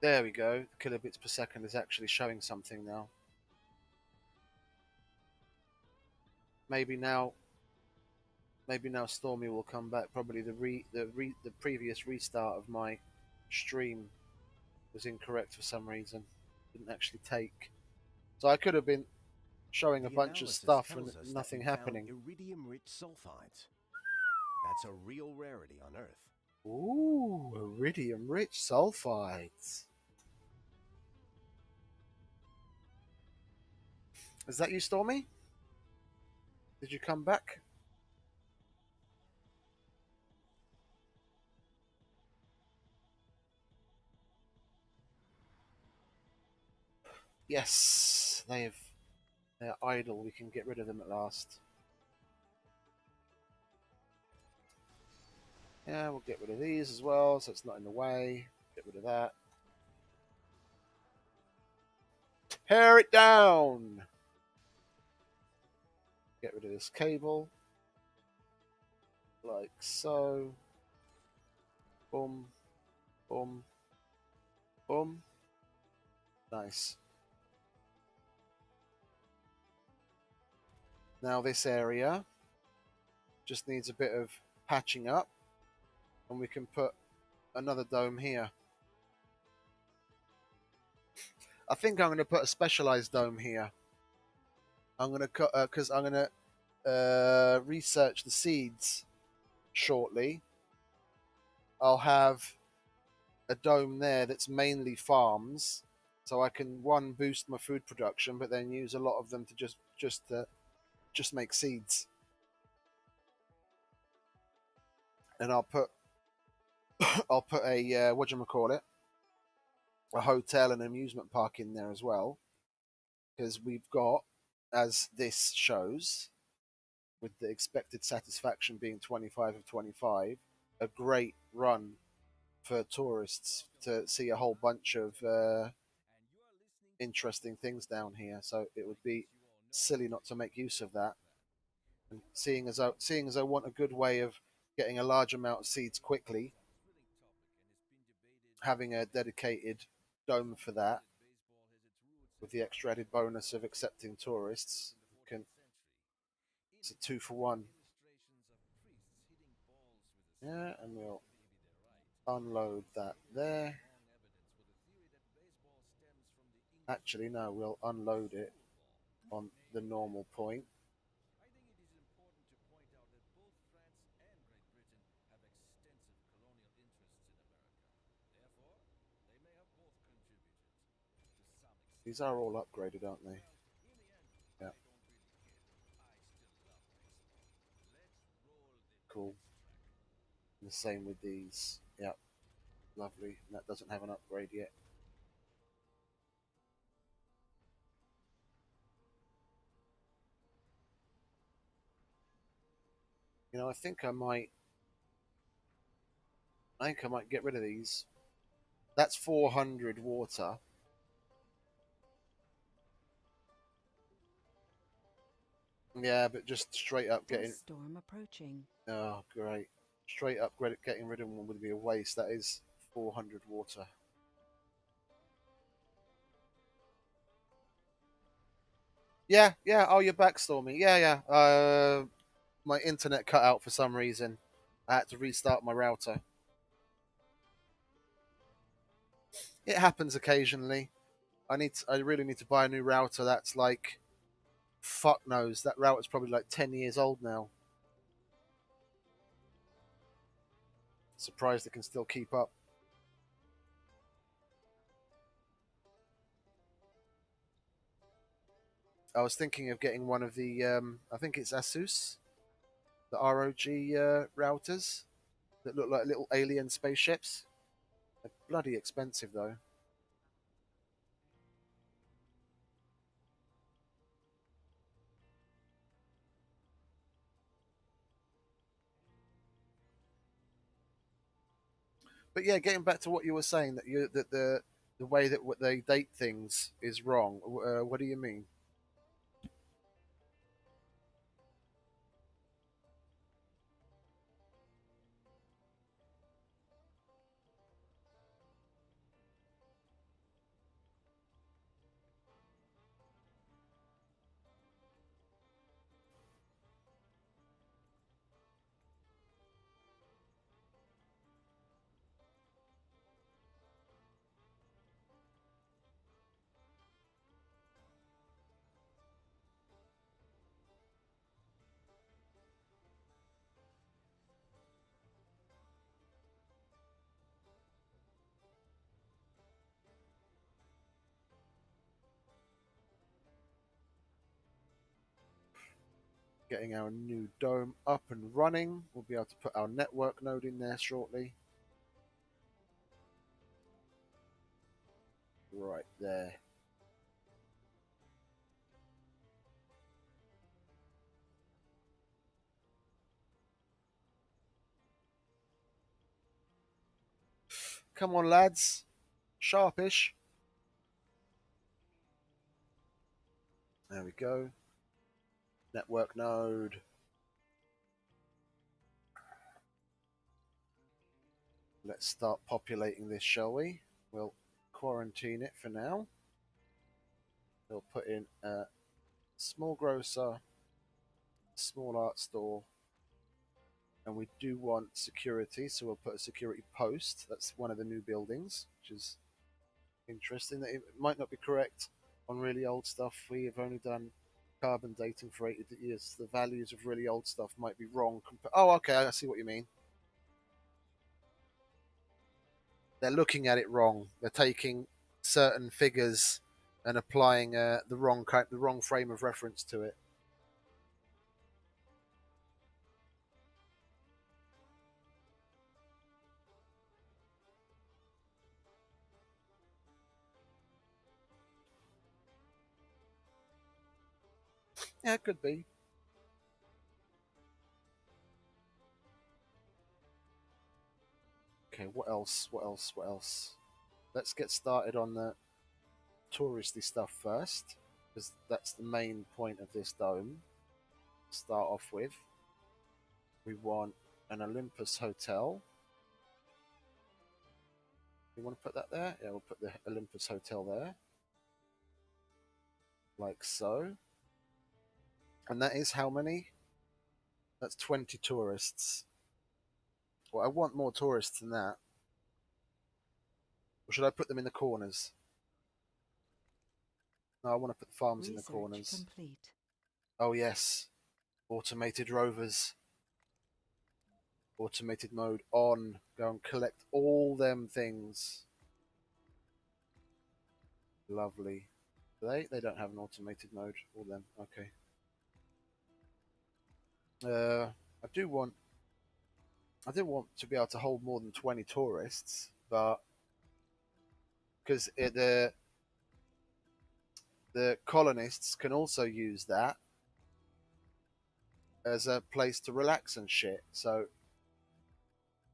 There we go. The kilobits per second is actually showing something now. Maybe now, maybe now Stormy will come back. Probably the previous restart of my stream was incorrect for some reason. Didn't actually take. So I could have been showing a The bunch of analysis stuff and tells us that nothing we found happening. iridium-rich sulfides. That's a real rarity on Earth. Ooh, iridium-rich sulfides. Is that you, Stormy? Did you come back? Yes, they're idle. We can get rid of them at last. Yeah, we'll get rid of these as well, so it's not in the way. Get rid of that. Tear it down! Get rid of this cable. Like so. Boom, boom, boom. Nice. Now this area just needs a bit of patching up, and we can put another dome here. I think I'm going to put a specialized dome here. I'm going to because I'm going to research the seeds shortly. I'll have a dome there that's mainly farms, so I can one boost my food production, but then use a lot of them to just make seeds. And I'll put a what do you call it, a hotel and amusement park in there as well, because we've got, as this shows, with the expected satisfaction being 25 of 25, a great run for tourists to see a whole bunch of interesting things down here. So it would be silly not to make use of that. And seeing as I want a good way of getting a large amount of seeds quickly, having a dedicated dome for that, with the extra added bonus of accepting tourists, can it's a two for one. Yeah, and we'll unload that there. Actually, no, we'll unload it on the normal point. These are all upgraded, aren't they? Yeah, cool. And the same with these. Yeah, lovely. And that doesn't have an upgrade yet. You know, I think I might get rid of these. That's 400 water. Yeah, but just straight up getting. Dust storm approaching. Oh, great. Straight up getting rid of them would be a waste. That is 400 water. Yeah, yeah. Oh, you're back, Stormy. Yeah, yeah. My internet cut out for some reason. I had to restart my router. It happens occasionally. I really need to buy a new router. That's like, fuck knows. That router's probably like 10 years old now. Surprised it can still keep up. I was thinking of getting one of the. I think it's Asus, the ROG routers that look like little alien spaceships. They're bloody expensive though. But yeah, getting back to what you were saying, that the way that what they date things is wrong. What do you mean? getting our new dome up and running. We'll be able to put our network node in there shortly. Right there. Come on, lads. Sharpish. There we go. Network node. Let's start populating this, shall we? We'll quarantine it for now. We'll put in a small grocer, small art store, and we do want security, so we'll put a security post. That's one of the new buildings, which is interesting. It might not be correct on really old stuff. We have only done carbon dating for 80 years. The values of really old stuff might be wrong. Oh, okay, I see what you mean. They're looking at it wrong. They're taking certain figures and applying the wrong frame of reference to it. Yeah, it could be. Okay, what else? What else? What else? Let's get started on the touristy stuff first, because that's the main point of this dome. Start off with, we want an Olympus hotel. You want to put that there? Yeah, we'll put the Olympus hotel there, like so. And that is how many? That's 20 tourists. Well, I want more tourists than that. Or should I put them in the corners? No, I want to put the farms in the Research corners. complete. Oh, yes. Automated rovers. Automated mode on. Go and collect all them things. Lovely. They don't have an automated mode. All them. Okay. I do want to be able to hold more than 20 tourists, but because the colonists can also use that as a place to relax and shit. So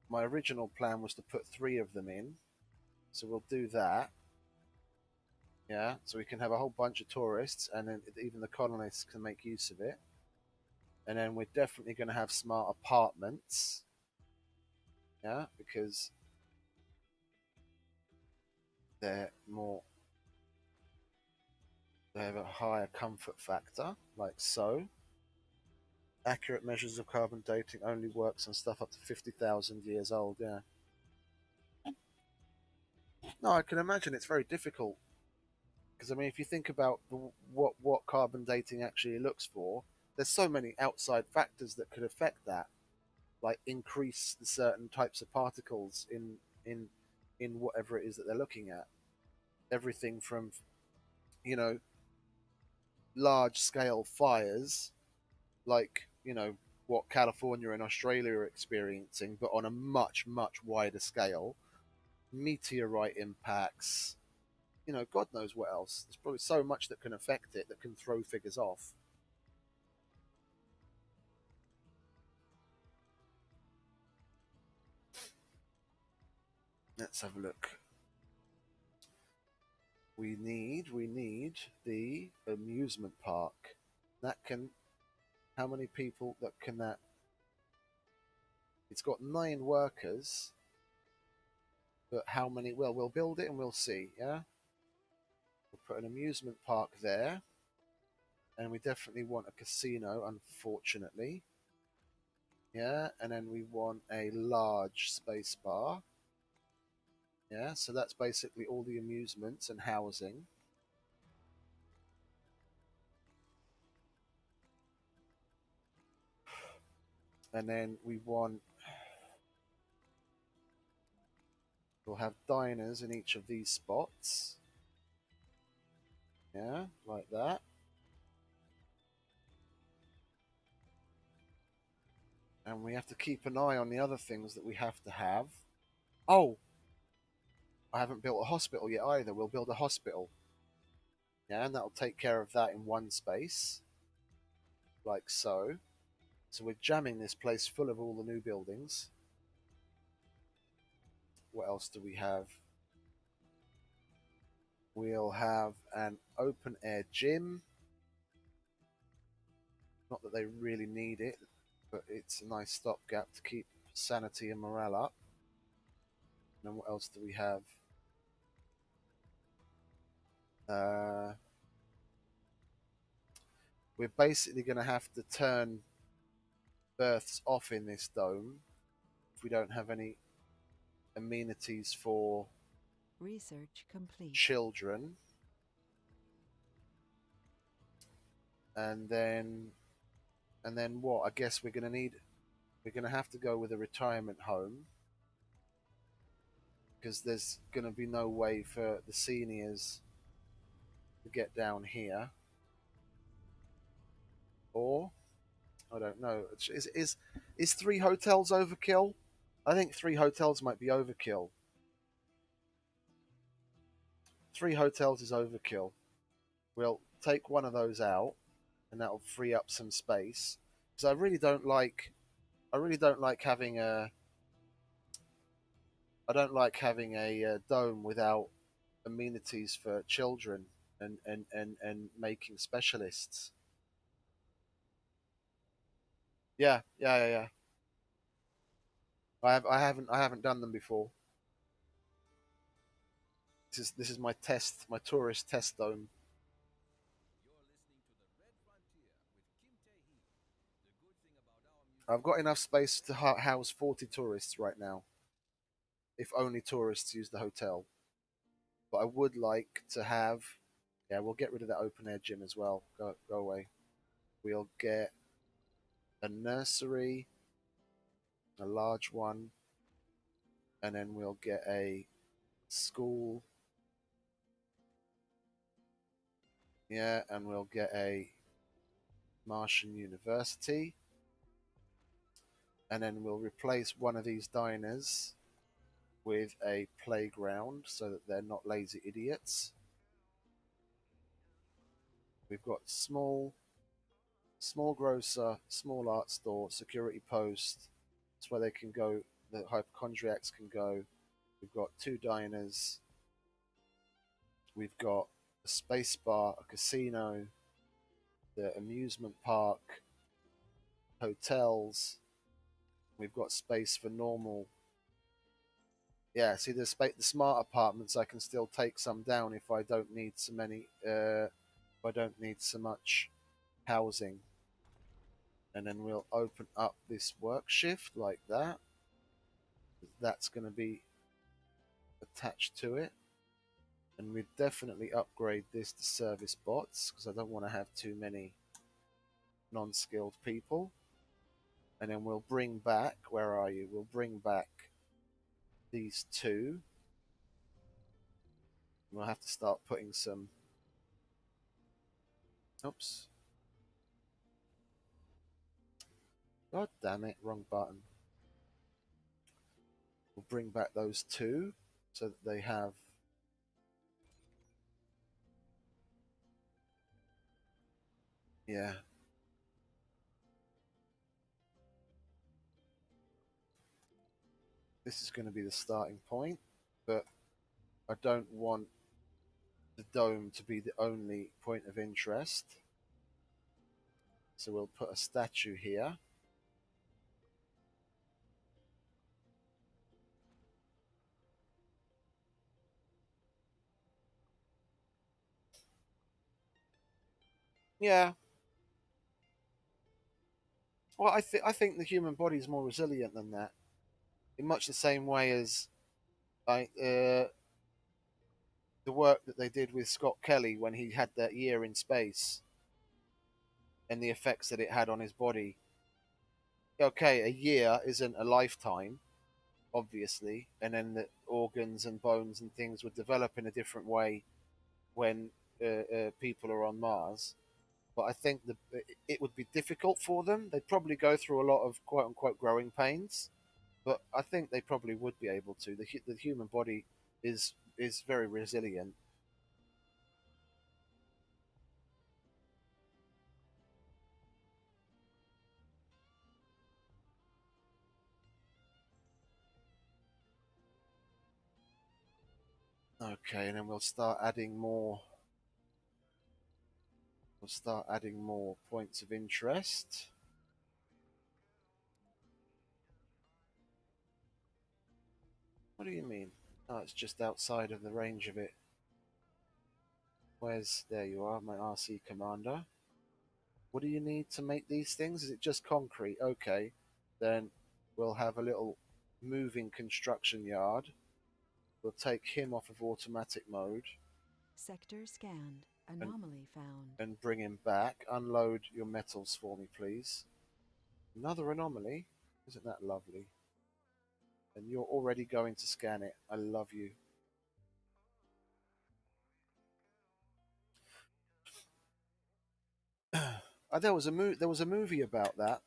my original plan was to put 3 of them in. So we'll do that. Yeah, so we can have a whole bunch of tourists, and then even the colonists can make use of it. And then we're definitely going to have smart apartments. Yeah, because they're more, they have a higher comfort factor, like so. Accurate measures of carbon dating only works on stuff up to 50,000 years old. Yeah. No, I can imagine it's very difficult because I mean, if you think about what carbon dating actually looks for, there's so many outside factors that could affect that, like increase the certain types of particles in in whatever it is that they're looking at. Everything from you know large scale fires, like what California and Australia are experiencing, but on a much wider scale. Meteorite impacts. God knows what else. There's probably so much that can affect it that can throw figures off. Let's have a look. We need the amusement park. That can how many people that can that it's got 9 workers, but how many well we'll build it and we'll see, yeah? We'll put an amusement park there, and we definitely want a casino, unfortunately. Yeah, and then we want a large space bar. Yeah, so that's basically all the amusements and housing. And then we'll have diners in each of these spots. Yeah, like that. And we have to keep an eye on the other things that we have to have. Oh, I haven't built a hospital yet either. We'll build a hospital. Yeah, and that'll take care of that in one space, like so. So we're jamming this place full of all the new buildings. What else do we have? We'll have an open air gym. Not that they really need it, but it's a nice stopgap to keep sanity and morale up. And then what else do we have? Uh, we're basically going to have to turn births off in this dome if we don't have any amenities for Research complete. children. And then what? I guess we're going to have to go with a retirement home because there's going to be no way for the seniors to get down here. Or I don't know. Is 3 hotels overkill? I think 3 hotels might be overkill. 3 hotels is overkill. We'll take one of those out, and that'll free up some space. Because I really don't like having a, I don't like having a dome without amenities for children and making specialists. Yeah. I haven't done them before. This is my test, my tourist test dome. I've got enough space to house 40 tourists right now, if only tourists use the hotel. But I would like to have. Yeah, we'll get rid of that open air gym as well. Go away. We'll get a nursery, a large one, and then we'll get a school. Yeah, and we'll get a Martian University. And then we'll replace one of these diners with a playground so that they're not lazy idiots. We've got small grocer, small art store, security post. That's where they can go. The hypochondriacs can go. We've got 2 diners. We've got a space bar, a casino, the amusement park, hotels. We've got space for normal. Yeah, see the smart apartments. I can still take some down if I don't need so many. If I don't need so much housing. And then we'll open up this work shift like that. That's going to be attached to it. And we'd definitely upgrade this to service bots because I don't want to have too many non-skilled people. And then we'll bring back, where are you? We'll bring back these 2. We'll have to start putting some. Oops. God damn it, wrong button. We'll bring back those 2 so that they have. Yeah. This is going to be the starting point, but I don't want the dome to be the only point of interest. So we'll put a statue here. Yeah. Well, I think the human body is more resilient than that. In much the same way as the work that they did with Scott Kelly when he had that year in space and the effects that it had on his body. Okay, a year isn't a lifetime, obviously, and then the organs and bones and things would develop in a different way when people are on Mars. but I think it would be difficult for them. They'd probably go through a lot of quote unquote growing pains, but I think they probably would be able to. The human body is very resilient. Okay, and then we'll start adding more. We'll start adding more points of interest. What do you mean? Oh, it's just outside of the range of it. Where's there you are, my RC commander. What do you need to make these things? Is it just concrete? Okay, then we'll have a little moving construction yard. We'll take him off of automatic mode Sector scanned. and Anomaly found. bring him back. Unload your metals for me, please. Another anomaly? Isn't that lovely? And you're already going to scan it. I love you. There was a movie about that.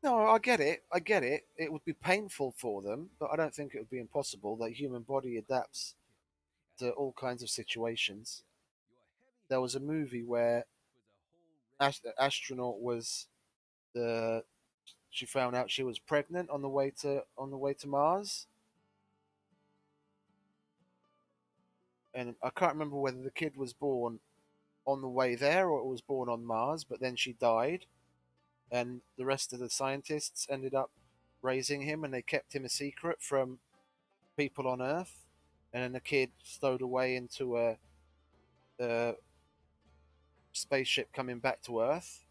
No, I get it. I get it. It would be painful for them, but I don't think it would be impossible. The human body adapts to all kinds of situations. There was a movie where astronaut was the she found out she was pregnant on the way to Mars, and I can't remember whether the kid was born on the way there or it was born on Mars. But then she died, and the rest of the scientists ended up raising him, and they kept him a secret from people on Earth. And then the kid stowed away into a spaceship coming back to Earth.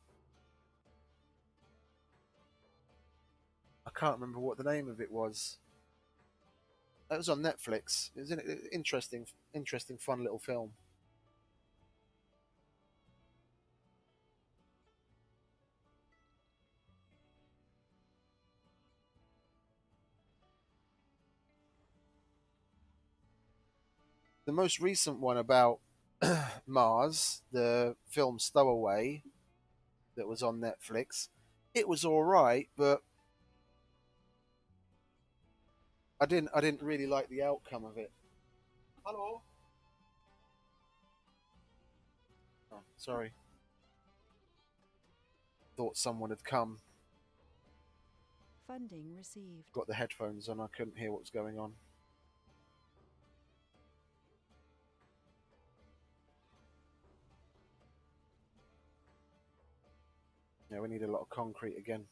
I can't remember what the name of it was. It was on Netflix. It was an interesting, fun little film. The most recent one about Mars, the film Stowaway, that was on Netflix, it was all right, but I didn't really like the outcome of it. Hello. Oh, sorry. Thought someone had come. Funding received. Got the headphones on. I couldn't hear what was going on. Yeah, we need a lot of concrete again.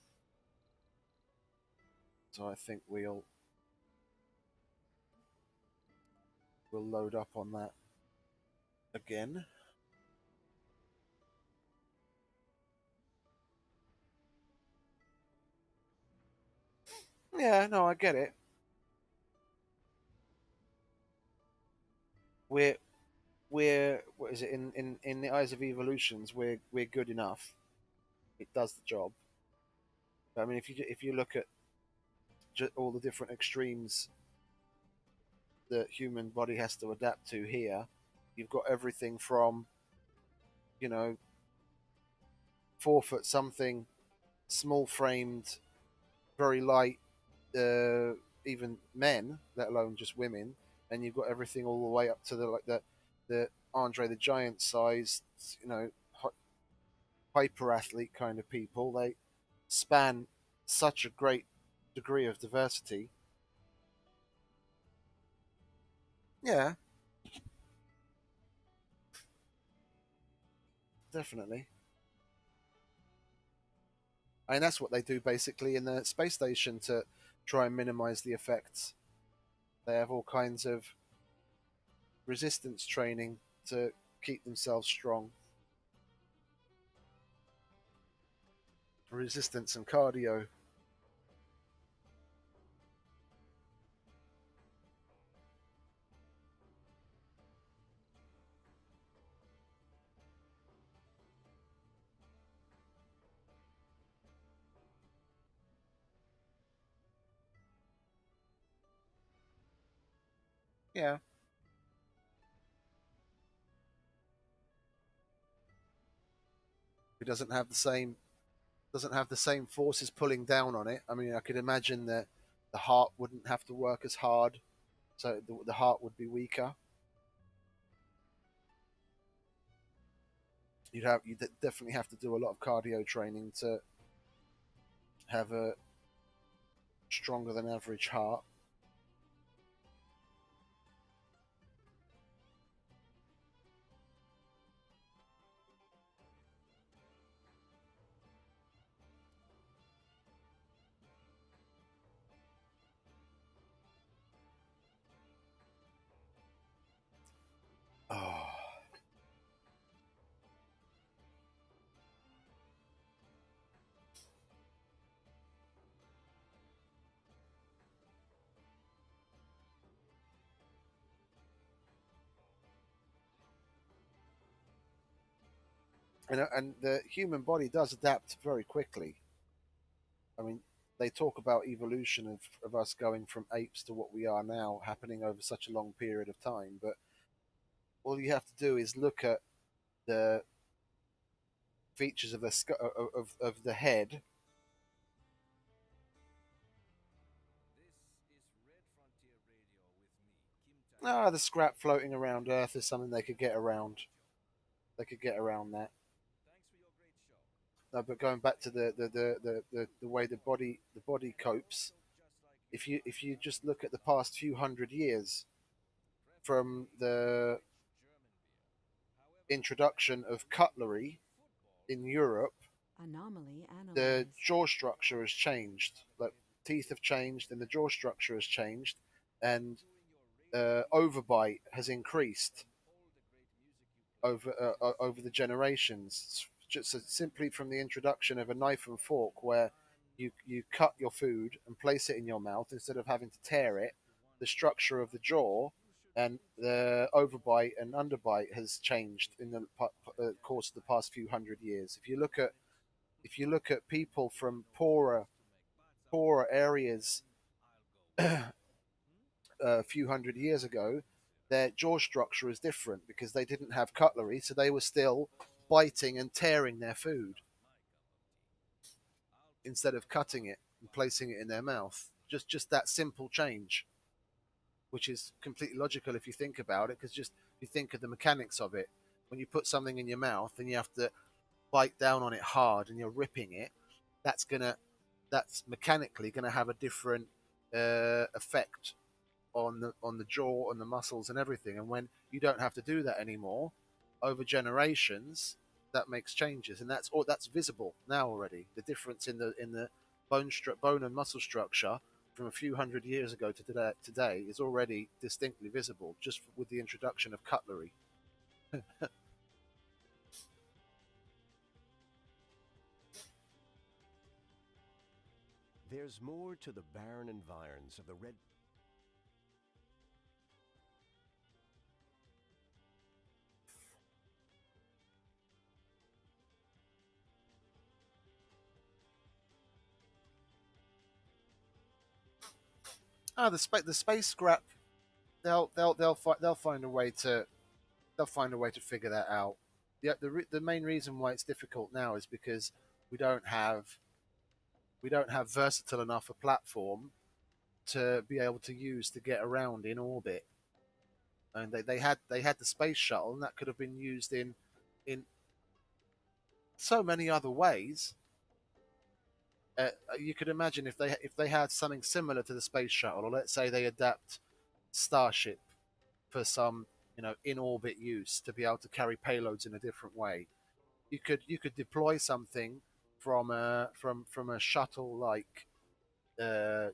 So I think we'll load up on that again. Yeah, no, I get it. We're we're what is it in the eyes of evolutions? We're good enough. It does the job. I mean, if you look at all the different extremes the human body has to adapt to here, you've got everything from you know 4 foot something, small framed, very light, uh, even men, let alone just women, and you've got everything all the way up to the Andre the Giant size, you know, hyper athlete kind of people. They span such a great degree of diversity. Yeah, definitely. And that's what they do basically in the space station to try and minimize the effects. They have all kinds of resistance training to keep themselves strong. Resistance and cardio. Yeah. doesn't have the same forces pulling down on it. I mean, I could imagine that the heart wouldn't have to work as hard, so the heart would be weaker. You definitely have to do a lot of cardio training to have a stronger than average heart. Oh. And the human body does adapt very quickly. I mean, they talk about evolution of us going from apes to what we are now happening over such a long period of time, but all you have to do is look at the features of of the head. Ah, the scrap floating around Earth is something they could get around. They could get around that. No, but going back to the way the body copes, if you just look at the past few hundred years from the introduction of cutlery in Europe, Anomaly the analyzed. jaw structure has changed. Like teeth have changed, and the jaw structure has changed, and overbite has increased over the generations. Just simply from the introduction of a knife and fork, where you cut your food and place it in your mouth instead of having to tear it. The structure of the jaw and the overbite and underbite has changed in the course of the past few hundred years. If you look at people from poorer areas a few hundred years ago, their jaw structure is different because they didn't have cutlery, so they were still biting and tearing their food instead of cutting it and placing it in their mouth. Just that simple change, which is completely logical if you think about it, because just if you think of the mechanics of it, when you put something in your mouth and you have to bite down on it hard and you're ripping it, that's gonna that's mechanically gonna have a different effect on the jaw and the muscles and everything. And when you don't have to do that anymore, over generations, that makes changes, and that's visible now already. The difference in the bone and muscle structure from a few hundred years ago to today is already distinctly visible just with the introduction of cutlery. There's more to the barren environs of the red. The space scrap, they'll find a way to figure that out. The main reason why it's difficult now is because we don't have we don't have versatile enough a platform to be able to use to get around in orbit. And they had the space shuttle, and that could have been used in so many other ways. You could imagine if they had something similar to the space shuttle, or let's say they adapt Starship for some in orbit use to be able to carry payloads in a different way. You could deploy something from a shuttle like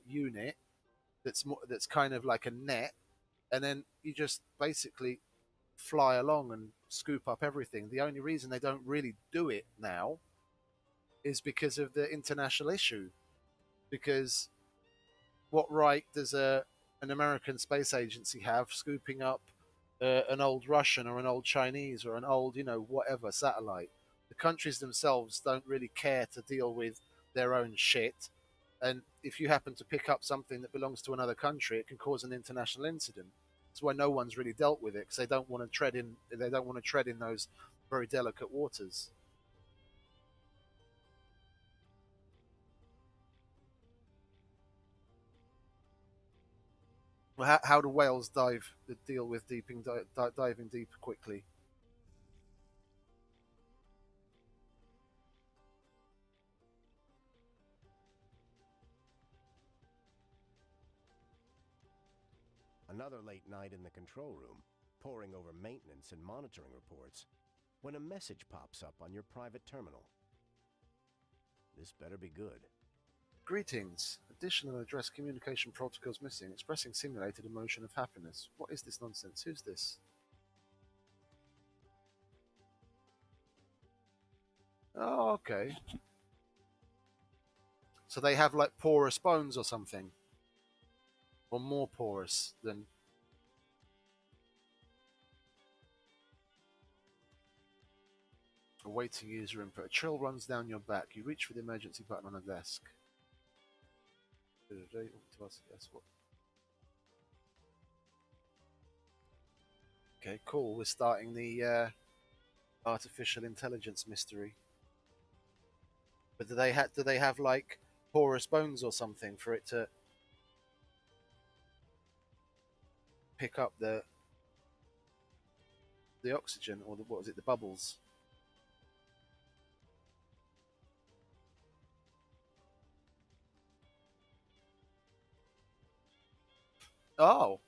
unit that's kind of like a net, and then you just basically fly along and scoop up everything. The only reason they don't really do it now is because of the international issue. Because what right does an American space agency have scooping up an old Russian or an old Chinese or an old whatever satellite? The countries themselves don't really care to deal with their own shit. And if you happen to pick up something that belongs to another country, it can cause an international incident. That's why no one's really dealt with it, because they don't want to tread in those very delicate waters. Well, how do whales deal with diving deep quickly? Another late night in the control room, poring over maintenance and monitoring reports, when a message pops up on your private terminal. This better be good. Greetings. Additional address communication protocols missing, expressing simulated emotion of happiness. What is this nonsense? Who's this? Oh, okay. So they have like porous bones or something, or more porous than. Awaiting user input. A chill runs down your back. You reach for the emergency button on the desk. Yes, what? Okay, cool. We're starting the artificial intelligence mystery. But do they have like porous bones or something for it to pick up the oxygen or what was it, the bubbles? Oh,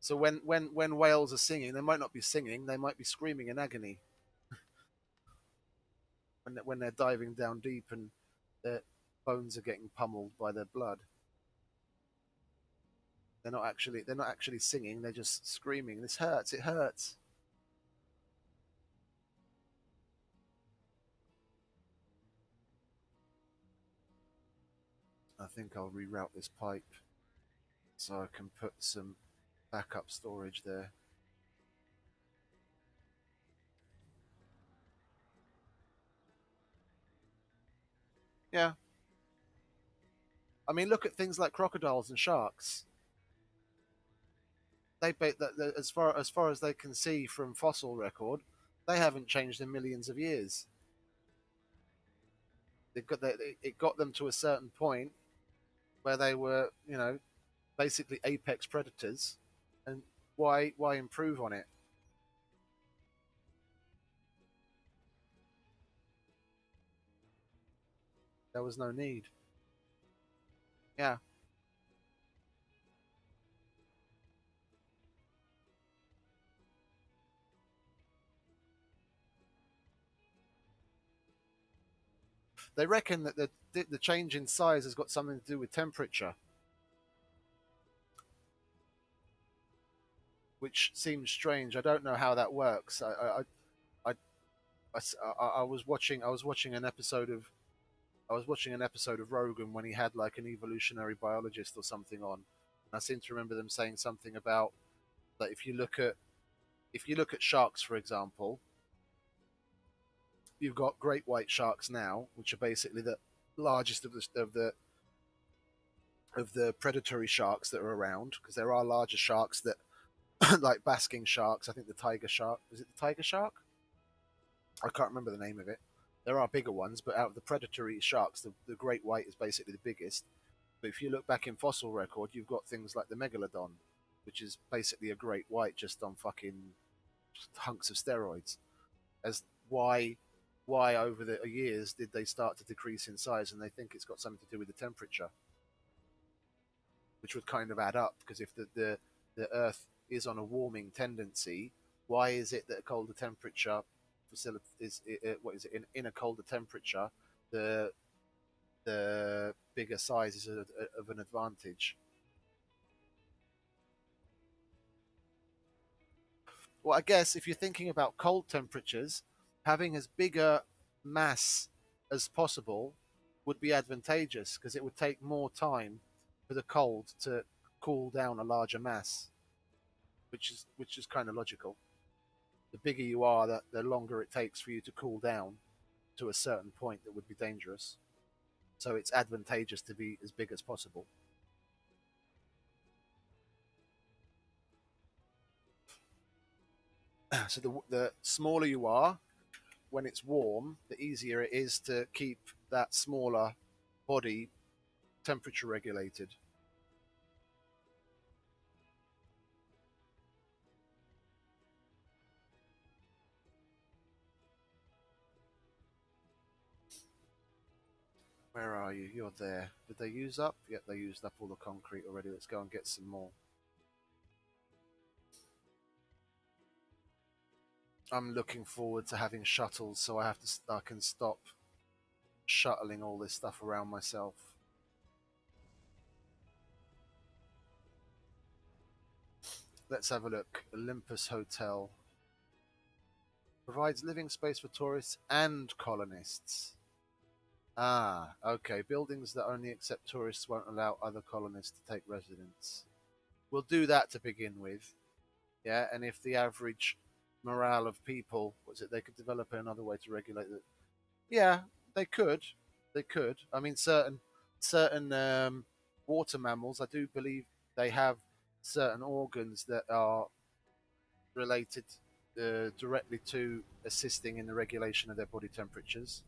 so when whales are singing, they might not be singing; they might be screaming in agony when they're diving down deep and their bones are getting pummeled by their blood. They're not actually singing. They're just screaming. This hurts. It hurts. I think I'll reroute this pipe so I can put some backup storage there. Yeah, I mean, look at things like crocodiles and sharks. As far as they can see from fossil record, they haven't changed in millions of years. It got them to a certain point where they were, basically apex predators, and why improve on it? There was no need. Yeah, they reckon that the change in size has got something to do with temperature, which seems strange. I don't know how that works. I, I was watching an episode of Rogan when he had like an evolutionary biologist or something on, and I seem to remember them saying something about that if you look at sharks, for example, you've got great white sharks now, which are basically the largest of the predatory sharks that are around, because there are larger sharks that like basking sharks. I think the tiger shark, is it the tiger shark? I can't remember the name of it. There are bigger ones, but out of the predatory sharks, the great white is basically the biggest. But if you look back in fossil record, you've got things like the megalodon, which is basically a great white just on fucking hunks of steroids. As why over the years did they start to decrease in size? And they think it's got something to do with the temperature, which would kind of add up, because if the Earth is on a warming tendency, why is it that a colder temperature facility is what is it in a colder temperature, the bigger size is of an advantage? Well, I guess if you're thinking about cold temperatures, having as big a mass as possible would be advantageous, because it would take more time for the cold to cool down a larger mass, which is kind of logical. The bigger you are, the longer it takes for you to cool down to a certain point that would be dangerous. So it's advantageous to be as big as possible. So the smaller you are, when it's warm, the easier it is to keep that smaller body temperature regulated. Where are you? You're there. Did they use up? Yep, they used up all the concrete already. Let's go and get some more. I'm looking forward to having shuttles, so I can stop shuttling all this stuff around myself. Let's have a look. Olympus Hotel provides living space for tourists and colonists. Ah, okay. Buildings that only accept tourists won't allow other colonists to take residence. We'll do that to begin with. Yeah, and if the average morale of people was it, they could develop another way to regulate it. Yeah, they could. They could. I mean, certain water mammals, I do believe they have certain organs that are related directly to assisting in the regulation of their body temperatures.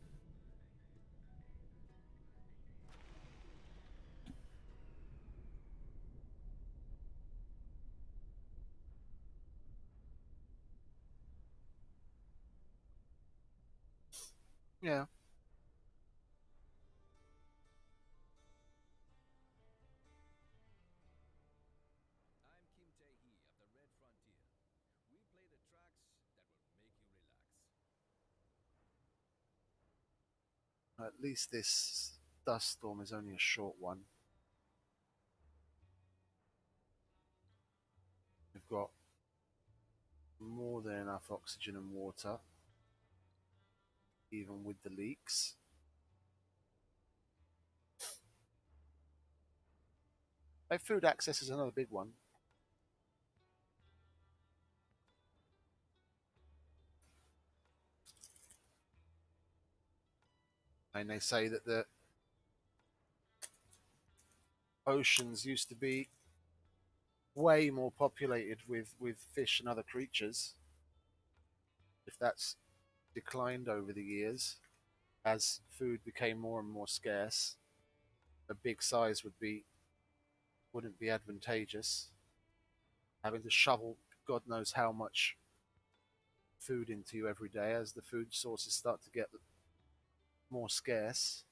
Yeah. At least this dust storm is only a short one. We've got more than enough oxygen and water, even with the leaks. Food access is another big one. And they say that the oceans used to be way more populated with fish and other creatures. If that's declined over the years, as food became more and more scarce, a big size wouldn't be advantageous. Having to shovel God knows how much food into you every day as the food sources start to get more scarce.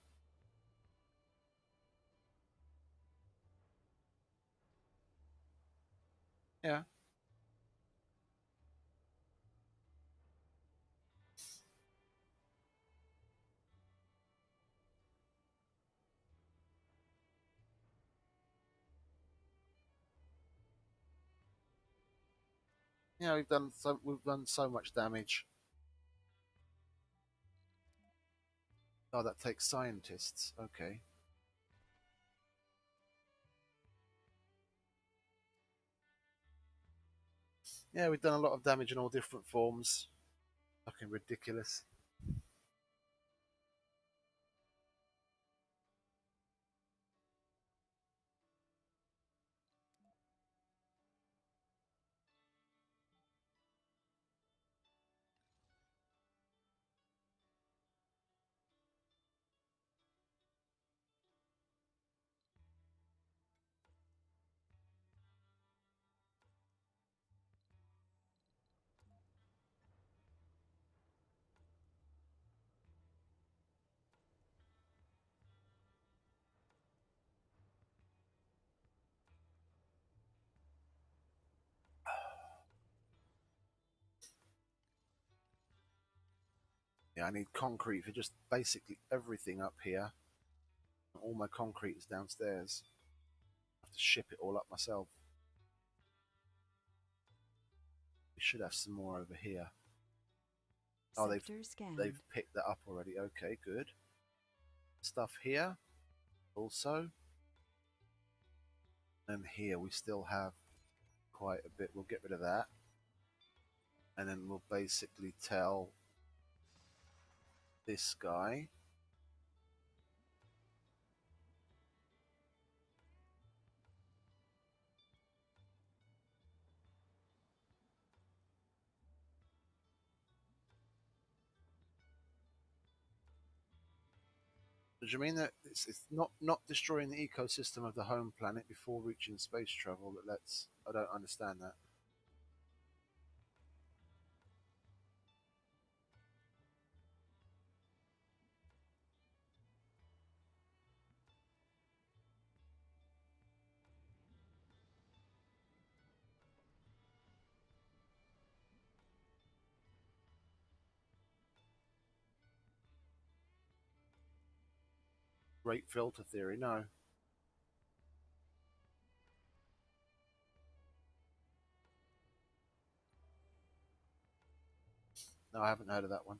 Yeah, we've done so much damage. Oh, that takes scientists. Okay. Yeah, we've done a lot of damage in all different forms. Fucking ridiculous. Yeah, I need concrete for just basically everything up here. All my concrete is downstairs. I have to ship it all up myself. We should have some more over here. Oh, Sector scanned. they've picked that up already. Okay, good. Stuff here also. And here we still have quite a bit. We'll get rid of that. And then we'll basically tell this guy Do you mean that it's not destroying the ecosystem of the home planet before reaching space travel that lets? I don't understand that. Great filter theory, no. No, I haven't heard of that one.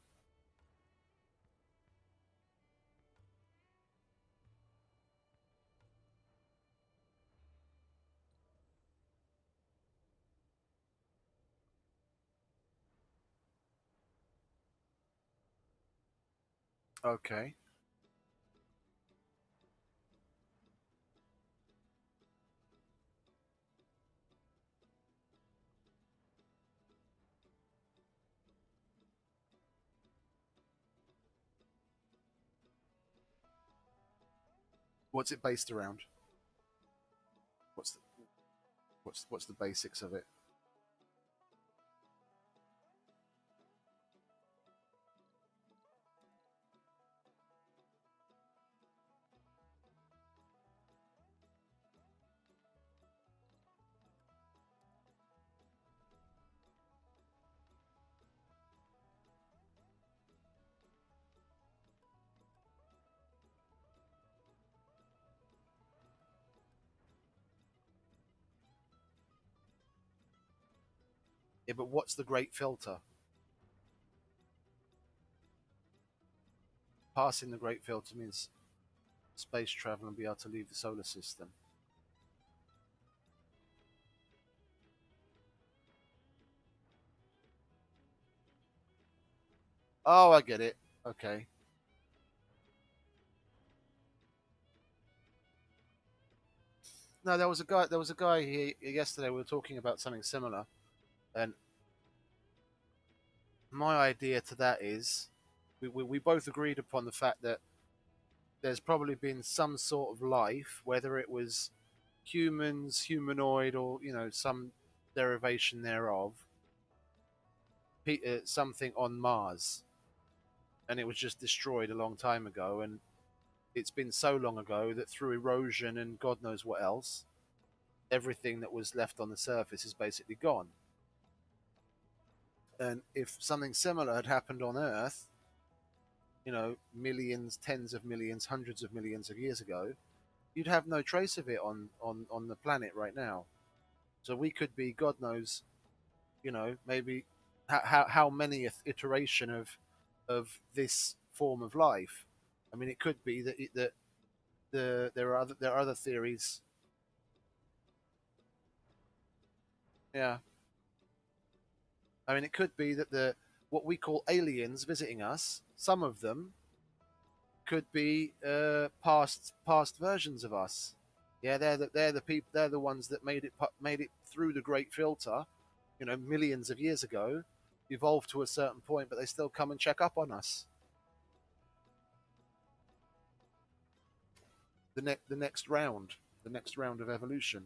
Okay. What's it based around? What's the what's the basics of it? Yeah, but what's the great filter? Passing the great filter means space travel and be able to leave the solar system. Oh, I get it. Okay. No, there was a guy. There was a guy here yesterday. We were talking about something similar, and my idea to that is, we both agreed upon the fact that there's probably been some sort of life, whether it was humans, humanoid, or some derivation thereof, something on Mars, and it was just destroyed a long time ago, and it's been so long ago that through erosion and God knows what else, everything that was left on the surface is basically gone. And if something similar had happened on Earth, millions, tens of millions, hundreds of millions of years ago, you'd have no trace of it on the planet right now. So we could be, God knows, maybe how many iteration of this form of life. I mean, it could be that there are other theories. Yeah, I mean, it could be that the what we call aliens visiting us, some of them could be past versions of us. Yeah, they're the people. They're the ones that made it through the great filter, millions of years ago, evolved to a certain point, but they still come and check up on us. The next round of evolution.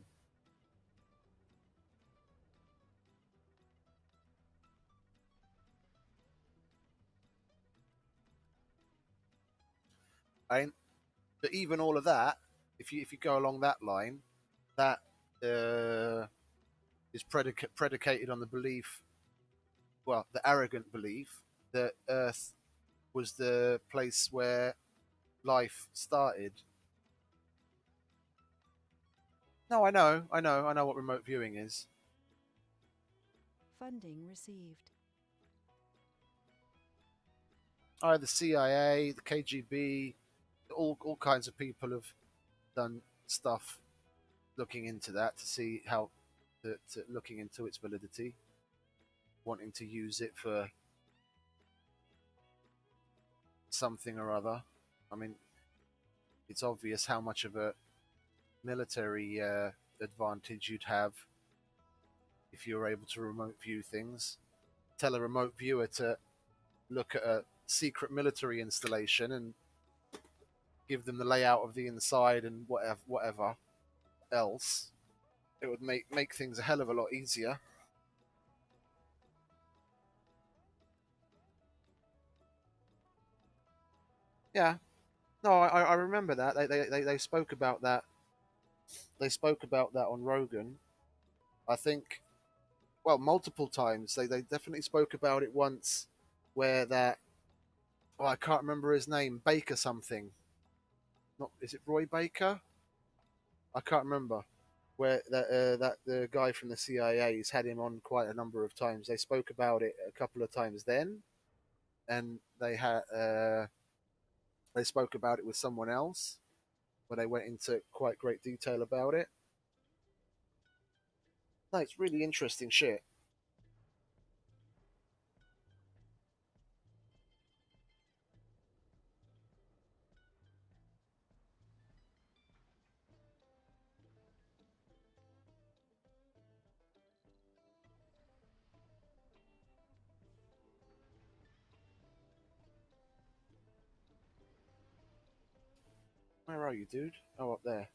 And but even all of that, if you go along that line, that uh, is predicated on the belief, well, the arrogant belief that Earth was the place where life started. No, I know what remote viewing is. Funding received. The CIA, the KGB, all kinds of people have done stuff looking into that to see how looking into its validity, wanting to use it for something or other. I mean, it's obvious how much of a military advantage you'd have if you were able to remote view things. Tell a remote viewer to look at a secret military installation, and give them the layout of the inside and whatever else, it would make things a hell of a lot easier. Yeah, no, I remember that they spoke about that. They spoke about that on Rogan. I think, well, multiple times. They definitely spoke about it once, where that, oh, I can't remember his name, Baker something. Not, is it Roy Baker? I can't remember. Where that the guy from the CIA's had him on quite a number of times. They spoke about it a couple of times then, and they spoke about it with someone else, where they went into quite great detail about it. No, it's really interesting shit. Where are you, dude? Oh, up there.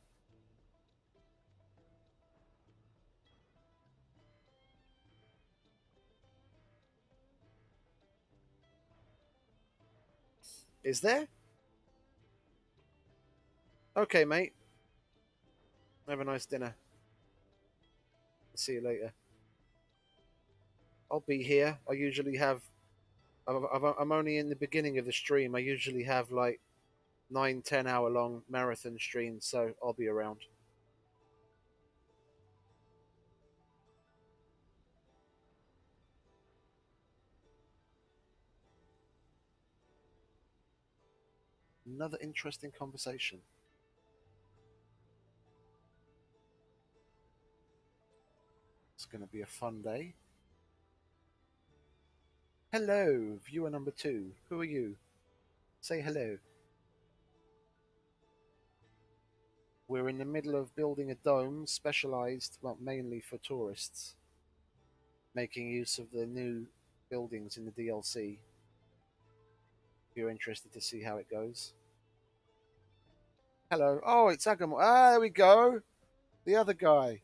Is there? Okay, mate. Have a nice dinner. See you later. I'll be here. I usually have. I'm only in the beginning of the stream. I usually have like 9, 10 hour long marathon streams, so I'll be around. Another interesting conversation. It's going to be a fun day. Hello, viewer number 2. Who are you? Say hello. We're in the middle of building a dome specialized, well, mainly for tourists, making use of the new buildings in the DLC. If you're interested to see how it goes. Hello. Oh, it's Agamo. Ah, there we go. The other guy.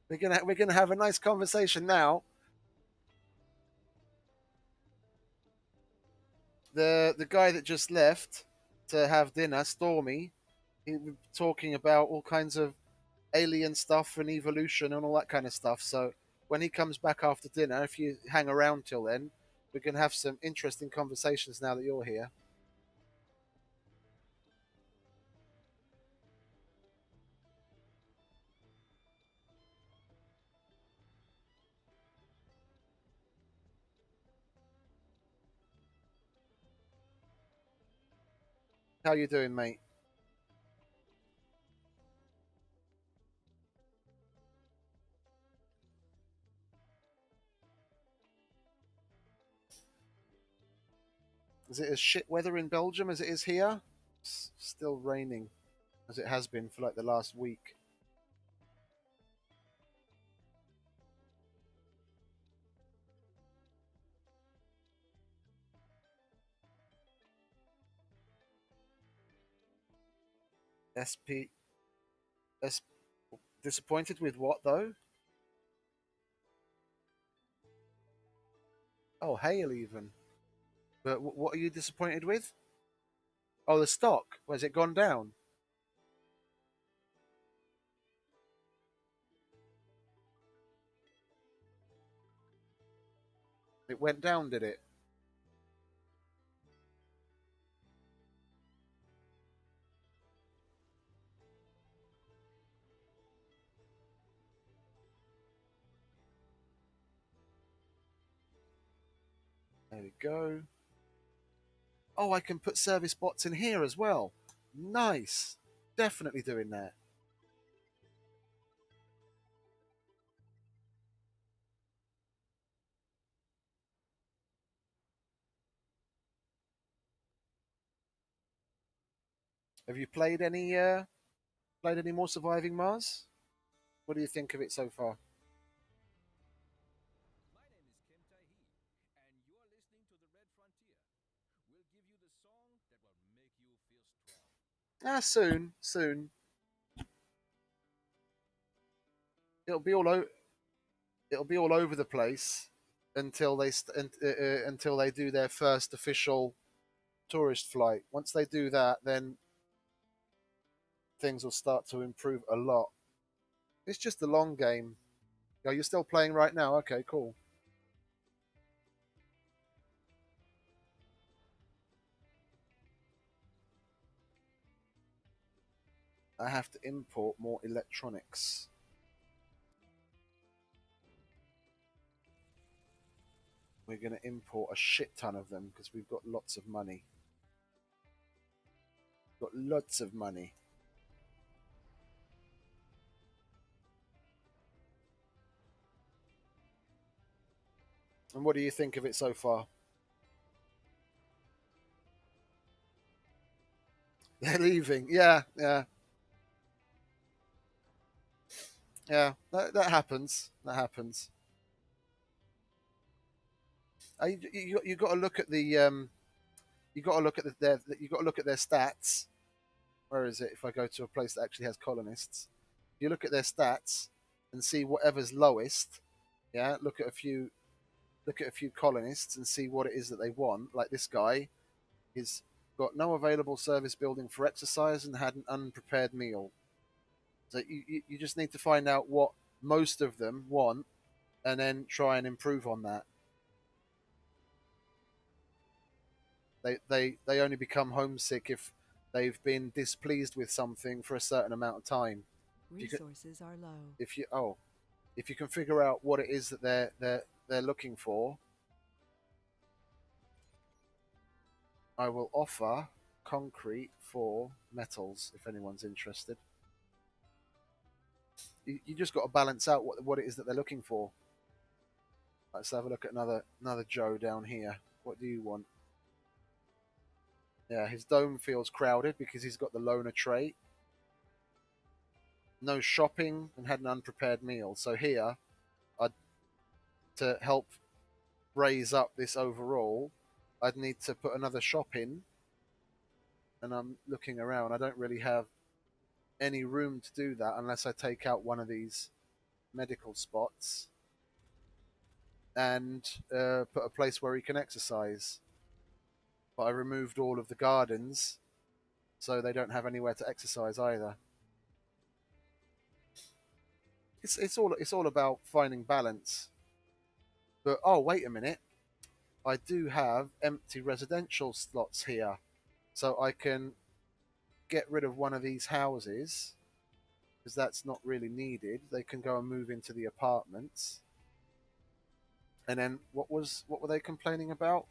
We're gonna have a nice conversation now. The guy that just left to have dinner, Stormy, he was talking about all kinds of alien stuff and evolution and all that kind of stuff. So when he comes back after dinner, if you hang around till then, we can have some interesting conversations now that you're here. How you doing, mate? Is it as shit weather in Belgium as it is here? It's still raining, as it has been for like the last week. SP S disappointed with what though? Oh, hail even. But what are you disappointed with? Oh, the stock. Has it gone down? It went down, did it? There we go. Oh, I can put service bots in here as well. Nice. Definitely doing that. Have you played any more Surviving Mars? What do you think of it so far? Ah, soon, soon. It'll be all o- it'll be all over the place until until they do their first official tourist flight. Once they do that, then things will start to improve a lot. It's just a long game. Oh, you're still playing right now? Okay, cool. I have to import more electronics. We're going to import a shit ton of them because we've got lots of money. Got lots of money. And what do you think of it so far? They're leaving. Yeah, yeah, yeah. That happens. That happens. You got to look at the you got to look at you got to look at their stats. Where is it? If I go to a place that actually has colonists, you look at their stats and see whatever's lowest. Yeah, look at a few colonists and see what it is that they want. Like this guy, is got no available service building for exercise and had an unprepared meal. So you just need to find out what most of them want and then try and improve on that. They only become homesick if they've been displeased with something for a certain amount of time. If you can, Resources are low. if you can figure out what it is that they're looking for, I will offer concrete for metals if anyone's interested. You just got to balance out what it is that they're looking for. Let's have a look at another Joe down here. What do you want? Yeah, his dome feels crowded because he's got the loner trait. No shopping and had an unprepared meal. So here, I'd, to help raise up this overall, I'd need to put another shop in. And I'm looking around. I don't really have any room to do that unless I take out one of these medical spots and put a place where he can exercise. But I removed all of the gardens, so they don't have anywhere to exercise either. It's all about finding balance. But oh, wait a minute, I do have empty residential slots here, so I can get rid of one of these houses because that's not really needed. They can go and move into the apartments. And then what were they complaining about?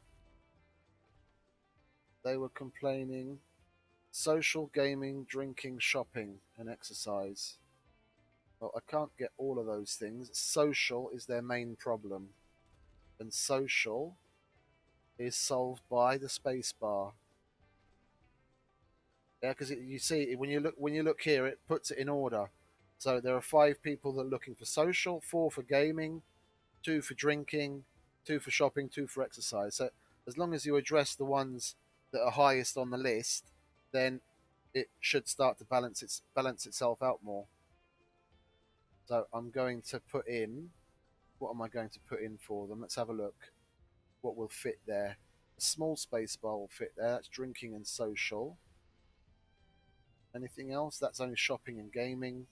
They were complaining social, gaming, drinking, shopping, and exercise. Well, I can't get all of those things. Social is their main problem, and social is solved by the space bar. Yeah, because you see when you look here, it puts it in order. So there are 5 people that are looking for social, 4 for gaming, 2 for drinking, 2 for shopping, 2 for exercise. So as long as you address the ones that are highest on the list, then it should start to balance itself out more. So I'm going to put in. What am I going to put in for them? Let's have a look. What will fit there? A small space bar will fit there. That's drinking and social. Anything else? That's only shopping and gaming.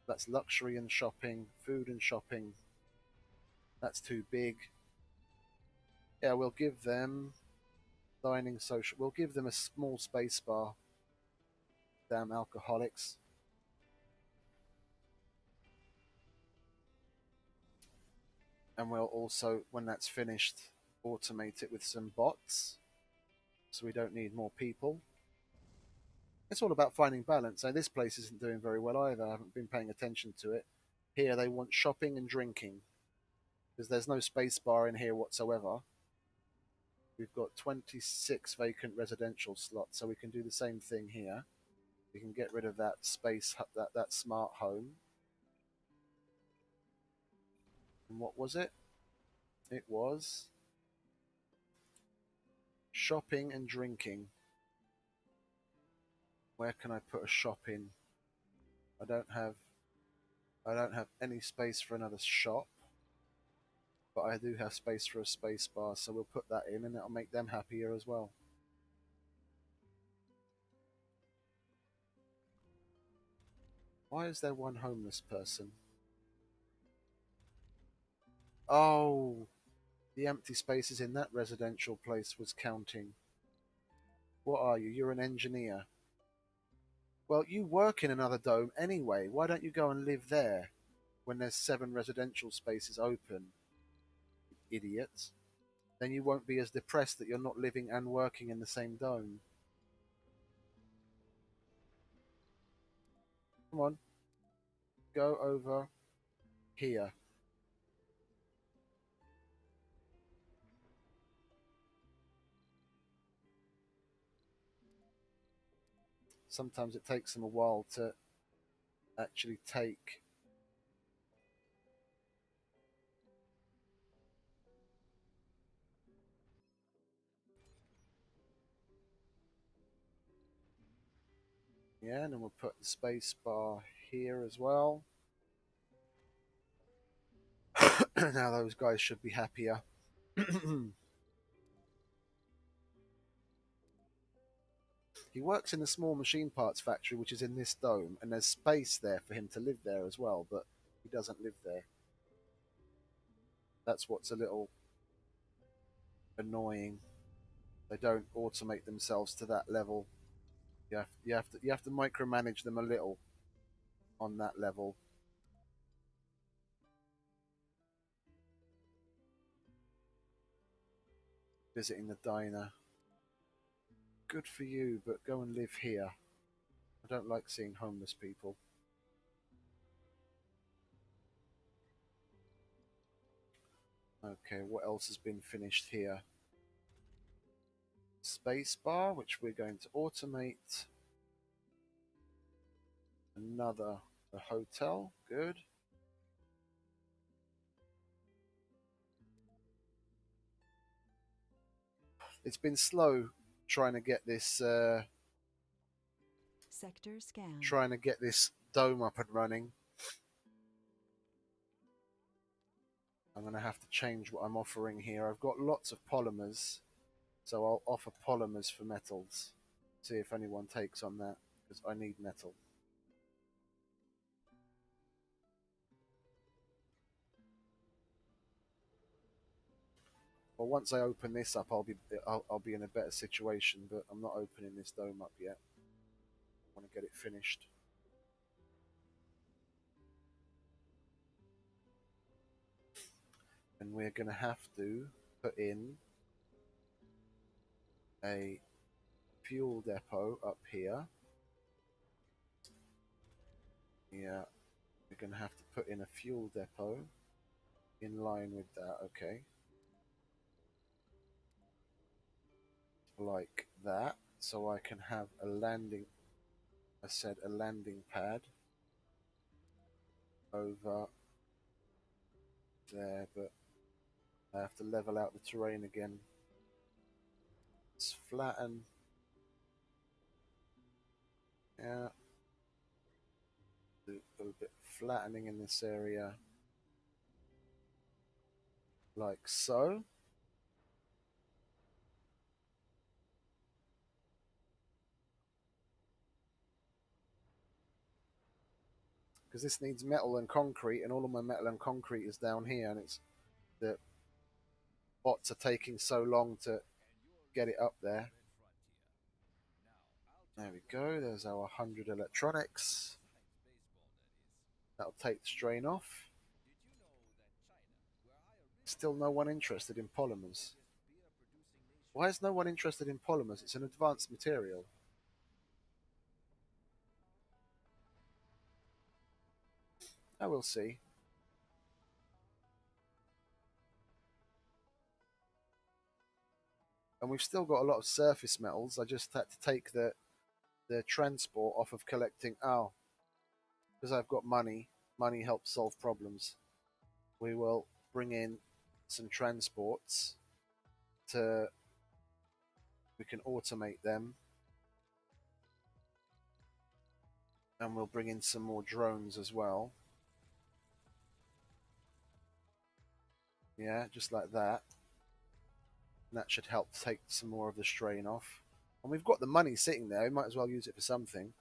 That's luxury and shopping, food and shopping. That's too big. Yeah, we'll give them dining social. We'll give them a small space bar. Damn alcoholics. And we'll also, when that's finished, automate it with some bots. So we don't need more people. It's all about finding balance. So this place isn't doing very well either. I haven't been paying attention to it. Here they want shopping and drinking because there's no space bar in here whatsoever. We've got 26 vacant residential slots, so we can do the same thing here. We can get rid of that space, that smart home. And what was it? It was Shopping and drinking. Where can I put a shop in? I don't have any space for another shop, but I do have space for a space bar, so we'll put that in and it'll make them happier as well. Why is there one homeless person? Oh, the empty spaces in that residential place was counting. What are you? You're an engineer. Well, you work in another dome anyway. Why don't you go and live there when there's 7 residential spaces open? Idiots. Then you won't be as depressed that you're not living and working in the same dome. Come on. Go over here. Sometimes it takes them a while to actually take. Yeah, and then we'll put the space bar here as well. Now those guys should be happier. He works in a small machine parts factory, which is in this dome, and there's space there for him to live there as well, but he doesn't live there. That's what's a little annoying. They don't automate themselves to that level. You have to micromanage them a little on that level. Visiting the diner. Good for you, but go and live here. I don't like seeing homeless people. Okay, what else has been finished here? Space bar, which we're going to automate. Another a hotel, good. It's been slow trying to get this Sector scanned. trying to get this dome up and running. I'm going to have to change what I'm offering here. I've got lots of polymers, so I'll offer polymers for metals. See if anyone takes on that, because I need metal. Well, once I open this up, I'll be in a better situation, but I'm not opening this dome up yet. I want to get it finished. And we're going to have to put in a fuel depot up here. Yeah, we're going to have to put in a fuel depot in line with that, okay. Like that, so I can have a landing, I said a landing pad over there, but I have to level out the terrain again. Let's flatten. Yeah. Do a little bit of flattening in this area. Like so. Because this needs metal and concrete, and all of my metal and concrete is down here, and it's the bots are taking so long to get it up there. There we go, there's our 100 electronics. That'll take the strain off. Still no one interested in polymers. Why is no one interested in polymers? It's an advanced material. I will see. And we've still got a lot of surface metals. I just had to take the transport off of collecting. Oh, because I've got money. Money helps solve problems. We will bring in some transports to We can automate them. And we'll bring in some more drones as well. Yeah, just like that. And that should help take some more of the strain off. And we've got the money sitting there. We might as well use it for something.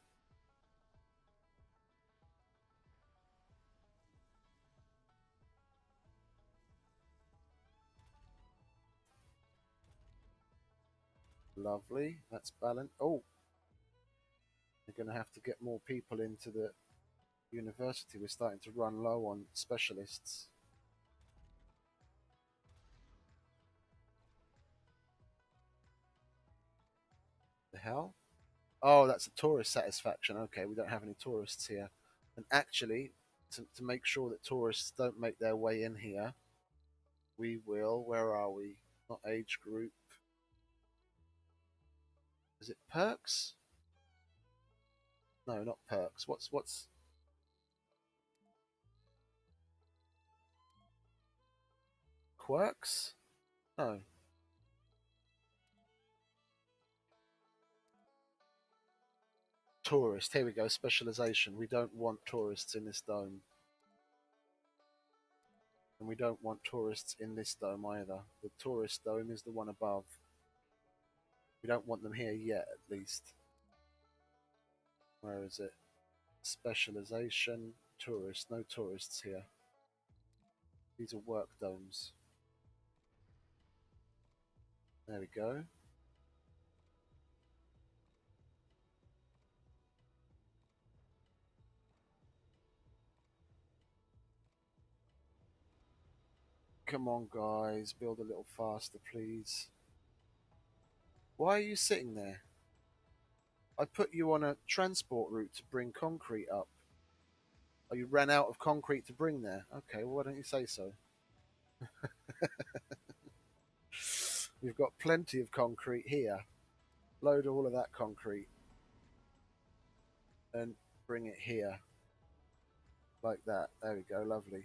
Lovely. That's balanced. Oh, we're going to have to get more people into the university. We're starting to run low on specialists. The hell? Oh, that's a tourist satisfaction. Okay, we don't have any tourists here. And actually, to make sure that tourists don't make their way in here, we will. Where are we? Not age group. Is it perks? No, not perks. What's quirks? No. Tourist. Here we go. Specialization. We don't want tourists in this dome. And we don't want tourists in this dome either. The tourist dome is the one above. We don't want them here yet, at least. Where is it? Specialization. Tourists. No tourists here. These are work domes. There we go. Come on, guys. Build a little faster, please. Why are you sitting there? I put you on a transport route to bring concrete up. Oh, you ran out of concrete to bring there? Okay, well, why don't you say so? We've got plenty of concrete here. Load all of that concrete and bring it here. Like that. There we go, lovely.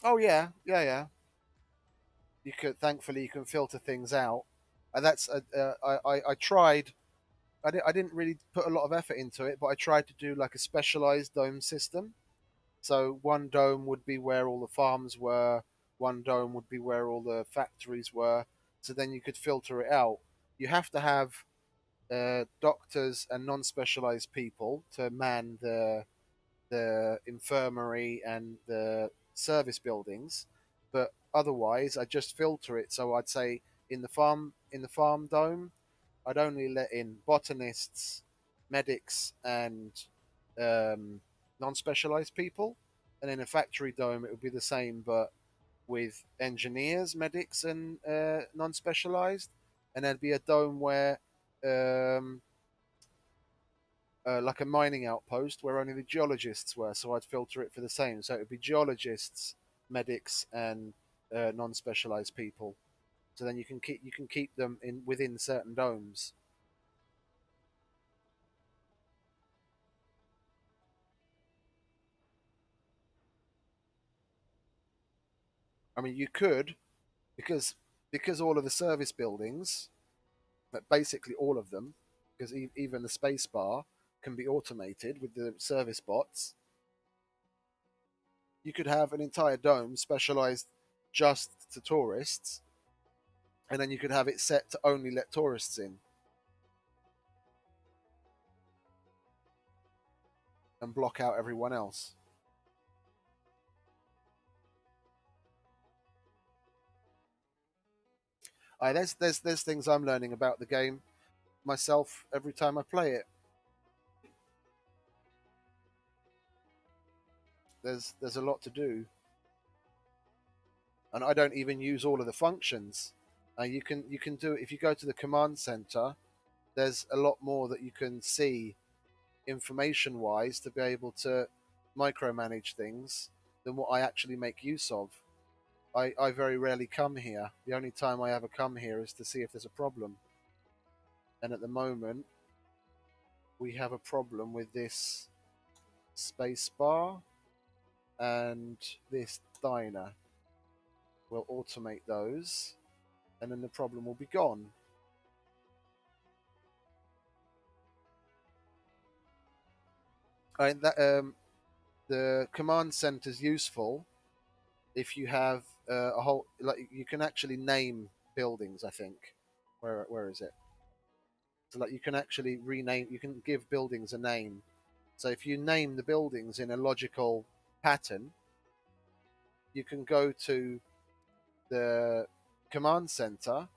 Oh yeah, yeah. You could, thankfully, you can filter things out. And that's I tried. I didn't really put a lot of effort into it, but I tried to do like a specialized dome system. So one dome would be where all the farms were. One dome would be where all the factories were. So then you could filter it out. You have to have doctors and non-specialized people to man the infirmary and the service buildings, but otherwise I just filter it. So I'd say in the farm dome, I'd only let in botanists, medics, and non-specialized people, and in a factory dome it would be the same, but with engineers, medics, and non-specialized, and there'd be a dome where um, like a mining outpost where only the geologists were. So I'd filter it for the same. So it would be geologists, medics, and non-specialized people. So then you can keep them in within certain domes. I mean, you could because all of the service buildings, but basically all of them, because even the space bar can be automated with the service bots. You could have an entire dome specialized just to tourists, and then you could have it set to only let tourists in and block out everyone else. There's things I'm learning about the game myself every time I play it. There's a lot to do, and I don't even use all of the functions. You can do it if you go to the command center. There's a lot more that you can see information wise to be able to micromanage things than what I actually make use of. I very rarely come here. The only time I ever come here is to see if there's a problem. And at the moment, we have a problem with this space bar. and this diner. We'll automate those, and then the problem will be gone. The command center is useful if you have a whole, like, you can actually name buildings. I think where is it? So like you can actually rename. You can give buildings a name. So if you name the buildings in a logical pattern, you can go to the command center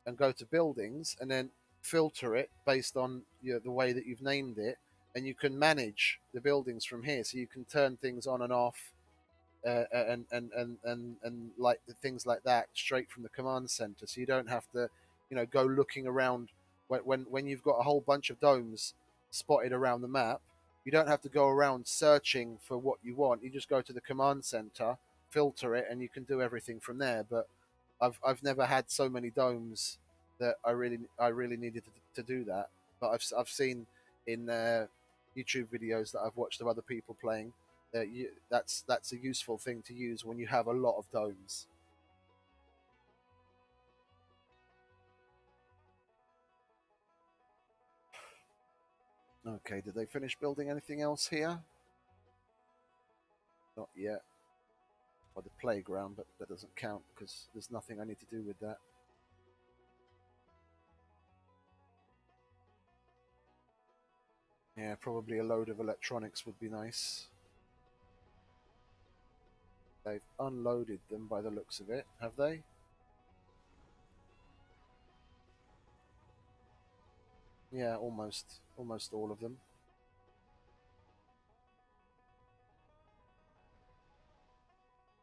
and go to buildings and then filter it based on the way that you've named it, and you can manage the buildings from here. So you can turn things on and off, and like the things like that straight from the command center. So you don't have to, go looking around when you've got a whole bunch of domes spotted around the map. You don't have to go around searching for what you want. You just go to the command center, filter it, and you can do everything from there. But I've never had so many domes that I really needed to do that. But I've seen in YouTube videos that I've watched of other people playing that that's a useful thing to use when you have a lot of domes. Okay, did they finish building anything else here? Not yet. Or the playground, but that doesn't count because there's nothing I need to do with that. Yeah, probably a load of electronics would be nice. They've unloaded them by the looks of it, have they? Yeah, almost all of them.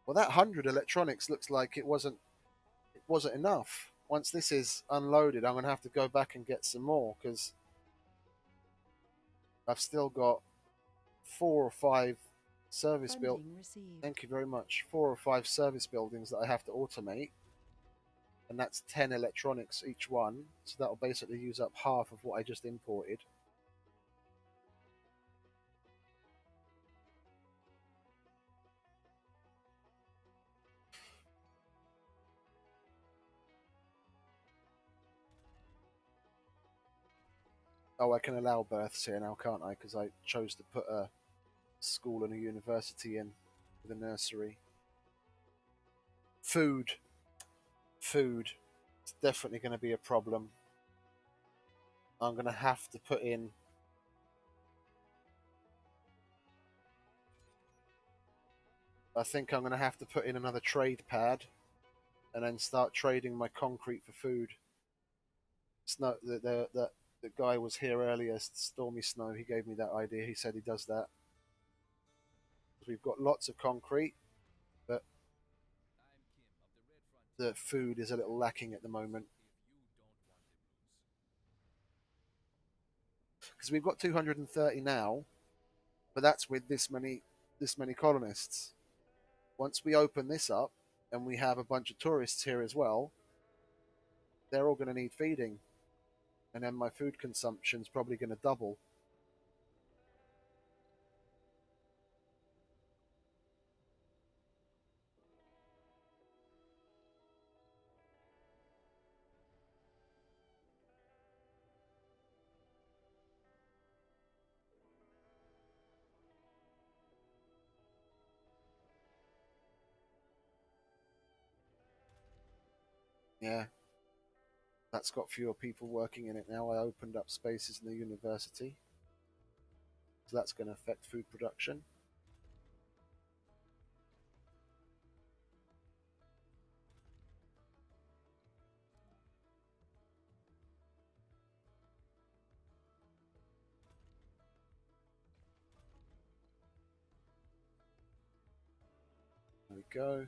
Well, that 100 electronics looks like it wasn't enough. Once this is unloaded, I'm gonna have to go back and get some more because I've still got 4 or 5 service built. Funding received. Thank you very much. 4 or 5 service buildings that I have to automate, and that's 10 electronics each one. So that'll basically use up half of what I just imported. Oh, I can allow births here now, can't I? Because I chose to put a school and a university in with a nursery. Food. Food. It's definitely going to be a problem. I'm going to have to put in. I think I'm going to have to put in another trade pad and then start trading my concrete for food. Snow, the guy was here earlier, Stormy Snow. He gave me that idea. He said he does that. We've got lots of concrete, but the food is a little lacking at the moment because we've got 230 now, but that's with this many colonists. Once we open this up and we have a bunch of tourists here as well, they're all going to need feeding, and then my food consumption is probably going to double. Yeah, that's got fewer people working in it now. I opened up spaces in the university, so that's going to affect food production. There we go.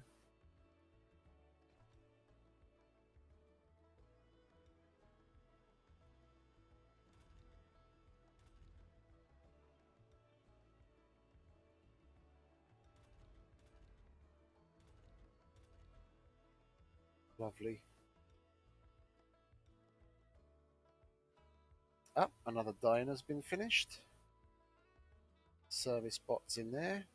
Lovely. Ah, another diner's been finished. Service bots in there.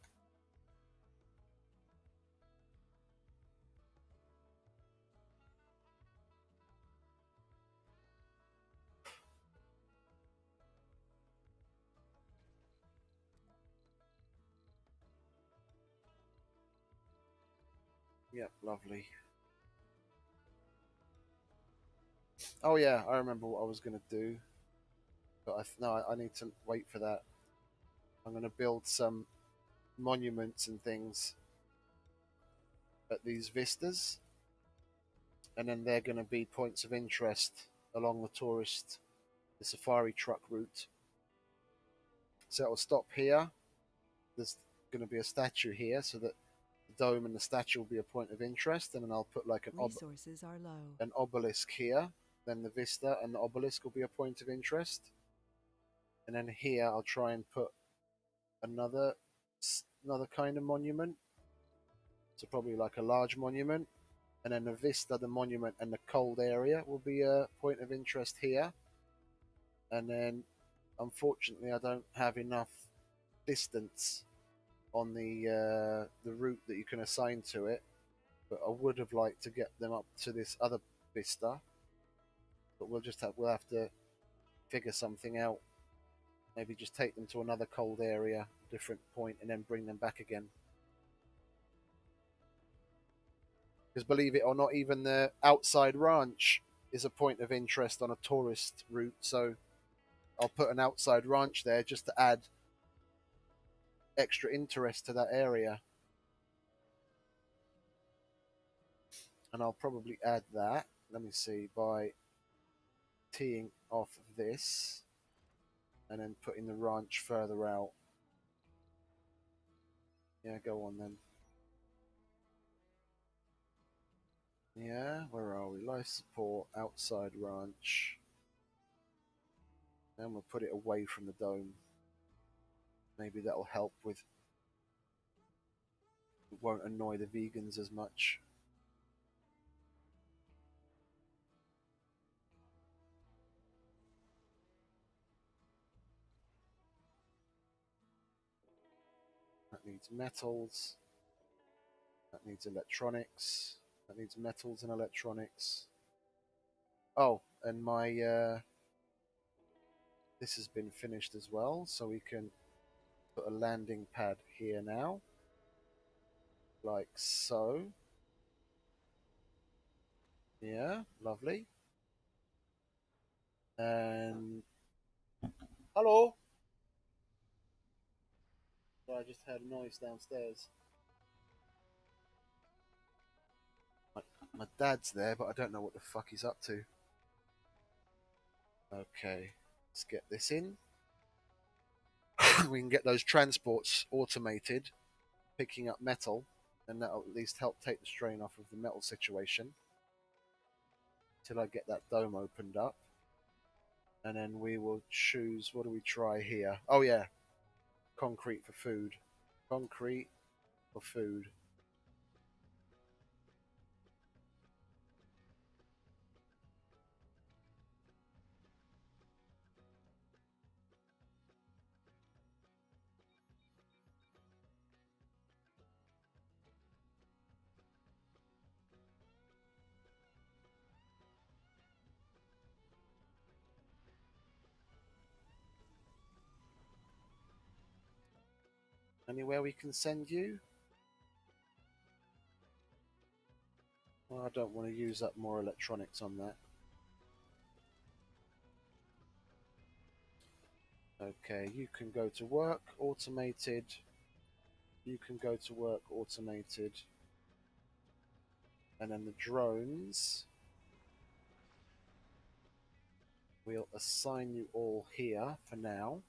Yep, lovely. Oh yeah, I remember what I was going to do, but no, I need to wait for that. I'm going to build some monuments and things at these vistas, and then they're going to be points of interest along the safari truck route. So it'll stop here. There's going to be a statue here, so that the dome and the statue will be a point of interest, and then I'll put like Resources are low. an obelisk here. Then the vista and the obelisk will be a point of interest, and then here I'll try and put another another kind of monument. So probably like a large monument, and then the vista, the monument, and the cold area will be a point of interest here. And then, unfortunately, I don't have enough distance on the route that you can assign to it. But I would have liked to get them up to this other vista. But we'll have to figure something out. Maybe just take them to another cold area, different point, and then bring them back again. Because believe it or not, even the outside ranch is a point of interest on a tourist route. So I'll put an outside ranch there just to add extra interest to that area. And I'll probably add that, let me see, by teeing off of this and then putting the ranch further out. Yeah, go on then. Yeah, where are we? Life support, outside ranch. And we'll put it away from the dome. Maybe that'll help with... It won't annoy the vegans as much. That needs metals. That needs electronics. That needs metals and electronics. Oh, and my this has been finished as well, so we can put a landing pad here now, like so. Yeah, lovely. And hello. So I just heard a noise downstairs. My dad's there, but I don't know what the fuck he's up to. Okay, let's get this in. We can get those transports automated, picking up metal, and that'll at least help take the strain off of the metal situation till I get that dome opened up. And then we will choose, what do we try here? Oh yeah, concrete for food. Concrete for food. Anywhere we can send you? Well, I don't want to use up more electronics on that. Okay, you can go to work, automated. You can go to work, automated. And then the drones, we'll assign you all here for now.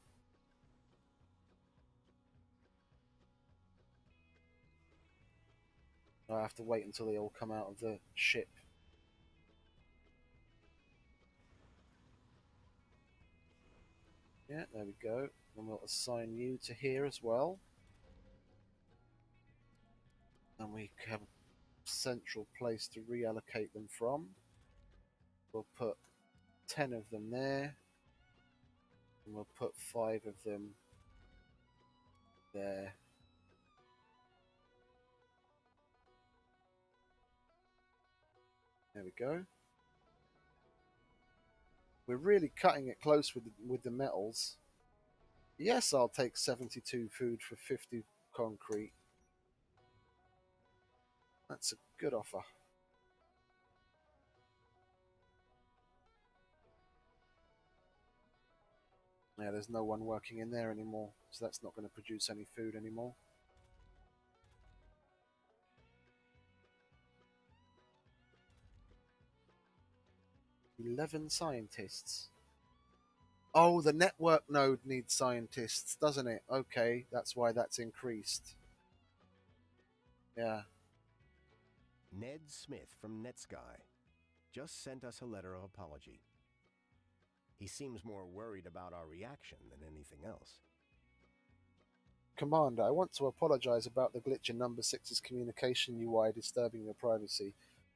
I have to wait until they all come out of the ship. Yeah, there we go. And we'll assign you to here as well. And we have a central place to reallocate them from. We'll put 10 of them there. And we'll put 5 of them there. There we go. We're really cutting it close with the metals. Yes, I'll take 72 food for 50 concrete. That's a good offer. Yeah, there's no one working in there anymore, so that's not going to produce any food anymore. 11 scientists. Oh, the network node needs scientists, doesn't it? Okay, that's why that's increased. Yeah. Ned Smith from NetSky just sent us a letter of apology. He seems more worried about our reaction than anything else. Commander, I want to apologize about the glitch in Number 6's communication UI disturbing your privacy.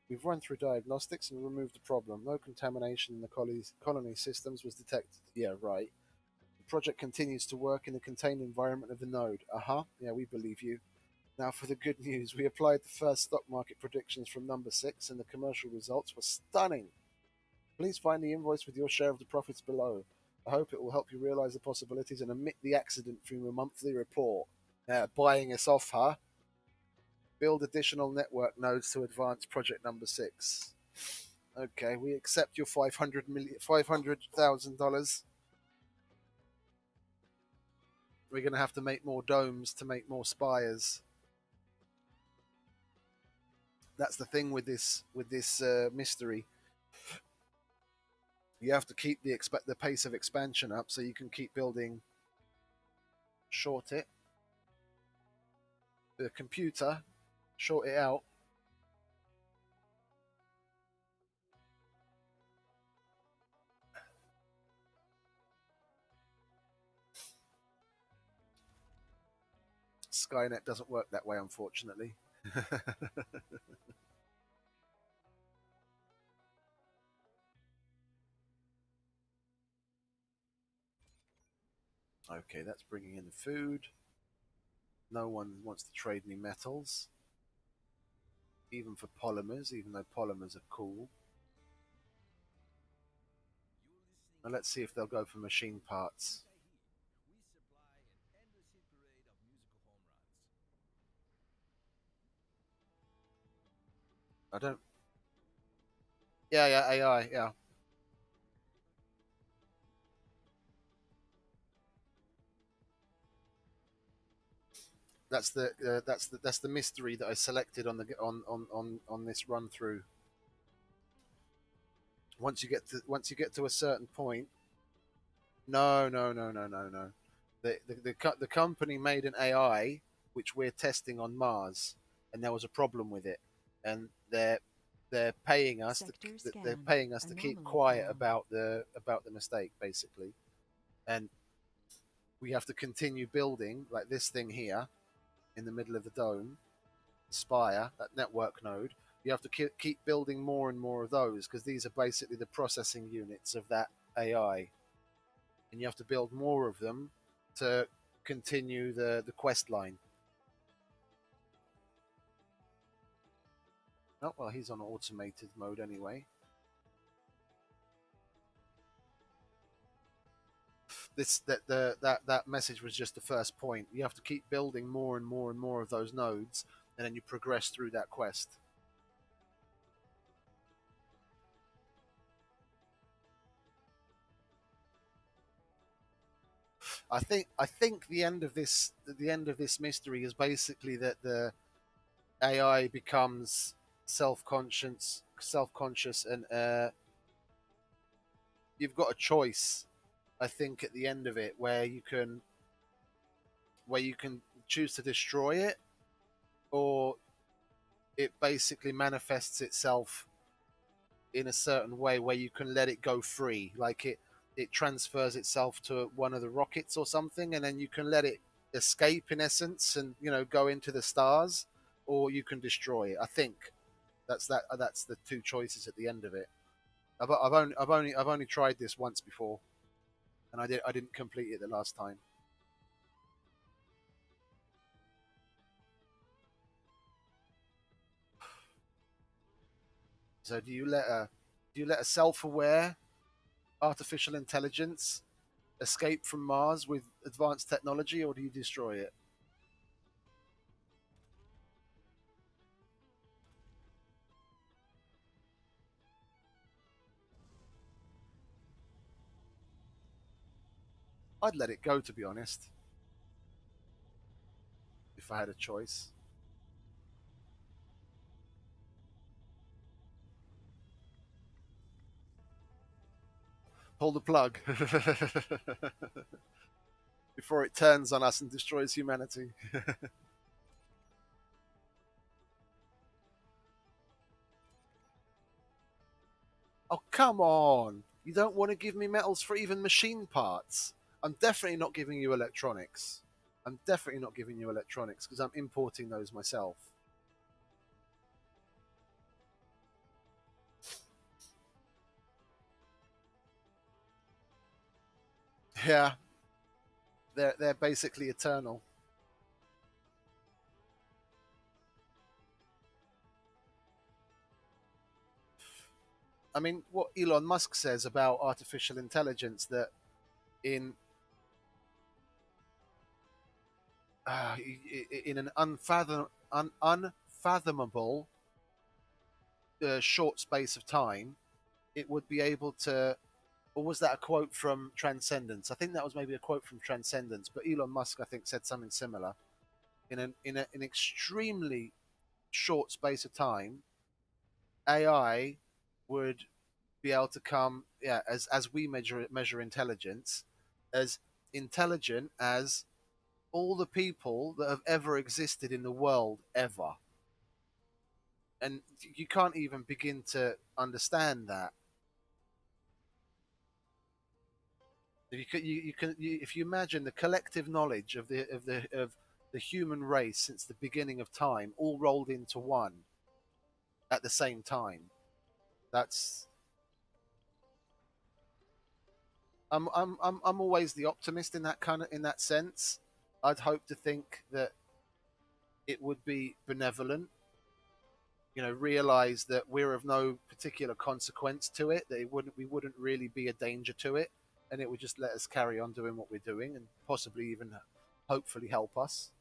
We've run through diagnostics and removed the problem. No contamination in the colony systems was detected. Yeah, right. The project continues to work in the contained environment of the node. Yeah, we believe you. Now for the good news. We applied the first stock market predictions from Number 6 and the commercial results were stunning. Please find the invoice with your share of the profits below. I hope it will help you realize the possibilities and omit the accident from your monthly report. Buying us off, huh? Build additional network nodes to advance project Number 6. Okay, we accept your $500,000. We're going to have to make more domes to make more spires. That's the thing with this mystery. You have to keep the pace of expansion up so you can keep building. Short it. The computer, short it out. Skynet doesn't work that way, unfortunately. Okay, that's bringing in the food. No one wants to trade me metals, even for polymers, even though polymers are cool. Now let's see if they'll go for machine parts. I don't. Yeah, AI, yeah. That's the mystery that I selected on the on this run through. Once you get to a certain point, no. The company made an AI which we're testing on Mars, and there was a problem with it, and they're paying us to keep quiet about the mistake, basically, and we have to continue building like this thing here in the middle of the dome, Spire, that network node. You have to keep building more and more of those because these are basically the processing units of that AI, and you have to build more of them to continue the quest line. Oh well, he's on automated mode anyway. That message was just the first point. You have to keep building more and more and more of those nodes, and then you progress through that quest. I think the end of this mystery is basically that the AI becomes self conscious, and you've got a choice. I think at the end of it, where you can choose to destroy it, or it basically manifests itself in a certain way where you can let it go free, like it transfers itself to one of the rockets or something, and then you can let it escape in essence, and go into the stars, or you can destroy it. I think that's the two choices at the end of it. I've only tried this once before, and I didn't complete it the last time. So do you let a self-aware artificial intelligence escape from Mars with advanced technology, or do you destroy it? I'd let it go, to be honest, if I had a choice. Pull the plug before it turns on us and destroys humanity. Oh, come on. You don't want to give me metals for even machine parts. I'm definitely not giving you electronics. I'm definitely not giving you electronics because I'm importing those myself. Yeah, they're basically eternal. I mean, what Elon Musk says about artificial intelligence that in in an unfathomable short space of time, it would be able to. Or was that a quote from Transcendence? I think that was maybe a quote from Transcendence. But Elon Musk, I think, said something similar. In an extremely short space of time, AI would be able to come, yeah, as we measure intelligence, as intelligent as all the people that have ever existed in the world ever. And you can't even begin to understand that. If you imagine the collective knowledge of the human race since the beginning of time, all rolled into one at the same time. That's I'm always the optimist in that sense. I'd hope to think that it would be benevolent, realize that we're of no particular consequence to it, that we wouldn't really be a danger to it, and it would just let us carry on doing what we're doing and possibly even hopefully help us.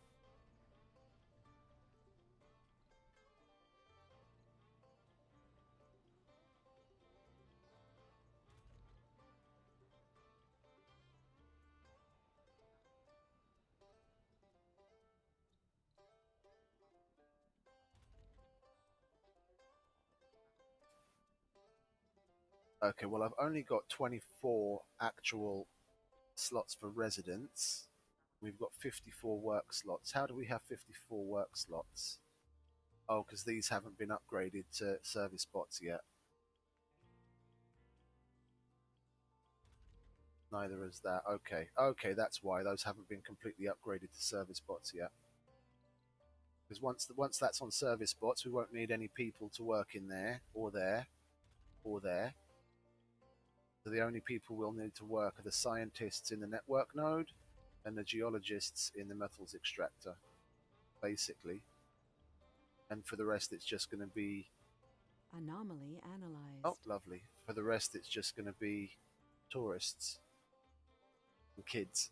Okay, well, I've only got 24 actual slots for residents. We've got 54 work slots. How do we have 54 work slots? Oh, because these haven't been upgraded to service bots yet. Neither is that. Okay, okay, that's why those haven't been completely upgraded to service bots yet. Because once that's on service bots, we won't need any people to work in there or there or there. So the only people we'll need to work are the scientists in the network node and the geologists in the metals extractor, basically. And for the rest, it's just going to be. Anomaly Oh, analyzed. lovely. For the rest, it's just going to be tourists and kids.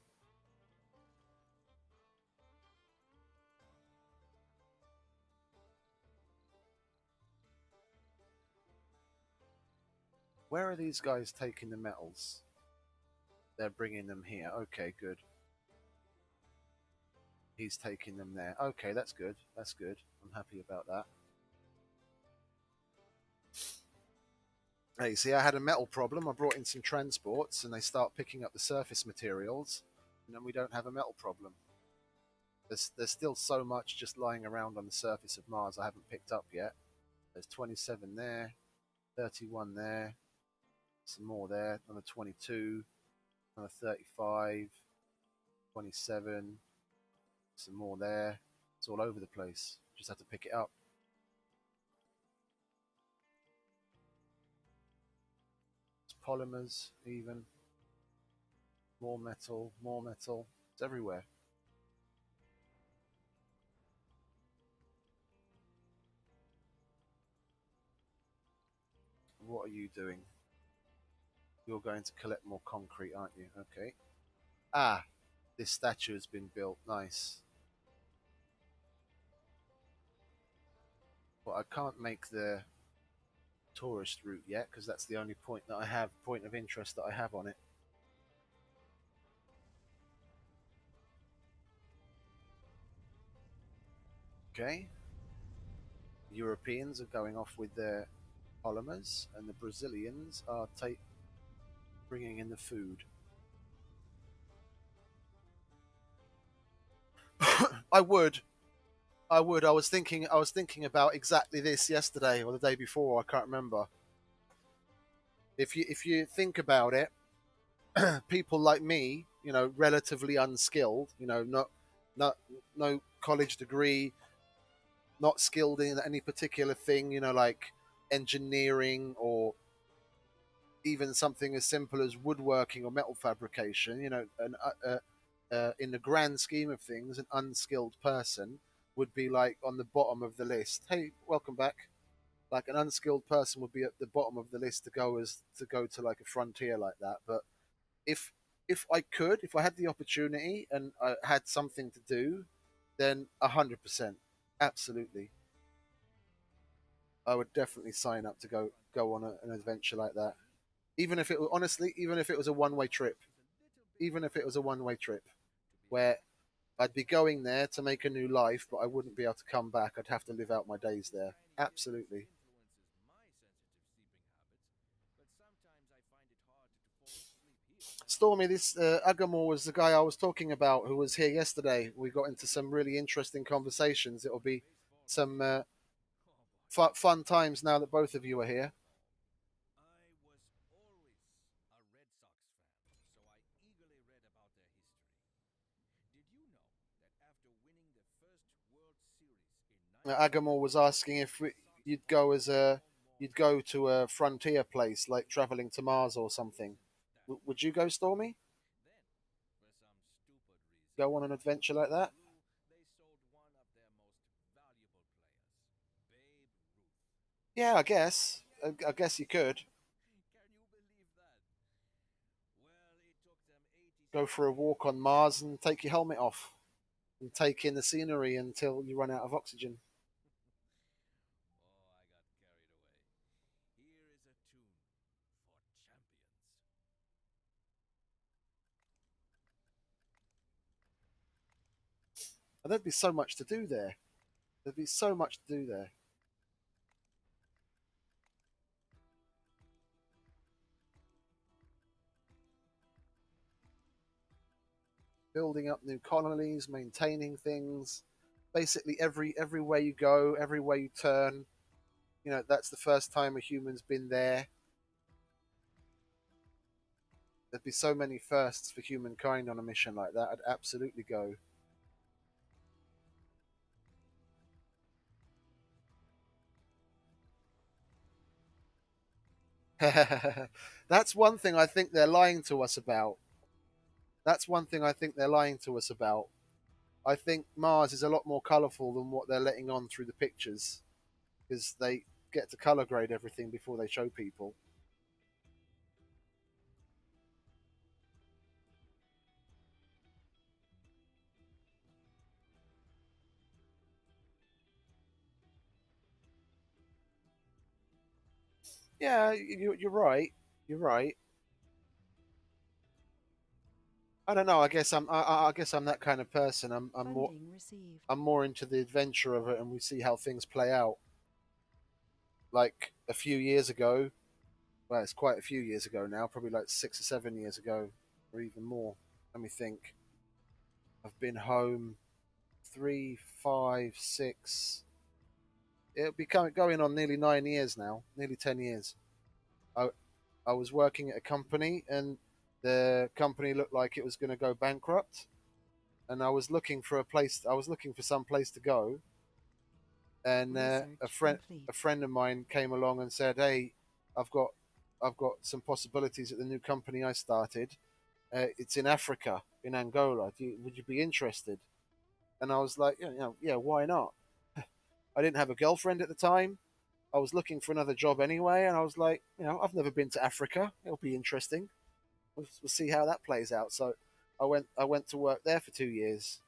Where are these guys taking the metals? They're bringing them here. Okay, good. He's taking them there. Okay, that's good. That's good. I'm happy about that. Hey, see, I had a metal problem. I brought in some transports and they start picking up the surface materials, and then we don't have a metal problem. There's still so much just lying around on the surface of Mars I haven't picked up yet. There's 27 there, 31 there, some more there, another 22, another 35, 27, some more there. It's all over the place. Just have to pick it up. It's polymers, even. More metal, more metal. It's everywhere. What are you doing? You're going to collect more concrete, aren't you? Okay. Ah, this statue has been built. Nice. Well, I can't make the tourist route yet because that's the only point of interest that I have on it. Okay. Europeans are going off with their polymers, and the Brazilians are bringing in the food. I would. I would. I was thinking. I was thinking about exactly this yesterday or the day before. I can't remember. If you think about it, people like me, relatively unskilled, not no college degree, not skilled in any particular thing, like engineering or even something as simple as woodworking or metal fabrication, in the grand scheme of things, an unskilled person would be like on the bottom of the list. Hey, welcome back. Like an unskilled person would be at the bottom of the list to go to like a frontier like that. But if if I had the opportunity and I had something to do, then 100%, absolutely, I would definitely sign up to go on an adventure like that. Even if it was honestly, even if it was a one-way trip, even if it was a one-way trip where I'd be going there to make a new life, but I wouldn't be able to come back. I'd have to live out my days there. Absolutely. Stormy, this Agamor was the guy I was talking about who was here yesterday. We got into some really interesting conversations. It'll be some fun times now that both of you are here. Agamor was asking if you'd go as a you'd go to a frontier place like traveling to Mars or something. Would you go, Stormy? Go on an adventure like that? Yeah, I guess. I guess you could go for a walk on Mars and take your helmet off and take in the scenery until you run out of oxygen. And there'd be so much to do there. There'd be so much to do there. Building up new colonies, maintaining things. Basically, everywhere you go, everywhere you turn, that's the first time a human's been there. There'd be so many firsts for humankind on a mission like that. I'd absolutely go. That's one thing I think they're lying to us about. That's one thing I think they're lying to us about. I think Mars is a lot more colourful than what they're letting on through the pictures because they get to colour grade everything before they show people. Yeah, you're right. You're right. I don't know. I guess I'm that kind of person. Funding received. I'm more into the adventure of it, and we see how things play out. Like a few years ago, well, it's quite a few years ago now, probably like 6 or 7 years ago, or even more. Let me think. I've been home 3, 5, 6. It'll be going on nearly 9 years now, nearly 10 years. I I was working at a company, and the company looked like it was going to go bankrupt, and I was looking for a place. I was looking for some place to go, and Research a complete. friend of mine came along and said, "Hey, I've got I've got some possibilities at the new company I started. It's in Africa, in Angola. Would you be interested?" And I was like, yeah, why not? I didn't have a girlfriend at the time. I was looking for another job anyway, and I was like, I've never been to Africa. It'll be interesting. We'll see how that plays out. So I went to work there for 2 years,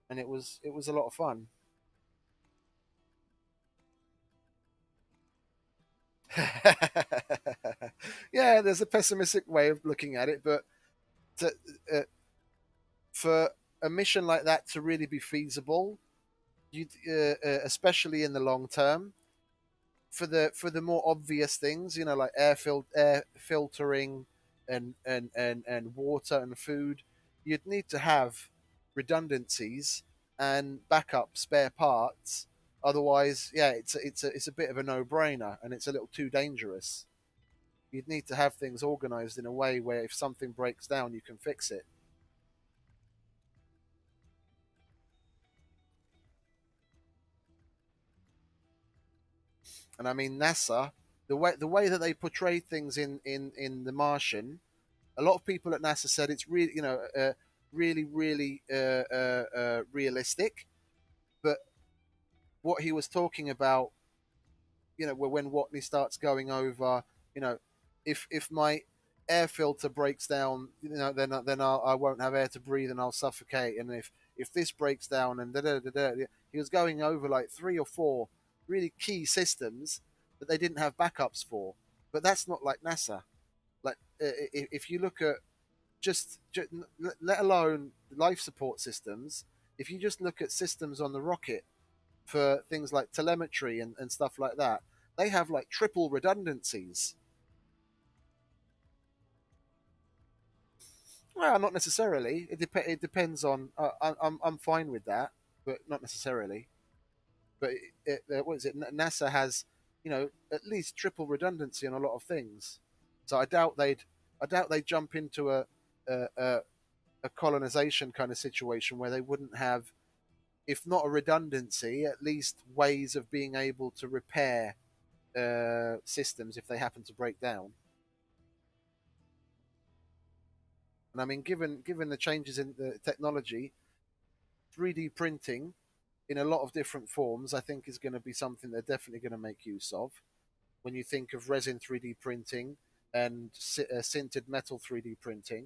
and it was a lot of fun. Yeah, there's a pessimistic way of looking at it, but to, uh, for a mission like that to really be feasible, You, especially in the long term, for the more obvious things, you know, like air filtering and water and food, you'd need to have redundancies and backup spare parts. Otherwise, yeah, it's a bit of a no brainer, and it's a little too dangerous. You'd need to have things organized in a way where if something breaks down, you can fix it. And I mean, NASA, the way that they portray things in The Martian, a lot of people at NASA said it's really, really realistic. But what he was talking about, when Watney starts going over, you know, if my air filter breaks down, then I won't have air to breathe and I'll suffocate. And if this breaks down and da da da da, he was going over like three or four really key systems that they didn't have backups for. But that's not like NASA. Like if you look at just let alone life support systems, if you just look at systems on the rocket for things like telemetry and stuff like that, they have like triple redundancies. Well, not necessarily. It depends on. I'm fine with that, but not necessarily. But what is it? NASA has, at least triple redundancy on a lot of things. So I doubt they'd jump into a, a, a colonization kind of situation where they wouldn't have, if not a redundancy, at least ways of being able to repair systems if they happen to break down. And I mean, given the changes in the technology, 3D printing in a lot of different forms, I think is going to be something they're definitely going to make use of. When you think of resin 3D printing and sintered metal 3D printing,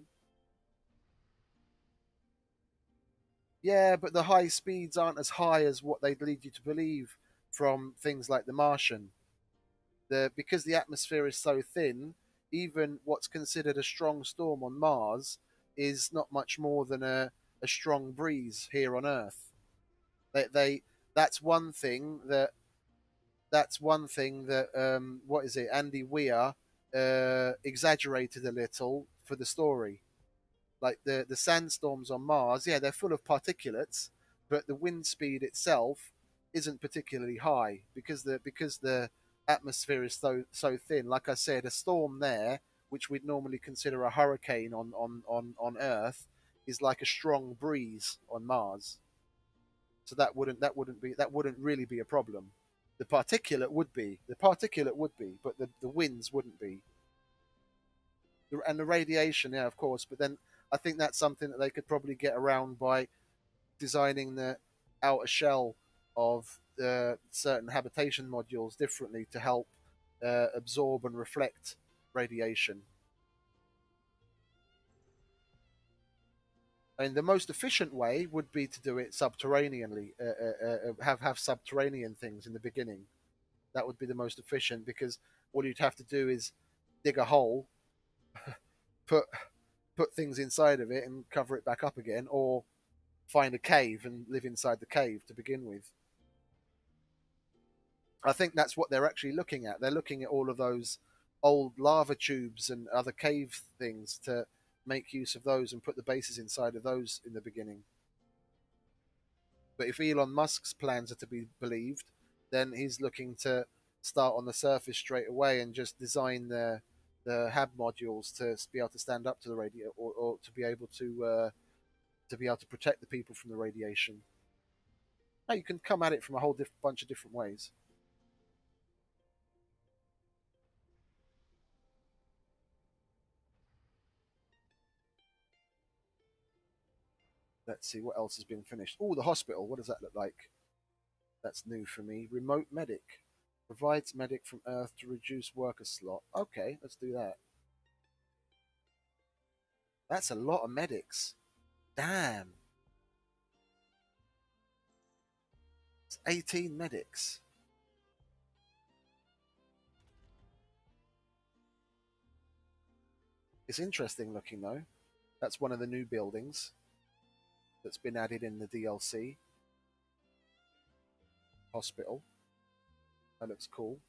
yeah, but the high speeds aren't as high as what they'd lead you to believe from things like The Martian. Because the atmosphere is so thin, even what's considered a strong storm on Mars is not much more than a strong breeze here on Earth. They that's one thing that what is it? Andy Weir exaggerated a little for the story. Like the sandstorms on Mars, yeah, they're full of particulates, but the wind speed itself isn't particularly high because the atmosphere is so thin. Like I said, a storm there, which we'd normally consider a hurricane on Earth, is like a strong breeze on Mars. So that wouldn't really be a problem. The particulate would be, but the winds wouldn't be. And the radiation, yeah, of course. But then I think that's something that they could probably get around by designing the outer shell of certain habitation modules differently to help absorb and reflect radiation. And the most efficient way would be to do it subterraneanly, have subterranean things in the beginning. That would be the most efficient because all you'd have to do is dig a hole, put things inside of it, and cover it back up again, or find a cave and live inside the cave to begin with. I think that's what they're actually looking at. They're looking at all of those old lava tubes and other cave things to make use of those and put the bases inside of those in the beginning. But if Elon Musk's plans are to be believed, then he's looking to start on the surface straight away and just design the hab modules to be able to stand up to the radio, or to be able to protect the people from the radiation. Now you can come at it from a whole bunch of different ways. Let's see what else has been finished. Oh, the hospital. What does that look like? That's new for me. Remote medic provides medic from Earth to reduce worker slot. Okay, let's do that. That's a lot of medics. Damn, it's 18 medics. It's interesting looking though. That's one of the new buildings that's been added in the DLC. hospital. That looks cool.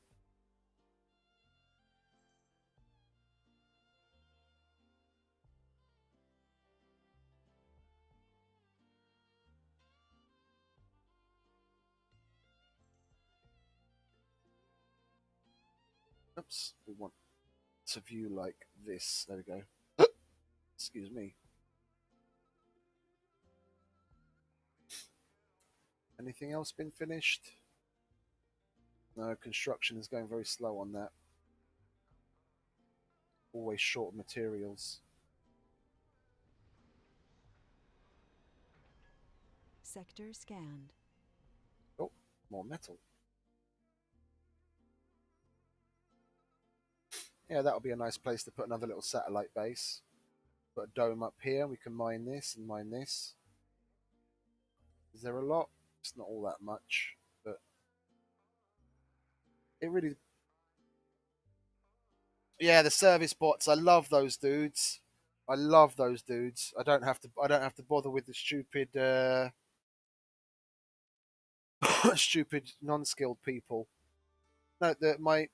Oops, we want to view like this. There we go. Excuse me. Anything else been finished? No, construction is going very slow on that. Always short of materials. Sector scanned. Oh, more metal. Yeah, that'll be a nice place to put another little satellite base. Put a dome up here. We can mine this and mine this. Is there a lot? It's not all that much, but it really. Yeah, the service bots. I love those dudes. I love those dudes. I don't have to. I don't have to bother with the stupid, stupid non-skilled people. No, my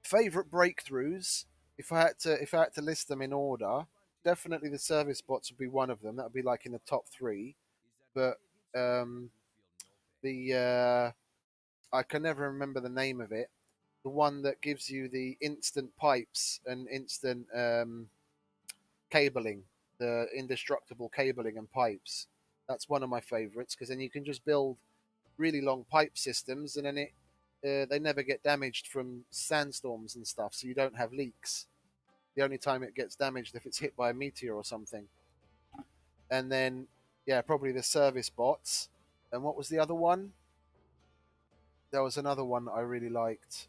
favorite breakthroughs. If I had to list them in order, definitely the service bots would be one of them. That would be like in the top three. But um, the I can never remember the name of it. The one that gives you the instant pipes and instant cabling, the indestructible cabling and pipes. That's one of my favorites because then you can just build really long pipe systems and then they never get damaged from sandstorms and stuff, so you don't have leaks. The only time it gets damaged if it's hit by a meteor or something. And then, yeah, probably the service bots. And what was the other one? There was another one that I really liked.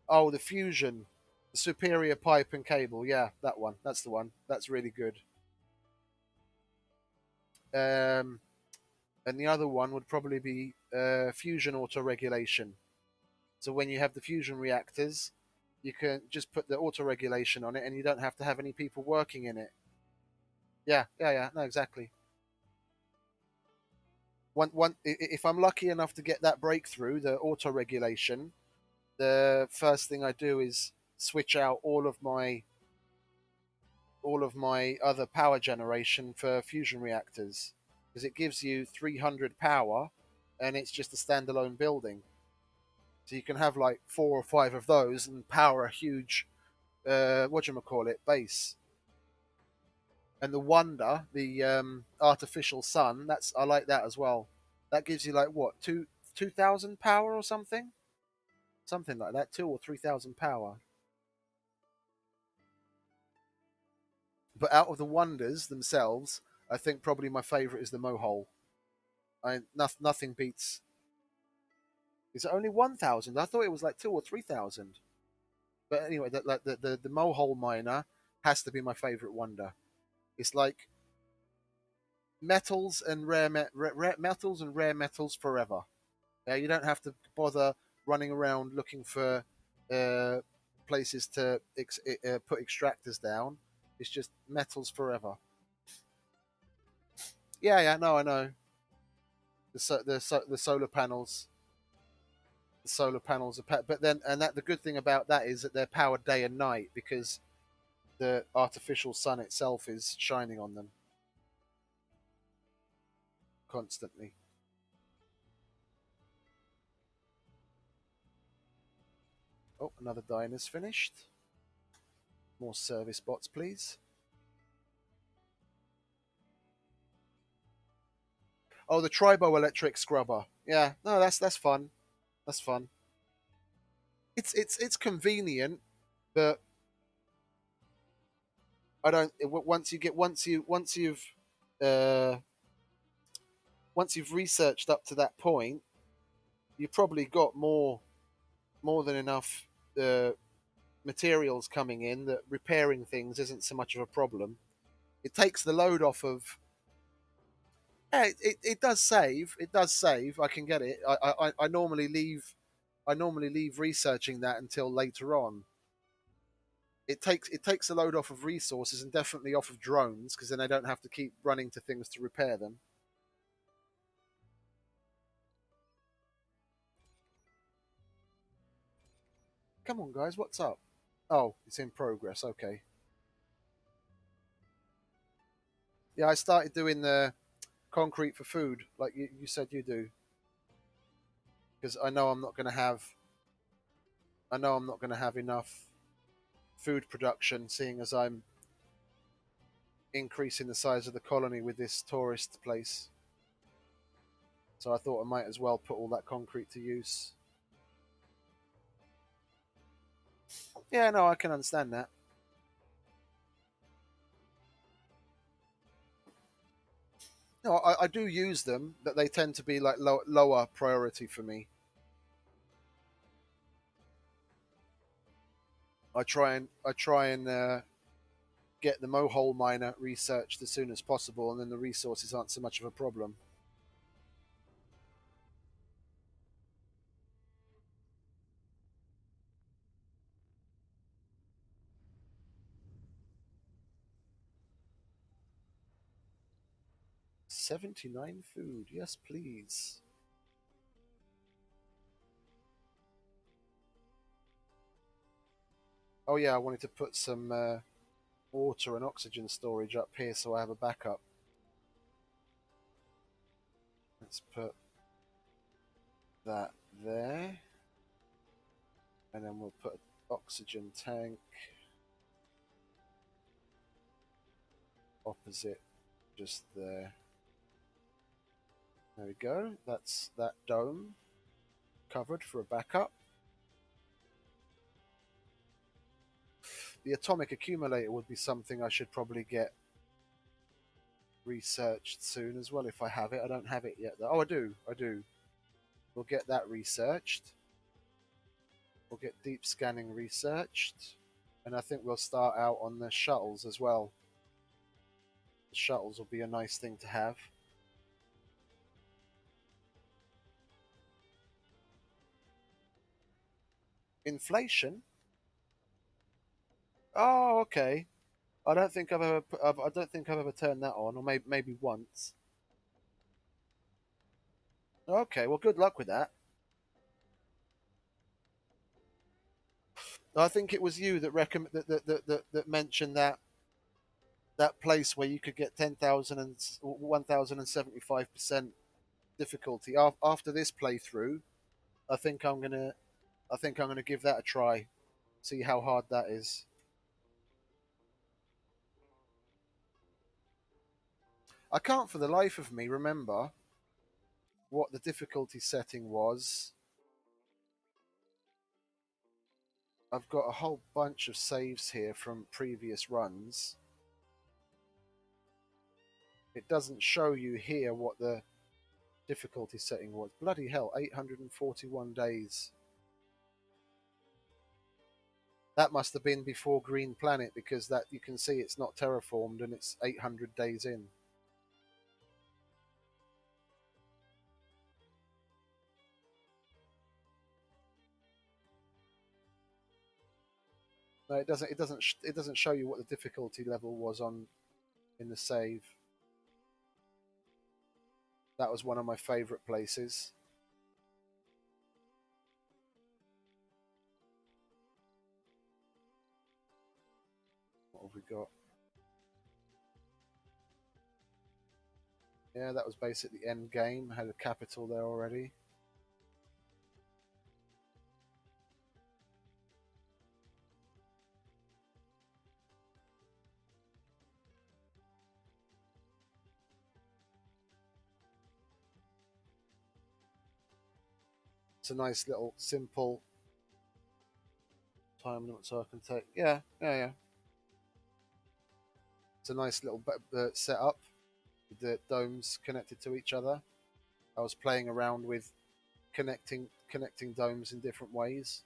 Oh, the fusion, the superior pipe and cable. Yeah, that one. That's the one. That's really good. Um, and the other one would probably be fusion auto regulation. So when you have the fusion reactors, you can just put the auto regulation on it, and you don't have to have any people working in it. Yeah, yeah, yeah. No, exactly. If I'm lucky enough to get that breakthrough, the auto regulation, the first thing I do is switch out all of my other power generation for fusion reactors because it gives you 300 power, and it's just a standalone building. So you can have like 4 or 5 of those and power a huge what you call it base. And the wonder, the artificial sun, that's I like that as well. That gives you like what 2,000 power or something like that, 2 or 3,000 power. But out of the wonders themselves, I think probably my favorite is the mohole. Nothing beats. Is it only 1,000? I thought it was like 2 or 3,000. But anyway, the mohole miner has to be my favorite wonder. It's like metals and rare metals and rare metals forever. Yeah, you don't have to bother running around looking for uh, places to put extractors down. It's just metals forever. Yeah, yeah, no, I know. The solar panels, the solar panels are, but then and that the good thing about that is that they're powered day and night because the artificial sun itself is shining on them constantly. Oh, another dyna's finished. More service bots, please. Oh, the triboelectric scrubber. Yeah, no, that's fun. That's fun. It's convenient, but I don't. Once you get uh, once you've researched up to that point, you've probably got more than enough uh, materials coming in that repairing things isn't so much of a problem. It takes the load off of. Yeah, it does save. It does save. I can get it. I normally leave. I normally leave researching that until later on. It takes a load off of resources and definitely off of drones because then I don't have to keep running to things to repair them. Come on, guys, what's up? Oh, it's in progress. Okay. Yeah, I started doing the concrete for food, like you said you do, because I know I'm not going to have. I know I'm not going to have enough food production, seeing as I'm increasing the size of the colony with this tourist place. So I thought I might as well put all that concrete to use. Yeah, no, I can understand that. No, I do use them, but they tend to be like lower priority for me. I try and get the mohole miner researched as soon as possible, and then the resources aren't so much of a problem. 79 food, yes, please. Oh yeah, I wanted to put some water and oxygen storage up here so I have a backup. Let's put that there, and then we'll put an oxygen tank opposite just there. There we go. That's that dome covered for a backup. The atomic accumulator would be something I should probably get researched soon as well if I have it. I don't have it yet though. Oh, I do. I do. We'll get that researched. We'll get deep scanning researched. And I think we'll start out on the shuttles as well. The shuttles will be a nice thing to have. Inflation? Oh, okay. I don't think I've ever turned that on, or maybe once. Okay, well, good luck with that. I think it was you that that mentioned that place where you could get 10,000 and 1,075% difficulty. After this playthrough, I think I'm gonna I think I'm gonna give that a try. See how hard that is. I can't for the life of me remember what the difficulty setting was. I've got a whole bunch of saves here from previous runs. It doesn't show you here what the difficulty setting was. Bloody hell, 841 days. That must have been before Green Planet because that you can see it's not terraformed and it's 800 days in. No, it doesn't. It doesn't. It doesn't show you what the difficulty level was on in the save. That was one of my favourite places. What have we got? Yeah, that was basically end game. Had a capital there already. It's a nice little simple time limit, so I can take. Yeah, yeah, yeah. It's a nice little setup with the domes connected to each other. I was playing around with connecting domes in different ways.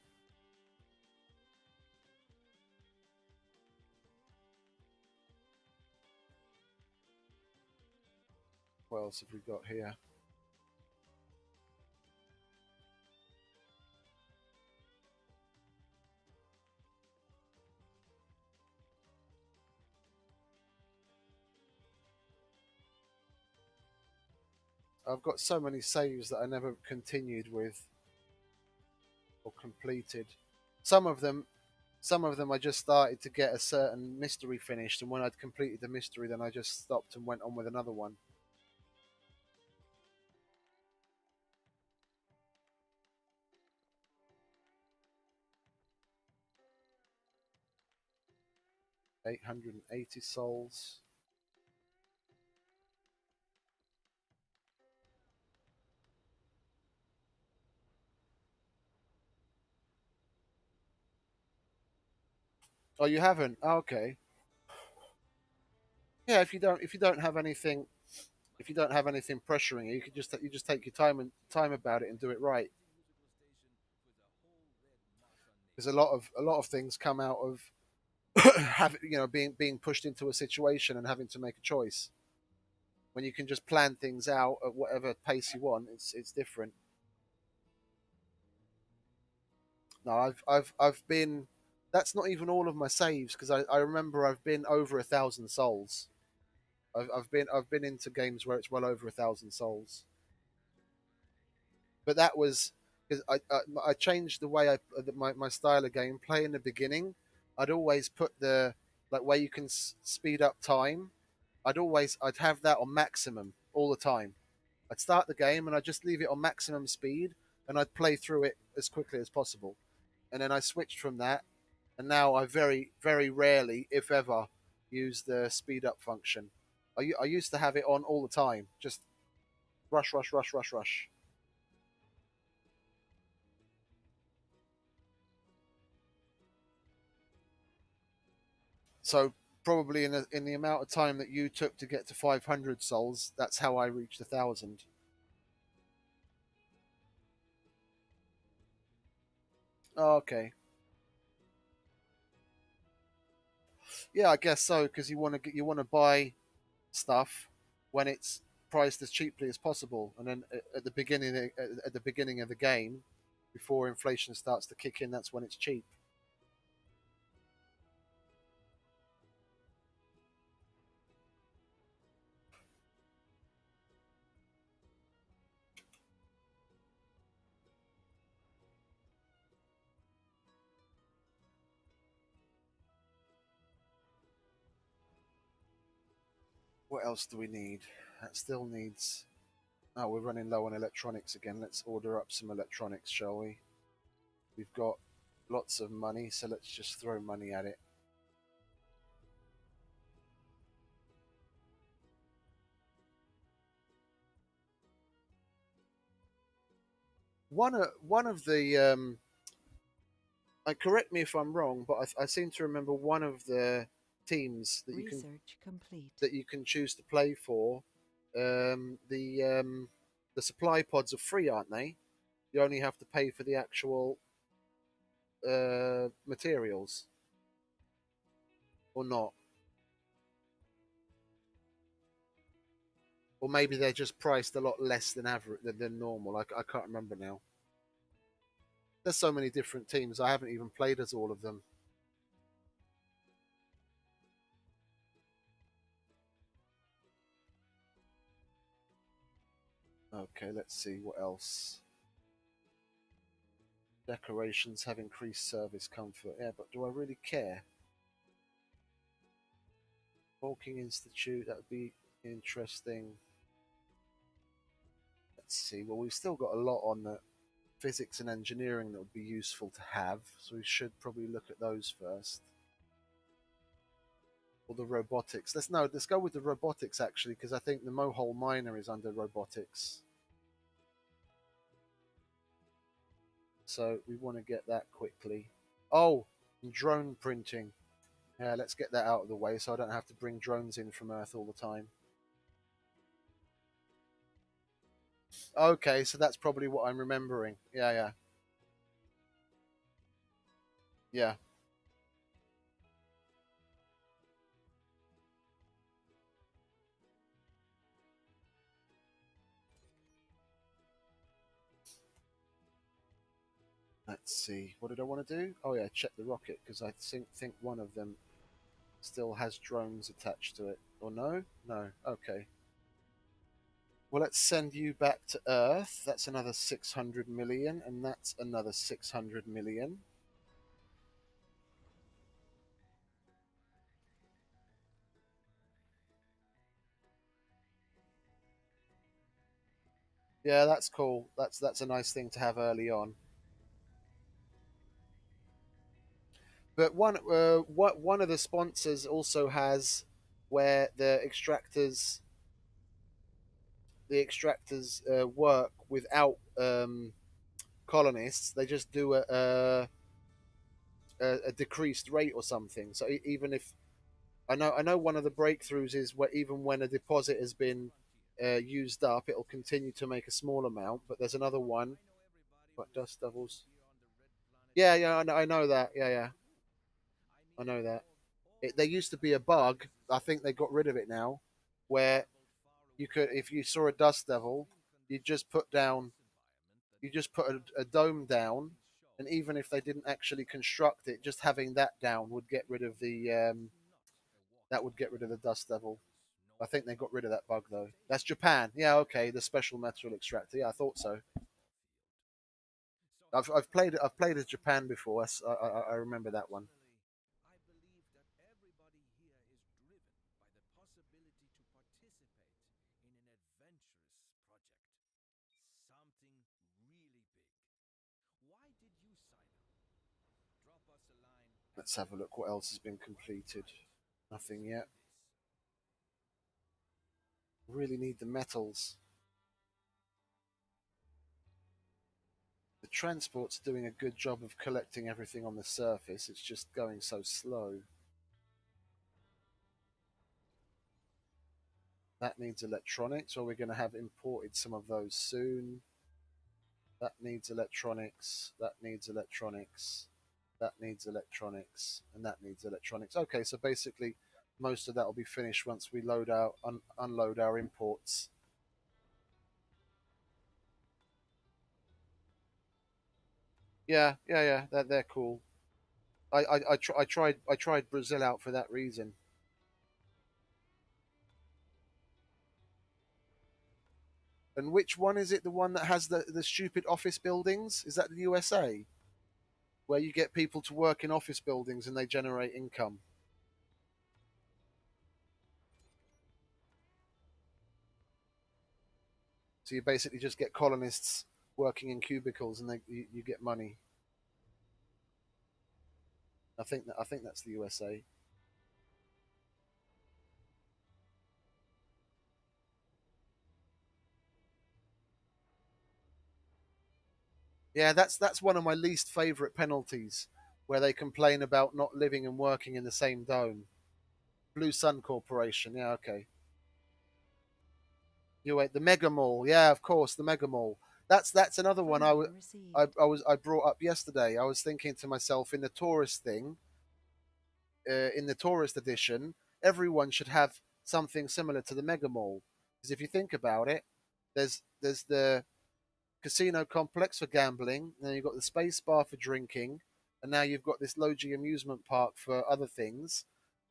What else have we got here? I've got so many saves that I never continued with or completed. Some of them, some of them, I just started to get a certain mystery finished, and when I'd completed the mystery, then I just stopped and went on with another one. 880 souls. Oh, you haven't? Oh, okay. Yeah, if you don't have anything, if you don't have anything pressuring you, you just take your time about it and do it right. Because a lot of things come out of being pushed into a situation and having to make a choice. When you can just plan things out at whatever pace you want, it's different. No, I've been. That's not even all of my saves because I remember I've been over 1,000 souls. I've been into games where it's well over 1,000 souls. But that was because I changed the way my style of gameplay in the beginning. I'd always put the like where you can speed up time. I'd have that on maximum all the time. I'd start the game and I'd just leave it on maximum speed and I'd play through it as quickly as possible. And then I switched from that, and now I very rarely, if ever, use the speed up function. I used to have it on all the time, just rush, rush, rush, rush, rush. So probably in the amount of time that you took to get to 500 souls, that's how I reached 1,000. Oh, okay, yeah, I guess so because you want to buy stuff when it's priced as cheaply as possible, and then at the beginning of the game, before inflation starts to kick in, that's when it's cheap. What else do we need? That still needs. Oh, we're running low on electronics again. Let's order up some electronics, shall we? We've got lots of money, so let's just throw money at it. One of the correct me if I'm wrong, but I seem to remember one of the teams Research complete. that you can choose to play for. The supply pods are free, aren't they? You only have to pay for the actual materials, or not? Or maybe they're just priced a lot less than average than normal. I can't remember now. There's so many different teams. I haven't even played as all of them. Okay, let's see what else. Decorations have increased service comfort. Yeah, but do I really care? Walking Institute, that would be interesting. Let's see. Well, we've still got a lot on the physics and engineering that would be useful to have, so we should probably look at those first. Or the robotics. Let's go with the robotics actually, because I think the Mohole Miner is under robotics. So we want to get that quickly. Oh, drone printing. Yeah, let's get that out of the way so I don't have to bring drones in from Earth all the time. Okay, so that's probably what I'm remembering. Yeah, yeah, yeah. Let's see. What did I want to do? Oh yeah, check the rocket because I think one of them still has drones attached to it. Or no? No. Okay. Well, let's send you back to Earth. That's another 600 million, and that's another 600 million. Yeah, that's cool. That's a nice thing to have early on. But one of the sponsors also has where the extractors work without colonists. They just do a decreased rate or something. So even if I know one of the breakthroughs is where even when a deposit has been used up, it'll continue to make a small amount. But there's another one. What dust devils? Yeah, yeah, I know that. Yeah, yeah, I know that. There used to be a bug. I think they got rid of it now, where you could, if you saw a dust devil, you just put down, you just put a dome down, and even if they didn't actually construct it, just having that down would get rid of the dust devil. I think they got rid of that bug though. That's Japan. Yeah, okay, the special metal extractor. Yeah, I thought so. I've played as Japan before. I remember that one. Let's have a look. What else has been completed? Nothing yet. Really need the metals. The transport's doing a good job of collecting everything on the surface. It's just going so slow. That needs electronics, or we're going to have imported some of those soon. That needs electronics. That needs electronics. That needs electronics. And that needs electronics. Okay, so basically, most of that will be finished once we unload our imports. Yeah, yeah, yeah. They're cool. I tried Brazil out for that reason. And which one is it? The one that has the stupid office buildings? Is that the USA? Where you get people to work in office buildings and they generate income. So you basically just get colonists working in cubicles and you get money. I think that's the USA. Yeah, that's one of my least favorite penalties, where they complain about not living and working in the same dome. Blue Sun Corporation. Yeah, okay. You wait, the Mega Mall. Yeah, of course, the Mega Mall. That's another one Funding received. I brought up yesterday. I was thinking to myself, in the tourist edition, everyone should have something similar to the Mega Mall. Because if you think about it, there's the casino complex for gambling, then you've got the space bar for drinking, and now you've got this Logi amusement park for other things.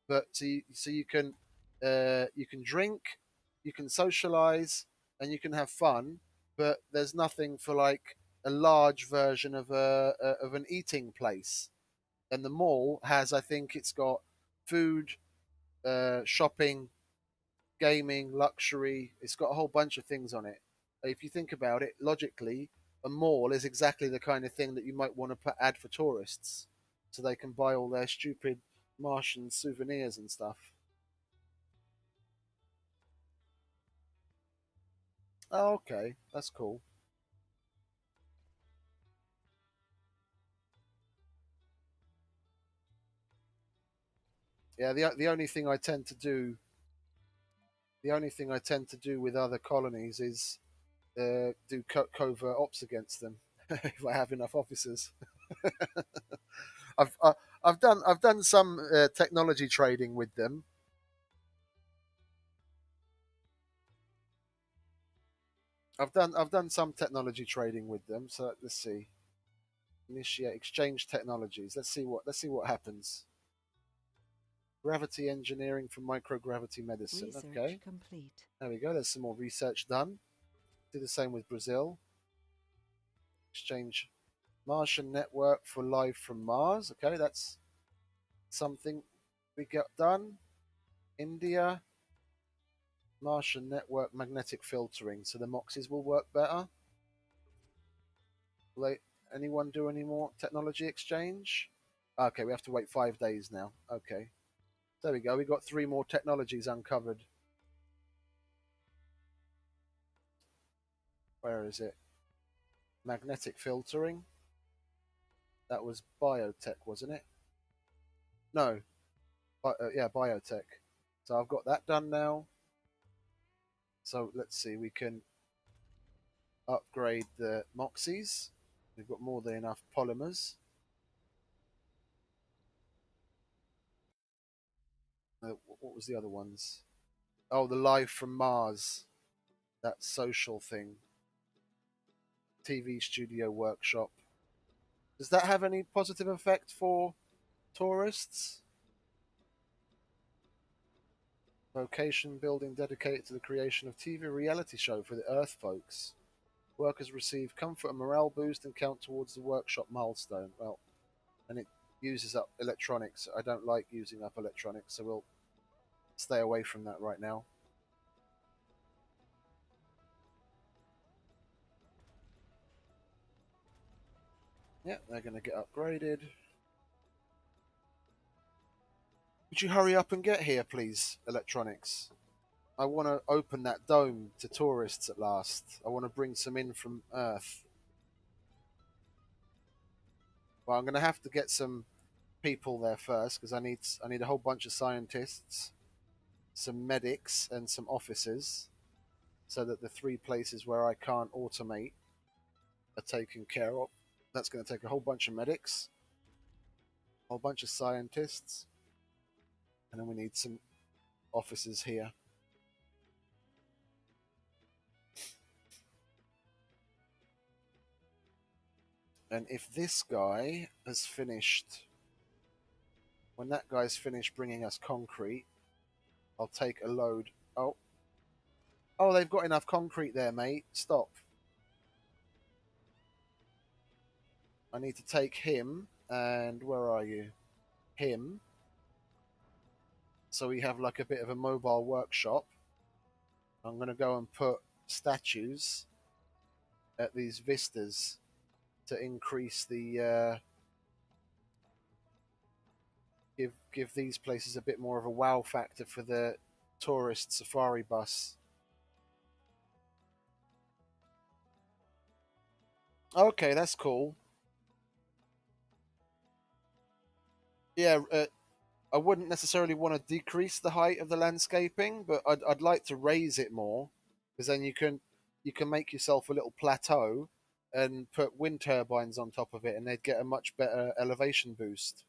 But so you can drink, you can socialize, and you can have fun. But there's nothing for like a large version of an eating place. And the mall has, I think, it's got food, shopping, gaming, luxury. It's got a whole bunch of things on it. If you think about it logically, a mall is exactly the kind of thing that you might want to add for tourists, so they can buy all their stupid Martian souvenirs and stuff. Oh, okay, that's cool. Yeah, the only thing I tend to do with other colonies is do covert ops against them if I have enough officers. I've uh, I've done some technology trading with them. I've done some technology trading with them. So let's see. Initiate exchange technologies. Let's see what happens. Gravity engineering for microgravity medicine. Research Okay, complete. there we go. There's some more research done. Do the same with Brazil. Exchange Martian network for life from Mars. Okay, that's something we got done. India. Martian network magnetic filtering, so the Moxies will work better. Will they, anyone do any more technology exchange? Okay, we have to wait 5 days now. Okay. There we go. We got 3 more technologies uncovered. Where is it? Magnetic filtering. That was biotech, wasn't it? No. Yeah, biotech. So I've got that done now. So let's see. We can upgrade the Moxies. We've got more than enough polymers. What was the other ones? Oh, the Live from Mars. That social thing. TV studio workshop. Does that have any positive effect for tourists? Location building dedicated to the creation of TV reality show for the Earth folks. Workers receive comfort and morale boost and count towards the workshop milestone. Well, and it uses up electronics. I don't like using up electronics, so we'll stay away from that right now. Yeah, they're going to get upgraded. Would you hurry up and get here, please, electronics? I want to open that dome to tourists at last. I want to bring some in from Earth. Well, I'm going to have to get some people there first because I need a whole bunch of scientists, some medics, and some officers, so that the 3 places where I can't automate are taken care of. That's going to take a whole bunch of medics, a whole bunch of scientists, and then we need some officers here. And if this guy has finished, when that guy's finished bringing us concrete, I'll take a load. Oh, they've got enough concrete there, mate. Stop. I need to take him, and where are you? Him. So we have like a bit of a mobile workshop. I'm going to go and put statues at these vistas to increase the give these places a bit more of a wow factor for the tourist safari bus. Okay, that's cool. Yeah, I wouldn't necessarily want to decrease the height of the landscaping, but I'd like to raise it more because then you can make yourself a little plateau and put wind turbines on top of it, and they'd get a much better elevation boost.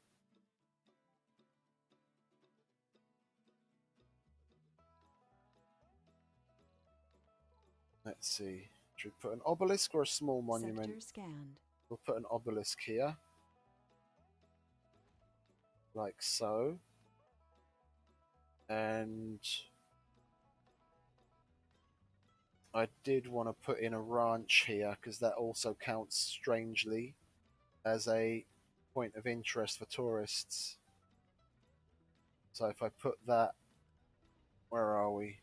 Let's see. Should we put an obelisk or a small monument? Sector scanned. We'll put an obelisk here, like so. And I did want to put in a ranch here because that also counts strangely as a point of interest for tourists. So if I put that, where are we?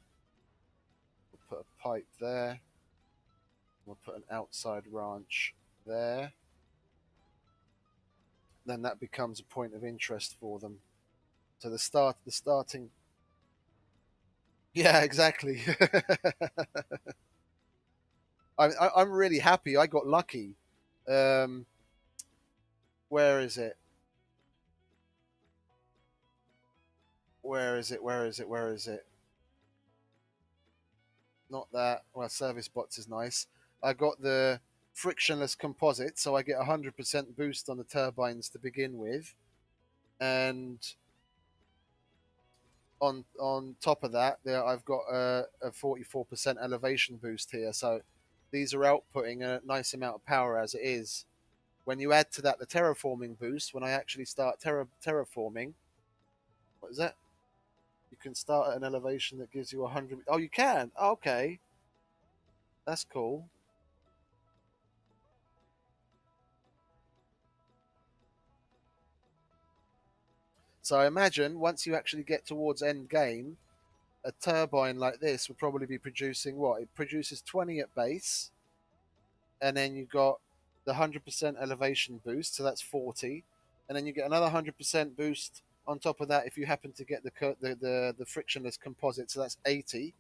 We'll put a pipe there. We'll put an outside ranch there. Then that becomes a point of interest for them. So the starting. Yeah, exactly. I'm really happy. I got lucky. Um, where is it? Where is it? Where is it? Where is it? Not that. Well, service bots is nice. I got the frictionless composite, so I get 100% boost on the turbines to begin with, and on top of that, there I've got a 44% elevation boost here. So these are outputting a nice amount of power as it is. When you add to that the terraforming boost, when I actually start terraforming, what is that? You can start at an elevation that gives you 100. Oh, you can. Okay, that's cool. So I imagine once you actually get towards end game, a turbine like this would probably be producing what? It produces 20 at base, and then you got the 100% elevation boost, so that's 40, and then you get another 100% boost on top of that if you happen to get the frictionless composite, so that's 80,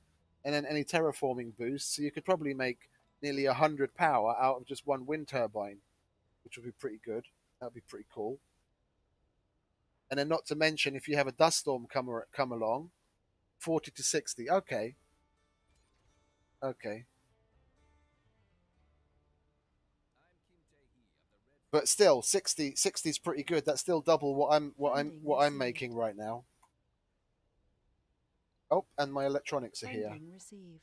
and then any terraforming boost, so you could probably make nearly 100 power out of just one wind turbine, which would be pretty good. That would be pretty cool. And then not to mention if you have a dust storm come along, 40 to 60. Okay, okay. But still 60 is pretty good. That's still double what I'm making right now. Oh, and my electronics are here. Funding received.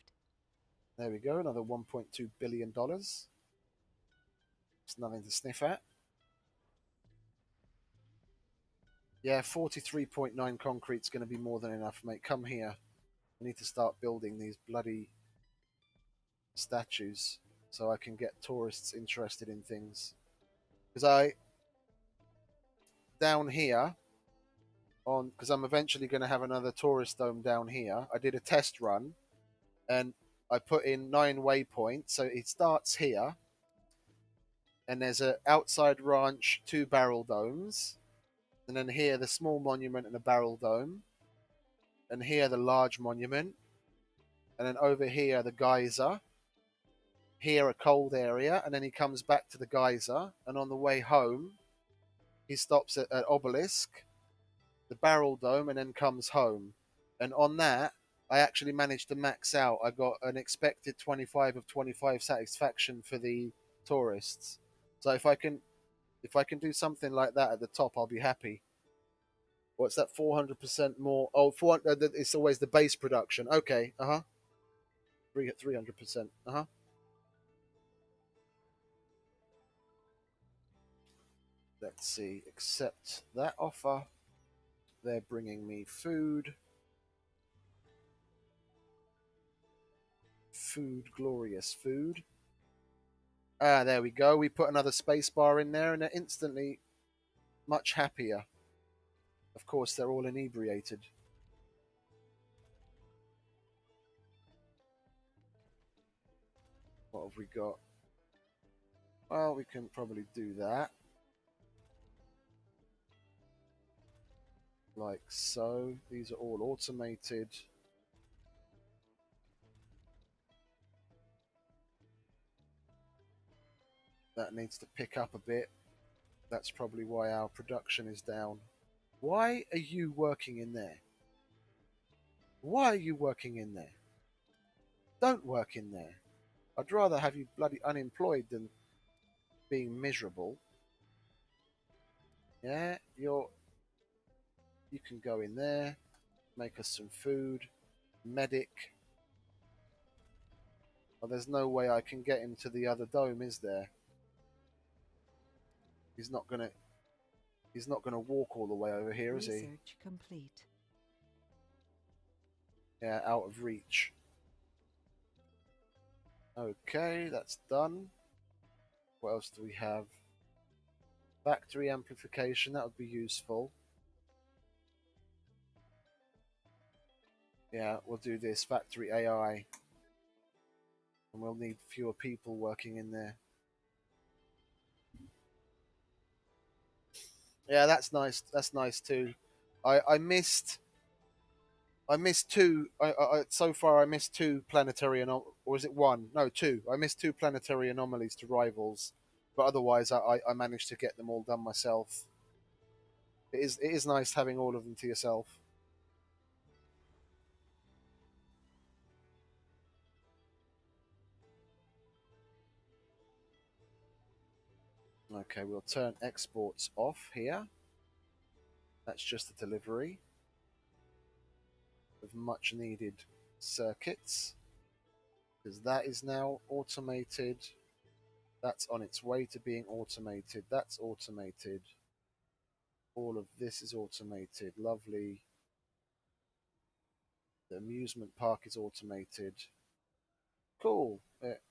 There we go, another $1.2 billion. It's nothing to sniff at. Yeah, 43.9 concrete's going to be more than enough, mate. Come here. I need to start building these bloody statues so I can get tourists interested in things. Because down here, because I'm eventually going to have another tourist dome down here, I did a test run and I put in 9 waypoints. So it starts here, and there's a outside ranch, 2 barrel domes, and then here the small monument and a barrel dome, and here the large monument, and then over here the geyser, here a cold area, and then he comes back to the geyser, and on the way home he stops at obelisk, the barrel dome, and then comes home. And on that I actually managed to max out. I got an expected 25 of 25 satisfaction for the tourists. So if I can do something like that at the top, I'll be happy. What's that? 400% more. Oh, 400. It's always the base production. Okay. 300%. Let's see. Accept that offer. They're bringing me food. Food, glorious food. Ah, there we go. We put another space bar in there, and they're instantly much happier. Of course, they're all inebriated. What have we got? Well, we can probably do that. Like so. These are all automated. That needs to pick up a bit. That's probably why our production is down. Why are you working in there? Why are you working in there? Don't work in there. I'd rather have you bloody unemployed than being miserable. Yeah, you can go in there, make us some food, medic. Oh, there's no way I can get him to the other dome, is there? He's not gonna walk all the way over here, is he? Research complete. Yeah, out of reach. Okay, that's done. What else do we have? Factory amplification, that would be useful. Yeah, we'll do this. Factory AI. And we'll need fewer people working in there. Yeah, that's nice. That's nice too. I missed two. So far I missed two planetary or is it one? No, two. I missed two planetary anomalies to rivals, but otherwise I managed to get them all done myself. It is nice having all of them to yourself. Okay, we'll turn exports off here. That's just a delivery of much needed circuits, because that is now automated. That's on its way to being automated. That's automated. All of this is automated. Lovely. The amusement park is automated. Cool.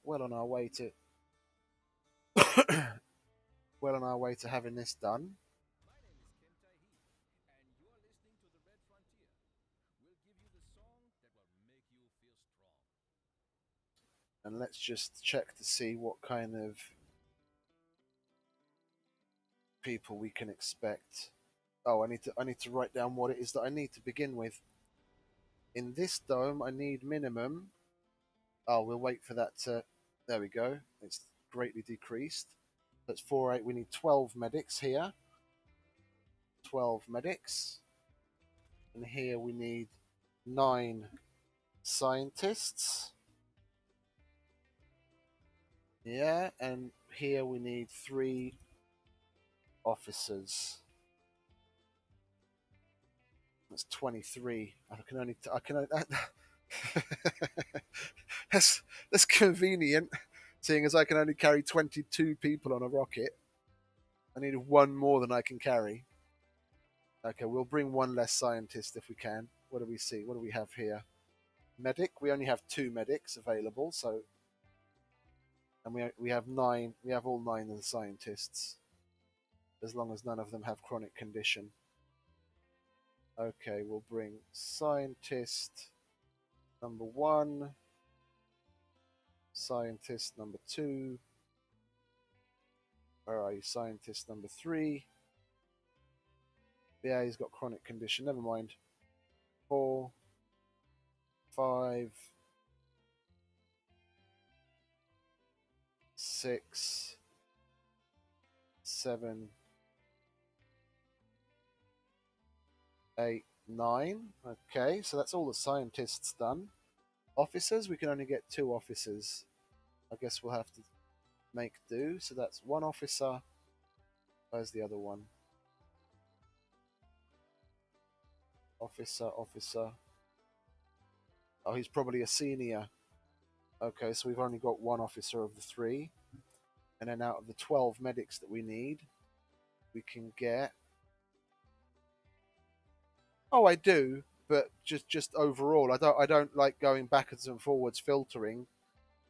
Well on our way to well on our way to having this done. And let's just check to see what kind of people we can expect. Oh, I need to write down what it is that I need to begin with. In this dome, I need minimum. Oh, we'll wait for that to. There we go. It's greatly decreased. That's 4-8. We need 12 medics here. 12 medics. And here we need 9 scientists. Yeah, and here we need 3 officers. That's 23. I can only. I can. That's convenient, seeing as I can only carry 22 people on a rocket. I need one more than I can carry. Okay, we'll bring one less scientist if we can. What do we see? What do we have here? Medic. We only have 2 medics available, so and we have 9. We have all 9 of the scientists, as long as none of them have chronic condition. Okay, we'll bring scientist number 1, scientist number 2. Where are you? Scientist number 3. Yeah, he's got chronic condition. Never mind. 4, 5, 6, 7, 8, 9. Okay, so that's all the scientists done. Officers, we can only get 2 officers. I guess we'll have to make do. So that's 1 officer. Where's the other one? Officer, officer. Oh, he's probably a senior. Okay, so we've only got 1 officer of the 3. And then out of the 12 medics that we need, we can get. Oh, I do, but just overall, I don't like going backwards and forwards filtering.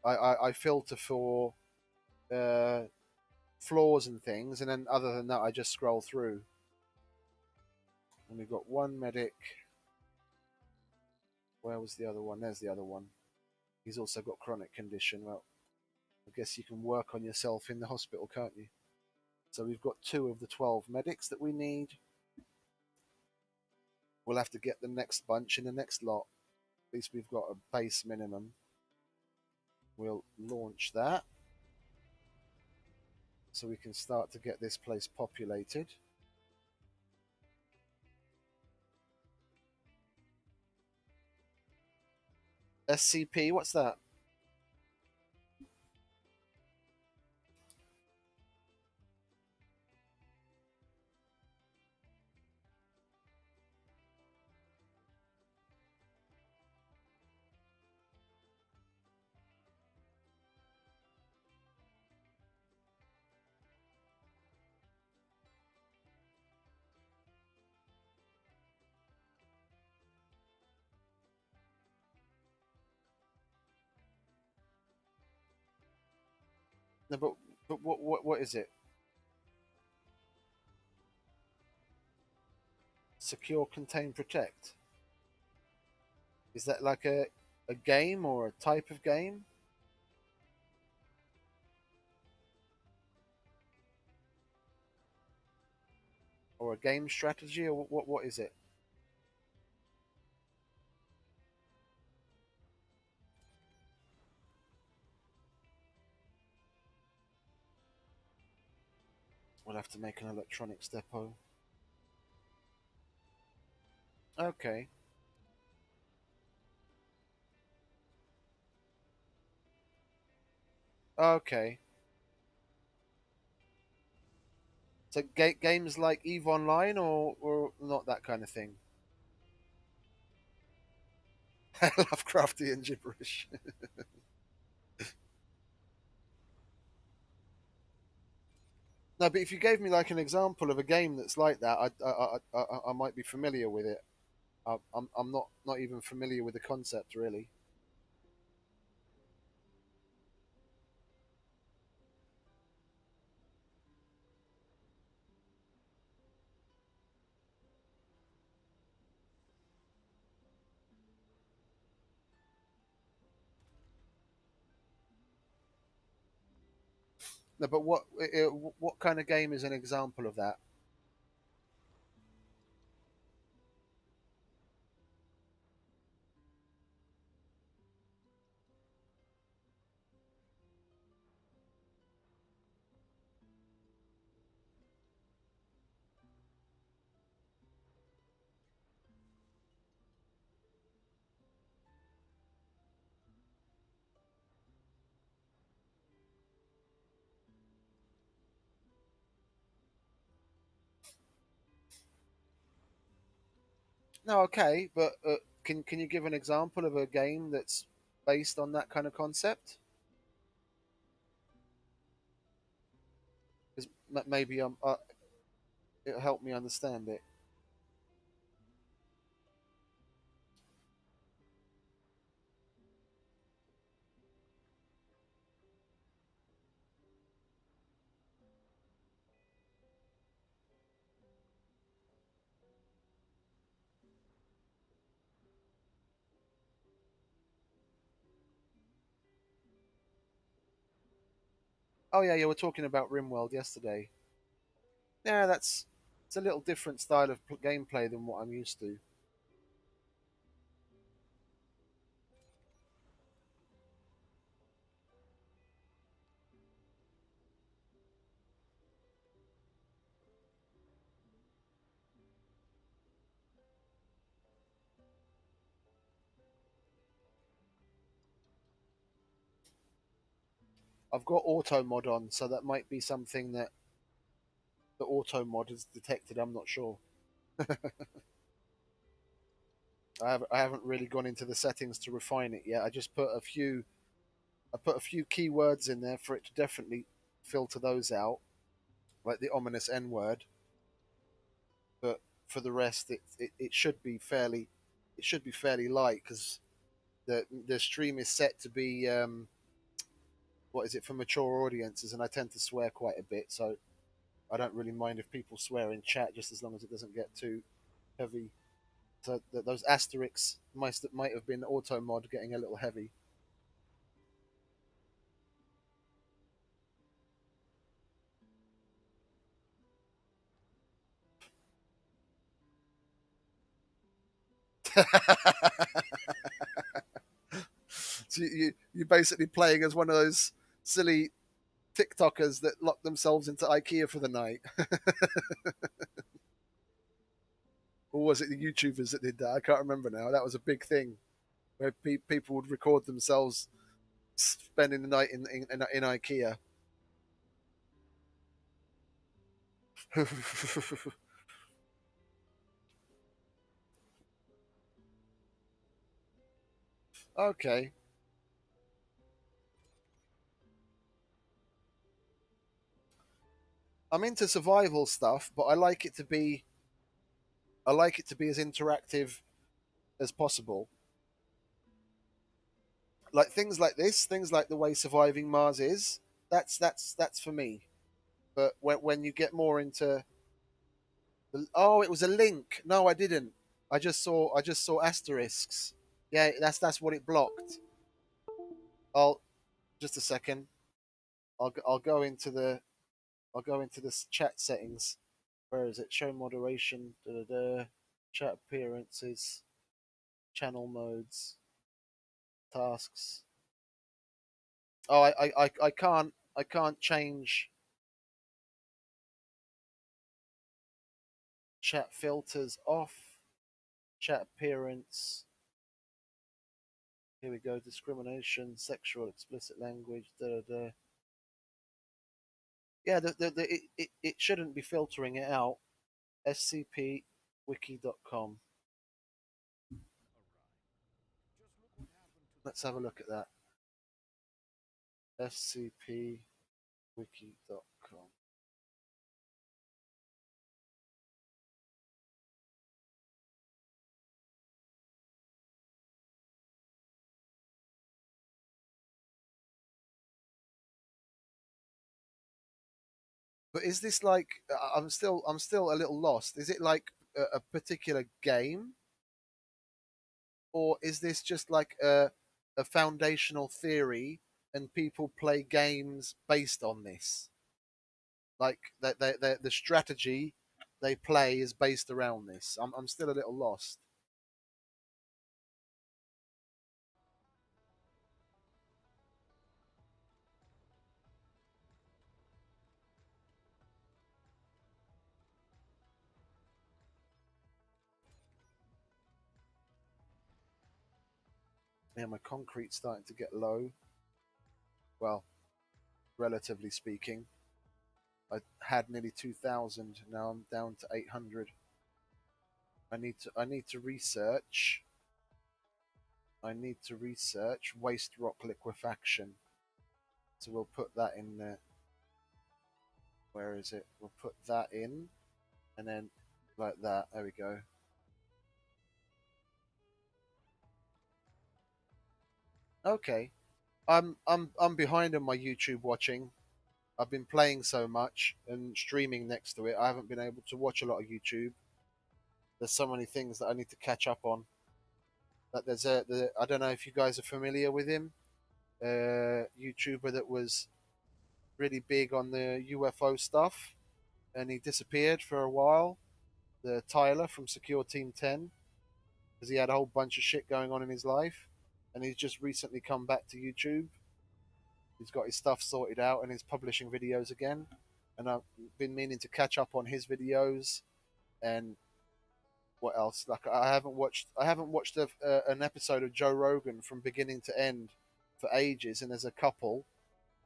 I filter for uh, flaws and things, and then other than that, I just scroll through. And we've got 1 medic. Where was the other one? There's the other one. He's also got chronic condition. Well, I guess you can work on yourself in the hospital, can't you? So we've got 2 of the 12 medics that we need. We'll have to get the next bunch in the next lot. At least we've got a base minimum. We'll launch that, so we can start to get this place populated. SCP, what's that? No, but what is it? Secure, contain, protect. Is that like a game or a type of game? Or a game strategy, or what is it? We'll have to make an electronics depot. Okay. Okay. So games like EVE Online or not that kind of thing? Lovecraftian gibberish. No, but if you gave me like an example of a game that's like that, I might be familiar with it. I'm not even familiar with the concept really. No, but what kind of game is an example of that? No, okay, but can you give an example of a game that's based on that kind of concept? Because maybe it'll help me understand it. Oh yeah, you were talking about RimWorld yesterday. Yeah, that's it's a little different style of gameplay than what I'm used to. I've got auto mod on, so that might be something that the auto mod has detected. I'm not sure. I haven't really gone into the settings to refine it yet. I put a few keywords in there for it to definitely filter those out, like the ominous N word. But for the rest, it should be fairly light because the stream is set to be what is it for mature audiences, and I tend to swear quite a bit, so I don't really mind if people swear in chat, just as long as it doesn't get too heavy. So those asterisks might have been auto mod getting a little heavy. So you're basically playing as one of those silly TikTokers that lock themselves into IKEA for the night. Or was it the YouTubers that did that? I can't remember now. That was a big thing where people would record themselves spending the night in IKEA. Okay, I'm into survival stuff, but I like it to be as interactive as possible. Like things like this, things like the way surviving Mars is. That's for me. But when you get more into oh, it was a link. No, I didn't. I just saw asterisks. Yeah, that's what it blocked. I'll just a second. I'll go into the I'll go into this chat settings. Where is it? Show moderation. Da, da, da. Chat appearances. Channel modes. Tasks. Oh, I can't change chat filters off. Chat appearance. Here we go. Discrimination, sexual, explicit language. Da, da, da. Yeah, it shouldn't be filtering it out. scpwiki.com. Let's have a look at that. scpwiki.com. But is this like I'm still a little lost. Is it like a particular game, or is this just like a foundational theory, and people play games based on this. Like the strategy they play is based around this. I'm still a little lost. Yeah, my concrete's starting to get low. Well, relatively speaking, I had nearly 2,000. Now I'm down to 800. I need to research. I need to research waste rock liquefaction. So we'll put that in there. Where is it? We'll put that in, and then like that. There we go. Okay. I'm behind on my YouTube watching. I've been playing so much and streaming next to it. I haven't been able to watch a lot of YouTube. There's so many things that I need to catch up on. That I don't know if you guys are familiar with him, YouTuber that was really big on the UFO stuff, and he disappeared for a while. The Tyler from Secure Team 10, because he had a whole bunch of shit going on in his life, and he's just recently come back to YouTube. He's got his stuff sorted out and he's publishing videos again. And I've been meaning to catch up on his videos and what else? Like I haven't watched an episode of Joe Rogan from beginning to end for ages, and there's a couple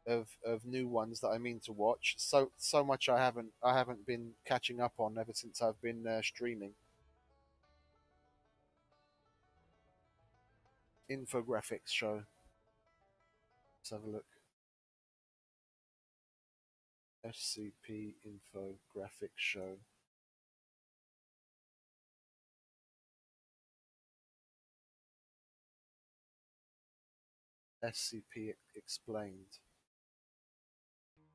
of new ones that I mean to watch. So much I haven't been catching up on ever since I've been streaming. Infographics show. Let's have a look. SCP infographics show. SCP explained.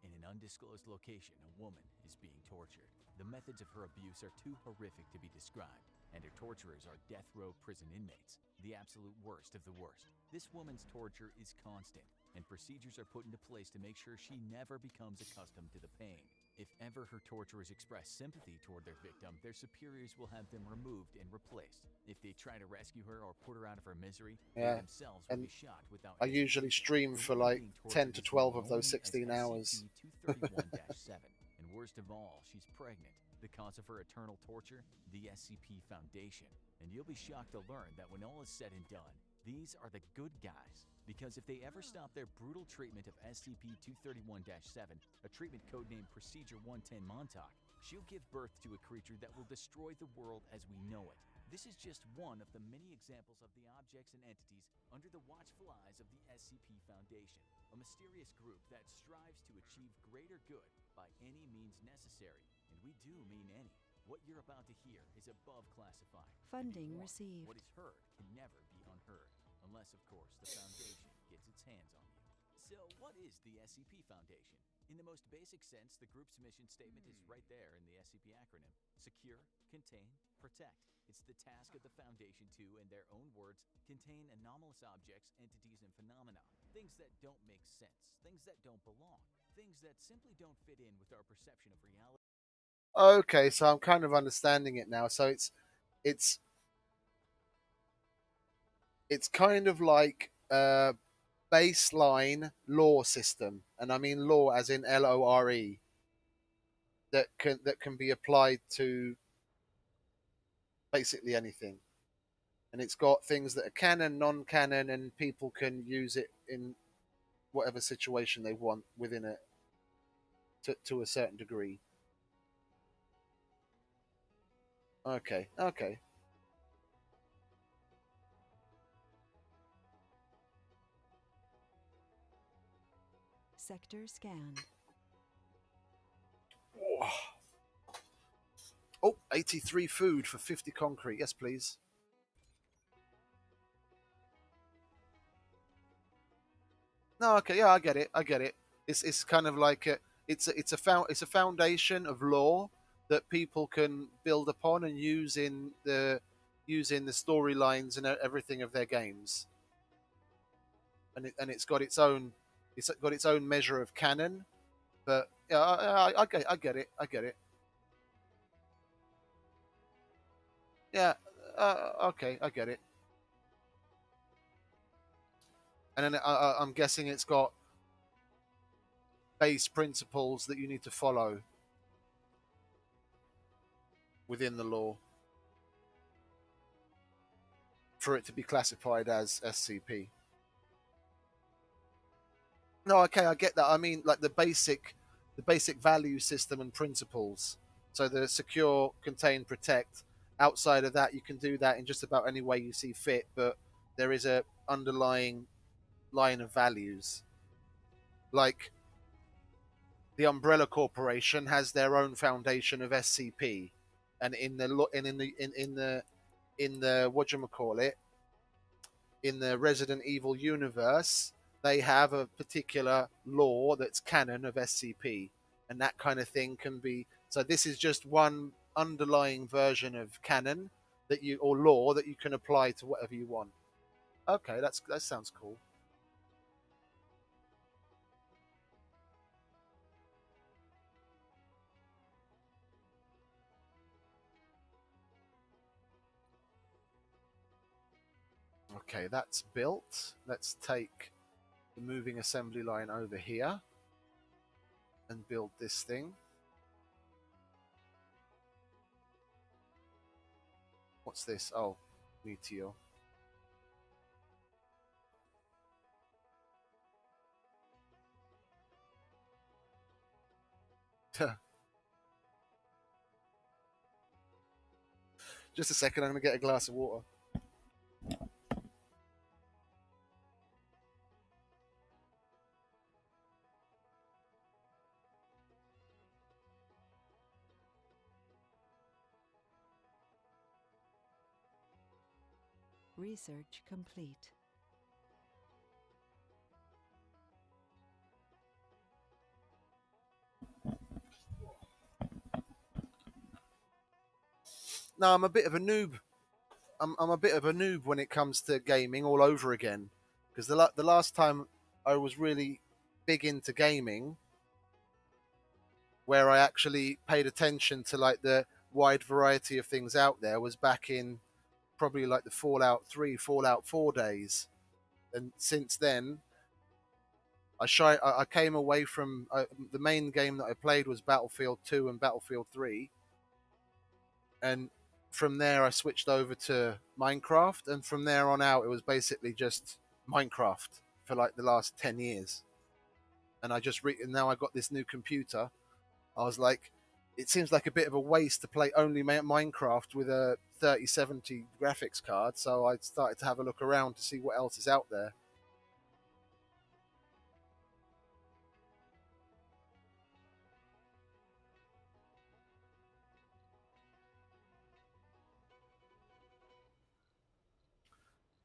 In an undisclosed location, a woman is being tortured. The methods of her abuse are too horrific to be described, and her torturers are death row prison inmates, the absolute worst of the worst. This woman's torture is constant, and procedures are put into place to make sure she never becomes accustomed to the pain. If ever her torturers express sympathy toward their victim, their superiors will have them removed and replaced. If they try to rescue her or put her out of her misery, they Yeah, themselves will and be shot without I hesitation. usually stream The for woman like being 10 tortured to is 12 known of those only as 16 hours. SCP-231-7, and worst of all, she's pregnant. The cause of her eternal torture? The SCP Foundation. And you'll be shocked to learn that when all is said and done, these are the good guys. Because if they ever stop their brutal treatment of SCP-231-7, a treatment codenamed Procedure 110 Montauk, she'll give birth to a creature that will destroy the world as we know it. This is just one of the many examples of the objects and entities under the watchful eyes of the SCP Foundation, a mysterious group that strives to achieve greater good by any means necessary, and we do mean any. What you're about to hear is above classified. Funding Warned, received. what is heard can never be unheard, unless, of course, the Foundation gets its hands on you. So, what is the SCP Foundation? In the most basic sense, the group's mission statement is right there in the SCP acronym: secure, contain, protect. It's the task of the Foundation to, in their own words, contain anomalous objects, entities, and phenomena. Things that don't make sense, things that don't belong, things that simply don't fit in with our perception of reality. Okay, so I'm kind of understanding it now. So it's it's kind of like a baseline law system, and I mean law as in LORE, that can be applied to basically anything. And it's got things that are canon, non-canon, and people can use it in whatever situation they want within it to a certain degree. Okay, okay. Sector scanned. Oh, 83 food for 50 concrete. Yes, please. No, okay, yeah, I get it. I get it. It's kind of like it's a foundation of law that people can build upon and use in the storylines and everything of their games. And it's got its own It's got its own measure of canon, but yeah, I get it. I get it. Yeah, okay, I get it. And then I'm guessing it's got base principles that you need to follow within the law for it to be classified as SCP. No, okay, I get that. I mean, like the basic value system and principles. So the secure, contain, protect. Outside of that, you can do that in just about any way you see fit, but there is a underlying line of values. Like the Umbrella Corporation has their own foundation of SCP, and in the what you call it, in the Resident Evil universe, they have a particular law that's canon of SCP, and that kind of thing can be. So this is just one underlying version of canon that you or law that you can apply to whatever you want. Okay, that sounds cool. Okay, that's built. Let's take the moving assembly line over here and build this thing. What's this? Oh, meteor. Just a second, I'm going to get a glass of water. Research complete. No, I'm a bit of a noob. I'm a bit of a noob when it comes to gaming all over again. Because the last time I was really big into gaming, where I actually paid attention to like the wide variety of things out there, was back in probably like the Fallout 3, Fallout 4 days. And since then, I came away from the main game that I played was Battlefield 2 and Battlefield 3, and from there I switched over to Minecraft, and from there on out it was basically just Minecraft for like the last 10 years. And now I got this new computer. I was like, it seems like a bit of a waste to play only Minecraft with a 3070 graphics card, so I started to have a look around to see what else is out there.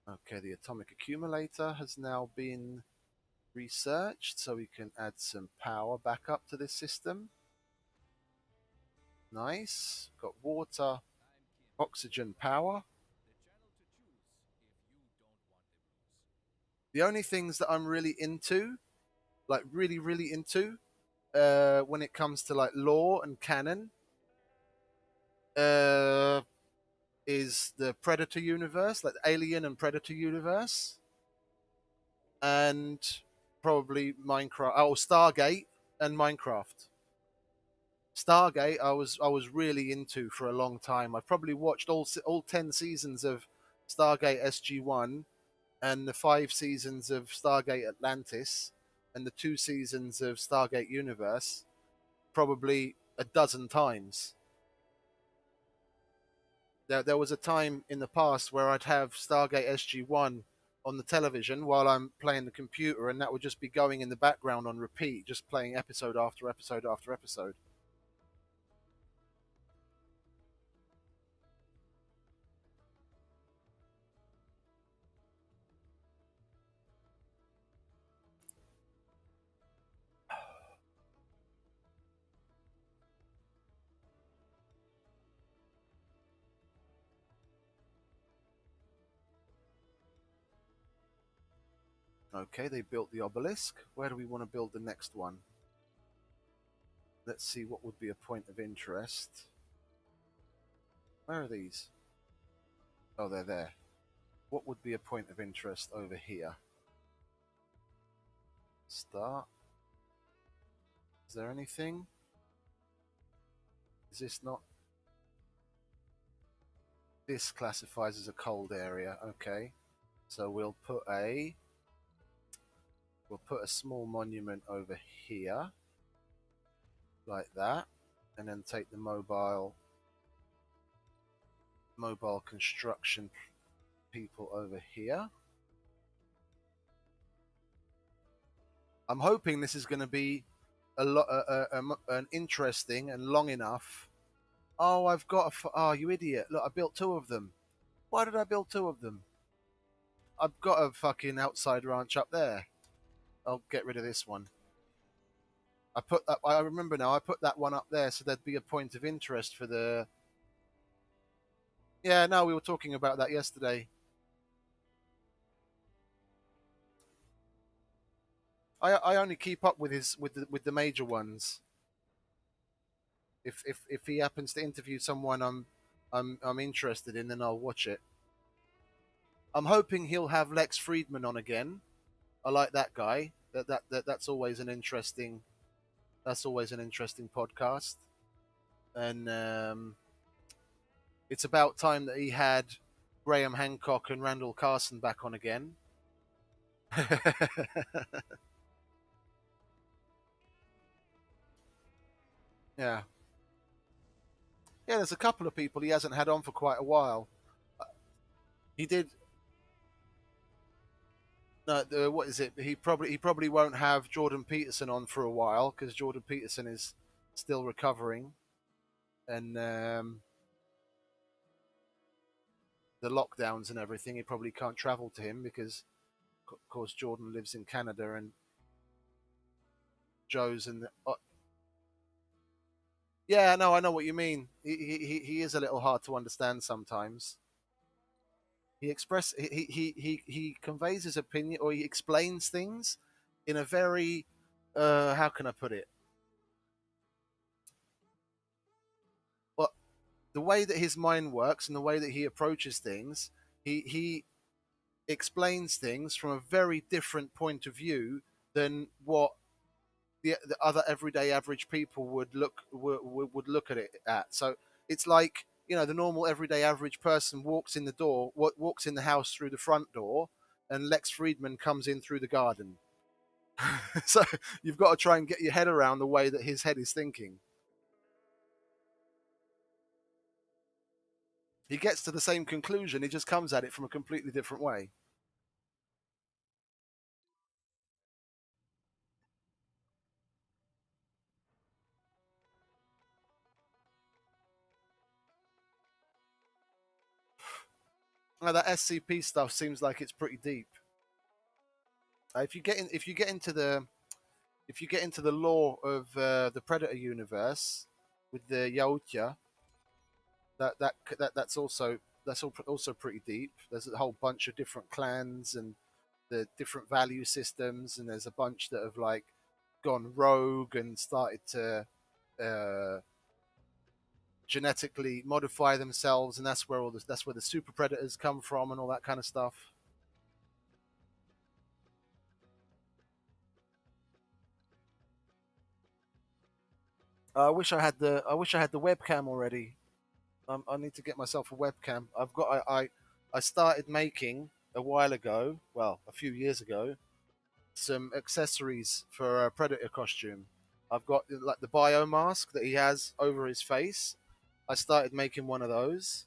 Okay, the atomic accumulator has now been researched, so we can add some power back up to this system. Nice. Got water, oxygen, power. The only things that I'm really into, like really, really into, when it comes to like lore and canon, uh, is the Predator universe, like the Alien and Predator universe, and probably Minecraft. Oh, Stargate and Minecraft. Stargate, I was really into for a long time. I probably watched all 10 seasons of Stargate SG-1 and the 5 seasons of Stargate Atlantis and the 2 seasons of Stargate Universe probably a dozen times. There was a time in the past where I'd have Stargate SG-1 on the television while I'm playing the computer, and that would just be going in the background on repeat, just playing episode after episode after episode. Okay, they built the obelisk. Where do we want to build the next one? Let's see what would be a point of interest. Where are these? Oh, they're there. What would be a point of interest over here? Start. Is there anything? Is this not? This classifies as a cold area. Okay. So we'll put a small monument over here, like that, and then take the mobile construction people over here. I'm hoping this is going to be a lot, an interesting and long enough. Oh, I've got a. Oh, you idiot! Look, I built two of them. Why did I build two of them? I've got a fucking outside ranch up there. I'll get rid of this one. I put that. I remember now. I put that one up there so there'd be a point of interest for the. Yeah, no, we were talking about that yesterday. I only keep up with the major ones. If he happens to interview someone I'm interested in, then I'll watch it. I'm hoping he'll have Lex Friedman on again. I like that guy. That's always an interesting. That's always an interesting podcast. And it's about time that he had Graham Hancock and Randall Carson back on again. Yeah, yeah. There's a couple of people he hasn't had on for quite a while. He did. No, what is it? He probably won't have Jordan Peterson on for a while because Jordan Peterson is still recovering, and the lockdowns and everything. He probably can't travel to him because, of course, Jordan lives in Canada and Joe's in the. Yeah, no, I know what you mean. He is a little hard to understand sometimes. He conveys his opinion or he explains things in a very how can I put it? Well, the way that his mind works and the way that he approaches things, he explains things from a very different point of view than what the other everyday average people would look at it at. So it's like the normal everyday average person walks in the door, walks in the house through the front door, and Lex Friedman comes in through the garden. So you've got to try and get your head around the way that his head is thinking. He gets to the same conclusion, he just comes at it from a completely different way. Now, that SCP stuff seems like it's pretty deep. If you get into the lore of the Predator universe with the Yautja, that's also pretty deep. There's a whole bunch of different clans and the different value systems, and there's a bunch that have like gone rogue and started to uh, genetically modify themselves, and that's where the super predators come from and all that kind of stuff. I wish I had the webcam already. I need to get myself a webcam. I started making a while ago, well, a few years ago, some accessories for a predator costume. I've got like the bio mask that he has over his face. I started making one of those,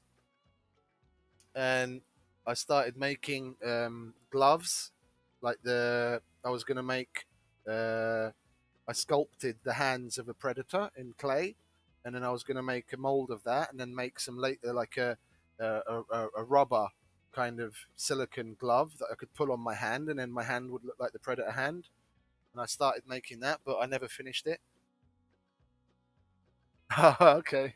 and I started making gloves. Like I was gonna make. I sculpted the hands of a predator in clay, and then I was gonna make a mold of that, and then make some later like a rubber kind of silicon glove that I could pull on my hand, and then my hand would look like the predator hand. And I started making that, but I never finished it. Okay.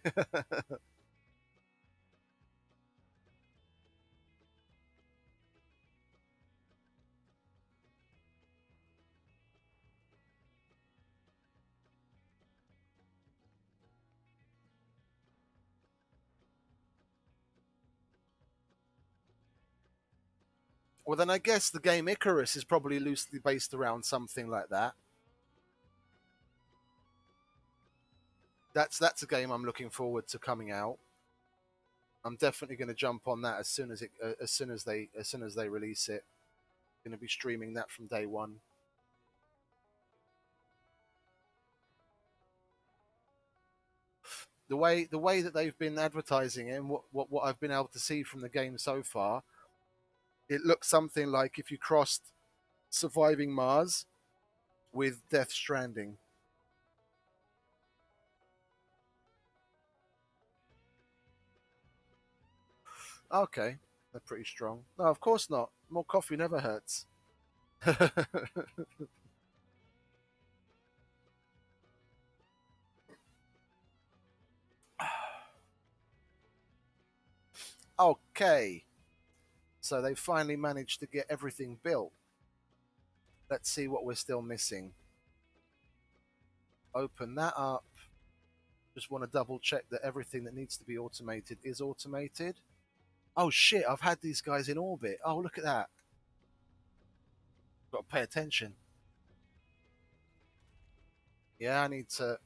Well, then I guess the game Icarus is probably loosely based around something like that. That's a game I'm looking forward to coming out. I'm definitely going to jump on that as soon as they release it. Going to be streaming that from day one. The way that they've been advertising it and what I've been able to see from the game so far, it looks something like if you crossed Surviving Mars with Death Stranding. Okay, they're pretty strong. No, of course not. More coffee never hurts. Okay, so they finally managed to get everything built. Let's see what we're still missing. Open that up. Just want to double check that everything that needs to be automated is automated. Oh shit, I've had these guys in orbit. Oh, look at that. Got to pay attention. Yeah, I need to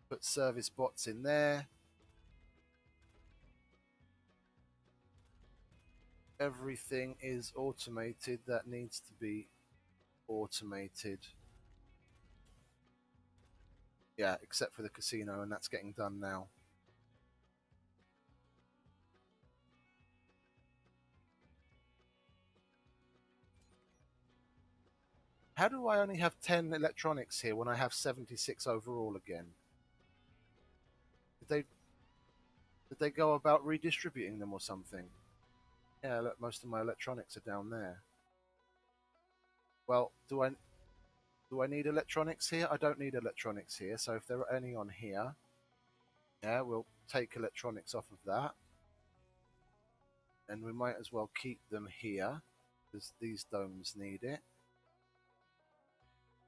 put service bots in there. Everything is automated that needs to be automated. Yeah, except for the casino, and that's getting done now. How do I only have 10 electronics here when I have 76 overall again? Did they did they go about redistributing them or something? Yeah, look, most of my electronics are down there. Well, do I need electronics here? I don't need electronics here, so if there are any on here, yeah, we'll take electronics off of that. And we might as well keep them here, because these domes need it.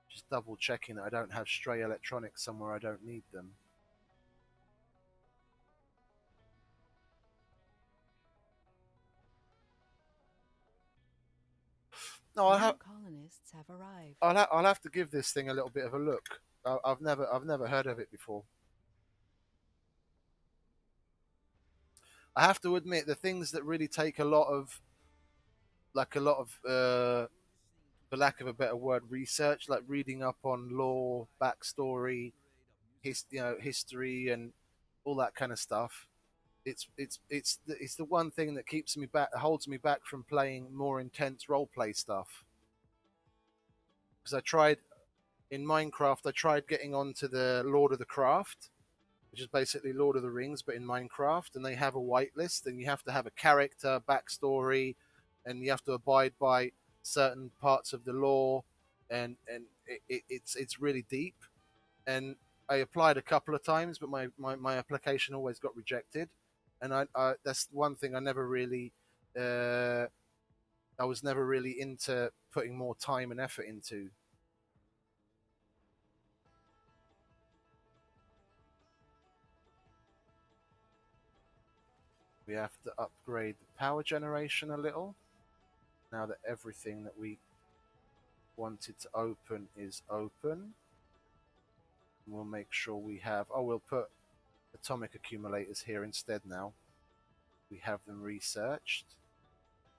Just double checking that I don't have stray electronics somewhere I don't need them. No, New colonists have arrived. I'll have to give this thing a little bit of a look. I've never heard of it before. I have to admit the things that really take a lot of for lack of a better word, research, like reading up on lore, backstory, history, and all that kind of stuff. It's the one thing that keeps me back, holds me back from playing more intense role play stuff. Because I tried in Minecraft, I tried getting onto the Lord of the Craft, which is basically Lord of the Rings, but in Minecraft, and they have a whitelist, and you have to have a character, backstory, and you have to abide by certain parts of the law, and it's really deep. And I applied a couple of times, but my application always got rejected. And I that's one thing uh, I was never really into putting more time and effort into. We have to upgrade the power generation a little now that everything that we wanted to open is open. We'll make sure we have. Oh, we'll put atomic accumulators here instead now. We have them researched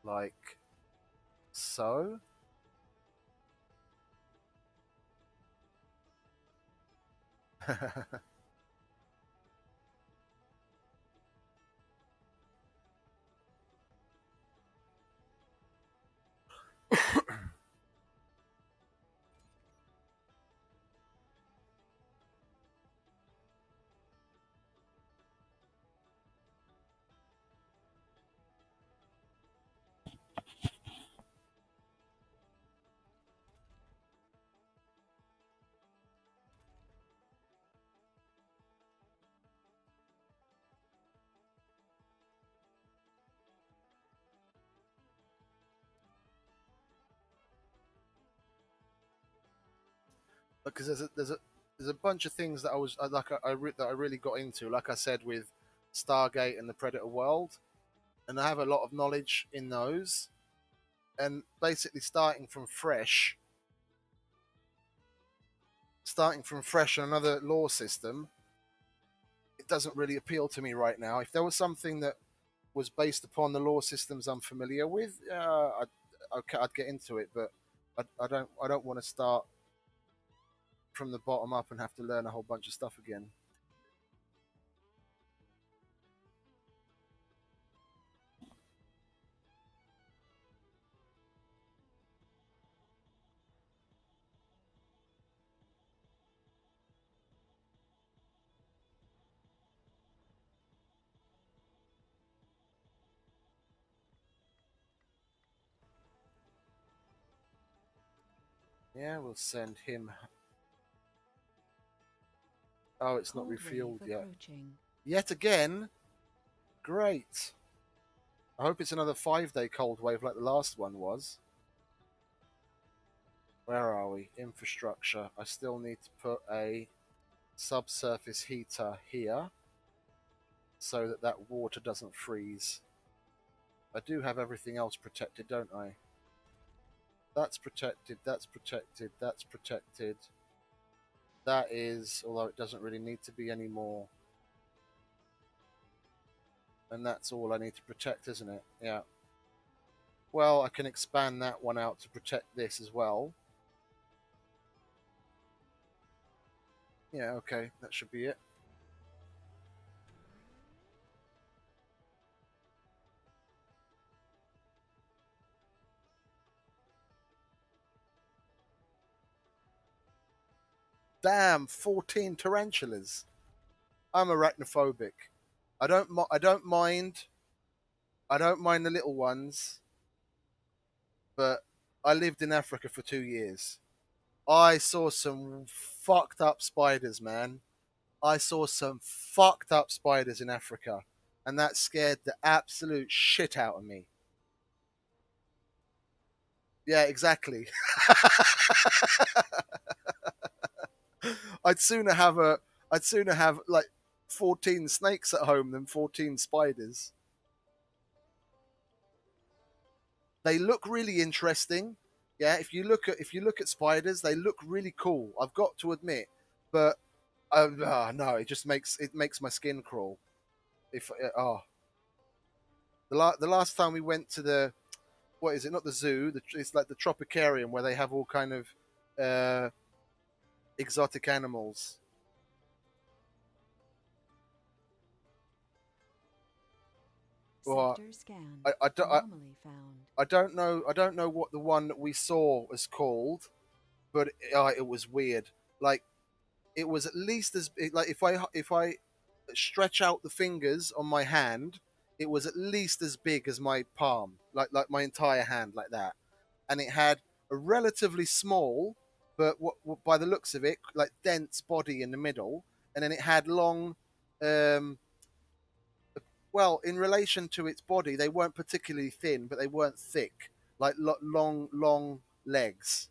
like so. Because there's a bunch of things that I was that I really got into. Like I said, with Stargate and the Predator World, and I have a lot of knowledge in those. and basically starting from fresh on another law system, it doesn't really appeal to me right now. If there was something that was based upon the law systems I'm familiar with, I'd get into it. But I don't want to start from the bottom up and have to learn a whole bunch of stuff again. Yeah, we'll send him. Oh, it's not Cold refueled wave yet. approaching. Yet again, great. I hope it's another 5-day cold wave like the last one was. Where are we? Infrastructure. I still need to put a subsurface heater here so that that water doesn't freeze. I do have everything else protected, don't I? That's protected, that's protected, that's protected. That is, although it doesn't really need to be anymore. And that's all I need to protect, isn't it? Yeah. Well, I can expand that one out to protect this as well. Yeah, okay, that should be it. Damn, 14 tarantulas. I'm arachnophobic. I don't mind. I don't mind the little ones, but I lived in Africa for 2 years. I saw some fucked up spiders, man. I saw some fucked up spiders in Africa, and that scared the absolute shit out of me. Yeah, exactly. I'd sooner have a I'd sooner have like 14 snakes at home than 14 spiders. They look really interesting. Yeah, if you look at spiders, they look really cool. I've got to admit, but no, it makes my skin crawl. If the last time we went to the what is it? Not the zoo. It's like the Tropicarium where they have all kind of uh, exotic animals. Well, Sector scanned. I, I, do- Anomaly found. I don't know what the one that we saw was called, but it was weird. Like it was at least as like if I stretch out the fingers on my hand, it was at least as big as my palm, like my entire hand, like that. And it had a relatively small, but what by the looks of it, like dense body in the middle, and then it had long. Um, well, in relation to its body, they weren't particularly thin, but they weren't thick, like long legs,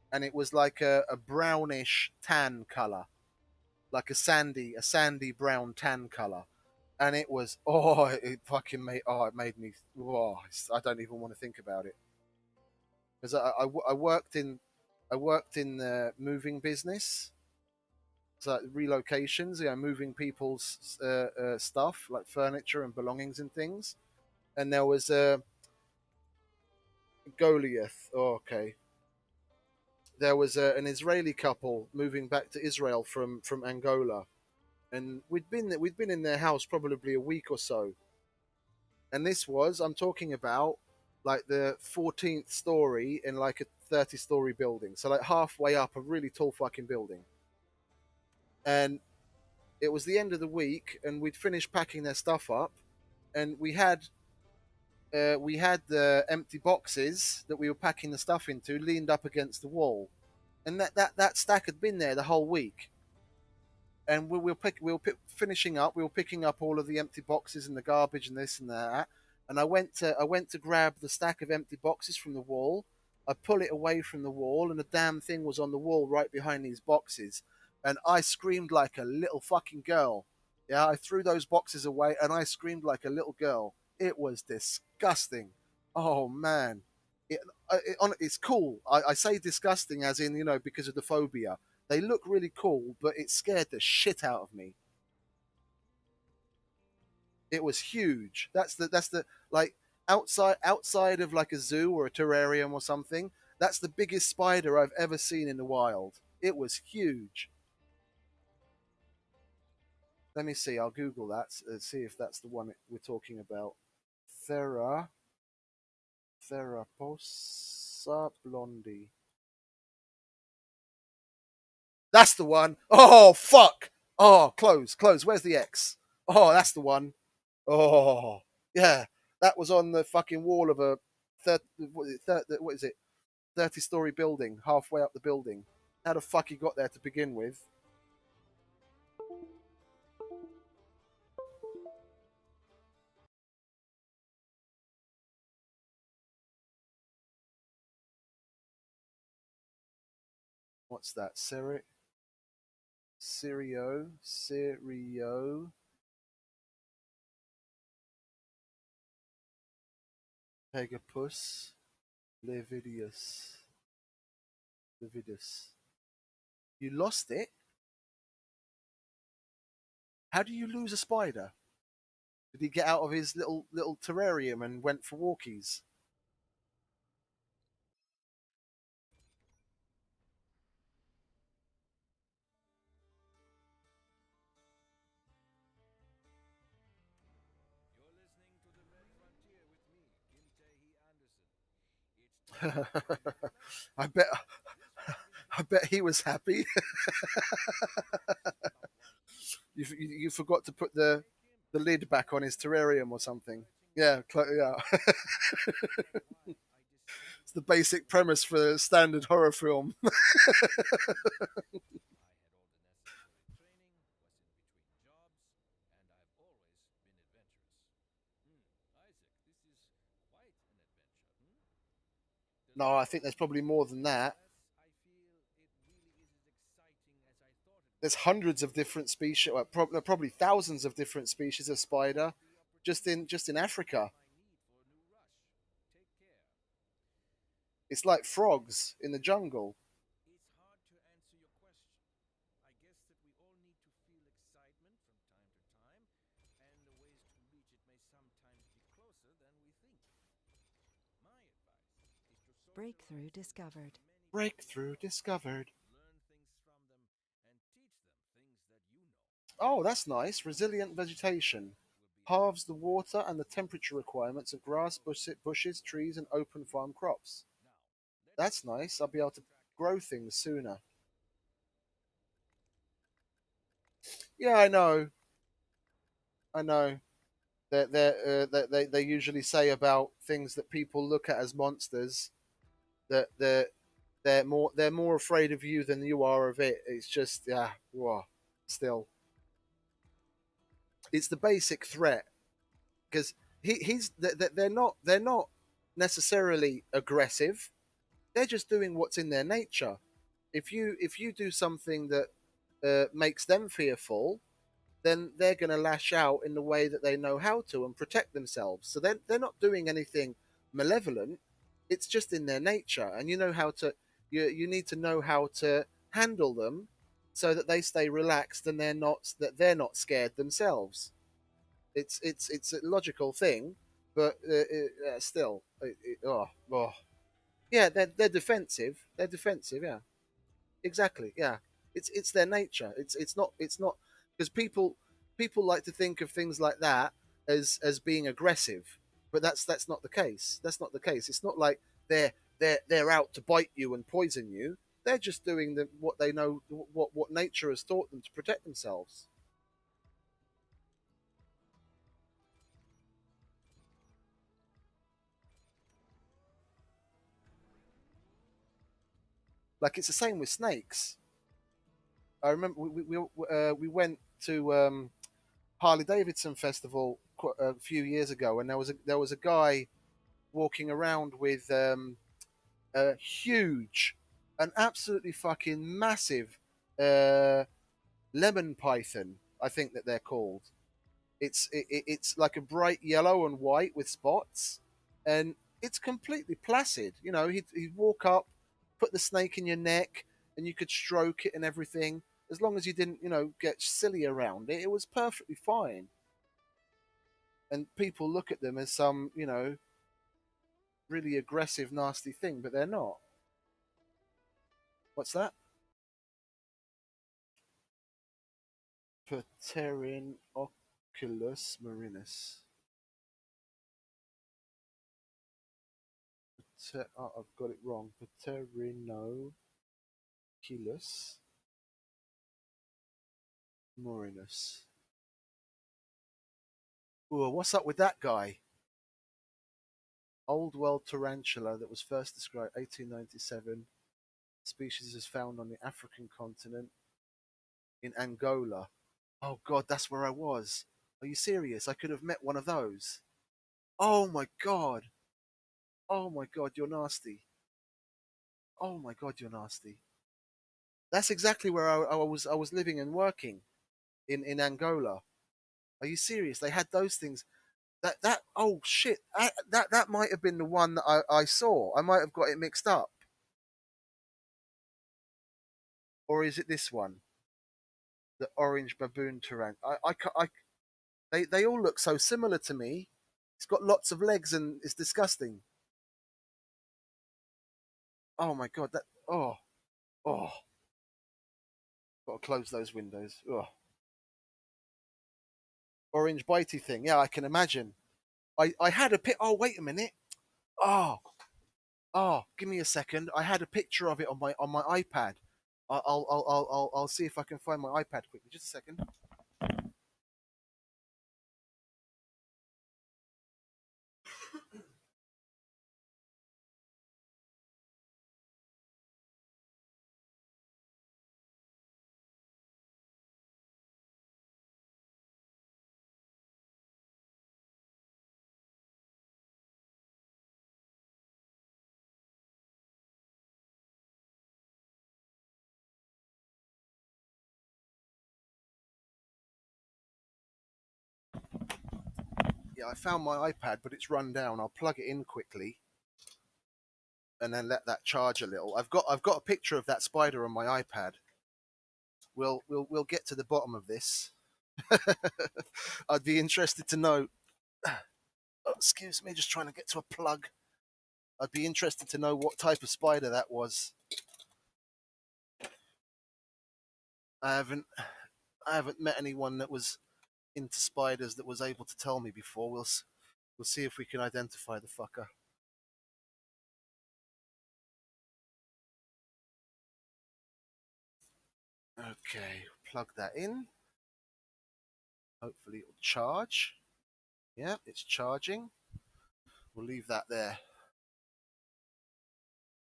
and it was like a brownish tan color, like a sandy brown tan color, and it was it made me I don't even want to think about it because I worked in the moving business, so relocations, moving people's stuff like furniture and belongings and things, and there was a Goliath. Oh, okay. There was an Israeli couple moving back to Israel from Angola, and we'd been in their house probably a week or so, and this was I'm talking about like the 14th story in like a 30-story building, so like halfway up a really tall fucking building, and it was the end of the week, and we'd finished packing their stuff up, and we had the empty boxes that we were packing the stuff into leaned up against the wall, and that stack had been there the whole week. And finishing up. We were picking up all of the empty boxes and the garbage and this and that. And I went to grab the stack of empty boxes from the wall. I pull it away from the wall, and the damn thing was on the wall right behind these boxes. And I screamed like a little fucking girl. Yeah, I threw those boxes away, and I screamed like a little girl. It was disgusting. Oh man. It, it's cool. I say disgusting as in, because of the phobia. They look really cool, but it scared the shit out of me. It was huge. That's the like outside of like a zoo or a terrarium or something. That's the biggest spider I've ever seen in the wild. It was huge. Let me see. I'll Google that. See if that's the one we're talking about. Thera Theraposa blondie. That's the one. Oh fuck. Oh, close. Where's the X? Oh, that's the one. Oh, yeah. That was on the fucking wall of a what is it? 30-story building, halfway up the building. How the fuck he got there to begin with? What's that? Sirio, Pegapus, Levidius, Levidus. You lost it? How do you lose a spider? Did he get out of his little terrarium and went for walkies? I bet I bet he was happy. You forgot to put the lid back on his terrarium or something. Yeah, yeah. It's the basic premise for a standard horror film. No, I think there's probably more than that. There's hundreds of different species, well, probably thousands of different species of spider, just in Africa. It's like frogs in the jungle. Breakthrough discovered. Breakthrough discovered. Oh, that's nice. Resilient vegetation. Halves the water and the temperature requirements of grass, bushes, trees, and open farm crops. That's nice. I'll be able to grow things sooner. Yeah, I know. I know. They usually say about things that people look at as monsters that they're more afraid of you than you are of it. It's just yeah, whoa, still it's the basic threat because they're not necessarily aggressive. They're just doing what's in their nature. If you do something that makes them fearful, then they're going to lash out in the way that they know how to and protect themselves. So they're not doing anything malevolent. It's just in their nature, and you know how to. You need to know how to handle them so that they stay relaxed and they're not scared themselves. It's a logical thing, but still, yeah, they're defensive. They're defensive. Yeah, exactly. Yeah, it's their nature. It's not because people like to think of things like that as being aggressive, but that's not the case. That's not the case. It's not like they're out to bite you and poison you. They're just doing what they know, what nature has taught them to protect themselves. Like it's the same with snakes. I remember we went to Harley Davidson festival a few years ago, and there was a guy walking around with a huge, an absolutely fucking massive uh, lemon python. I think that they're called. It's like a bright yellow and white with spots, and it's completely placid. You know, he'd walk up, put the snake in your neck, and you could stroke it and everything. As long as you didn't, you know, get silly around it, it was perfectly fine. And people look at them as some, you know, really aggressive, nasty thing, but they're not. What's that? Pterin oculus marinus. Oh, I've got it wrong. Pterinoculus marinus. Ooh, what's up with that guy? Old world tarantula that was first described 1897. Species is found on the African continent in Angola. Oh god, that's where I was. Are you serious? I could have met one of those. Oh my god. Oh my god, you're nasty. Oh my god, you're nasty. That's exactly where I was living and working in Angola. Are you serious? They had those things. That oh shit. That might have been the one that I saw. I might have got it mixed up. Or is it this one? The orange baboon tarant. They all look so similar to me. It's got lots of legs and it's disgusting. Oh my god, that oh, gotta close those windows. Oh. Orange bitey thing. Yeah, I can imagine. I had a pic. Oh, wait a minute. Oh, give me a second. I had a picture of it on my iPad. I'll see if I can find my iPad quickly. Just a second. Yeah, I found my iPad, but it's run down. I'll plug it in quickly and then let that charge a little. I've got a picture of that spider on my iPad. We'll get to the bottom of this. I'd be interested to know. Oh, excuse me, just trying to get to a plug. I'd be interested to know what type of spider that was. I haven't I haven't met anyone that was into spiders that was able to tell me before. We'll see if we can identify the fucker. Okay, plug that in. Hopefully it'll charge. Yeah, it's charging. We'll leave that there.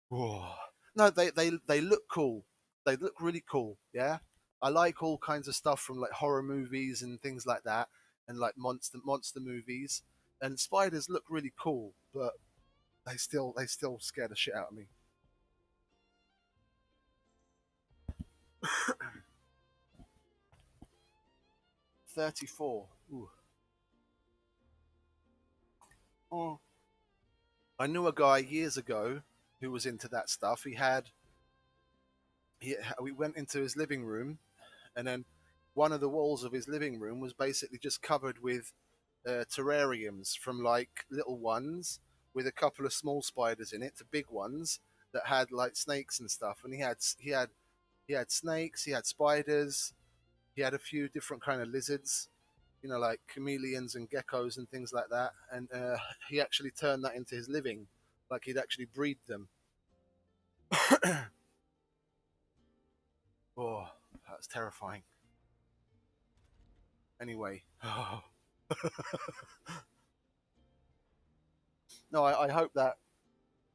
Whoa. No, they look cool. They look really cool. Yeah, I like all kinds of stuff from like horror movies and things like that, and like monster movies. And spiders look really cool, but they still scare the shit out of me. 34. Ooh. Oh. I knew a guy years ago who was into that stuff. We went into his living room, and then one of the walls of his living room was basically just covered with terrariums, from like little ones with a couple of small spiders in it to big ones that had like snakes and stuff. And he had snakes, he had spiders, he had a few different kind of lizards, you know, like chameleons and geckos and things like that. And he actually turned that into his living, like he'd actually breed them. Oh, that's terrifying. Anyway, no, I hope that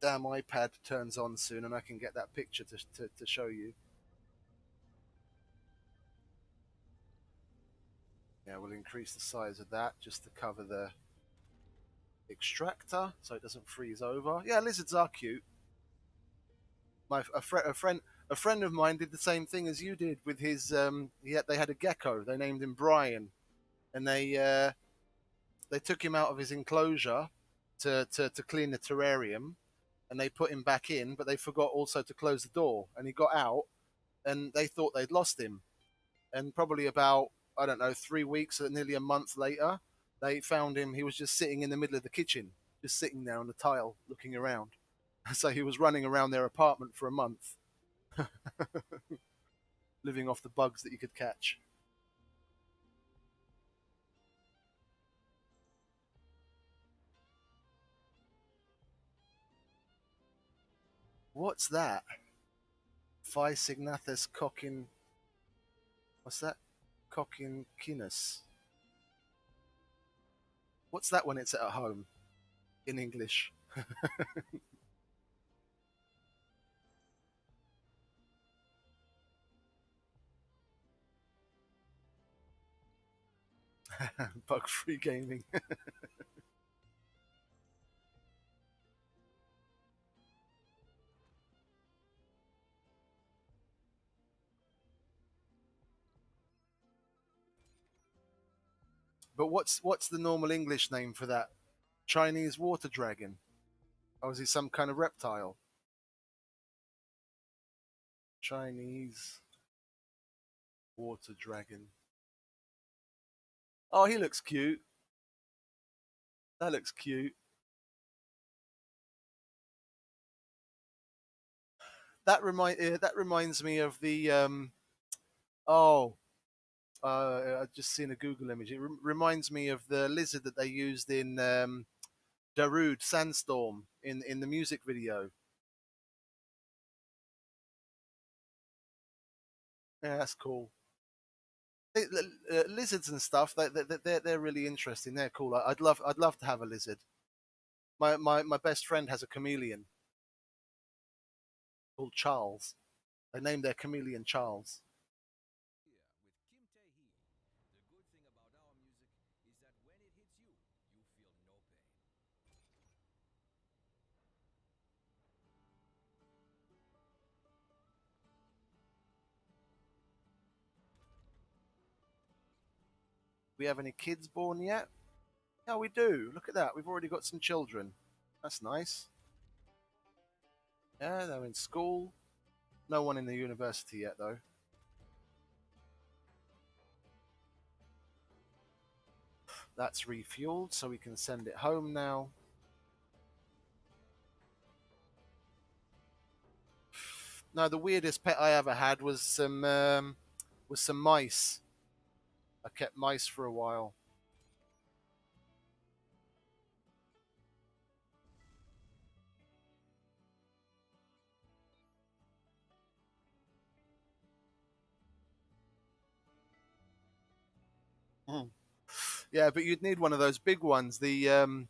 damn iPad turns on soon and I can get that picture to show you. Yeah, we'll increase the size of that just to cover the extractor so it doesn't freeze over. Yeah, lizards are cute. A friend of mine did the same thing as you did with his. They had a gecko. They named him Brian, and they took him out of his enclosure to clean the terrarium, and they put him back in, but they forgot also to close the door, and he got out, and they thought they'd lost him. And probably about, I don't know, 3 weeks or nearly a month later, they found him. He was just sitting in the middle of the kitchen, just sitting there on the tile, looking around. So he was running around their apartment for a month, living off the bugs that you could catch. What's that? Phi Signathus Cochin. What's that? Cochinkinus. What's that when it's at home in English? Bug free gaming. But what's the normal English name for that? Chinese water dragon? Or is he some kind of reptile? Chinese water dragon. Oh, he looks cute. That looks cute. That reminds me of the oh I just seen a Google image. It reminds me of the lizard that they used in Darude Sandstorm in the music video. Yeah, that's cool. Lizards and stuff, they're really interesting. They're cool. I'd love to have a lizard. My best friend has a chameleon called Charles. They named their chameleon Charles. We have any kids born yet? Yeah, we do. Look at that. We've already got some children. That's nice. Yeah, they're in school. No one in the university yet, though. That's refueled, so we can send it home now. No, the weirdest pet I ever had was some mice. I kept mice for a while. Mm. Yeah, but you'd need one of those big ones. The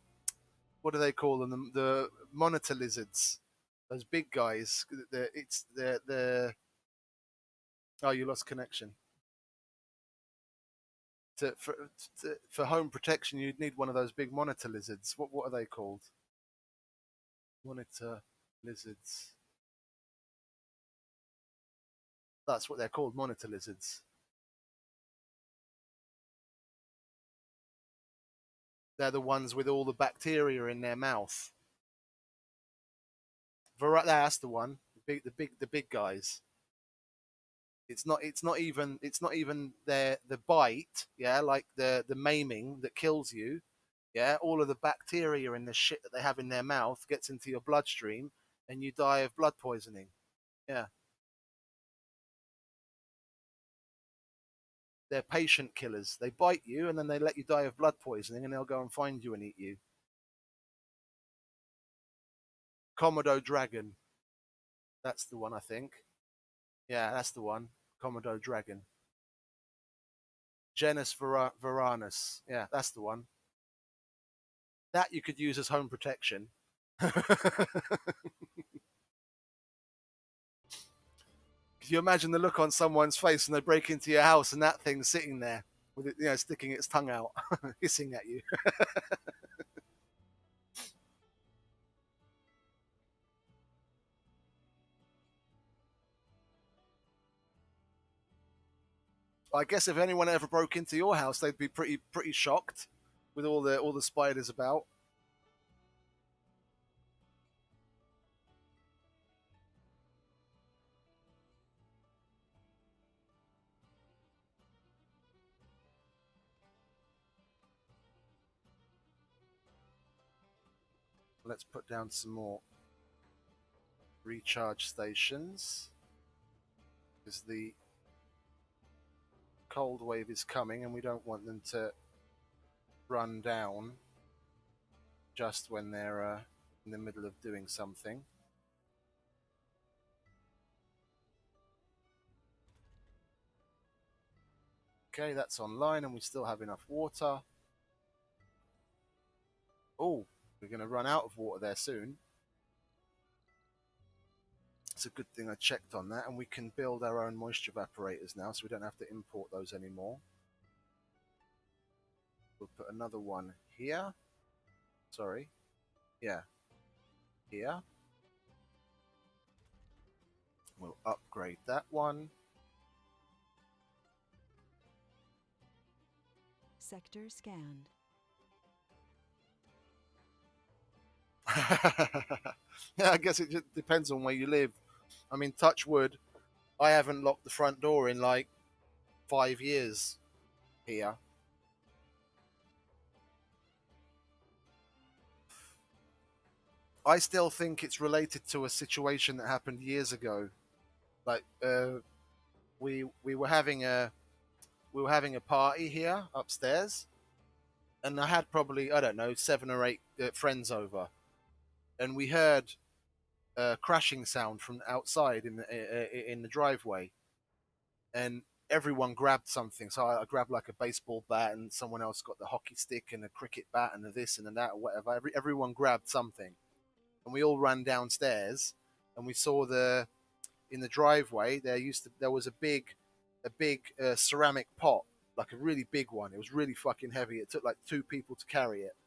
what do they call them? The monitor lizards. Those big guys. It's the oh, you lost connection. To, for for home protection, you'd need one of those big monitor lizards. What are they called? Monitor lizards. That's what they're called. Monitor lizards. They're the ones with all the bacteria in their mouth. That's the one. The big guys. It's not even the bite, yeah, like the maiming that kills you, yeah. All of the bacteria in the shit that they have in their mouth gets into your bloodstream, and you die of blood poisoning. Yeah, they're patient killers. They bite you, and then they let you die of blood poisoning, and they'll go and find you and eat you. Komodo dragon. That's the one, I think. Yeah, that's the one. Komodo dragon. Genus varanus. Yeah, that's the one. That you could use as home protection. Could you imagine the look on someone's face when they break into your house and that thing's sitting there with it, sticking its tongue out, hissing at you? I guess if anyone ever broke into your house, they'd be pretty shocked with all the spiders about. Let's put down some more recharge stations, because the cold wave is coming and we don't want them to run down just when they're in the middle of doing something. Okay, that's online and we still have enough water. Oh, we're going to run out of water there soon. It's a good thing I checked on that, and we can build our own moisture evaporators now, so we don't have to import those anymore. We'll put another one here. Sorry. Yeah. Here. We'll upgrade that one. Sector scanned. Yeah, I guess it just depends on where you live. I mean, touch wood, I haven't locked the front door in like 5 years here. I still think it's related to a situation that happened years ago. Like we were having a party here upstairs, and I had probably, I don't know, 7 or 8 friends over, and we heard a crashing sound from outside in the driveway, and everyone grabbed something. So I grabbed like a baseball bat, and someone else got the hockey stick and a cricket bat and a this and a that or whatever. Everyone grabbed something, and we all ran downstairs, and we saw in the driveway there was a big ceramic pot, like a really big one. It was really fucking heavy. It took like 2 people to carry it,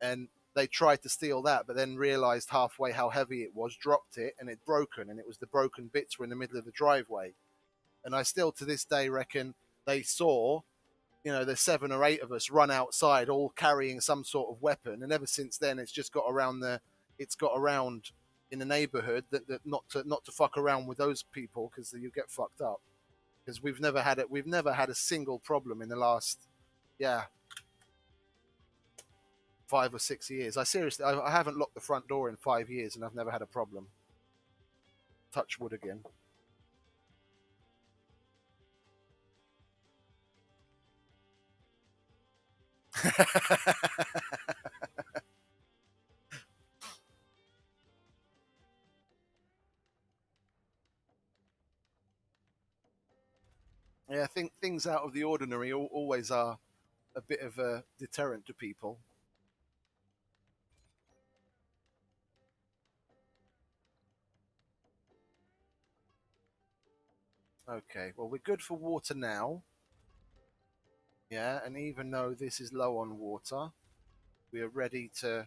and they tried to steal that, but then realized halfway how heavy it was, dropped it, and it broken, and it was the broken bits were in the middle of the driveway. And I still to this day reckon they saw, the 7 or 8 of us run outside all carrying some sort of weapon, and ever since then it's got around in the neighborhood that not to fuck around with those people, because you get fucked up. Because we've never had a single problem in the last, yeah, 5 or 6 years. I haven't locked the front door in 5 years, and I've never had a problem. Touch wood again. Yeah, I think things out of the ordinary always are a bit of a deterrent to people. Okay, well, we're good for water now. Yeah, and even though this is low on water, we are ready to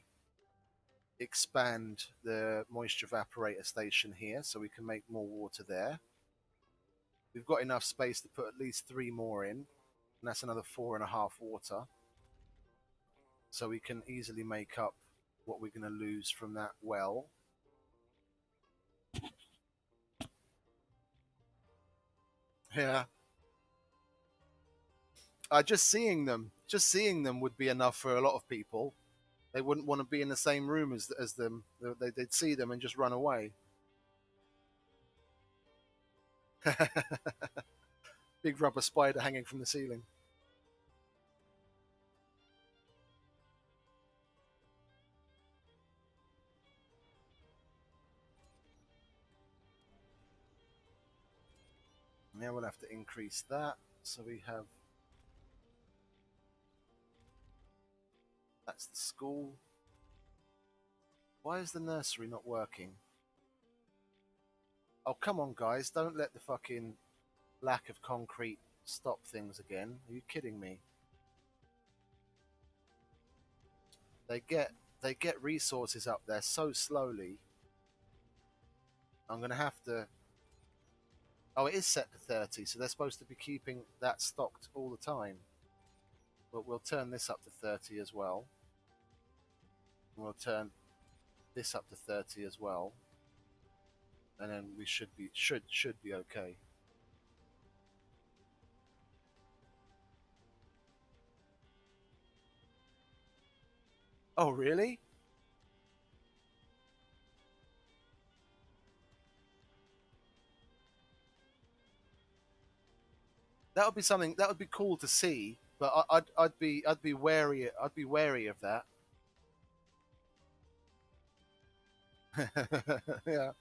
expand the moisture evaporator station here so we can make more water there. We've got enough space to put at least 3 more in, and that's another 4.5 water. So we can easily make up what we're going to lose from that well. Yeah. Just seeing them would be enough for a lot of people. They wouldn't want to be in the same room as them. They'd see them and just run away. Big rubber spider hanging from the ceiling. Now we'll have to increase that. So we have, that's the school. Why is the nursery not working? Oh, come on, guys. Don't let the fucking lack of concrete stop things again. Are you kidding me? They get they get resources up there so slowly. I'm gonna have to. Oh, it is set to 30, so they're supposed to be keeping that stocked all the time. But we'll turn this up to 30 as well. We'll turn this up to 30 as well, and then we should be okay. Oh, really? That would be something that would be cool to see, but I'd be wary of that. Yeah.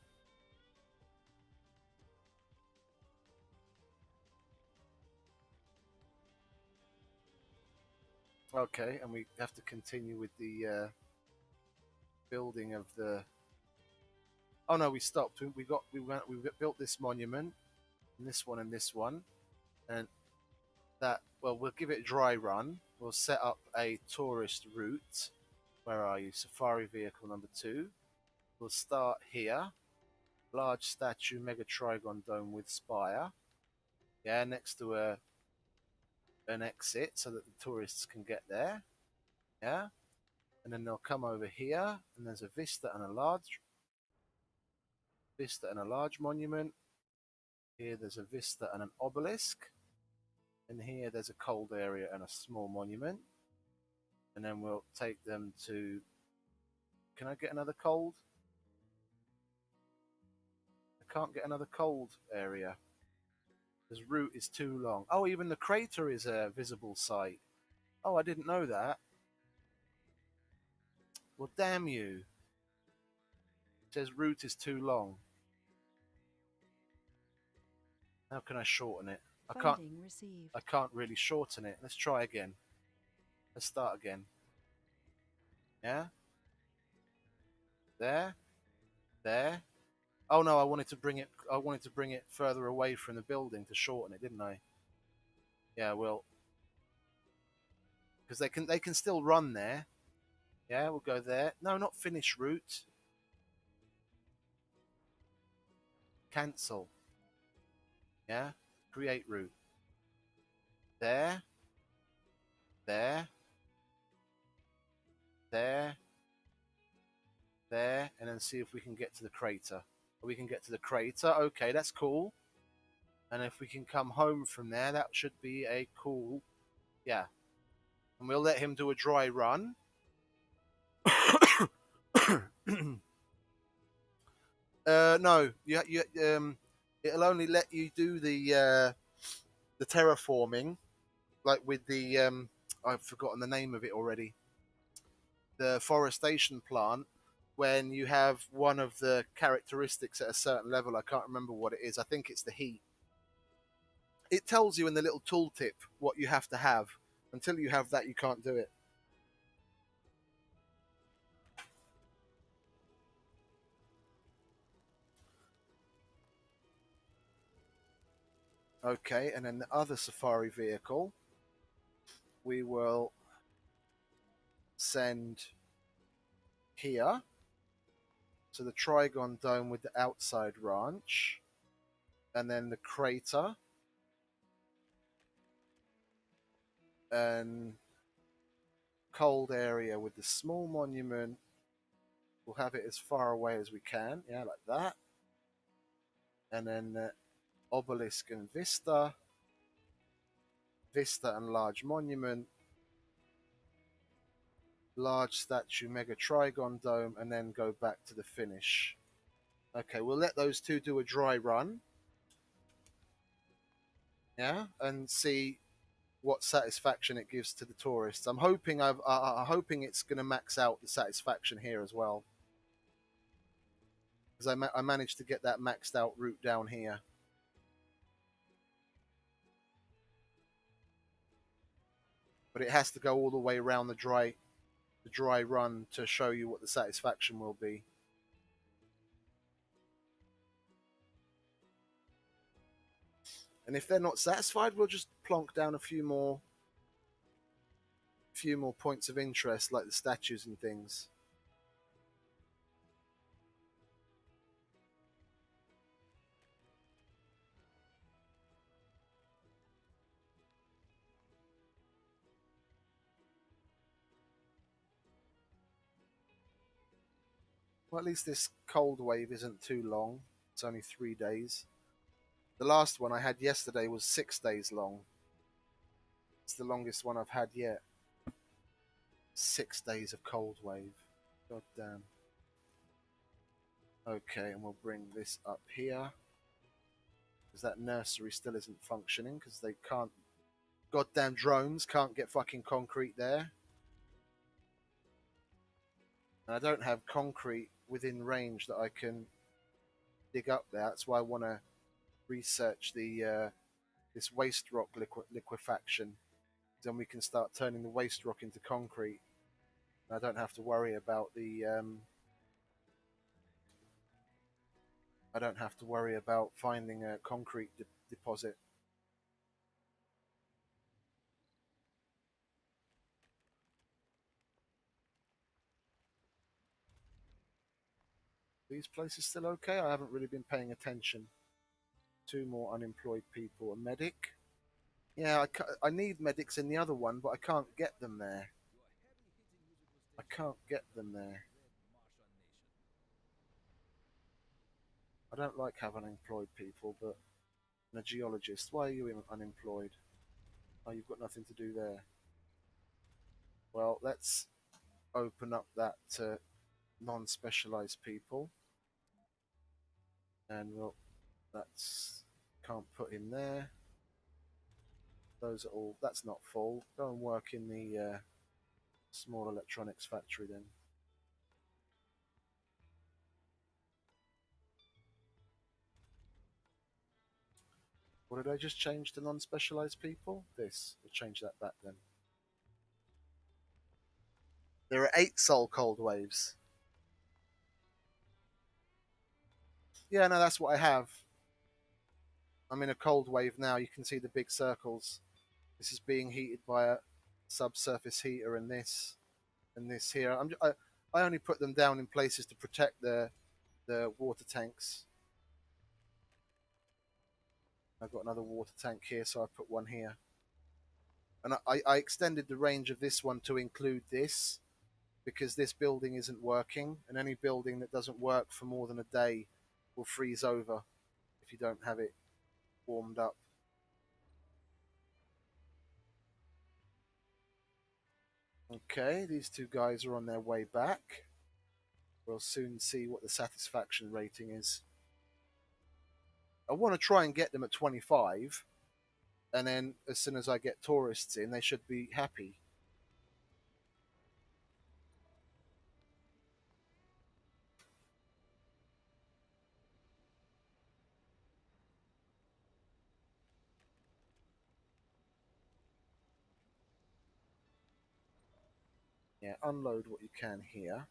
Okay, and we have to continue with the building of the. Oh no, we stopped. We built this monument, and this one, and that. Well, we'll give it a dry run. We'll set up a tourist route. Where are you? Safari vehicle number 2. We'll start here. Large statue, mega trigon dome with spire. Yeah, next to an exit so that the tourists can get there. Yeah, and then they'll come over here, and there's a vista and a large monument. Here there's a vista and an obelisk, and here there's a cold area and a small monument. And then we'll take them to. Can I get another cold? I can't get another cold area. This route is too long. Oh, even the crater is a visible site. Oh, I didn't know that. Well, damn you. It says route is too long. How can I shorten it? Funding received. I can't really shorten it. Let's try again. Let's start again. Yeah? There? There? Oh no, I wanted to bring it further away from the building to shorten it, didn't I? Yeah, well, because they can still run there. Yeah, we'll go there. No, not finish route. Cancel. Yeah? Create route. There, there, there, there, and then see if we can get to the crater. We can get to the crater. Okay, that's cool. And if we can come home from there, that should be a cool. Yeah. And we'll let him do a dry run. No, it'll only let you do the terraforming, like with the I've forgotten the name of it already. The forestation plant, when you have one of the characteristics at a certain level. I can't remember what it is. I think it's the heat. It tells you in the little tooltip what you have to have. Until you have that, you can't do it. Okay, and then the other safari vehicle, we will send here. So the Trigon Dome with the outside ranch, and then the crater, and cold area with the small monument. We'll have it as far away as we can, yeah, like that. And then the obelisk and vista, vista and large monument, large statue, mega trigon dome, and then go back to the finish. Okay, we'll let those two do a dry run, yeah, and see what satisfaction it gives to the tourists. I'm hoping it's going to max out the satisfaction here as well, because I managed to get that maxed out route down here. But it has to go all the way around the dry run to show you what the satisfaction will be. And if they're not satisfied, we'll just plonk down a few more points of interest, like the statues and things. Well, at least this cold wave isn't too long. It's only 3 days. The last one I had yesterday was 6 days long. It's the longest one I've had yet. 6 days of cold wave. God damn. Okay, and we'll bring this up here. because that nursery still isn't functioning because they can't. Goddamn drones can't get fucking concrete there. And I don't have concrete within range that I can dig up there. That's why I want to research the this waste rock liquefaction. Then we can start turning the waste rock into concrete. And I don't have to worry about the. I don't have to worry about finding a concrete deposit. These places still okay? I haven't really been paying attention. Two more unemployed people. A medic. Yeah, I need medics in the other one, but I can't get them there. I can't get them there. I don't like having unemployed people, but and a geologist. Why are you unemployed? Oh, you've got nothing to do there. Well, let's open up that to non-specialized people, and we'll that's can't put in there. Those are all. That's not full. Go and work in the small electronics factory then. What did I just change to non-specialized people? This. We'll change that back then. There are 8 soul cold waves. Yeah, no, that's what I have. I'm in a cold wave now. You can see the big circles. This is being heated by a subsurface heater, and this here. I only put them down in places to protect the water tanks. I've got another water tank here, so I put one here. And I extended the range of this one to include this because this building isn't working, and any building that doesn't work for more than a day will freeze over if you don't have it warmed up. Okay, these two guys are on their way back. We'll soon see what the satisfaction rating is. I want to try and get them at 25, and then as soon as I get tourists in, they should be happy. Yeah, unload what you can here.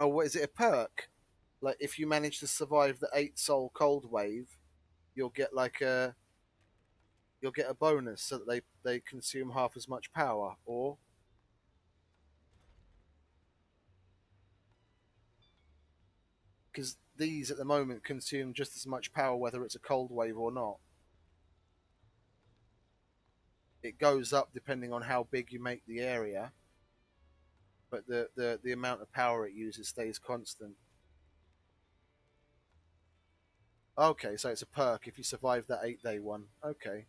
Oh, what is it? A perk? Like if you manage to survive the 8 soul cold wave, you'll get like a you'll get a bonus so that they consume half as much power, or because these at the moment consume just as much power whether it's a cold wave or not. It goes up depending on how big you make the area, but the amount of power it uses stays constant. Okay, so it's a perk if you survive that 8 day one. Okay,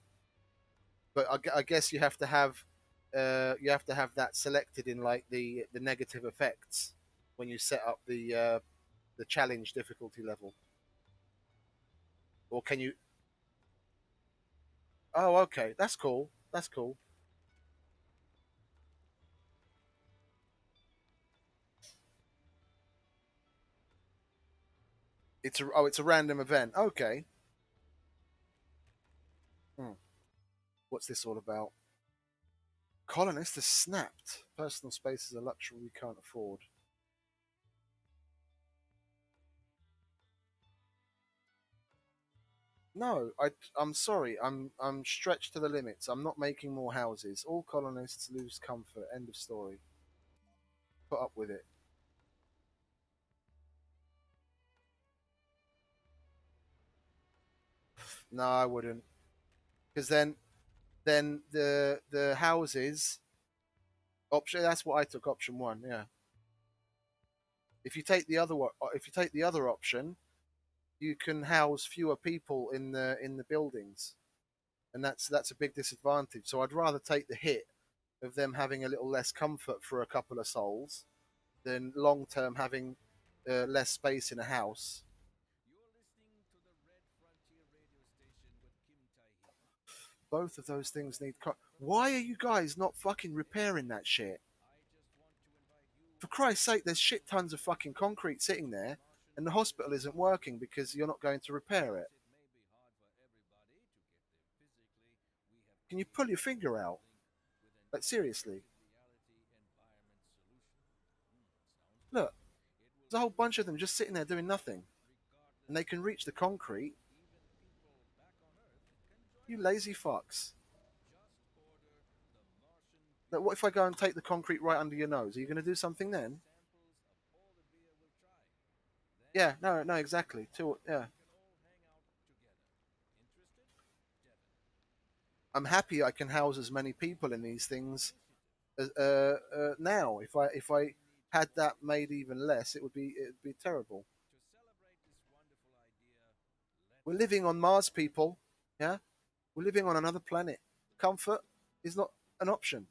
but I guess you have to have that selected in like the negative effects when you set up the challenge difficulty level, or can you? Oh, okay, that's cool. That's cool. It's a random event. Okay. Hmm. What's this all about? Colonist has snapped. Personal space is a luxury we can't afford. No, I'm sorry. I'm stretched to the limits. I'm not making more houses. All colonists lose comfort. End of story. Put up with it. No, I wouldn't. Because then the houses option. That's what I took. Option one. Yeah. If you take the other option, you can house fewer people in the buildings, and that's a big disadvantage. So I'd rather take the hit of them having a little less comfort for a couple of souls than long term having less space in a house. Both of those things need. Why are you guys not fucking repairing that shit? For Christ's sake, there's shit tons of fucking concrete sitting there, and the hospital isn't working because you're not going to repair it. Can you pull your finger out? Like, seriously. Look, there's a whole bunch of them just sitting there doing nothing. And they can reach the concrete. You lazy fucks. Look, what if I go and take the concrete right under your nose? Are you going to do something then? Yeah, no, no, exactly. Yeah. I'm happy I can house as many people in these things now. If I had that made even less, it'd be terrible. We're living on Mars, people. Yeah, we're living on another planet. Comfort is not an option.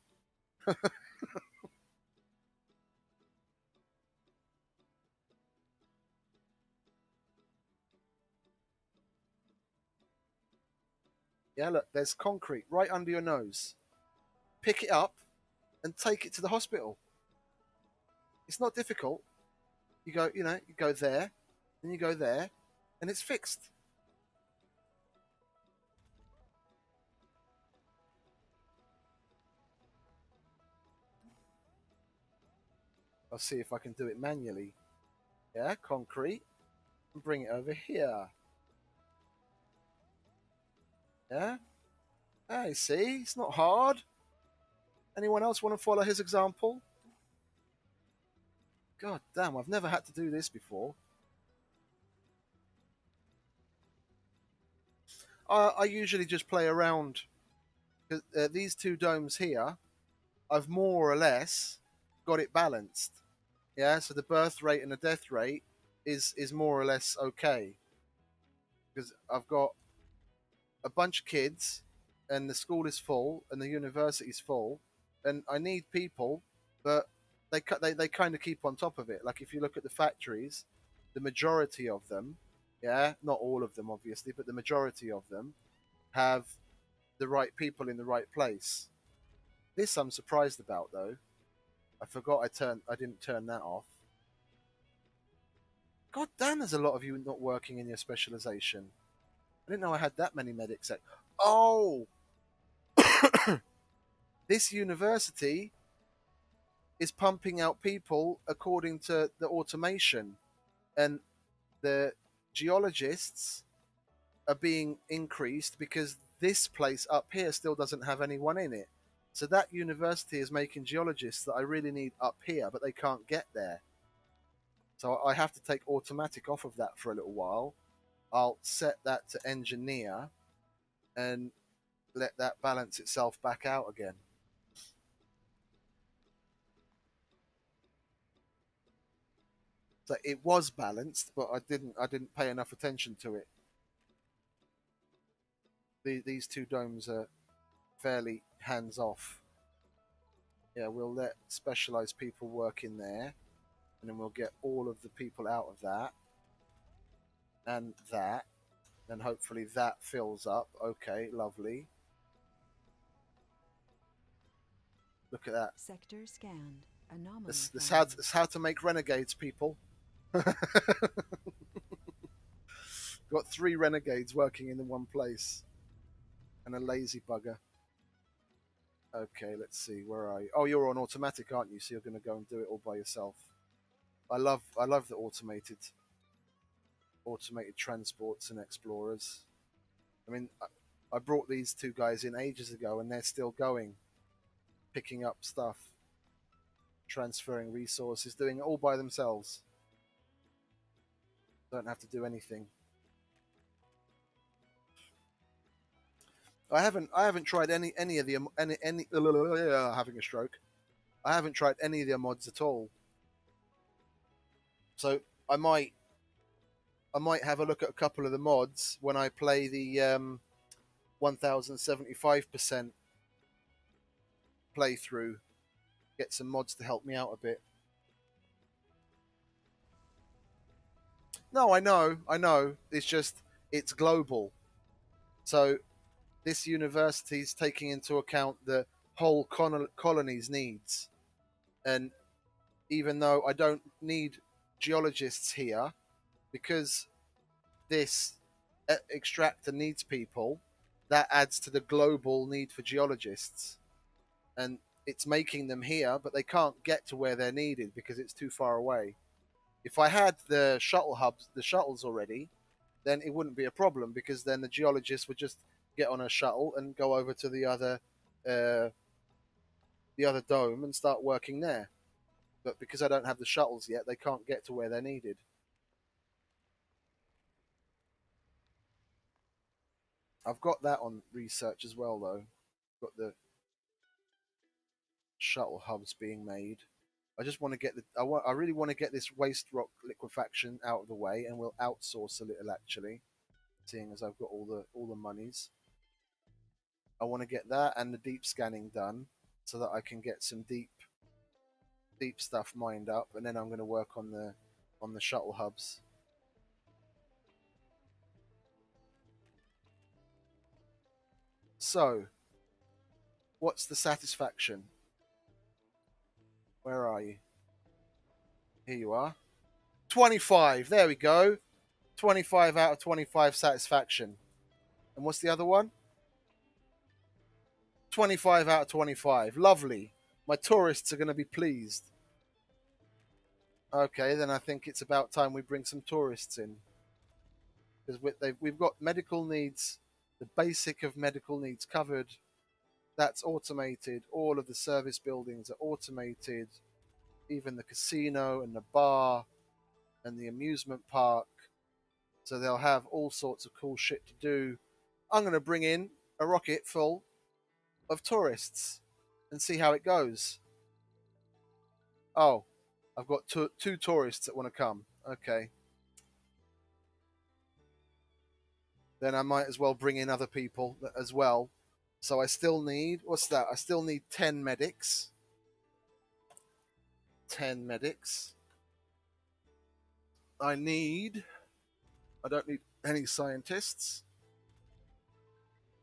Yeah, look, there's concrete right under your nose. Pick it up and take it to the hospital. It's not difficult. You go there, then you go there, and it's fixed. I'll see if I can do it manually. Yeah, concrete, and bring it over here. Yeah, hey, see, it's not hard. Anyone else want to follow his example? God damn, I've never had to do this before. I usually just play around. These two domes here, I've more or less got it balanced. Yeah, so the birth rate and the death rate is more or less okay because I've got a bunch of kids, and the school is full, and the university's full, and I need people, but they kind of keep on top of it. Like if you look at the factories, the majority of them, yeah, not all of them obviously, but the majority of them have the right people in the right place. This I'm surprised about though. I forgot I didn't turn that off. God damn, there's a lot of you not working in your specialization. I didn't know I had that many medics. Oh, this university is pumping out people according to the automation, and the geologists are being increased because this place up here still doesn't have anyone in it. So that university is making geologists that I really need up here, but they can't get there. So I have to take automatic off of that for a little while. I'll set that to engineer and let that balance itself back out again. So it was balanced, but I didn't pay enough attention to it. These two domes are fairly hands off. Yeah, we'll let specialized people work in there, and then we'll get all of the people out of that and that, and hopefully that fills up. Okay, lovely. Look at that. Sector scanned. Anomaly This found. how to make renegades, people. Got 3 renegades working in the one place, and a lazy bugger. Okay, let's see. Where are you? Oh, you're on automatic, aren't you? So you're going to go and do it all by yourself. I love the automated transports and explorers. I mean, I brought these two guys in ages ago, and they're still going, picking up stuff, transferring resources, doing it all by themselves. Don't have to do anything. I haven't tried any of the any having a stroke. I haven't tried any of their mods at all. So I might have a look at a couple of the mods when I play the 1075% playthrough. Get some mods to help me out a bit. No, I know. It's just it's global. So this university is taking into account the whole colony's needs. And even though I don't need geologists here, because this extractor needs people, that adds to the global need for geologists. And it's making them here, but they can't get to where they're needed because it's too far away. If I had the shuttle hubs, the shuttles already, then it wouldn't be a problem because then the geologists would just get on a shuttle and go over to uh, the other dome and start working there. But because I don't have the shuttles yet, they can't get to where they're needed. I've got that on research as well, though. Got the shuttle hubs being made. I just want to get the. I really want to get this waste rock liquefaction out of the way, and we'll outsource a little actually, seeing as I've got all the monies. I want to get that and the deep scanning done, so that I can get some deep stuff mined up, and then I'm going to work on the shuttle hubs. So, what's the satisfaction? Where are you? Here you are. 25. There we go. 25 out of 25 satisfaction. And what's the other one? 25 out of 25. Lovely. My tourists are going to be pleased. Okay, then I think it's about time we bring some tourists in. Because we've got medical needs, the basic of medical needs covered. That's automated. All of the service buildings are automated. Even the casino and the bar and the amusement park. So they'll have all sorts of cool shit to do. I'm going to bring in a rocket full of tourists and see how it goes. Oh, I've got two tourists that want to come. Okay. Then I might as well bring in other people as well. So I still need, what's that? I still need 10 medics. 10 medics. I don't need any scientists.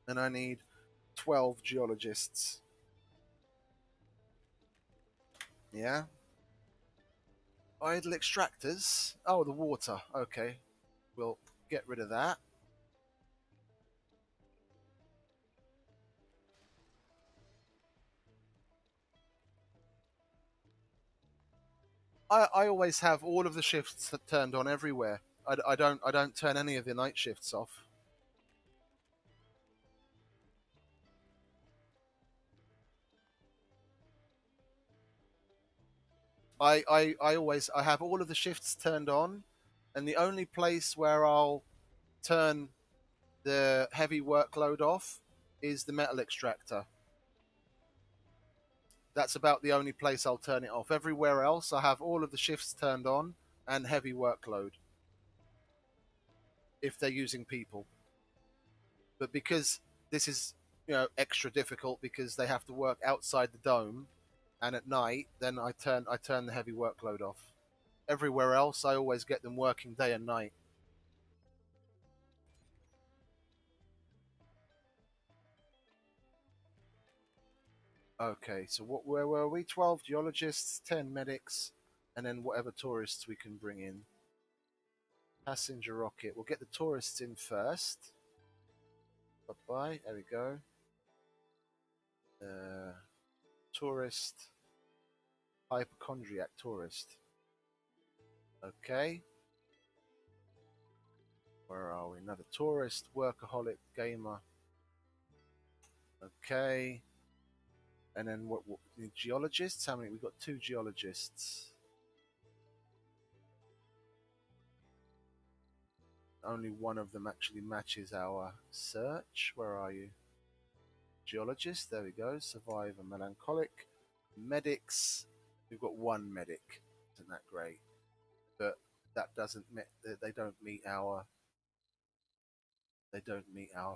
And I need 12 geologists. Yeah. Idle extractors. Oh, the water. Okay. We'll get rid of that. I always have all of the shifts turned on everywhere. I don't turn any of the night shifts off. I have all of the shifts turned on, and the only place where I'll turn the heavy workload off is the metal extractor. That's about the only place I'll turn it off. Everywhere else, I have all of the shifts turned on and heavy workload if they're using people. But because this is extra difficult because they have to work outside the dome and at night, then I turn the heavy workload off. Everywhere else, I always get them working day and night. Okay, so where were we? 12 geologists, 10 medics, and then whatever tourists we can bring in. Passenger rocket. We'll get the tourists in first. Bye-bye. There we go. Tourist. Hypochondriac tourist. Okay. Where are we? Another tourist. Workaholic gamer. Okay. And then what the geologists? How many? We've got 2 geologists. Only one of them actually matches our search. Where are you? Geologist, there we go. Survivor, melancholic. Medics, we've got 1 medic. Isn't that great? But that doesn't meet, they don't meet our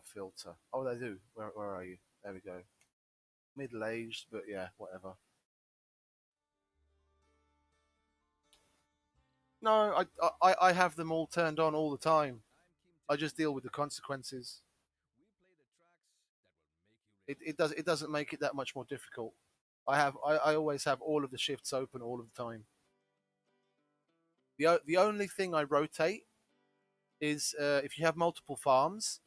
filter. Oh, they do. Where are you? There we go. Middle aged, but yeah, whatever. No, I have them all turned on all the time. I just deal with the consequences. It doesn't make it that much more difficult. I always have all of the shifts open all of the time. The only thing I rotate is if you have multiple farms.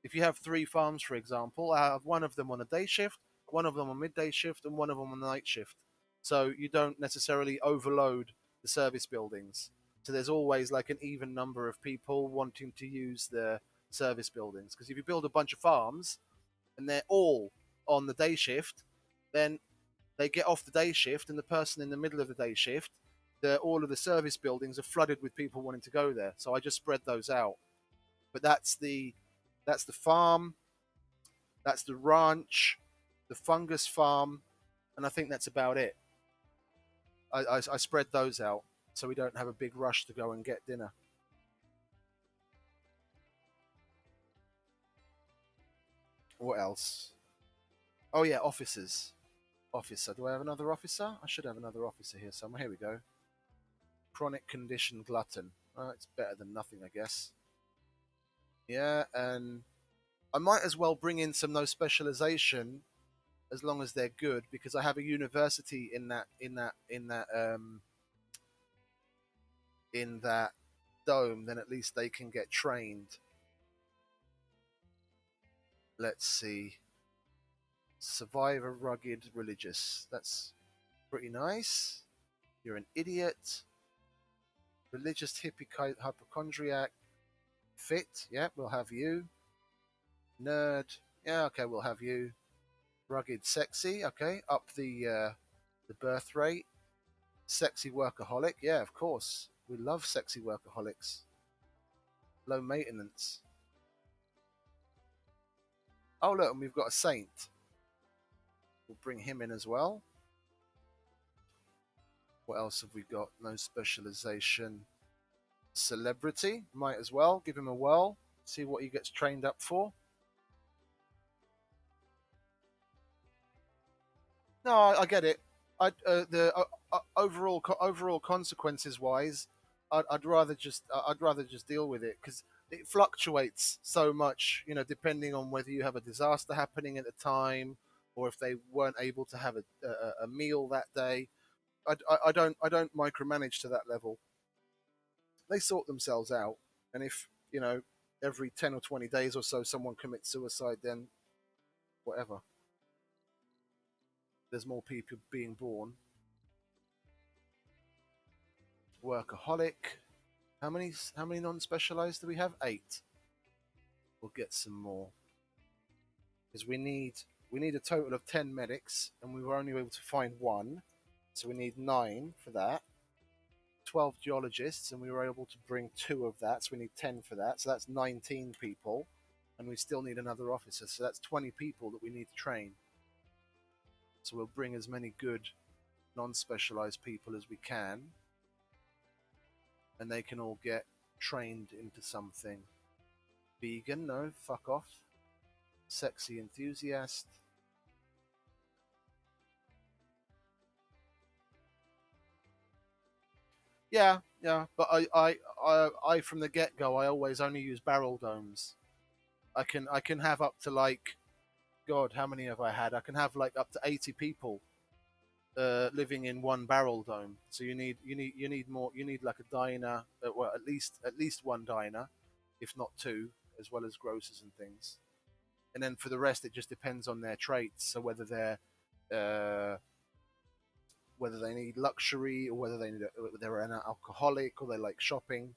If you have 3 farms, for example, I have one of them on a day shift, one of them on midday shift, and one of them on the night shift. So you don't necessarily overload the service buildings. So there's always like an even number of people wanting to use the service buildings. Because if you build a bunch of farms and they're all on the day shift, then they get off the day shift, and the person in the middle of the day shift, all of the service buildings are flooded with people wanting to go there. So I just spread those out. But that's the farm, that's the ranch, the fungus farm, and I think that's about it. I spread those out so we don't have a big rush to go and get dinner. What else? Oh yeah, officers. Officer. Do I have another officer? I should have another officer here somewhere. Here we go. Chronic condition glutton. Well, it's better than nothing, I guess. Yeah, and I might as well bring in some no specialization as long as they're good because I have a university in that dome. Then at least they can get trained. Let's see. Survivor, rugged, religious. That's pretty nice. You're an idiot. Religious, hippie, hypochondriac. Fit. Yeah, we'll have you. Nerd. Yeah, okay, we'll have you. Rugged, sexy. Okay, up the birth rate. Sexy workaholic. Yeah, of course. We love sexy workaholics. Low maintenance. Oh, look, and we've got a saint. We'll bring him in as well. What else have we got? No specialization. Celebrity. Might as well give him a whirl. See what he gets trained up for. No, I get it. The overall consequences wise, I'd rather just deal with it because it fluctuates so much. You know, depending on whether you have a disaster happening at the time or if they weren't able to have a meal that day. I don't micromanage to that level. They sort themselves out, and if every 10 or 20 days or so someone commits suicide, then whatever. There's more people being born. Workaholic. How many non-specialized do we have? 8. We'll get some more because we need a total of 10 medics, and we were only able to find one, so we need 9 for that. 12 geologists, and we were able to bring 2 of that, so we need 10 for that. So that's 19 people, and we still need another officer, so that's 20 people that we need to train. So we'll bring as many good non-specialized people as we can, and they can all get trained into something. Vegan, no, fuck off. Sexy enthusiast. Yeah, yeah, but I from the get go, I always only use barrel domes. I can have up to like, God, how many have I had? I can have like up to 80 people living in one barrel dome. So you need more. You need like a diner, well, at least one diner, if not 2, as well as grocers and things. And then for the rest, it just depends on their traits. So uh, whether they need luxury or whether they're an alcoholic or they like shopping.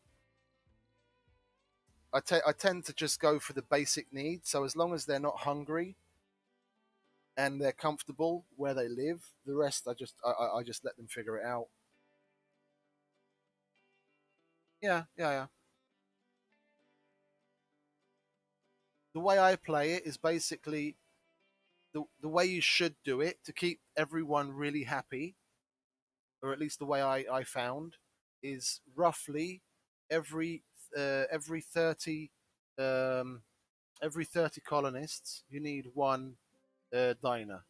I tend to just go for the basic needs. So as long as they're not hungry and they're comfortable where they live, the rest I just let them figure it out. Yeah, yeah, yeah. The way I play it is basically the way you should do it to keep everyone really happy, or at least the way I found. is roughly every every 30 um, every 30 colonists you need one diner,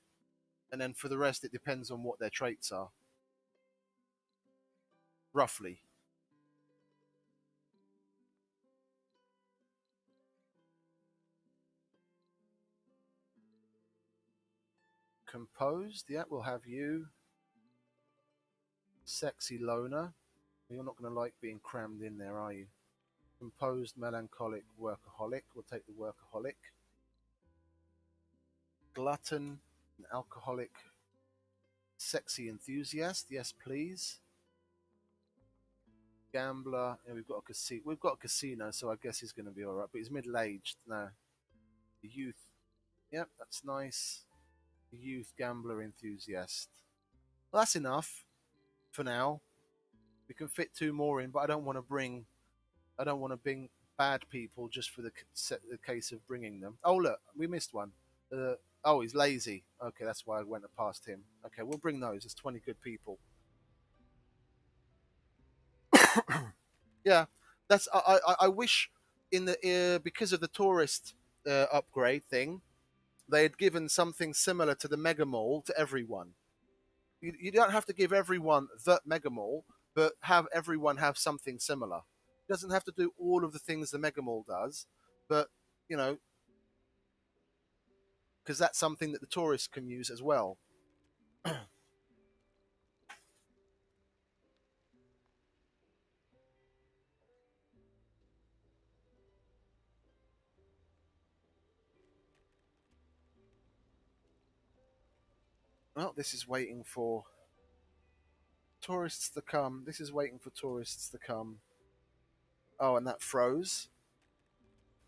and then for the rest it depends on what their traits are, roughly. Composed, yeah, we'll have you. Sexy loner, you're not going to like being crammed in there, are you? Composed, melancholic, workaholic, we'll take the workaholic. Glutton, an alcoholic, sexy enthusiast, yes please. Gambler, yeah, we've got a casino. We've got a casino, so I guess he's going to be all right. But he's middle-aged. No, the youth. Yep, that's nice. The youth gambler enthusiast. Well, that's enough for now. We can fit two more in, but I don't want to bring. I don't want to bring bad people just for the case of bringing them. Oh look, we missed one. Uh, oh, he's lazy. Okay, that's why I went past him. Okay, we'll bring those. There's 20 good people. Yeah, that's. I wish in the because of the tourist upgrade thing, they had given something similar to the Mega Mall to everyone. You don't have to give everyone the Mega Mall, but have everyone have something similar. It doesn't have to do all of the things the Mega Mall does, but you know, because that's something that the tourists can use as well. Well, this is waiting for tourists to come. This is waiting for tourists to come. Oh, and that froze.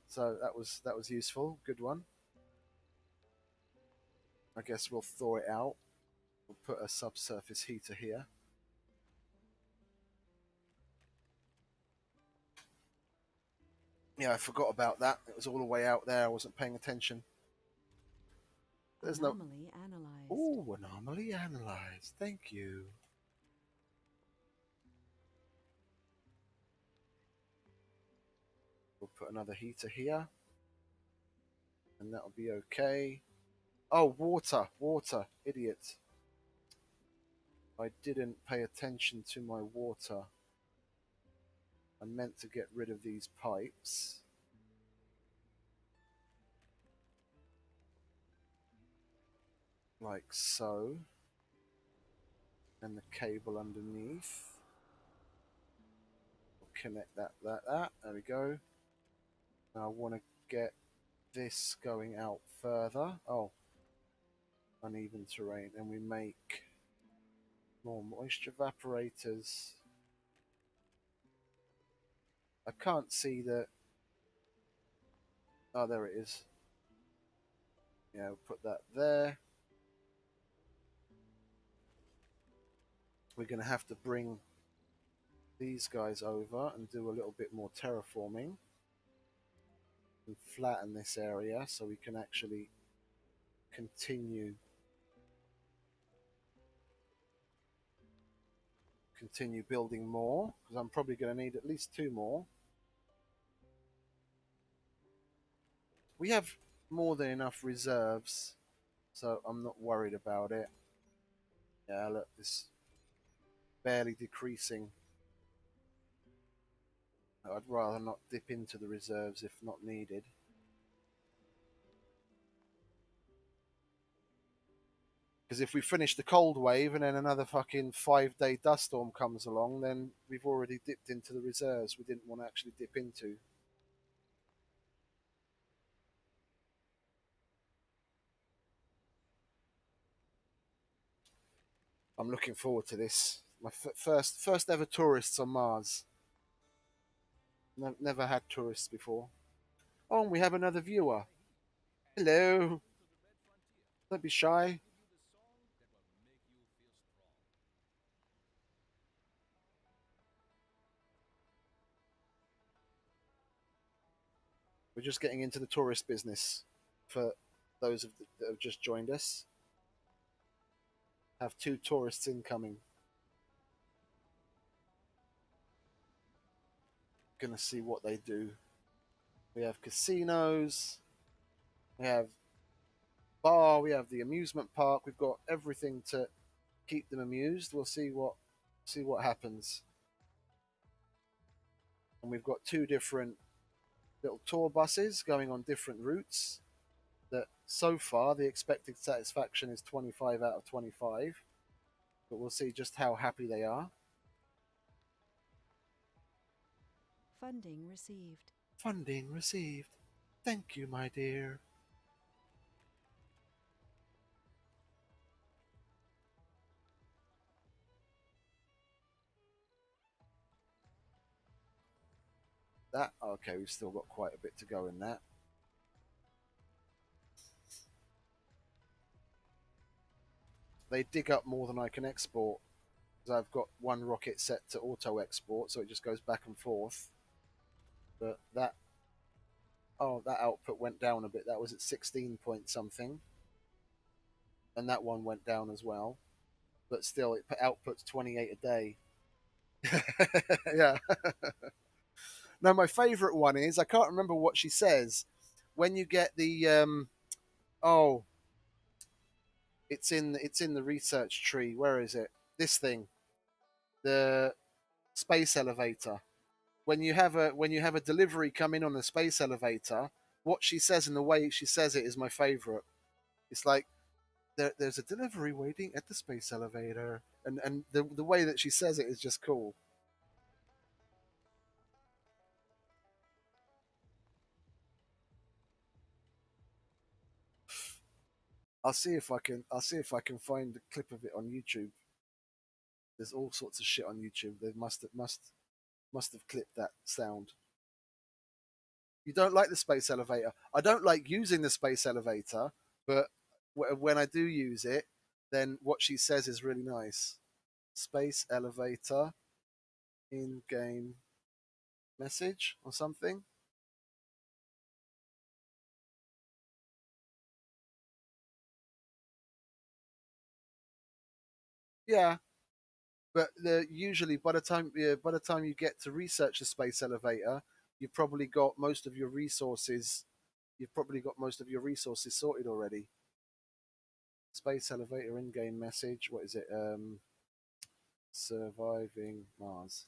So that was useful. Good one. I guess we'll thaw it out. We'll put a subsurface heater here. Yeah, I forgot about that. It was all the way out there. I wasn't paying attention. There's no. Anomaly analyzed. Oh, anomaly analyzed. Thank you. We'll put another heater here, and that'll be okay. Oh, water, water, idiot. I didn't pay attention to my water. I meant to get rid of these pipes. Like so. And the cable underneath. We'll connect that. There we go. Now I want to get this going out further. Oh, uneven terrain. And we make more moisture evaporators. I can't see the. Oh, there it is. Yeah, we'll put that there. We're going to have to bring these guys over and do a little bit more terraforming and flatten this area so we can actually continue building more, because I'm probably going to need at least two more. We have more than enough reserves, so I'm not worried about it. Yeah, look, this barely decreasing. I'd rather not dip into the reserves if not needed. Because if we finish the cold wave and then another fucking 5-day dust storm comes along, then we've already dipped into the reserves we didn't want to actually dip into. I'm looking forward to this. My first ever tourists on Mars. Never had tourists before. Oh, and we have another viewer. Hello. Don't be shy. We're just getting into the tourist business for those that have just joined us. Have two tourists incoming. Gonna see what they do. We have casinos. We have bar. We have the amusement park. We've got everything to keep them amused. We'll see what happens. And we've got two different little tour buses going on different routes. That so far the expected satisfaction is 25 out of 25, but we'll see just how happy they are. Funding received. Funding received. Thank you, my dear. That okay, we've still got quite a bit to go in that. They dig up more than I can export because I've got one rocket set to auto export, so it just goes back and forth. But that output went down a bit. That was at 16 point something, and that one went down as well. But still, it outputs 28 a day. Yeah. No, my favourite one is I can't remember what she says when you get the oh, it's in the research tree. Where is it? This thing, the space elevator. When you have a delivery come in on the space elevator, what she says and the way she says it is my favourite. It's like there's a delivery waiting at the space elevator, and the way that she says it is just cool. I'll see if I can find a clip of it on YouTube. There's all sorts of shit on YouTube. They must have clipped that sound. You don't like the space elevator. I don't like using the space elevator, but when I do use it, then what she says is really nice. Space elevator in game message or something. Yeah, but usually by the time you get to research the space elevator, you've probably got most of your resources. You've probably got most of your resources sorted already. Space elevator in-game message. What is it? Surviving Mars.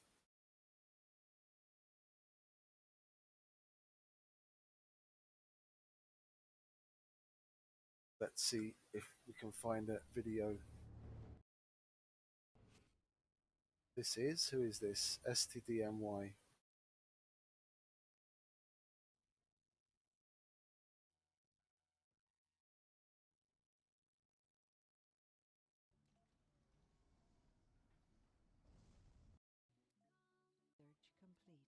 Let's see if we can find a video. This is who is this? STDMY. Search complete.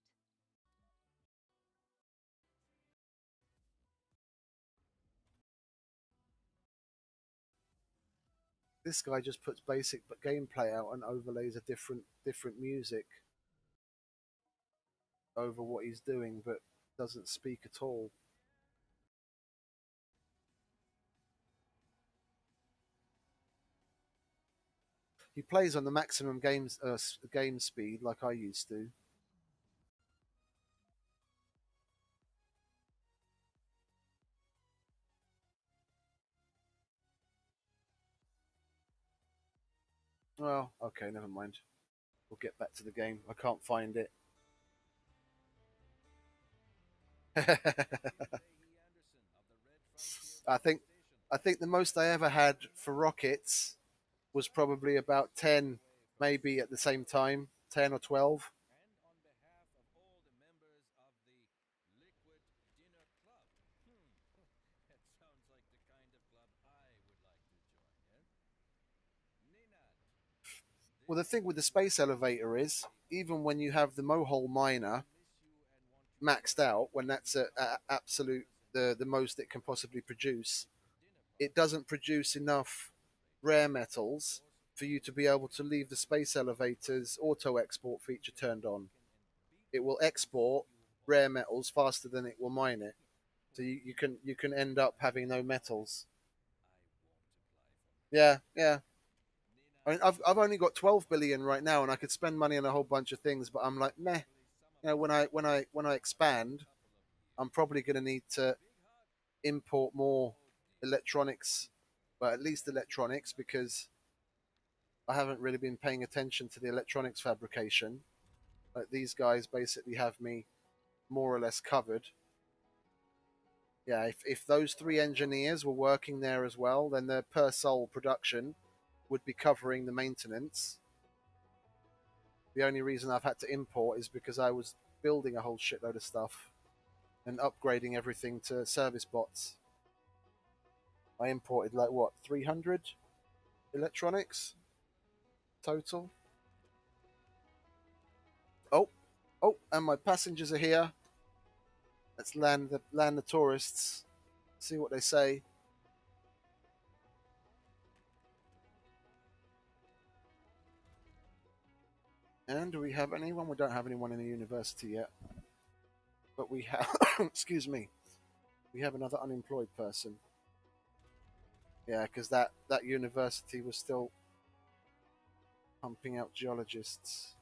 This guy just puts basic gameplay out and overlays a different music over what he's doing, but doesn't speak at all. He plays on the maximum game speed like I used to. Well, okay, never mind. We'll get back to the game. I can't find it. I think I think the most I ever had for rockets was probably about 10, maybe at the same time, 10 or 12. Well, the thing with the space elevator is, even when you have the Mohole miner maxed out, when that's a absolute the most it can possibly produce, it doesn't produce enough rare metals for you to be able to leave the space elevator's auto export feature turned on. It will export rare metals faster than it will mine it. So you can end up having no metals. Yeah, yeah. I mean, I've only got 12 billion right now, and I could spend money on a whole bunch of things, but I'm like, meh. when I expand, I'm probably going to need to import more electronics, but at least electronics, because I haven't really been paying attention to the electronics fabrication. Like, these guys basically have me more or less covered. Yeah, if those three engineers were working there as well, then the per soul production would be covering the maintenance. The only reason I've had to import is because I was building a whole shitload of stuff and upgrading everything to service bots. I imported like what, 300 electronics total. Oh, oh, and my passengers are here. Let's land the tourists. See what they say. And do we have anyone? We don't have anyone in the university yet, but we have. Excuse me. We have another unemployed person. Yeah, because that university was still pumping out geologists.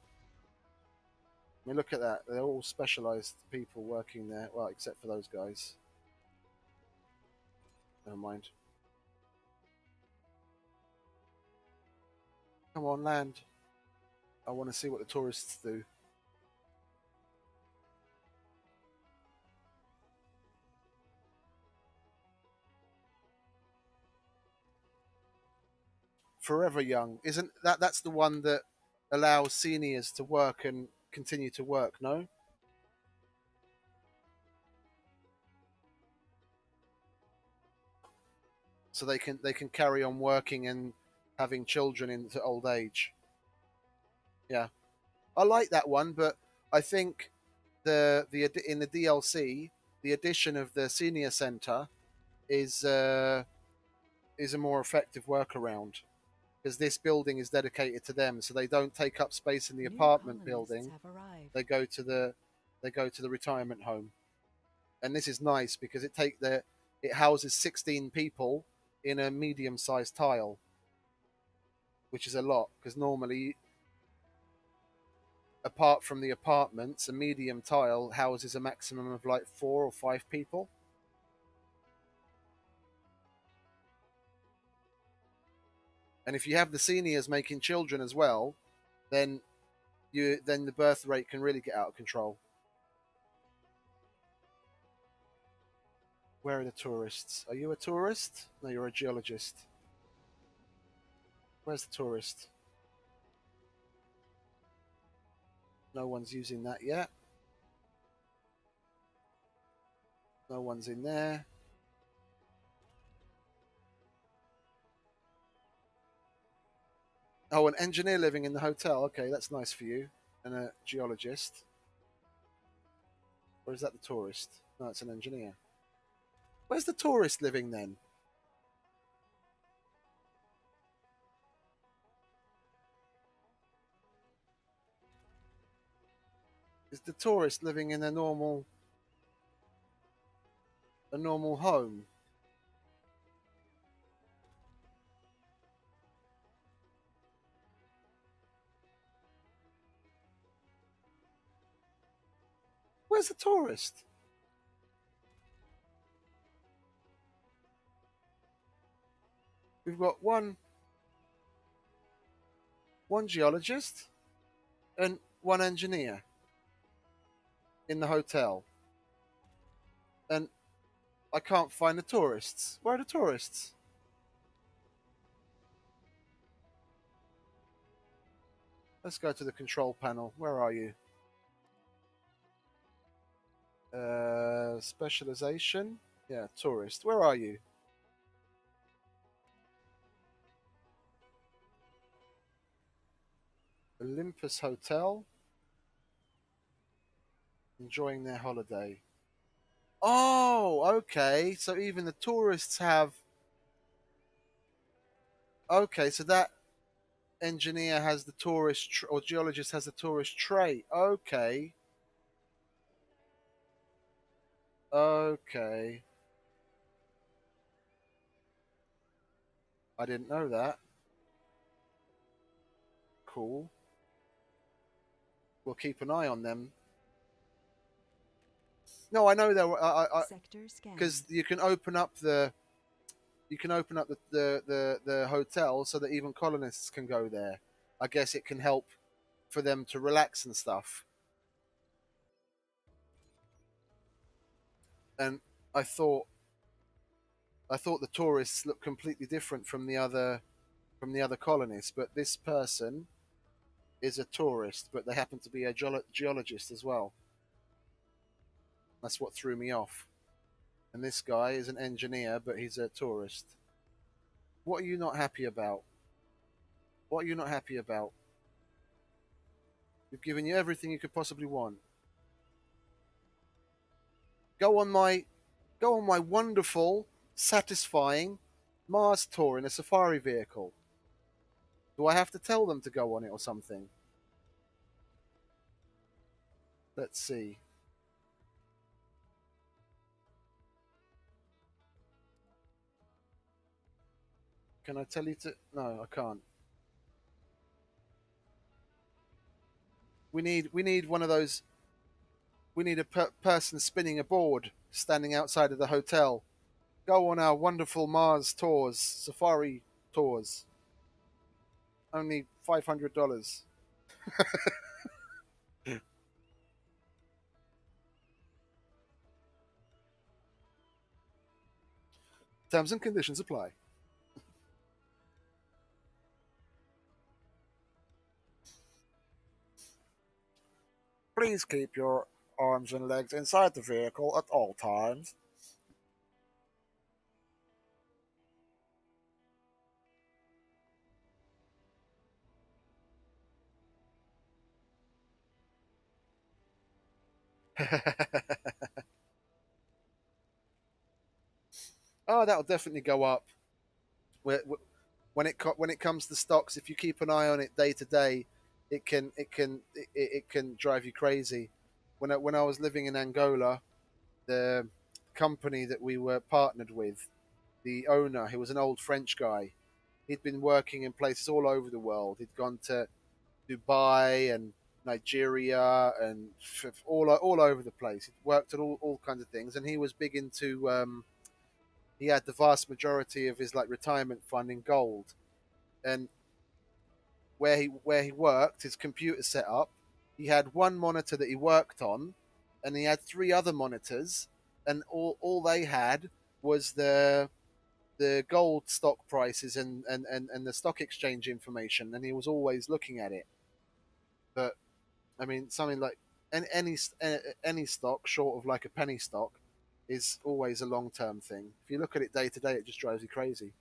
I mean, look at that. They're all specialized people working there. Well, except for those guys. Never mind. Come on, land. I want to see what the tourists do. Forever Young, isn't that's the one that allows seniors to work and continue to work? No, so they can carry on working and having children into old age. Yeah, I like that one, but I think the in the DLC, the addition of the senior center is uh, is a more effective workaround, because this building is dedicated to them, so they don't take up space in the New apartment colonists building. have arrived. They go to the retirement home, and this is nice because it houses 16 people in a medium-sized tile, which is a lot, because normally, apart from the apartments, a medium tile houses a maximum of like 4 or 5 people. And if you have the seniors making children as well, then the birth rate can really get out of control. Where are the tourists? Are you a tourist? No, you're a geologist. Where's the tourist? No one's using that yet. No one's in there. Oh, an engineer living in the hotel. Okay, that's nice for you. And a geologist. Or is that the tourist? No, it's an engineer. Where's the tourist living then? Is the tourist living in a normal home? Where's the tourist? We've got one geologist and one engineer in the hotel. And I can't find the tourists. Where are the tourists? Let's go to the control panel. Where are you? Specialization. Yeah, tourist. Where are you? Olympus Hotel. Enjoying their holiday. Oh, okay. So even the tourists have. Okay, so that engineer has the or geologist has the tourist trait. Okay. Okay. I didn't know that. Cool. We'll keep an eye on them. No, I know there were. Sector scanned. Because you can open up the hotel so that even colonists can go there. I guess it can help for them to relax and stuff. And I thought I thought the tourists looked completely different from the other colonists, but this person is a tourist, but they happen to be a geologist as well. That's what threw me off. And this guy is an engineer, but he's a tourist. What are you not happy about? What are you not happy about? We've given you everything you could possibly want. Go on my go on my wonderful, satisfying Mars tour in a safari vehicle. Do I have to tell them to go on it or something? Let's see. Can I tell you to? No, I can't. We need one of those. We need a person spinning a board, standing outside of the hotel. Go on our wonderful Mars tours, safari tours. Only $500. Terms and conditions apply. Please keep your arms and legs inside the vehicle at all times. Oh, that'll definitely go up. When it comes to stocks, if you keep an eye on it day to day, it can drive you crazy. When I was living in Angola, the company that we were partnered with, the owner, he was an old French guy. He'd been working in places all over the world. He'd gone to Dubai and Nigeria and all over the place. He worked at all kinds of things, and he was big into. He had the vast majority of his like retirement fund in gold, and where he worked, his computer set up, he had one monitor that he worked on, and he had three other monitors, and all they had was the gold stock prices and the stock exchange information, and he was always looking at it. But I mean, something like any any stock short of like a penny stock is always a long term thing. If you look at it day to day, it just drives you crazy.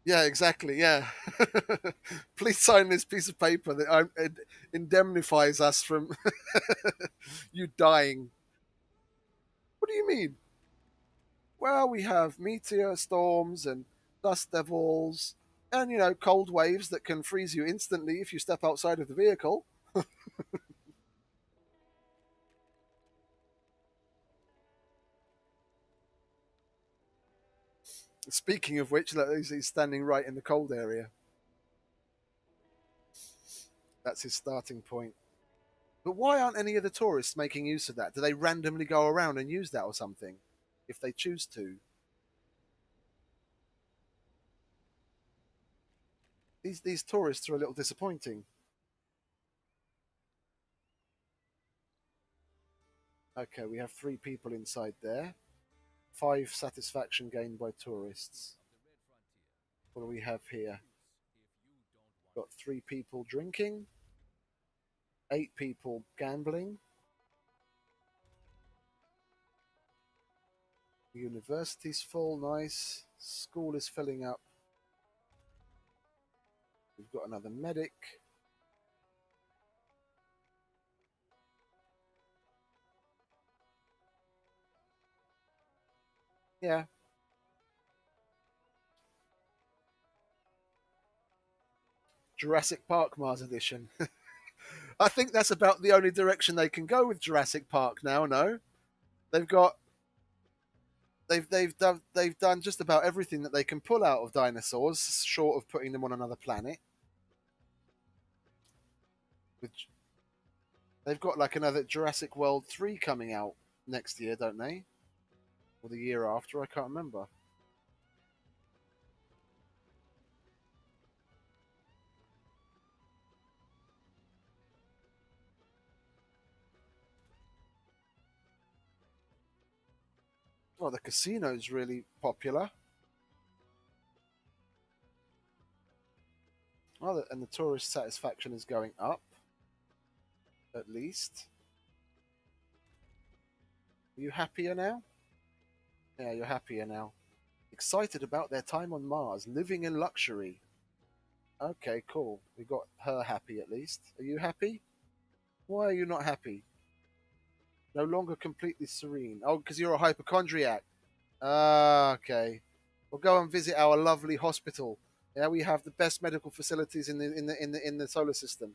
Yeah, exactly. Yeah. Please sign this piece of paper that it indemnifies us from you dying. What do you mean? Well, we have meteor storms and dust devils and, cold waves that can freeze you instantly if you step outside of the vehicle. Speaking of which, he's standing right in the cold area. That's his starting point. But why aren't any of the tourists making use of that? Do they randomly go around and use that or something? If they choose to. These tourists are a little disappointing. Okay, we have three people inside there. Five satisfaction gained by tourists. What do we have here? Got three people drinking, eight people gambling. The university's full, nice. School is filling up. We've got another medic. Yeah, Jurassic Park Mars edition. I think that's about the only direction they can go with Jurassic Park now. No, they've got they've done just about everything that they can pull out of dinosaurs, short of putting them on another planet. Which they've got like another Jurassic World 3 coming out next year, don't they? Or the year after? I can't remember. Well, the casino's really popular. Oh, and the tourist satisfaction is going up, at least. Are you happier now? Yeah, you're happier now. Excited about their time on Mars, living in luxury. Okay, cool. We got her happy at least. Are you happy? Why are you not happy? No longer completely serene. Oh, because you're a hypochondriac. Ah, okay. We'll go and visit our lovely hospital. Yeah, we have the best medical facilities in the solar system.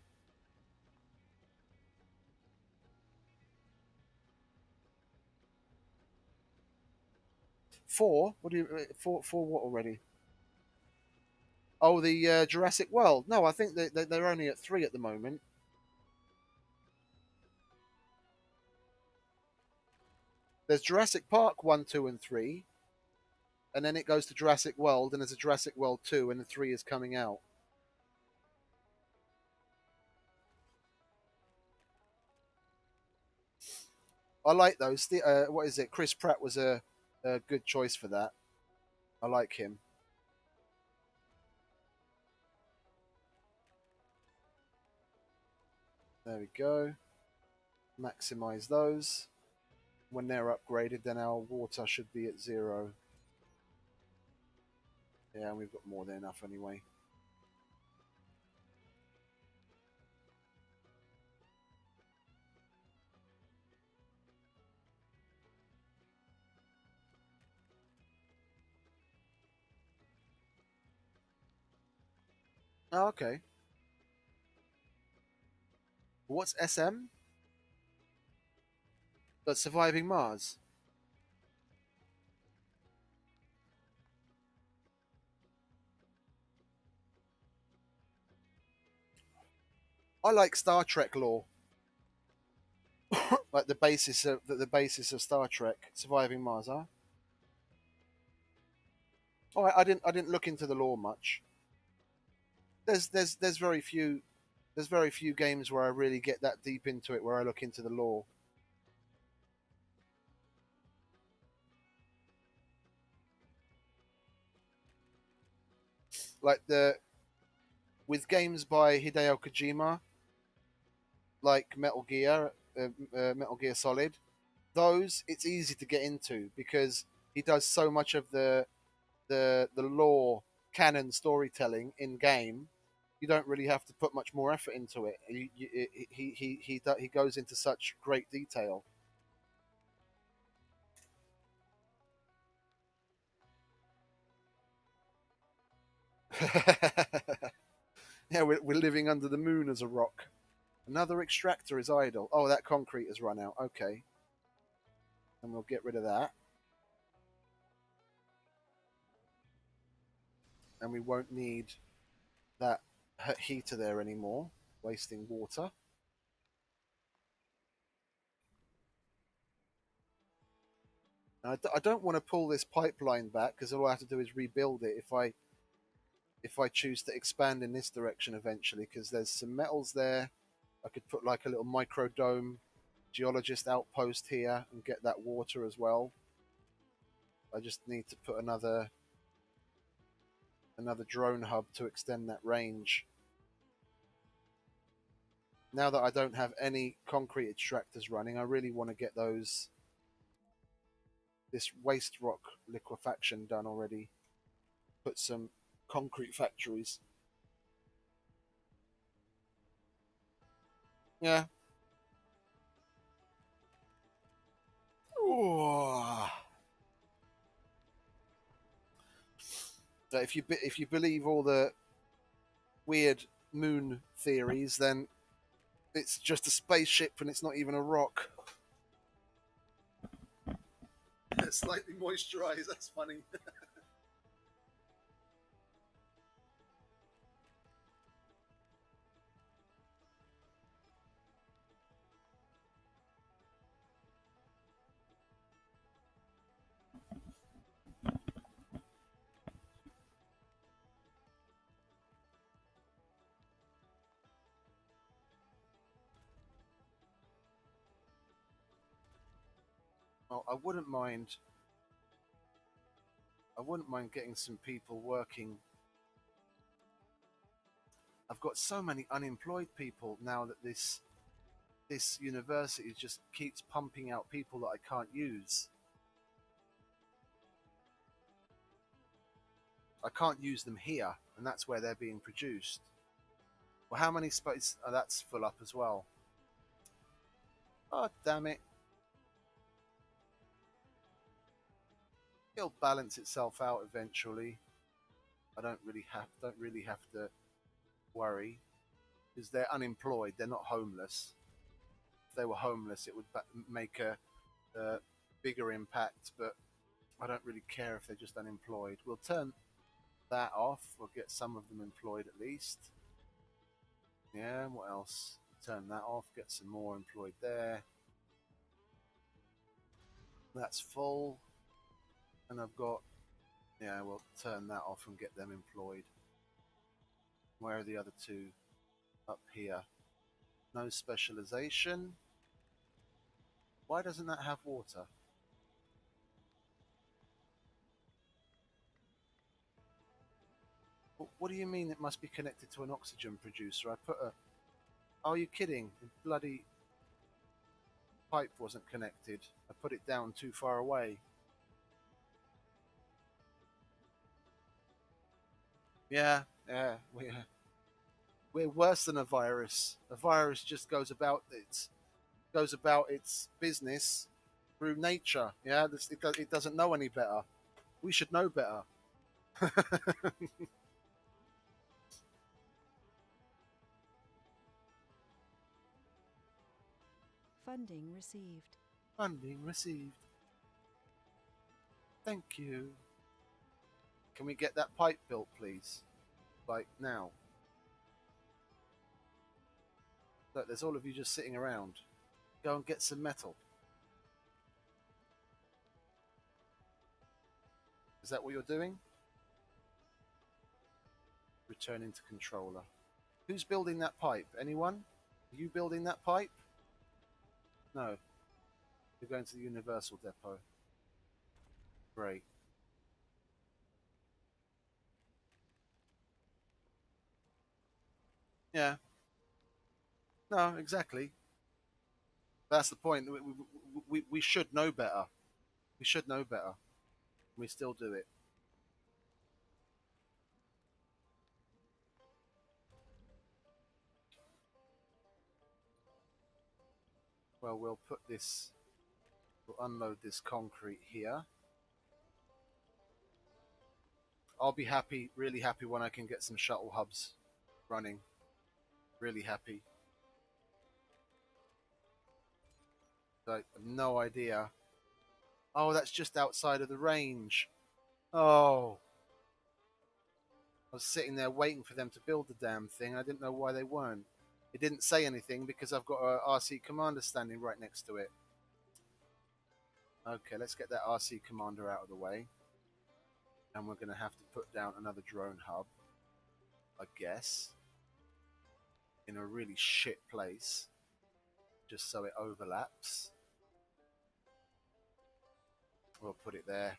4? What do you four? What already? Oh, the Jurassic World. No, I think they're only at 3 at the moment. There's Jurassic Park 1, 2, and 3, and then it goes to Jurassic World, and there's a Jurassic World 2, and the 3 is coming out. I like those. What is it? Chris Pratt was a good choice for that. I like him. There we go. Maximize those. When they're upgraded, then our water should be at 0. Yeah, and we've got more than enough anyway. Oh, okay. What's SM? But surviving Mars. I like Star Trek lore, like the basis of Star Trek, surviving Mars. Huh? Oh, I didn't look into the lore much. There's very few games where I really get that deep into it, where I look into the lore. Like the with games by Hideo Kojima, like Metal Gear Solid. Those it's easy to get into because he does so much of the lore canon storytelling in game. You don't really have to put much more effort into it. He goes into such great detail. Yeah, we're living under the moon as a rock. Another extractor is idle. Oh, that concrete has run out. Okay, and we'll get rid of that, and we won't need that heater there anymore, wasting water. I don't want to pull this pipeline back because all I have to do is rebuild it if I choose to expand in this direction eventually, because there's some metals there. I could put like a little micro dome geologist outpost here and get that water as well. I just need to put another drone hub to extend that range. Now that I don't have any concrete extractors running, I really want to get this waste rock liquefaction done already. Put some concrete factories. Yeah. Ooh. So if you believe all the weird moon theories, then it's just a spaceship and it's not even a rock. It's slightly moisturized. That's funny. Oh, I wouldn't mind. I wouldn't mind getting some people working. I've got so many unemployed people now that this university just keeps pumping out people that I can't use. I can't use them here, and that's where they're being produced. Well, how many space? Oh, that's full up as well. Oh, damn it! It'll balance itself out eventually. I don't really have to worry because they're unemployed. They're not homeless. If they were homeless, it would make a bigger impact. But I don't really care if they're just unemployed. We'll turn that off. We'll get some of them employed at least. Yeah, and what else? Turn that off. Get some more employed there. That's full. And I've got, yeah, we'll turn that off and get them employed. Where are the other two? Up here. No specialization. Why doesn't that have water? What do you mean it must be connected to an oxygen producer? I put a... Oh, you're kidding. The bloody pipe wasn't connected. I put it down too far away. Yeah, yeah, we're worse than a virus. A virus just goes about its business through nature. Yeah, it doesn't know any better. We should know better. Funding received. Funding received. Thank you. Can we get that pipe built, please? Like now. Look, there's all of you just sitting around. Go and get some metal. Is that what you're doing? Returning to controller. Who's building that pipe? Anyone? Are you building that pipe? No. You're going to the Universal Depot. Great. Yeah. No, exactly. That's the point. We should know better. We should know better. We still do it. Well, we'll put this... We'll unload this concrete here. I'll be happy, really happy when I can get some shuttle hubs running. Really happy. I have no idea. Oh, that's just outside of the range. Oh. I was sitting there waiting for them to build the damn thing. I didn't know why they weren't. It didn't say anything because I've got a RC commander standing right next to it. Okay, let's get that RC commander out of the way. And we're going to have to put down another drone hub, I guess, in a really shit place, just so it overlaps. We'll put it there.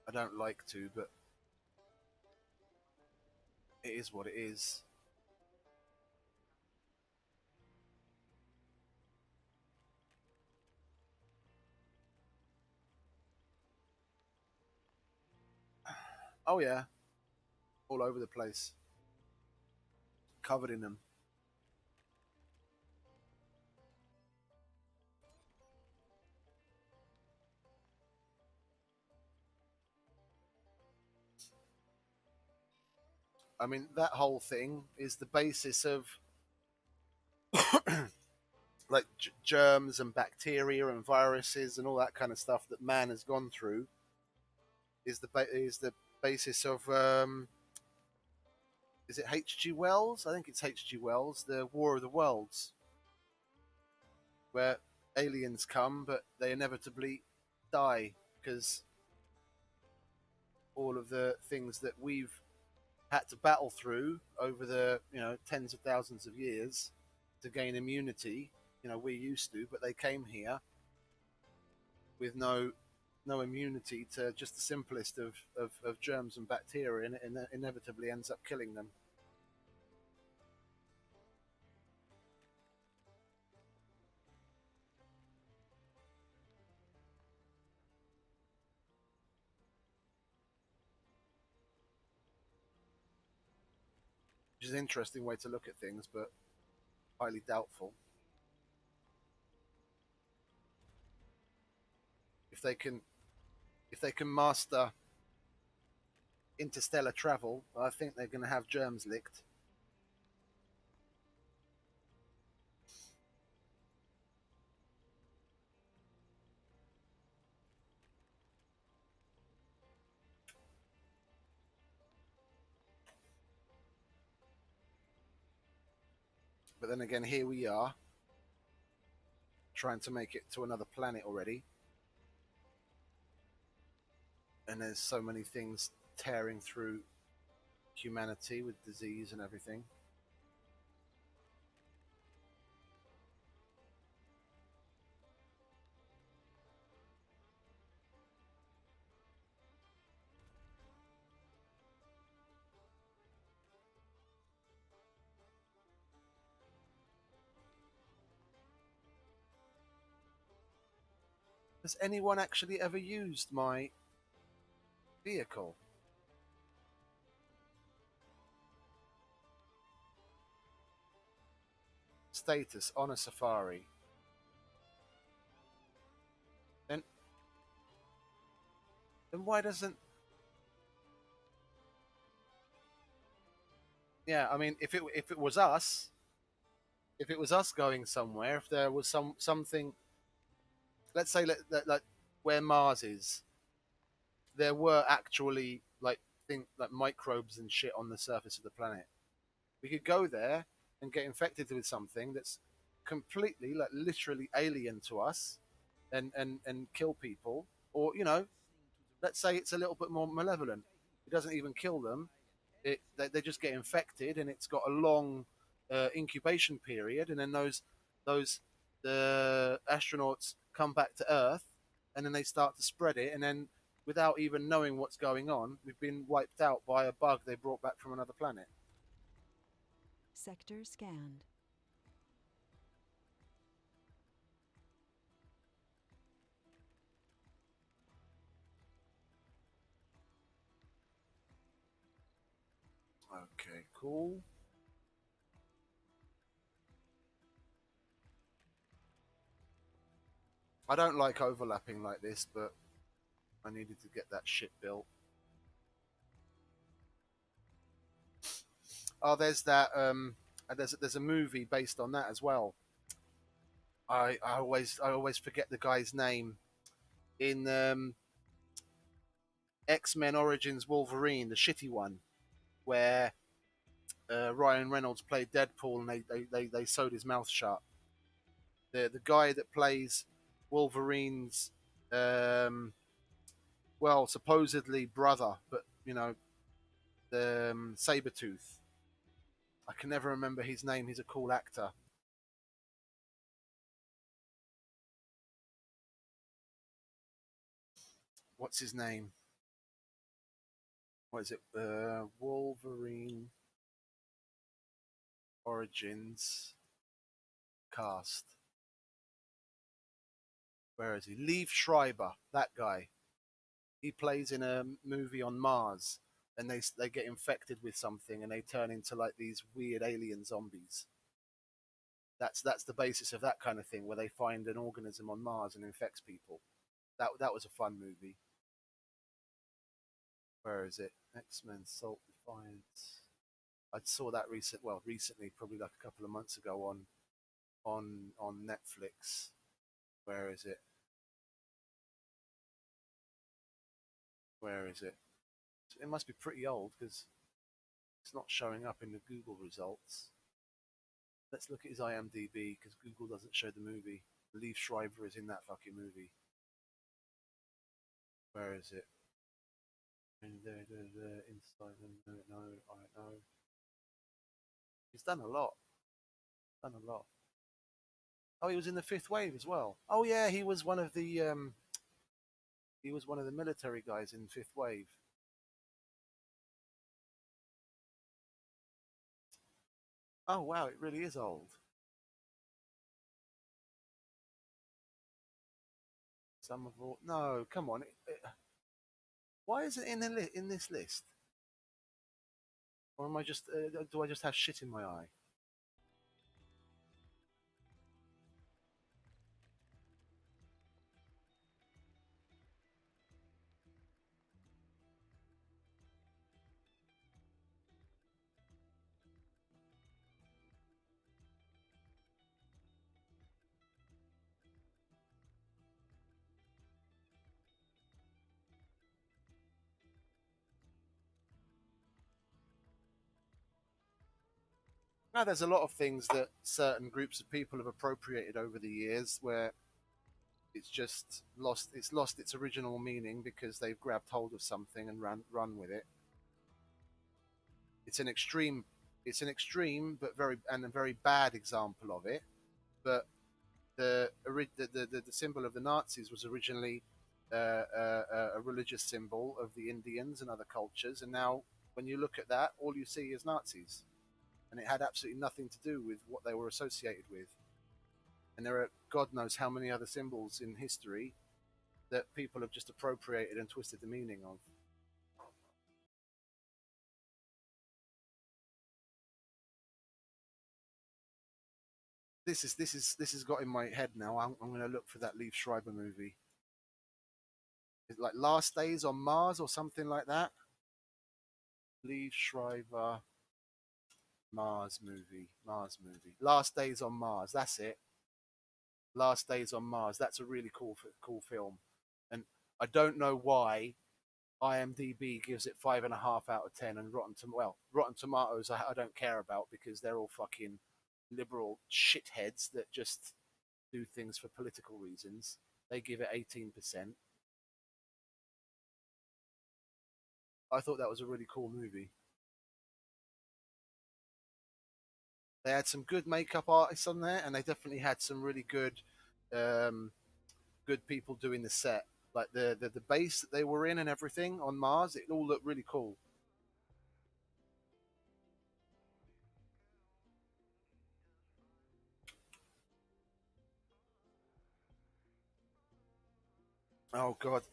I don't like to, but it is what it is. Oh yeah, all over the place, covered in them. I mean, that whole thing is the basis of like germs and bacteria and viruses and all that kind of stuff that man has gone through. Is the basis of is it H.G. Wells? I think it's H.G. Wells, the War of the Worlds, where aliens come, but they inevitably die because all of the things that we've had to battle through over the tens of thousands of years to gain immunity. We're used to, but they came here with no immunity to just the simplest of germs and bacteria, and it inevitably ends up killing them. Which is an interesting way to look at things, but highly doubtful. If they can master interstellar travel, I think they're going to have germs licked. But then again, here we are trying to make it to another planet already, and there's so many things tearing through humanity with disease and everything. Has anyone actually ever used my vehicle? Status on a safari. Then why doesn't? Yeah, I mean, if it was us, if it was us going somewhere, if there was something, let's say like where Mars is, there were actually like like microbes and shit on the surface of the planet. We could go there and get infected with something that's completely, like, literally alien to us, and kill people, or let's say it's a little bit more malevolent. It doesn't even kill them. They just get infected, and it's got a long incubation period, and then those the astronauts come back to Earth, and then they start to spread it, and then without even knowing what's going on, we've been wiped out by a bug they brought back from another planet. Sector scanned. Okay, cool. I don't like overlapping like this, but I needed to get that shit built. Oh, there's that. There's a movie based on that as well. I always forget the guy's name in X-Men Origins Wolverine, the shitty one, where Ryan Reynolds played Deadpool, and they sewed his mouth shut. The guy that plays Wolverine's well, supposedly brother, but the Sabretooth. I can never remember his name. He's a cool actor. What's his name? What is it? Wolverine Origins cast. Where is he? Liev Schreiber, that guy. He plays in a movie on Mars, and they get infected with something, and they turn into like these weird alien zombies. That's the basis of that kind of thing, where they find an organism on Mars and infects people. That was a fun movie. Where is it? X Men Salt Defiance. I saw that recently, probably like a couple of months ago on Netflix. Where is it? Where is it? It must be pretty old because it's not showing up in the Google results. Let's look at his IMDb because Google doesn't show the movie. Liev Schreiber is in that fucking movie. Where is it? Inside. No, I know. He's done a lot. Done a lot. Oh, he was in the Fifth Wave as well. Oh yeah, he was one of the He was one of the military guys in Fifth Wave. Oh wow, it really is old. Some of all. No, come on. Why is it in in this list? Or am I just? Do I just have shit in my eye? Now, there's a lot of things that certain groups of people have appropriated over the years, where it's just lost. It's lost its original meaning because they've grabbed hold of something and run with it. It's an extreme. It's an extreme, but a very bad example of it. But the symbol of the Nazis was originally a religious symbol of the Indians and other cultures, and now when you look at that, all you see is Nazis, and it had absolutely nothing to do with what they were associated with. And there are God knows how many other symbols in history that people have just appropriated and twisted the meaning of. This has got in my head now. I'm going to look for that Leaf Schreiber movie. It's like Last Days on Mars or something like that. Leaf Schreiber Mars movie. Mars movie. Last Days on Mars. That's it. Last Days on Mars. That's a really cool film. And I don't know why IMDb gives it 5.5 out of 10, and Rotten Tomatoes I don't care about because they're all fucking liberal shitheads that just do things for political reasons. They give it 18%. I thought that was a really cool movie. They had some good makeup artists on there, and they definitely had some really um, good people doing the set. Like the base that they were in and everything on Mars, it all looked really cool. Oh god,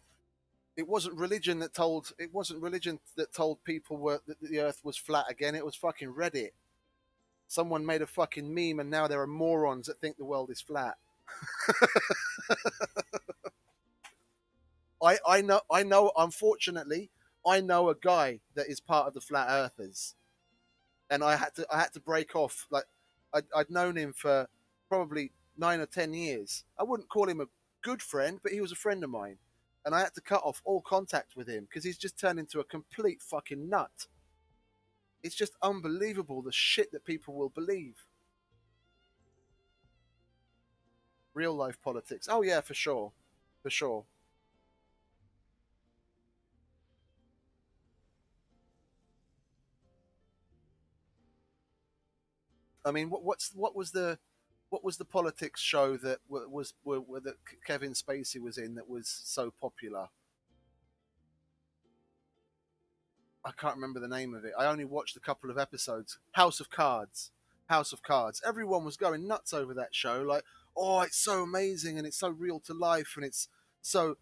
it wasn't religion that told people that the Earth was flat again. It was fucking Reddit. Someone made a fucking meme, and now there are morons that think the world is flat. I know. Unfortunately, I know a guy that is part of the flat earthers, and I had to break off. Like I'd known him for probably 9 or 10 years. I wouldn't call him a good friend, but he was a friend of mine, and I had to cut off all contact with him because he's just turned into a complete fucking nut. It's just unbelievable the shit that people will believe. Real life politics. Oh yeah, for sure, for sure. I mean, what was the politics show that that Kevin Spacey was in that was so popular? I can't remember the name of it. I only watched a couple of episodes. House of Cards. House of Cards. Everyone was going nuts over that show. Like, oh, it's so amazing and it's so real to life and it's so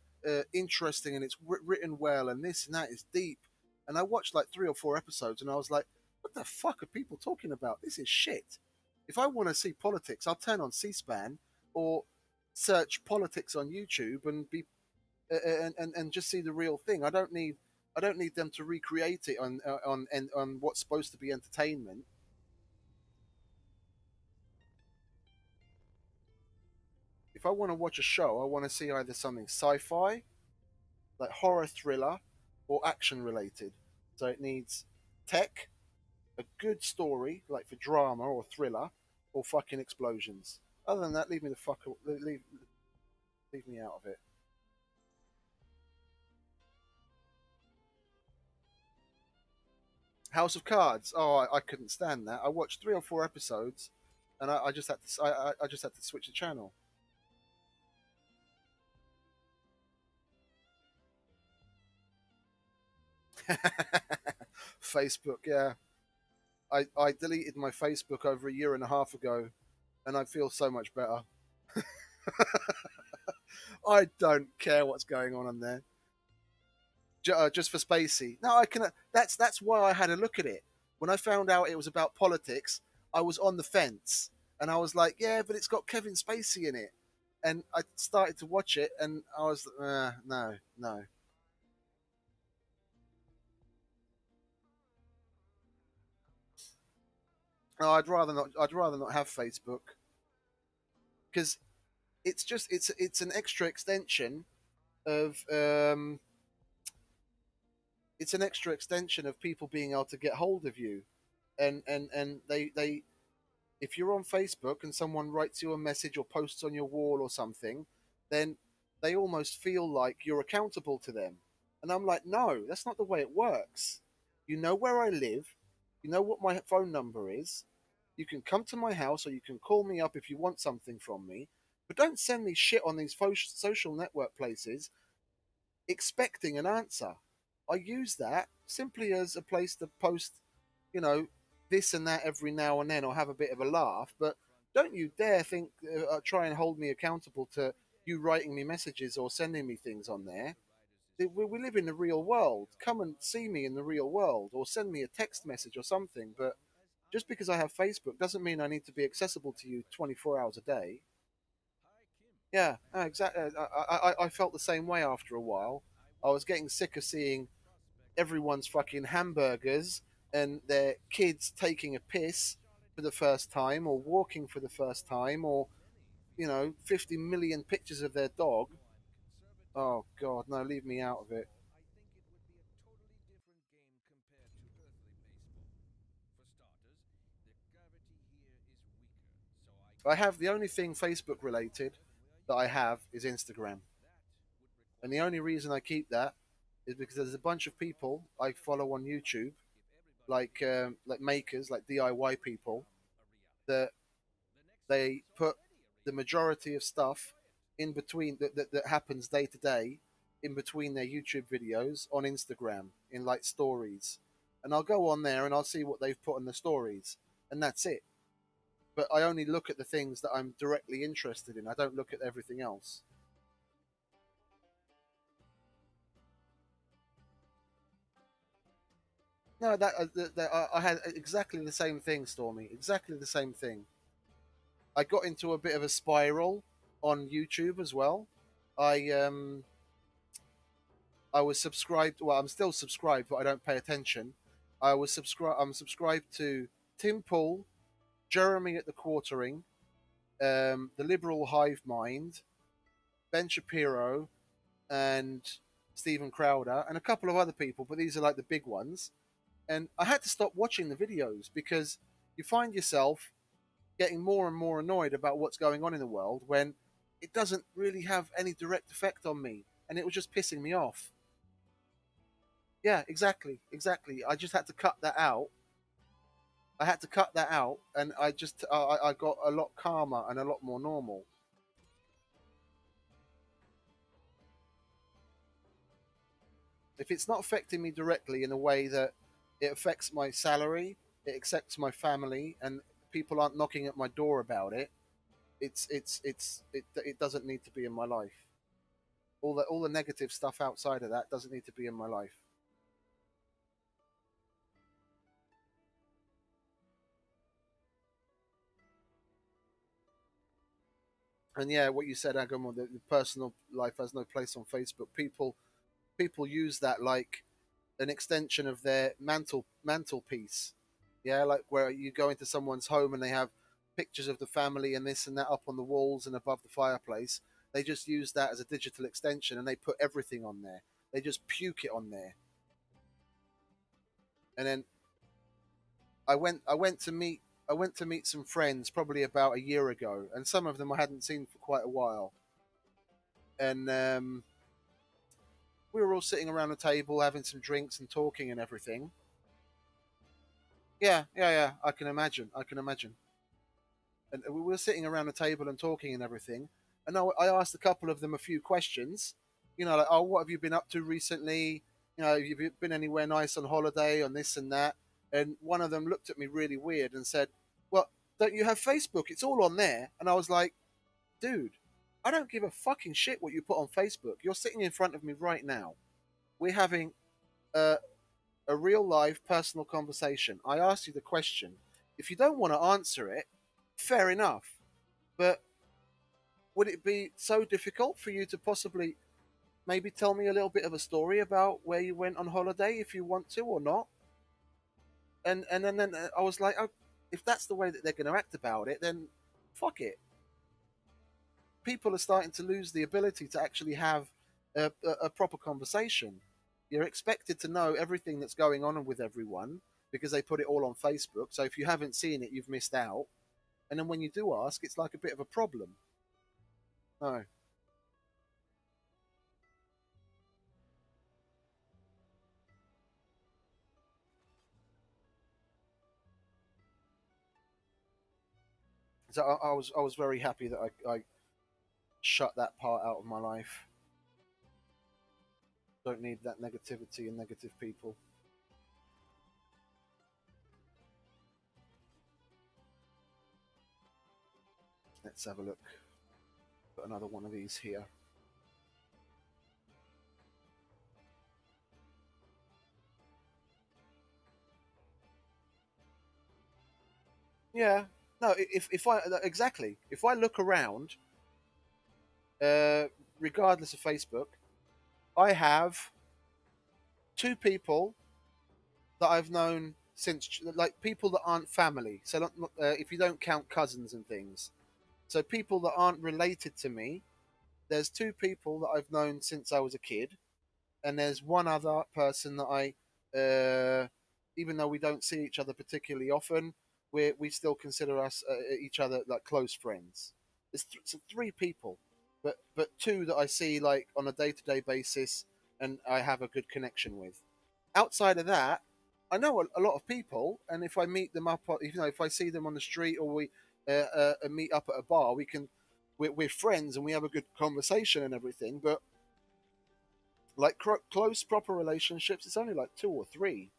interesting and it's written well and this and that is deep. And I watched like 3 or 4 episodes and I was like, what the fuck are people talking about? This is shit. If I want to see politics, I'll turn on C-SPAN or search politics on YouTube and be and just see the real thing. I don't need them to recreate it on what's supposed to be entertainment. If I want to watch a show, I want to see either something sci-fi, like horror thriller, or action related. So it needs tech, a good story, like for drama or thriller, or fucking explosions. Other than that, leave me the fuck leave me out of it. House of Cards. Oh, I couldn't stand that. I watched 3 or 4 episodes, and I just had to I just had to switch the channel. Facebook, yeah. I deleted my Facebook over a year and a half ago, and I feel so much better. I don't care what's going on there. Just for Spacey. No, I can. That's why I had a look at it. When I found out it was about politics, I was on the fence, and I was like, yeah, but it's got Kevin Spacey in it. And I started to watch it, and I was, no, no. No, I'd rather not. I'd rather not have Facebook because it's an extra extension of it's an extra extension of people being able to get hold of you, and they if you're on Facebook and someone writes you a message or posts on your wall or something, then they almost feel like you're accountable to them. And I'm like, no, that's not the way it works. You know where I live, you know what my phone number is. You can come to my house or you can call me up if you want something from me, but don't send me shit on these social network places expecting an answer. I use that simply as a place to post, you know, this and that every now and then or have a bit of a laugh. But don't you dare think, try and hold me accountable to you writing me messages or sending me things on there. We live in the real world. Come and see me in the real world or send me a text message or something. But just because I have Facebook doesn't mean I need to be accessible to you 24 hours a day. Yeah, exactly. I felt the same way after a while. I was getting sick of seeing everyone's fucking hamburgers and their kids taking a piss for the first time or walking for the first time or, 50 million pictures of their dog. Oh, God, no, leave me out of it. I have the only thing Facebook related that I have is Instagram. And the only reason I keep that is because there's a bunch of people I follow on YouTube, like makers, like DIY people, that they put the majority of stuff in between that happens day to day in between their YouTube videos on Instagram in like stories. And I'll go on there and I'll see what they've put in the stories. And that's it. But I only look at the things that I'm directly interested in. I don't look at everything else. No, I had exactly the same thing, Stormy. Exactly the same thing. I got into a bit of a spiral on YouTube as well. I I was subscribed. Well, I'm still subscribed, but I don't pay attention. I'm subscribed to Tim Pool, Jeremy at the Quartering, the Liberal Hive Mind, Ben Shapiro, and Stephen Crowder, and a couple of other people. But these are like the big ones. And I had to stop watching the videos because you find yourself getting more and more annoyed about what's going on in the world when it doesn't really have any direct effect on me, and it was just pissing me off. Yeah, exactly, exactly. I just had to cut that out. I had to cut that out, and I got a lot calmer and a lot more normal. If it's not affecting me directly in a way that it affects my salary, it affects my family, and people aren't knocking at my door about it, it doesn't need to be in my life. All the negative stuff outside of that doesn't need to be in my life. And yeah, what you said, Agam, the personal life has no place on Facebook. People use that like an extension of their mantelpiece. Yeah, like where you go into someone's home and they have pictures of the family and this and that up on the walls and above the fireplace. They just use that as a digital extension and they put everything on there. They just puke it on there. And then I went to meet some friends probably about a year ago, and some of them I hadn't seen for quite a while. And we were all sitting around a table having some drinks and talking and everything. Yeah, yeah, yeah. I can imagine. I can imagine. And we were sitting around the table and talking and everything. And I asked a couple of them a few questions. Like, oh, what have you been up to recently? have you been anywhere nice on holiday on this and that? And one of them looked at me really weird and said, well, don't you have Facebook? It's all on there. And I was like, dude, I don't give a fucking shit what you put on Facebook. You're sitting in front of me right now. We're having a, a real life personal conversation. I asked you the question. If you don't want to answer it, fair enough. But would it be so difficult for you to possibly maybe tell me a little bit of a story about where you went on holiday if you want to or not? And then I was like, oh, if that's the way that they're going to act about it, then fuck it. People are starting to lose the ability to actually have a proper conversation. You're expected to know everything that's going on with everyone because they put it all on Facebook. So if you haven't seen it, you've missed out. And then when you do ask, it's like a bit of a problem. No. So I was very happy that I shut that part out of my life. Don't need that negativity and negative people. Let's have a look. Put another one of these here. Yeah. No, if I exactly if I look around, uh, regardless of Facebook, I have two people that I've known since, like people that aren't family. So if you don't count cousins and things, so people that aren't related to me. There's two people that I've known since I was a kid, and there's one other person that even though we don't see each other particularly often, we still consider us each other like close friends. It's three people, but two that I see like on a day to day basis, and I have a good connection with. Outside of that, I know a lot of people, and if I meet them up, if I see them on the street or we meet up at a bar, we're friends and we have a good conversation and everything. But like close proper relationships, it's only like two or three,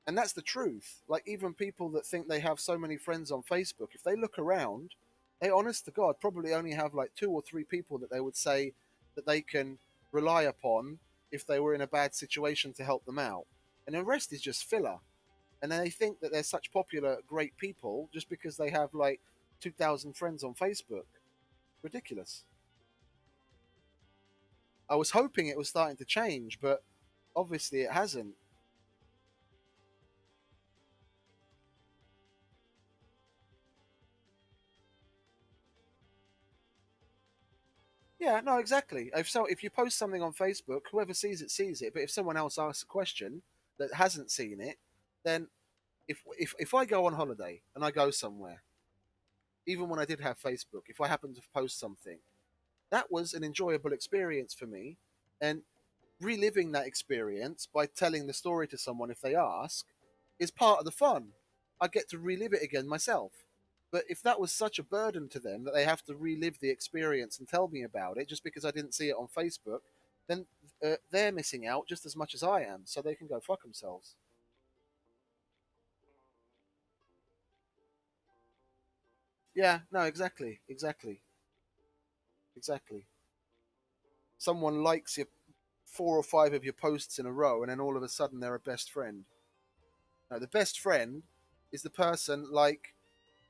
and that's the truth. Like even people that think they have so many friends on Facebook, if they look around, they honest to god probably only have like two or three people that they would say that they can rely upon if they were in a bad situation to help them out, and the rest is just filler. And then they think that they're such popular great people just because they have like 2,000 friends on Facebook. Ridiculous. I was hoping it was starting to change, but obviously it hasn't. Yeah, no, exactly. If you post something on Facebook, whoever sees it. But if someone else asks a question that hasn't seen it, then if I go on holiday and I go somewhere, even when I did have Facebook, if I happen to post something, that was an enjoyable experience for me, and reliving that experience by telling the story to someone if they ask is part of the fun. I get to relive it again myself. But if that was such a burden to them that they have to relive the experience and tell me about it just because I didn't see it on Facebook, then they're missing out just as much as I am. So they can go fuck themselves. Yeah, no, exactly. Someone likes your four or five of your posts in a row, and then all of a sudden they're a best friend. No, the best friend is the person like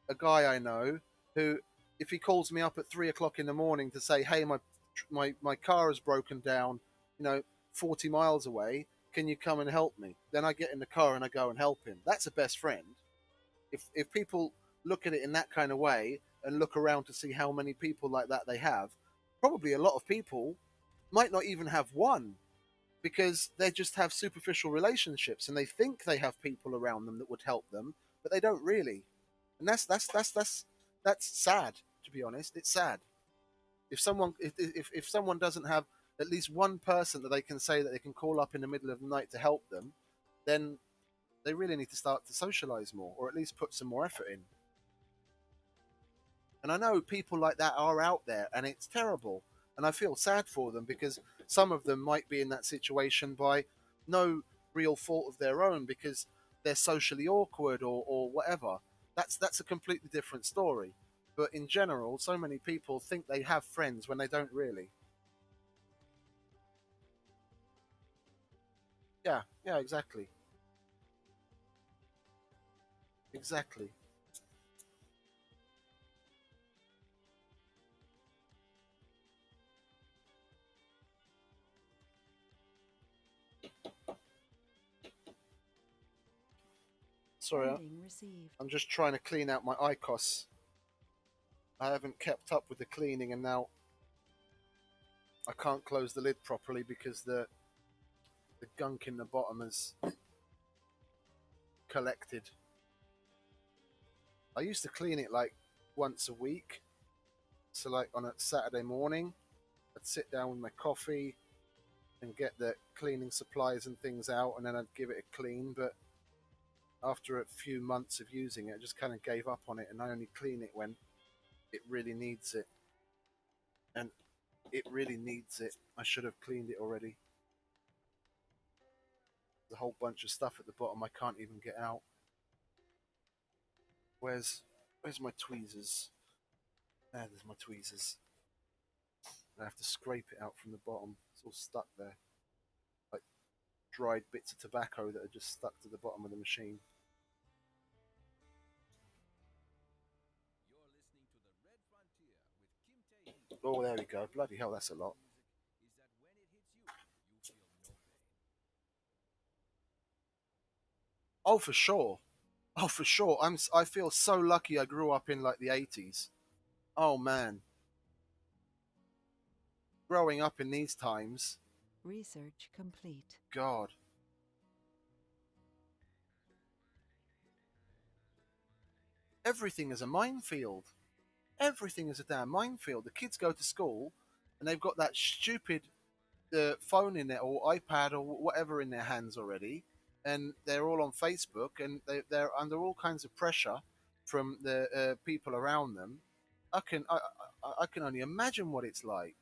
a guy I know who, if he calls me up at 3 o'clock in the morning to say, "Hey, my car has broken down, you know, 40 miles away. Can you come and help me?" Then I get in the car and I go and help him. That's a best friend. If people look at it in that kind of way and look around to see how many people like that they have, probably a lot of people might not even have one because they just have superficial relationships and they think they have people around them that would help them, but they don't really. And that's sad. To be honest, it's sad. If someone doesn't have at least one person that they can say that they can call up in the middle of the night to help them, then they really need to start to socialize more, or at least put some more effort in. And I know people like that are out there, and it's terrible. And I feel sad for them because some of them might be in that situation by no real fault of their own because they're socially awkward or whatever. That's a completely different story. But in general, so many people think they have friends when they don't really. Yeah, yeah, exactly. Exactly. Sorry, Funding received. I'm just trying to clean out my ICOS. I haven't kept up with the cleaning, and now I can't close the lid properly because the gunk in the bottom has collected. I used to clean it like once a week. So like on a Saturday morning, I'd sit down with my coffee and get the cleaning supplies and things out, and then I'd give it a clean. But after a few months of using it, I just kind of gave up on it, and I only clean it when it really needs it. And it really needs it. I should have cleaned it already. There's a whole bunch of stuff at the bottom I can't even get out. Where's my tweezers? There's my tweezers. I have to scrape it out from the bottom. It's all stuck there, like dried bits of tobacco that are just stuck to the bottom of the machine. Oh, there we go. Bloody hell, that's a lot. Oh, for sure. Oh, for sure. I feel so lucky I grew up in like the 80s. Oh man, growing up in these times, Research complete. God, everything is a minefield. Everything is a damn minefield. The kids go to school and they've got that stupid phone in there or iPad or whatever in their hands already, and they're all on Facebook and they're under all kinds of pressure from the people around them. I can only imagine what it's like.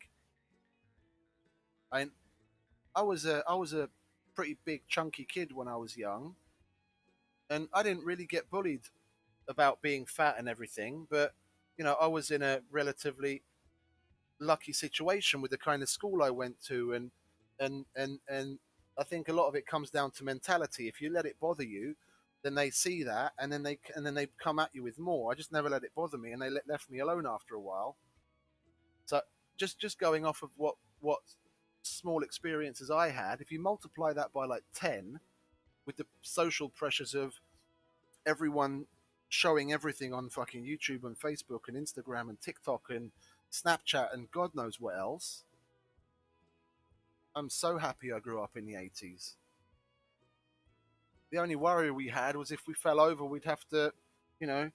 I I was a pretty big chunky kid when I was young, and I didn't really get bullied about being fat and everything, but I was in a relatively lucky situation with the kind of school I went to, and I think a lot of it comes down to mentality. If you let it bother you, then they see that, and then they come at you with more. I just never let it bother me, and they left me alone after a while. So just going off of what small experiences I had, if you multiply that by like 10, with the social pressures of everyone showing everything on fucking YouTube and Facebook and Instagram and TikTok and Snapchat and God knows what else. I'm so happy I grew up in the 80s. The only worry we had was if we fell over, we'd have to, you know,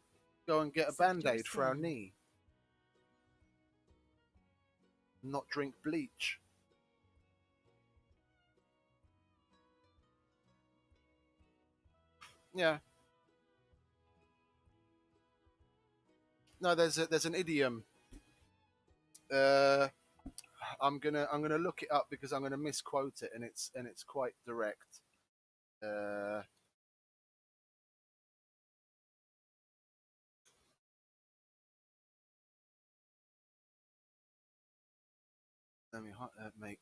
go and get a band Sector aid for our scanned. knee, and not drink bleach. Yeah. No, there's an idiom. Uh, I'm gonna look it up because I'm gonna misquote it, and it's quite direct. Uh, let me make.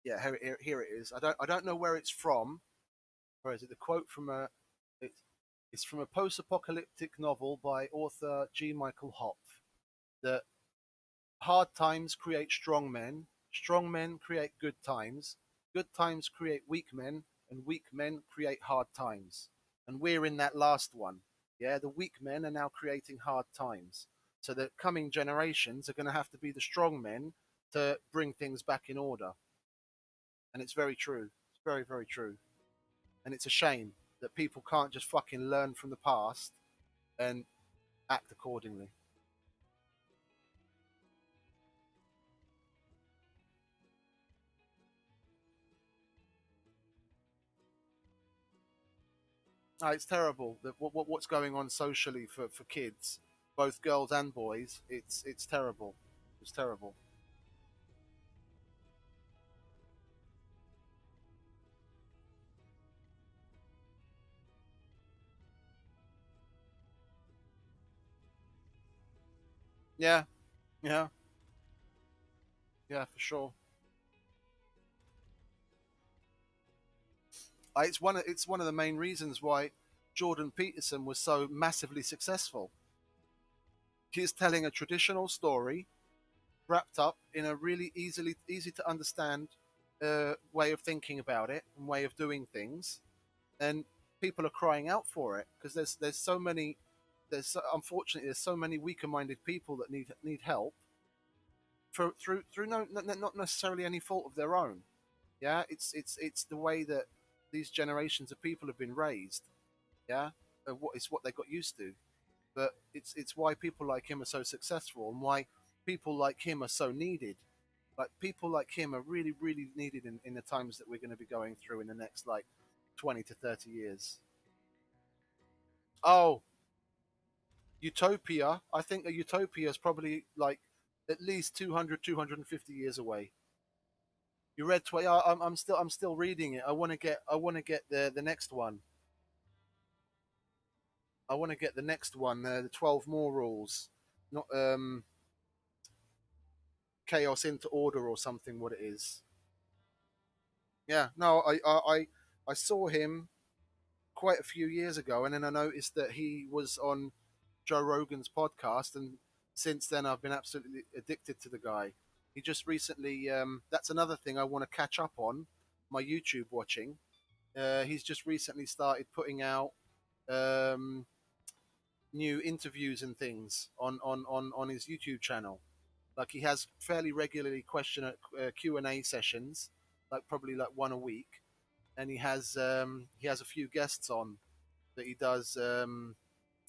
Yeah, here it is. I don't know where it's from. Where is it? The quote from it, it's from a post-apocalyptic novel by author G. Michael Hopf. That hard times create strong men create good times create weak men, and weak men create hard times. And we're in that last one. Yeah, the weak men are now creating hard times. So the coming generations are going to have to be the strong men to bring things back in order. And it's very true. It's very, very true. And it's a shame that people can't just fucking learn from the past and act accordingly. It's terrible that what's going on socially for kids, both girls and boys. It's terrible. It's terrible. Yeah, yeah, yeah, for sure. It's one of the main reasons why Jordan Peterson was so massively successful. He's telling a traditional story wrapped up in a really easy to understand way of thinking about it and way of doing things, and people are crying out for it because there's so many unfortunately there's so many weaker minded people that need help through not necessarily any fault of their own. Yeah, it's the way that these generations of people have been raised. Yeah, it's what they got used to. But it's why people like him are so successful and why people like him are so needed. Like people like him are really needed in the times that we're going to be going through in the next like 20 to 30 years. Oh, Utopia. I think a Utopia is probably like at least 250 years away. You read I'm still reading it. I want to get the next one. I want to get the next one. The 12 more rules, not chaos into order or something. What it is. Yeah. No, I saw him quite a few years ago, and then I noticed that he was on Joe Rogan's podcast, and since then I've been absolutely addicted to the guy. He just recently. That's another thing I want to catch up on my YouTube watching. He's just recently started putting out um, new interviews and things on his YouTube channel. Like he has fairly regularly Q&A sessions, like probably like one a week, and he has a few guests on that he does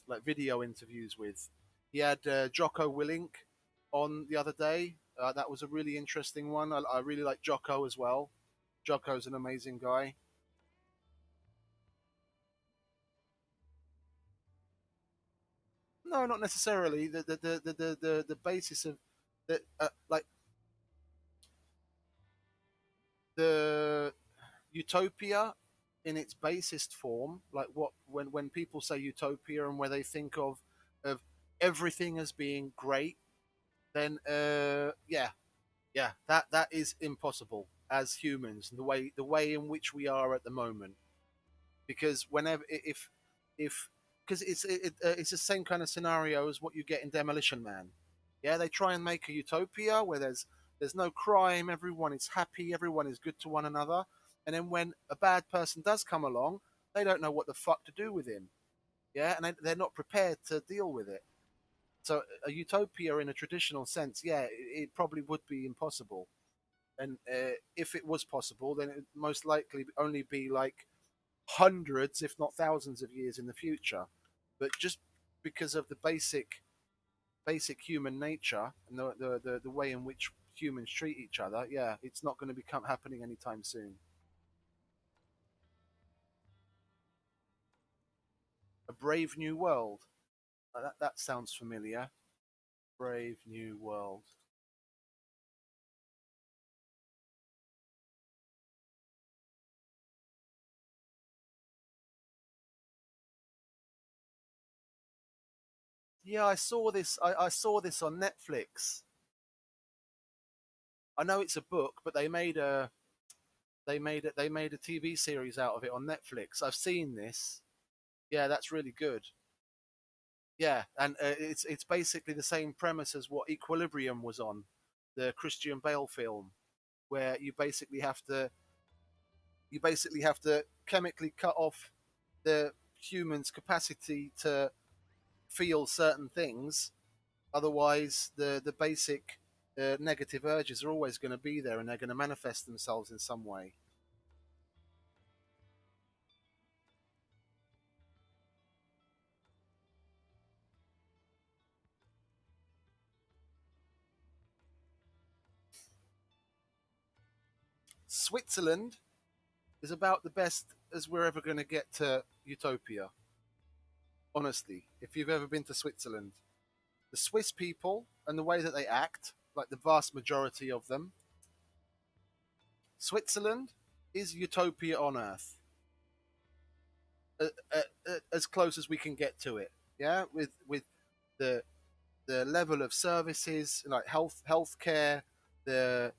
like video interviews with. He had Jocko Willink on the other day. That was a really interesting one. I really like Jocko as well. Jocko's an amazing guy. No, not necessarily. The basis of the like the utopia in its basest form, like what when people say utopia and where they think of everything as being great, then yeah, yeah, that is impossible as humans. The way in which we are at the moment, because whenever if because it's the same kind of scenario as what you get in Demolition Man. Yeah, they try and make a utopia where there's no crime, everyone is happy, everyone is good to one another, and then when a bad person does come along, they don't know what the fuck to do with him. Yeah, and they're not prepared to deal with it. So a utopia in a traditional sense, yeah, it probably would be impossible. And if it was possible, then it would most likely only be like hundreds, if not thousands, of years in the future. But just because of the basic human nature and the way in which humans treat each other, yeah, it's not going to become happening anytime soon. A Brave New World. That sounds familiar. Brave New World. Yeah, I saw this. I saw this on Netflix. I know it's a book, but they made a TV series out of it on Netflix. I've seen this. Yeah, that's really good. Yeah, and it's basically the same premise as what Equilibrium was on, the Christian Bale film, where you basically have to chemically cut off the human's capacity to feel certain things. Otherwise, the basic negative urges are always going to be there, and they're going to manifest themselves in some way. Switzerland, is about the best as we're ever going to get to Utopia. Honestly, if you've ever been to Switzerland, the Swiss people and the way that they act, like the vast majority of them, Switzerland is Utopia on Earth, as close as we can get to it. Yeah, with the the level of services like healthcare, the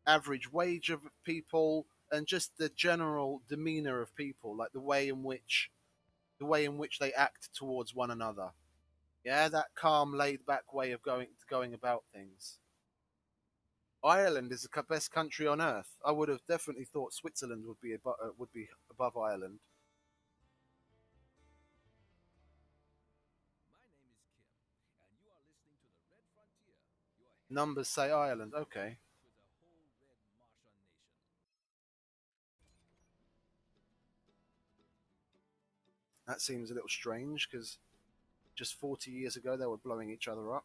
average wage of people, and just the general demeanor of people, like the way in which they act towards one another. Yeah, that calm, laid back way of going about things. Ireland is the best country on earth. I would have definitely thought Switzerland would be above Ireland. Numbers say Ireland. Okay, that seems a little strange because just 40 years ago they were blowing each other up.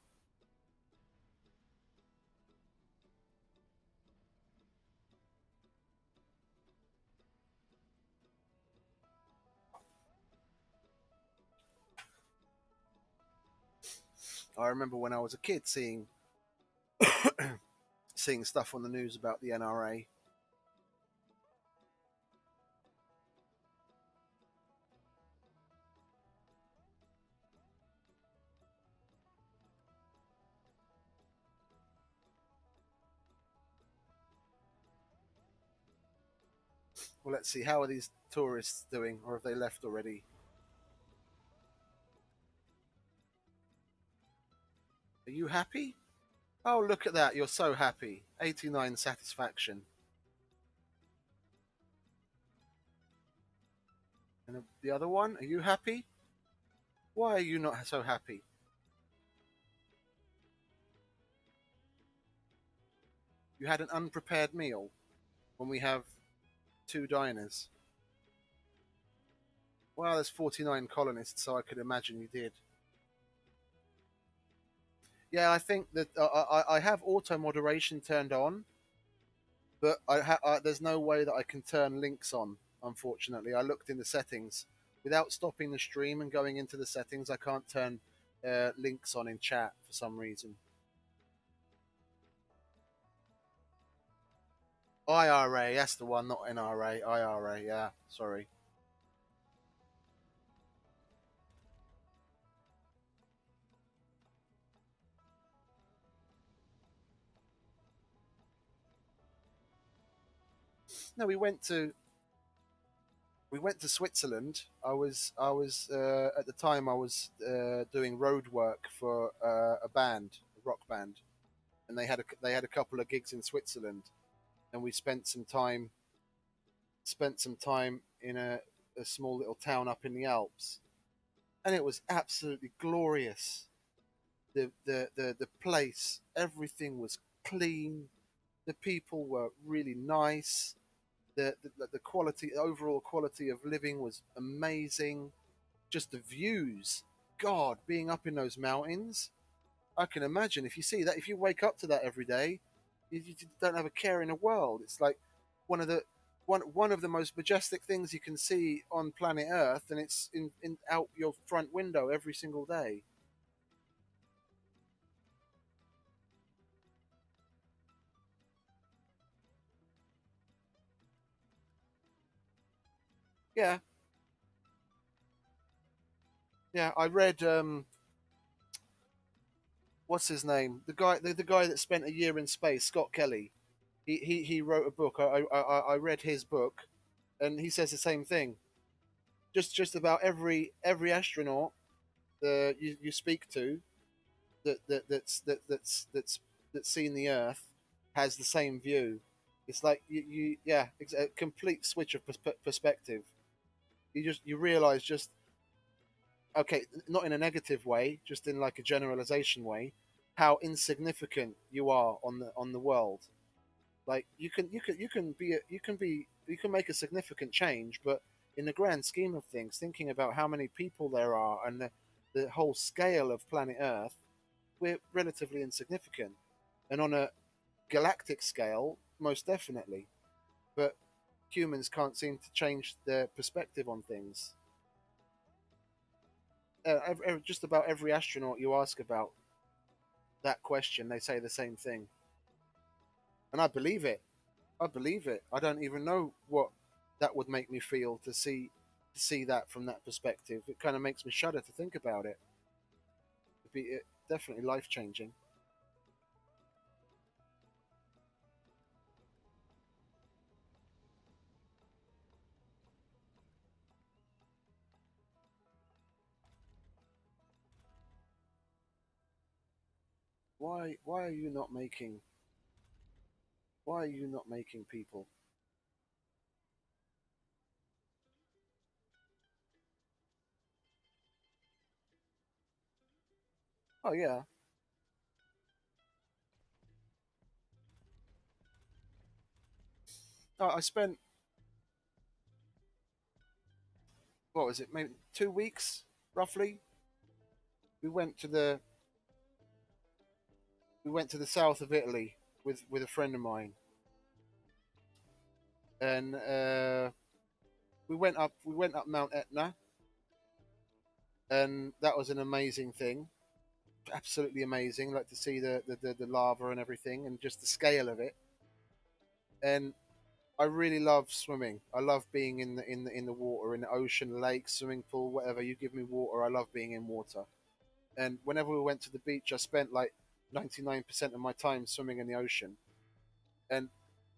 I remember when I was a kid seeing stuff on the news about the NRA. Well, let's see. How are these tourists doing, or have they left already? Are you happy? Oh, look at that. You're so happy. 89 satisfaction. And the other one, are you happy? Why are you not so happy? You had an unprepared meal when we have two diners. Well, there's 49 colonists, so I could imagine you did. Yeah, I think that I have auto moderation turned on, but there's no way that I can turn links on. Unfortunately, I looked in the settings without stopping the stream and going into the settings. I can't turn links on in chat for some reason. IRA, that's the one, not NRA. IRA, yeah. Sorry. No, we went to Switzerland. I was at the time I was doing road work for a band, a rock band, and they had a couple of gigs in Switzerland, and we spent some time in a small little town up in the Alps, and it was absolutely glorious. The place, everything was clean. The people were really nice. The quality, the overall quality of living was amazing. Just the views, God, being up in those mountains, I can imagine if you see that, if you wake up to that every day, you don't have a care in the world. It's like one of the one of the most majestic things you can see on planet Earth, and it's in out your front window every single day. Yeah, yeah. I read what's his name? The guy that spent a year in space, Scott Kelly. He wrote a book. I read his book, and he says the same thing. Just about every astronaut you speak to that's seen the Earth has the same view. It's like yeah, it's a complete switch of perspective. You realize just okay, not in a negative way, just in like a generalization way, how insignificant you are on the world. Like you can make a significant change, but in the grand scheme of things, thinking about how many people there are and the whole scale of planet Earth, we're relatively insignificant. And on a galactic scale, most definitely. But humans can't seem to change their perspective on things. Just about every astronaut you ask about that question, they say the same thing, and I believe it. I believe it. I don't even know what that would make me feel to see that from that perspective. It kind of makes me shudder to think about it. Definitely life changing. Why are you not making? Why are you not making people? Oh yeah. I spent, what was it? Maybe 2 weeks, roughly. We went to the we went to the south of Italy with a friend of mine, and we went up Mount Etna, and that was an amazing thing. Absolutely amazing. Like to see the lava and everything, and just the scale of it. And I really love swimming. I love being in the water, in the ocean, lake, swimming pool, whatever. You give me water, I love being in water. And whenever we went to the beach, I spent like 99% of my time swimming in the ocean. And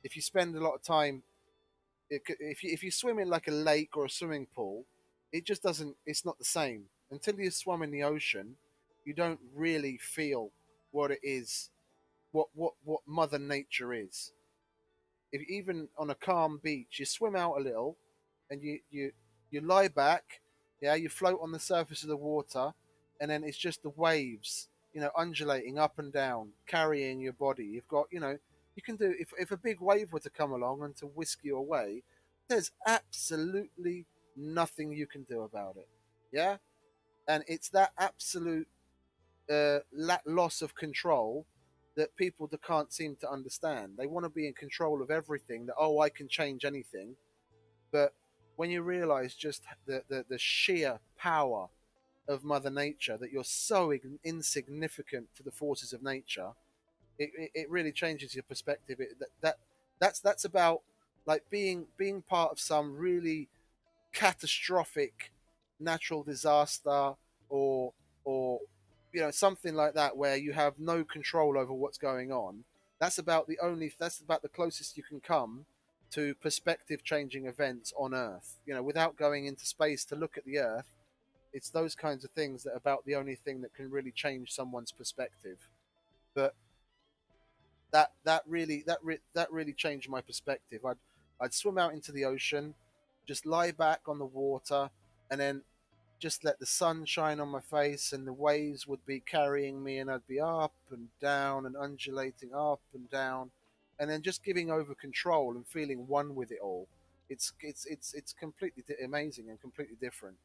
if you spend a lot of time, if you swim in like a lake or a swimming pool, it just doesn't. It's not the same until you swim in the ocean. You don't really feel what it is, what Mother Nature is. If even on a calm beach, you swim out a little, and you lie back, yeah, you float on the surface of the water, and then it's just the waves, undulating up and down, carrying your body. You've got, you can do if a big wave were to come along and to whisk you away, there's absolutely nothing you can do about it. Yeah, and it's that absolute loss of control that people that can't seem to understand. They want to be in control of everything. That, oh, I can change anything, but when you realize just the sheer power of Mother Nature, that you're so insignificant to the forces of nature, it really changes your perspective. That's about like being part of some really catastrophic natural disaster, or or something like that, where you have no control over what's going on. That's about the closest you can come to perspective changing events on Earth, without going into space to look at the Earth. It's those kinds of things that are about the only thing that can really change someone's perspective. But that really changed my perspective. I'd swim out into the ocean, just lie back on the water, and then just let the sun shine on my face, and the waves would be carrying me, and I'd be up and down and undulating up and down, and then just giving over control and feeling one with it all. It's completely amazing and completely different.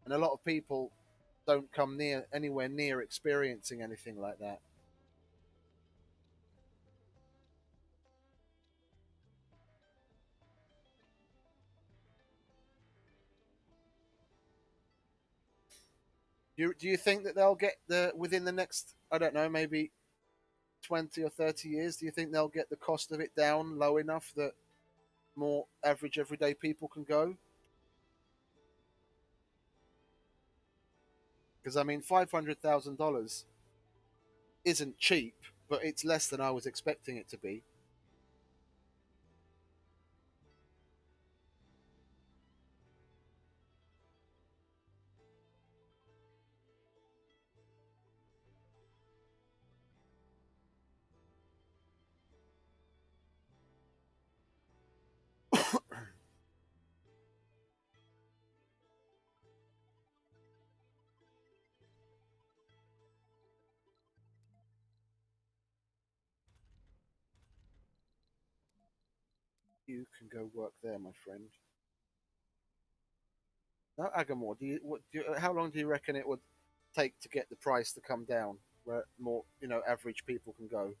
And a lot of people don't come anywhere near experiencing anything like that. Do you think that they'll get the within the next, I don't know, maybe 20 or 30 years? Do you think they'll get the cost of it down low enough that more average everyday people can go? Because I mean, $500,000 isn't cheap, but it's less than I was expecting it to be. You can go work there, my friend. Now, Agamor, how long do you reckon it would take to get the price to come down, where more average people can go?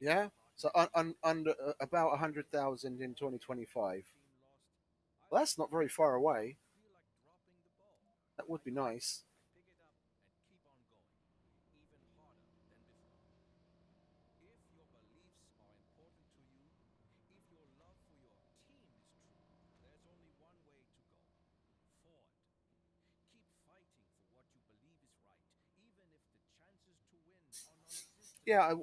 Yeah. So under about 100,000 in 2025. Well, that's not very far away. That would be nice. Yeah.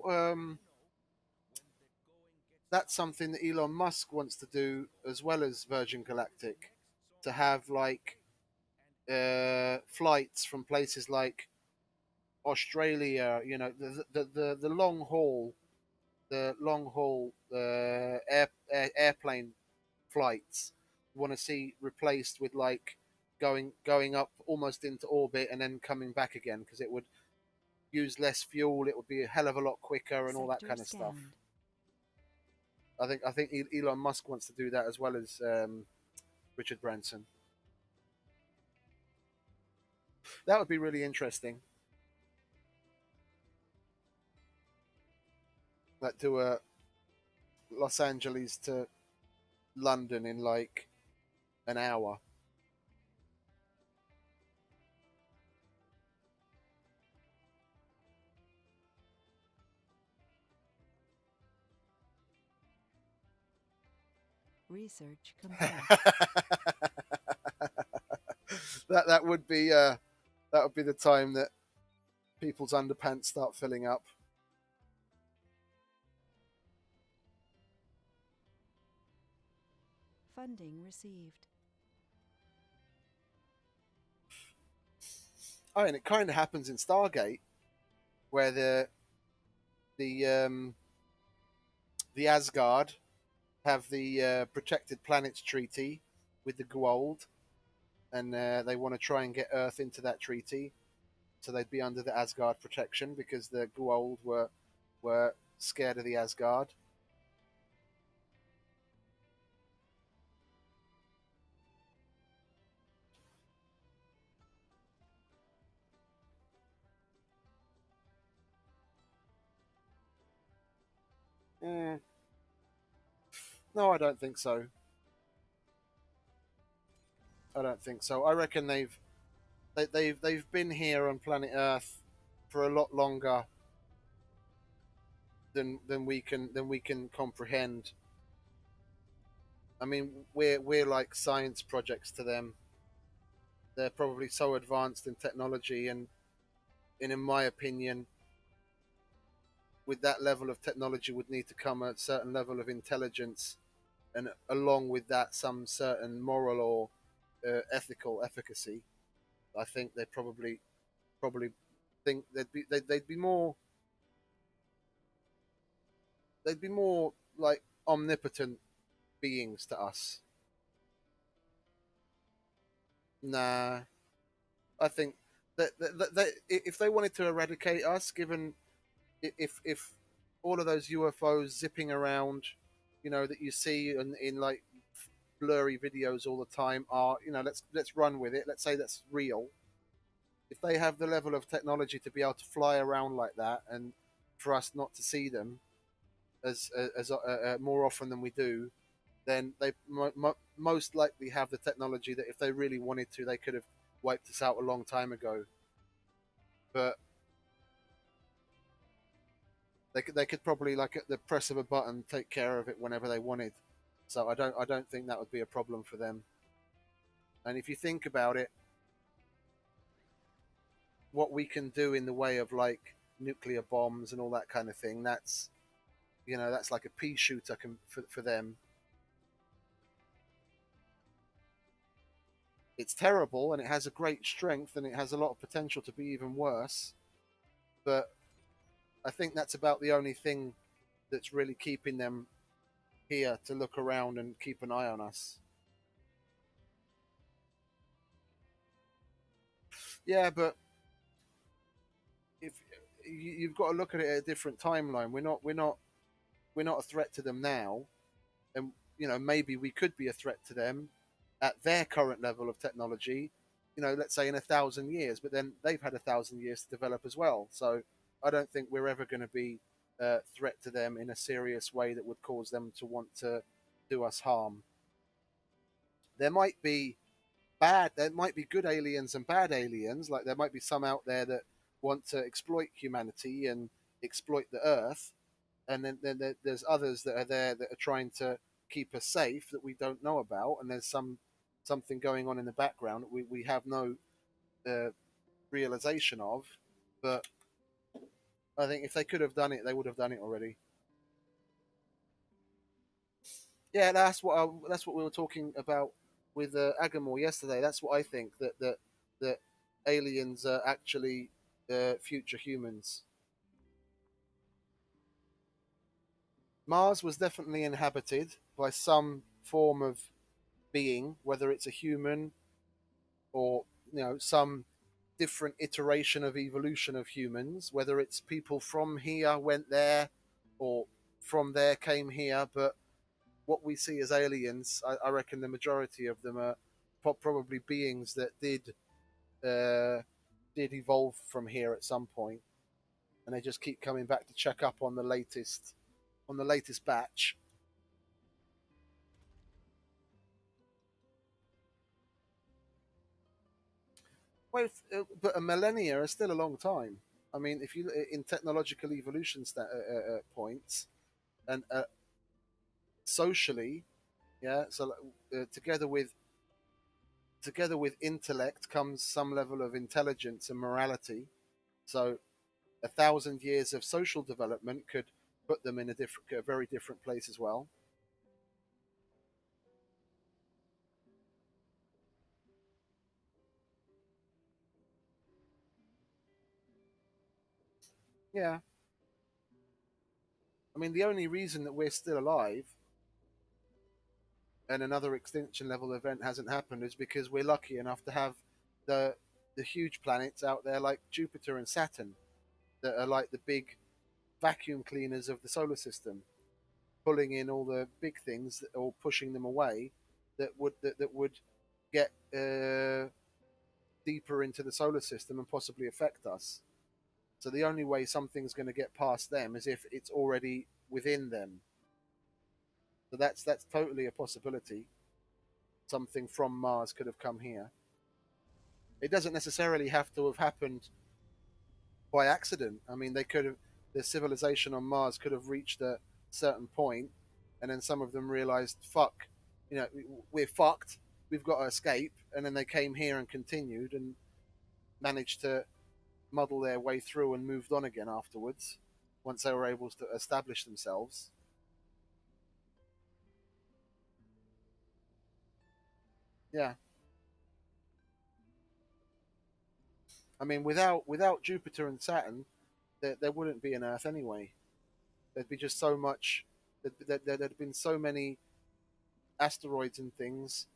That's something that Elon Musk wants to do as well as Virgin Galactic, to have like flights from places like Australia. You know, the long haul, airplane flights. Want to see replaced with like going up almost into orbit and then coming back again, because it would use less fuel. It would be a hell of a lot quicker and all that Sector kind of stuff. scanned. I think Elon Musk wants to do that as well as Richard Branson. That would be really interesting. Like do a Los Angeles to London in like an hour. Research complete. That would be that would be the time that people's underpants start filling up. Funding received. Oh, and it kind of happens in Stargate, where the the Asgard have the protected planets treaty with the Goa'uld, and they want to try and get Earth into that treaty, so they'd be under the Asgard protection because the Goa'uld were scared of the Asgard. Mm, no, I don't think so. I don't think so. I reckon they've been here on planet Earth for a lot longer than we can comprehend. I mean, we're like science projects to them. They're probably so advanced in technology, and in my opinion, with that level of technology would need to come a certain level of intelligence, and along with that, some certain moral or ethical efficacy. I think they probably think they'd be more like omnipotent beings to us. Nah, I think that if they wanted to eradicate us, given if all of those UFOs zipping around, that you see in like blurry videos all the time are, let's run with it. Let's say that's real. If they have the level of technology to be able to fly around like that, and for us not to see them as more often than we do, then they most likely have the technology that if they really wanted to, they could have wiped us out a long time ago. But they could probably, like at the press of a button, take care of it whenever they wanted. So I don't think that would be a problem for them. And if you think about it, what we can do in the way of like nuclear bombs and all that kind of thing, that's like a pea shooter for them. It's terrible and it has a great strength and it has a lot of potential to be even worse. But I think that's about the only thing that's really keeping them here to look around and keep an eye on us. Yeah, but if you've got to look at it at a different timeline, we're not a threat to them now, and maybe we could be a threat to them at their current level of technology. Let's say in 1,000 years, but then they've had 1,000 years to develop as well. So I don't think we're ever going to be threat to them in a serious way that would cause them to want to do us harm. There might be there might be good aliens and bad aliens. Like there might be some out there that want to exploit humanity and exploit the Earth, and then there's others that are there that are trying to keep us safe that we don't know about, and there's something going on in the background that we have no uh, realization of. But I think if they could have done it, they would have done it already. Yeah, that's what we were talking about with Agamor yesterday. That's what I think, that aliens are actually future humans. Mars was definitely inhabited by some form of being, whether it's a human or some different iteration of evolution of humans, whether it's people from here went there or from there came here. But what we see as aliens, I reckon the majority of them are probably beings that uh, did evolve from here at some point, and they just keep coming back to check up on the latest batch. Well, but a millennia is still a long time. I mean, if you in technological evolution points and socially, yeah. So together with intellect comes some level of intelligence and morality. So 1,000 years of social development could put them in a very different place as well. Yeah, I mean, the only reason that we're still alive and another extinction level event hasn't happened is because we're lucky enough to have the the huge planets out there like Jupiter and Saturn that are like the big vacuum cleaners of the solar system, pulling in all the big things or pushing them away that would get deeper into the solar system and possibly affect us. So the only way something's going to get past them is if it's already within them. So that's totally a possibility. Something from Mars could have come here. It doesn't necessarily have to have happened by accident. I mean, they could have the civilization on Mars could have reached a certain point, and then some of them realized, "Fuck, we're fucked. We've got to escape." And then they came here and continued and managed to muddle their way through and moved on again afterwards. Once they were able to establish themselves, yeah. I mean, without Jupiter and Saturn, there wouldn't be an Earth anyway. There'd be just so much. There'd been so many asteroids and things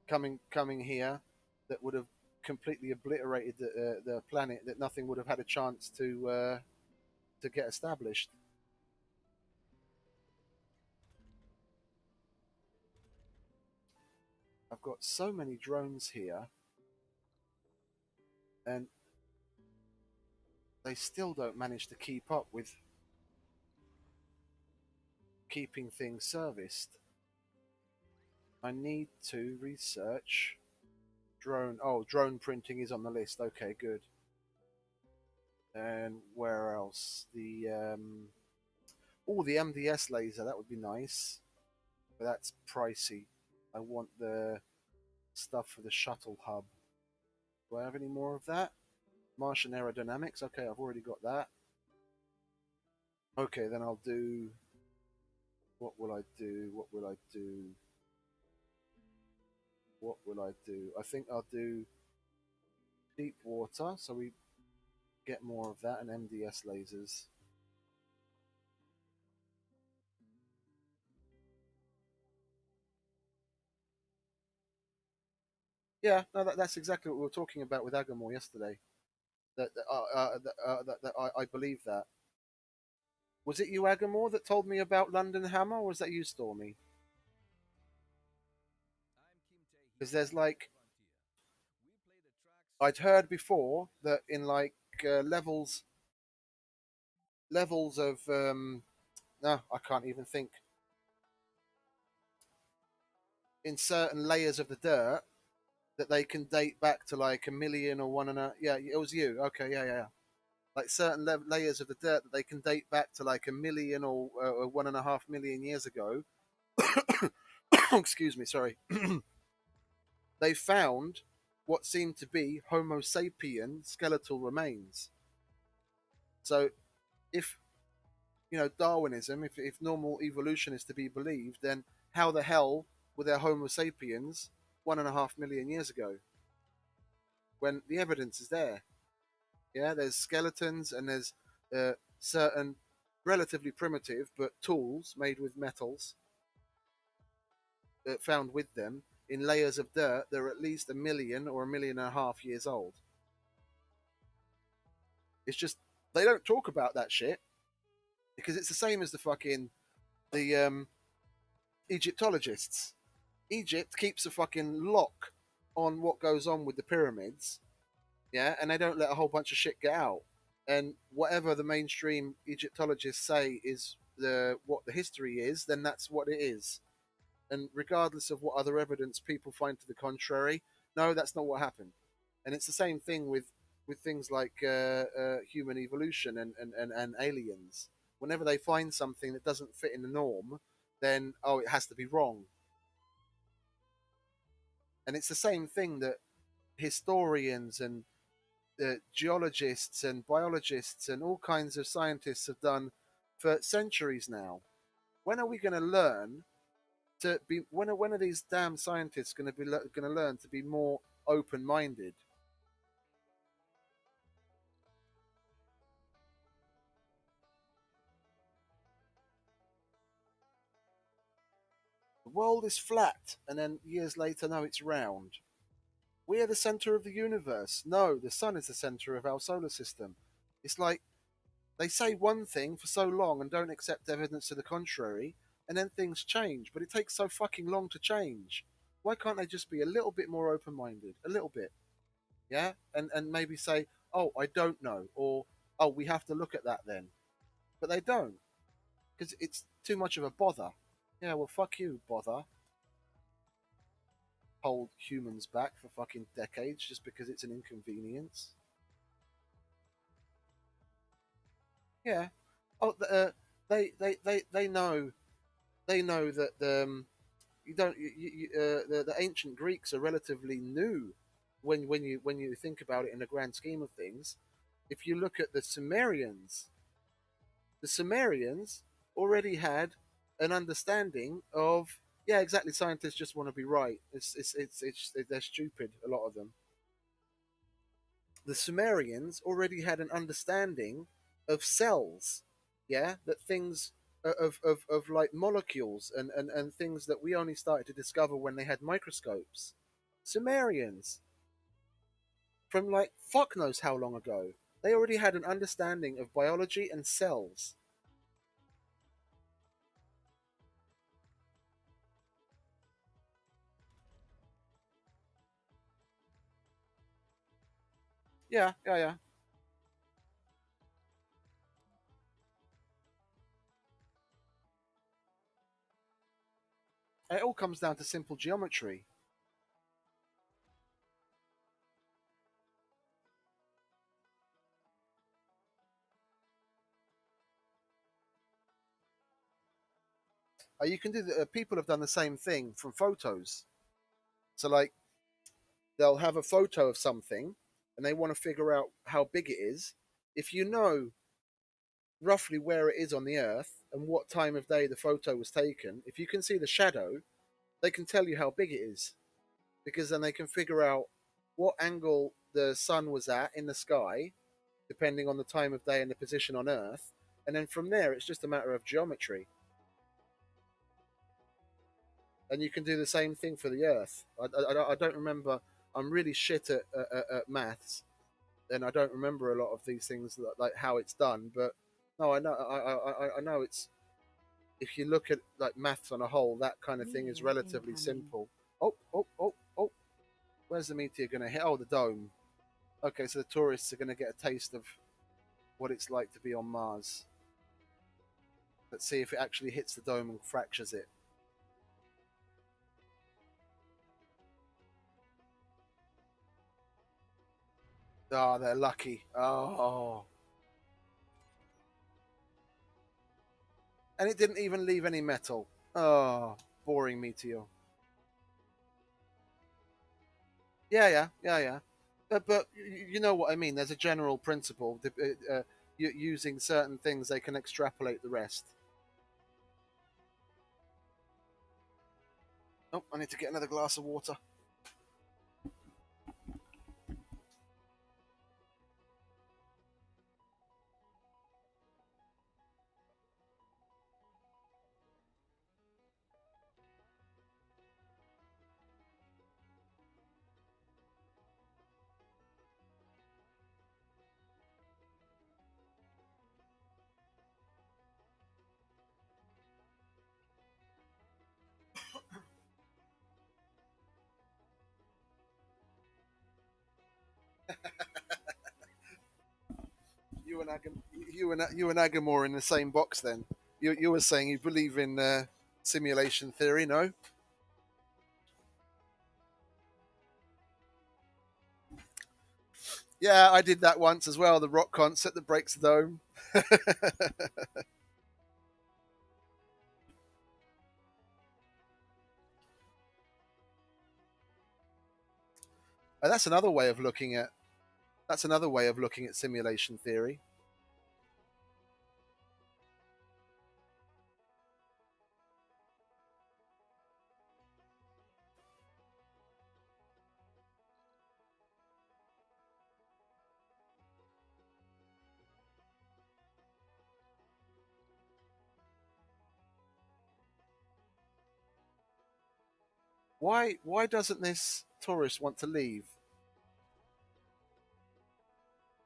coming here that would have completely obliterated the planet. That nothing would have had a chance to get established. I've got so many drones here, and they still don't manage to keep up with keeping things serviced. I need to research drone. Oh, drone printing is on the list. Okay, good. And where else? The MDS laser. That would be nice, but that's pricey. I want the stuff for the shuttle hub. Do I have any more of that? Martian aerodynamics. Okay, I've already got that. Okay, then I'll do. What will I do? What will I do? What will I do? I think I'll do deep water, so we get more of that, and MDS lasers. Yeah, no, that's exactly what we were talking about with Agamor yesterday. I believe that. Was it you, Agamor, that told me about London Hammer, or was that you, Stormy? Because there's like I'd heard before that in like levels levels of no, I can't even think. In certain layers of the dirt that they can date back to like a million or one and a yeah, it was you. Okay, yeah, yeah, yeah. Like certain layers of the dirt that they can date back to like a million or 1.5 million years ago. Excuse me, sorry. They found what seemed to be Homo sapien skeletal remains. So if Darwinism, if normal evolution is to be believed, then how the hell were there Homo sapiens 1.5 million years ago when the evidence is there? Yeah, there's skeletons and there's certain relatively primitive but tools made with metals found with them in layers of dirt that are at least a million or 1.5 million years old. It's just they don't talk about that shit because it's the same as the Egyptologists. Egypt keeps a fucking lock on what goes on with the pyramids, yeah, and they don't let a whole bunch of shit get out. And whatever the mainstream Egyptologists say is what the history is, then that's what it is. And regardless of what other evidence people find to the contrary, no, that's not what happened. And it's the same thing with things like human evolution and aliens. Whenever they find something that doesn't fit in the norm, then oh, it has to be wrong. And it's the same thing that historians and geologists and biologists and all kinds of scientists have done for centuries now. When are we going to learn to be? When are these damn scientists going to be going to learn to be more open minded? The world is flat, and then years later, no, it's round. We are the center of the universe. No, the sun is the center of our solar system. It's like they say one thing for so long and don't accept evidence to the contrary, and then things change. But it takes so fucking long to change. Why can't they just be a little bit more open minded? A little bit, yeah? And maybe say, oh, I don't know, or oh, we have to look at that then. But they don't, because it's too much of a bother. Yeah, well, fuck you, bother. Hold humans back for fucking decades just because it's an inconvenience. Yeah. Oh, they know that you don't the ancient Greeks are relatively new when you think about it in the grand scheme of things. If you look at the Sumerians already had an understanding of yeah, exactly. Scientists just want to be right. They're stupid. A lot of them. The Sumerians already had an understanding of cells. Yeah, that things of like molecules and things that we only started to discover when they had microscopes. Sumerians, from like fuck knows how long ago, they already had an understanding of biology and cells. Yeah, yeah, yeah. It all comes down to simple geometry. You can do people have done the same thing from photos. So like they'll have a photo of something and they want to figure out how big it is. If you know roughly where it is on the earth and what time of day the photo was taken, if you can see the shadow, they can tell you how big it is because then they can figure out what angle the sun was at in the sky depending on the time of day and the position on earth, and then from there it's just a matter of geometry. And you can do the same thing for the earth. I don't remember. I'm really shit at maths, and I don't remember a lot of these things like how it's done. But no, I know it's if you look at like maths on a whole, that kind of thing is Meteor relatively incoming. simple. Oh, oh, oh, oh! Where's the meteor going to hit? Oh, the dome. Okay, so the tourists are going to get a taste of what it's like to be on Mars. Let's see if it actually hits the dome and fractures it. Oh, they're lucky. Oh. And it didn't even leave any metal. Oh, boring meteor. Yeah. But you know what I mean. There's a general principle. Using certain things, they can extrapolate the rest. Oh, I need to get another glass of water. You and Agamor in the same box. Then you were saying you believe in simulation theory, no? Yeah, I did that once as well. The rock concert that breaks the dome. That's another way of looking at. That's another way of looking at simulation theory. Why doesn't this tourist want to leave?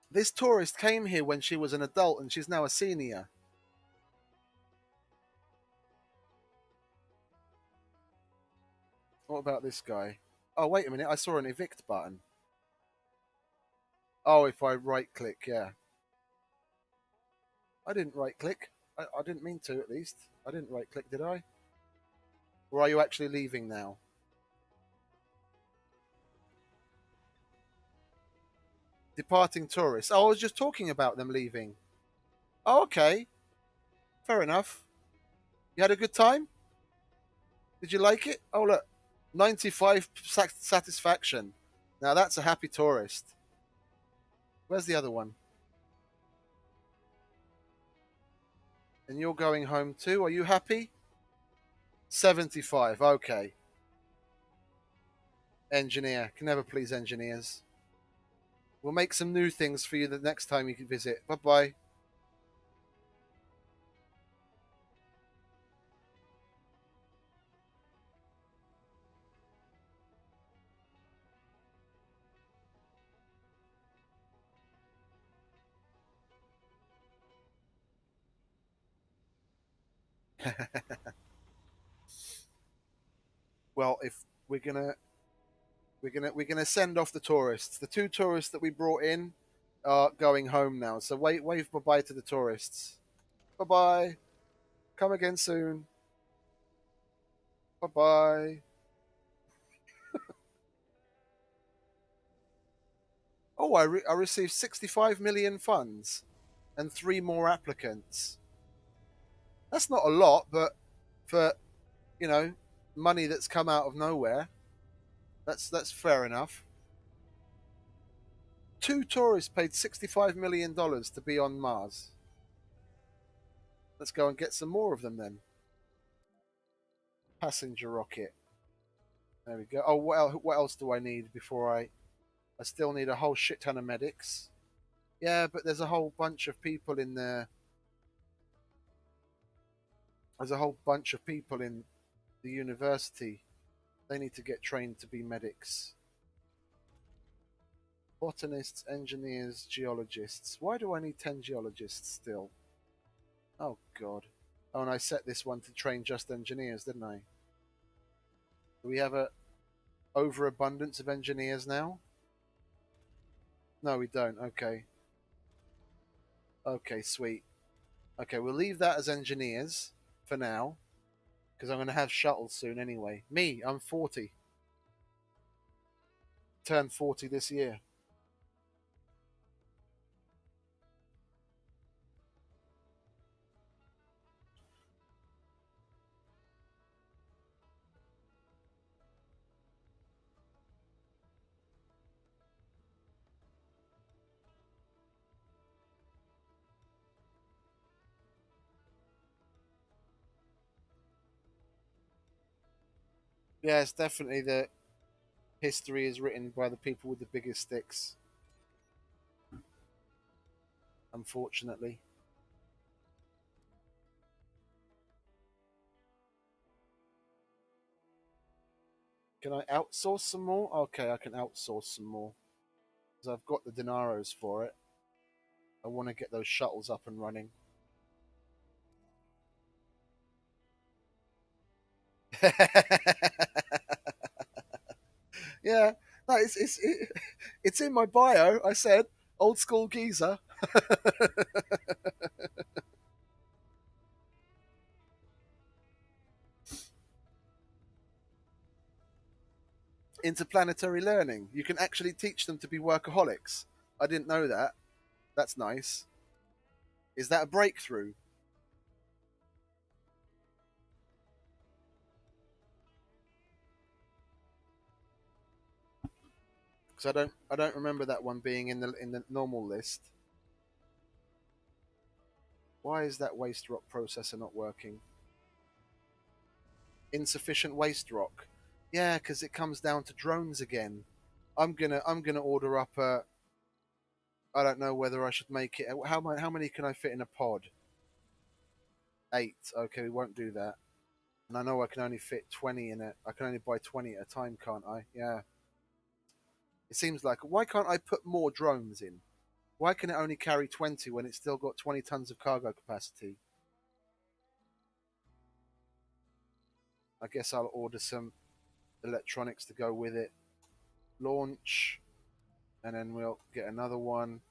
This tourist came here when she was an adult and she's now a senior. What about this guy? Oh, wait a minute. I saw an evict button. Oh, if I right click, yeah. I didn't right click. I didn't mean to, at least. I didn't right click, did I? Or are you actually leaving now? Departing tourists. Oh, I was just talking about them leaving. Oh, okay. Fair enough. You had a good time? Did you like it? Oh, look. 95 satisfaction. Now that's a happy tourist. Where's the other one? And you're going home too. Are you happy? 75. Okay. Engineer. Can never please engineers. We'll make some new things for you the next time you can visit. Bye bye. Well, if we're gonna send off the tourists. The two tourists that we brought in are going home now. So wave bye bye to the tourists. Bye bye. Come again soon. Bye bye. Oh, I received 65 million funds and three more applicants. That's not a lot, but for you know money that's come out of nowhere, that's fair enough. Two tourists paid $65 million to be on Mars. Let's go and get some more of them then. Passenger rocket. There we go. Oh, what else do I need before I still need a whole shit ton of medics. Yeah, but there's a whole bunch of people in there. There's a whole bunch of people in the university. They need to get trained to be medics. Botanists, engineers, geologists. Why do I need 10 geologists still? Oh, God. Oh, and I set this one to train just engineers, didn't I? Do we have a overabundance of engineers now? No, we don't. Okay. Okay, sweet. Okay, we'll leave that as engineers for now because I'm going to have shuttles soon anyway. Me, I'm 40. Turned 40 this year. Yeah, it's definitely that history is written by the people with the biggest sticks, unfortunately. Can I outsource some more? Okay, I can outsource some more because I've got the Dinaros for it. I want to get those shuttles up and running. Yeah, no, it's in my bio. I said old school geezer. Interplanetary learning. You can actually teach them to be workaholics. I didn't know that. That's nice. Is that a breakthrough? Because I don't remember that one being in the normal list. Why is that waste rock processor not working? Insufficient waste rock. Yeah, because it comes down to drones again. I'm gonna order up a. I don't know whether I should make it. How many can I fit in a pod? 8. Okay, we won't do that. And I know I can only fit 20 in it. I can only buy 20 at a time, can't I? Yeah. It seems like why can't I put more drones in? Why can it only carry 20 when it's still got 20 tons of cargo capacity? I guess I'll order some electronics to go with it. Launch, and then we'll get another one.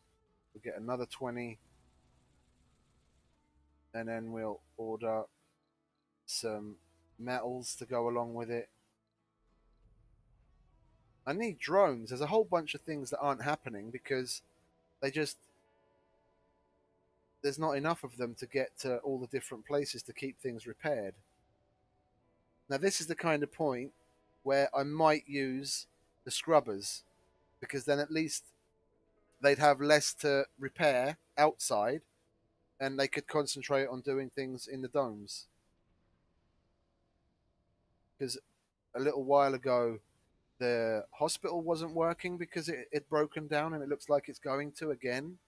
We'll get another 20, and then we'll order some metals to go along with it. I need drones. There's a whole bunch of things that aren't happening because they just there's not enough of them to get to all the different places to keep things repaired. Now this is the kind of point where I might use the scrubbers because then at least they'd have less to repair outside and they could concentrate on doing things in the domes. Because a little while ago, the hospital wasn't working because it broken down and it looks like it's going to again.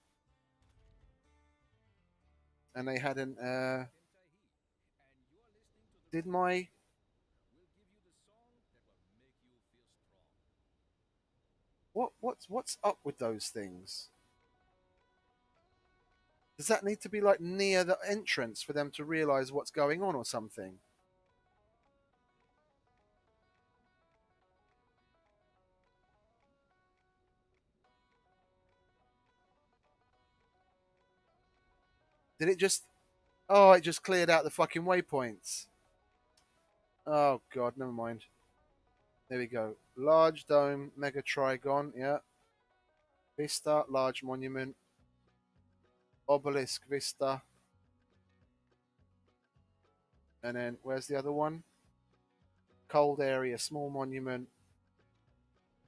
And they hadn't. Did my. What's up with those things? Does that need to be like near the entrance for them to realize what's going on or something? Did it just. Oh, it just cleared out the fucking waypoints. Oh, God, never mind. There we go. Large dome, mega trigon, yeah. Vista, large monument. Obelisk Vista. And then, where's the other one? Cold area, small monument.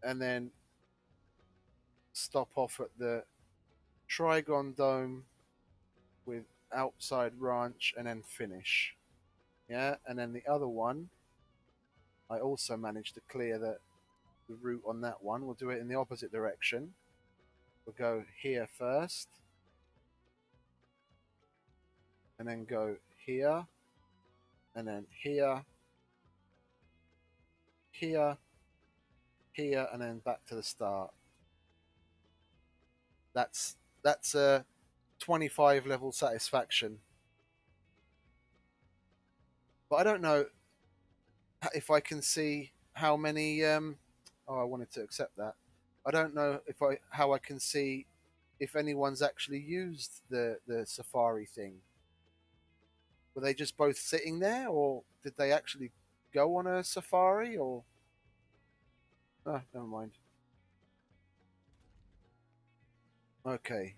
And then stop off at the Trigon Dome with outside ranch and then finish. Yeah, and then the other one, I also managed to clear the route on that one. We'll do it in the opposite direction. We'll go here first, and then go here, and then here, here, here, and then back to the start. That's a 25 level satisfaction. But I don't know if I can see how many. Oh, I wanted to accept that. I don't know if I how I can see if anyone's actually used the Safari thing. Were they just both sitting there, or did they actually go on a safari? Or oh, never mind. Okay,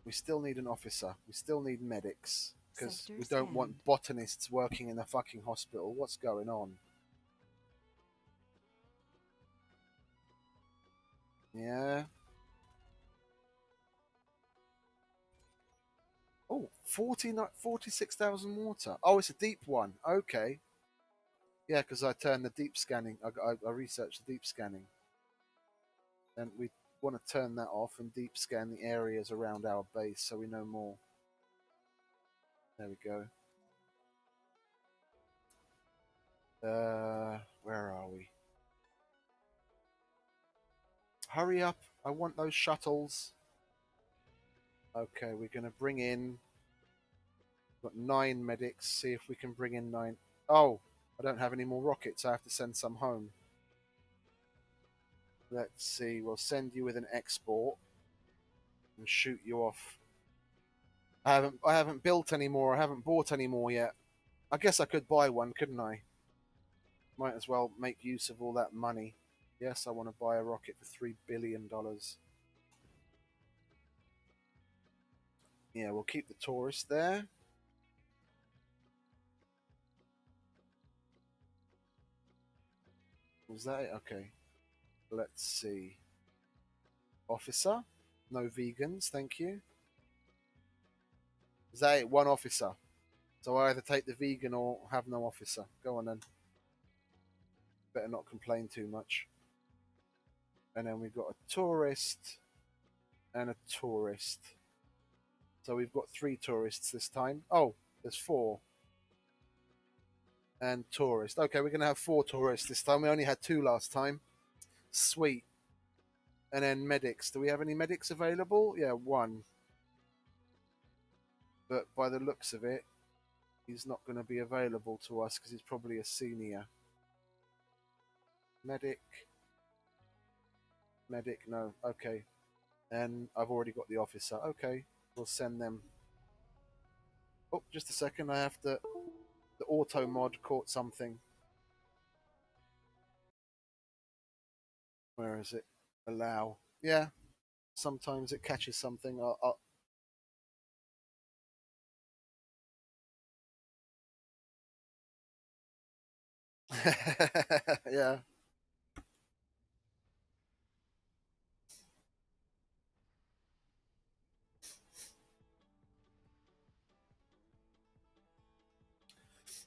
we still need an officer. We still need medics because Sector we don't want scanned. botanists working in a fucking hospital. What's going on? Yeah. Oh, 46,000 water. Oh, it's a deep one. Okay. Yeah, because I turned the deep scanning. I researched the deep scanning, and we want to turn that off and deep scan the areas around our base so we know more. There we go. Where are we? Hurry up! I want those shuttles. Okay, we're gonna bring in. Got 9 medics. See if we can bring in 9. Oh, I don't have any more rockets. I have to send some home. Let's see. We'll send you with an export and shoot you off. I haven't built any more. I haven't bought any more yet. I guess I could buy one, couldn't I? Might as well make use of all that money. Yes, I want to buy a rocket for $3 billion. Yeah, we'll keep the tourist there. Was that it? Okay. Let's see. Officer? No vegans, thank you. Is that it? One officer. So I either take the vegan or have no officer. Go on then. Better not complain too much. And then we've got a tourist and a tourist. So we've got 3 tourists this time. Oh, there's 4. And tourist. Okay, we're going to have 4 tourists this time. We only had 2 last time. Sweet. And then medics. Do we have any medics available? Yeah, 1. But by the looks of it, he's not going to be available to us because he's probably a senior. Medic. Medic, no. Okay. And I've already got the officer. Okay, we'll send them. Oh, just a second. I have to. The auto mod caught something. Where is it? Allow. Yeah. Sometimes it catches something. Yeah.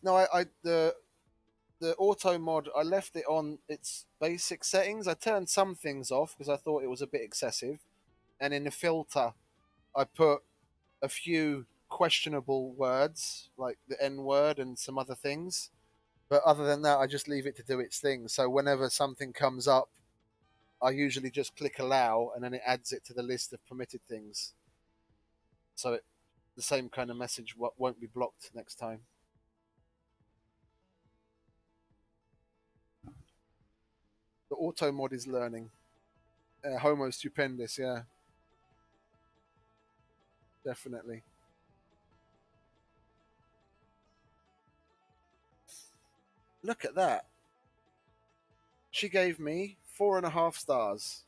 No, I the auto mod. I left it on its basic settings. I turned some things off because I thought it was a bit excessive, and in the filter, I put a few questionable words like the N word and some other things. But other than that, I just leave it to do its thing. So whenever something comes up, I usually just click allow, and then it adds it to the list of permitted things. So the same kind of message won't be blocked next time. The auto mod is learning. Homo stupendous, yeah, definitely. Look at that. She gave me 4.5 stars,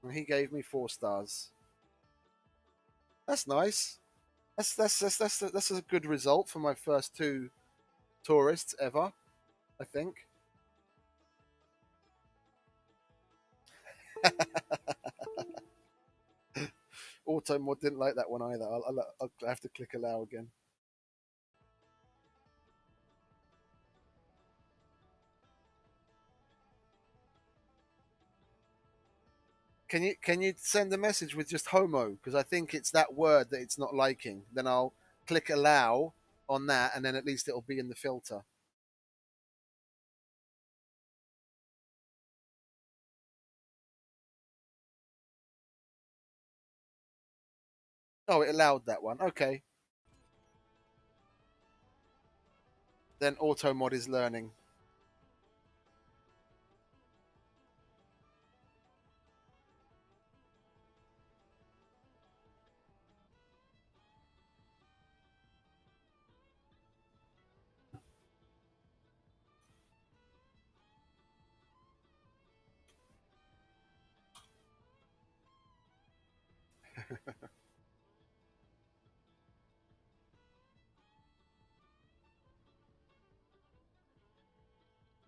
and he gave me 4 stars. That's nice. That's a good result for my first 2 tourists ever, I think. Auto mod didn't like that one either. I'll have to click allow again. Can you send a message with just homo? Because I think it's that word that it's not liking. Then I'll click allow on that, and then at least it'll be in the filter. Oh, it allowed that one. Okay. Then auto mod is learning.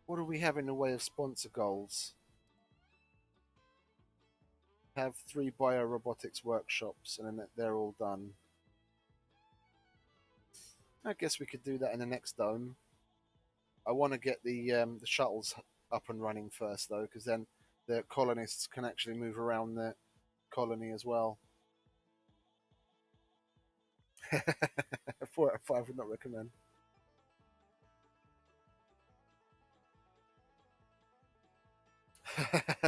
What do we have in the way of sponsor goals? Have 3 biorobotics workshops, and then they're all done. I guess we could do that in the next dome. I want to get the shuttles up and running first, though, because then the colonists can actually move around the colony as well. 4 out of 5 would not recommend.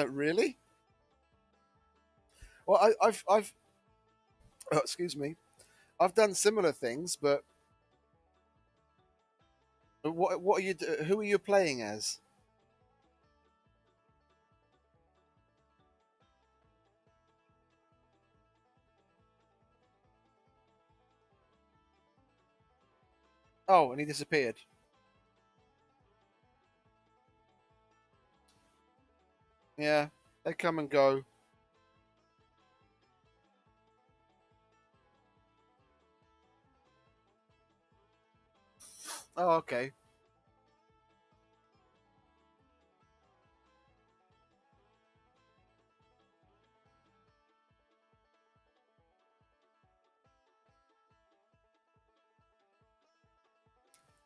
Really? Well, I've oh, excuse me. I've done similar things, but what are you? Who are you playing as? Oh, and he disappeared. Yeah, they come and go. Oh, okay.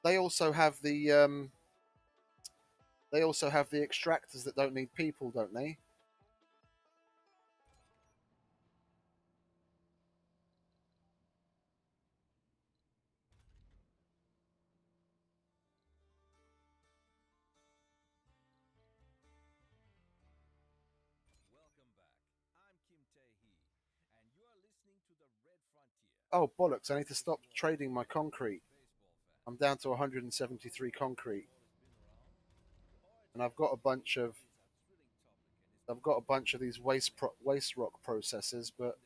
They also have the extractors that don't need people, don't they? Oh bollocks! I need to stop trading my concrete. I'm down to 173 concrete, and I've got a bunch of these waste rock processors, but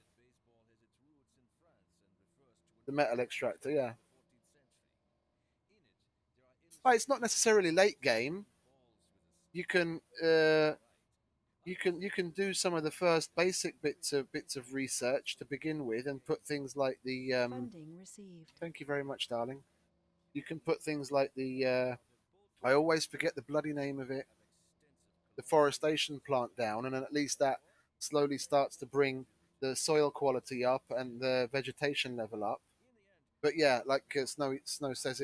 the metal extractor, yeah. But it's not necessarily late game. You can you can do some of the first basic bits of research to begin with, and put things like the Funding received. Thank you very much, darling. You can put things like the I always forget the bloody name of it, the forestation plant down, and then at least that slowly starts to bring the soil quality up and the vegetation level up. But yeah, like Snow says,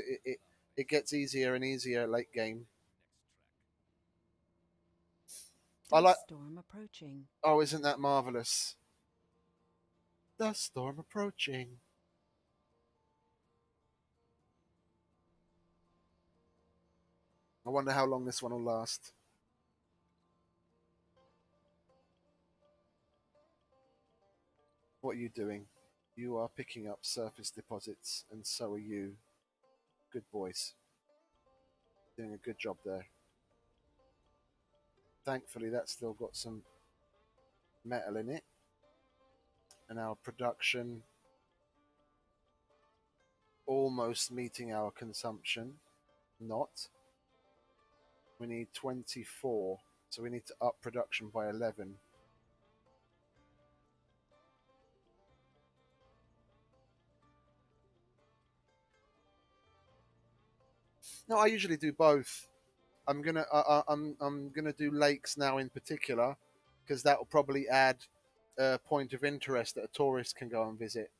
it gets easier and easier late game. I like. Dust storm approaching. Oh, isn't that marvelous? The storm approaching. I wonder how long this one will last. What are you doing? You are picking up surface deposits, and so are you. Good boys. Doing a good job there. Thankfully, that's still got some metal in it. And our production almost meeting our consumption. Not. We need 24. So we need to up production by 11. No, I usually do both. I'm gonna do lakes now in particular, because that will probably add a point of interest that a tourist can go and visit.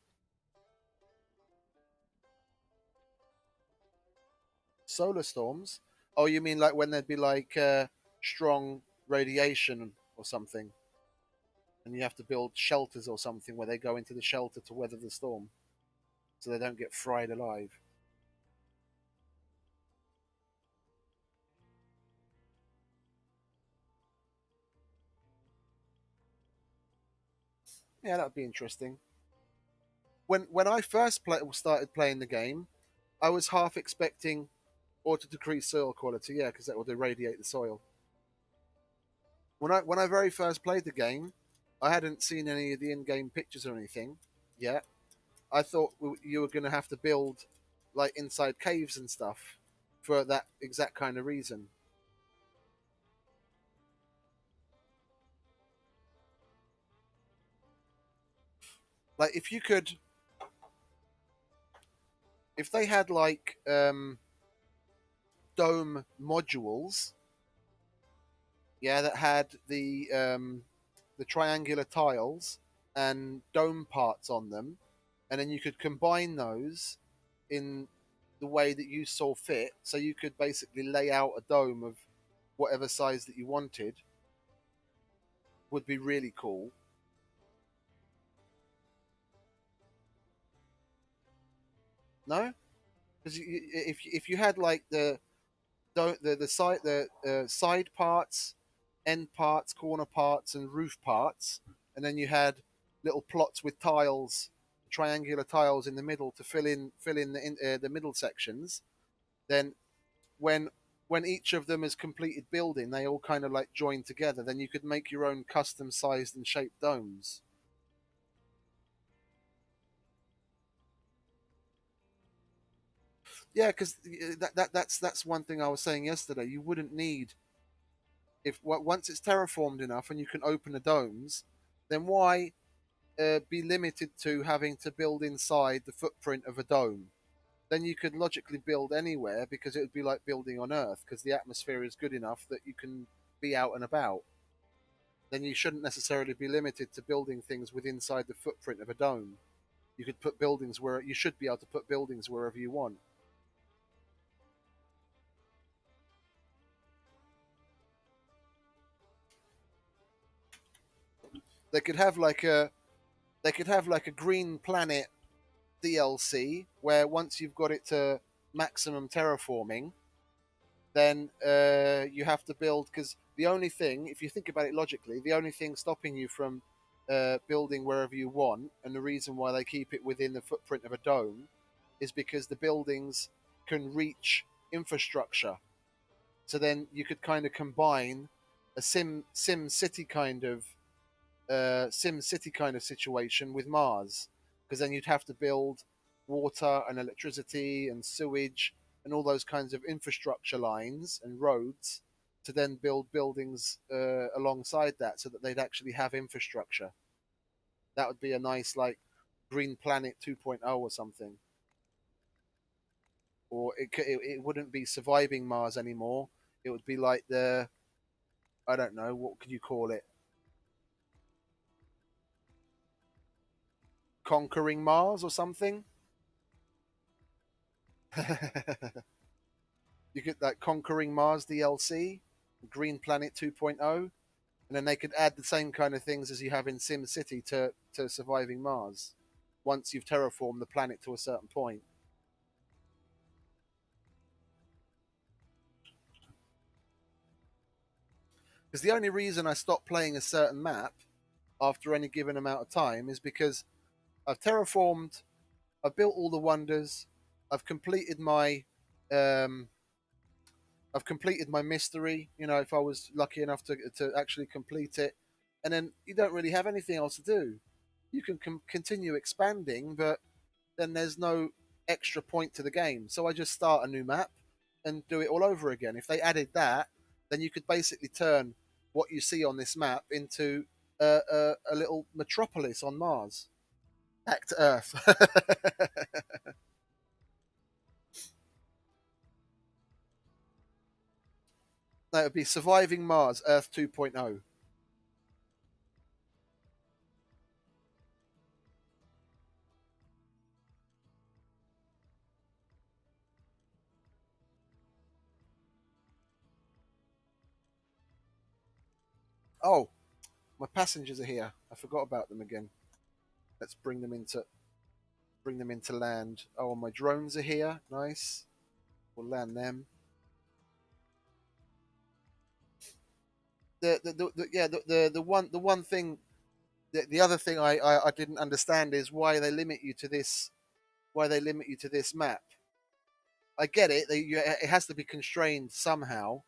Solar storms? Oh, you mean like when there'd be like strong radiation or something, and you have to build shelters or something where they go into the shelter to weather the storm, so they don't get fried alive. Yeah, that would be interesting. When I first started playing the game, I was half expecting or to decrease soil quality, yeah, because that will irradiate the soil. When I very first played the game, I hadn't seen any of the in-game pictures or anything yet. I thought you were going to have to build like inside caves and stuff for that exact kind of reason. Like if you could, if they had like dome modules, yeah, that had the triangular tiles and dome parts on them, and then you could combine those in the way that you saw fit. So you could basically lay out a dome of whatever size that you wanted. Would be really cool. No, because if you had like the side side parts, end parts, corner parts, and roof parts, and then you had little plots with tiles, triangular tiles in the middle to fill in the middle sections. Then when when each of them is completed building, they all kind of like join together. Then you could make your own custom sized and shaped domes. Yeah, because that's one thing I was saying yesterday. You wouldn't need if once it's terraformed enough and you can open the domes, then why be limited to having to build inside the footprint of a dome? Then you could logically build anywhere because it would be like building on Earth because the atmosphere is good enough that you can be out and about. Then you shouldn't necessarily be limited to building things within inside the footprint of a dome. You could put buildings where you should be able to put buildings wherever you want. They could have like a green planet DLC where once you've got it to maximum terraforming, then you have to build because the only thing, if you think about it logically, the only thing stopping you from building wherever you want, and the reason why they keep it within the footprint of a dome, is because the buildings can reach infrastructure. So then you could kind of combine a sim city kind of Sim City kind of situation with Mars, because then you'd have to build water and electricity and sewage and all those kinds of infrastructure lines and roads to then build buildings alongside that, so that they'd actually have infrastructure. That would be a nice like Green Planet 2.0 or something. Or it wouldn't be surviving Mars anymore. It would be like the I don't know what could you call it, conquering Mars or something. You could like Conquering Mars DLC, Green Planet 2.0, and then they could add the same kind of things as you have in Sim City to surviving Mars once you've terraformed the planet to a certain point. Because the only reason I stopped playing a certain map after any given amount of time is because I've terraformed, I've built all the wonders, I've completed my um, I've completed my mystery. You know, if I was lucky enough to actually complete it, and then you don't really have anything else to do. You can continue expanding, but then there's no extra point to the game. So I just start a new map and do it all over again. If they added that, then you could basically turn what you see on this map into a little metropolis on Mars. Back to Earth. That would be Surviving Mars, Earth 2.0. Oh, my passengers are here. I forgot about them again. Let's bring them into land. Oh, and my drones are here. Nice. We'll land them. The one thing, the other thing I didn't understand is why they limit you to this. Why they limit you to this map? I get it. It has to be constrained somehow,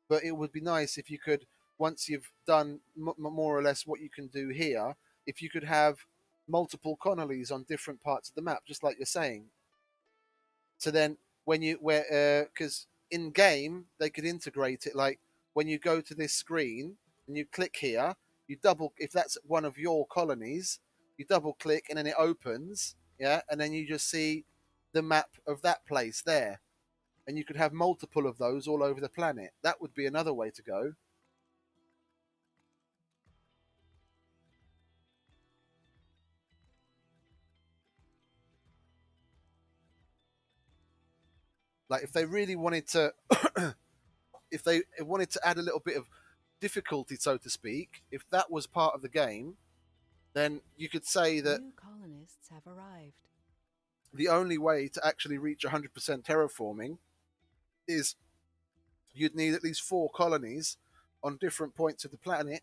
but it would be nice if you could, once you've done more or less what you can do here, if you could have multiple Connollies on different parts of the map, just like you're saying. So then, when you where because in game they could integrate it like when you go to this screen and you click here, you double if that's one of your colonies, You double click and then it opens, yeah, and then you just see the map of that place there. And you could have multiple of those all over the planet. That would be another way to go. Like if they really wanted to, if they wanted to add a little bit of difficulty, so to speak, if that was part of the game, then you could say that New colonists have arrived. the only way to actually reach 100% terraforming is you'd need at least 4 colonies on different points of the planet,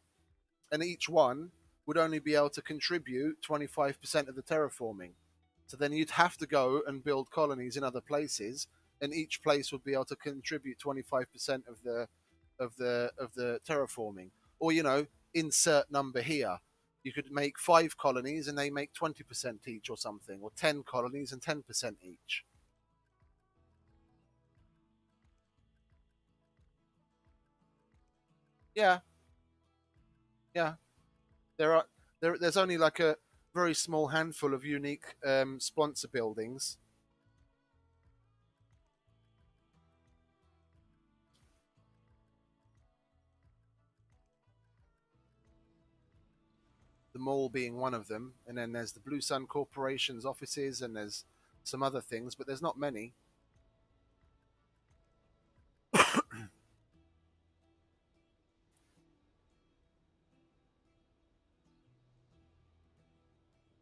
and each one would only be able to contribute 25% of the terraforming. So then you'd have to go and build colonies in other places, and each place would be able to contribute 25% of the terraforming. Or insert number here. You could make 5 colonies and they make 20% each or something, or 10 colonies and 10% each. Yeah, yeah. There are there's only like a very small handful of unique sponsor buildings. The mall being one of them, and then there's the Blue Sun Corporation's offices, and there's some other things, but there's not many.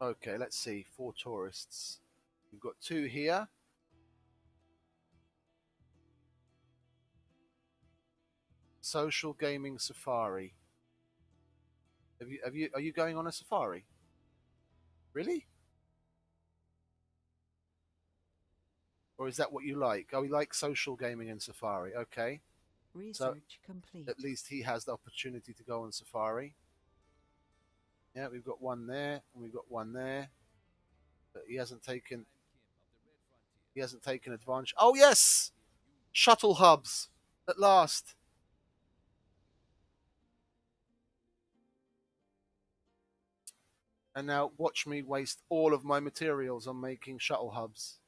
Okay, let's see. 4 tourists. We've got 2 here. Social gaming safari. Are you going on a safari? Really? Or is that what you like? Oh, we like social gaming and safari. Okay. So Research complete. at least he has the opportunity to go on safari. Yeah, we've got one there and we've got one there. But he hasn't taken advantage. Oh yes! Shuttle hubs at last. And now watch me waste all of my materials on making shuttle hubs.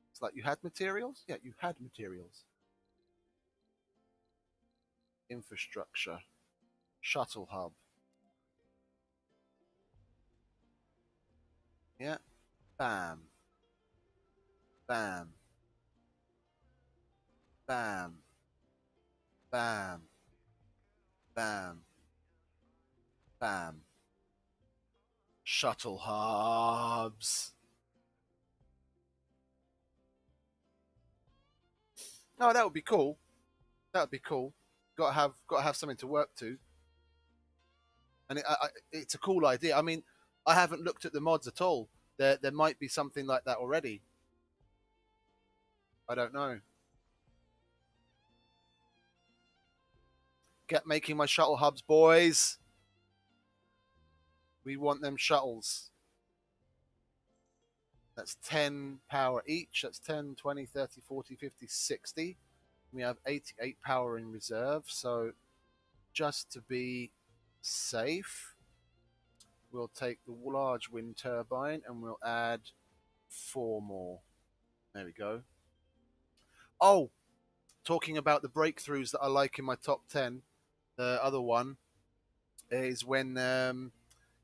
It's like, you had materials? Yeah, you had materials. Infrastructure. Shuttle hub. Yeah. Bam. Bam. Bam. Bam. Bam. Bam. Shuttle hubs. Oh, that would be cool. That would be cool. Got to have something to work to, and it's a cool idea. I mean, I haven't looked at the mods at all. There might be something like that already. I don't know. Get making my shuttle hubs, boys. We want them shuttles. That's 10 power each. That's 10, 20, 30, 40, 50, 60. We have 88 power in reserve. So just to be safe, we'll take the large wind turbine and we'll add 4 more. There we go. Oh, talking about the breakthroughs that I like in my top 10, the other one is when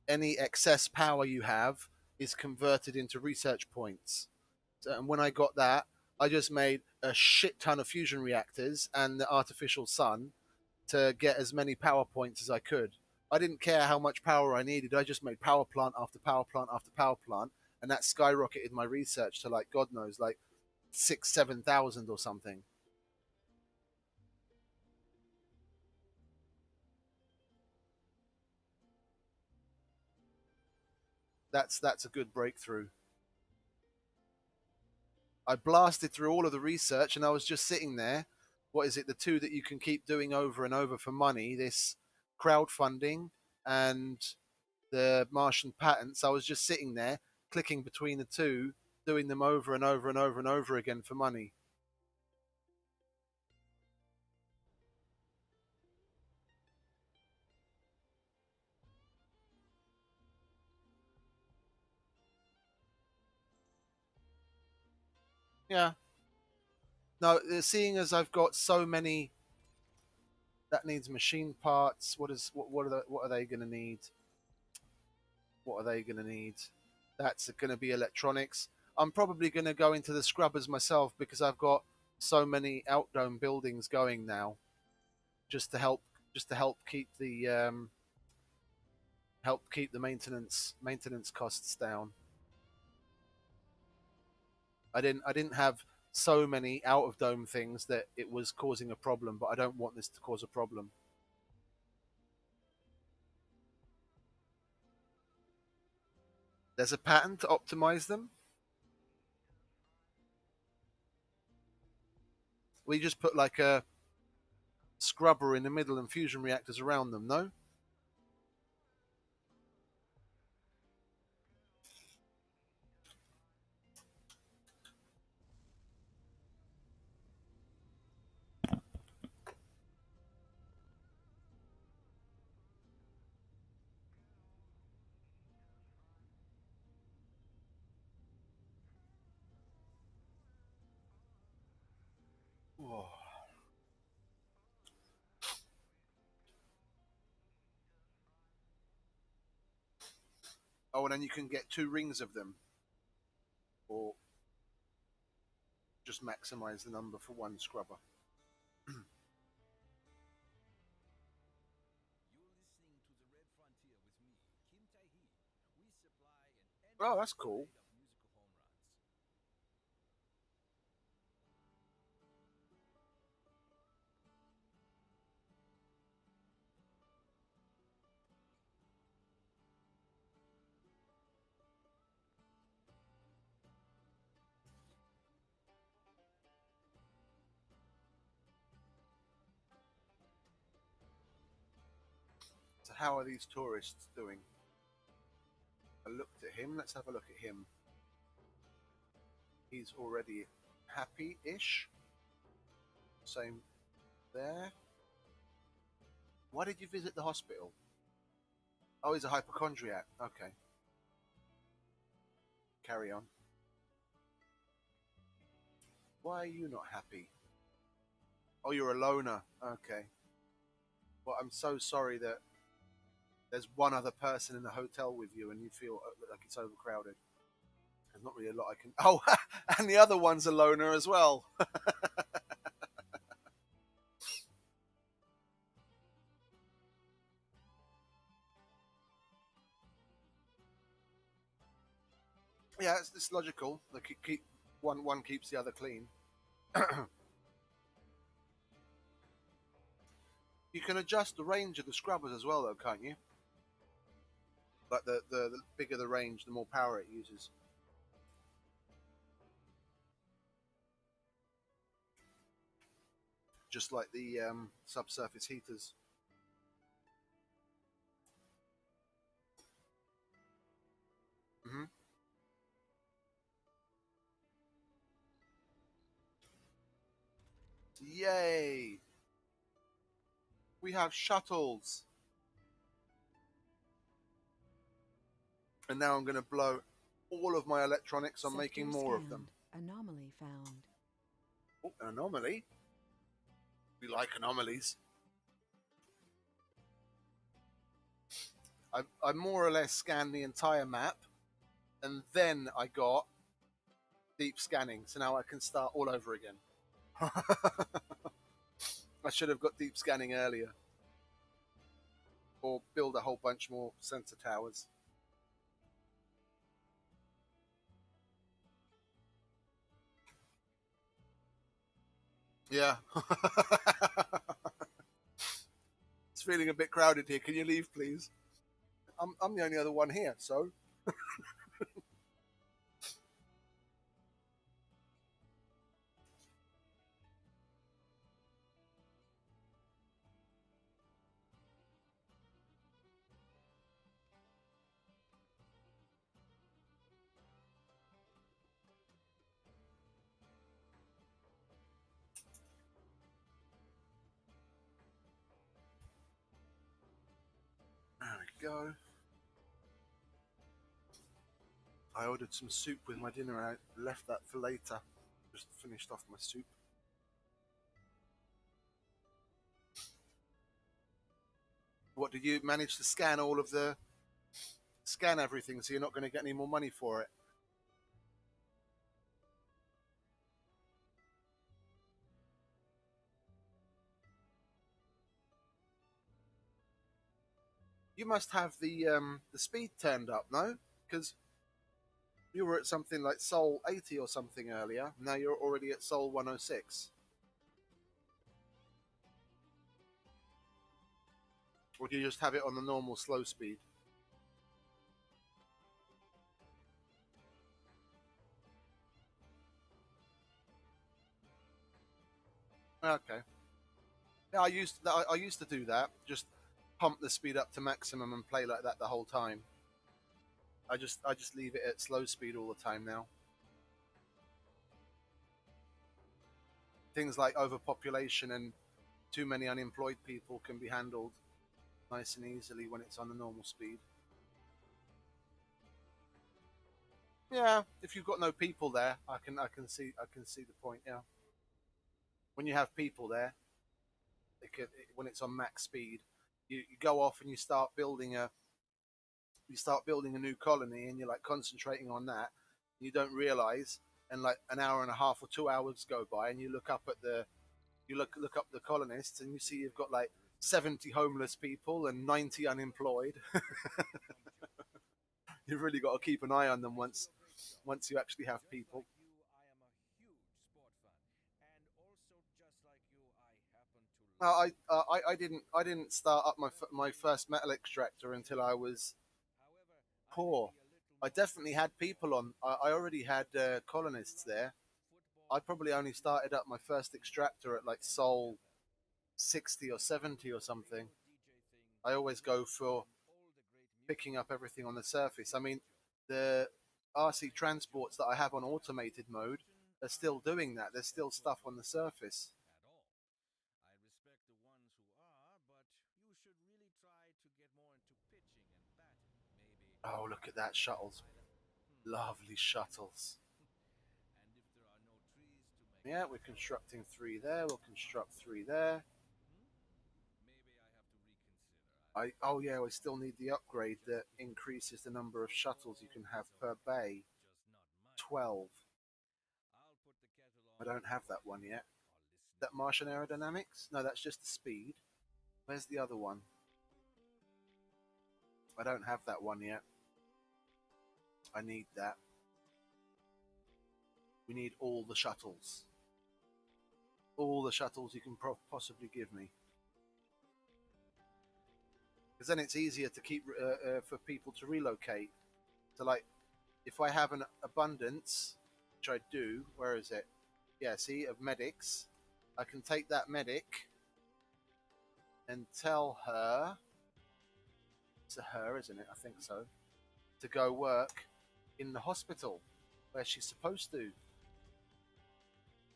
any excess power you have is converted into research points. And when I got that, I just made a shit ton of fusion reactors and the artificial sun to get as many power points as I could. I didn't care how much power I needed. I just made power plant after power plant after power plant, and that skyrocketed my research to, like, God knows, like 6, 7,000 or something. That's a good breakthrough. I blasted through all of the research, and I was just sitting there. What is it? The 2 that you can keep doing over and over for money. This crowdfunding and the Martian patents. I was just sitting there clicking between the 2, doing them over and over and over and over again for money. Yeah. No, seeing as I've got so many that needs machine parts, what are they going to need? What are they going to need? That's going to be electronics. I'm probably going to go into the scrubbers myself because I've got so many outdome buildings going now, just to help help keep the maintenance costs down. I didn't have so many out of dome things that it was causing a problem, but I don't want this to cause a problem. There's a pattern to optimize them. We just put like a scrubber in the middle and fusion reactors around them, no? Oh, and then you can get two rings of them, or just maximize the number for one scrubber. Oh, that's cool. So how are these tourists doing? I looked at him. Let's have a look at him. He's already happy-ish. Same there. Why did you visit the hospital? Oh, he's a hypochondriac. Okay, carry on. Why are you not happy? Oh, you're a loner. Okay. Well, I'm so sorry that there's one other person in the hotel with you and you feel like it's overcrowded. There's not really a lot I can. Oh, and the other one's a loner as well. Yeah, it's logical. Like keep one keeps the other clean. You can adjust the range of the scrubbers as well, though, can't you? Like the bigger the range, the more power it uses. Just like the subsurface heaters. Hmm. Yay! We have shuttles, and now I'm going to blow all of my electronics on making Sector more of them. scanned. Anomaly found. Oh, an anomaly. We like anomalies. I more or less scanned the entire map, and then I got deep scanning. So now I can start all over again. I should have got deep scanning earlier, or build a whole bunch more sensor towers. Yeah. It's feeling a bit crowded here. Can you leave, please? I'm the only other one here, so. There we go. I ordered some soup with my dinner and I left that for later Just finished off my soup. What, did you manage to scan everything so you're not going to get any more money for it? You must have the speed turned up, no? Because you were at something like Sol 80 or something earlier. Now you're already at Sol 106. Or do you just have it on the normal slow speed? Okay. Yeah, I used to do that. Just pump the speed up to maximum and play like that the whole time. I just leave it at slow speed all the time now. Things like overpopulation and too many unemployed people can be handled nice and easily when it's on the normal speed. Yeah, if you've got no people there, I can see the point. Yeah, when you have people there, when it's on max speed, you go off and you start building a new colony, and you're like concentrating on that. You don't realize, and like an hour and a half or 2 hours go by, and you look up the colonists, and you see you've got like 70 homeless people and 90 unemployed. You've really got to keep an eye on them once you actually have people. I didn't start up my first metal extractor until I was poor. I definitely had people on. I already had colonists there. I probably only started up my first extractor at like Sol 60 or 70 or something. I always go for picking up everything on the surface. I mean, the RC transports that I have on automated mode are still doing that. There's still stuff on the surface. Oh, look at that, shuttles. Lovely shuttles. Yeah, we're constructing three there. We'll construct three there. Oh yeah, we still need the upgrade that increases the number of shuttles you can have per bay. 12. I don't have that one yet. That Martian aerodynamics? No, that's just the speed. Where's the other one? I don't have that one yet. I need that. We need all the shuttles. All the shuttles you can possibly give me. Because then it's easier to keep for people to relocate. So like, if I have an abundance, which I do, where is it? Yeah, see, of medics, I can take that medic and tell her, it's a her, isn't it? I think so, to go work in the hospital where she's supposed to.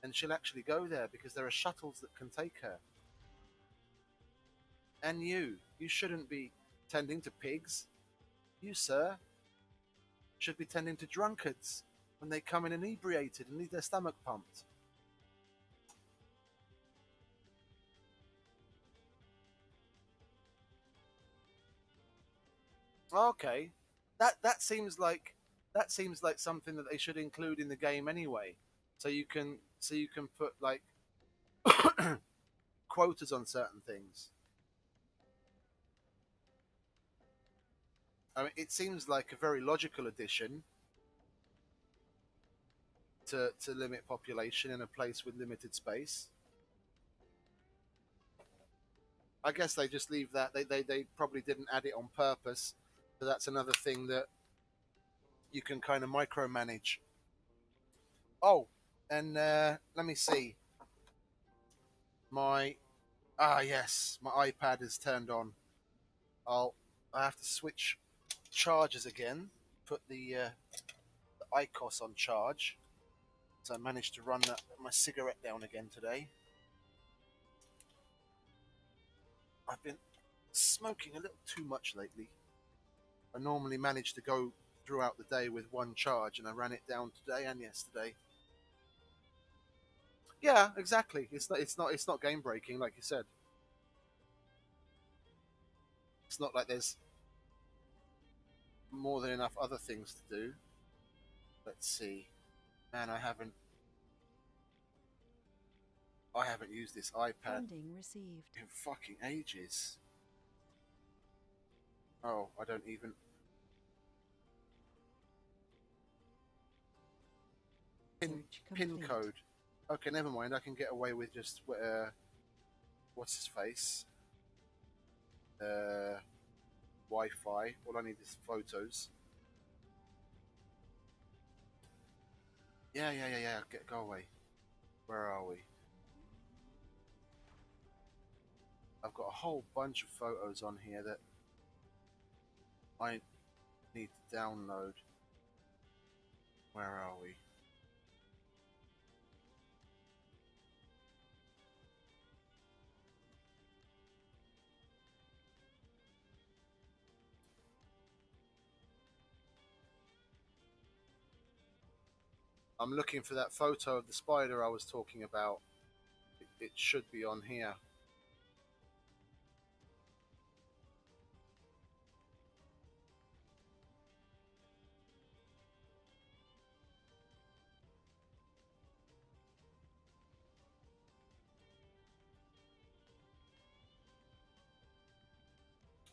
And she'll actually go there because there are shuttles that can take her. And you shouldn't be tending to pigs. You, sir, should be tending to drunkards when they come in inebriated and need their stomach pumped. Okay, that seems like something that they should include in the game anyway. So you can put like quotas on certain things. I mean, it seems like a very logical addition to limit population in a place with limited space. I guess they just leave that. They probably didn't add it on purpose. So that's another thing that you can kind of micromanage. Oh, and let me see. My yes, my iPad is turned on. I have to switch chargers again. Put the ICOS on charge. So I managed to run my cigarette down again today. I've been smoking a little too much lately. I normally manage to go throughout the day with one charge, and I ran it down today and yesterday. Yeah, exactly. It's not game breaking, like you said. It's not like there's more than enough other things to do. Let's see. Man, I haven't used this iPad Funding received. in fucking ages. Oh, I don't even Search pin complete. code. Okay, never mind. I can get away with just what's his face? Uh, Wi-Fi. All I need is photos. Yeah. Go away. Where are we? I've got a whole bunch of photos on here that I need to download. Where are we? I'm looking for that photo of the spider I was talking about. It should be on here.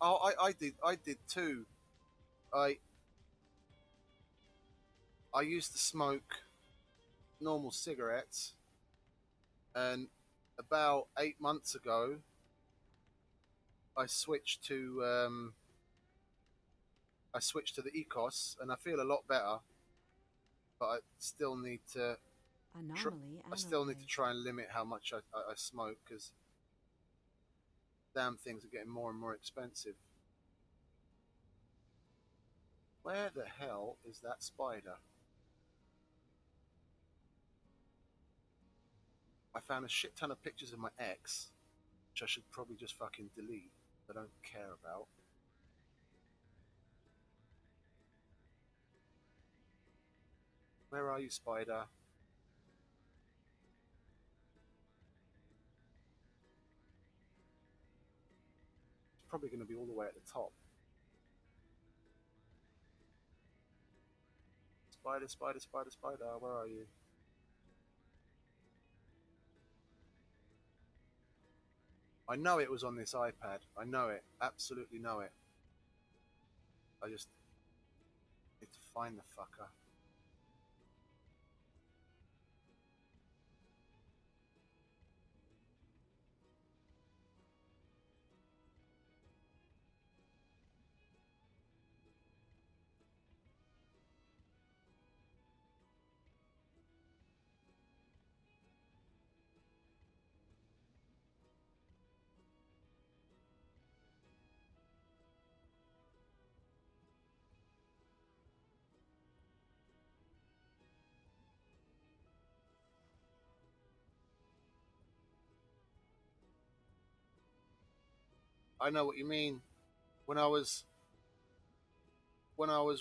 Oh, I did too. I I used to smoke normal cigarettes, and about 8 months ago, I switched to the Ecos, and I feel a lot better. But I still need to Anomaly I still need to analyzed. try and limit how much I smoke because damn things are getting more and more expensive. Where the hell is that spider? I found a shit ton of pictures of my ex, which I should probably just fucking delete. I don't care about. Where are you, spider? It's probably going to be all the way at the top. Spider, spider, spider, spider. Where are you? I know it was on this iPad. I know it. Absolutely know it. I just need to find the fucker. I know what you mean. When I was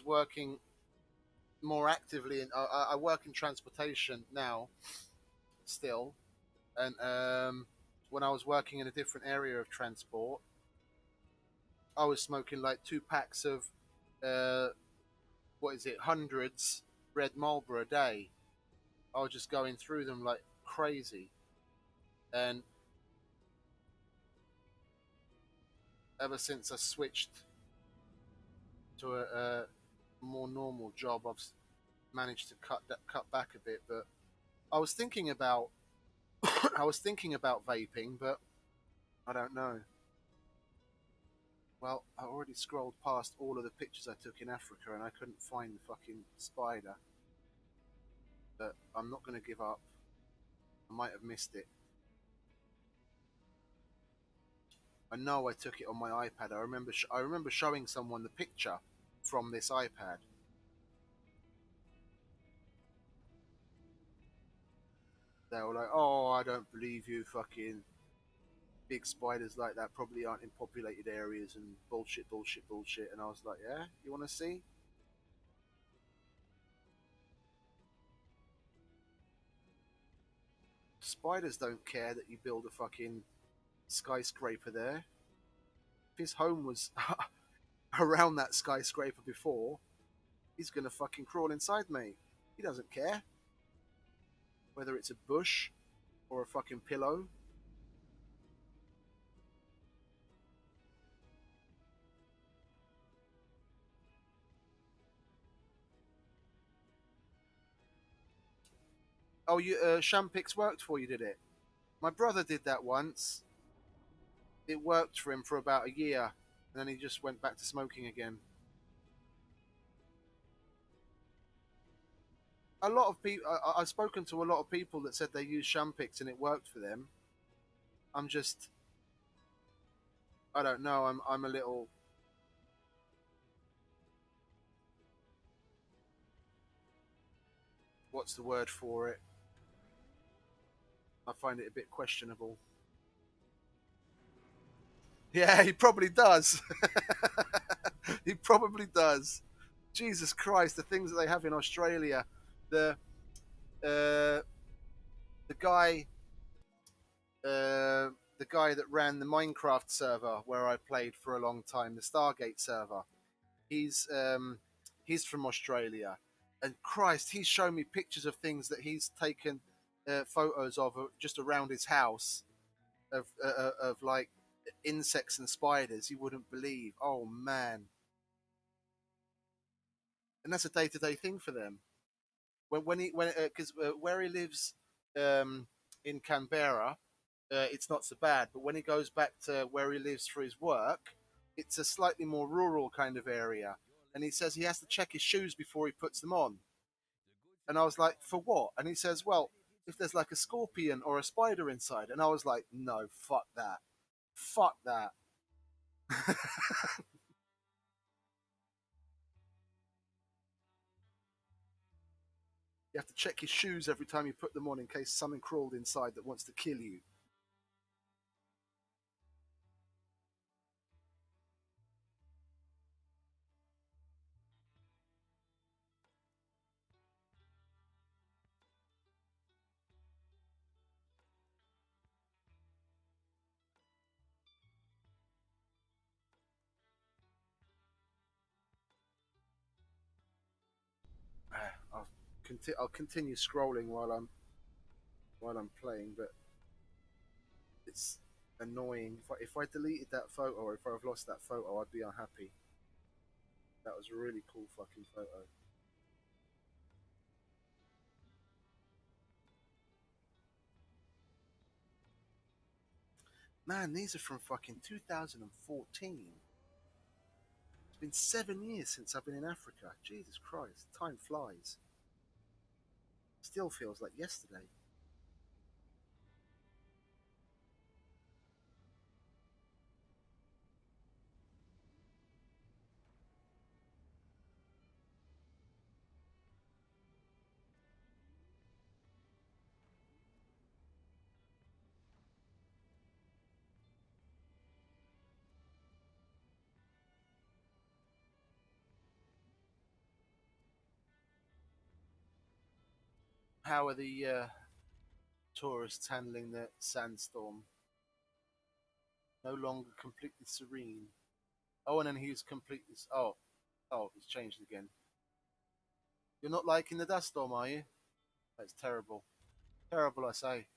working more actively, I work in transportation now still, and when I was working in a different area of transport, I was smoking like 2 packs of uh, what is it, hundreds red Marlboro a day. I was just going through them like crazy, and ever since I switched to a more normal job, I've managed to cut back a bit. But I was thinking about I was thinking about vaping, but I don't know. Well, I already scrolled past all of the pictures I took in Africa, and I couldn't find the fucking spider. But I'm not going to give up. I might have missed it. I know I took it on my iPad. I remember showing someone the picture from this iPad. They were like, "Oh, I don't believe you, fucking big spiders like that probably aren't in populated areas and bullshit, bullshit, bullshit." And I was like, "Yeah, you want to see?" spiders don't care that you build a fucking skyscraper there. If his home was around that skyscraper before, he's gonna fucking crawl inside, mate. He doesn't care whether it's a bush or a fucking pillow. Oh, you Shampix worked for you, did it? My brother did that once. It worked for him for about a year, and then he just went back to smoking again. A lot of people, I've spoken to a lot of people that said they used Shampix and it worked for them. I'm just, I don't know. I'm a little. What's the word for it? I find it a bit questionable. Yeah, he probably does. He probably does. Jesus Christ, the things that they have in Australia. The uh, the guy the guy that ran the Minecraft server where I played for a long time, the Stargate server. He's um, he's from Australia, and Christ, he's shown me pictures of things that he's taken photos of just around his house of like insects and spiders you wouldn't believe. Oh man, and that's a day to day thing for them. When he when because where he lives um, in Canberra, it's not so bad. But when he goes back to where he lives for his work, it's a slightly more rural kind of area. And he says he has to check his shoes before he puts them on. And I was like, for what? And he says, well, if there's like a scorpion or a spider inside. And I was like, no, fuck that. Fuck that. You have to check his shoes every time you put them on in case something crawled inside that wants to kill you. I'll, I'll continue scrolling while I'm playing, but it's annoying. If I deleted that photo or if I've lost that photo, I'd be unhappy. That was a really cool fucking photo. Man, these are from fucking 2014. It's been 7 years since I've been in Africa. Jesus Christ, time flies. Still feels like yesterday. How are the tourists handling the sandstorm? No longer completely serene. Oh, and then he was completely. Oh, it's changed again. You're not liking the dust storm, are you? That's terrible. Terrible, I say.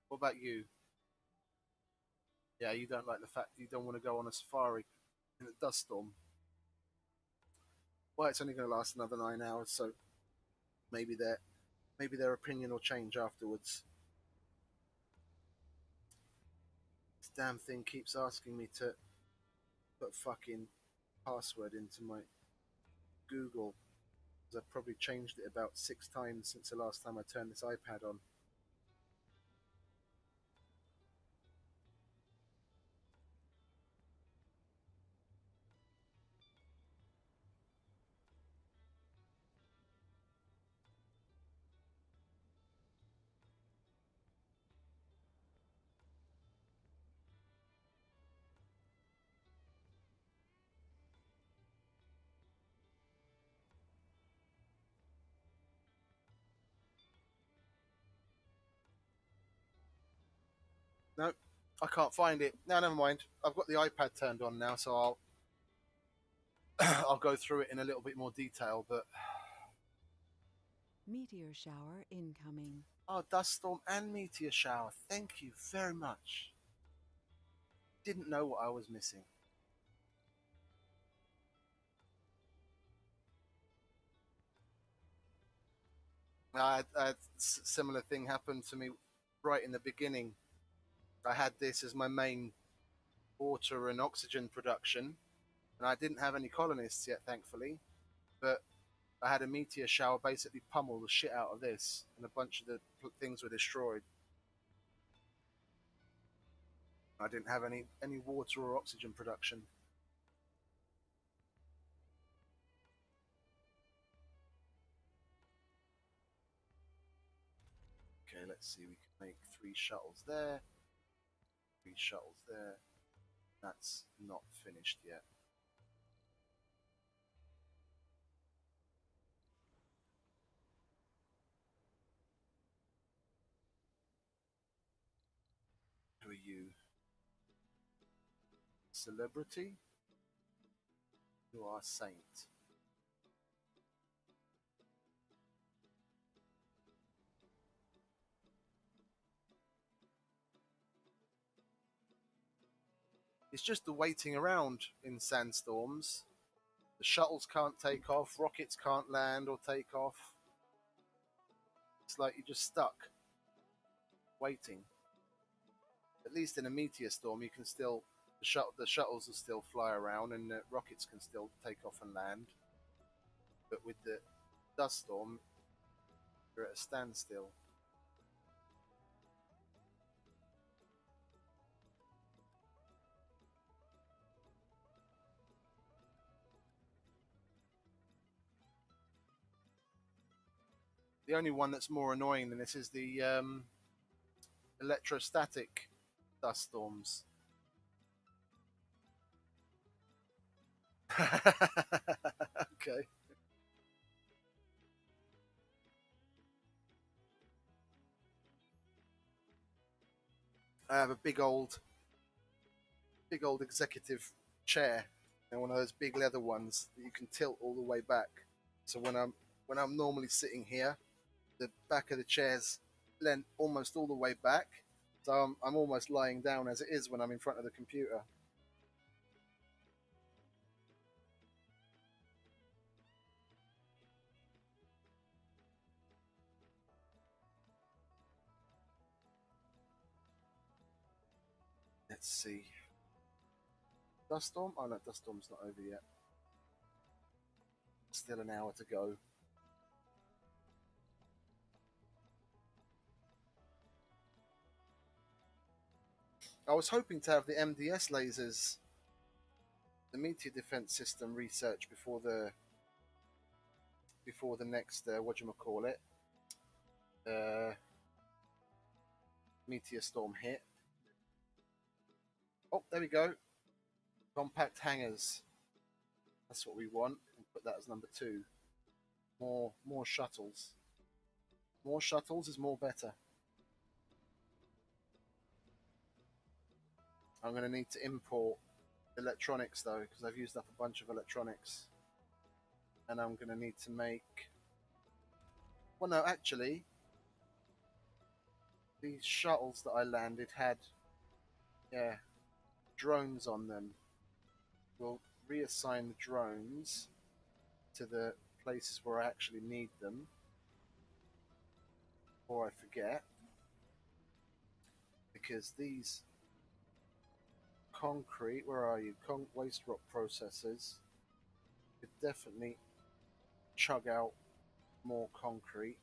What about you? Yeah, you don't like the fact that you don't want to go on a safari in a dust storm. Well, it's only going to last another 9 hours, so maybe their opinion will change afterwards. This damn thing keeps asking me to put a fucking password into my Google, because I've probably changed it about 6 times since the last time I turned this iPad on. No, I can't find it. No, never mind. I've got the iPad turned on now, so I'll I'll go through it in a little bit more detail. But Meteor shower incoming. oh, dust storm and meteor shower. Thank you very much. Didn't know what I was missing. I had similar thing happen to me right in the beginning. I had this as my main water and oxygen production, and I didn't have any colonists yet, thankfully. But I had a meteor shower basically pummel the shit out of this, and a bunch of the things were destroyed. I didn't have any water or oxygen production. Okay, let's see. We can make 3 shuttles there, 3 shuttles there. That's not finished yet. Who are you? Celebrity? You are saint. It's just the waiting around in sandstorms. The shuttles can't take off, rockets can't land or take off. It's like you're just stuck, waiting. At least in a meteor storm, you can still the shuttles will still fly around and the rockets can still take off and land. But with the dust storm, you're at a standstill. The only one that's more annoying than this is the electrostatic dust storms. Okay. I have a big old executive chair, and one of those big leather ones that you can tilt all the way back. So when I'm normally sitting here, the back of the chair's lent almost all the way back. So I'm almost lying down as it is when I'm in front of the computer. Let's see. Dust storm? Oh no, dust storm's not over yet. Still an hour to go. I was hoping to have the MDS lasers, the meteor defense system research before the next whatchamacallit, uh, meteor storm hit. Oh, there we go. Compact hangars. That's what we want. We'll put that as number 2. More shuttles. More shuttles is more better. I'm going to need to import electronics though, because I've used up a bunch of electronics. And I'm going to need to make... Well, no, actually, these shuttles that I landed had, yeah, drones on them. We'll reassign the drones to the places where I actually need them, before I forget, because these concrete, where are you? Waste rock processors could definitely chug out more concrete.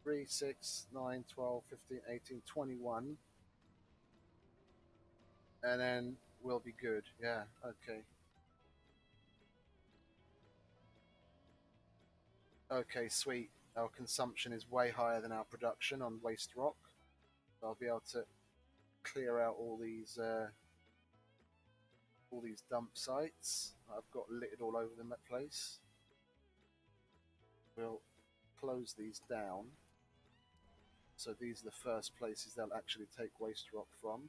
3, 6, 9, 12, 15, 18, 21. And then we'll be good. Yeah, okay. Okay, sweet. Our consumption is way higher than our production on waste rock. So I'll be able to clear out all these dump sites I've got littered all over the place. We'll close these down. So these are the first places they'll actually take waste rock from.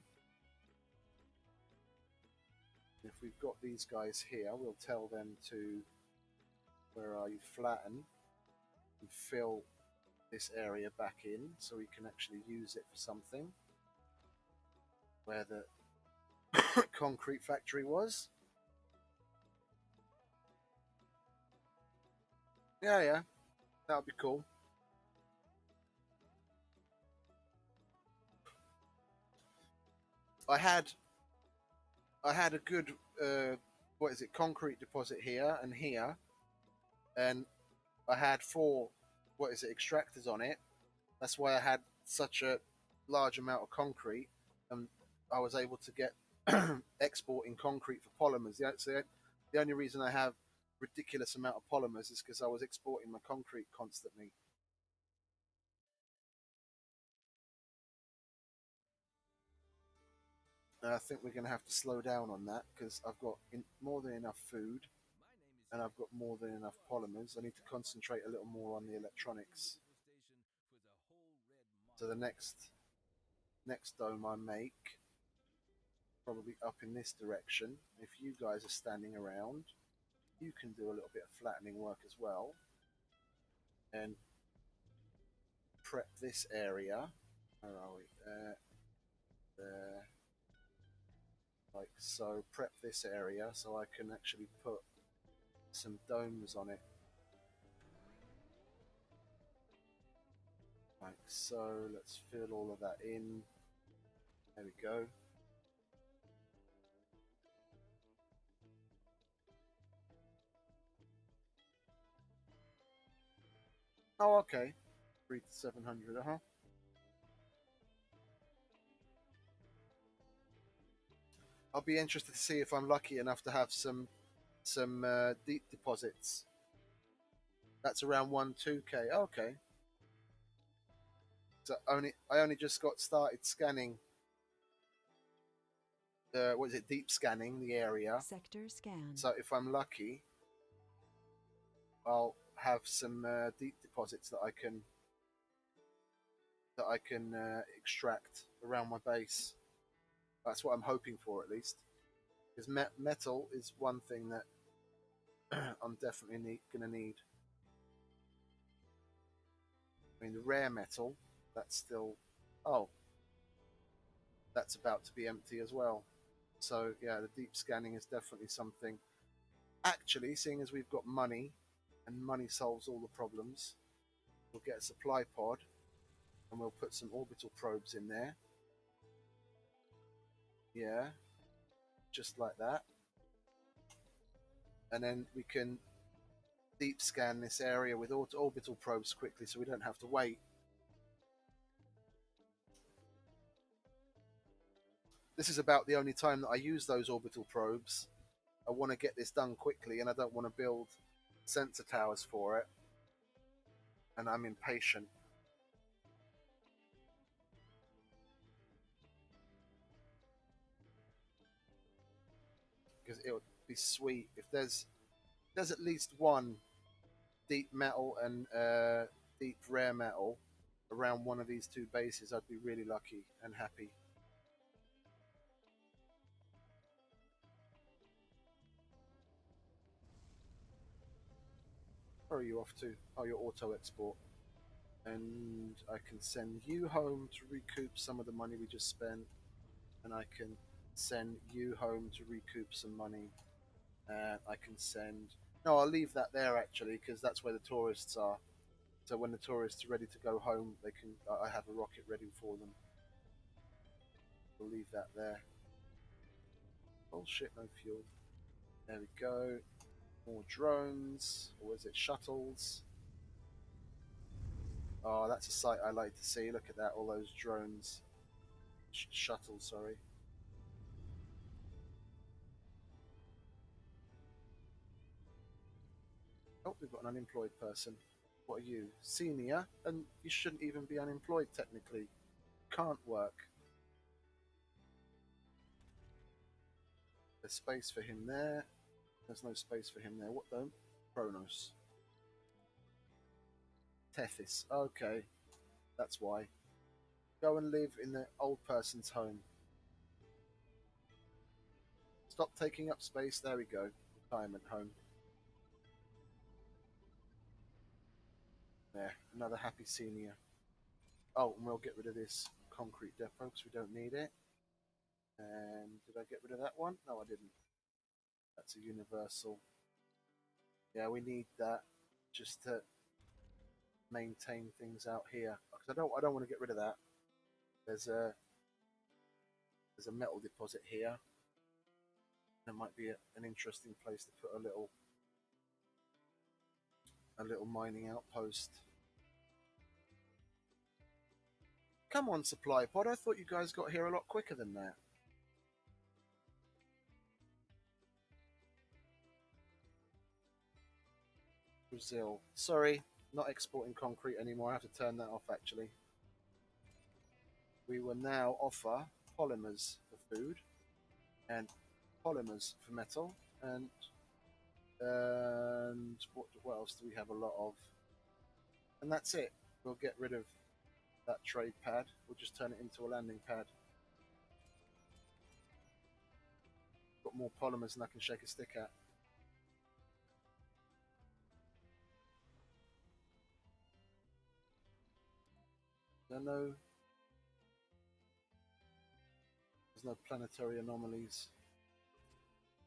If we've got these guys here, we'll tell them to, where are you, flatten and fill this area back in so we can actually use it for something. Where the concrete factory was. Yeah, that would be cool. I had a good what is it, concrete deposit here and here, and I had 4 what is it, extractors on it. That's why I had such a large amount of concrete, and I was able to get exporting concrete for polymers. The only reason I have ridiculous amount of polymers is because I was exporting my concrete constantly. I think we're going to have to slow down on that because I've got more than enough food and I've got more than enough polymers. I need to concentrate a little more on the electronics. So the next dome I make, probably up in this direction. If you guys are standing around, you can do a little bit of flattening work as well and prep this area. Where are we? There. Like so. Prep this area so I can actually put some domes on it. Like so. Let's fill all of that in. There we go. Oh, okay. 3 to 700, I'll be interested to see if I'm lucky enough to have some deep deposits. That's around 1-2k. Okay. So I only just got started scanning. What is it? Deep scanning the area. Sector scan. So if I'm lucky, I'll have some deep deposits that I can extract around my base. That's what I'm hoping for, at least. Because metal is one thing that I'm definitely going to need. I mean, the rare metal, that's still... Oh, that's about to be empty as well. So, yeah, the deep scanning is definitely something. Actually, seeing as we've got money, and money solves all the problems, we'll get a supply pod, and we'll put some orbital probes in there. Yeah, just like that. And then we can deep scan this area with orbital probes quickly so we don't have to wait. This is about the only time that I use those orbital probes. I want to get this done quickly and I don't want to build sensor towers for it. And I'm impatient. Because it would be sweet if there's at least one deep metal and deep rare metal around one of these 2 bases. I'd be really lucky and happy. Where are you off to? Oh, your auto export. And I can send you home to recoup some of the money we just spent. And I can send you home to recoup some money. I can send... No, I'll leave that there actually, because that's where the tourists are. So when the tourists are ready to go home, they can. I have a rocket ready for them. We'll leave that there. Oh shit, no fuel. There we go. More drones. Or is it shuttles? Oh, that's a sight I like to see. Look at that, all those drones. Shuttles, sorry. Oh, we've got an unemployed person. What are you? Senior? And you shouldn't even be unemployed, technically. Can't work. There's space for him there. There's no space for him there. What though? Kronos. Tethys. Okay. That's why. Go and live in the old person's home. Stop taking up space. There we go. Retirement home. There, another happy senior. Oh, and we'll get rid of this concrete depot because we don't need it. And did I get rid of that one? No, I didn't. That's a universal. Yeah, we need that just to maintain things out here. Because I don't want to get rid of that. There's a metal deposit here. That might be an interesting place to put a little mining outpost. Come on, supply pod. I thought you guys got here a lot quicker than that. Brazil. Sorry, not exporting concrete anymore. I have to turn that off actually. We will now offer polymers for food and polymers for metal and what else do we have a lot of? And that's it. We'll get rid of that trade pad. We'll just turn it into a landing pad. Got more polymers than I can shake a stick at. There's no planetary anomalies.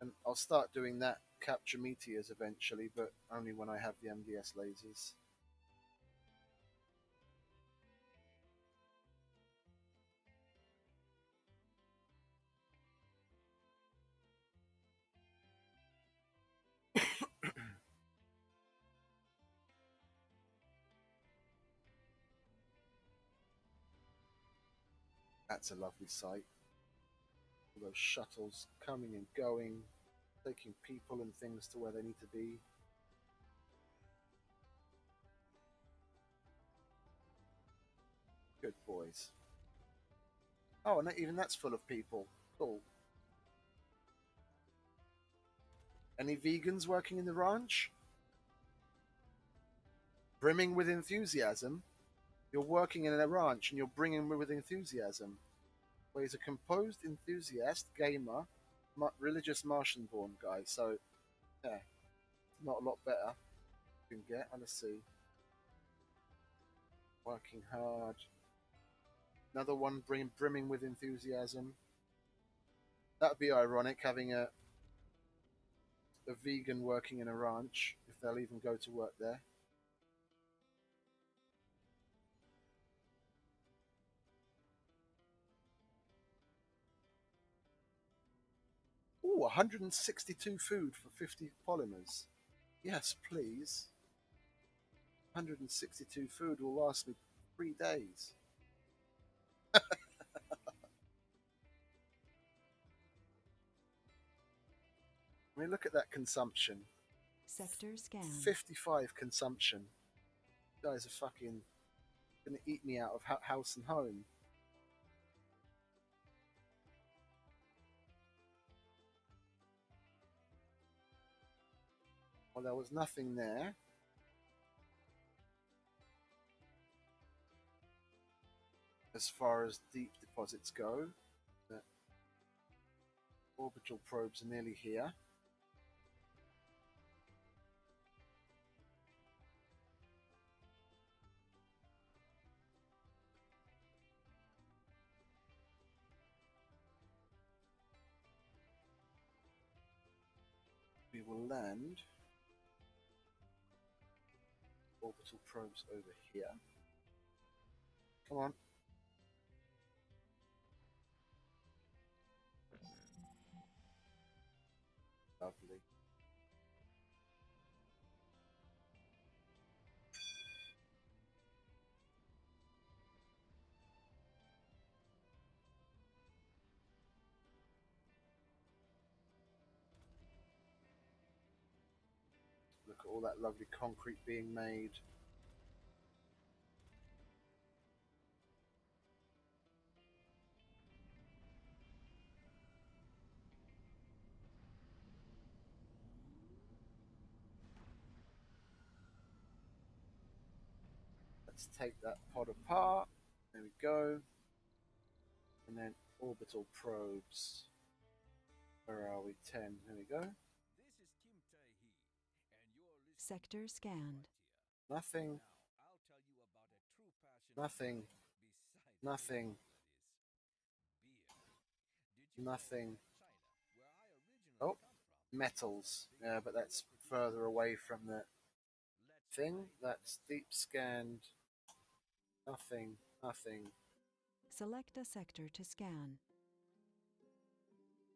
And I'll start doing that capture meteors eventually, but only when I have the MDS lasers. That's a lovely sight. All those shuttles coming and going, taking people and things to where they need to be. Good boys. Oh, and even that's full of people. Cool. Any vegans working in the ranch? Brimming with enthusiasm? You're working in a ranch and you're bringing with enthusiasm. Well, he's a composed enthusiast, gamer, religious Martian-born guy. So, yeah, not a lot better you can get. Let's see. Working hard. Another one brimming with enthusiasm. That would be ironic, having a vegan working in a ranch, if they'll even go to work there. Ooh, 162 food for 50 polymers. Yes, please. 162 food will last me 3 days. I mean, look at that consumption. Sector scan. 55 consumption. You guys are fucking gonna eat me out of house and home. Well, there was nothing there. As far as deep deposits go, the orbital probes are nearly here. We will land orbital probes over here. Come on. Lovely. Look at all that lovely concrete being made. Let's take that pod apart. There we go. And then orbital probes. Where are we? 10. There we go. Sector scanned. Nothing. Nothing. Nothing. Nothing. Oh, metals. Yeah, but that's further away from the thing. That's deep scanned. Nothing. Nothing. Select a sector to scan.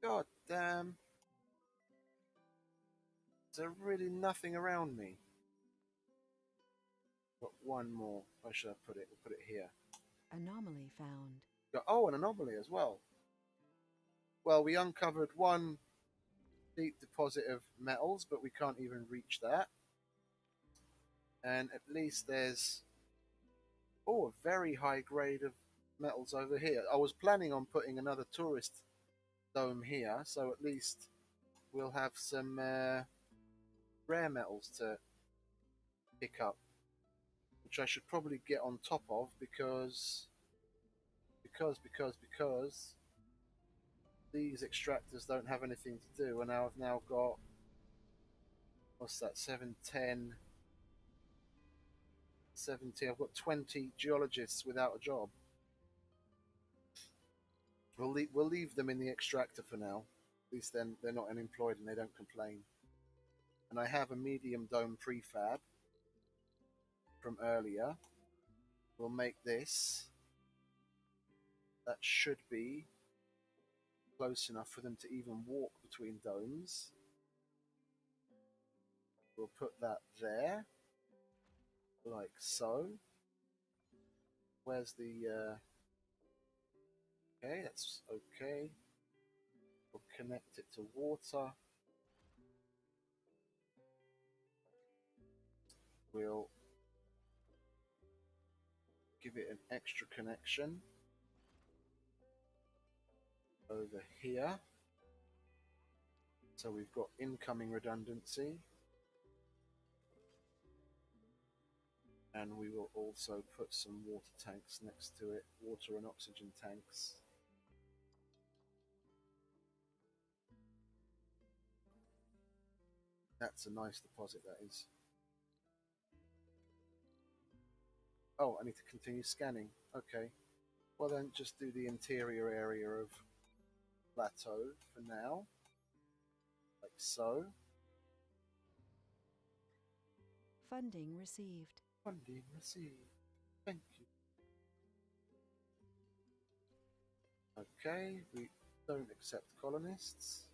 God damn. There's really nothing around me. Got one more. Where should I put it? We'll put it here. Anomaly found. Oh, an anomaly as well. Well, we uncovered one deep deposit of metals, but we can't even reach that. And at least there's a very high grade of metals over here. I was planning on putting another tourist dome here, so at least we'll have some rare metals to pick up, which I should probably get on top of because these extractors don't have anything to do, and I've now got, what's that, 7, 10, 70, I've got 20 geologists without a job. We'll leave them in the extractor for now. At least then they're not unemployed and they don't complain. And I have a medium dome prefab from earlier. We'll make this. That should be close enough for them to even walk between domes. We'll put that there, like so. Where's the... Okay, that's okay. We'll connect it to water. We'll give it an extra connection over here. So we've got incoming redundancy. And we will also put some water tanks next to it, water and oxygen tanks. That's a nice deposit, that is. Oh, I need to continue scanning. Okay. Well then, just do the interior area of plateau for now. Like so. Funding received. Funding received. Thank you. Okay, we don't accept colonists.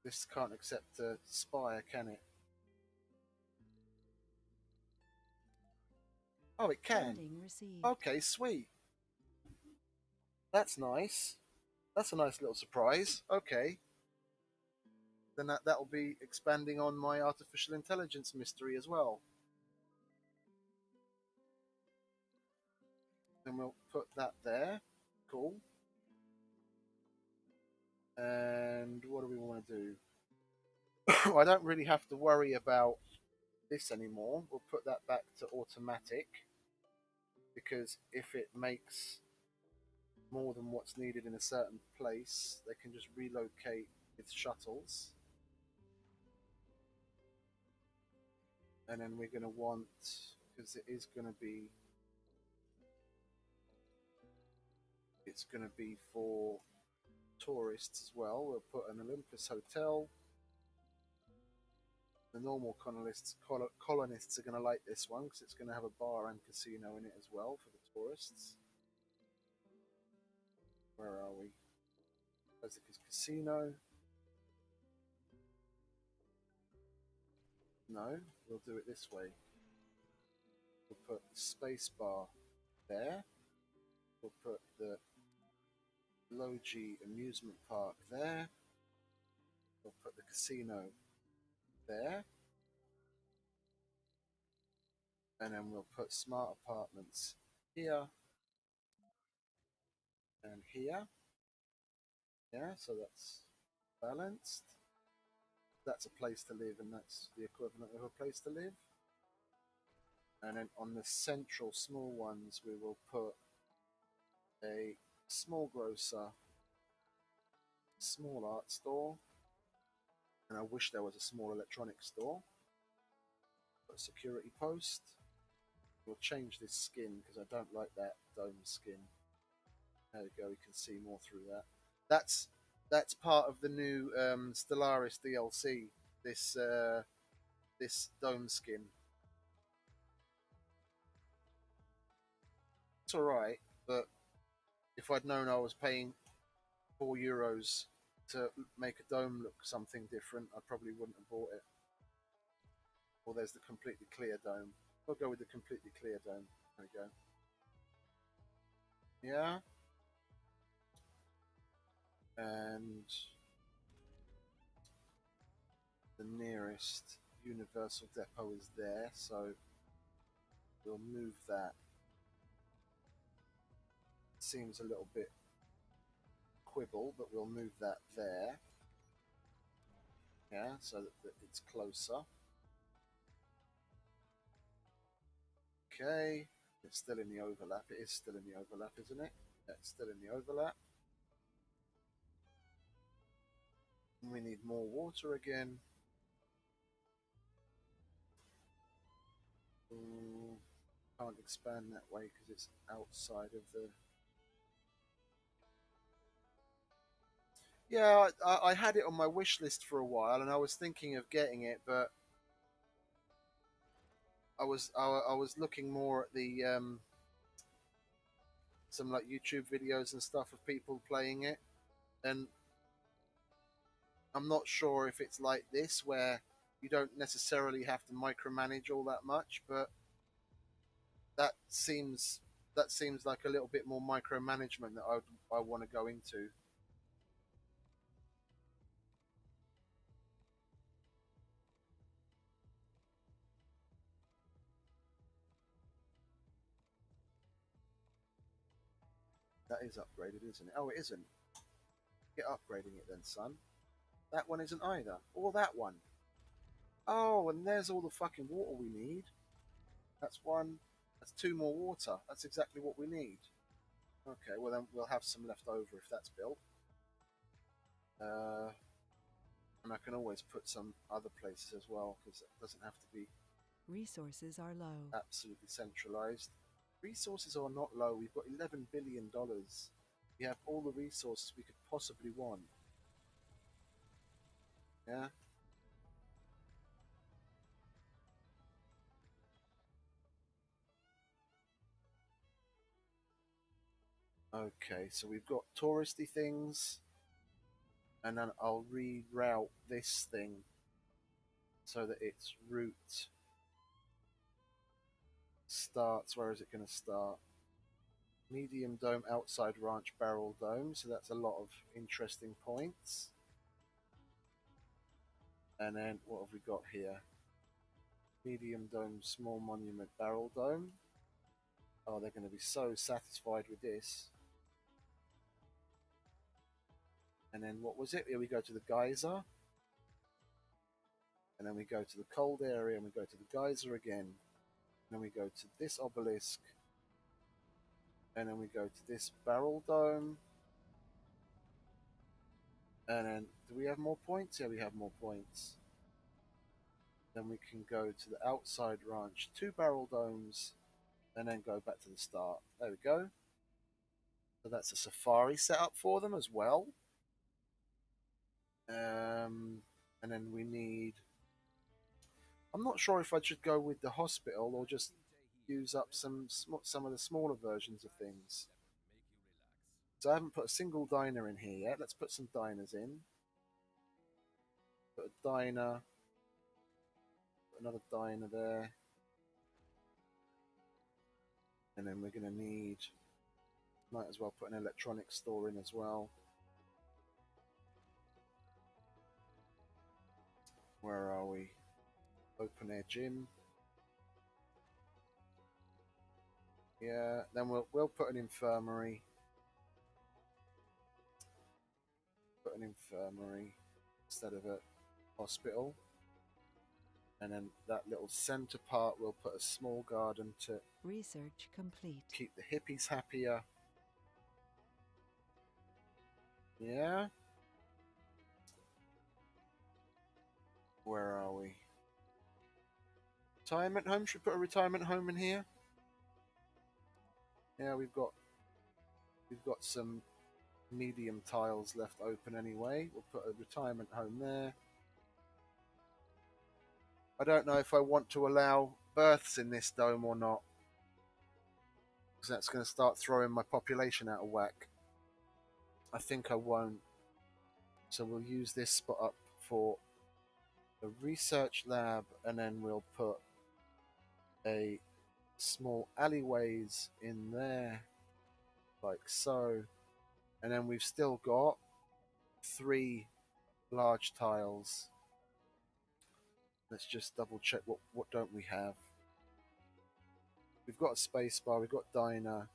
This can't accept a spire, can it? Oh, it can. Funding received. Okay, sweet. That's nice. That's a nice little surprise. Okay. Then that'll be expanding on my artificial intelligence mystery as well. Then we'll put that there. Cool. And what do we want to do? I don't really have to worry about this anymore. We'll put that back to automatic, because if it makes more than what's needed in a certain place, they can just relocate with shuttles. And then we're going to want, because it's going to be for tourists as well. We'll put an Olympus hotel. The normal colonists are going to like this one because it's going to have a bar and casino in it as well for the tourists. Where are we? There's the casino. No, we'll do it this way. We'll put the space bar there. We'll put the Logi amusement park there. We'll put the casino there. And then we'll put smart apartments here and here. Yeah, so that's balanced. That's a place to live, and that's the equivalent of a place to live. And then on the central small ones, we will put a small grocer, small art store, and I wish there was a small electronics store. Put a security post. We'll change this skin because I don't like that dome skin. There we go. We can see more through that. That's part of the new Stellaris DLC. This this dome skin. It's all right, but if I'd known I was paying €4 to make a dome look something different, I probably wouldn't have bought it. Or there's the completely clear dome. I'll go with the completely clear dome. There we go. Yeah. And the nearest Universal Depot is there, so we'll move that. Seems a little bit quibble, but we'll move that there. Yeah, so that it's closer. Okay, it's still in the overlap. It is still in the overlap, isn't it? Yeah, it's still in the overlap. We need more water again. Can't expand that way because it's outside of the... Yeah, I had it on my wish list for a while, and I was thinking of getting it, but I was looking more at the some like YouTube videos and stuff of people playing it, and I'm not sure if it's like this where you don't necessarily have to micromanage all that much, but that seems that seems like a little bit more micromanagement that I want to go into. That is upgraded, isn't it? Oh, it isn't. Get upgrading it then, son. That one isn't either. Or that one. Oh, and there's all the fucking water we need. That's one. That's two more water. That's exactly what we need. Okay, well then we'll have some left over if that's built. And I can always put some other places as well because it doesn't have to be Resources are low. absolutely centralized. Resources are not low. We've got $11 billion. We have all the resources we could possibly want. Yeah. Okay, so we've got touristy things, and then I'll reroute this thing so that its route starts. Where is it going to start? Medium dome outside ranch barrel dome, so that's a lot of interesting points. And then what have we got here? Medium dome small monument barrel dome. Oh, they're going to be so satisfied with this. And then what was it? Here we go to the geyser. And then we go to the cold area and we go to the geyser again. And then we go to this obelisk. And then we go to this barrel dome. And then, do we have more points? Yeah, we have more points. Then we can go to the outside ranch, 2 barrel domes, and then go back to the start. There we go. So that's a safari setup for them as well. And then we need... I'm not sure if I should go with the hospital or just use up some of the smaller versions of things. So I haven't put a single diner in here yet. Let's put some diners in. Put a diner. Put another diner there. And then we're going to need... Might as well put an electronics store in as well. Where are we? Open air gym. Yeah, then we'll put an infirmary. Put an infirmary instead of a hospital. And then that little center part, we'll put a small garden to Research complete. keep the hippies happier. Yeah. Where are we? Retirement home? Should we put a retirement home in here? Yeah, we've got some medium tiles left open anyway. We'll put a retirement home there. I don't know if I want to allow births in this dome or not, because that's going to start throwing my population out of whack. I think I won't. So we'll use this spot up for a research lab, and then we'll put a small alleyways in there, like so. And then we've still got 3 large tiles. Let's just double check what don't we have. We've got a space bar, we've got diner,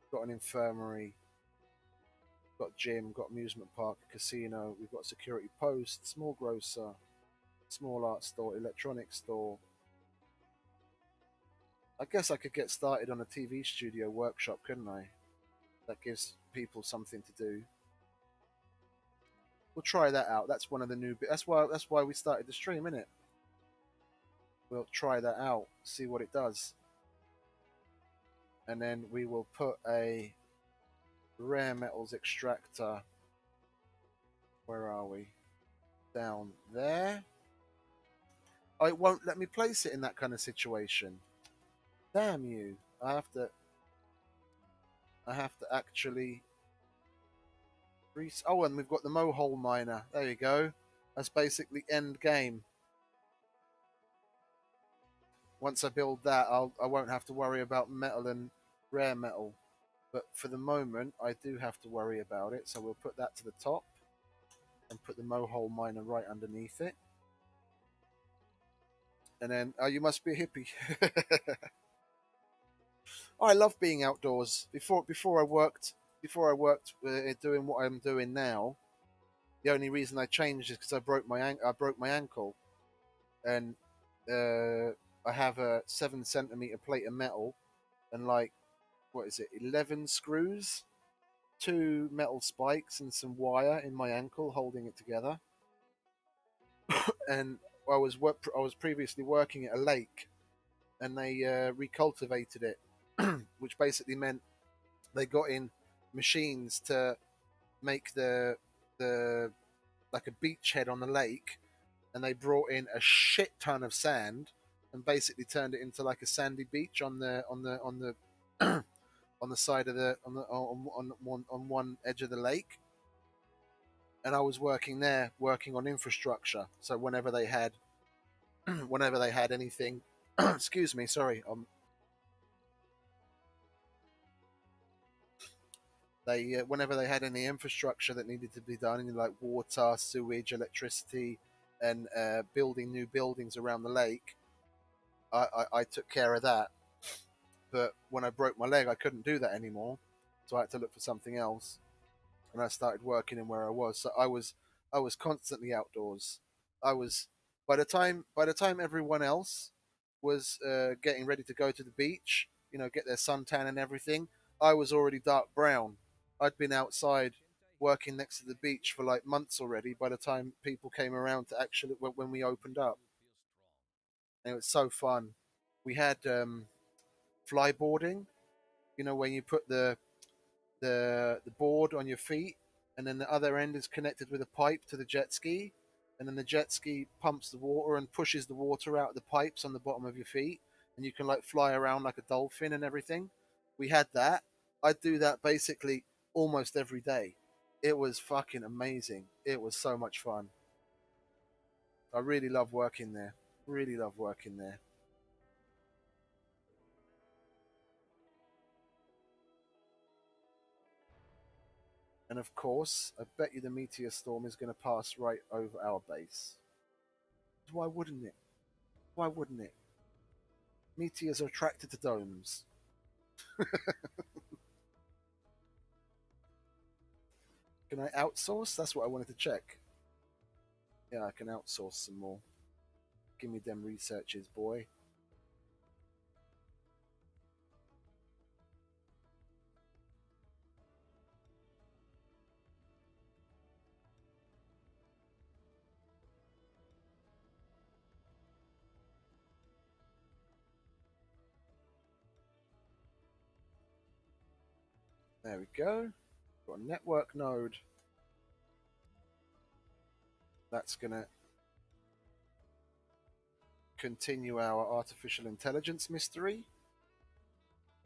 we've got an infirmary, we've got gym, we've got amusement park, casino, we've got security post, small grocer, small art store, electronics store. I guess I could get started on a TV studio workshop, couldn't I? That gives people something to do. We'll try that out. That's one of the new bits. That's why we started the stream, innit? We'll try that out, see what it does. And then we will put a rare metals extractor. Where are we? Down there. Oh, it won't let me place it in that kind of situation. Damn you. I have to actually oh, and we've got the mohole miner. There you go. That's basically end game. Once I build that, I won't have to worry about metal and rare metal. But for the moment, I do have to worry about it. So we'll put that to the top and put the mohole miner right underneath it. And then, oh, you must be a hippie. Oh, I love being outdoors. Before I worked doing what I'm doing now. The only reason I changed is because I broke my ankle, and I have a 7 centimeter plate of metal, and like, what is it, 11 screws, 2 metal spikes, and some wire in my ankle holding it together. And I was previously working at a lake, and they recultivated it, which basically meant they got in machines to make the like a beachhead on the lake, and they brought in a shit ton of sand and basically turned it into like a sandy beach on the on the side of the on one edge of the lake. And I was working there, working on infrastructure. So whenever they had whenever they had anything, excuse me, sorry, they whenever they had any infrastructure that needed to be done, like water, sewage, electricity, and building new buildings around the lake, I took care of that. But when I broke my leg, I couldn't do that anymore, so I had to look for something else, and I started working in where I was. So I was constantly outdoors. I was by the time everyone else was getting ready to go to the beach, get their suntan and everything, I was already dark brown. I'd been outside working next to the beach for like months already by the time people came around to actually when we opened up. And it was so fun. We had flyboarding, when you put the board on your feet, and then the other end is connected with a pipe to the jet ski, and then the jet ski pumps the water and pushes the water out of the pipes on the bottom of your feet, and you can like fly around like a dolphin and everything. We had that. I'd do that basically almost every day. It was fucking amazing. It was so much fun. I really love working there. Really love working there. And of course, I bet you the meteor storm is going to pass right over our base. Why wouldn't it? Why wouldn't it? Meteors are attracted to domes. Can I outsource? That's what I wanted to check. Yeah, I can outsource some more. Give me them researches, boy. There we go. Got a network node. That's going to continue our artificial intelligence mystery.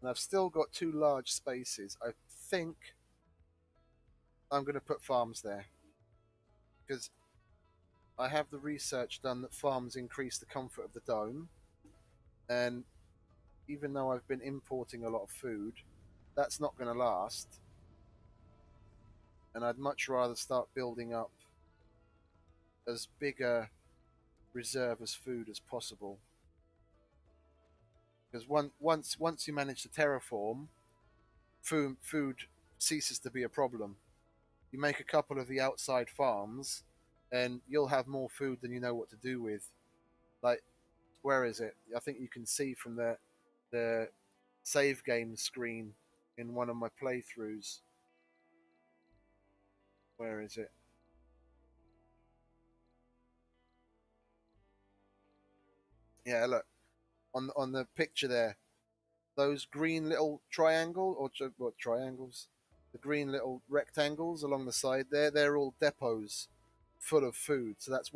And I've still got two large spaces. I think I'm going to put farms there because I have the research done that farms increase the comfort of the dome. And even though I've been importing a lot of food, that's not going to last. And I'd much rather start building up as big a reserve as food as possible. Because once you manage to terraform, food ceases to be a problem. You make a couple of the outside farms, and you'll have more food than you know what to do with. Like, where is it? I think you can see from the save game screen in one of my playthroughs. Where is it? Yeah, look on the picture there. Those green little triangle or what triangles? The green little rectangles along the side there. They're all depots full of food. So that's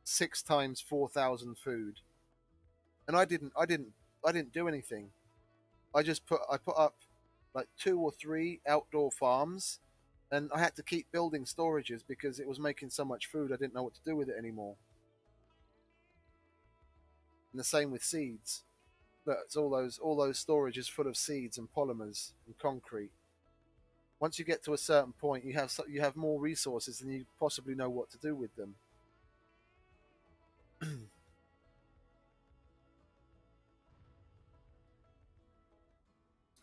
6 times 4,000 food. And I didn't do anything. I put up like 2 or 3 outdoor farms, and I had to keep building storages because it was making so much food I didn't know what to do with it anymore. And the same with seeds. Look, it's all those storages full of seeds and polymers and concrete. Once you get to a certain point, you have more resources than you possibly know what to do with them.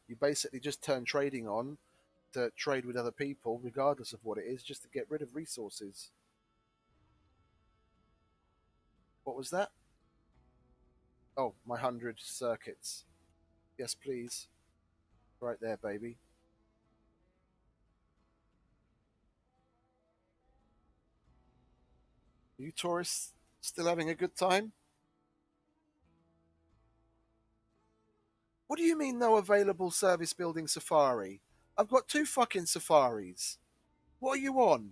You basically just turn trading on to trade with other people, regardless of what it is, just to get rid of resources. What was that? Oh, my 100 circuits. Yes, please. Right there, baby. Are you tourists still having a good time? What do you mean no available service building safari? I've got 2 fucking safaris. What are you on?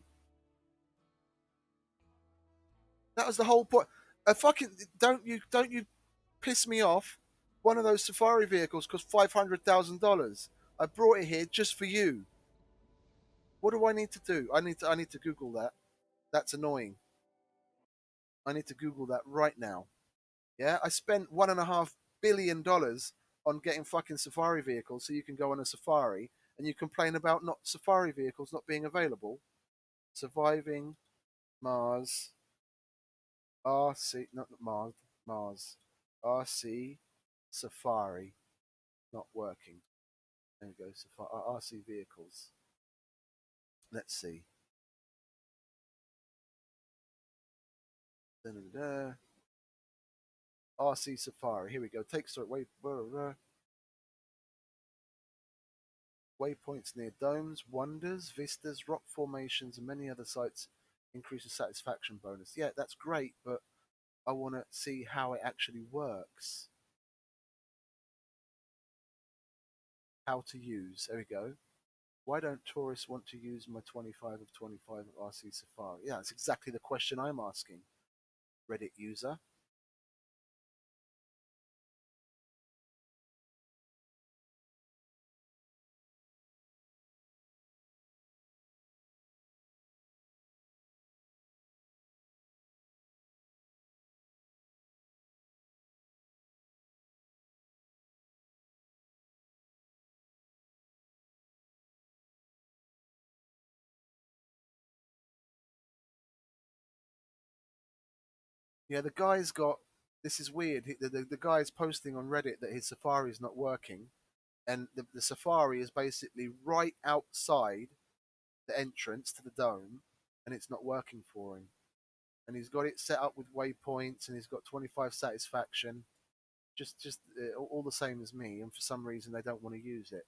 That was the whole point. A fucking don't you piss me off. One of those safari vehicles cost $500,000. I brought it here just for you. What do I need to do? I need to Google that. That's annoying. I need to Google that right now. Yeah, I spent $1.5 billion on getting fucking safari vehicles so you can go on a safari, and you complain about not safari vehicles not being available. Surviving Mars RC, not Mars RC Safari not working. There we go. Safari RC vehicles. Let's see. Da-da-da-da. RC Safari. Here we go. Take story. Waypoints near domes, wonders, vistas, rock formations, and many other sites increase the satisfaction bonus. Yeah, that's great, but I want to see how it actually works. How to use. There we go. Why don't tourists want to use my 25 of 25 RC Safari? Yeah, that's exactly the question I'm asking, Reddit user. Yeah, the guy's got. This is weird. The guy's posting on Reddit that his Safari is not working, and the Safari is basically right outside the entrance to the dome, and it's not working for him. And he's got it set up with waypoints, and he's got 25 satisfaction, just all the same as me. And for some reason, they don't want to use it.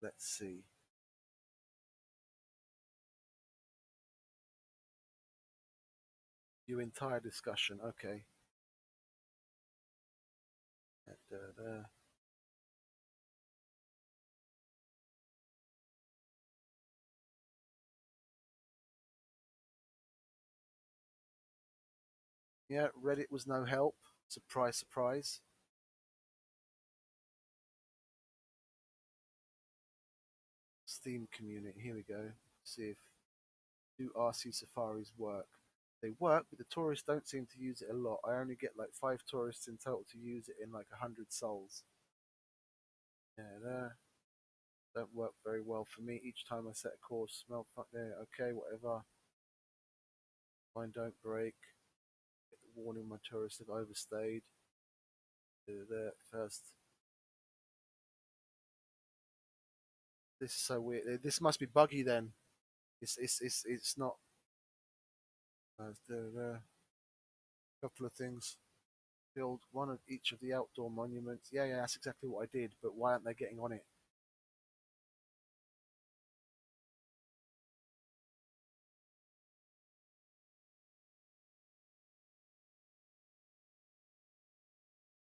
Let's see. Your entire discussion. Okay. Yeah, Reddit was no help. Surprise, surprise. Steam community. Here we go. See if do RC safaris work. They work, but the tourists don't seem to use it a lot. I only get like 5 tourists in total to use it in like 100 souls. Yeah, there. Don't work very well for me. Each time I set a course, smell fuck there. Okay, whatever. Mine don't break. Get the warning my tourists have overstayed. There first. This is so weird. This must be buggy then. It's not. There. Couple of things. Build one of each of the outdoor monuments. Yeah, that's exactly what I did. But why aren't they getting on it?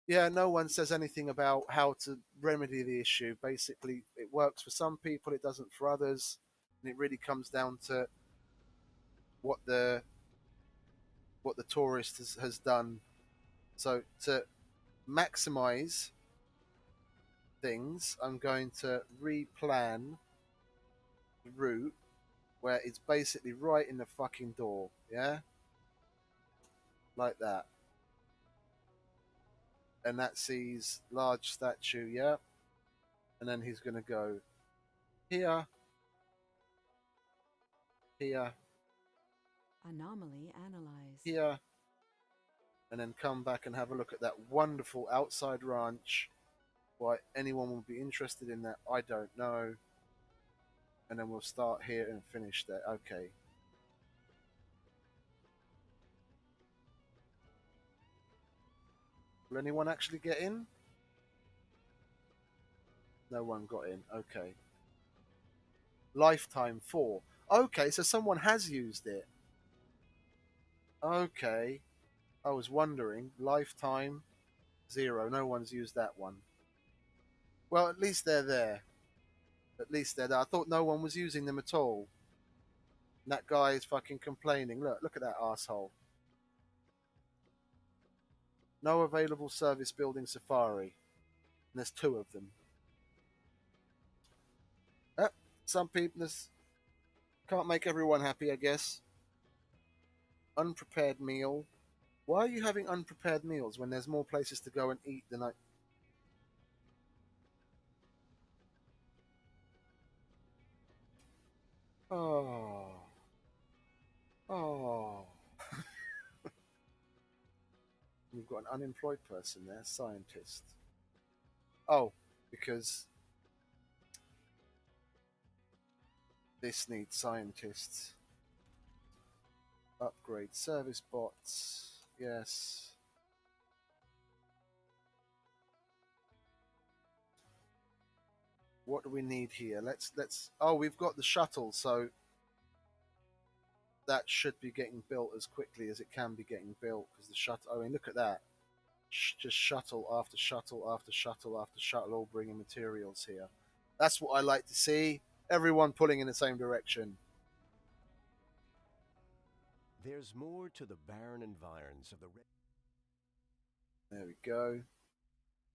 Yeah, no one says anything about how to remedy the issue. Basically, it works for some people, it doesn't for others, and it really comes down to what the tourist has done. So to maximize things, I'm going to replan the route where it's basically right in the fucking door. Yeah, like that, and that sees large statue. Yeah, and then he's going to go here, here, Anomaly analyzed. here, and then come back and have a look at that wonderful outside ranch. Why anyone will be interested in that, I don't know. And then we'll start here and finish there. Okay. Will anyone actually get in? No one got in. Okay. Lifetime 4. Okay, so someone has used it. Okay. I was wondering. Lifetime 0. No one's used that one. Well, at least they're there. At least they're there. I thought no one was using them at all. And that guy is fucking complaining. Look at that asshole. No available service building safari. And there's 2 of them. Some people can't make everyone happy, I guess. Unprepared meal. Why are you having unprepared meals when there's more places to go and eat than I? Oh, oh. We've got an unemployed person there, scientist. Oh, because this needs scientists. Upgrade service bots. Yes. What do we need here? Let's. Oh, we've got the shuttle, so that should be getting built as quickly as it can be getting built because the shuttle. I mean, look at that. Just shuttle after shuttle after shuttle after shuttle, all bringing materials here. That's what I like to see. Everyone pulling in the same direction. There's more to the barren environs of the There we go.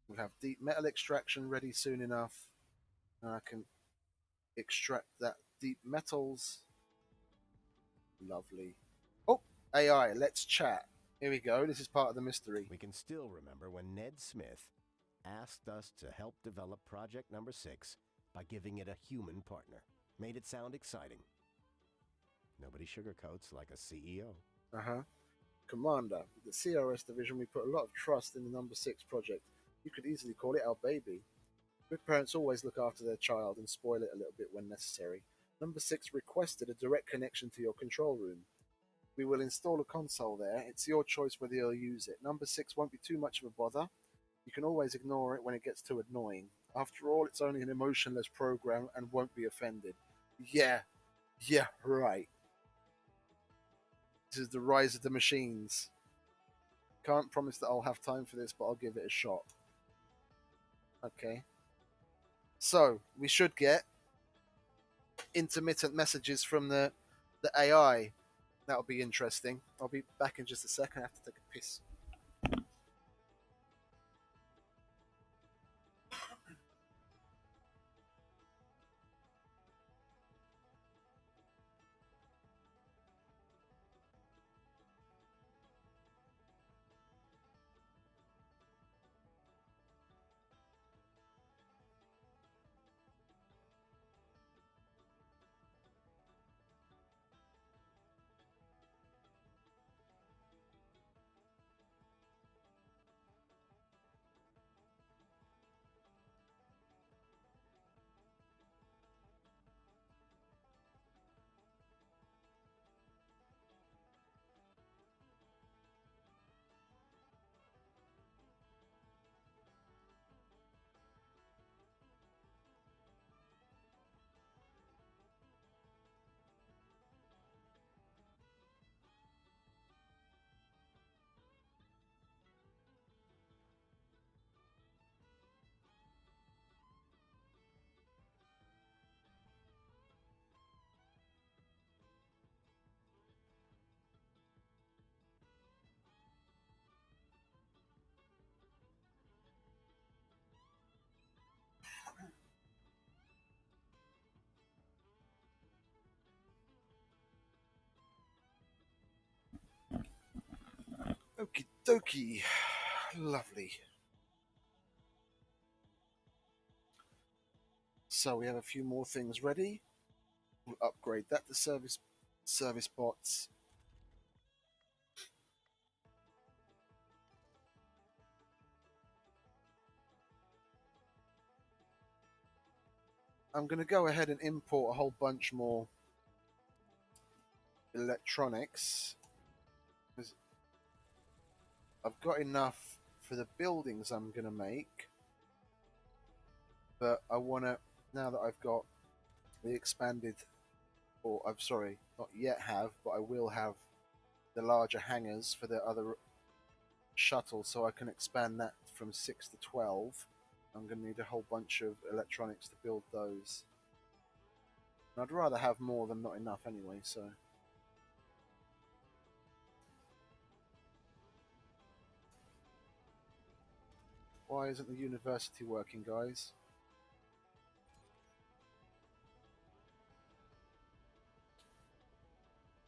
We'll have deep metal extraction ready soon enough. And I can extract that deep metals. Lovely. Oh, AI, let's chat. Here we go. This is part of the mystery. We can still remember when Ned Smith asked us to help develop Project Number 6 by giving it a human partner. Made it sound exciting. Nobody sugarcoats like a CEO. Uh-huh. Commander, with the CRS division, we put a lot of trust in the Number 6 project. You could easily call it our baby. Good parents always look after their child and spoil it a little bit when necessary. Number 6 requested a direct connection to your control room. We will install a console there. It's your choice whether you'll use it. Number 6 won't be too much of a bother. You can always ignore it when it gets too annoying. After all, it's only an emotionless program and won't be offended. Yeah, right. This is the rise of the machines. Can't promise that I'll have time for this, but I'll give it a shot. Okay. So we should get intermittent messages from the AI. That'll be interesting. I'll be back in just a second. I have to take a piss. Okie dokie. Lovely. So we have a few more things ready. We'll upgrade that to service bots. I'm going to go ahead and import a whole bunch more electronics. I've got enough for the buildings I'm going to make, but I want to, now that I've got the expanded, or I'm sorry, not yet have, but I will have the larger hangars for the other shuttle, so I can expand that from 6 to 12. I'm going to need a whole bunch of electronics to build those. And I'd rather have more than not enough anyway, so. Why isn't the university working, guys?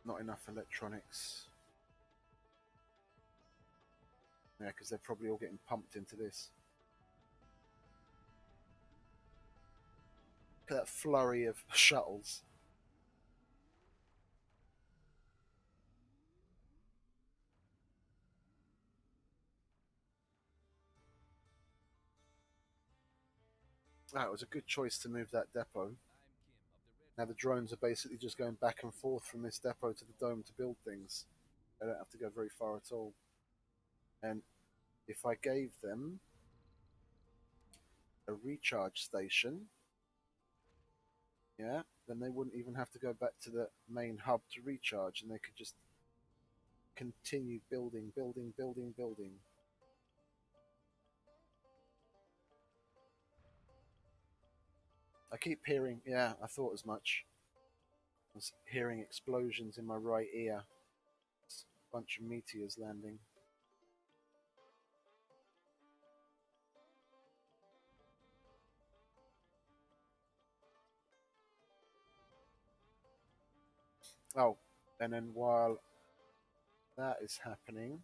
Not enough electronics. Yeah, because they're probably all getting pumped into this. Look at that flurry of shuttles. That was a good choice to move that depot. Now the drones are basically just going back and forth from this depot to the dome to build things. They don't have to go very far at all. And if I gave them a recharge station, yeah, then they wouldn't even have to go back to the main hub to recharge, and they could just continue building, building, building, building. I keep hearing, yeah, I thought as much. I was hearing explosions in my right ear. It's a bunch of meteors landing. Oh, and then while that is happening,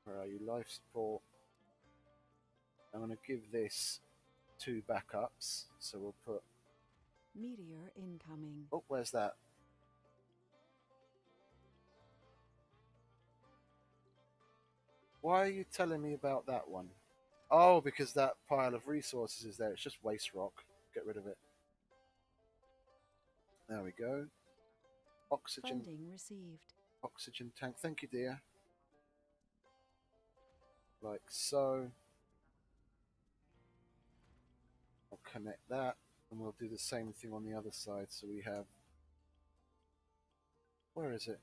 where are you? Life support. I'm going to give this 2 backups. So we'll put. Meteor incoming. Oh, where's that? Why are you telling me about that one? Oh, because that pile of resources is there. It's just waste rock. Get rid of it. There we go. Oxygen. Funding received. Oxygen tank. Thank you, dear. Like so. I'll connect that, and we'll do the same thing on the other side. So we have. Where is it?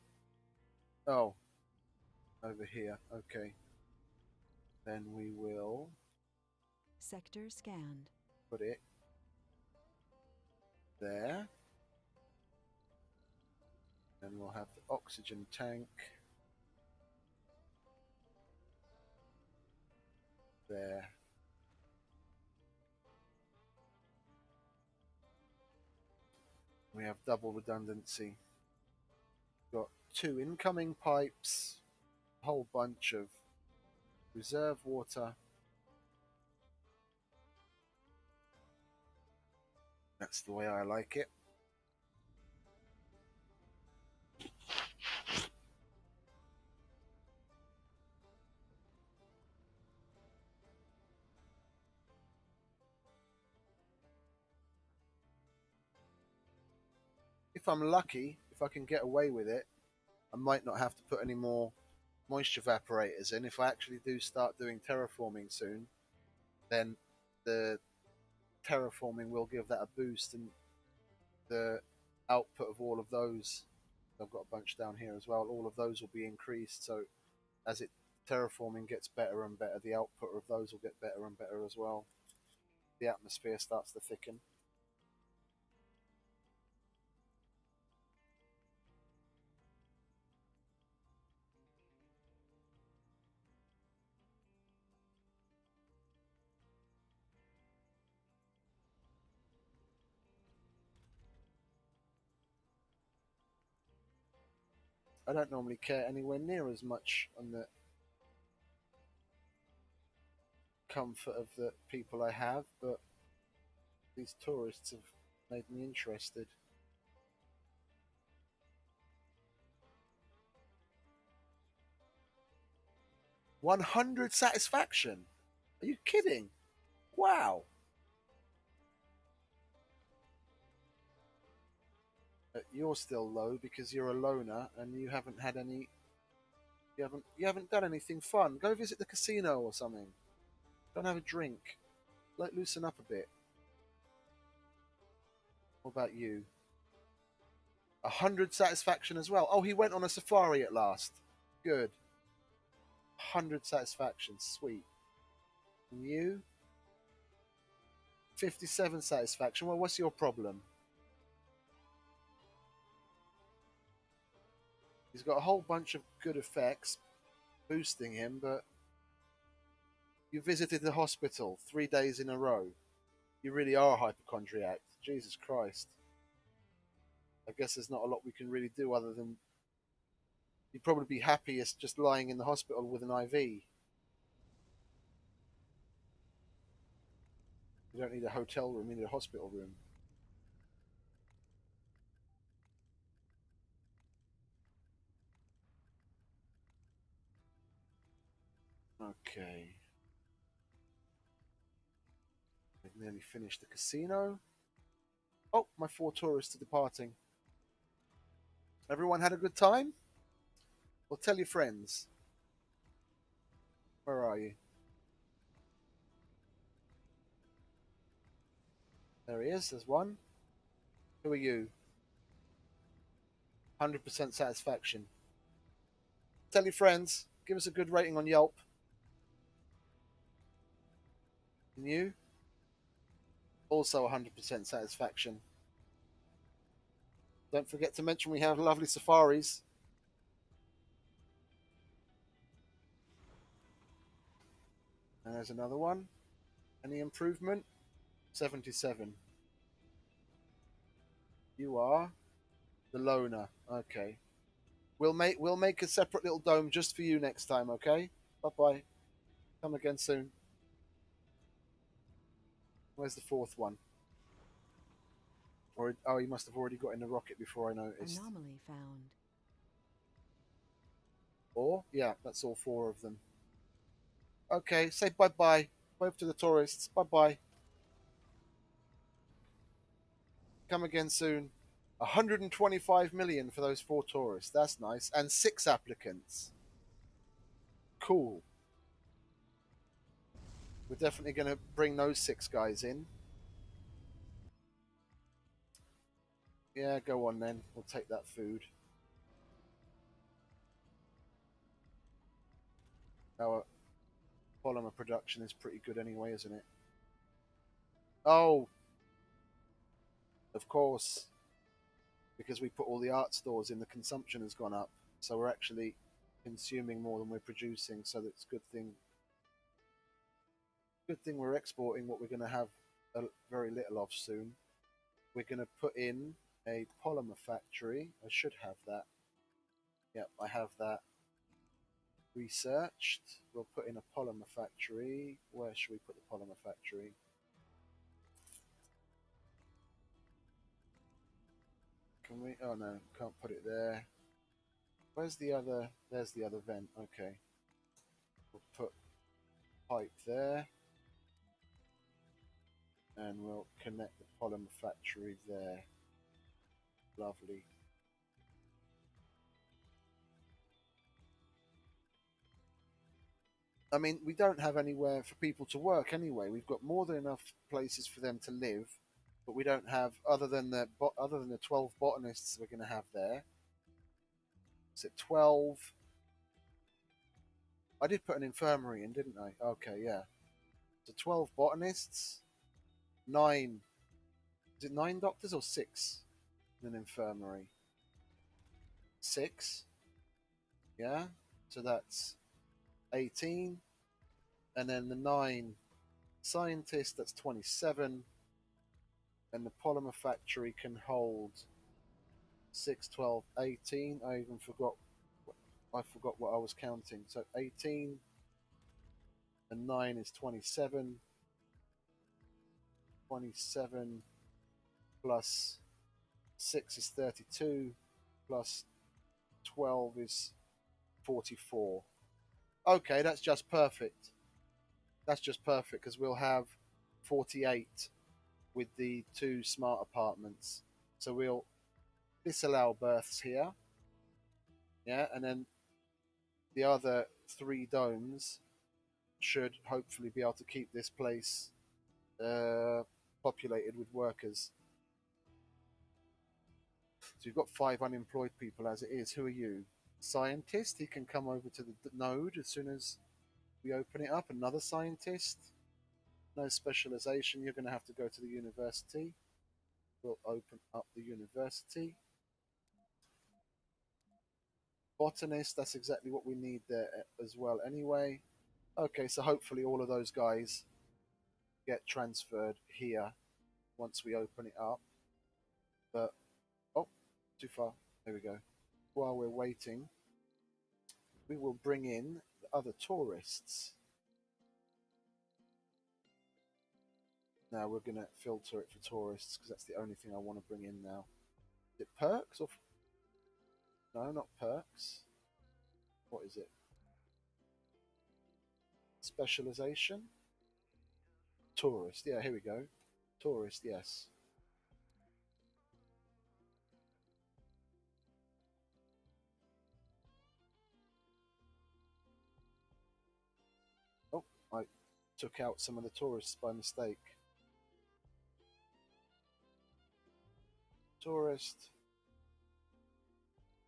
Oh, over here. Okay. Then we will Sector scanned. put it there. Then we'll have the oxygen tank there. We have double redundancy. Got 2 incoming pipes, a whole bunch of reserve water. That's the way I like it. If I'm lucky, if I can get away with it, I might not have to put any more moisture evaporators in. If I actually do start doing terraforming soon, then the terraforming will give that a boost, and the output of all of those, I've got a bunch down here as well, all of those will be increased. So as it terraforming gets better and better, the output of those will get better and better as well. The atmosphere starts to thicken. I don't normally care anywhere near as much on the comfort of the people I have, but these tourists have made me interested. 100 satisfaction? Are you kidding? Wow. You're still low because you're a loner and you haven't had any. You haven't done anything fun. Go visit the casino or something. Go and have a drink. Like loosen up a bit. What about you? 100 satisfaction as well. Oh, he went on a safari at last. Good. 100 satisfaction. Sweet. And you? 57 satisfaction. Well, what's your problem? He's got a whole bunch of good effects boosting him, but you visited the hospital 3 days in a row. You really are a hypochondriac. Jesus Christ. I guess there's not a lot we can really do other than you'd probably be happiest just lying in the hospital with an IV. You don't need a hotel room, you need a hospital room. Okay. We've nearly finished the casino. Oh, my 4 tourists are departing. Everyone had a good time? Well, tell your friends. Where are you? There he is. There's one. Who are you? 100% satisfaction. Tell your friends. Give us a good rating on Yelp. And you? Also 100% satisfaction. Don't forget to mention we have lovely safaris. And there's another one. Any improvement? 77. You are the loner. Okay. We'll make a separate little dome just for you next time, okay? Bye bye. Come again soon. Where's the 4th one? Or oh, he must have already got in the rocket before I noticed. Anomaly found. Or yeah, that's all 4 of them. Okay, say bye bye. Wave to the tourists. Bye bye. Come again soon. 125 million for those 4 tourists. That's nice. And 6 applicants. Cool. We're definitely going to bring those 6 guys in. Yeah, go on then. We'll take that food. Our polymer production is pretty good anyway, isn't it? Oh, of course, because we put all the art stores in, the consumption has gone up. So we're actually consuming more than we're producing. So that's a good thing. Good thing we're exporting what we're going to have very little of soon. We're going to put in a polymer factory. I should have that. Yep, I have that researched. We'll put in a polymer factory. Where should we put the polymer factory? Can we? Oh no, can't put it there. Where's the other? There's the other vent. Okay. We'll put pipe there. And we'll connect the polymer factory there. Lovely. I mean, we don't have anywhere for people to work anyway. We've got more than enough places for them to live, but we don't have other than the 12 botanists we're going to have there. Is it 12? I did put an infirmary in, didn't I? Okay, yeah. So 12 botanists, 9. Is it 9 doctors or 6 in an infirmary? 6. Yeah. So that's 18. And then the 9 scientists, that's 27. And the polymer factory can hold 6, 12, 18. I forgot what I was counting. So 18 and 9 is 27. 27 plus 6 is 32. Plus 12 is 44. Okay, that's just perfect. That's just perfect because we'll have 48 with the 2 smart apartments. So we'll disallow births here. Yeah, and then the other 3 domes should hopefully be able to keep this place populated with workers. So you've got 5 unemployed people as it is. Who are you? Scientist? He can come over to the node as soon as we open it up. Another scientist? No specialization. You're going to have to go to the university. We'll open up the university. Botanist, that's exactly what we need there as well anyway. Okay, so hopefully all of those guys get transferred here once we open it up. But, oh, too far. There we go. While we're waiting, we will bring in the other tourists. Now we're going to filter it for tourists because that's the only thing I want to bring in now. Is it perks or... No, not perks. What is it? Specialization? Tourist. Yeah, here we go. Tourist, yes. Oh, I took out some of the tourists by mistake. Tourist.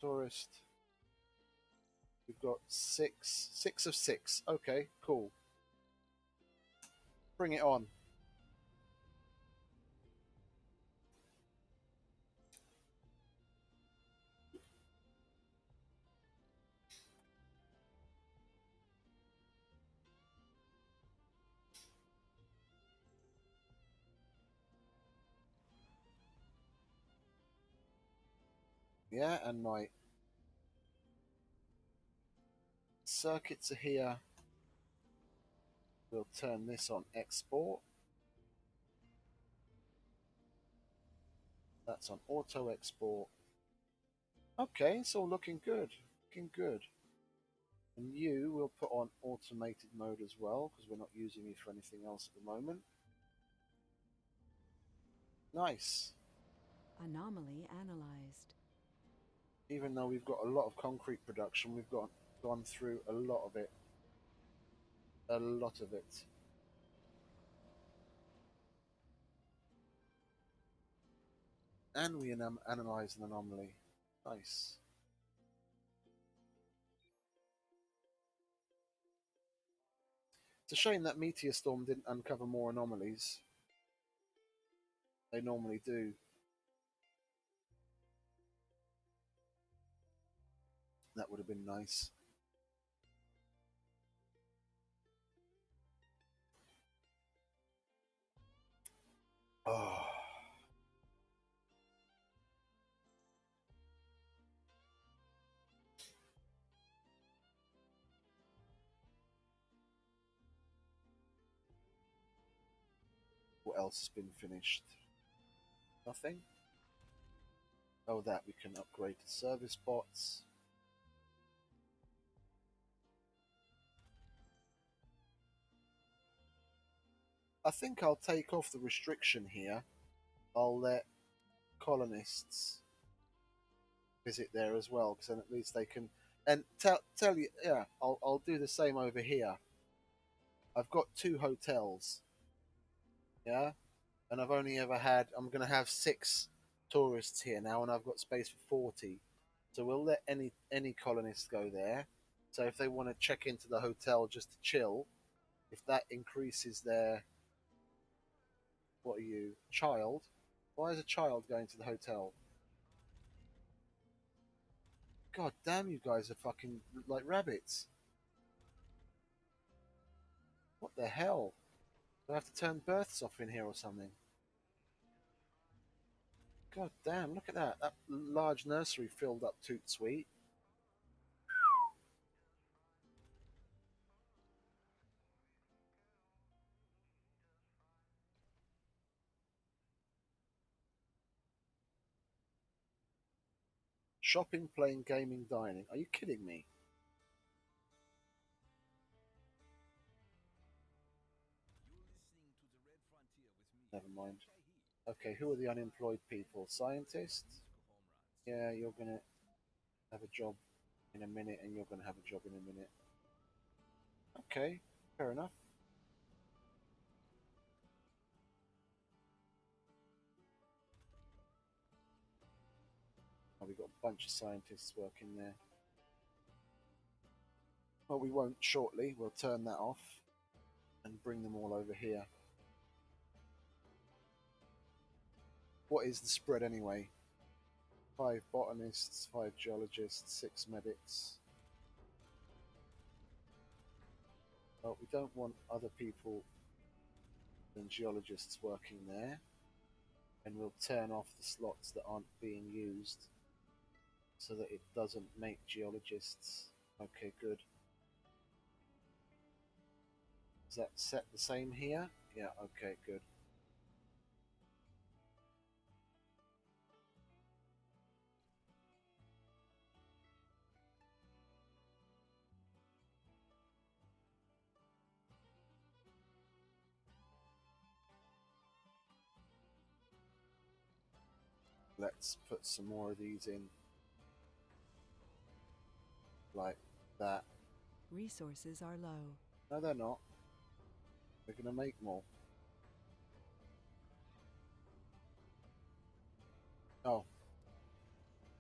Tourist. We've got 6. 6 of 6. Okay, cool. Bring it on. Yeah, and my circuits are here. We'll turn this on export. That's on auto export. Okay, it's all looking good. Looking good. And you will put on automated mode as well because we're not using you for anything else at the moment. Nice. Anomaly analyzed. Even though we've got a lot of concrete production, we've gone through a lot of it. A lot of it. And we analyze an anomaly. Nice. It's a shame that meteor storm didn't uncover more anomalies. They normally do. That would have been nice. Oh. What else has been finished? Nothing? Oh, that we can upgrade to service bots. I think I'll take off the restriction here. I'll let colonists visit there as well, because then at least they can. And tell you, yeah, I'll do the same over here. I've got 2 hotels, yeah, and I've only ever had. I'm going to have 6 tourists here now, and I've got space for 40. So we'll let any colonists go there. So if they want to check into the hotel just to chill, if that increases their, what are you, child? Why is a child going to the hotel? God damn, you guys are fucking like rabbits. What the hell? Do I have to turn births off in here or something? God damn, look at that. That large nursery filled up toot sweet. Shopping, playing, gaming, dining. Are you kidding me? Never mind. Okay, who are the unemployed people? Scientists? Yeah, you're gonna have a job in a minute, and you're gonna have a job in a minute. Okay, fair enough. Oh, we've got a bunch of scientists working there. Well, we won't shortly. We'll turn that off and bring them all over here. What is the spread anyway? 5 botanists, 5 geologists, 6 medics. Well, we don't want other people than geologists working there. And we'll turn off the slots that aren't being used so that it doesn't make geologists. Okay, good. Is that set the same here? Yeah, okay, good. Let's put some more of these in. Like that. Resources are low. No, they're not. We're going to make more. Oh.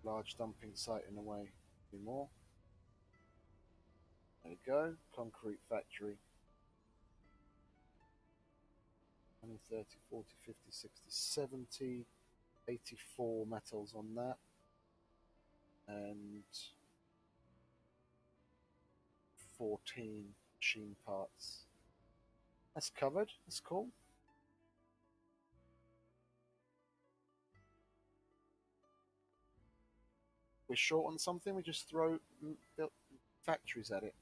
Large dumping site in a way. Do more. There you go. Concrete factory. 20, 30, 40, 50, 60, 70. 84 metals on that. And 14 machine parts. That's covered. That's cool. We're short on something, we just throw factories at it.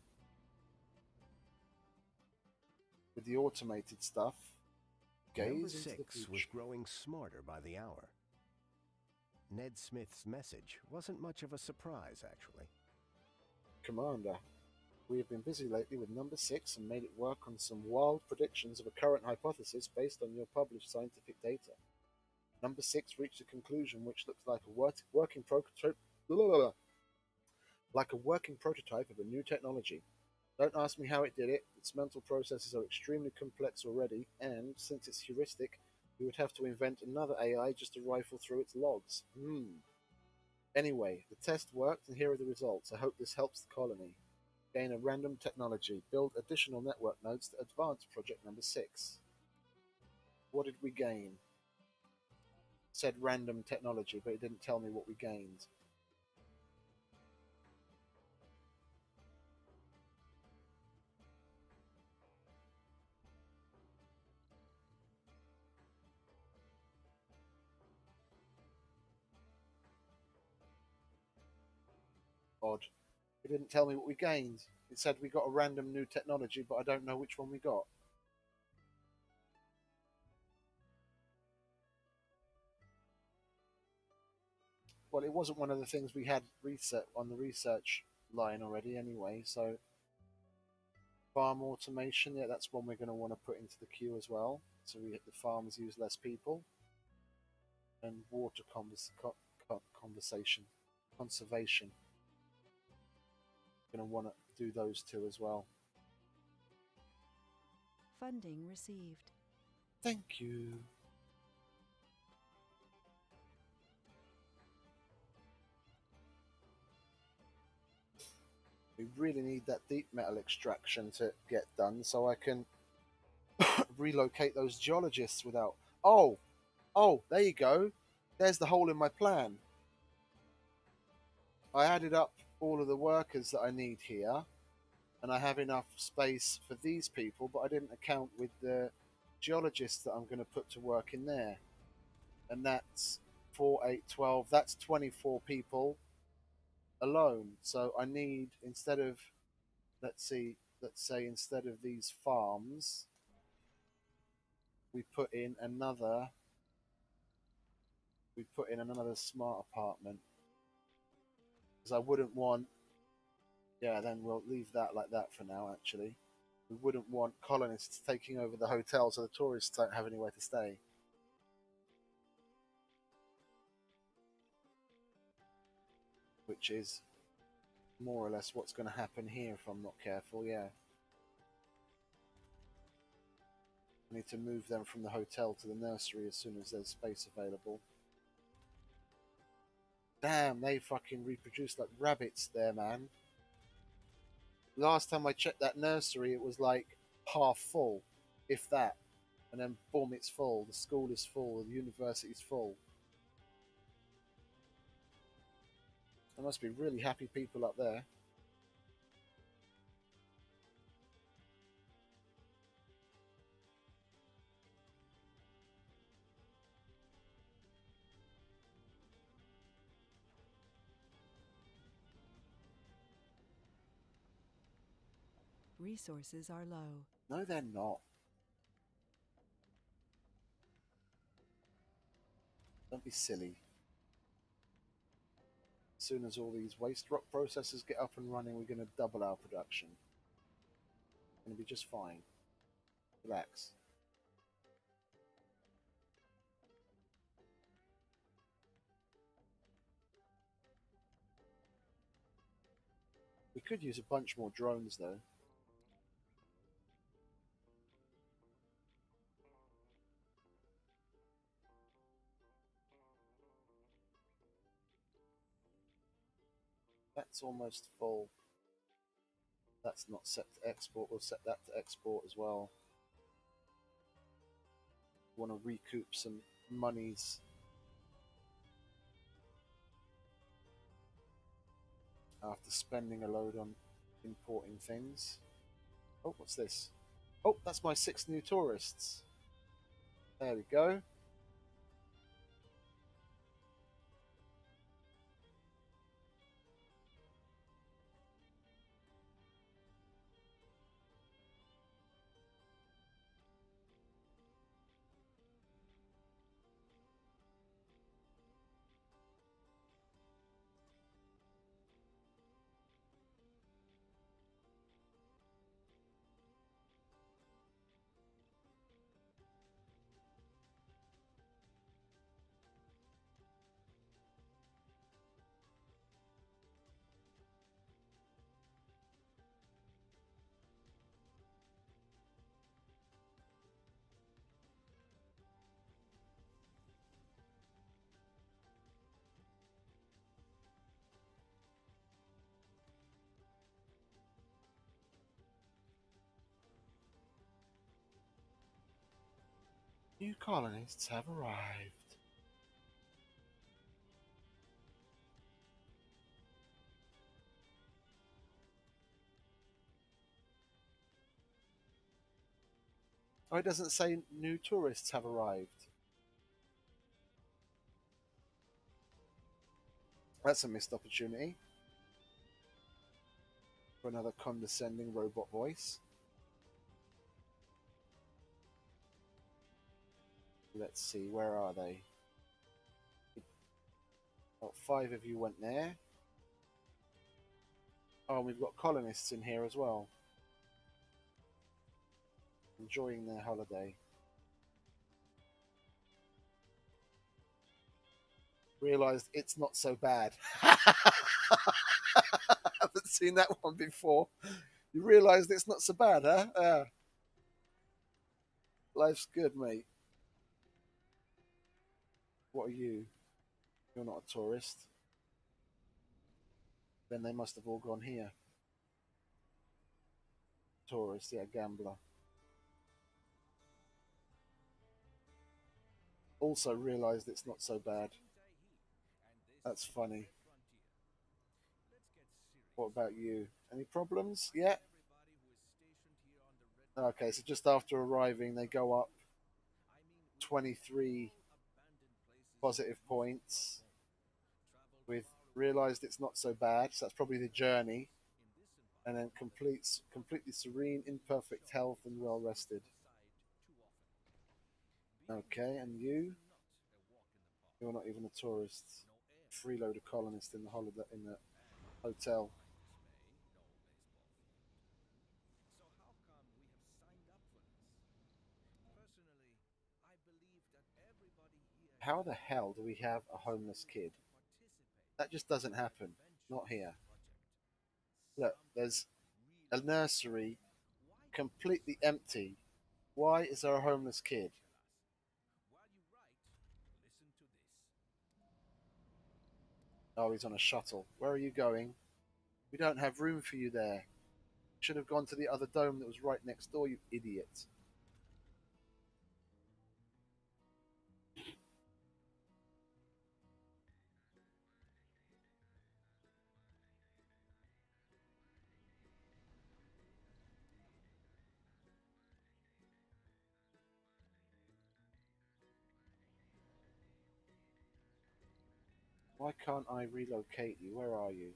With the automated stuff, gaze Number into the 6 future. was growing smarter by the hour. Ned Smith's message wasn't much of a surprise, actually. Commander, we have been busy lately with number 6 and made it work on some wild predictions of a current hypothesis based on your published scientific data. Number 6 reached a conclusion which looks like a working prototype. Like a working prototype of a new technology. Don't ask me how it did it. Its mental processes are extremely complex already, and since it's heuristic, we would have to invent another AI just to rifle through its logs. Anyway, the test worked, and here are the results. I hope this helps the colony. Gain a random technology. Build additional network nodes to advance project number 6. What did we gain? Said random technology, but it didn't tell me what we gained. Odd. It didn't tell me what we gained. It said we got a random new technology, but I don't know which one we got. Well, it wasn't one of the things we had research on the research line already anyway, so farm automation, yeah, that's one we're going to want to put into the queue as well, so the farms use less people. And water conversation, conservation. Going to want to do those two as well. Funding received. Thank you. We really need that deep metal extraction to get done so I can relocate those geologists without... Oh, there you go. There's the hole in my plan. I added up all of the workers that I need here, and I have enough space for these people, but I didn't account with the geologists that I'm going to put to work in there. And that's 4, 8, 12. That's 24 people alone. So I need, instead of, let's say instead of these farms, we put in another smart apartment, because I wouldn't want, yeah, then we'll leave that like that for now. Actually, we wouldn't want colonists taking over the hotel so the tourists don't have anywhere to stay. Which is more or less what's going to happen here if I'm not careful. Yeah, I need to move them from the hotel to the nursery as soon as there's space available. Damn, they fucking reproduce like rabbits there, man. Last time I checked that nursery, it was like half full, if that. And then boom, it's full. The school is full. The university's full. There must be really happy people up there. Resources are low. No, they're not. Don't be silly. As soon as all these waste rock processors get up and running, we're going to double our production. It's going to be just fine. Relax. We could use a bunch more drones, though. That's almost full. That's not set to export. We'll set that to export as well. Want to recoup some monies after spending a load on importing things. Oh, what's this? Oh, that's my 6 new tourists. There we go. New colonists have arrived. Oh, it doesn't say new tourists have arrived. That's a missed opportunity for another condescending robot voice. Let's see, where are they? Oh, 5 of you went there. Oh, and we've got colonists in here as well. Enjoying their holiday. Realised it's not so bad. I haven't seen that one before. You realised it's not so bad, huh? Life's good, mate. What are you? You're not a tourist. Then they must have all gone here. Tourist, yeah, gambler. Also realised it's not so bad. That's funny. What about you? Any problems? Yeah? Okay, so just after arriving, they go up 23 positive points with realised it's not so bad. So that's probably the journey. And then completely serene, in perfect health, and well rested. Okay, and you? You're not even a tourist. Freeloader colonist in the holiday in the hotel. How the hell do we have a homeless kid? That just doesn't happen. Not here. Look, there's a nursery completely empty. Why is there a homeless kid? Oh, he's on a shuttle. Where are you going? We don't have room for you there. Should have gone to the other dome that was right next door, you idiot. Why can't I relocate you? Where are you?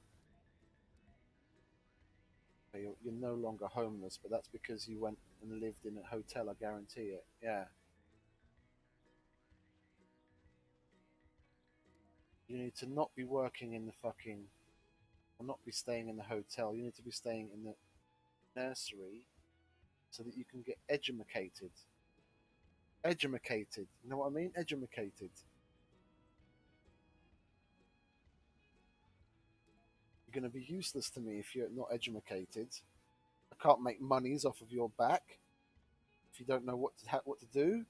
Okay, you're no longer homeless, but that's because you went and lived in a hotel, I guarantee it. Yeah. You need to not be working in the fucking, or not be staying in the hotel. You need to be staying in the nursery so that you can get edumacated. Edumacated. You know what I mean? Edumacated. You're going to be useless to me if you're not edumacated. I can't make monies off of your back if you don't know what to do.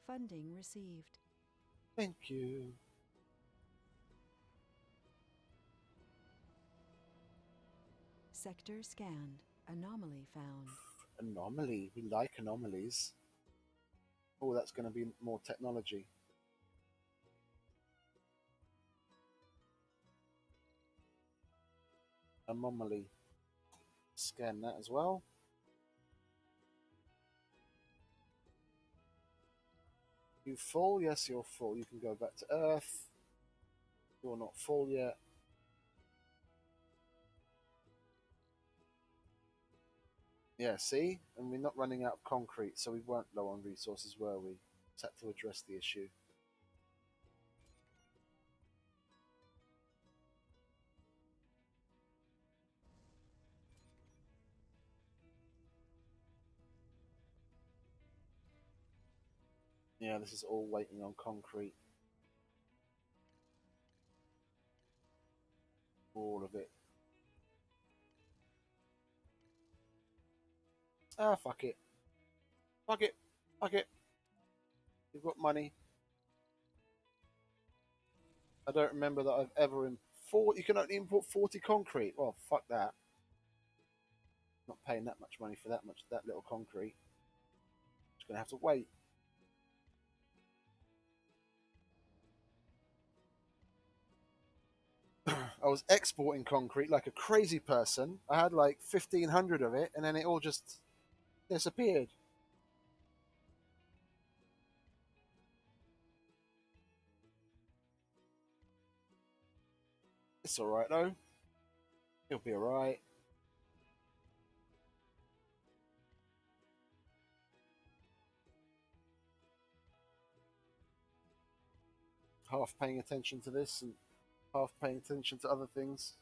Funding received. Thank you. Sector scanned. Anomaly found. Anomaly. We like anomalies. Oh, that's going to be more technology. Anomaly. Scan that as well. You full? Yes, you're full. You can go back to Earth. You're not full yet. Yeah, see? And we're not running out of concrete, so we weren't low on resources, were we? Just had to address the issue. Yeah, this is all waiting on concrete. All of it. Ah, fuck it. Fuck it. Fuck it. You've got money. I don't remember that I've ever import. You can only import 40 concrete. Well, fuck that. Not paying that much money for that little concrete. Just gonna have to wait. I was exporting concrete like a crazy person. I had like 1,500 of it, and then it all just disappeared. It's alright though. He'll be alright. Half paying attention to this and half paying attention to other things.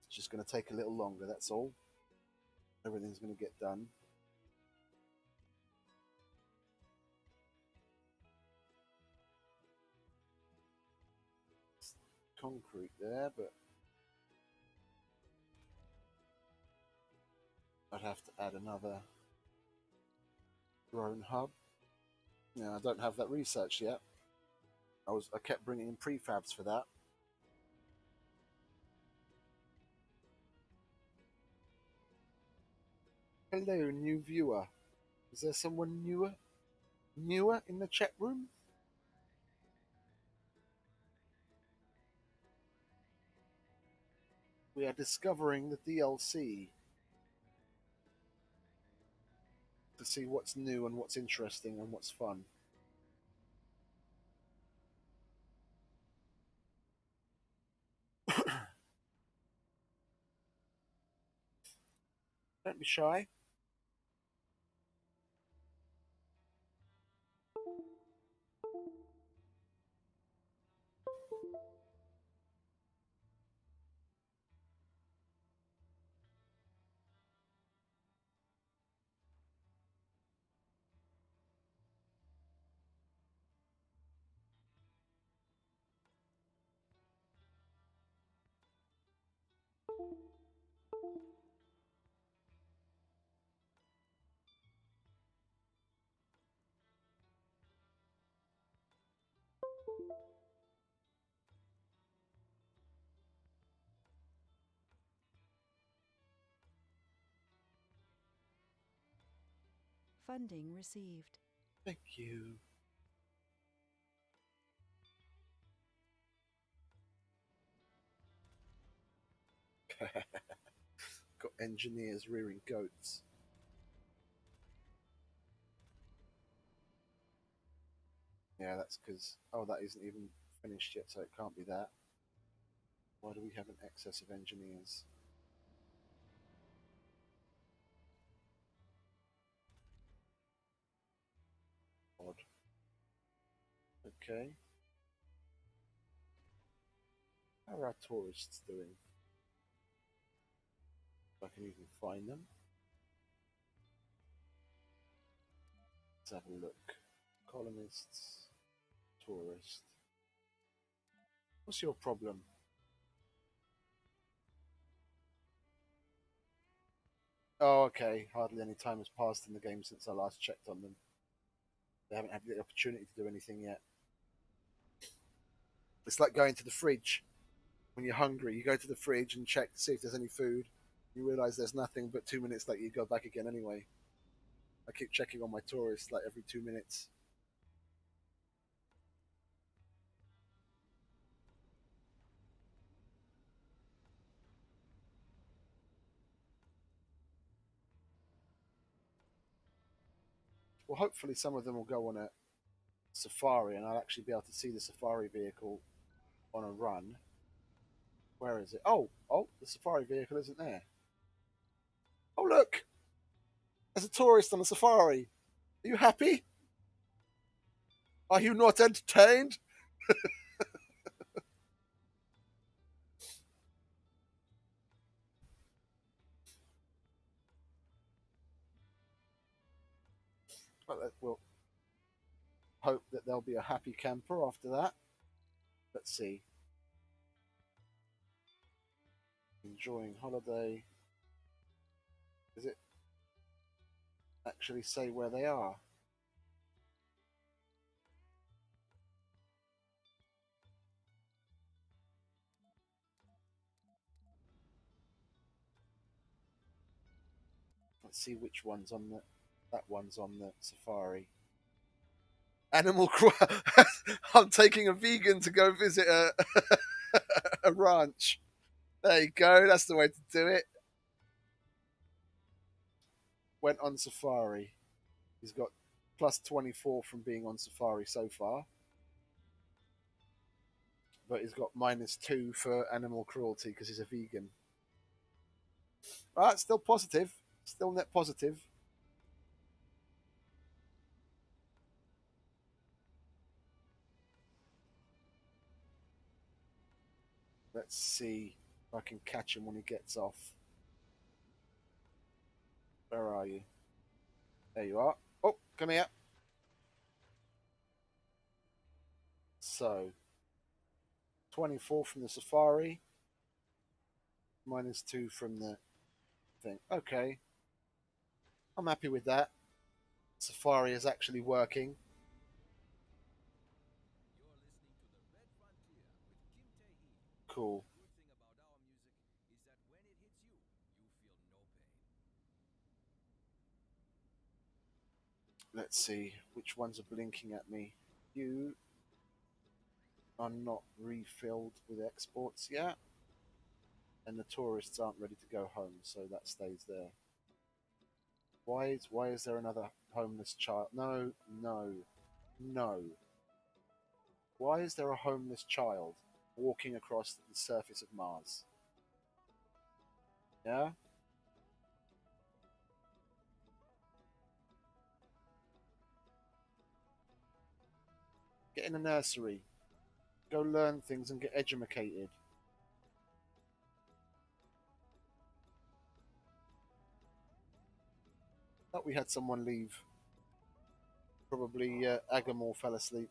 It's just going to take a little longer, that's all. Everything's going to get done. Concrete there, but I'd have to add another drone hub. No, I don't have that research yet. I kept bringing in prefabs for that. Hello, new viewer. Is there someone newer in the chat room? We are discovering the DLC to see what's new and what's interesting and what's fun. Don't be shy. Funding received. Thank you. Got engineers rearing goats. Yeah, that's because... Oh, that isn't even finished yet, so it can't be that. Why do we have an excess of engineers? Odd. Okay. How are our tourists doing? If I can even find them. Let's have a look. Colonists, tourist. What's your problem? Oh, okay. Hardly any time has passed in the game since I last checked on them. They haven't had the opportunity to do anything yet. It's like going to the fridge when you're hungry. You go to the fridge and check to see if there's any food. You realise there's nothing, but 2 minutes later you go back again anyway. I keep checking on my tourists like every 2 minutes. Well, hopefully some of them will go on a safari and I'll actually be able to see the safari vehicle on a run. Where is it? Oh, the safari vehicle isn't there. Oh, look! There's a tourist on a safari. Are you happy? Are you not entertained? Well, we'll hope that there'll be a happy camper after that. Let's see. Enjoying holiday. Is it? actually say where they are. Let's see which one's on the. That one's on the safari. Animal I'm taking a vegan to go visit a ranch. There you go. That's the way to do it. Went on safari. He's got plus 24 from being on safari so far. But he's got -2 for animal cruelty because he's a vegan. Alright, still positive. Still net positive. Let's see if I can catch him when he gets off. Where are you? There you are. Oh, come here. So, 24 from the safari, -2 from the thing. Okay, I'm happy with that. Safari is actually working. Cool. Let's see which ones are blinking at me. You are not refilled with exports yet, and the tourists aren't ready to go home, so that stays there. Why is there another homeless child? No, no, no. Why is there a homeless child walking across the surface of Mars? Yeah? Get in a nursery. Go learn things and get educated. Thought we had someone leave. Probably Agamor fell asleep.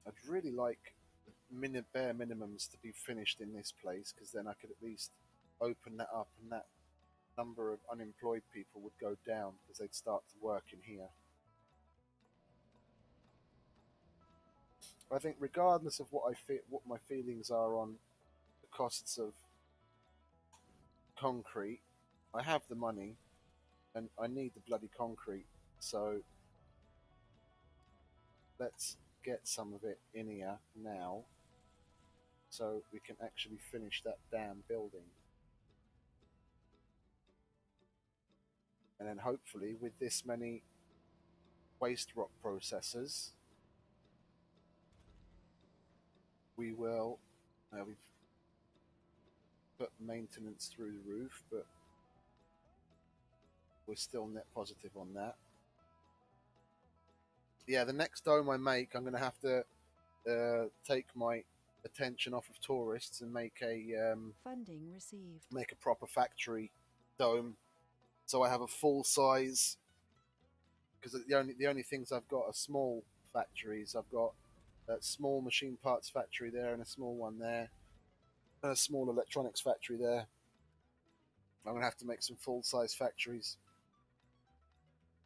I'd really like bare minimums to be finished in this place because then I could at least open that up and that number of unemployed people would go down because they'd start to work in here. But I think regardless of what my feelings are on the costs of concrete, I have the money and I need the bloody concrete. So let's get some of it in here now so we can actually finish that damn building. And then hopefully with this many waste rock processors, we will, we've put maintenance through the roof, but we're still net positive on that. Yeah, the next dome I make, I'm going to have to take my attention off of tourists and make Funding received. make a proper factory dome, so I have a full size. Because the only things I've got are small factories. I've got a small machine parts factory there and a small one there, and a small electronics factory there. I'm going to have to make some full size factories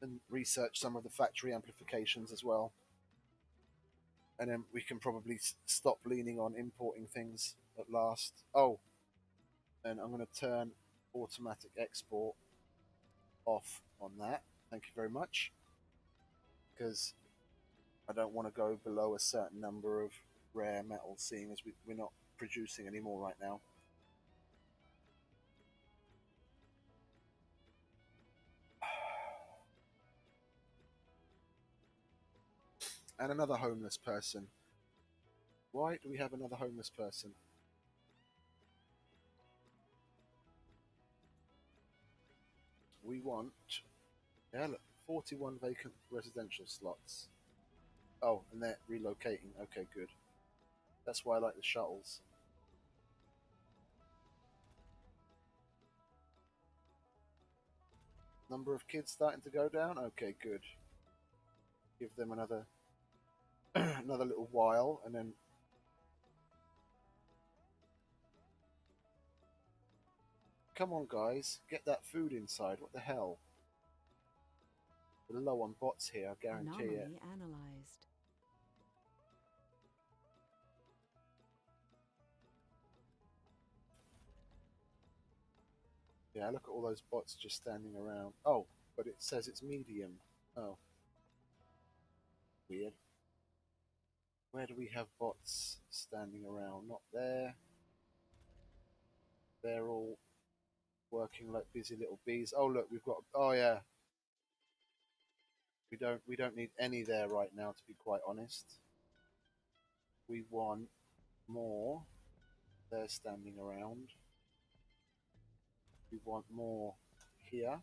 and research some of the factory amplifications as well. And then we can probably stop leaning on importing things at last. Oh, and I'm going to turn automatic export off on that. Thank you very much. Because I don't want to go below a certain number of rare metals, seeing as we're not producing anymore right now. And another homeless person. Why do we have another homeless person? We want, yeah, look, 41 vacant residential slots. Oh, and they're relocating. Okay, good. That's why I like the shuttles. Number of kids starting to go down. Okay, good. Give them another another little while, and then come on, guys, get that food inside. What the hell? We're low on bots here, I guarantee it. Anomaly analyzed. Yeah, look at all those bots just standing around. Oh, but it says it's medium. Oh, weird. Where do we have bots standing around? Not there. They're all working like busy little bees. Oh, look, we've got. Oh, yeah. We don't need any there right now, to be quite honest. We want more. They're standing around. We want more here.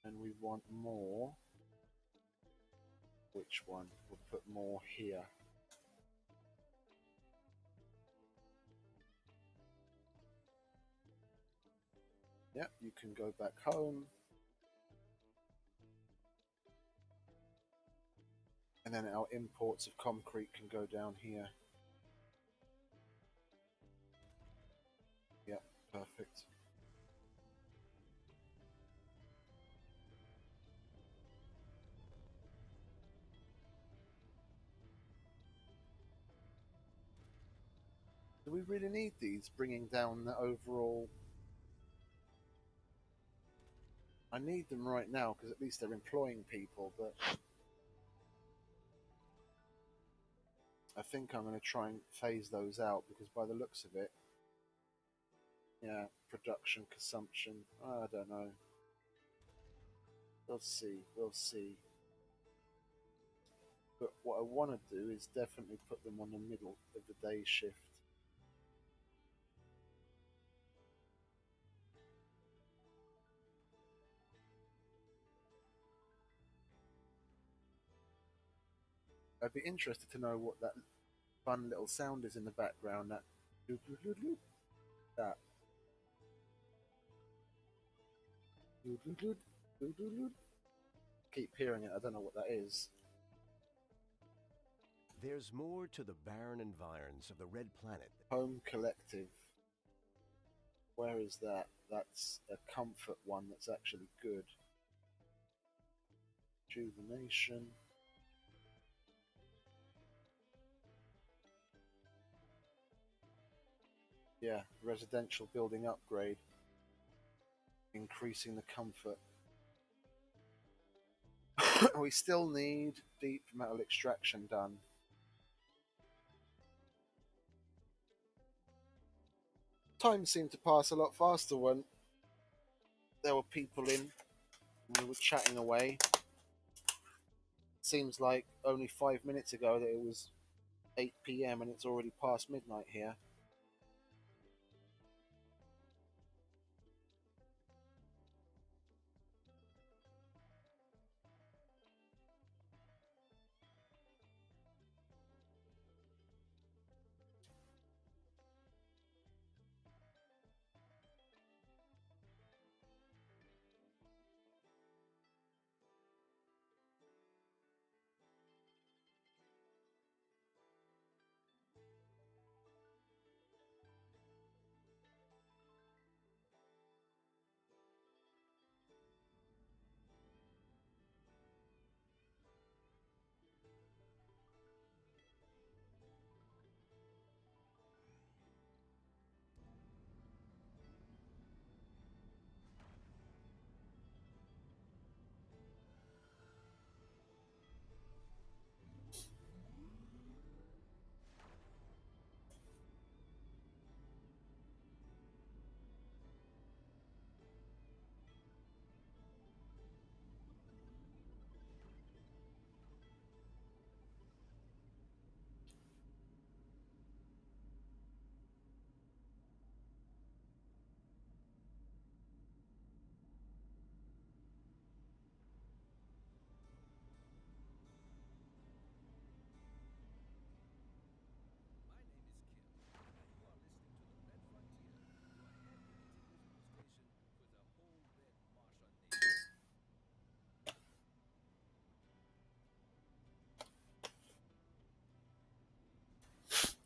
And we want more. Which one? We'll put more here. Yep, you can go back home. And then our imports of concrete can go down here. Yep, perfect. Do we really need these, bringing down the overall? I need them right now because at least they're employing people, but I think I'm going to try and phase those out because by the looks of it, yeah, production, consumption, I don't know. We'll see, we'll see. But what I want to do is definitely put them on the middle of the day shift. I'd be interested to know what that fun little sound is in the background. That that. Keep hearing it. I don't know what that is. There's more to the barren environs of the Red Planet. Home Collective. Where is that? That's a comfort one that's actually good. Rejuvenation. Yeah, residential building upgrade. Increasing the comfort. We still need deep metal extraction done. Time seemed to pass a lot faster when there were people in and we were chatting away. Seems like only 5 minutes ago that it was 8 p.m. and it's already past midnight here.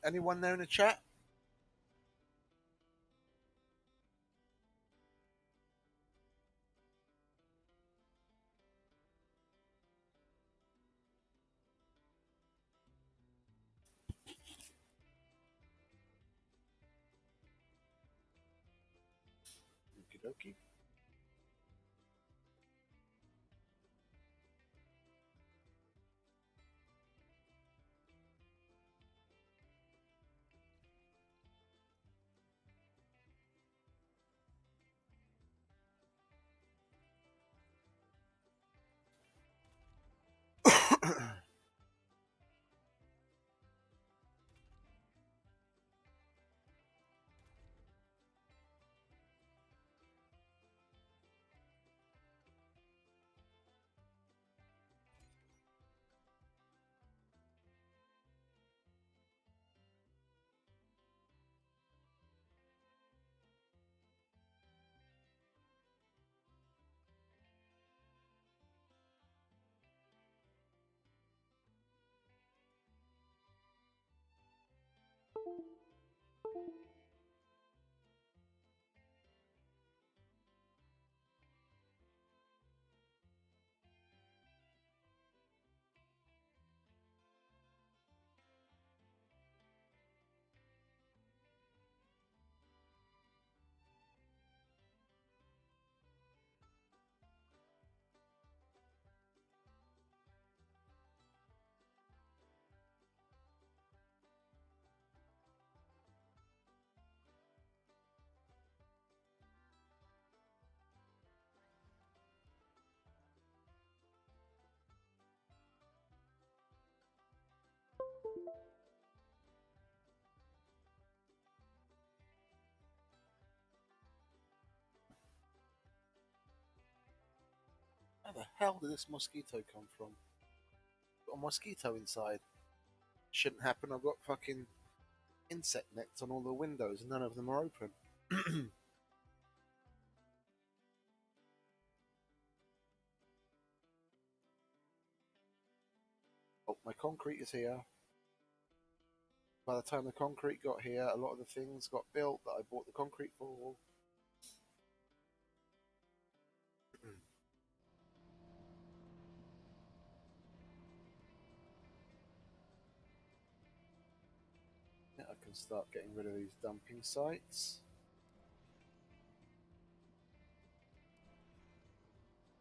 Anyone there in the chat? Okie dokie. How the hell did this mosquito come from? Got a mosquito inside. Shouldn't happen. I've got fucking insect nets on all the windows and none of them are open. Oh, my concrete is here. By the time the concrete got here, a lot of the things got built that I bought the concrete for. Yeah, I can start getting rid of these dumping sites.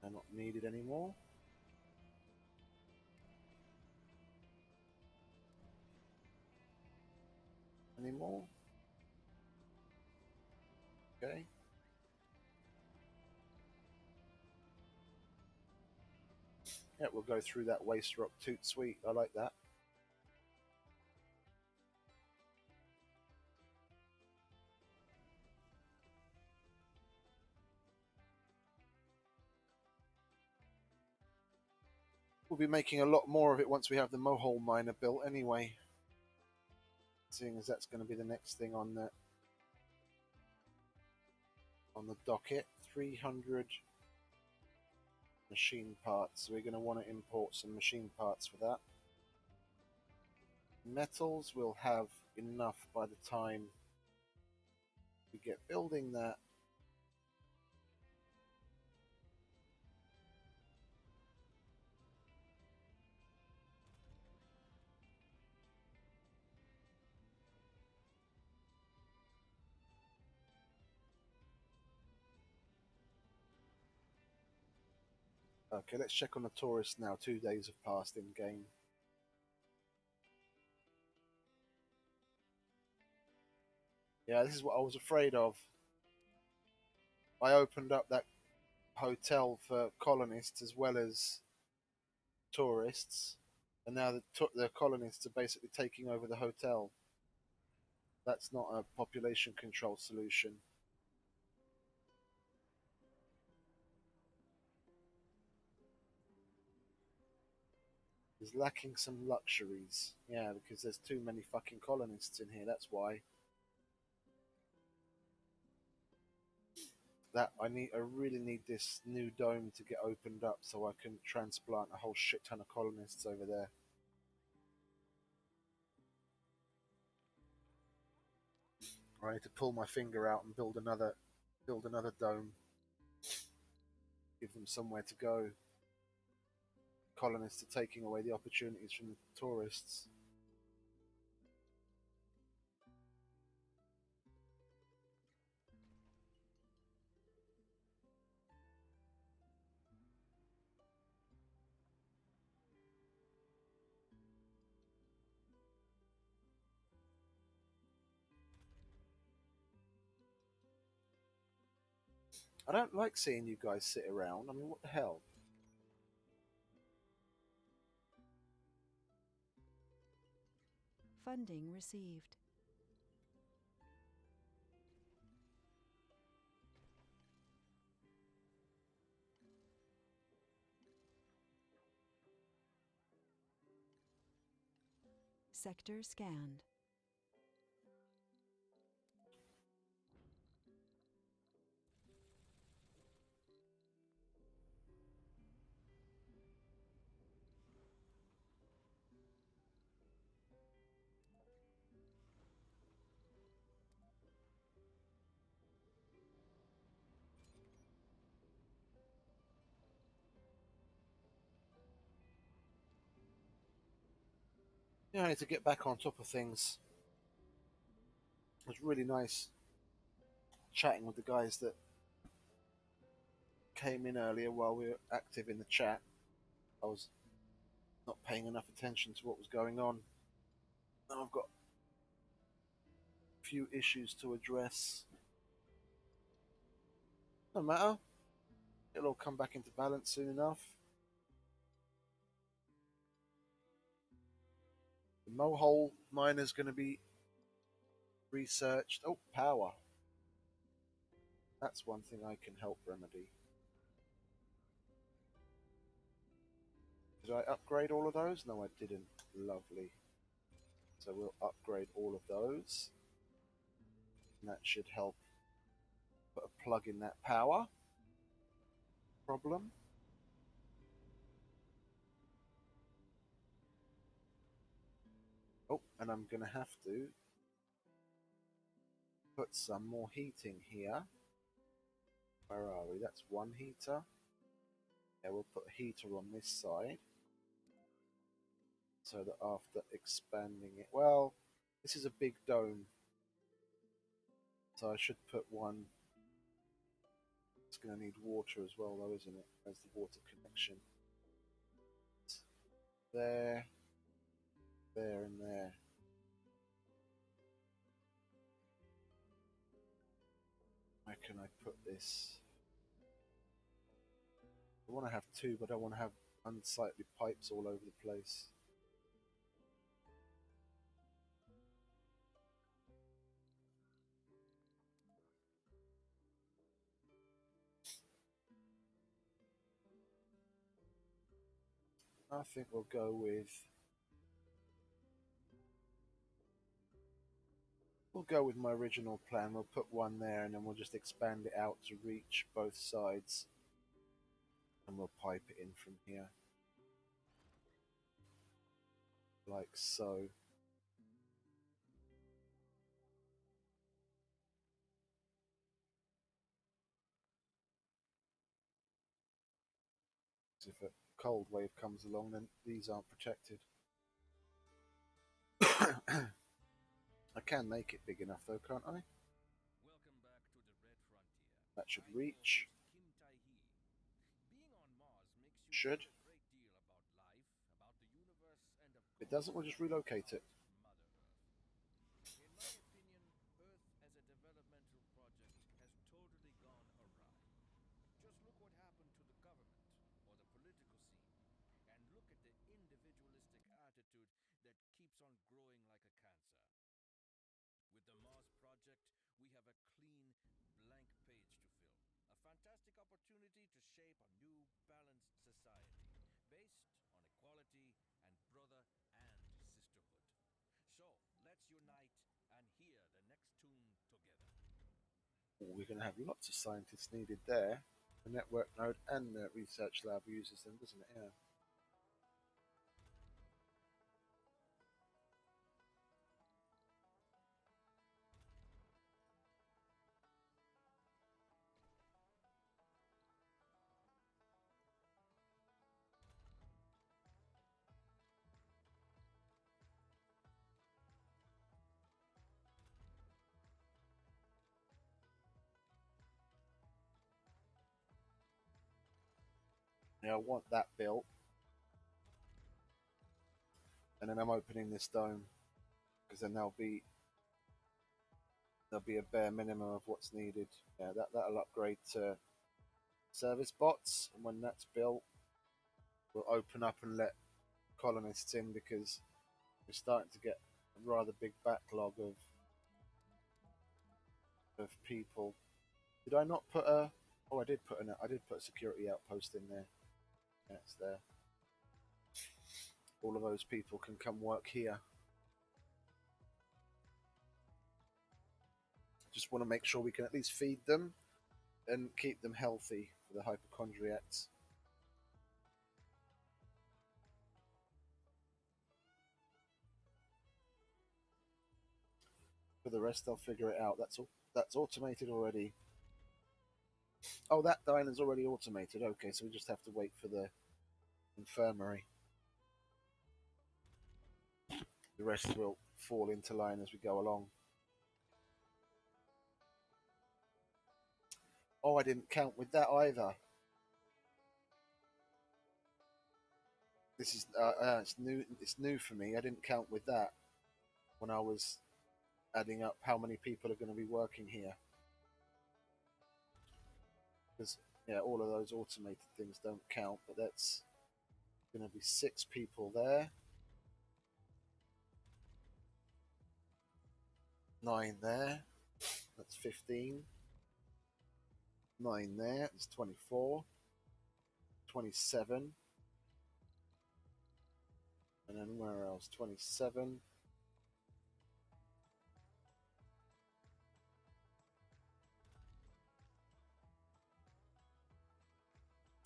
They're not needed anymore. Okay. Yeah, we'll go through that waste rock toot sweet. I like that. We'll be making a lot more of it once we have the mohole miner built anyway. Seeing as that's going to be the next thing on the docket. 300 machine parts. So we're going to want to import some machine parts for that. Metals will have enough by the time we get building that. Okay, let's check on the tourists now. 2 days have passed in game. Yeah, this is what I was afraid of. I opened up that hotel for colonists as well as tourists, and now the colonists are basically taking over the hotel. That's not a population control solution. Is lacking some luxuries. Yeah, because there's too many fucking colonists in here, that's why. I really need this new dome to get opened up so I can transplant a whole shit ton of colonists over there. I need to pull my finger out and build another dome. Give them somewhere to go. Colonists are taking away the opportunities from the tourists. I don't like seeing you guys sit around. I mean, what the hell? Funding received. Sector scanned. Yeah, I need to get back on top of things. It was really nice chatting with the guys that came in earlier while we were active in the chat. I was not paying enough attention to what was going on. Now I've got a few issues to address. No matter. It'll all come back into balance soon enough. The Mohole mine is going to be researched. Oh, power. That's one thing I can help remedy. Did I upgrade all of those? No, I didn't. Lovely. So we'll upgrade all of those. And that should help put a plug in that power problem. Oh, and I'm going to have to put some more heating here. Where are we? That's one heater. Yeah, we'll put a heater on this side. So that after expanding it... Well, this is a big dome. So I should put one... It's going to need water as well, though, isn't it? As the water connection. There. There and there. Where can I put this? I want to have two, but I don't want to have unsightly pipes all over the place. I think we'll go with... We'll go with my original plan. We'll put one there and then we'll just expand it out to reach both sides. And we'll pipe it in from here. Like so. If a cold wave comes along, then these aren't protected. I can make it big enough though, can't I? That should reach. Should. If it doesn't, we'll just relocate it. We're going to have lots of scientists needed there. The network node and the research lab uses them, doesn't it? Yeah. Yeah, I want that built. And then I'm opening this dome because then there'll be a bare minimum of what's needed. Yeah, that'll upgrade to service bots, and when that's built, we'll open up and let colonists in because we're starting to get a rather big backlog of people. Did I not put a? Oh, I did put a security outpost in there. Yeah, it's there. All of those people can come work here. Just want to make sure we can at least feed them and keep them healthy for the hypochondriacs. For the rest, I'll figure it out. That's all. That's automated already. Oh, that diner's already automated. Okay, so we just have to wait for the infirmary. The rest will fall into line as we go along. Oh, I didn't count with that either. This is it's new. It's new for me. I didn't count with that when I was adding up how many people are going to be working here. Because yeah, all of those automated things don't count, but that's going to be 6 people there, 9 there. That's 15. 9 there. It's 24. 27. And then where else? 27.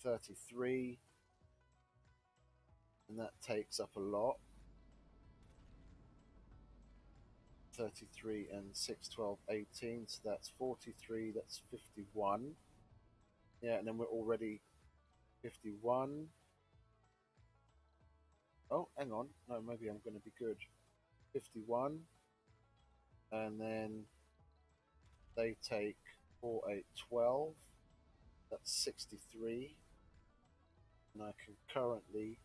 33. And that takes up a lot. 33 and 6, 12, 18. So that's 43. That's 51. Yeah, and then we're already 51. Oh, hang on. No, maybe I'm going to be good. 51. And then they take 4, 8, 12. That's 63. And I can currently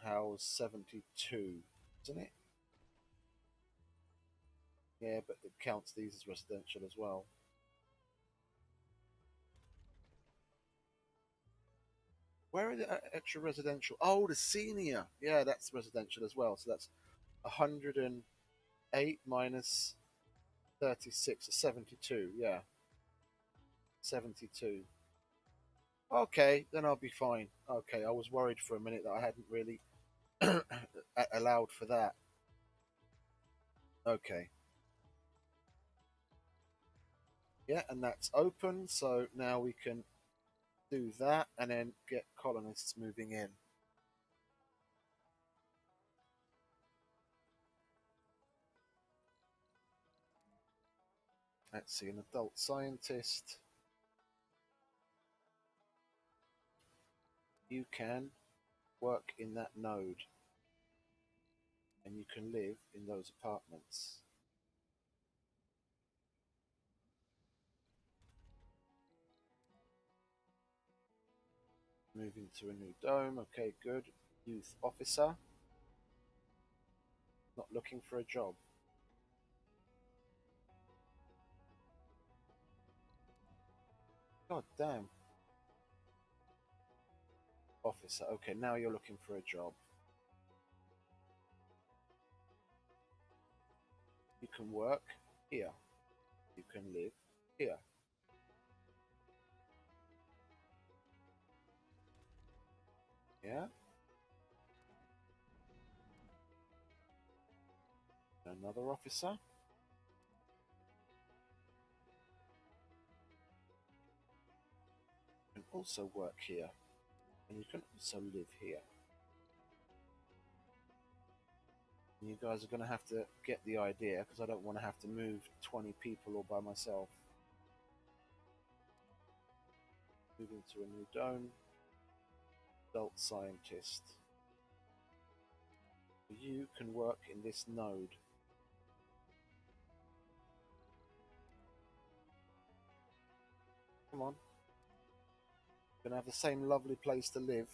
house 72, isn't it? Yeah, but it counts these as residential as well. Where are the extra residential? Oh, the senior. Yeah, that's residential as well. So that's 108 minus 36, 72. Yeah, 72. Okay, then I'll be fine. Okay, I was worried for a minute that I hadn't really allowed for that. Okay. Yeah, and that's open, so now we can do that and then get colonists moving in. Let's see, an adult scientist. You can work in that node and you can live in those apartments. Moving to a new dome. Okay, good. Youth officer. Not looking for a job. God damn. Officer. Okay, now you're looking for a job. You can work here. You can live here. Yeah? Another officer. You can also work here. And you can also live here. And you guys are going to have to get the idea because I don't want to have to move 20 people all by myself. Moving to a new dome. Adult scientist. You can work in this node. Come on. Gonna have the same lovely place to live.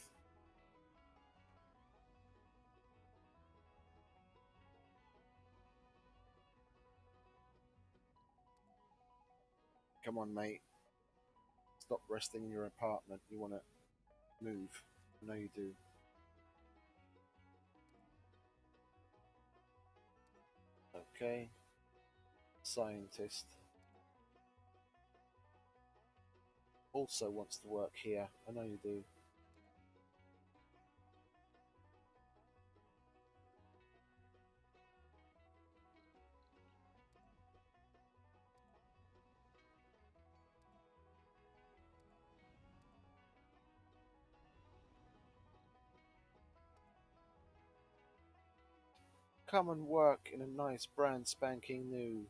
Come on, mate. Stop resting in your apartment. You want to move. I know you do. Okay. Scientist. Also wants to work here. I know you do. Come and work in a nice brand spanking new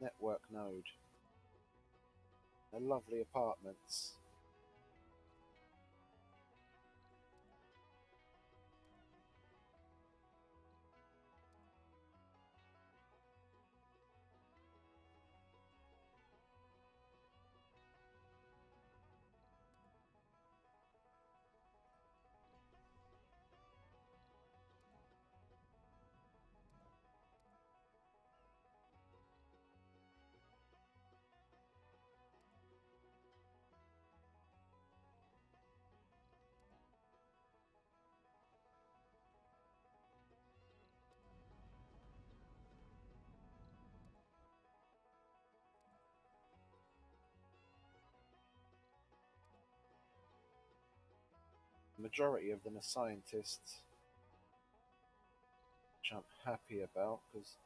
network node. They're lovely apartments. The majority of them are scientists, which I'm happy about because.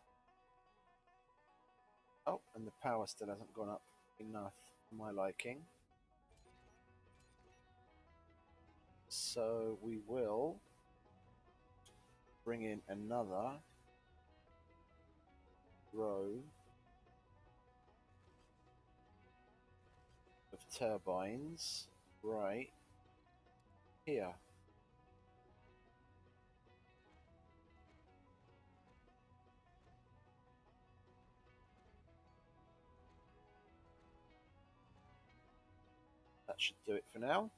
Oh, and the power still hasn't gone up enough for my liking. So we will bring in another row of turbines right here. That should do it for now.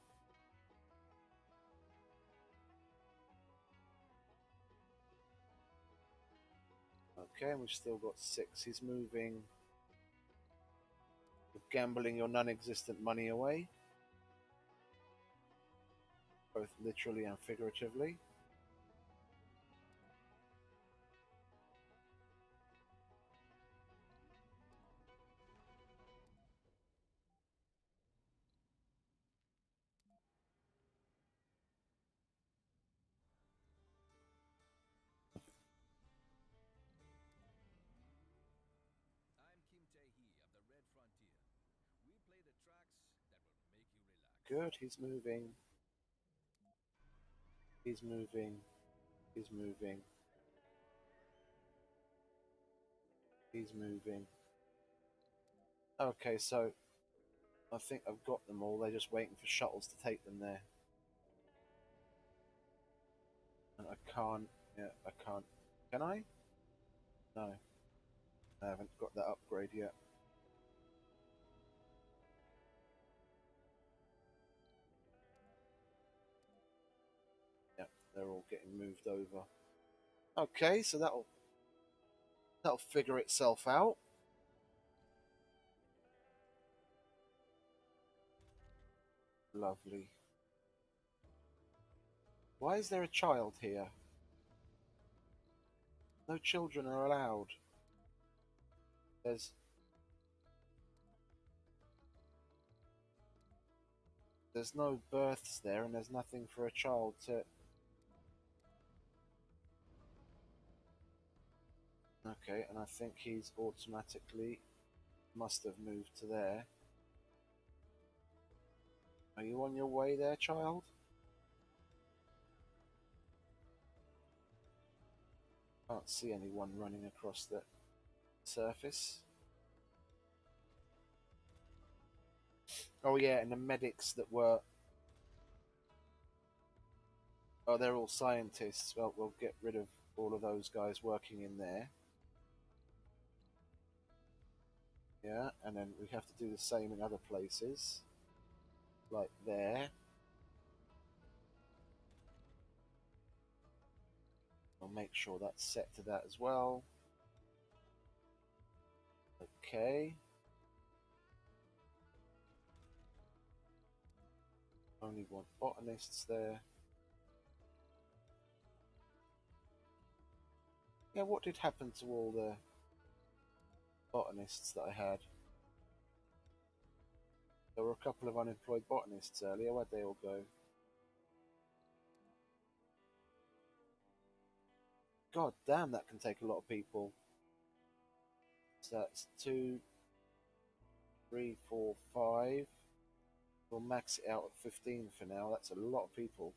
Okay, and we've still got 6. He's moving. You're gambling your non-existent money away, both literally and figuratively. Good, he's moving. He's moving. He's moving. He's moving. Okay, so I think I've got them all. They're just waiting for shuttles to take them there. And I can't. Yeah, I can't. Can I? No. I haven't got that upgrade yet. Yep, they're all getting moved over. Okay, so that'll figure itself out. Lovely. Why is there a child here? No children are allowed. There's no births there, and there's nothing for a child to. Okay, and I think he's automatically must have moved to there. Are you on your way there, child? Can't see anyone running across the surface. Oh yeah, and the medics that were. Oh, they're all scientists. Well, we'll get rid of all of those guys working in there. Yeah, and then we have to do the same in other places. Like there. I'll make sure that's set to that as well. Okay. Only want botanists there. Yeah, what did happen to all the botanists that I had? There were a couple of unemployed botanists earlier. Where'd they all go? God damn, that can take a lot of people. So that's 2, 3, 4, 5. We'll max it out at 15 for now. That's a lot of people.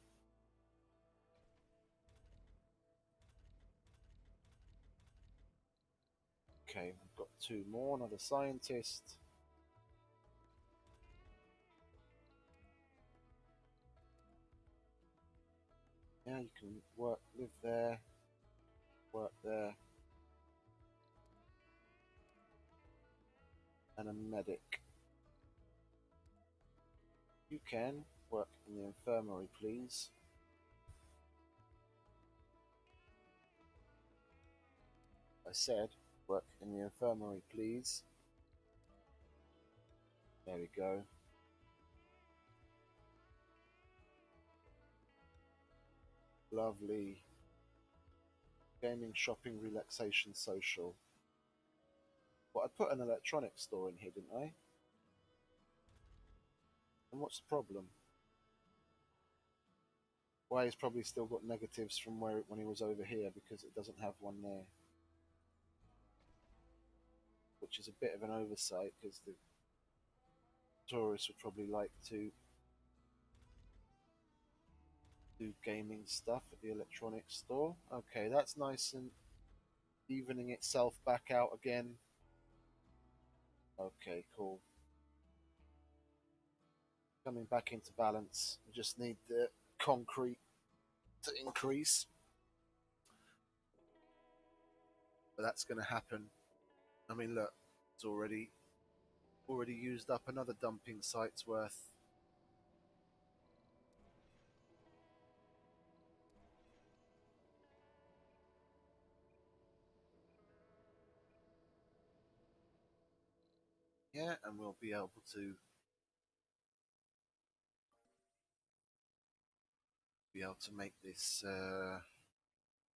Okay, we've got 2 more. Another scientist. Yeah, you can live there, work there. And a medic. You can work in the infirmary, please. I said, work in the infirmary, please. There we go. Lovely. Gaming, shopping, relaxation, social. Well, I put an electronics store in here, didn't I? And what's the problem? Well, he's probably still got negatives from when he was over here because it doesn't have one there. Which is a bit of an oversight because the tourists would probably like to do gaming stuff at the electronics store. Okay, that's nice and evening itself back out again. Okay, cool. Coming back into balance. We just need the concrete to increase. But that's going to happen. I mean, look, it's already used up another dumping site's worth. Yeah, and we'll be able to make this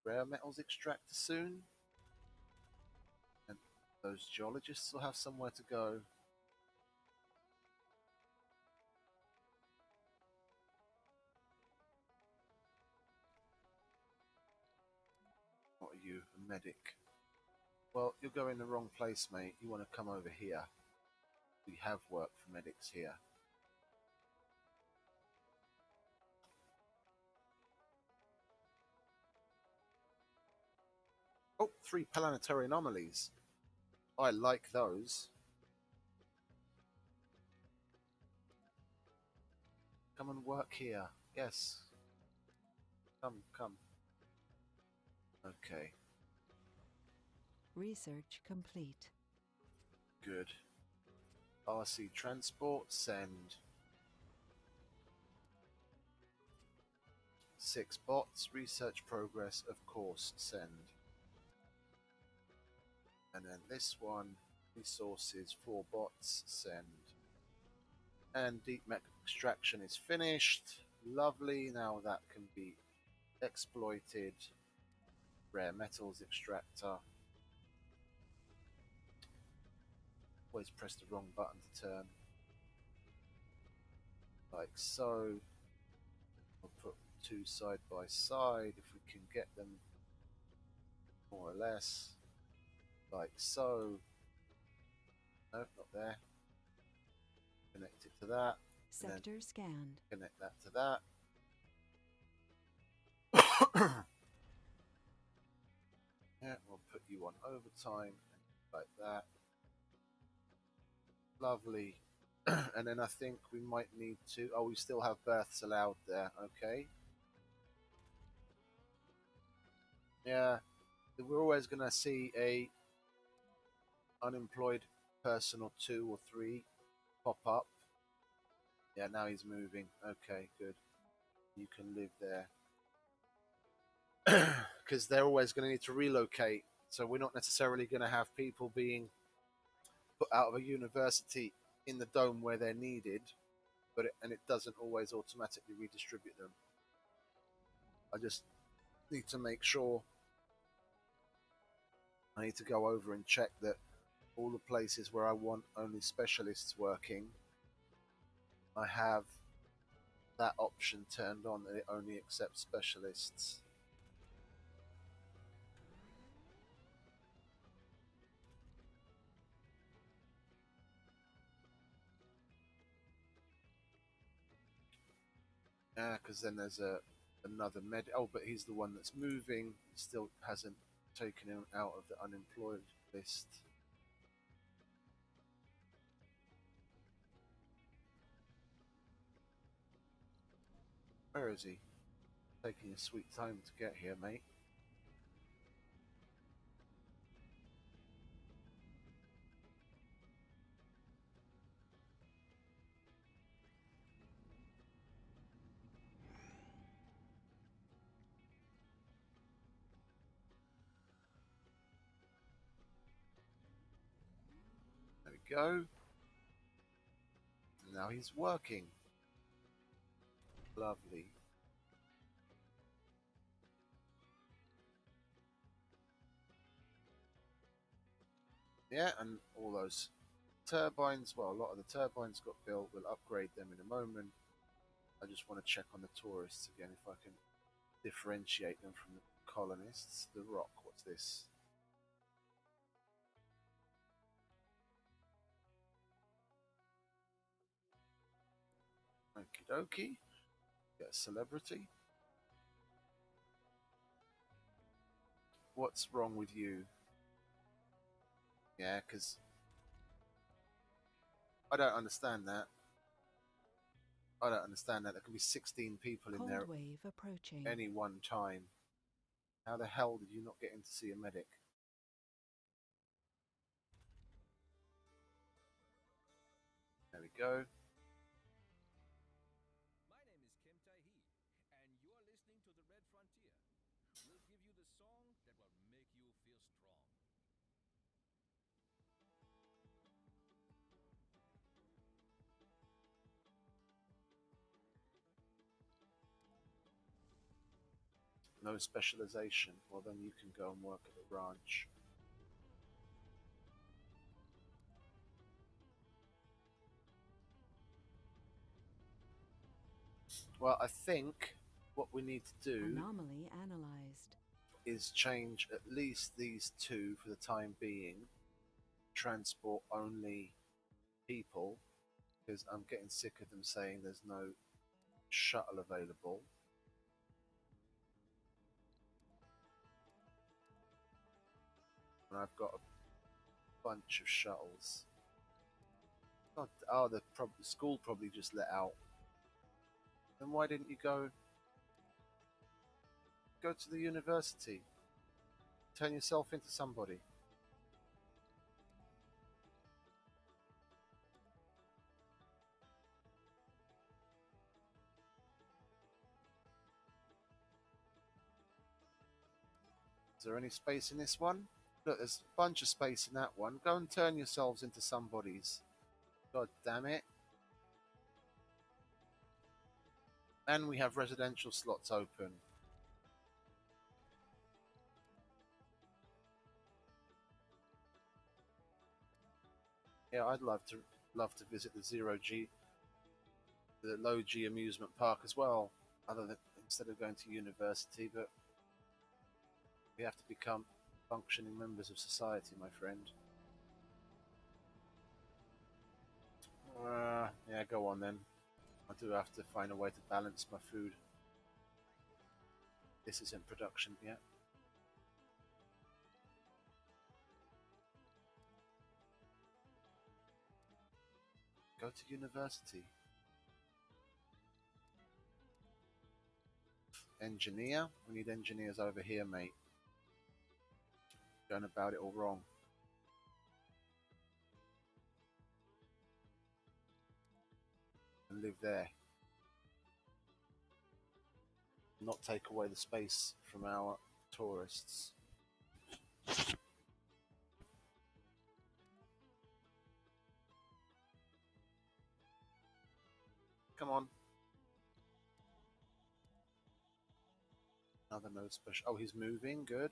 rare metals extractor soon, and those geologists will have somewhere to go. What are you, a medic? Well, you're going the wrong place, mate. You want to come over here. We have work for medics here. Oh, 3 planetary anomalies. I like those. Come and work here. Yes. Come. Okay. Research complete. Good. RC transport, send. 6 bots, research progress, of course, send. And then this one, resources, 4 bots, send. And deep mech extraction is finished. Lovely, now that can be exploited. Rare metals extractor. Always press the wrong button to turn. Like so. We'll put 2 side by side if we can get them more or less. Like so. No, not there. Connect it to that. Sector scanned. Connect that to that. Yeah, we'll put you on overtime like that. Lovely. And then I think we might need to. Oh, we still have births allowed there. Okay. Yeah, we're always gonna see a unemployed person or 2 or 3 pop up. Yeah, now he's moving. Okay, good. You can live there. because they're always going to need to relocate. So we're not necessarily going to have people being put out of a university in the dome where they're needed, and it doesn't always automatically redistribute them. I just need to make sure. I need to go over and check that all the places where I want only specialists working, I have that option turned on, that it only accepts specialists. Yeah, because then there's another med. Oh, but he's the one that's moving. He still hasn't taken him out of the unemployed list. Where is he? Taking your sweet time to get here, mate. There we go. And now he's working. Lovely. Yeah, and all those turbines, well, a lot of the turbines got built. We'll upgrade them in a moment. I just want to check on the tourists again if I can differentiate them from the colonists. The rock, what's this? Okie dokie. Get a celebrity. What's wrong with you? Yeah, because I don't understand that. I don't understand that. There can be 16 people in Cold there wave approaching. any one time. How the hell did you not get in to see a medic? There we go. My name is Kim Tahi, and you're listening to The Red Frontier. We'll give you the song that will make you feel strong. No specialization. Well, then you can go and work at the ranch. Well, I think what we need to do Anomaly analyzed. is change at least these two for the time being. Transport only people, because I'm getting sick of them saying there's no shuttle available. And I've got a bunch of shuttles. Oh, the school probably just let out. Then why didn't you go to the university? Turn yourself into somebody. Is there any space in this one? Look, there's a bunch of space in that one. Go and turn yourselves into somebodies. God damn it. And we have residential slots open. Yeah, I'd love to visit the the low G amusement park as well. Other than instead of going to university, but we have to become functioning members of society, my friend. Yeah, go on then. I do have to find a way to balance my food. This is in production yet. Go to university. Engineer? We need engineers over here, mate. Going about it all wrong. And live there. Not take away the space from our Tourists. Come on. Another no special. Oh, he's moving. Good.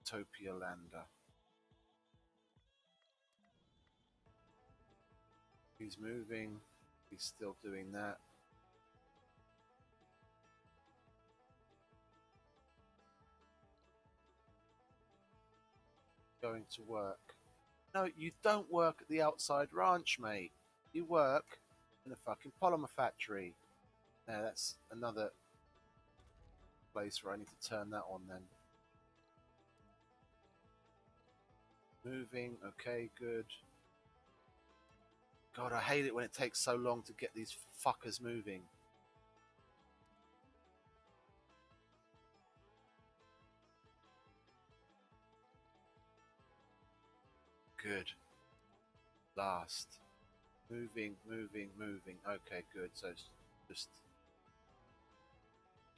Topia Lander. He's moving. He's still doing that. Going to work. No, you don't work at the outside ranch, mate. You work in a fucking polymer factory. Now that's another place where I need to turn that on then. Moving. Okay, good. God, I hate it when it takes so long to get these fuckers moving. Good. Last. Moving, moving, moving. Okay, good. So it's just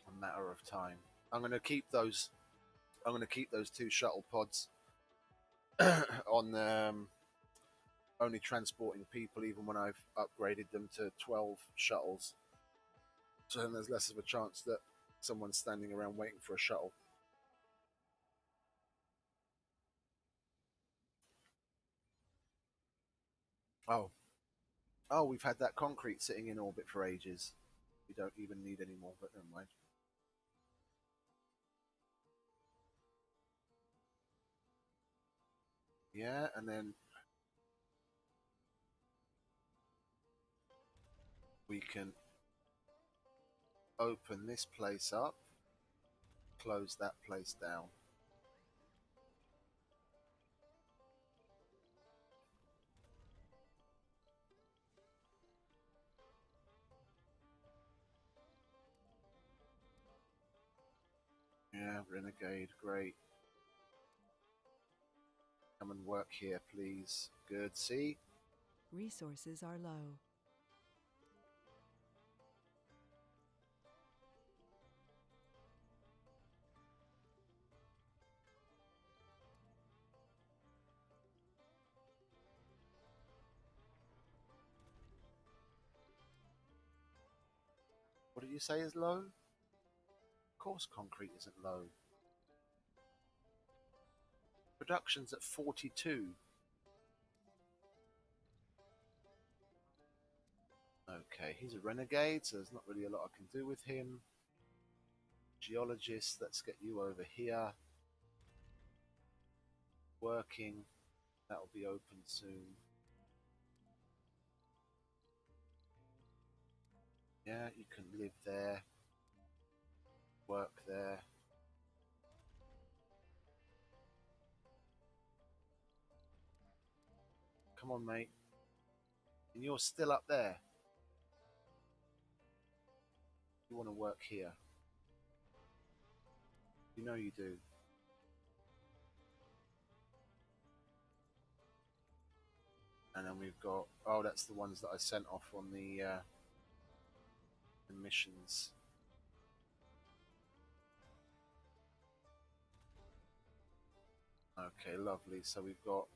a matter of time. I'm going to keep those. I'm going to keep those 2 shuttle pods on only transporting people, even when I've upgraded them to 12 shuttles. So then there's less of a chance that someone's standing around waiting for a shuttle. Oh, we've had that concrete sitting in orbit for ages. We don't even need any more, but never mind. Yeah, and then we can open this place up, close that place down. Yeah, Renegade, great. Come and work here, please. Good, see? Resources are low. What did you say is low? Of course concrete isn't low. Production's at 42. Okay, he's a renegade, so there's not really a lot I can do with him. Geologist, let's get you over here. Working, that'll be open soon. Yeah, you can live there, work there. Come on, mate. And you're still up there. You want to work here. You know you do. And then we've got, oh, that's the ones that I sent off on the missions. Okay, lovely. So we've got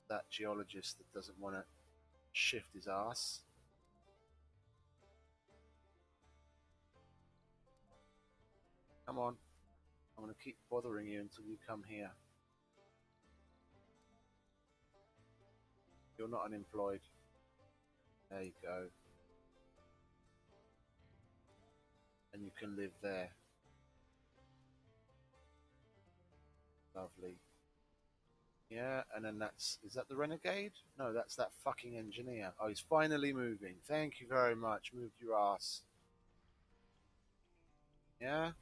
that geologist that doesn't want to shift his ass. Come on. I'm going to keep bothering you until you come here. You're not unemployed. There you go. And you can live there. Lovely. Yeah, and then is that the renegade? No, that's that fucking engineer. Oh, he's finally moving. Thank you very much. Moved your ass. Yeah?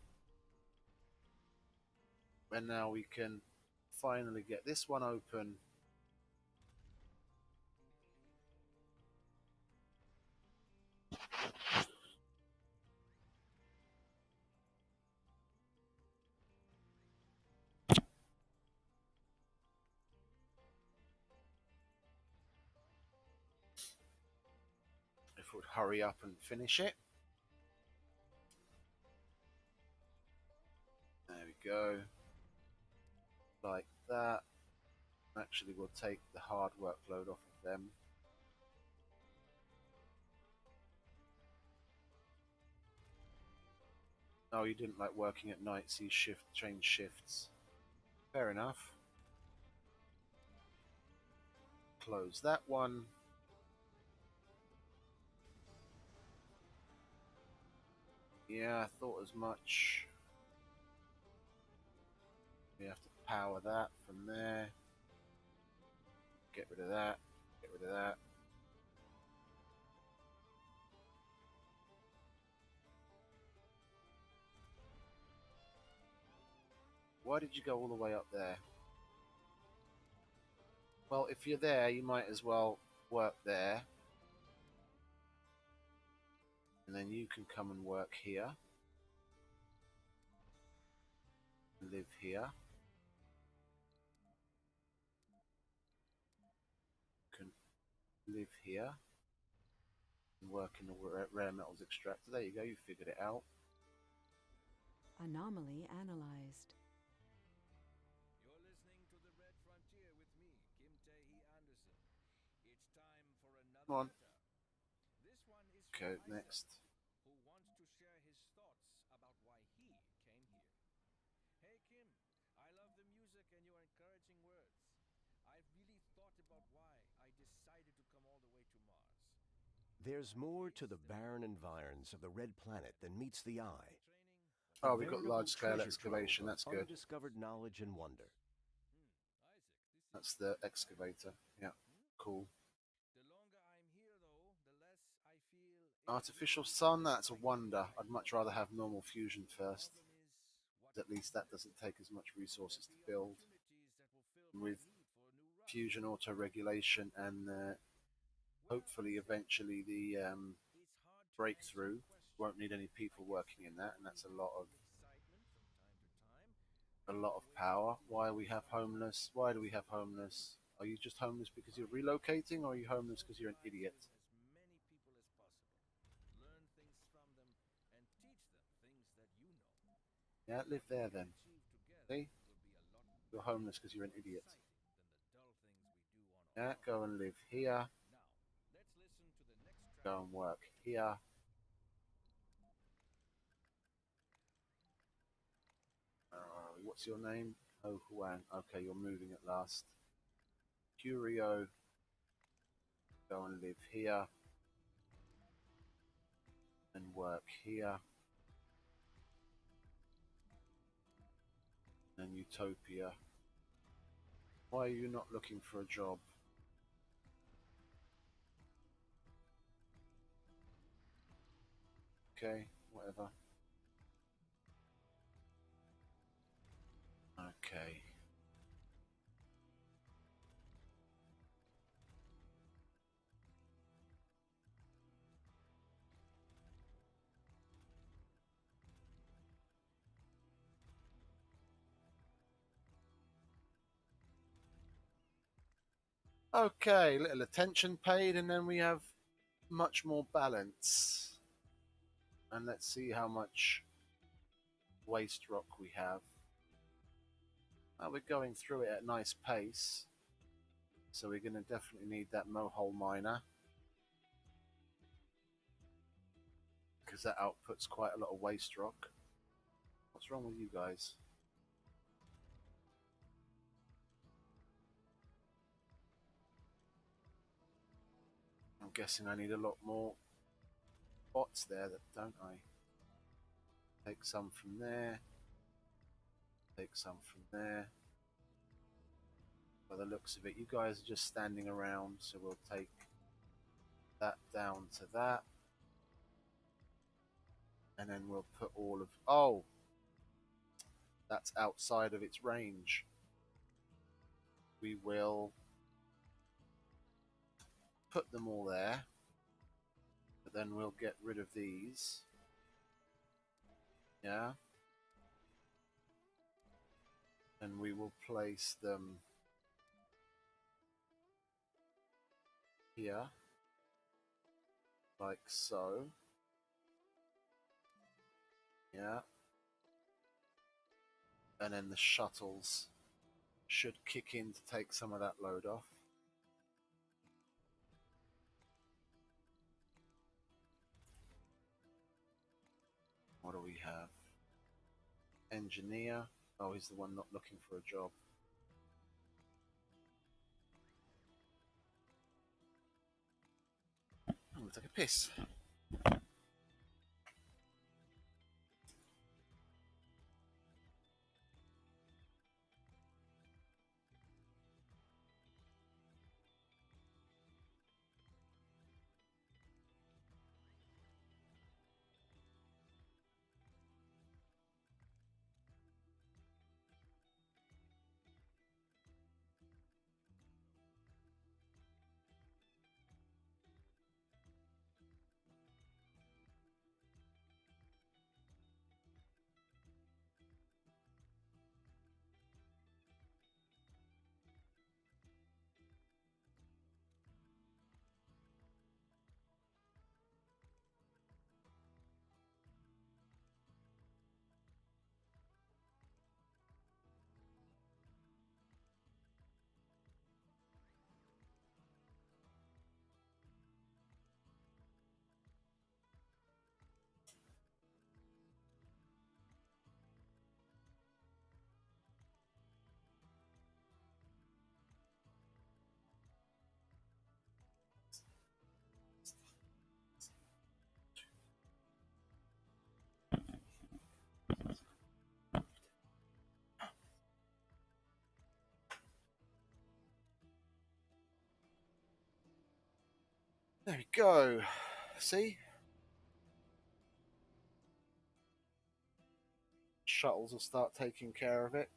And now we can finally get this one open. If we'd hurry up and finish it. go. Like that. Actually, we'll take the hard workload off of them. Oh, you didn't like working at night, so you change shifts. Fair enough. Close that one. Yeah, I thought as much. We have to power that from there. Get rid of that. Get rid of that. Why did you go all the way up there? Well, if you're there, you might as well work there. And then you can come and work here. Live here. You can live here. And work in the rare metals extractor. There you go, you figured it out. Anomaly analyzed. You're listening to the Red Frontier with me, Kim Tae-hee Anderson. It's time for another Come on. letter. This one is Okay, from Isaac, next. who wants to share his thoughts about why he came here. Hey Kim, I love the music and your encouraging words. I've really thought about why I decided to come all the way to Mars. There's more to the barren environs of the red planet than meets the eye. Oh, A we got veritable large-scale treasure excavation. trove of That's good. undiscovered knowledge and wonder. Isaac, That's the excavator. Yeah, cool. the longer I'm here though, the less I feel Artificial sun, that's a wonder. I'd much rather have normal fusion first. At least that doesn't take as much resources to build. With fusion auto-regulation and hopefully eventually the breakthrough, won't need any people working in that, and that's a lot of power. Why we have homeless? Why do we have homeless? Are you just homeless because you're relocating, or are you homeless because you're an idiot? Yeah, live there then. See? You're homeless because you're an idiot. Yeah, go and live here. Go and work here. What's your name? Oh, Huang. Okay, you're moving at last. Curio. Go and live here. And work here. And Utopia. Why are you not looking for a job? Okay, whatever. Okay. Okay, little attention paid, and then we have much more balance. And let's see how much waste rock we have. We're going through it at a nice pace. So we're going to definitely need that mohole miner. Because that outputs quite a lot of waste rock. What's wrong with you guys? I'm guessing I need a lot more bots there, don't I? Take some from there. Take some from there. By the looks of it, you guys are just standing around, so we'll take that down to that. And then we'll put all of... Oh! That's outside of its range. We will put them all there. But then we'll get rid of these. Yeah? And we will place them here. Like so. Yeah. and then the shuttles should kick in to take some of that load off. What do we have? Engineer. Oh, he's the one not looking for a job. I'm gonna take a piss. There we go. See? Shuttles will start taking care of it.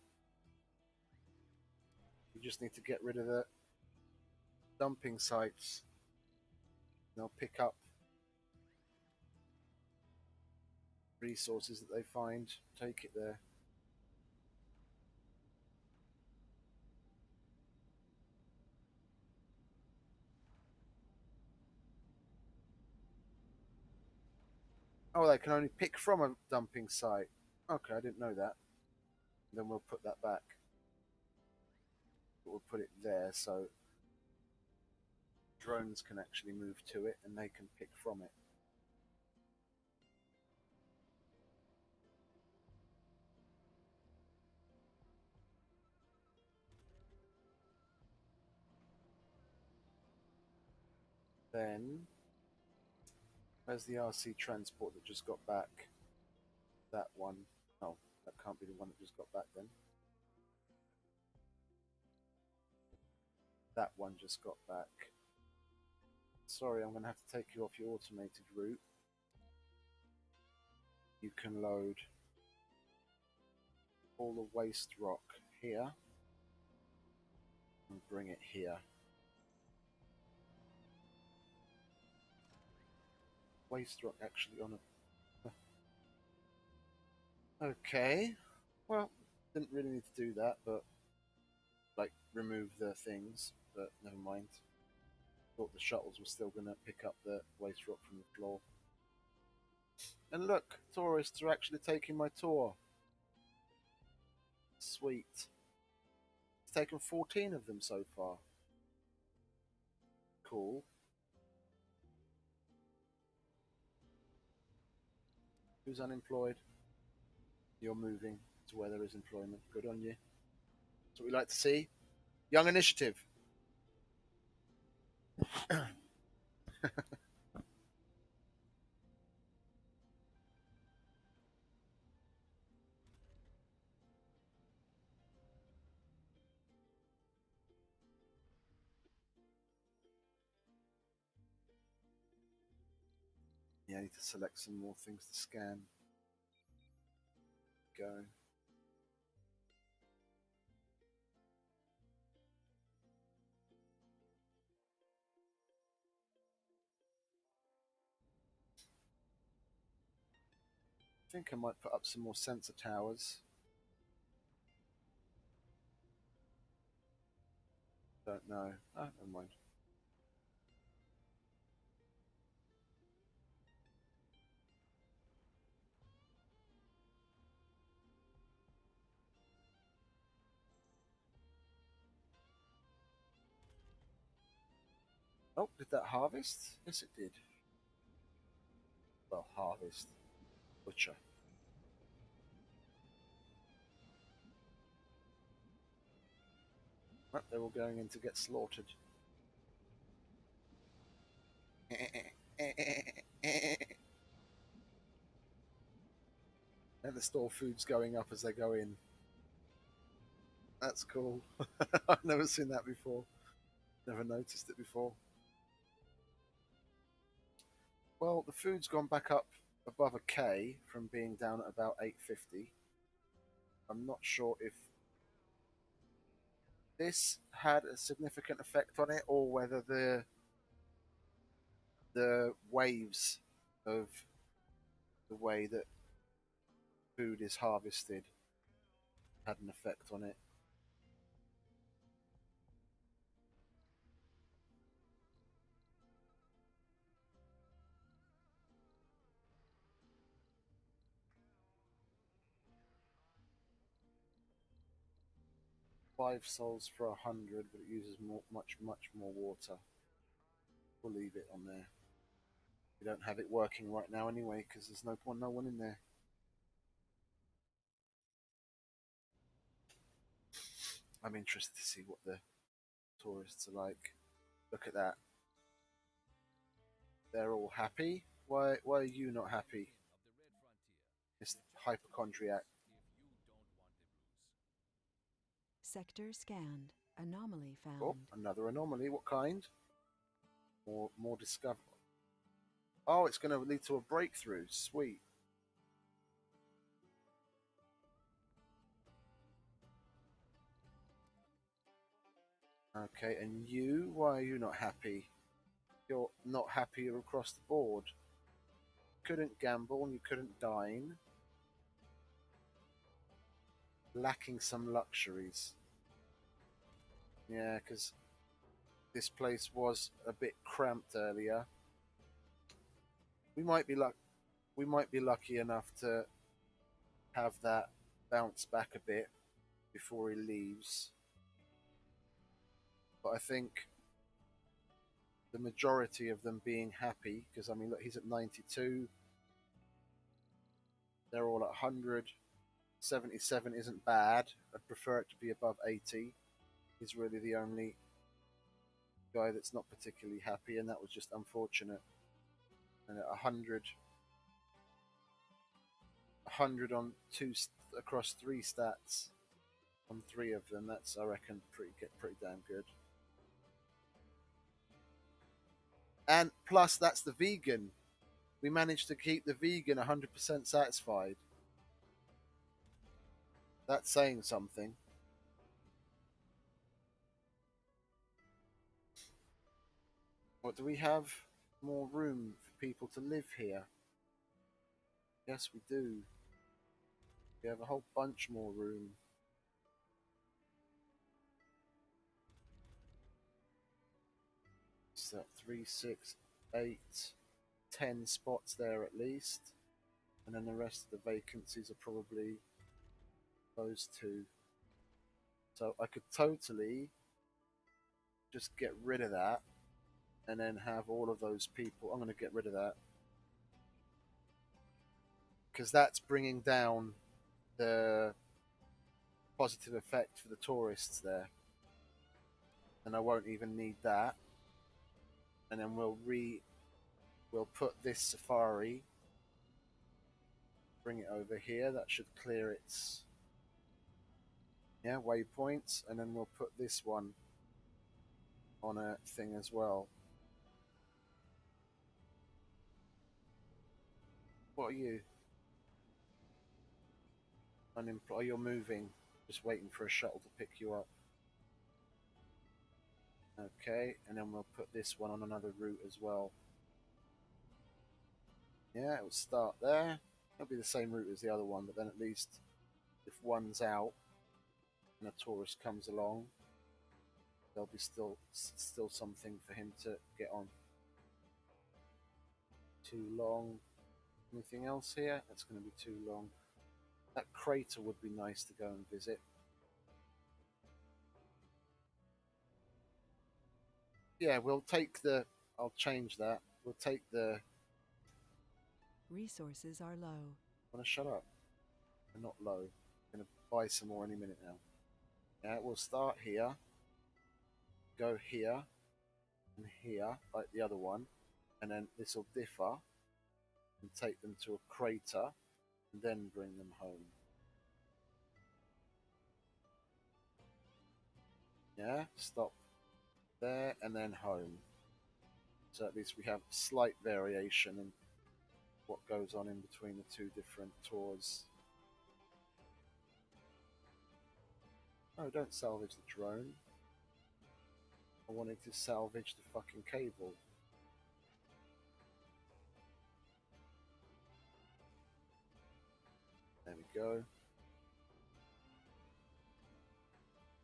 We just need to get rid of the dumping sites. They'll pick up resources that they find, take it there. Oh, they can only pick from a dumping site. Okay, I didn't know that. Then we'll put that back. But we'll put it there so drones can actually move to it and they can pick from it. Then, where's the RC transport that just got back? That one. Oh, that can't be the one that just got back then. That one just got back. Sorry, I'm going to have to take you off your automated route. You can load all the waste rock here and bring it here. Waste rock actually on a... Okay. Well, didn't really need to do that, but like remove the things, but never mind. Thought the shuttles were still going to pick up the waste rock from the floor. And look, tourists are actually taking my tour. Sweet. It's taken 14 of them so far. Cool. Who's unemployed? You're moving to where there is employment. Good on you. That's what we like to see. Young initiative. Yeah, I need to select some more things to scan. Go. I think I might put up some more sensor towers. Don't know. Oh, never mind. Oh, did that harvest? Yes, it did. Well, harvest. Butcher. Right, they're all going in to get slaughtered. And the store food's going up as they go in. That's cool. I've never seen that before. Never noticed it before. Well, the food's gone back up above a K from being down at about 850. I'm not sure if this had a significant effect on it or whether the waves of the way that food is harvested had an effect on it. Five souls for 100, but it uses much more water. We'll leave it on there. We don't have it working right now anyway because there's no one in there. I'm interested to see what the tourists are like. Look at that. They're all happy. Why are you not happy? This hypochondriac. Sector scanned. Anomaly Oh, found. another anomaly. What kind? More discover. Oh, it's going to lead to a breakthrough. Sweet. Okay, and you? Why are you not happy? You're not happy across the board. Couldn't gamble and you couldn't dine. Lacking some luxuries. Yeah, because this place was a bit cramped earlier. We might be we might be lucky enough to have that bounce back a bit before he leaves. But I think the majority of them being happy, because I mean, look, he's at 92. They're all at 100. 77 isn't bad. I'd prefer it to be above 80. He's really the only guy that's not particularly happy, and that was just unfortunate. And at 100 on across three stats on three of them. That's, I reckon, pretty damn good. And plus, that's the vegan. We managed to keep the vegan 100% satisfied. That's saying something. What do we have? More room for people to live here? Yes, we do. We have a whole bunch more room. So 3, 6, 8, 10 spots there at least. And then the rest of the vacancies are probably those two. So I could totally just get rid of that and then have all of those people. I'm going to get rid of that because that's bringing down the positive effect for the tourists there. And I won't even need that. And then we'll put this safari, bring it over here. That should clear its waypoints, and then we'll put this one on a thing as well. What are you? Unemployed? You're moving. Just waiting for a shuttle to pick you up. Okay, and then we'll put this one on another route as well. Yeah, it will start there. It'll be the same route as the other one, but then at least if one's out and a tourist comes along, there'll be still something for him to get on. Too long. Anything else here? That's going to be too long. That crater would be nice to go and visit. Yeah, we'll take the. I'll change that. We'll take the. Resources are low. Want to shut up? They're not low. I'm gonna buy some more any minute now. Yeah, we'll start here. Go here and here, like the other one, and then this will differ and take them to a crater, and then bring them home. Yeah, stop there and then home. So at least we have slight variation in what goes on in between the two different tours. Oh, don't salvage the drone. I wanted to salvage the fucking cable. There we go.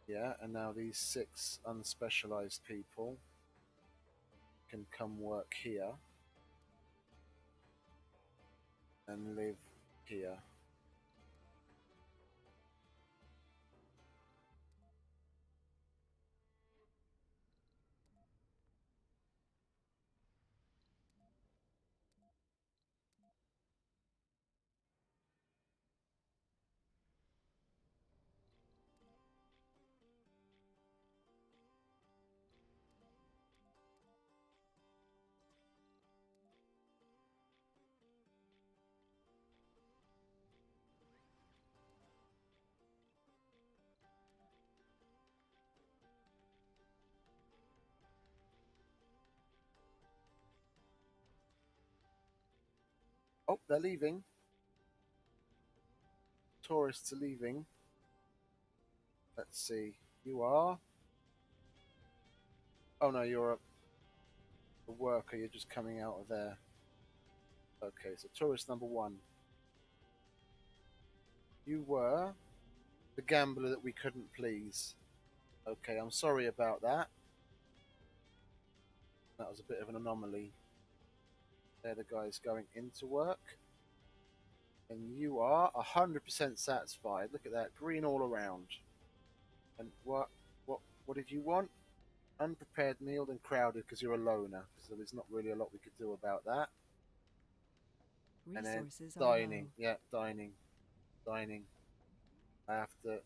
Yeah, and now these 6 unspecialized people can come work here and live here. Oh, they're leaving. Tourists are leaving. Let's see. You are? Oh no, you're a worker. You're just coming out of there. Okay, so tourist number 1. You were the gambler that we couldn't please. Okay, I'm sorry about that. That was a bit of an anomaly. They're the guys going into work. And you are 100% satisfied. Look at that, green all around. And what did you want? Unprepared meal and crowded because you're a loner. So there's not really a lot we could do about that. And then Resources are dining. low. Yeah, dining. Dining. I have to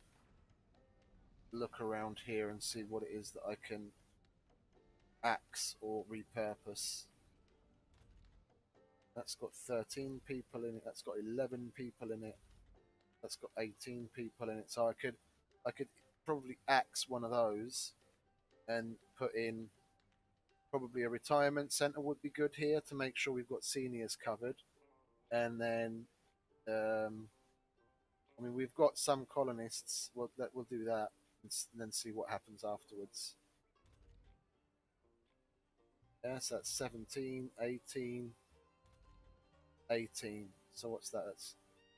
look around here and see what it is that I can axe or repurpose. That's got 13 people in it. That's got 11 people in it. That's got 18 people in it. So I could probably axe one of those and put in probably a retirement center would be good here to make sure we've got seniors covered. And then, I mean, we've got some colonists. We'll do that and then see what happens afterwards. Yes, that's 17, 18, 18. So what's that? That's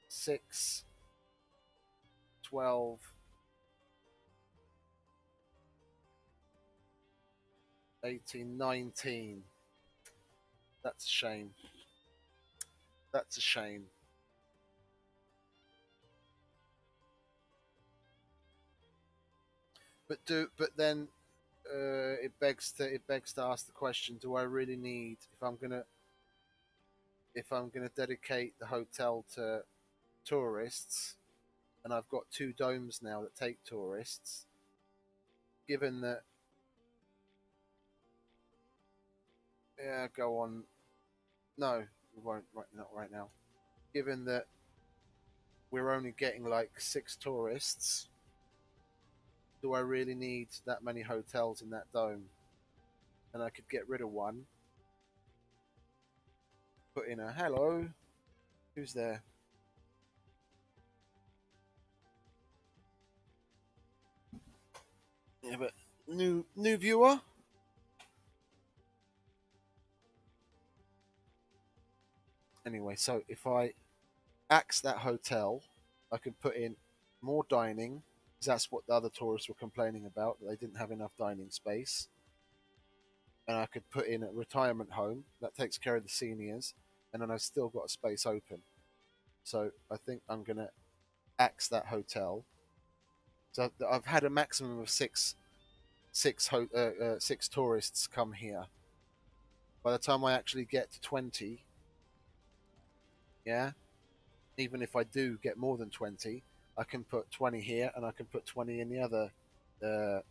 6, 12, 18, 19. That's a shame. That's a shame. But then it begs to ask the question: do I really need if I'm gonna dedicate the hotel to tourists, and I've got 2 domes now that take tourists? Given that, yeah, go on. No, we won't. Right, not right now. Given that we're only getting like 6 tourists, do I really need that many hotels in that dome? And I could get rid of one, put in a hello. Who's there? Yeah, but new viewer. Anyway, so if I axe that hotel, I could put in more dining, because that's what the other tourists were complaining about, that they didn't have enough dining space. And I could put in a retirement home that takes care of the seniors, and then I've still got a space open. So I think I'm gonna axe that hotel. So I've had a maximum of 6 six tourists come here. By the time I actually get to 20, yeah, even if I do get more than 20, I can put 20 here and I can put 20 in the other, uh,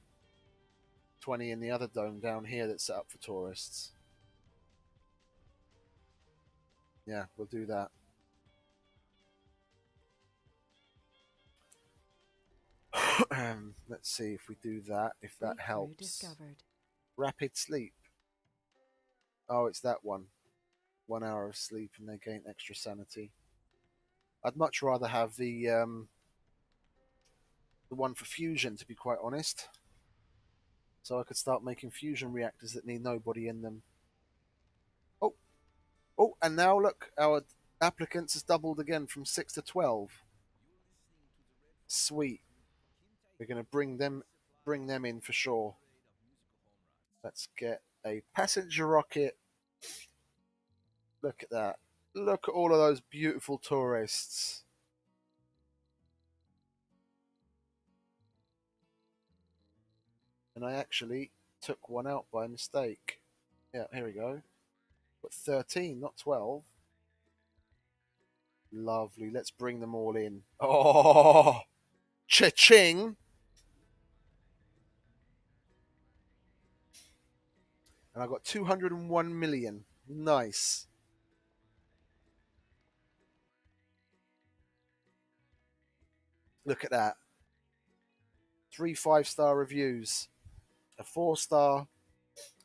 20 in the other dome down here that's set up for tourists. Yeah, we'll do that. Let's see if we do that, if that Breakthrough helps. discovered. Rapid sleep. Oh, it's that one. 1 hour of sleep and they gain extra sanity. I'd much rather have the one for fusion, to be quite honest. So I could start making fusion reactors that need nobody in them. Oh, oh, and now look, our applicants has doubled again from 6 to 12. Sweet. We're going to bring them in for sure. Let's get a passenger rocket. Look at that. Look at all of those beautiful tourists. And I actually took one out by mistake. Yeah, here we go. But 13, not 12. Lovely. Let's bring them all in. Oh, cha-ching. And I got 201 million. Nice. Look at that. 3 5-star reviews. A 4-star,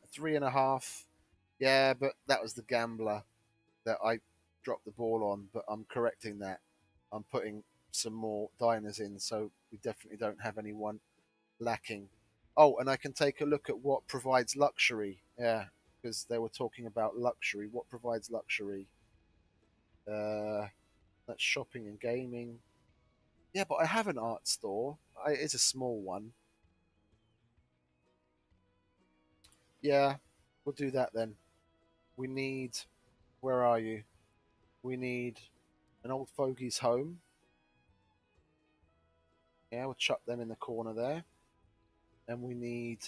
a 3.5. Yeah, but that was the gambler that I dropped the ball on, but I'm correcting that. I'm putting some more diners in, so we definitely don't have anyone lacking. Oh, and I can take a look at what provides luxury. Yeah, because they were talking about luxury. What provides luxury? That's shopping and gaming. Yeah, but I have an art store. It's a small one. Yeah, we'll do that then. We need. Where are you? We need an old fogey's home. Yeah, we'll chuck them in the corner there. And we need.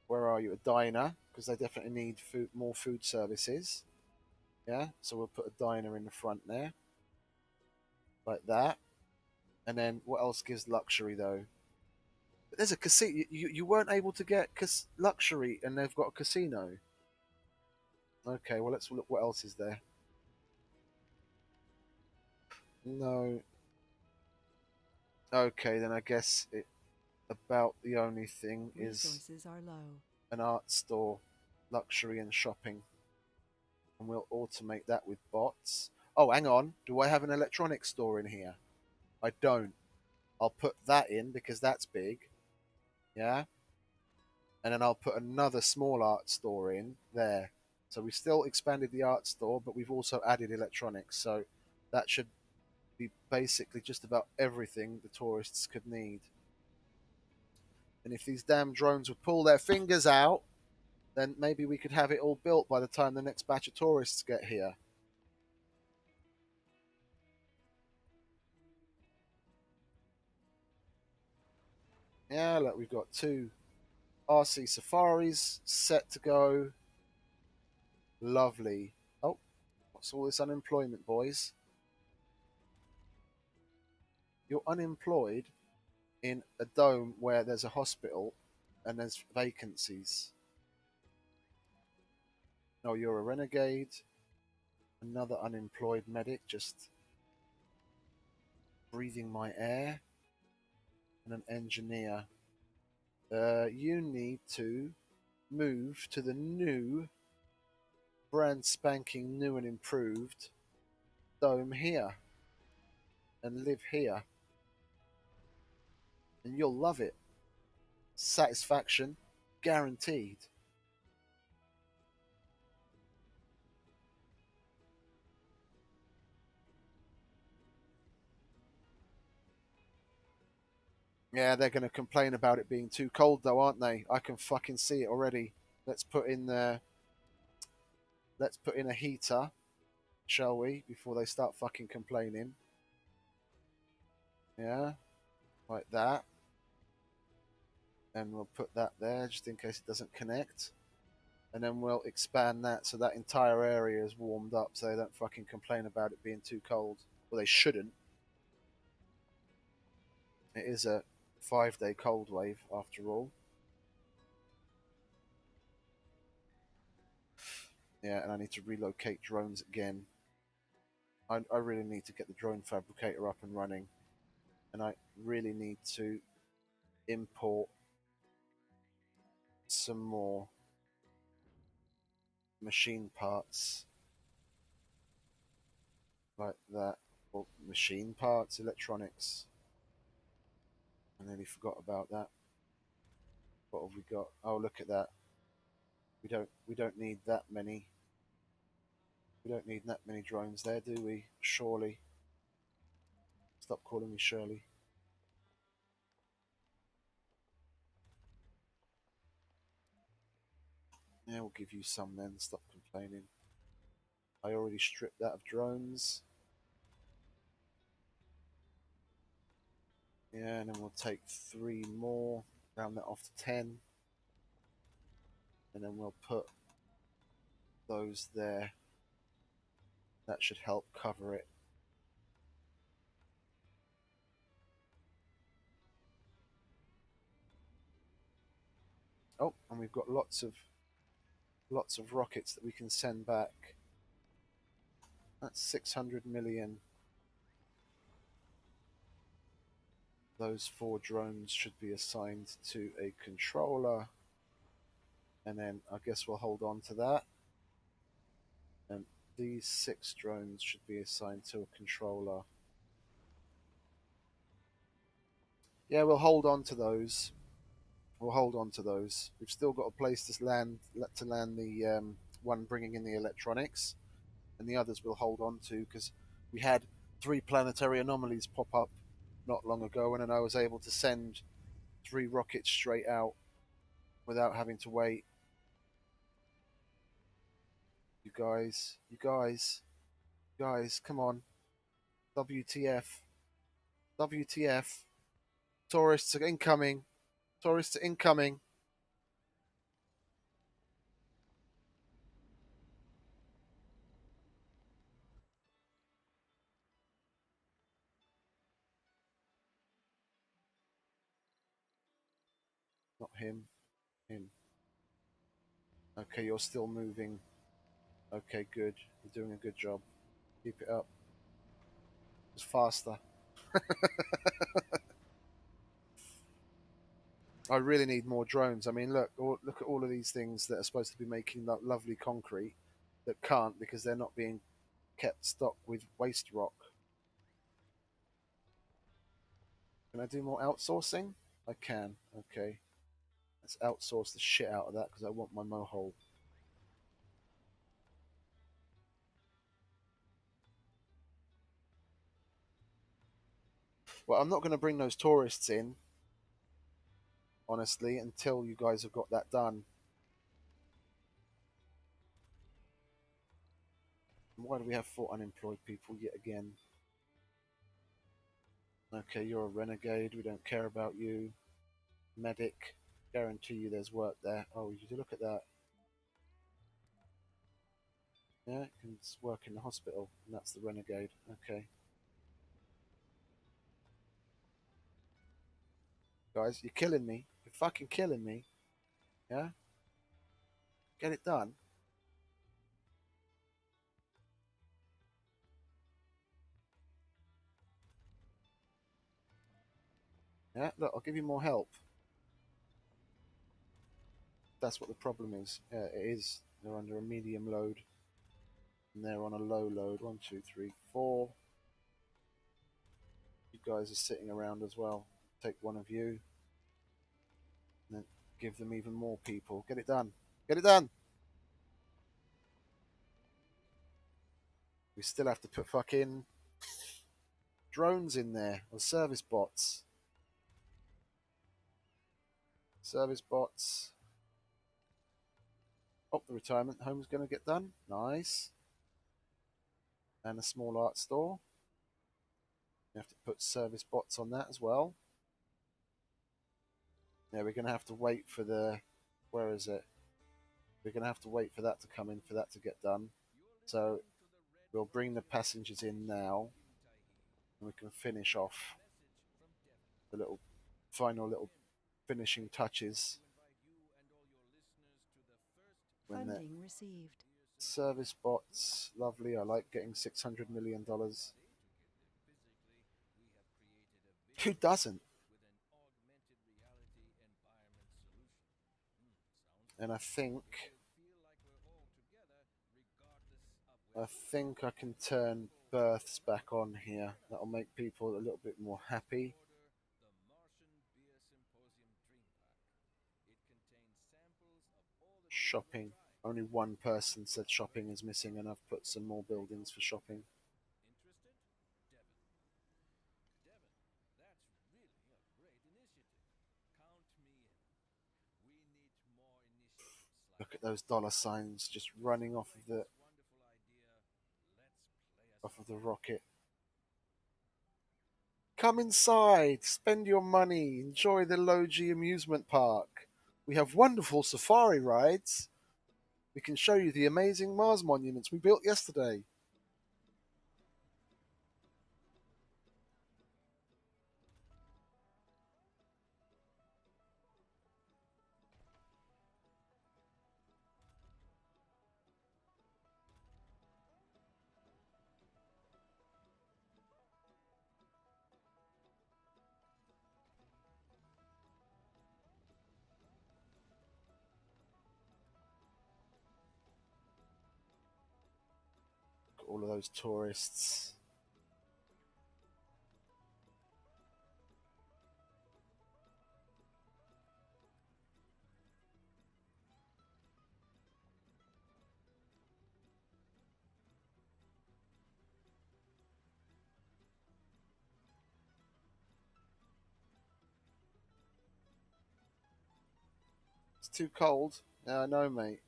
Where are you? A diner, because they definitely need food, more food services. Yeah, so we'll put a diner in the front there, like that. And then what else gives luxury though? But there's a casino. You weren't able to get luxury, and they've got a casino. Okay, well let's look what else is there. No. Okay, then I guess about the only thing is Resources are low. an art store, luxury and shopping, and we'll automate that with bots. Oh, hang on. Do I have an electronics store in here? I don't. I'll put that in because that's big. Yeah. And then I'll put another small art store in there. So we still expanded the art store, but we've also added electronics. So that should be basically just about everything the tourists could need. And if these damn drones would pull their fingers out, then maybe we could have it all built by the time the next batch of tourists get here. Yeah, look, we've got 2 RC safaris set to go. Lovely. Oh, what's all this unemployment, boys? You're unemployed in a dome where there's a hospital and there's vacancies. No, you're a renegade. Another unemployed medic just breathing my air. And an engineer. You need to move to the new, brand spanking new and improved dome here and live here. And you'll love it. Satisfaction guaranteed. Yeah, they're going to complain about it being too cold, though, aren't they? I can fucking see it already. Let's put in the. Let's put in a heater, shall we? Before they start fucking complaining. Yeah, like that. and we'll put that there just in case it doesn't connect. And then we'll expand that so that entire area is warmed up so they don't fucking complain about it being too cold. Well, they shouldn't. It is a 5-day cold wave after all. Yeah, and I need to relocate drones again. I really need to get the drone fabricator up and running. And I really need to import some more machine parts like that. Or machine parts, electronics. I nearly forgot about that. What have we got? Oh, look at that. We don't need that many. We don't need that many drones there, do we? Surely. Stop calling me Shirley. Yeah, we'll give you some then. Stop complaining. I already stripped that of drones. Yeah, and then we'll take 3 more, round that off to 10. And then we'll put those there. That should help cover it. Oh, and we've got lots of rockets that we can send back. That's 600 million. Those 4 drones should be assigned to a controller. And then I guess we'll hold on to that. And these 6 drones should be assigned to a controller. Yeah, we'll hold on to those. We'll hold on to those. We've still got a place to land the one bringing in the electronics, and the others we'll hold on to because we had 3 planetary anomalies pop up not long ago, and then I was able to send 3 rockets straight out without having to wait. You guys, come on. WTF. WTF. Tourists are incoming. Tourists are incoming. Not him. Him. Okay, you're still moving. Okay, good. You're doing a good job. Keep it up. Just faster. I really need more drones. I mean, look at all of these things that are supposed to be making that lovely concrete that can't because they're not being kept stock with waste rock. Can I do more outsourcing? I can. Okay. Let's outsource the shit out of that because I want my mohole. Well, I'm not going to bring those tourists in, honestly, until you guys have got that done. Why do we have 4 unemployed people yet again? Okay, you're a renegade. We don't care about you. Medic. Guarantee you there's work there. Oh, you look at that. Yeah, it can work in the hospital, and that's the renegade. Okay. Guys, you're killing me. You're fucking killing me. Yeah? Get it done. Yeah, look, I'll give you more help. That's what the problem is. Yeah, it is. They're under a medium load, and they're on a low load. 1, 2, 3, 4. You guys are sitting around as well. Take one of you, and then give them even more people. Get it done. Get it done. We still have to put fucking drones in there, or service bots. Service bots. Oh, the retirement home's going to get done. Nice. And a small art store. You have to put service bots on that as well. Yeah, we're going to have to wait for the. Where is it? We're going to have to wait for that to come in for that to get done. So we'll bring the passengers in now, and we can finish off the little final little finishing touches when the Funding received. service bots. Lovely. I like getting $600 million. Who doesn't? And I think I can turn births back on here. That'll make people a little bit more happy. Shopping. Only one person said shopping is missing, and I've put some more buildings for shopping. Look at those dollar signs just running off of the rocket. Come inside, spend your money, enjoy the Logi amusement park. We have wonderful safari rides. We can show you the amazing Mars monuments we built yesterday. All of those tourists. It's too cold. Yeah, I know, mate.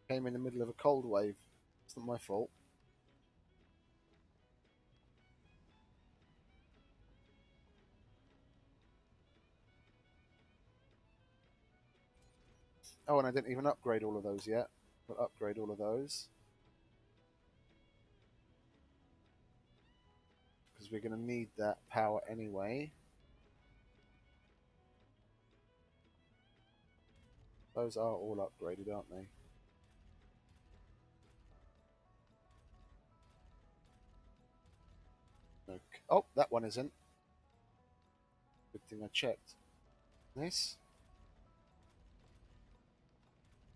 Came in the middle of a cold wave. It's not my fault. Oh, and I didn't even upgrade all of those yet. We'll upgrade all of those because we're going to need that power anyway. Those are all upgraded, aren't they? Okay. Oh, that one isn't. Good thing I checked. This?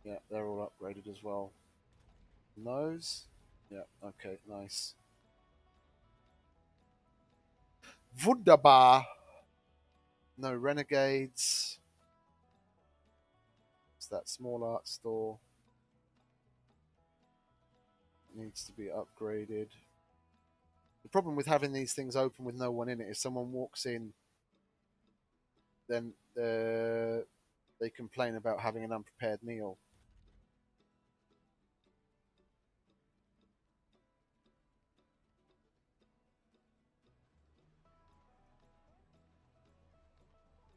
Yeah, they're all upgraded as well. And those? Yeah, okay, nice. Wunderbar! No renegades. It's that small art store. It needs to be upgraded. The problem with having these things open with no one in it is someone walks in, then they complain about having an unprepared meal.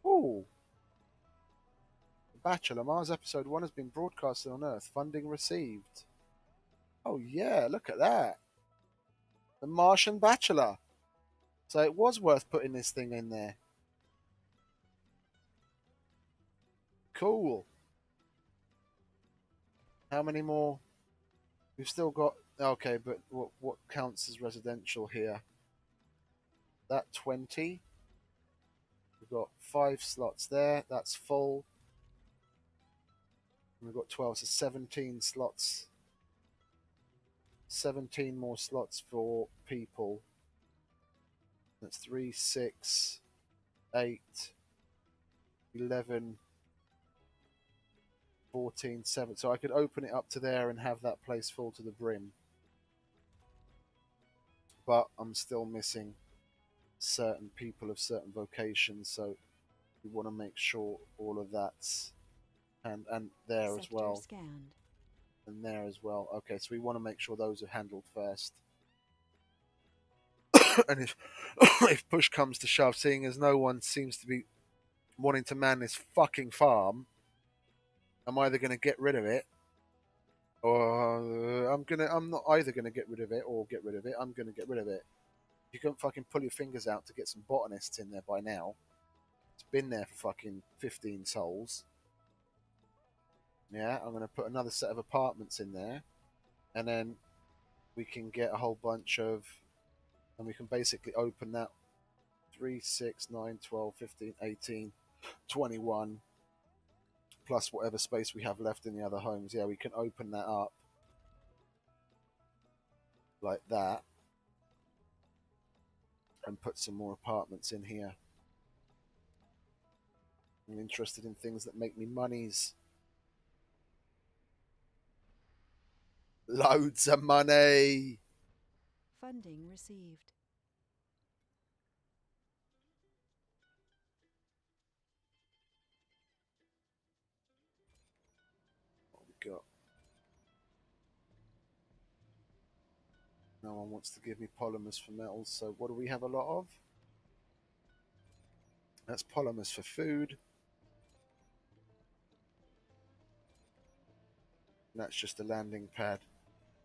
Ooh! The Bachelor Mars episode 1 has been broadcasted on Earth. Funding received. Oh yeah, look at that. The Martian Bachelor. So it was worth putting this thing in there. Cool. How many more? We've still got. Okay, but what counts as residential here? That 20. We've got 5 slots there. That's full. And we've got 12, so 17 slots. 17 more slots for people. That's 3, 6, 8, 11, 14, 7. So I could open it up to there and have that place full to the brim. But I'm still missing certain people of certain vocations, so we want to make sure all of that's and there Sector as well. scanned. And there as well. Okay, so we want to make sure those are handled first. And if if push comes to shove, seeing as no one seems to be wanting to man this fucking farm, I'm either going to get rid of it, or I'm not either going to get rid of it or get rid of it. I'm going to get rid of it. You can't fucking pull your fingers out to get some botanists in there by now. It's been there for fucking 15 souls. Yeah, I'm going to put another set of apartments in there, and then we can get a whole bunch of, and we can basically open that 3, 6, 9, 12, 15, 18, 21, plus whatever space we have left in the other homes. Yeah, we can open that up like that and put some more apartments in here. I'm interested in things that make me monies. Loads of money. Funding received. What we got? No one wants to give me polymers for metals, so what do we have a lot of? That's polymers for food. And that's just a landing pad.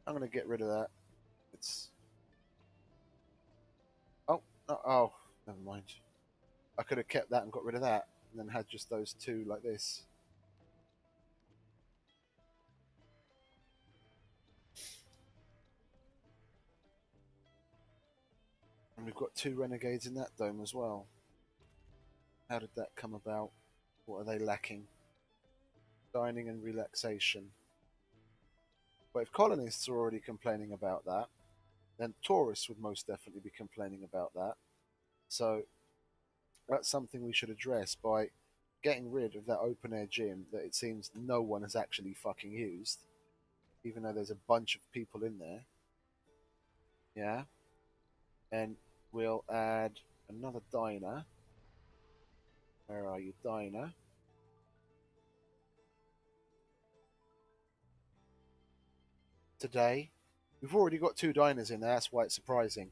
I'm going to get rid of that. It's... Oh, never mind. I could have kept that and got rid of that, and then had just those two like this. And we've got 2 renegades in that dome as well. How did that come about? What are they lacking? Dining and relaxation. But if colonists are already complaining about that, then tourists would most definitely be complaining about that. So that's something we should address by getting rid of that open air gym that it seems no one has actually fucking used, even though there's a bunch of people in there. Yeah. And we'll add another diner. Where are you, diner? Today. We've already got 2 diners in there, that's why it's surprising.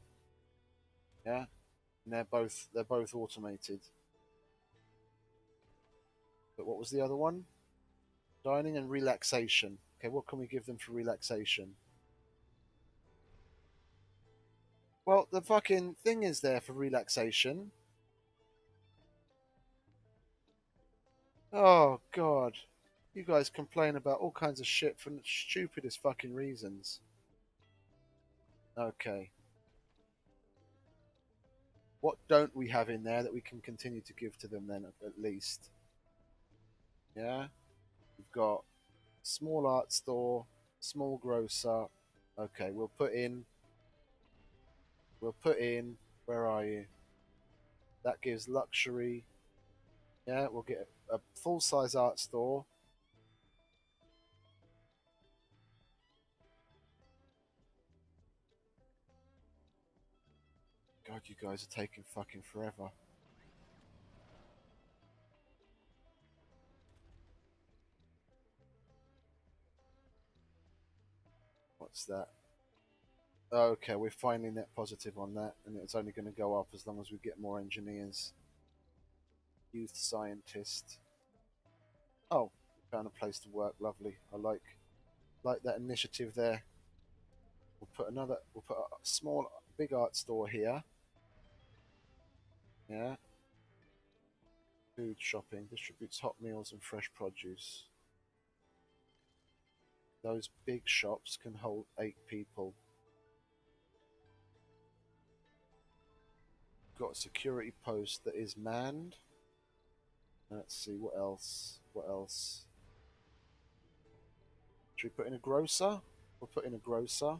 Yeah? And they're both automated. But what was the other one? Dining and relaxation. Okay, what can we give them for relaxation? Well, the fucking thing is there for relaxation. Oh, God. You guys complain about all kinds of shit for the stupidest fucking reasons. Okay. What don't we have in there that we can continue to give to them then, at least? Yeah? We've got small art store, small grocer. Okay, we'll put in, where are you? That gives luxury. Yeah, we'll get a full-size art store. God, you guys are taking fucking forever. What's that? Okay, we're finally net positive on that, and it's only going to go up as long as we get more engineers. Youth scientist. Oh, found a place to work. Lovely. I like that initiative there. We'll put a small, big art store here. Yeah. Food shopping distributes hot meals and fresh produce. Those big shops can hold 8 people. Got a security post that is manned. Let's see, what else? What else? Should we put in a grocer? We'll put in a grocer.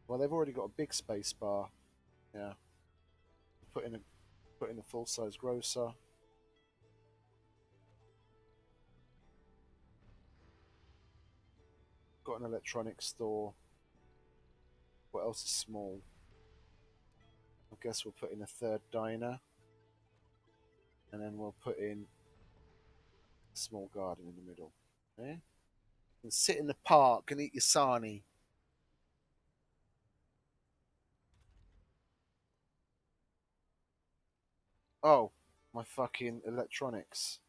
Well, they've already got a big space bar. Yeah. Put in a full size grocer. Got an electronics store. What else is small? I guess we'll put in a 3rd diner. And then we'll put in a small garden in the middle. Okay? And sit in the park and eat your sarnie. Oh, my fucking electronics,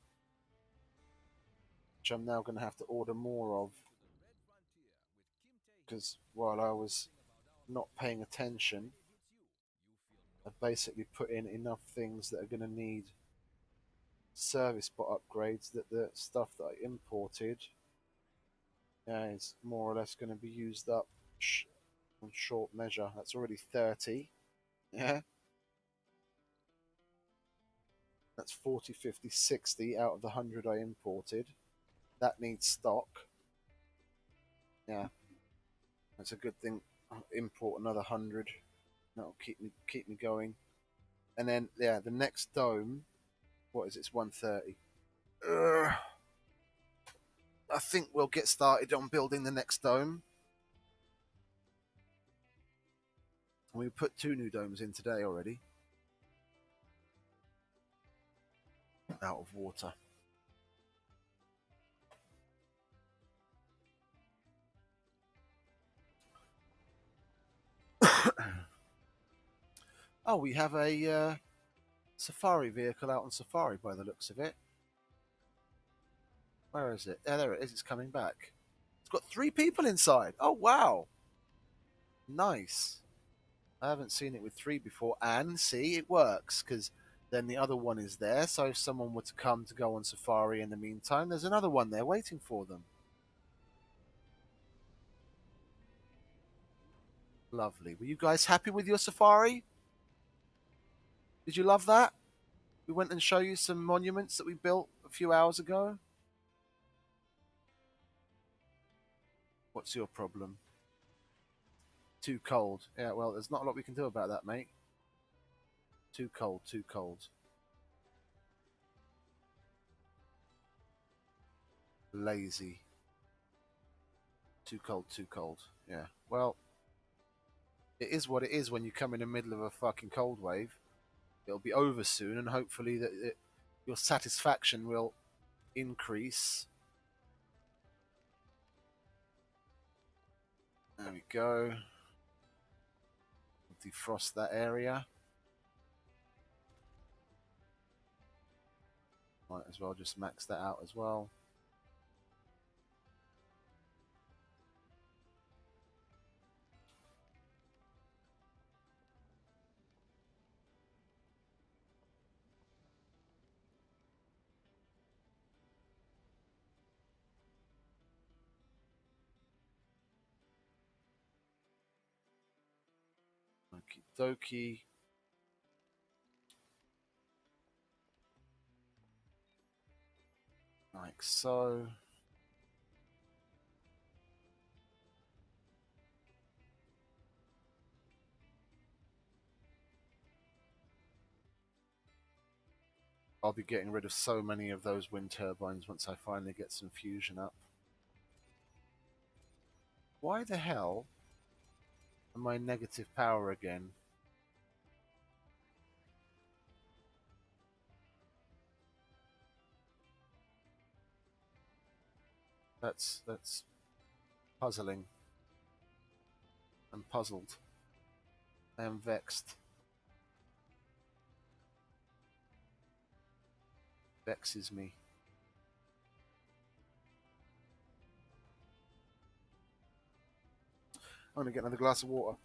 which I'm now going to have to order more of because while I was not paying attention, I basically put in enough things that are going to need service bot upgrades that the stuff that I imported, yeah, is more or less going to be used up on short measure. That's already 30. Yeah, that's 40, 50, 60 out of the 100 I imported. That needs stock. Yeah, that's a good thing. I'll import another 100. That'll keep me going. And then yeah, the next dome. What is it? It's 130. I think we'll get started on building the next dome. We put 2 new domes in today already. Out of water. Oh, we have a safari vehicle out on safari by the looks of it. Where is it? Yeah, there it is. It's coming back. It's got 3 people inside. Oh, wow. Nice. I haven't seen it with 3 before. And see, it works because then the other one is there. So if someone were to come to go on safari in the meantime, there's another one there waiting for them. Lovely. Were you guys happy with your safari? Did you love that? We went and showed you some monuments that we built a few hours ago. What's your problem? Too cold. Yeah, well, there's not a lot we can do about that, mate. Too cold, too cold. Lazy. Too cold, too cold. Yeah. Well, it is what it is when you come in the middle of a fucking cold wave. It'll be over soon, and hopefully your satisfaction will increase. There we go. Defrost that area. Might as well just max that out as well. Okie dokie. Like so. I'll be getting rid of so many of those wind turbines once I finally get some fusion up. Why the hell am I negative power again? That's puzzling. I'm puzzled. I am vexed. Vexes me. I'm gonna get another glass of water.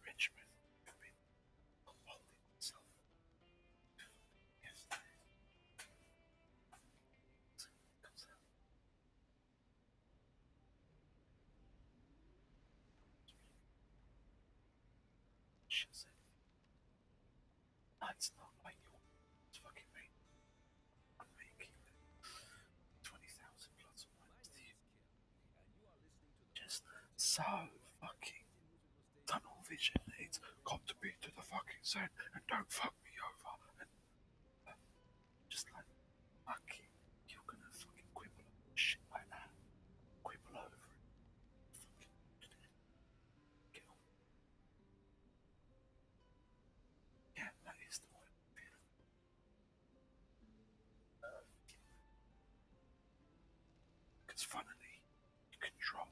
Richmond. It's not like you. It's fucking me. So fucking tunnel vision. It's got to be to the fucking zen and don't fuck me over. And just like, fucking, you're gonna fucking quibble over shit like that. Quibble over it. Fucking get on. Yeah, that is the way I'm feeling. Because funnily, you can drop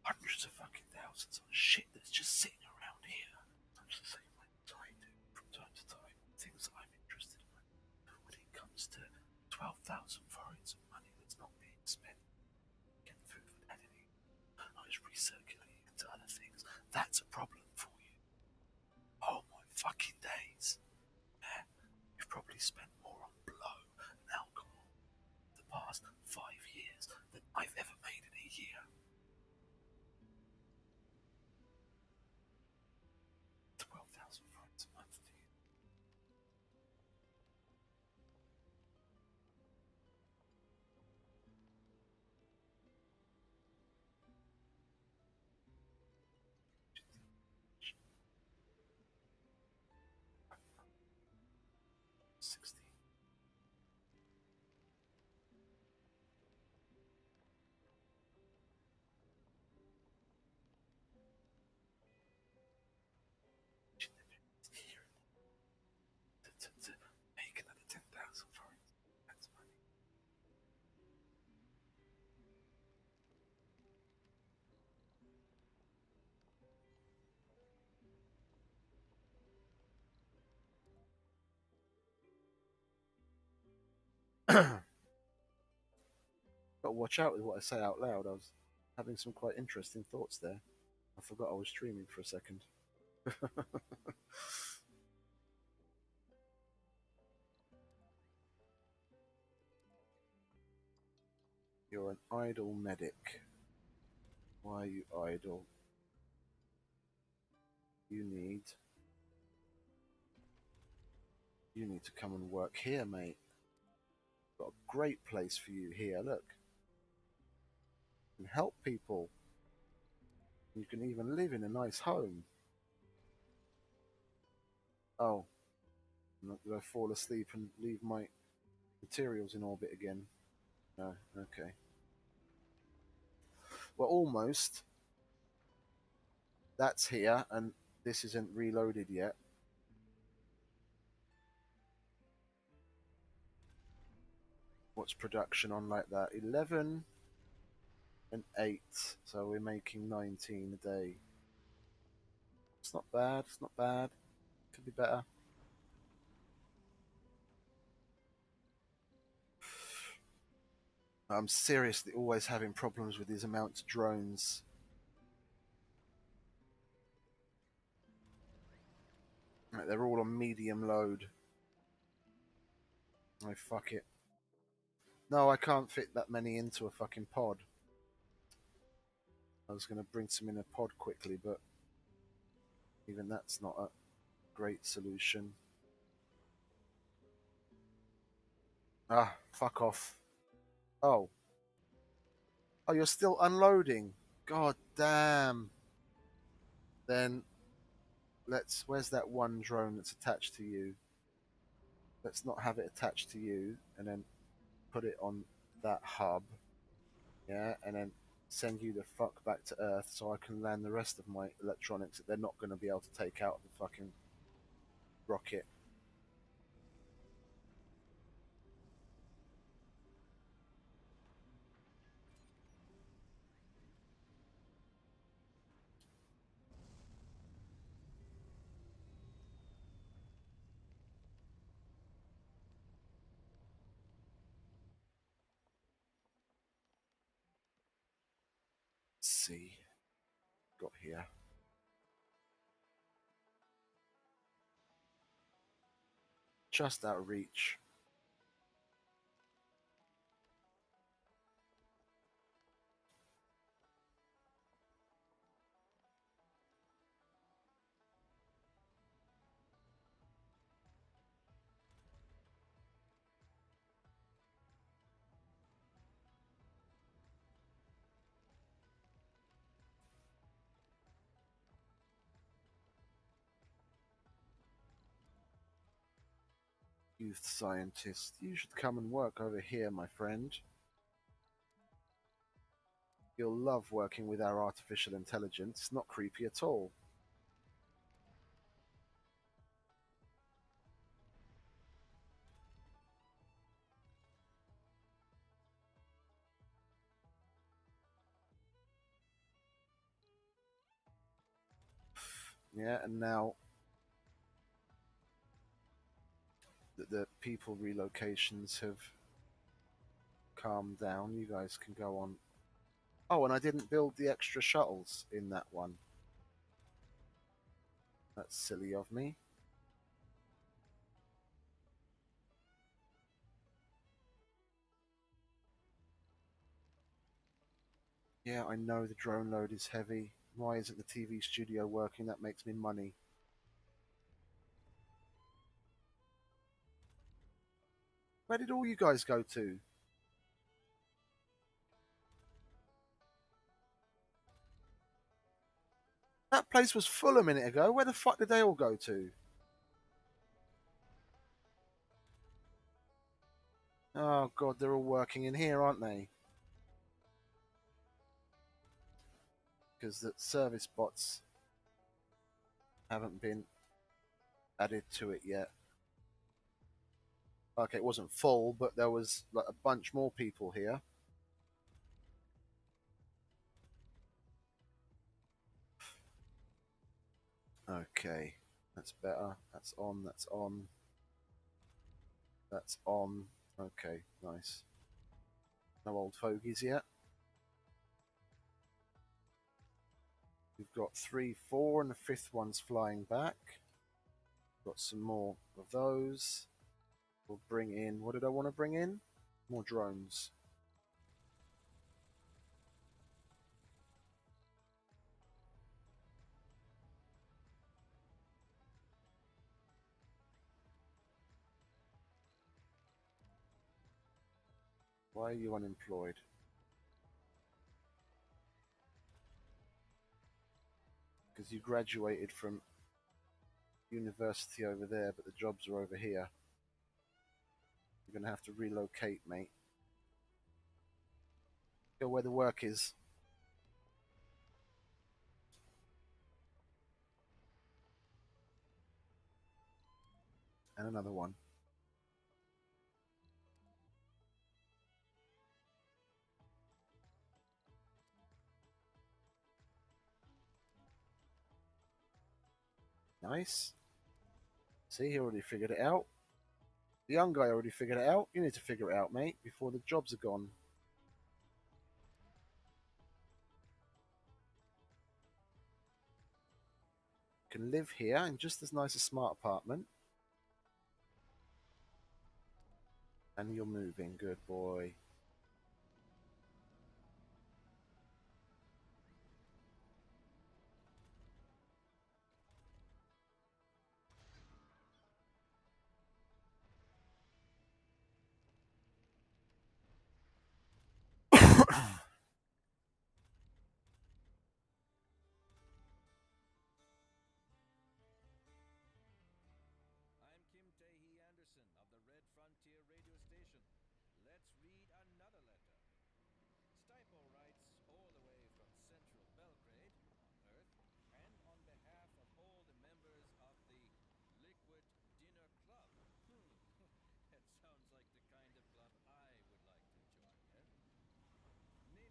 hundreds of fucking thousands on shit that's just sitting around here. Much the same way as I do from time to time. Things that I'm interested in. When it comes to 12,000 forints of money that's not being spent getting food for editing, I was recirculating into other things. That's a problem for you. Oh my fucking days. Yeah, you've probably spent more on blow and alcohol the past 5 years than I've ever made in a year. 12,000 forints a month, do you? $16. Here to make another 10,000 forints. That's money. Got to watch out with what I say out loud. I was having some quite interesting thoughts there. I forgot I was streaming for a second. You're an idle medic. Why are you idle? You need to come and work here, mate. Got a great place for you here. Look, you can help people. You can even live in a nice home. Oh, did I fall asleep and leave my materials in orbit again? No, okay. Well, almost. That's here, and this isn't reloaded yet. What's production on like that? 11 and 8. So we're making 19 a day. It's not bad. It's not bad. Could be better. I'm seriously always having problems with these amounts of drones. Like, they're all on medium load. Oh, fuck it. No, I can't fit that many into a fucking pod. I was going to bring some in a pod quickly, but even that's not a great solution. Ah, fuck off. Oh. Oh, you're still unloading. God damn. Then where's that one drone that's attached to you? Let's not have it attached to you, and then put it on that hub. Yeah, and then send you the fuck back to Earth so I can land the rest of my electronics that they're not going to be able to take out of the fucking rocket. Let's see. Got here. Just out of reach. Youth scientist, you should come and work over here, my friend. You'll love working with our artificial intelligence. It's not creepy at all. Yeah, and now that the people relocations have calmed down, you guys can go on. Oh, and I didn't build the extra shuttles in that one. That's silly of me. Yeah, I know the drone load is heavy. Why isn't the TV studio working? That makes me money. Where did all you guys go to? That place was full a minute ago. Where the fuck did they all go to? Oh god, they're all working in here, aren't they? Because the service bots haven't been added to it yet. Okay, it wasn't full, but there was like a bunch more people here. Okay, that's better. That's on. That's on. That's on. Okay, nice. No old fogies yet. We've got 3, 4, and the fifth one's flying back. Got some more of those. We'll bring in. What did I want to bring in? More drones. Why are you unemployed? Because you graduated from university over there, but the jobs are over here. You're going to have to relocate, mate. Go where the work is. And another one. Nice. See, he already figured it out. The young guy already figured it out. You need to figure it out, mate, before the jobs are gone. You can live here in just as nice a smart apartment. And you're moving. Good boy. I'm Kim Tae Anderson of the Red Frontier radio station. Let's read another letter. Stipo writes all the way from central Belgrade on Earth, and on behalf of all the members of the Liquid Dinner Club. That sounds like the kind of club I would like to join, eh?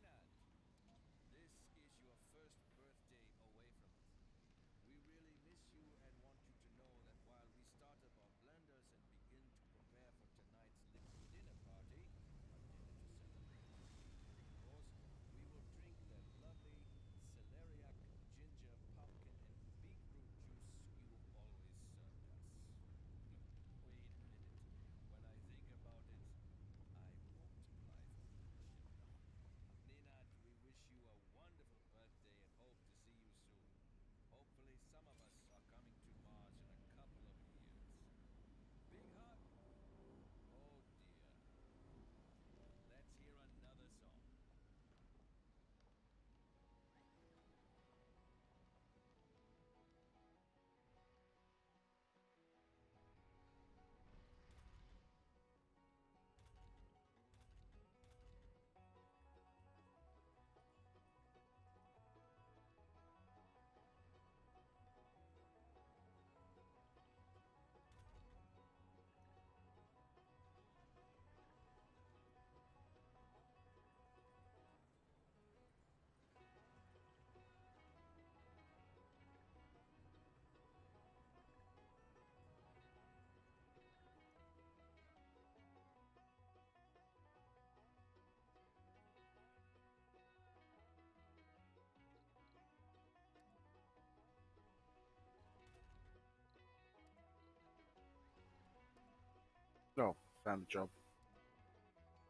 Found a job.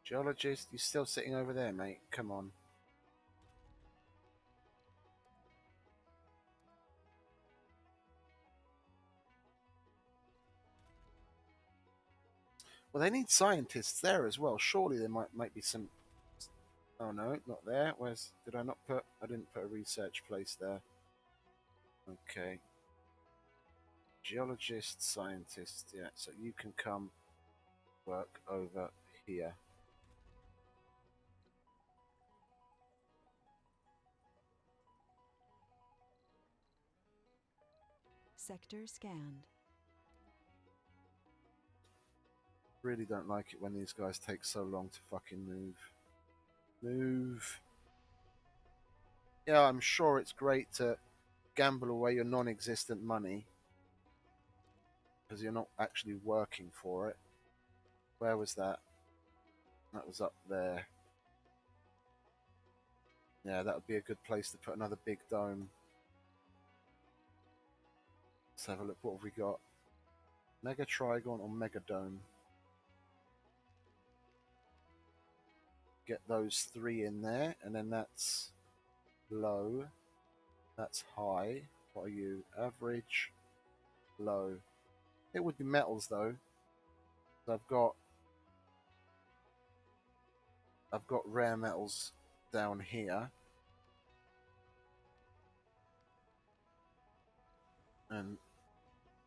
Geologist, you still sitting over there, mate? Come on. Well, they need scientists there as well. Surely there might be some. Oh no, not there. Where's? Did I not put? I didn't put a research place there. Okay. Geologist, scientist. Yeah, so you can come work over here. Sector scanned. Really don't like it when these guys take so long to fucking move. Move. Yeah, I'm sure it's great to gamble away your non-existent money because you're not actually working for it. Where was that? That was up there. Yeah, that would be a good place to put another big dome. Let's have a look. What have we got? Mega Trigon or Mega Dome? Get those three in there, and then that's low. That's high. What are you? Average, low. It would be metals though. I've got rare metals down here, and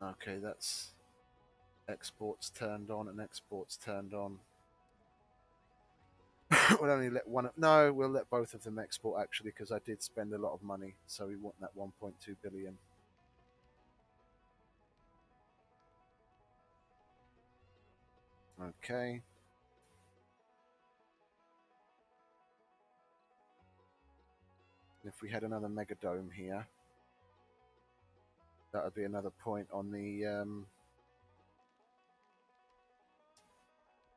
okay, that's exports turned on and exports turned on. We'll only let one. No, we'll let both of them export actually, because I did spend a lot of money, so we want that 1.2 billion. Okay. If we had another mega dome here, that would be another point on the.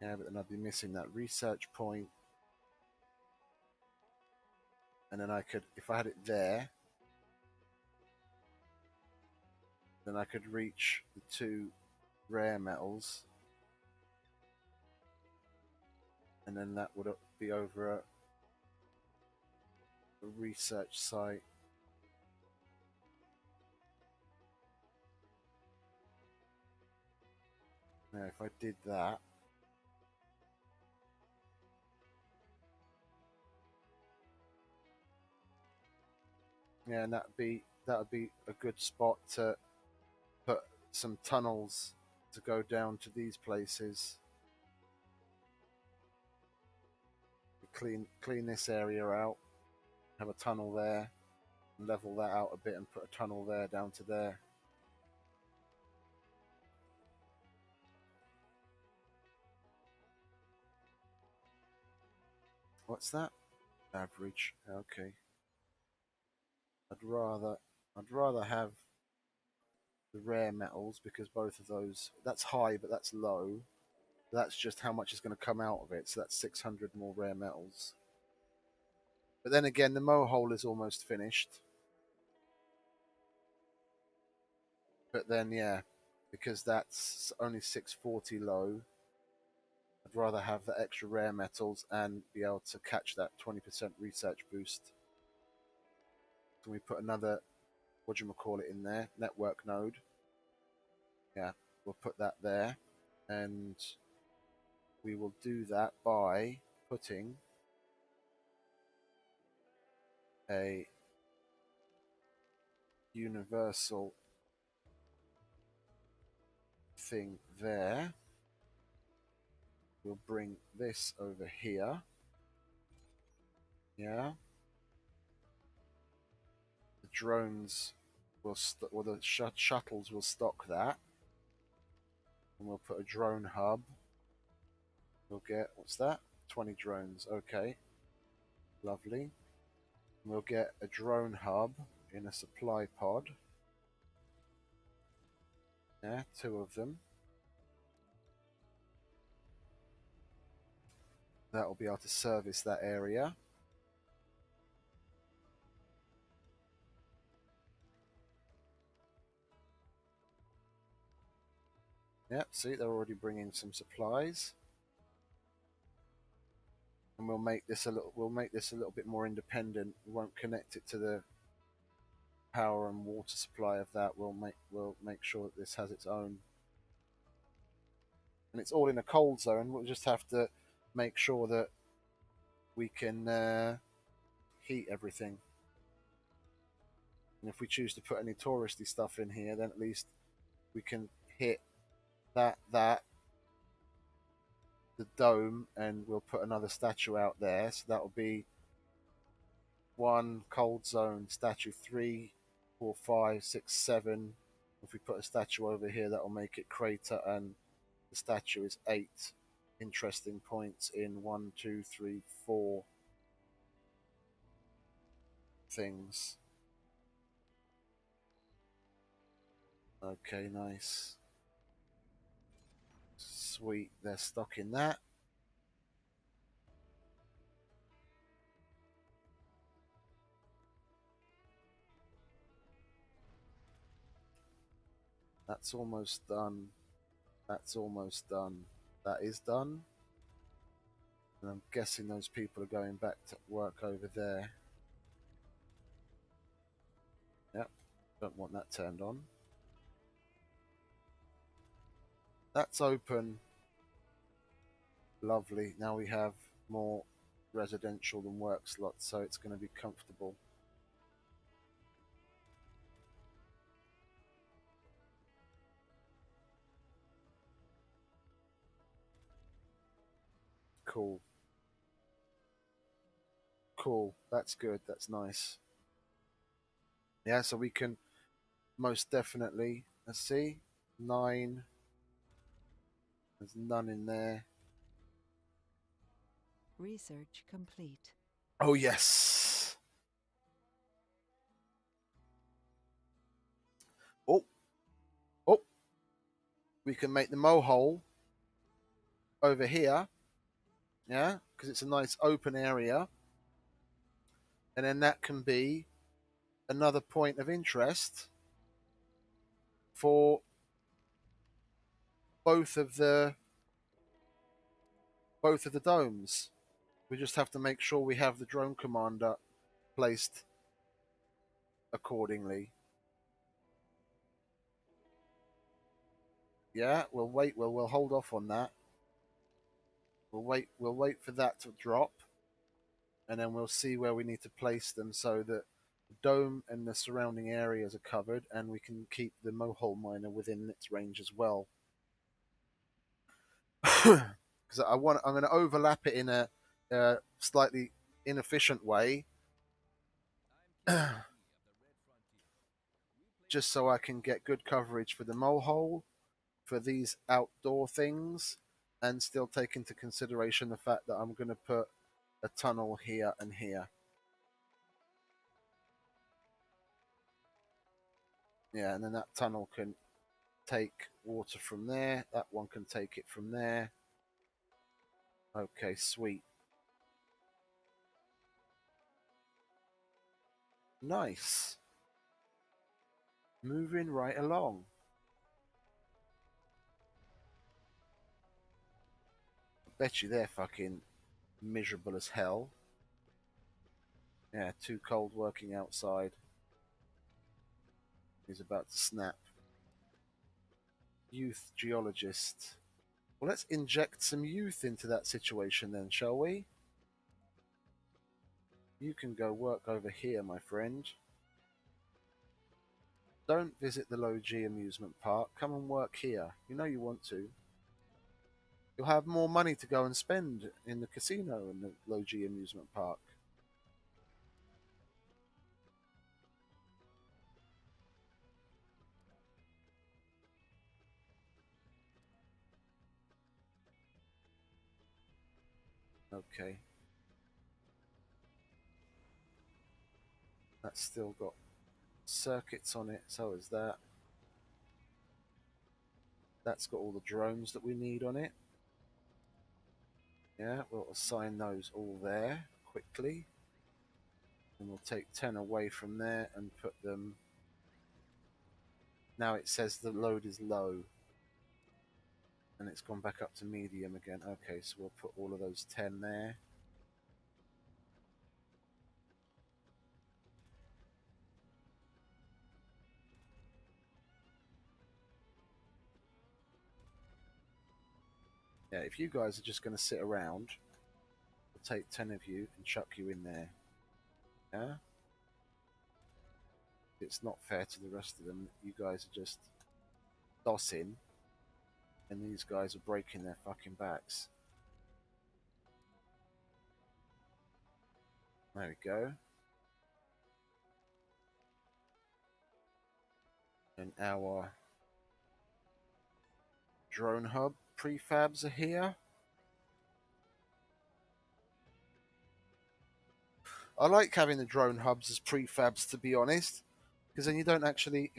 Yeah, but then I'd be missing that research point, and then I could, if I had it there, then I could reach the two rare metals, and then that would be over a research site. Now, if I did that, yeah, and that would be a good spot to put some tunnels to go down to these places. Clean this area out. Have a tunnel there. Level that out a bit and put a tunnel there down to there. What's that? Average. Okay. I'd rather have the rare metals because both of those, that's high but that's low. That's just how much is going to come out of it. So that's 600 more rare metals. But then again, the mow hole is almost finished. But then yeah, because that's only 640 low, I'd rather have the extra rare metals and be able to catch that 20% research boost. Can we put another, what do you call it, in there? Network node. Yeah, we'll put that there. And we will do that by putting a universal thing there. We'll bring this over here. Yeah. The drones will, or the shuttles will stock that. And we'll put a drone hub. We'll get, what's that? 20 drones. Okay. Lovely. We'll get a drone hub in a supply pod. Yeah, 2 of them. That will be able to service that area. Yep, see, they're already bringing some supplies. And we'll make this a little bit more independent. We won't connect it to the power and water supply of that. We'll make sure that this has its own. And it's all in a cold zone. We'll just have to make sure that we can heat everything. And if we choose to put any touristy stuff in here, then at least we can hit that, the dome, and we'll put another statue out there. So that'll be one cold zone statue, 3, 4, 5, 6, 7. If we put a statue over here, that'll make it crater, and the statue is 8 interesting points in 1, 2, 3, 4 things. Okay, nice. Sweet, they're stocking that. That's almost done. That's almost done. That is done. And I'm guessing those people are going back to work over there. Yep, don't want that turned on. That's open. Lovely. Now we have more residential than work slots, so it's going to be comfortable. Cool. Cool. That's good. That's nice. Yeah, so we can most definitely, let's see, 9. There's none in there. Research complete. Oh, yes. Oh, oh. We can make the mohole over here. Yeah, because it's a nice open area. And then that can be another point of interest for both of the domes. We just have to make sure we have the drone commander placed accordingly. Yeah, we'll wait. We'll hold off on that. We'll wait. We'll wait for that to drop, and then we'll see where we need to place them so that the dome and the surrounding areas are covered, and we can keep the mohole miner within its range as well. Because I'm going to overlap it in a slightly inefficient way, just so I can get good coverage for the mohole, for these outdoor things, and still take into consideration the fact that I'm going to put a tunnel here and here. Yeah, and then that tunnel can take water from there. That one can take it from there. Okay, sweet. Nice. Moving right along. I bet you they're fucking miserable as hell. Yeah, too cold working outside. He's about to snap. Youth geologist. Well, let's inject some youth into that situation then, shall we? You can go work over here, my friend. Don't visit the Low G amusement park. Come and work here. You know you want to. You'll have more money to go and spend in the casino and the Low G amusement park. Okay. That's still got circuits on it, so is that. That's got all the drones that we need on it. Yeah, we'll assign those all there quickly. And we'll take 10 away from there and put them. Now it says the load is low. And it's gone back up to medium again. Okay, so we'll put all of those 10 there. Yeah, if you guys are just going to sit around, I'll take 10 of you and chuck you in there. Yeah? It's not fair to the rest of them. You guys are just dossing, and these guys are breaking their fucking backs. There we go. And our drone hub prefabs are here. I like having the drone hubs as prefabs, to be honest, because then you don't actually.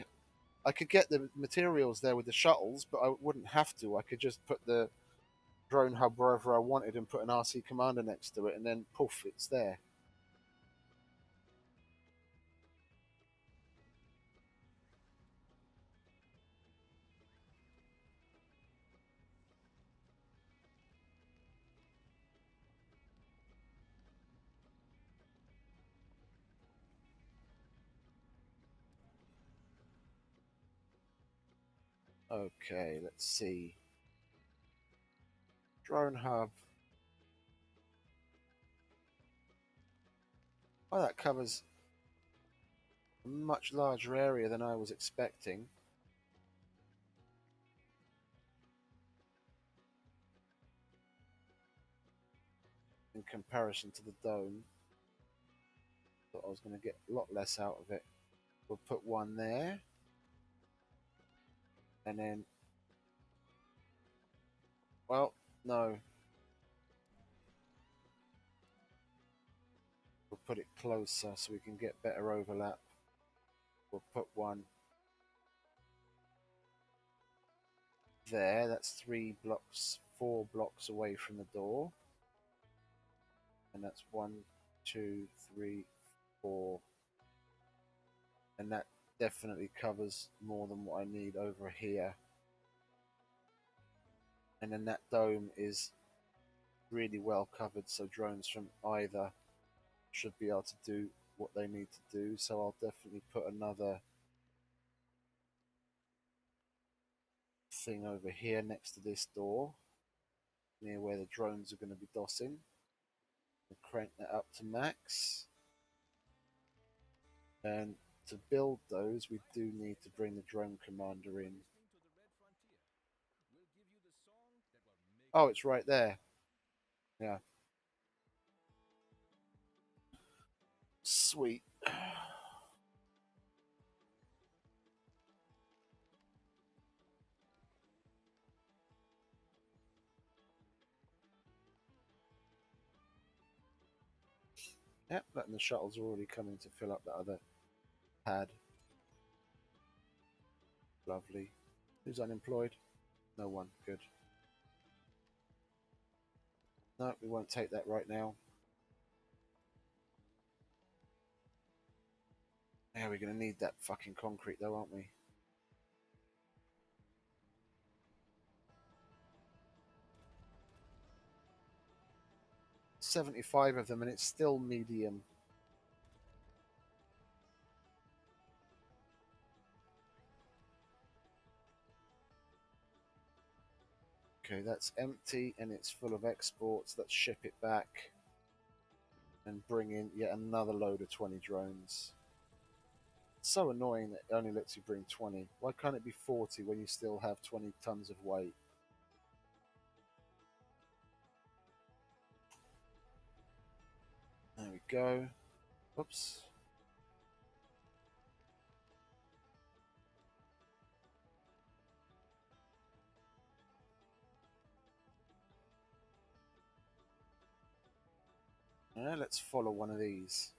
I could get the materials there with the shuttles, but I wouldn't have to. I could just put the drone hub wherever I wanted and put an RC commander next to it, and then poof, it's there. Okay, let's see. Drone hub. Oh, that covers a much larger area than I was expecting. In comparison to the dome, thought I was going to get a lot less out of it. We'll put one there, and then, well, no, we'll put it closer so we can get better overlap. We'll put one there. That's 3 blocks, 4 blocks away from the door, and that's 1, 2, 3, 4, and that definitely covers more than what I need over here. And then that dome is really well covered, so drones from either should be able to do what they need to do. So I'll definitely put another thing over here next to this door, near where the drones are going to be dossing, and crank that up to max. And to build those, we do need to bring the drone commander in. Oh, it's right there. Yeah. Sweet. Yep, and the shuttles are already coming to fill up the other pad. Lovely. Who's unemployed? No one. Good. No, we won't take that right now. Yeah, we're going to need that fucking concrete though, aren't we? 75 of them, and it's still medium. Okay, that's empty and it's full of exports. Let's ship it back and bring in yet another load of 20 drones. It's so annoying that it only lets you bring 20. Why can't it be 40 when you still have 20 tons of weight? There we go. Oops. Yeah, let's follow one of these.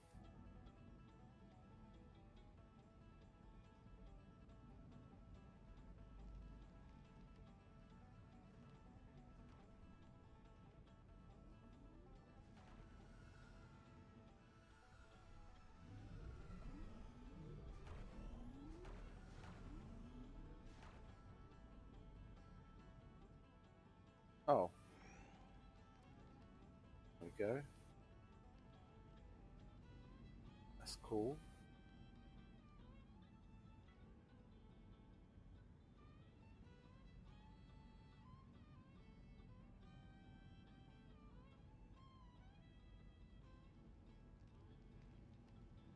Oh, there we go. That's cool.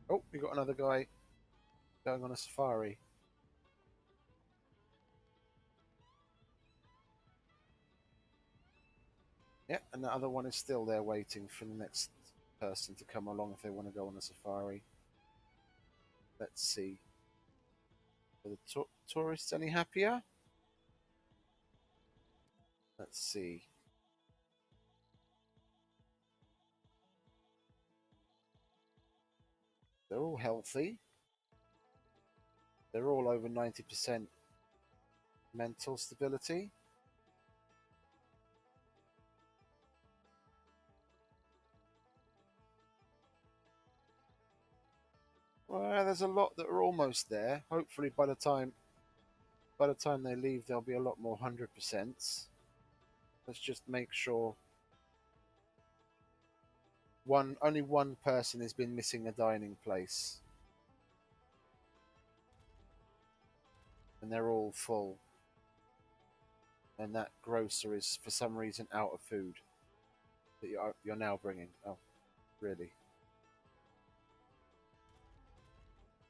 Oh, we got another guy going on a safari. Yeah, and the other one is still there waiting for the next person to come along if they want to go on a safari. Let's see. Are the tourists any happier? Let's see. They're all healthy. They're all over 90% mental stability. Well, there's a lot that are almost there. Hopefully, by the time they leave, there'll be a lot more 100%. Let's just make sure only one person has been missing a dining place, and they're all full. And that grocer is for some reason out of food that you're now bringing. Oh, really?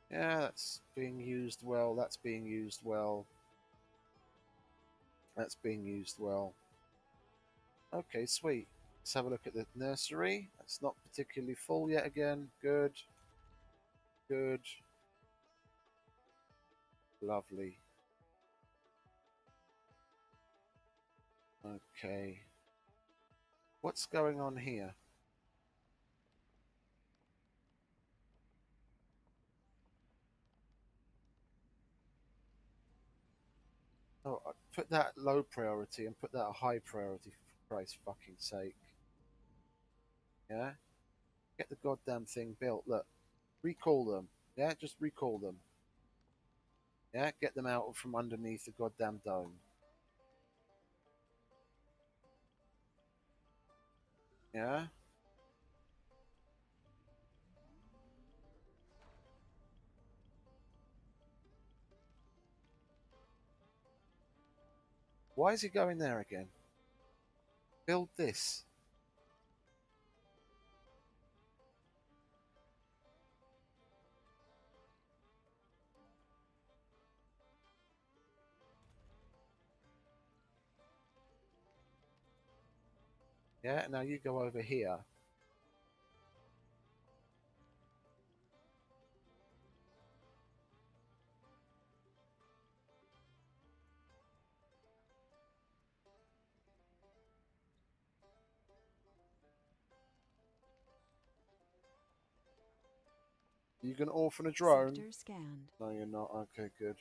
Yeah, that's being used well. That's being used well. That's being used well. Okay, sweet. Let's have a look at the nursery. It's not particularly full yet again. Good. Good. Lovely. Okay. What's going on here? Oh, put that low priority and put that a high priority for Christ's fucking sake. Yeah? Get the goddamn thing built. Look. Recall them. Yeah? Just recall them. Yeah? Get them out from underneath the goddamn dome. Yeah? Why is he going there again? Build this. Yeah? Now you go over here. You can orphan a drone? Sector scanned. No, you're not. Okay, good.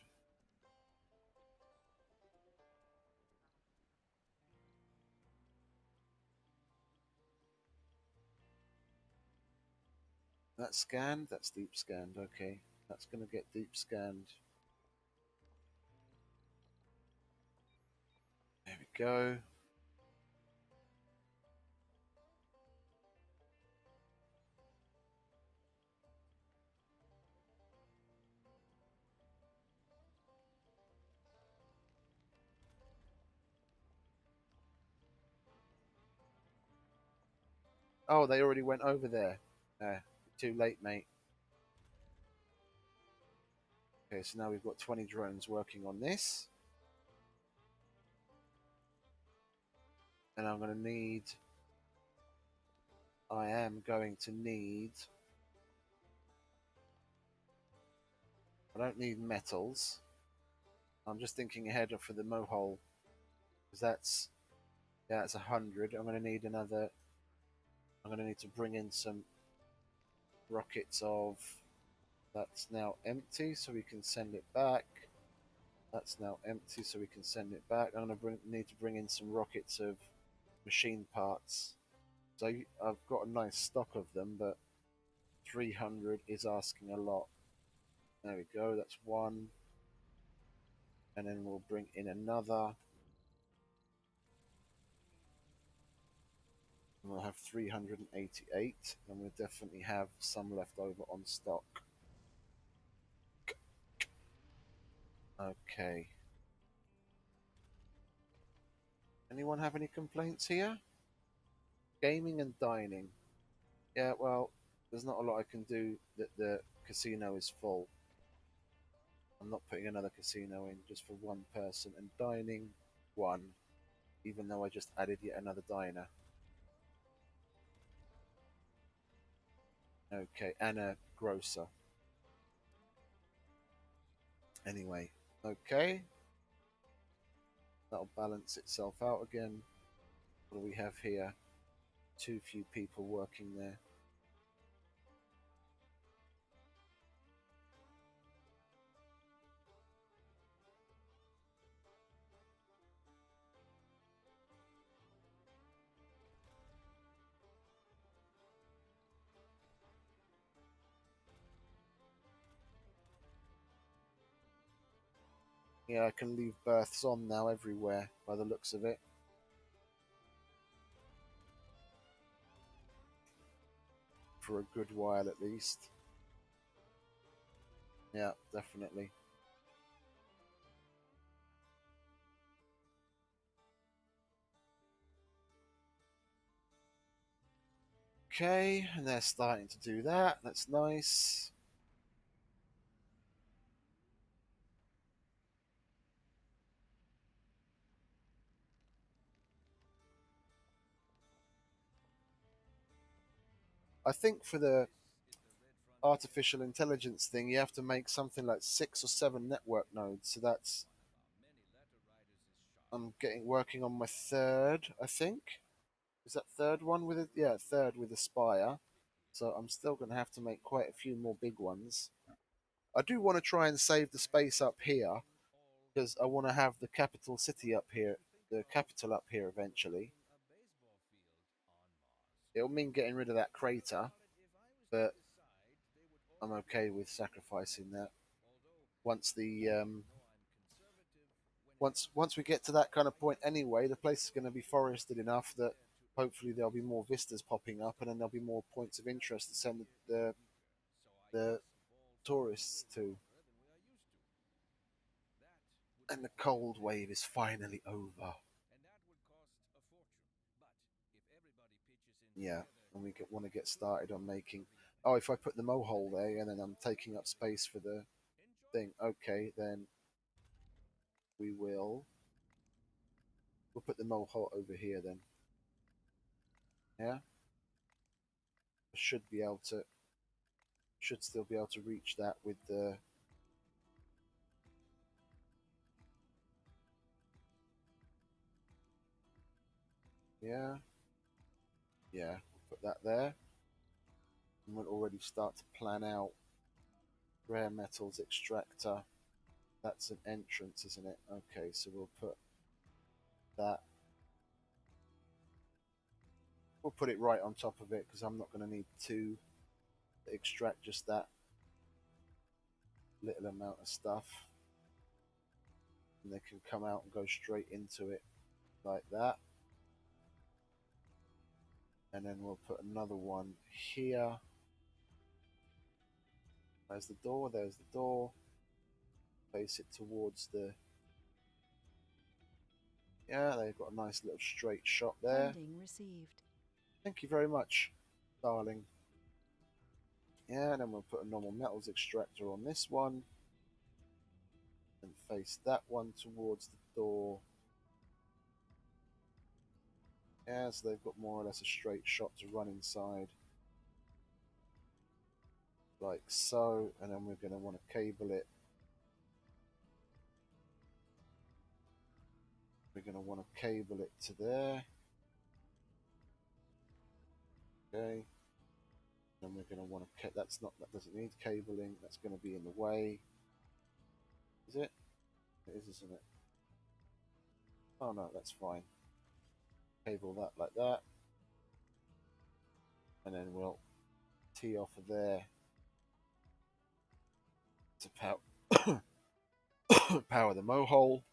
That's scanned. That's deep scanned. Okay. That's going to get deep scanned. There we go. Oh, they already went over there. Too late, mate. Okay, so now we've got 20 drones working on this. And I'm going to need... I am going to need... I don't need metals. I'm just thinking ahead for the mohole. Because that's... Yeah, that's 100. I'm going to need another... I'm going to need to bring in some rockets of... That's now empty, so we can send it back. That's now empty, so we can send it back. I'm going to need to bring in some rockets of machine parts. So I've got a nice stock of them, but 300 is asking a lot. There we go, that's one. And then we'll bring in another. And we'll have 388, and we'll definitely have some left over on stock. Okay. Anyone have any complaints here? Gaming and dining. Yeah, well, there's not a lot I can do that the casino is full. I'm not putting another casino in just for one person. And dining, one, even though I just added yet another diner. Okay, and a grocer. Anyway, okay. That'll balance itself out again. What do we have here? Too few people working there. Yeah, I can leave berths on now everywhere by the looks of it. For a good while at least. Yeah, definitely. Okay, and they're starting to do that. That's nice. I think for the artificial intelligence thing, you have to make something like 6 or 7 network nodes. So that's I'm getting working on my third, I think. Is that third one with it? Yeah, third with Aspire. So I'm still going to have to make quite a few more big ones. I do want to try and save the space up here because I want to have the capital city up here, the capital up here eventually. It'll mean getting rid of that crater, but I'm okay with sacrificing that. Once the once we get to that kind of point anyway, the place is going to be forested enough that hopefully there'll be more vistas popping up, and then there'll be more points of interest to send the tourists to. And the cold wave is finally over. Yeah, and we want to get started on making. Oh, if I put the mow hole there, and then I'm taking up space for the thing. Okay, then we'll put the mow hole over here then. Yeah, I should still be able to reach that with the. Yeah, yeah, we'll put that there. And we'll already start to plan out rare metals extractor. That's an entrance, isn't it? Okay, so we'll put that. We'll put it right on top of it because I'm not going to need to extract just that little amount of stuff. And they can come out and go straight into it like that. And then we'll put another one here. There's the door, there's the door. Face it towards the. Yeah, they've got a nice little straight shot there. Funding received. Thank you very much, darling. Yeah, and then we'll put a normal metals extractor on this one. And face that one towards the door. Yeah, so they've got more or less a straight shot to run inside. Like so, and then we're going to want to cable it. We're going to want to cable it to there. Okay. And we're going to want to. That doesn't need cabling. That's going to be in the way. Is it? It is, isn't it? Oh no, that's fine. Cable that like that. And then we'll tee off of there to power the mow hole.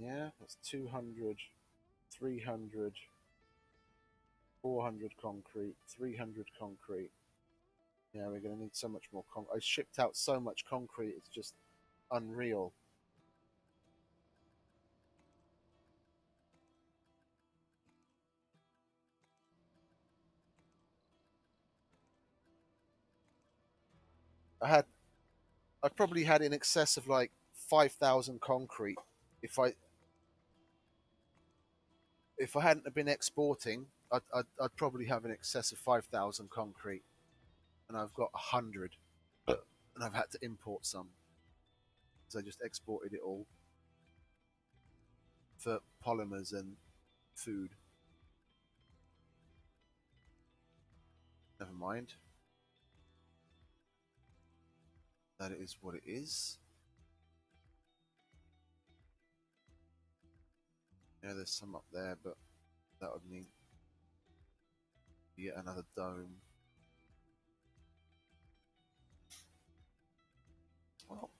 Yeah, that's 200, 300, 400 concrete, 300 concrete. Yeah, we're going to need so much more concrete. I shipped out so much concrete, it's just unreal. I had, I probably had in excess of like 5,000 concrete. If I hadn't have been exporting, I'd probably have in excess of 5,000 concrete, and I've got 100, and I've had to import some because I just exported it all for polymers and food. Never mind. That is what it is. Yeah, there's some up there, but that would mean yet another dome. Well,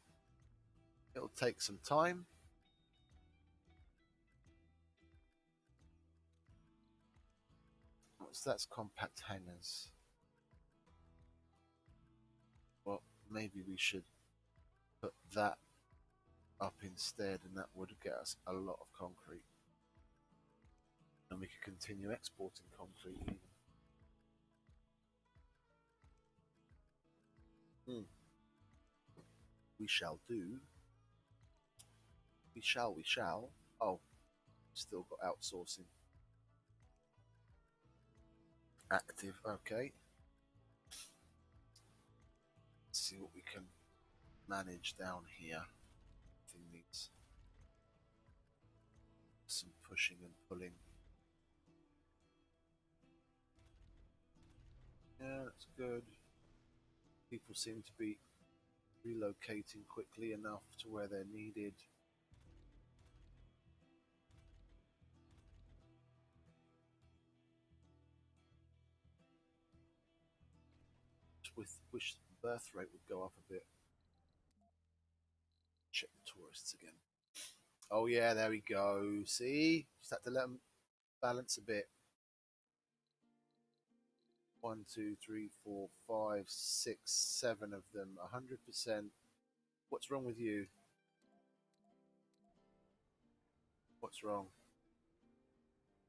it'll take some time. That's compact hangers. Well, maybe we should put that up instead, and that would get us a lot of concrete. And we could continue exporting concrete even. We shall do. We shall. Oh, still got outsourcing. Active, okay. Let's see what we can manage down here. Thing needs some pushing and pulling. Yeah, that's good. People seem to be relocating quickly enough to where they're needed. Wish the birth rate would go up a bit. Check the tourists again. Oh yeah, there we go. See, just had to let them balance a bit. 1, 2, 3, 4, 5, 6, 7 of them. 100%. What's wrong with you? What's wrong?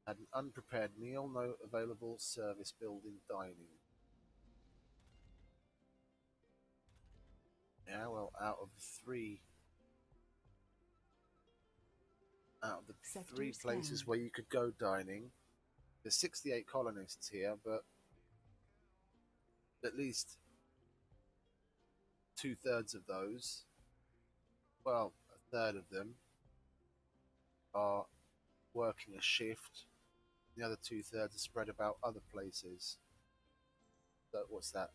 Had an unprepared meal, no available service building dining. Yeah, well, out of the Sector three places scanned. where you could go dining, there's 68 colonists here, but at least 2/3 of those, well, a third of them, are working a shift. The other 2/3 are spread about other places. So what's that?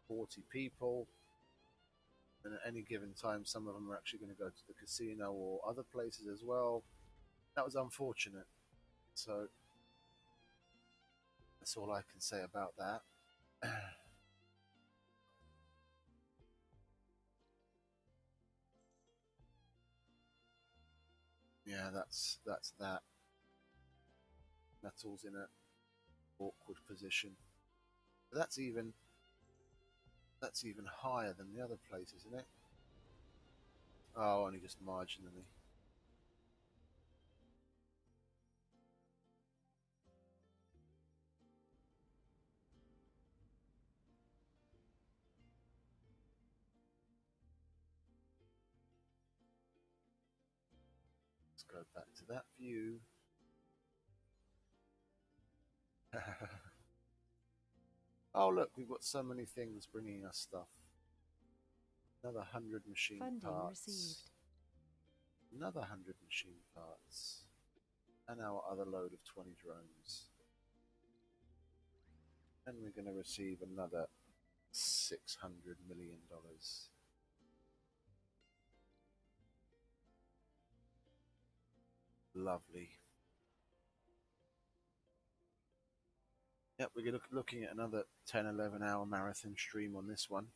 40 people. And at any given time, some of them are actually going to go to the casino or other places as well. That was unfortunate. So that's all I can say about that. Yeah, that's that. Metal's in a awkward position. But that's even higher than the other place, isn't it? Oh, only just marginally. Let's go back to that view. Oh, look, we've got so many things bringing us stuff. Another 100 machine Funding parts. received. Another 100 machine parts. And our other load of 20 drones. And we're going to receive another $600 million. Lovely. Yep, we're looking at another 10, 11 hour marathon stream on this one.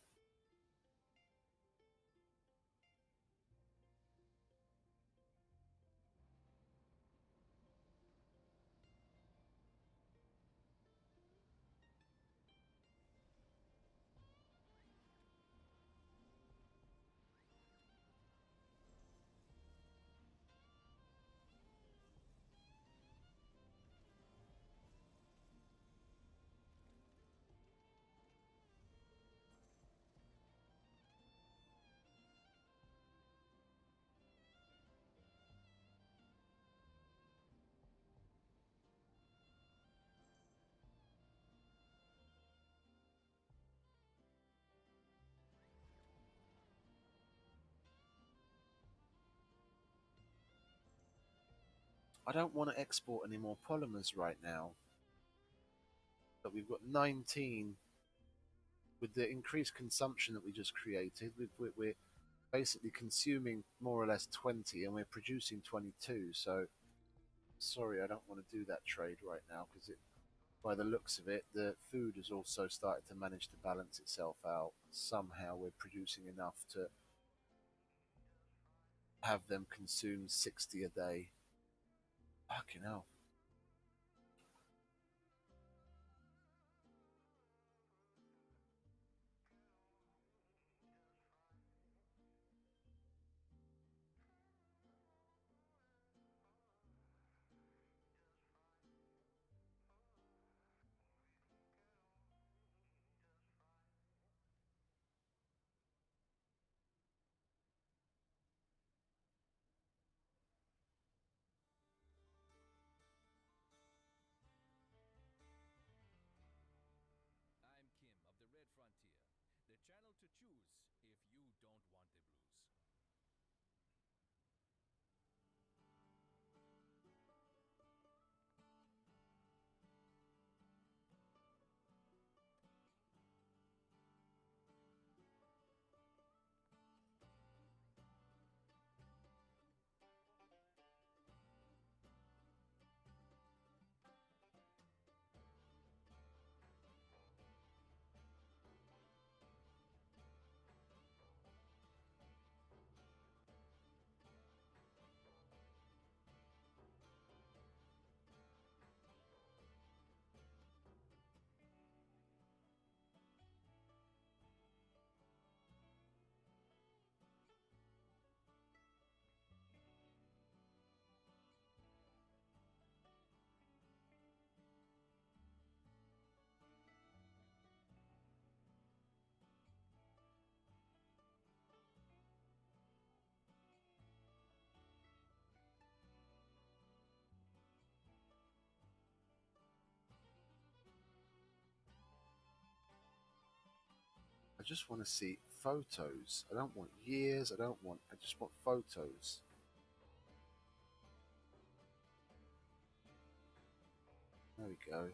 I don't want to export any more polymers right now. But we've got 19 with the increased consumption that we just created. We're basically consuming more or less 20 and we're producing 22. So sorry, I don't want to do that trade right now because by the looks of it, the food has also started to manage to balance itself out. Somehow we're producing enough to have them consume 60 a day. Fucking hell. I'm Kim of the Red Frontier, the channel to choose if you don't want the blues. I just want to see photos. I don't want years. I just want photos. There we go.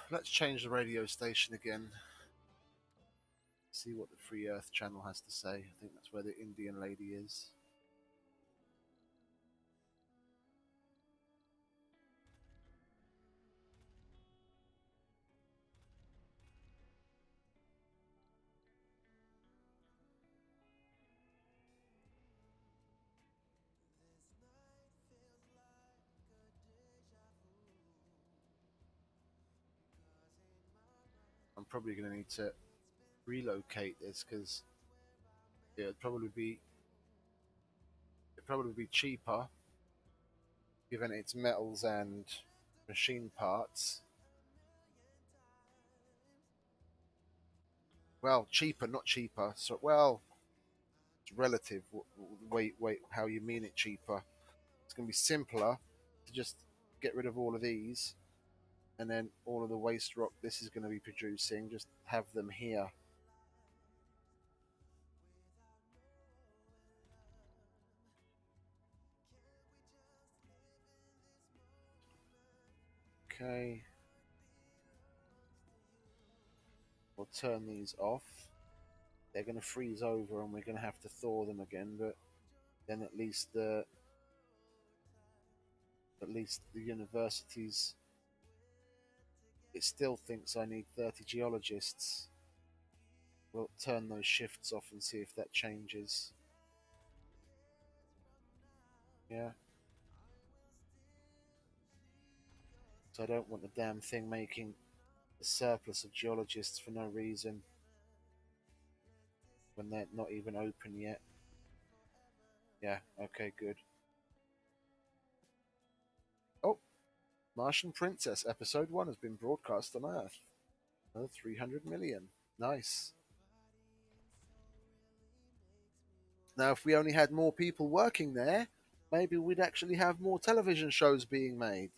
Let's change the radio station again. See what the Free Earth channel has to say. I think that's where the Indian lady is. I'm probably going to need to relocate this because it'd probably be cheaper given its metals and machine parts. Well, cheaper, not cheaper. So well, it's relative. Wait, how you mean it cheaper? It's going to be simpler to just get rid of all of these, and then all of the waste rock this is going to be producing, just have them here. Okay, we'll turn these off. They're going to freeze over, and we're going to have to thaw them again. But then at least At least the universities, it still thinks I need 30 geologists. We'll turn those shifts off and see if that changes. Yeah. So I don't want the damn thing making a surplus of geologists for no reason when they're not even open yet. Yeah, okay, good. Oh, Martian Princess Episode 1 has been broadcast on Earth. Another 300 million. Nice. Now, if we only had more people working there, maybe we'd actually have more television shows being made.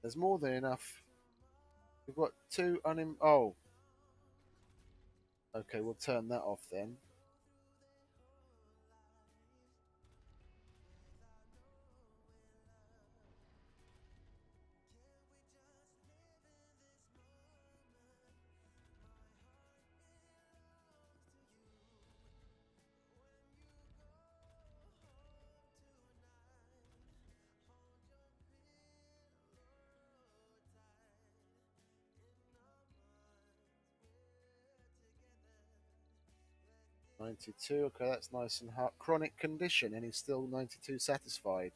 There's more than enough. We've got two Oh. Okay, we'll turn that off then. $92. Okay, that's nice and hard. Chronic condition, and he's still $92 satisfied.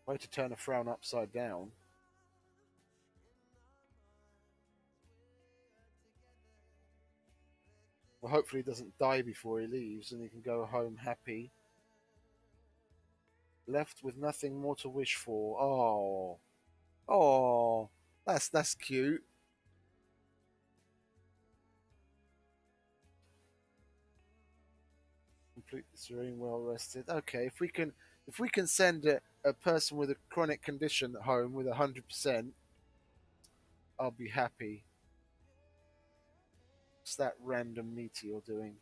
Way to turn a frown upside down. Well, hopefully he doesn't die before he leaves and he can go home happy. Left with nothing more to wish for. Oh. Oh. That's cute. Completely serene, well rested. Okay, if we can send a person with a chronic condition home with 100%, I'll be happy. What's that random meteor doing?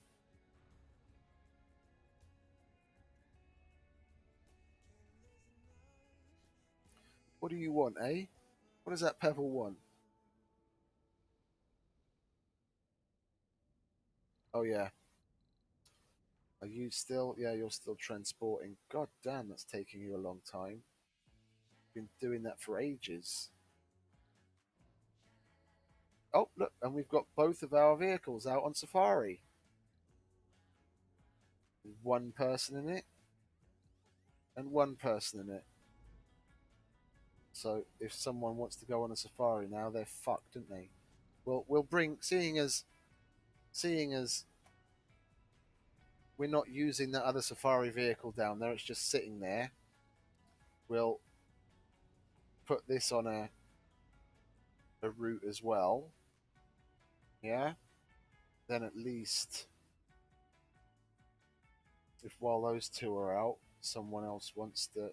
What do you want, eh? What does that pebble want? Oh yeah. Are you still? Yeah, you're still transporting. God damn, that's taking you a long time. Been doing that for ages. Oh, look, and we've got both of our vehicles out on safari. One person in it, and one person in it. So if someone wants to go on a safari now, they're fucked, aren't they? We'll bring seeing as we're not using that other safari vehicle down there, it's just sitting there. We'll put this on a route as well. Yeah. Then at least if while those two are out, someone else wants to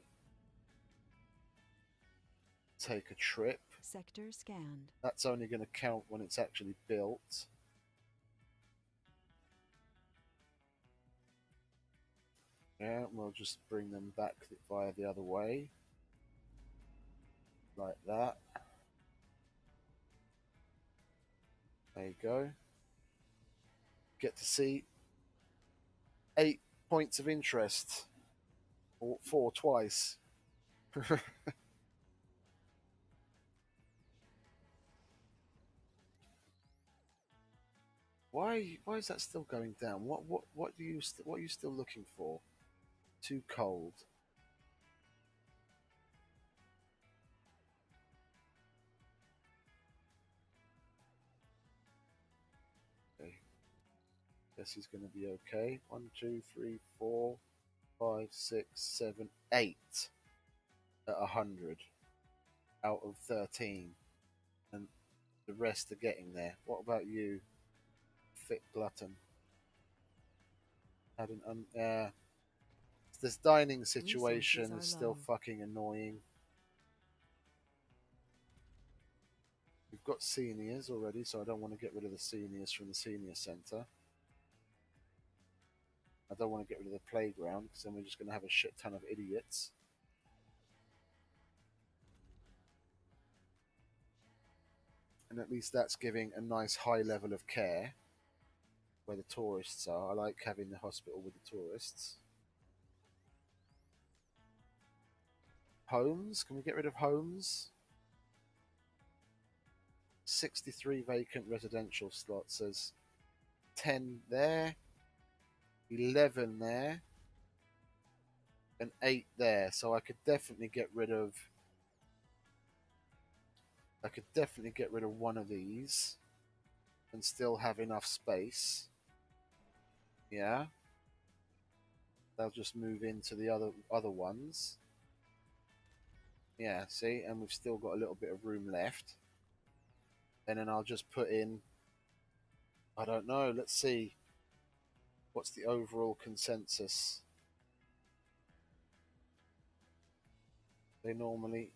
take a trip. Sector scanned. That's only going to count when it's actually built. Yeah, we'll just bring them back via the other way. Like that. There you go. Get to see 8 points of interest. Or 4 twice. Why is that still going down? What are you still looking for? Too cold. Okay. Guess he's going to be okay. 1, 2, 3, 4, 5, 6, 7, 8 at 100 out of 13, and the rest are getting there. What about you, fit glutton? Had an this dining situation is still fucking annoying. We've got seniors already, so I don't want to get rid of the seniors from the senior centre. I don't want to get rid of the playground because then we're just going to have a shit ton of idiots. And at least that's giving a nice high level of care. where the tourists are. I like having the hospital with the tourists. Homes? Can we get rid of homes? 63 vacant residential slots. There's 10 there, 11 there, and 8 there. So I could definitely get rid of. I could definitely get rid of one of these and still have enough space. Yeah. They'll just move into the other ones. Yeah, see, and we've still got a little bit of room left. And then I'll just put in, I don't know, let's see. What's the overall consensus? They normally,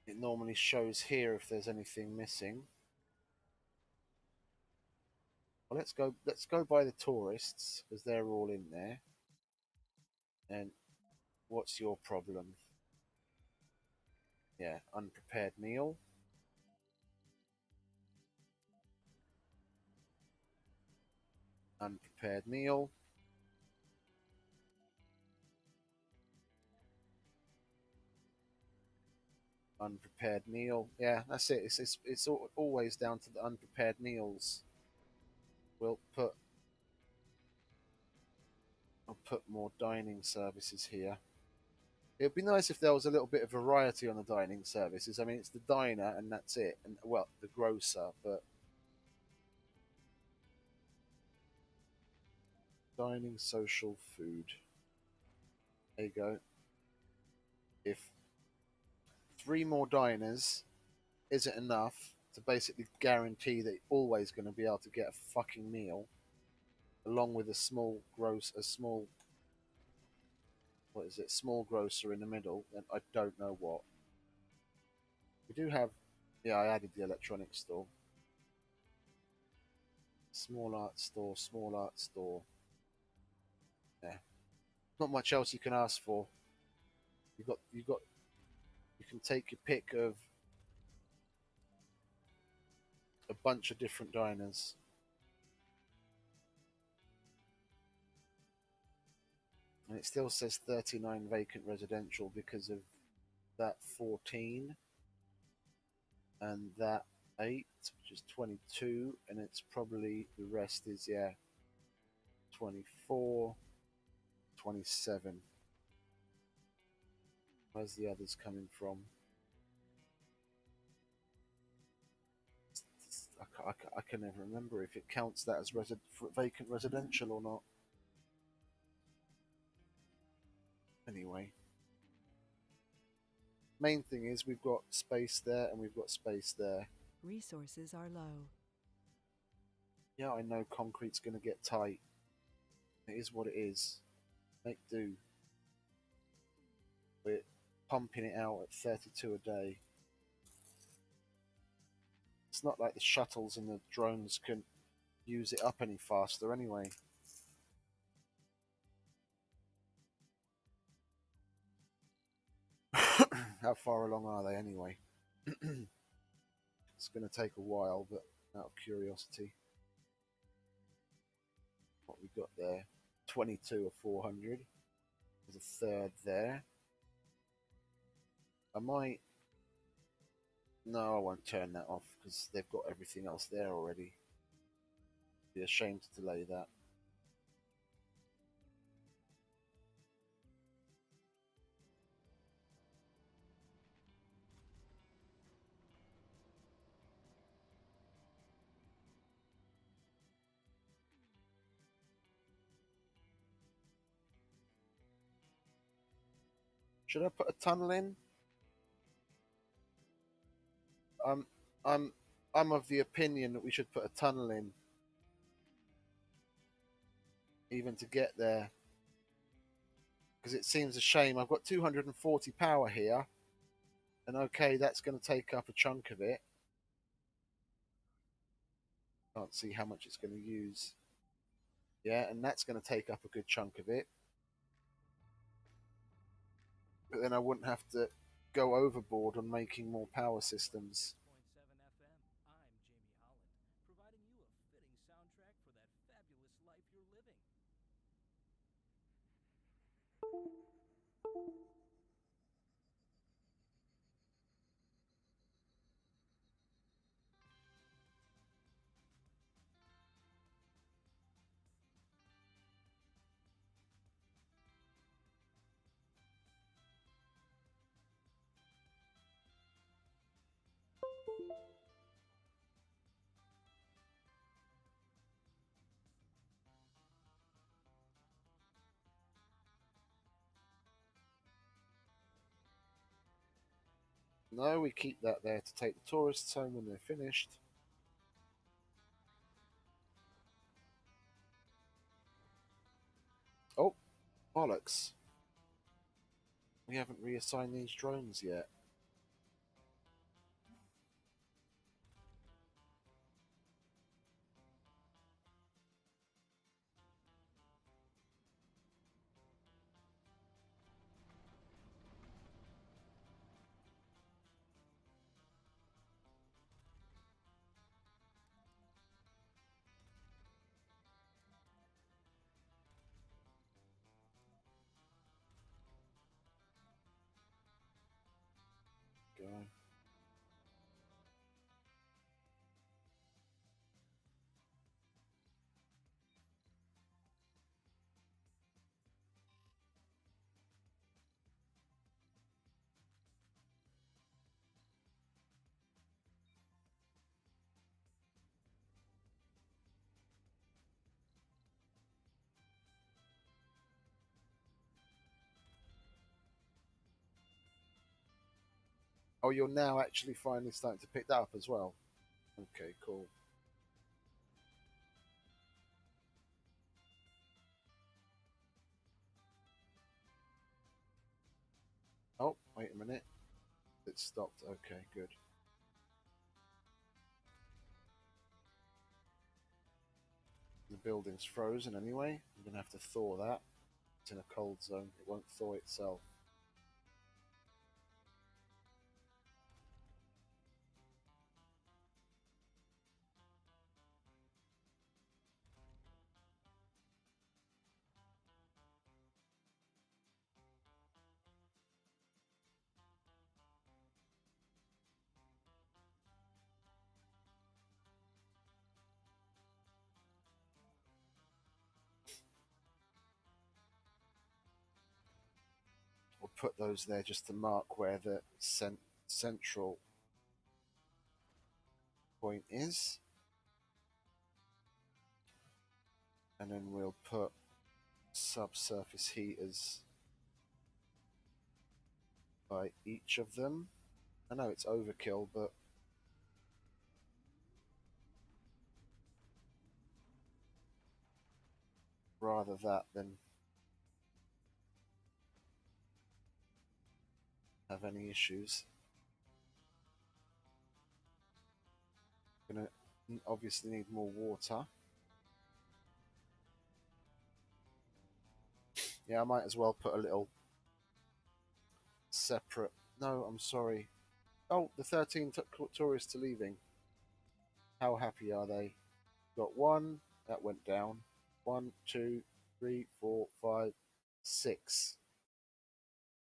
it normally shows here if there's anything missing. Well, let's go by the tourists because they're all in there. And what's your problem? Yeah, unprepared meal. Unprepared meal. Unprepared meal. Yeah, that's it. It's always down to the unprepared meals. We'll put I'll put more dining services here. It'd be nice if there was a little bit of variety on the dining services. I mean, it's the diner and that's it, and well, the grocer, but dining, social, food. There you go. If 3 more diners isn't enough to basically guarantee that you're always going to be able to get a fucking meal, along with a small what is it, small grocer in the middle, then I don't know what. We do have, yeah, I added the electronics store. Small art store, small art store. Yeah, not much else you can ask for. You can take your pick of a bunch of different diners. And it still says 39 vacant residential because of that 14 and that 8, which is 22, and it's probably the rest is, yeah, 24, 27. Where's the others coming from? I can never remember if it counts that as vacant residential or not. Anyway, main thing is we've got space there and we've got space there. Resources are low. Yeah, I know concrete's going to get tight. It is what it is. Make do. We're pumping it out at 32 a day. It's not like the shuttles and the drones can use it up any faster anyway. How far along are they anyway? It's going to take a while, but out of curiosity. What we got there? 22 or 400. There's a third there. I might. No, I won't turn that off because they've got everything else there already. Be ashamed to delay that. Should I put a tunnel in? I'm I'm I'm of the opinion that we should put a tunnel in, even to get there, because it seems a shame. I've got 240 power here, and okay, that's going to take up a chunk of it. Can't see how much it's going to use. Yeah, and that's going to take up a good chunk of it. But then I wouldn't have to go overboard on making more power systems. No, we keep that there to take the tourists home when they're finished. Oh, bollocks. We haven't reassigned these drones yet. Go. Oh, you're now actually finally starting to pick that up as well. Okay, cool. Oh, wait a minute. It stopped. Okay, good. The building's frozen anyway. I'm going to have to thaw that. It's in a cold zone. It won't thaw itself. We'll put those there just to mark where the central point is. And then we'll put subsurface heaters by each of them. I know it's overkill, but rather that than have any issues. Gonna obviously need more water. Yeah, I might as well put a little separate. No, I'm sorry. Oh, the 13 tourists are leaving. How happy are they? Got one that went down. 1, 2, 3, 4, 5, 6.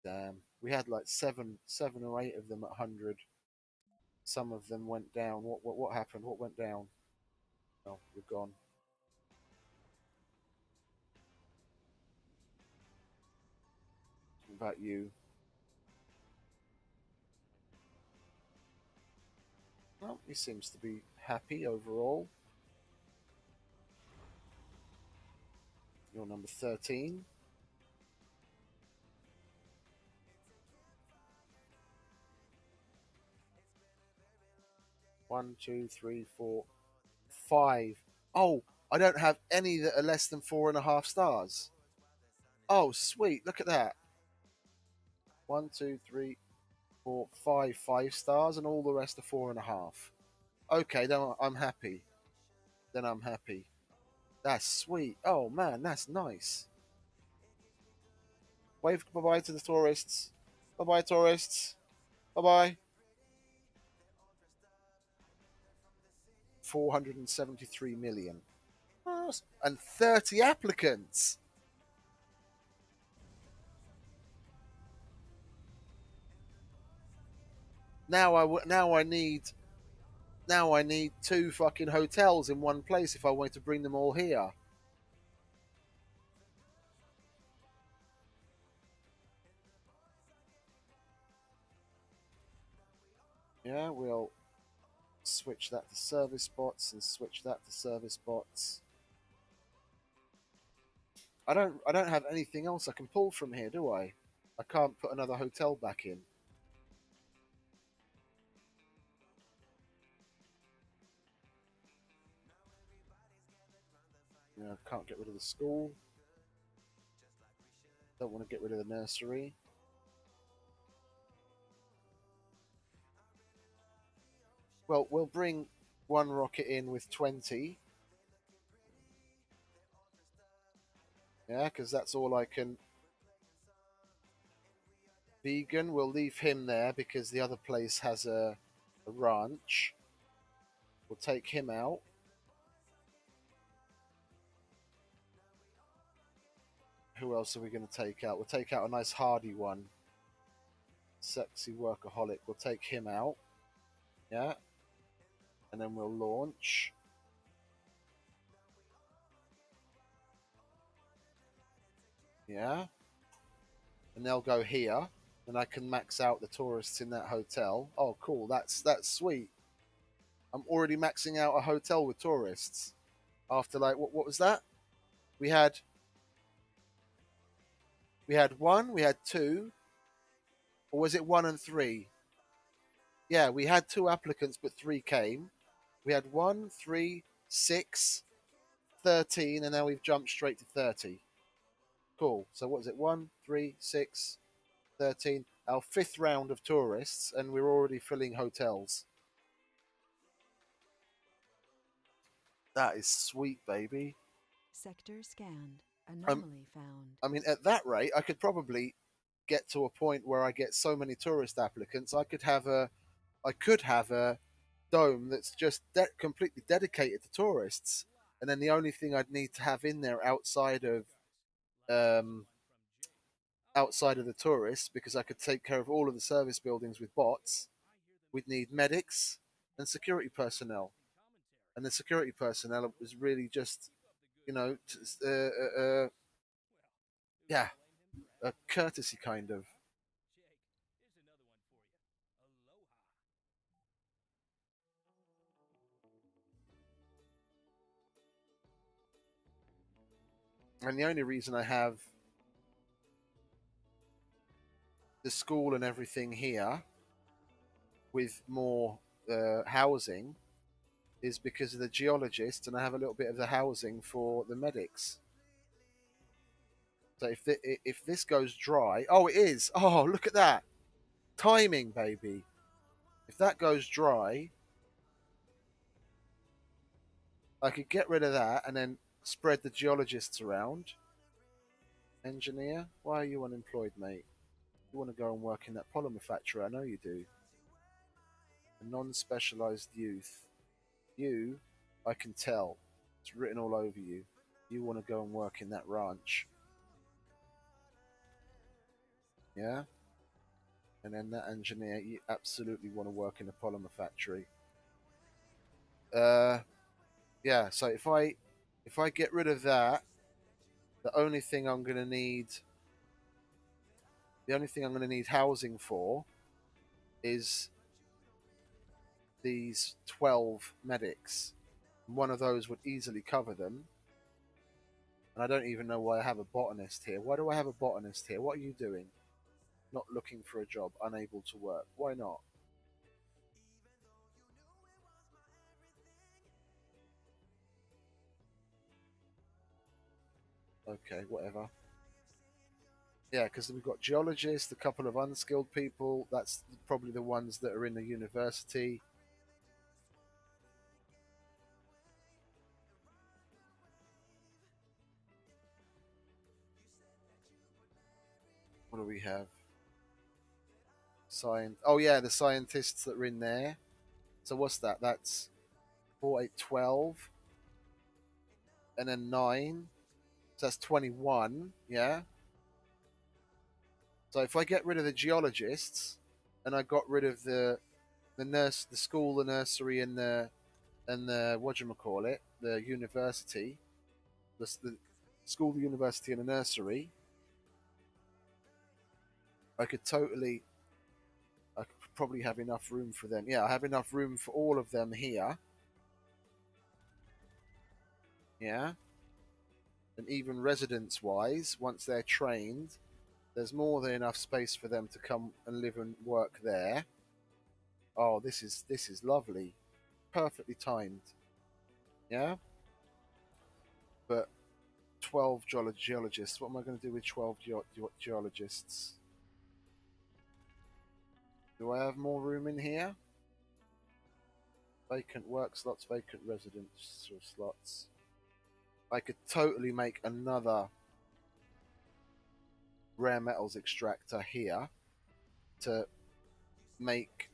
Damn, we had like seven or eight of them at 100. Some of them went down. What happened? What went down? Oh, you're gone. What about you? Well, he seems to be happy overall. You're number 13. One, two, three, four, 5. Oh, I don't have any that are less than 4.5 stars. Oh, sweet. Look at that. 1, 2, 3, 4, 5, 5 stars, and all the rest are 4.5. Okay, then I'm happy. Then I'm happy. That's sweet. Oh man, that's nice. Wave bye bye to the tourists. Bye bye, tourists. Bye bye. 473 million. And 30 applicants. Now I need 2 fucking hotels in one place if I want to bring them all here. Yeah, we'll switch that to service bots and switch that to service bots. I don't have anything else I can pull from here, do I? I can't put another hotel back in. Yeah, I can't get rid of the school. Don't want to get rid of the nursery. Well, we'll bring one rocket in with 20. Yeah, because that's all I can. Vegan, we'll leave him there because the other place has a ranch. We'll take him out. Who else are we going to take out? We'll take out a nice hardy one. Sexy workaholic. We'll take him out. Yeah. And then we'll launch. Yeah. And they'll go here. And I can max out the tourists in that hotel. Oh, cool. That's sweet. I'm already maxing out a hotel with tourists. After like what was that? We had one, we had two, or was it 1 and 3? Yeah, we had 2 applicants, but 3 came. We had 1, 3, 6, 13, and now we've jumped straight to 30. Cool. So what is it? 1, 3, 6, 13. Our 5th round of tourists, and we're already filling hotels. That is sweet, baby. Sector scanned. Anomaly found. I mean, at that rate, I could probably get to a point where I get so many tourist applicants, I could have a dome that's just completely dedicated to tourists, and then the only thing I'd need to have in there um, outside of the tourists, because I could take care of all of the service buildings with bots, we'd need medics and security personnel, and the security personnel was really just, you know, yeah, a courtesy kind of. And the only reason I have the school and everything here with more housing is because of the geologists, and I have a little bit of the housing for the medics. So if this goes dry, oh, it is. Oh, look at that timing, baby. If that goes dry, I could get rid of that and then spread the geologists around. Engineer, why are you unemployed, mate? You want to go and work in that polymer factory? I know you do. A non-specialized youth. You, I can tell. It's written all over you. You want to go and work in that ranch. Yeah? And then that engineer, you absolutely want to work in a polymer factory. Yeah, so if I get rid of that, the only thing I'm gonna need housing for is these 12 medics. One of those would easily cover them. And I don't even know why I have a botanist here. Why do I have a botanist here? What are you doing? Not looking for a job, unable to work. Why not? Okay, whatever. Yeah, because we've got geologists, a couple of unskilled people. That's probably the ones that are in the university. What do we have? Oh yeah, the scientists that are in there. So what's that? That's 4, 8, 12, and then 9. So that's 21. Yeah. So if I get rid of the geologists, and I got rid of the school, the nursery, and the whatchamacallit, the university, the school, the university, and the nursery, I could probably have enough room for them. Yeah, I have enough room for all of them here. Yeah. And even residence-wise, once they're trained, there's more than enough space for them to come and live and work there. Oh, this is lovely. Perfectly timed. Yeah? But 12 geologists. What am I going to do with 12 geologists? Do I have more room in here? Vacant work slots, vacant residence slots. I could totally make another rare metals extractor here to make...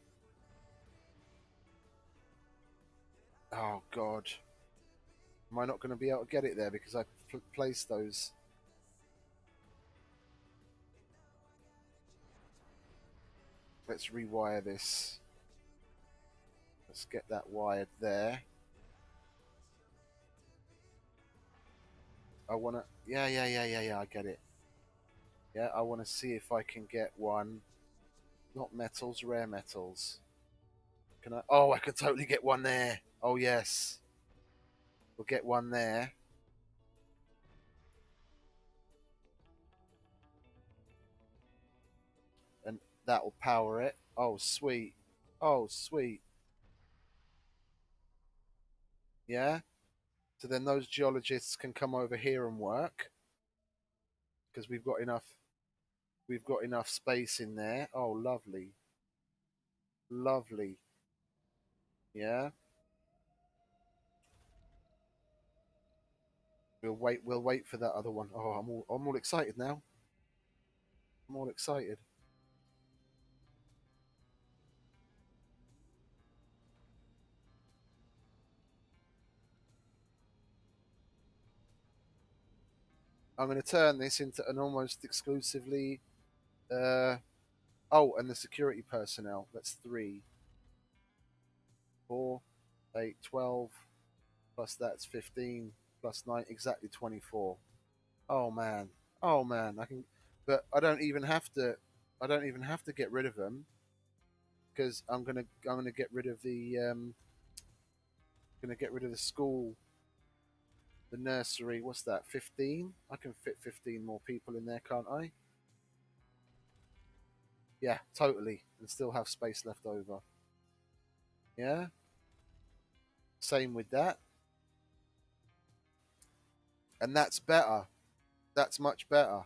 Oh, God. Am I not going to be able to get it there because I placed those? Let's rewire this. Let's get that wired there. I want to... Yeah, I get it. Yeah, I want to see if I can get one. Not metals, rare metals. Can I? Oh, I could totally get one there. Oh, yes. We'll get one there. And that will power it. Oh, sweet. Oh, sweet. Yeah? So then those geologists can come over here and work. Because we've got enough space in there. Oh, lovely. Lovely. Yeah? We'll wait for that other one. Oh, I'm all excited now. I'm all excited. I'm going to turn this into an almost exclusively... oh, and the security personnel. That's 3. 4, 8, 12. Plus that's 15. Plus 9. Exactly 24. Oh, man. Oh, man. I can... But I don't even have to... I don't even have to get rid of them. Because I'm gonna get rid of the... gonna get rid of the school... The nursery. What's that? 15? I can fit 15 more people in there, can't I? Yeah, totally. And still have space left over. Yeah? Same with that. And that's better. That's much better.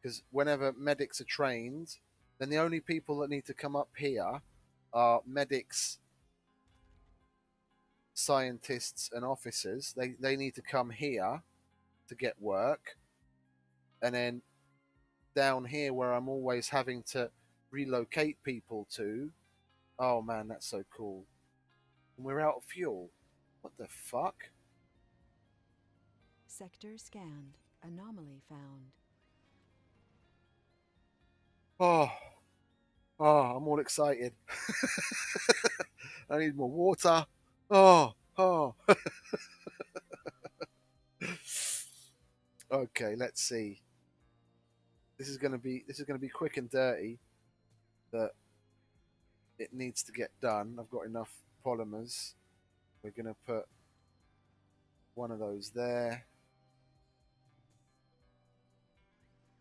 Because whenever medics are trained, then the only people that need to come up here are medics, scientists, and officers. They need to come here to get work. And then down here, where I'm always having to relocate people to, oh man, that's so cool. And we're out of fuel. What the fuck? Sector scanned. Anomaly found. Oh, oh, I'm all excited. I need more water. Oh, oh. Okay, let's see. This is gonna be quick and dirty, but it needs to get done. I've got enough polymers. We're gonna put one of those there.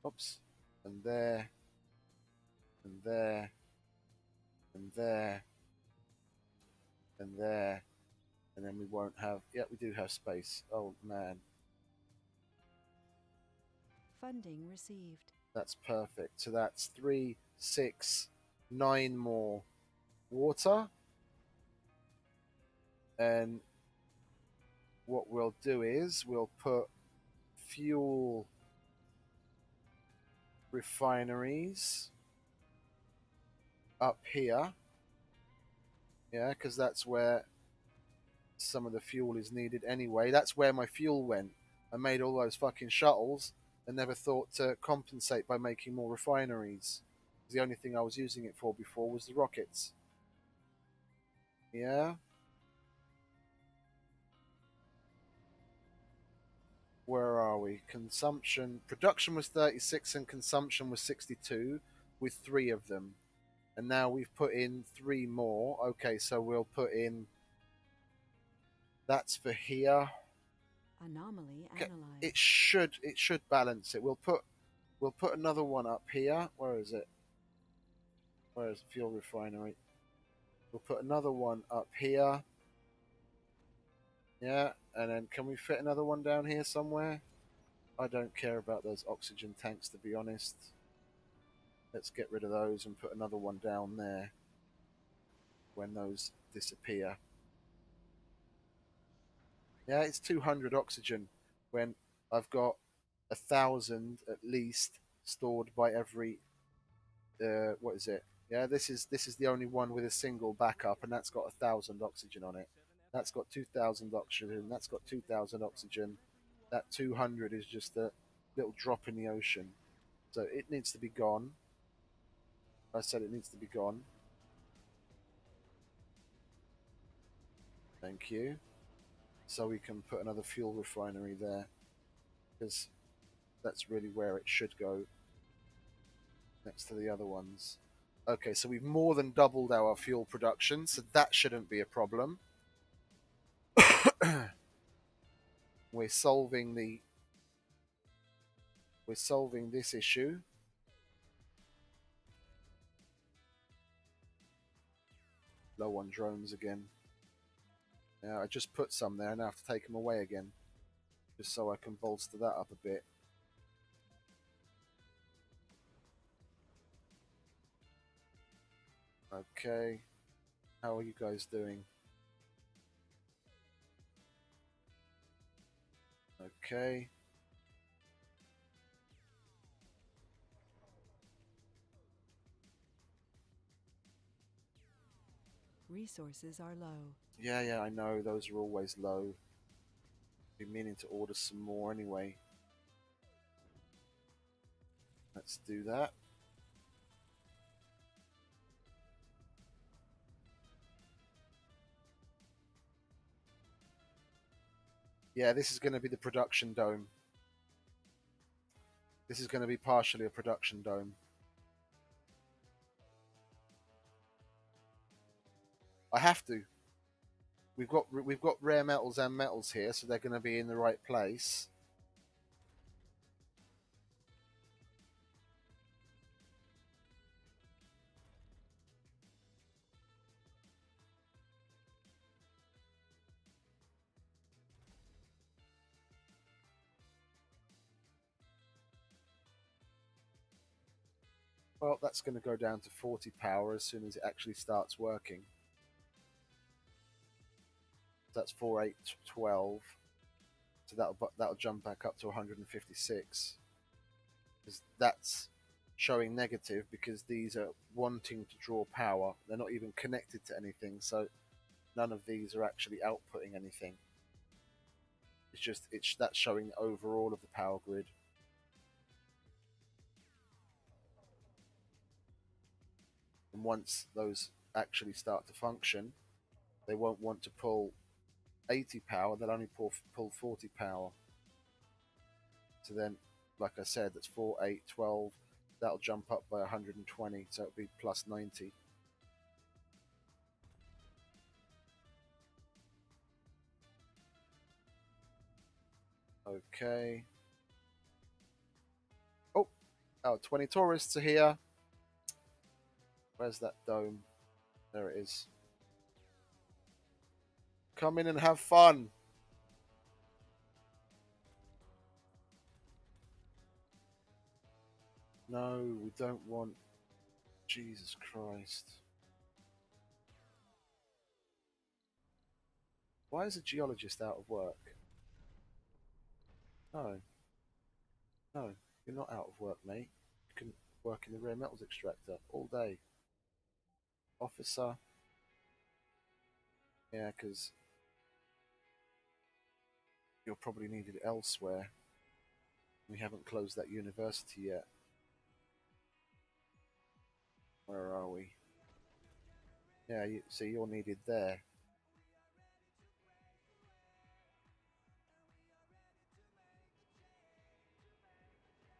Oops. And there. And there. And there. And there. And then we won't have... Yeah, we do have space. Oh, man. Funding received. That's perfect. So that's 3, 6, 9 more water. And what we'll do is we'll put fuel refineries up here. Yeah, because that's where some of the fuel is needed anyway. That's where my fuel went. I made all those fucking shuttles and never thought to compensate by making more refineries. The only thing I was using it for before was the rockets. Yeah? Where are we? Consumption. Production was 36 and consumption was 62 with 3 of them. And now we've put in 3 more. Okay, so we'll put in, that's for here. Anomaly Okay, analyzed. it should balance it. We'll put another one up here. Where is it? Where is the fuel refinery? We'll put another one up here. Yeah, and then can we fit another one down here somewhere? I don't care about those oxygen tanks, to be honest. Let's get rid of those and put another one down there when those disappear. Yeah, it's 200 oxygen when I've got 1,000 at least stored by every. What is it? Yeah, this is the only one with a single backup, and that's got 1,000 oxygen on it. That's got 2,000 oxygen. That's got 2,000 oxygen. That 200 is just a little drop in the ocean. So it needs to be gone. I said it needs to be gone. Thank you. So we can put another fuel refinery there, because that's really where it should go, next to the other ones. Okay, so we've more than doubled our fuel production, so that shouldn't be a problem. we're solving the we're solving this issue. Low on drones again. Now I just put some there and I have to take them away again, just so I can bolster that up a bit. Okay, how are you guys doing? Okay. Resources are low. Yeah, I know those are always low. Been meaning to order some more anyway. Let's do that. Yeah, this is going to be the production dome. This is going to be partially a production dome. I have to. We've got rare metals and metals here, so they're going to be in the right place. Well, that's going to go down to 40 power as soon as it actually starts working. That's 4812. So that'll jump back up to 156. Because that's showing negative because these are wanting to draw power. They're not even connected to anything, so none of these are actually outputting anything. That's showing overall of the power grid. And once those actually start to function, they won't want to pull 80 power, they'll only pull 40 power. So then, like I said, that's 4, 8, 12. That'll jump up by 120, so it'll be plus 90. Okay. Oh, 20 tourists are here. Where's that dome? There it is. Come in and have fun. No, we don't want. Jesus Christ. Why is a geologist out of work? No. No, you're not out of work, mate. You can work in the rare metals extractor all day. Officer. Yeah, because you're probably needed elsewhere. We haven't closed that university yet. Where are we? Yeah, see, you're needed there.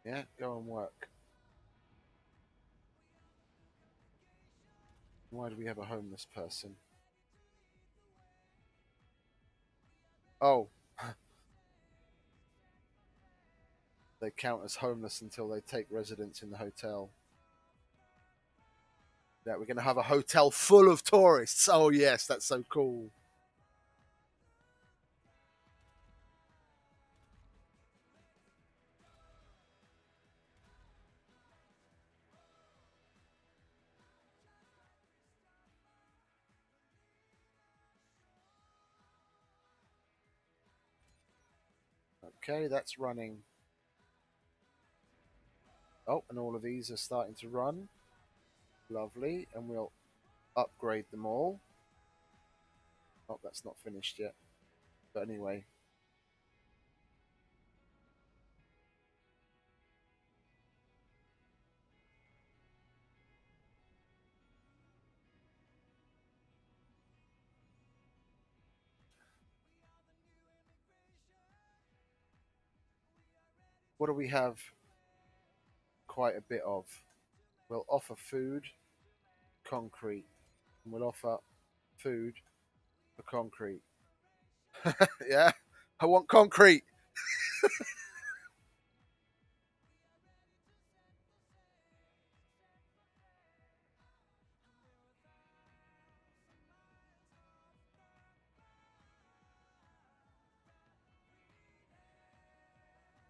Yeah, go and work. Why do we have a homeless person? Oh, they count as homeless until they take residence in the hotel. Yeah, we're going to have a hotel full of tourists. Oh, yes, that's so cool. Okay, that's running. Oh, and all of these are starting to run. Lovely. And we'll upgrade them all. Oh, that's not finished yet. But anyway. What do we have quite a bit of? We'll offer food, concrete. And we'll offer food for concrete. Yeah, I want concrete.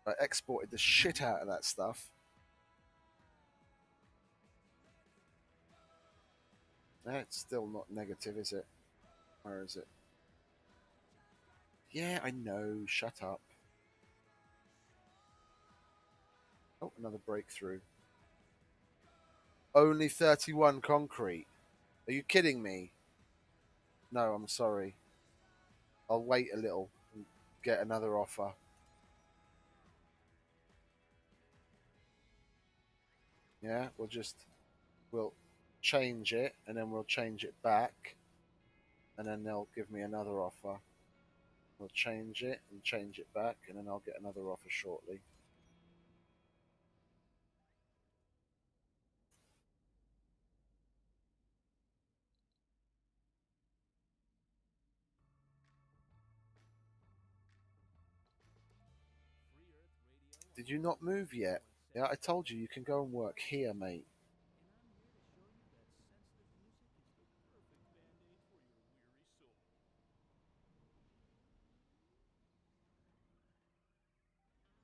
I exported the shit out of that stuff. It's still not negative, is it? Where is it? Yeah, I know. Shut up. Oh, another breakthrough. Only 31 concrete. Are you kidding me? No, I'm sorry. I'll wait a little and get another offer. Yeah, we'll change it and then we'll change it back and then they'll give me another offer. We'll change it and change it back and then I'll get another offer shortly. Did you not move yet? Yeah, I told you you can go and work here, mate.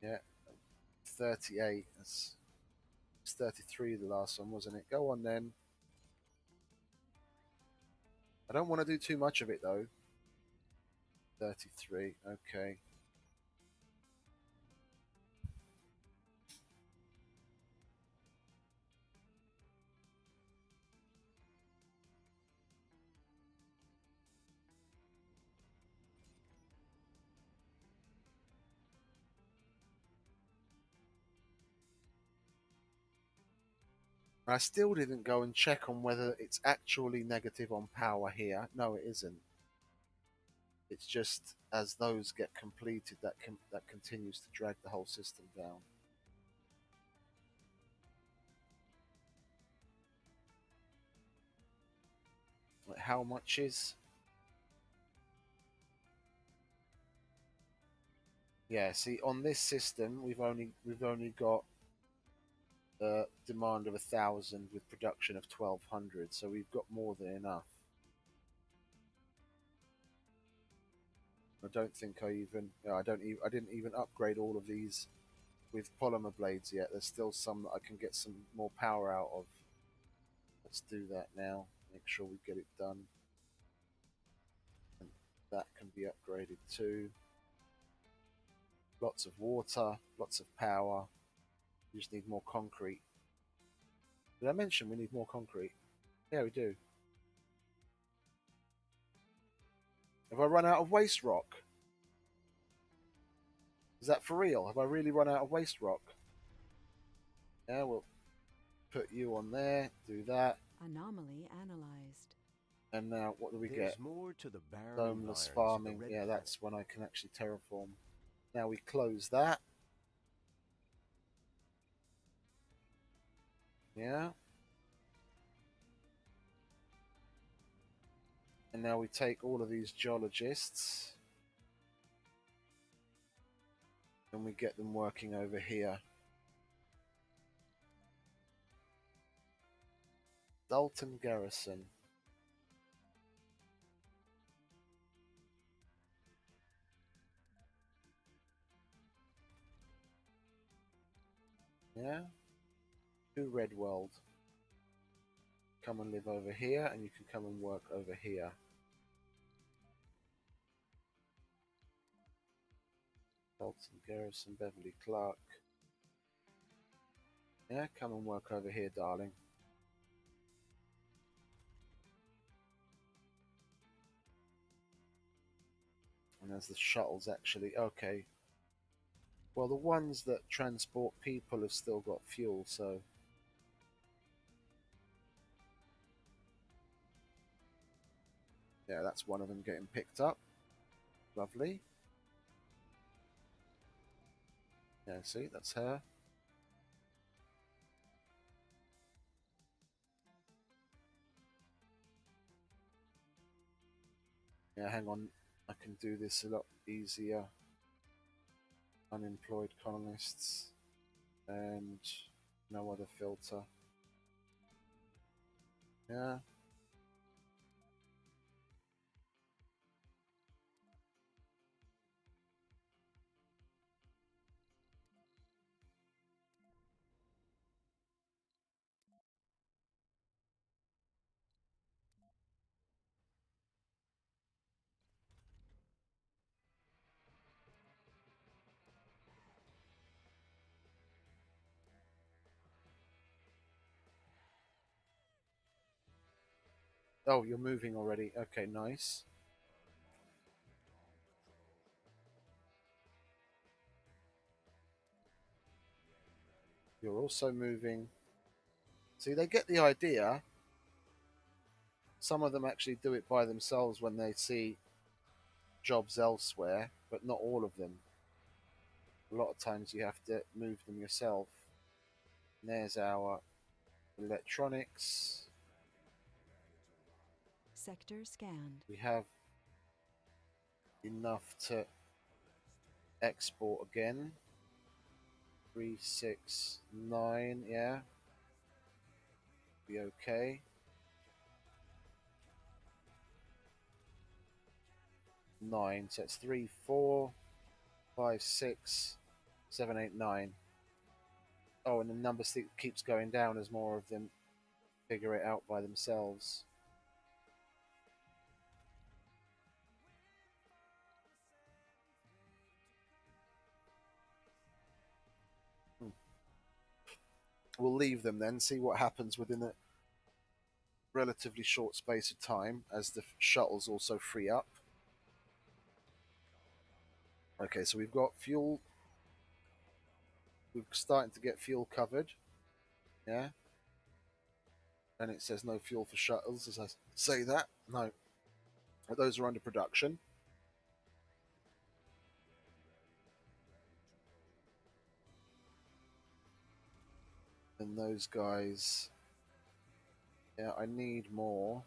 Yeah, 38. It's 33 the last one, wasn't it? Go on then. I don't want to do too much of it though. 33. Okay. I still didn't go and check on whether it's actually negative on power here. No, it isn't. It's just as those get completed, that continues to drag the whole system down. Like how much is? Yeah. See, on this system, we've only got a demand of 1,000 with production of 1,200, so we've got more than enough. I don't think I even. No, I don't. I didn't even upgrade all of these with polymer blades yet. There's still some that I can get some more power out of. Let's do that now. Make sure we get it done. And that can be upgraded too. Lots of water, lots of power. We just need more concrete. Did I mention we need more concrete? Yeah, we do. Have I run out of waste rock? Is that for real? Have I really run out of waste rock? Yeah, we'll put you on there, do that. Anomaly analyzed. And now what do we There's get? more to the barren Domeless environs of the farming. Red Yeah, Planet. that's when I can actually terraform. Now we close that. Yeah. And now we take all of these geologists and we get them working over here. Dalton Garrison. Yeah? To Redworld. Come and live over here, and you can come and work over here. Dalton Garrison, Beverly Clark. Yeah, come and work over here, darling. And there's the shuttles, actually. Okay. Well, the ones that transport people have still got fuel, so... Yeah, that's one of them getting picked up. Lovely. Yeah, see, that's her. Yeah, hang on. I can do this a lot easier. Unemployed colonists. And no other filter. Yeah. Oh, you're moving already. Okay, nice. You're also moving. See, they get the idea. Some of them actually do it by themselves when they see jobs elsewhere, but not all of them. A lot of times you have to move them yourself. And there's our electronics. Sector scanned. We have enough to export again. 369, yeah. Be okay. 9, so it's 3, 4, 5, 6, 7, 8, 9. Oh, and the number keeps going down as more of them figure it out by themselves. We'll leave them then, see what happens within a relatively short space of time as the shuttles also free up. Okay, so we've got fuel. We're starting to get fuel covered. Yeah. And it says no fuel for shuttles as I say that. No. Those are under production. And those guys. Yeah, I need more.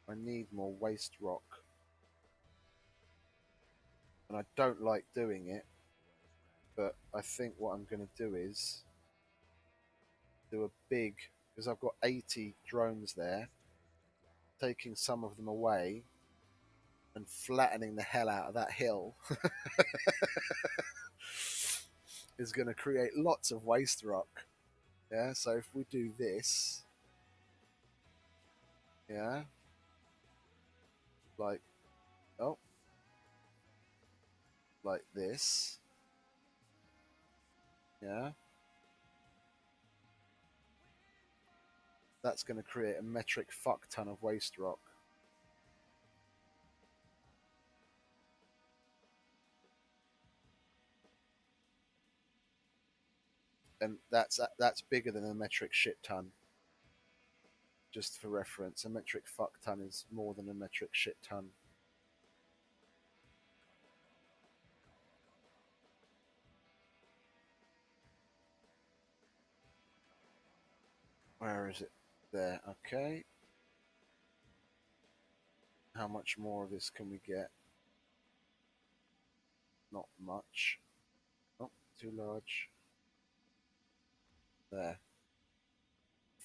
I need more waste rock. And I don't like doing it. But I think what I'm going to do is do a big, because I've got 80 drones there, taking some of them away and flattening the hell out of that hill is going to create lots of waste rock. Yeah, so if we do this, yeah, like, oh, like this, yeah, that's going to create a metric fuck ton of waste rock. And that's bigger than a metric shit ton. Just for reference, a metric fuck ton is more than a metric shit ton. Where is it? There, okay. How much more of this can we get? Not much. Oh, too large. There.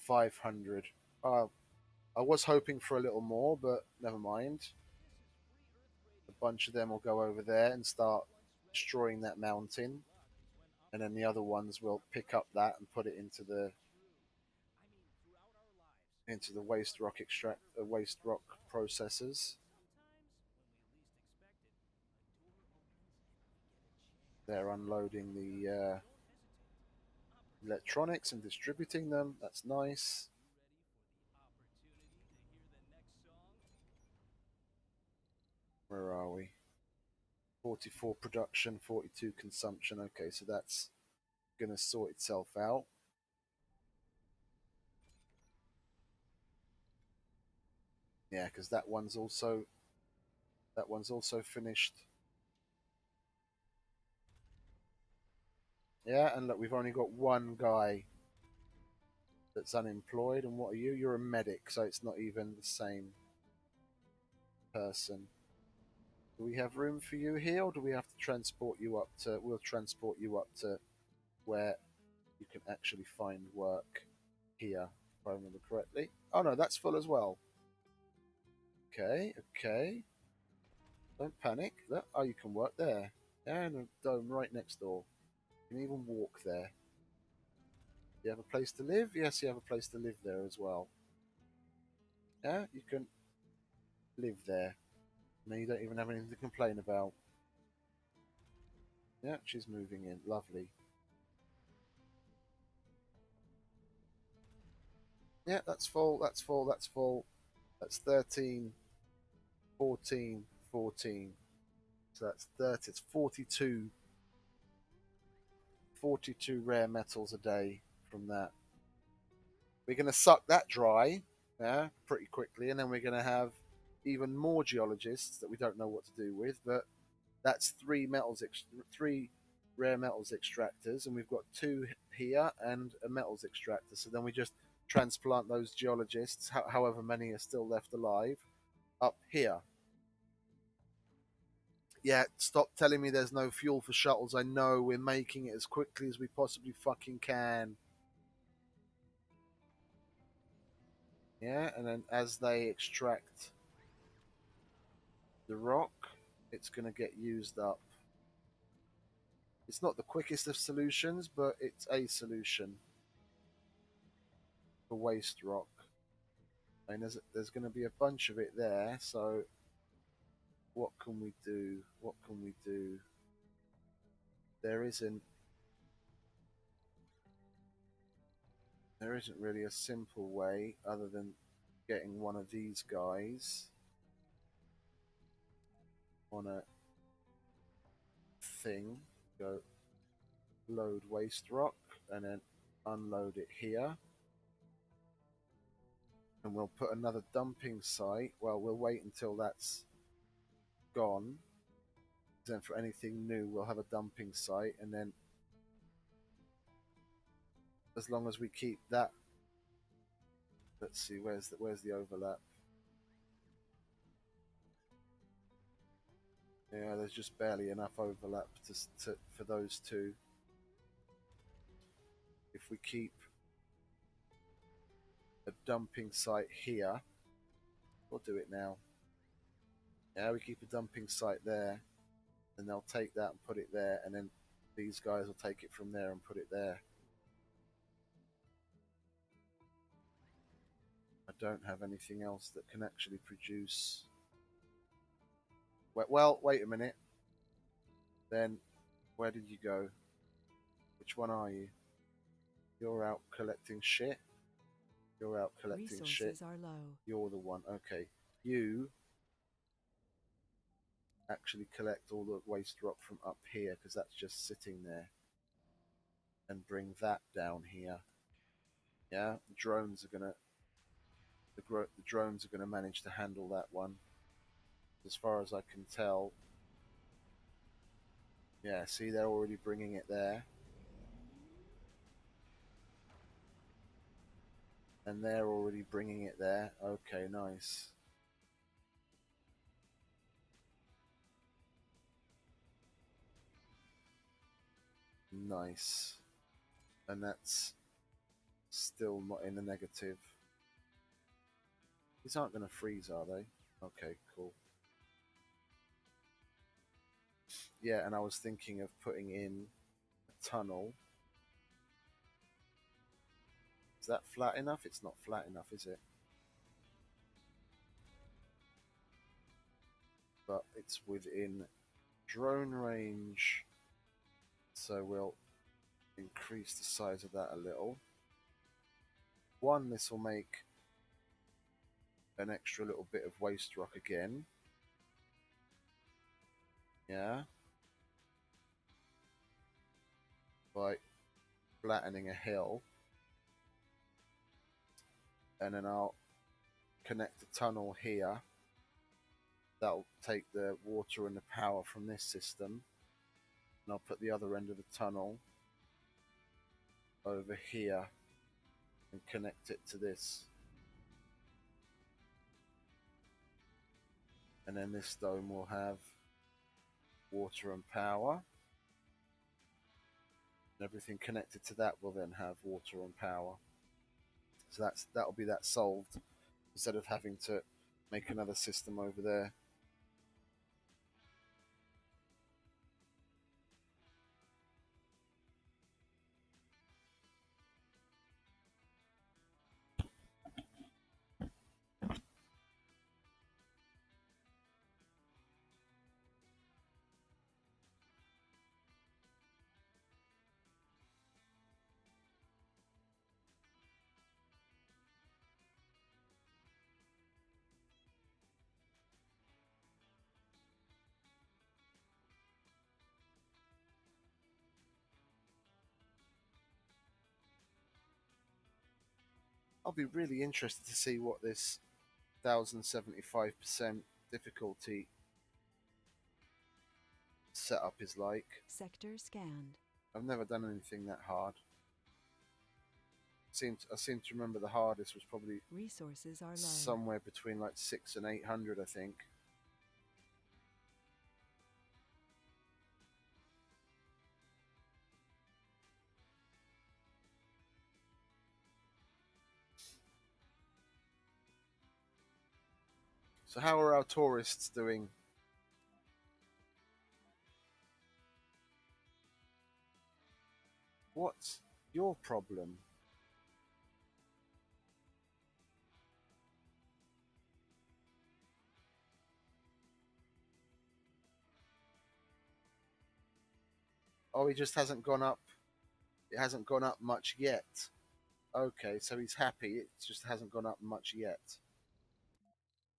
500. I was hoping for a little more, but never mind. A bunch of them will go over there and start destroying that mountain, and then the other ones will pick up that and put it into the waste rock processors. They're unloading the electronics and distributing them. That's nice. Where are we? 44 production, 42 consumption. Okay, so that's going to sort itself out. Yeah, because that one's also finished. Yeah, and look, we've only got one guy that's unemployed. And what are you? You're a medic, so it's not even the same person. Do we have room for you here, or do we have to transport you up to? We'll transport you up to where you can actually find work here, if I remember correctly. Oh no, that's full as well. Okay, okay. Don't panic. Look, oh, you can work there. And a dome right next door. You can even walk there. You have a place to live? Yes, you have a place to live there as well. Yeah, you can live there. No, you don't even have anything to complain about. Yeah, she's moving in. Lovely. Yeah, that's full, that's full, that's full. That's 13, 14, 14. So that's 30, it's 42, 42 rare metals a day from that. We're going to suck that dry, yeah, pretty quickly, and then we're going to have even more geologists that we don't know what to do with. But that's three rare metals extractors, and we've got two here and a metals extractor. So then we just transplant those geologists, however many are still left alive, up here. Yeah, stop telling me there's no fuel for shuttles. I know we're making it as quickly as we possibly fucking can. Yeah, and then as they extract the rock, it's going to get used up. It's not the quickest of solutions, but it's a solution for waste rock. And there's going to be a bunch of it there, so what can we do? What can we do? There isn't really a simple way other than getting one of these guys on a thing. Go load waste rock and then unload it here. And we'll put another dumping site. Well, we'll wait until that's gone. Then for anything new, we'll have a dumping site, and then as long as we keep that, let's see, where's the overlap? Yeah, there's just barely enough overlap for those two. If we keep a dumping site here, we'll do it now. Yeah, we keep a dumping site there, and they'll take that and put it there, and then these guys will take it from there and put it there. I don't have anything else that can actually produce. Well, wait a minute. Then, where did you go? Which one are you? You're out collecting shit. You're out collecting shit. Resources are low. You're the one. Okay. You actually collect all the waste rock from up here because that's just sitting there. And bring that down here. Yeah, the drones are gonna manage to handle that one. As far as I can tell. Yeah, see, they're already bringing it there. And they're already bringing it there. Okay, nice. Nice. And that's still not in the negative. These aren't going to freeze, are they? Okay, cool. Yeah, and I was thinking of putting in a tunnel. Is that flat enough? It's not flat enough, is it? But it's within drone range, so we'll increase the size of that a little. One, this will make an extra little bit of waste rock again. Yeah. By flattening a hill. And then I'll connect a tunnel here. That'll take the water and the power from this system. And I'll put the other end of the tunnel over here and connect it to this. And then this dome will have water and power. And everything connected to that will then have water and power. So that'll be that solved, instead of having to make another system over there. I'll be really interested to see what this 1075% difficulty setup is like. Sector scanned. I've never done anything that hard. I seem to remember the hardest was probably Resources are low. somewhere between like 600 and 800, I think. So how are our tourists doing? What's your problem? Oh, he just hasn't gone up. It hasn't gone up much yet. Okay, so he's happy. It just hasn't gone up much yet.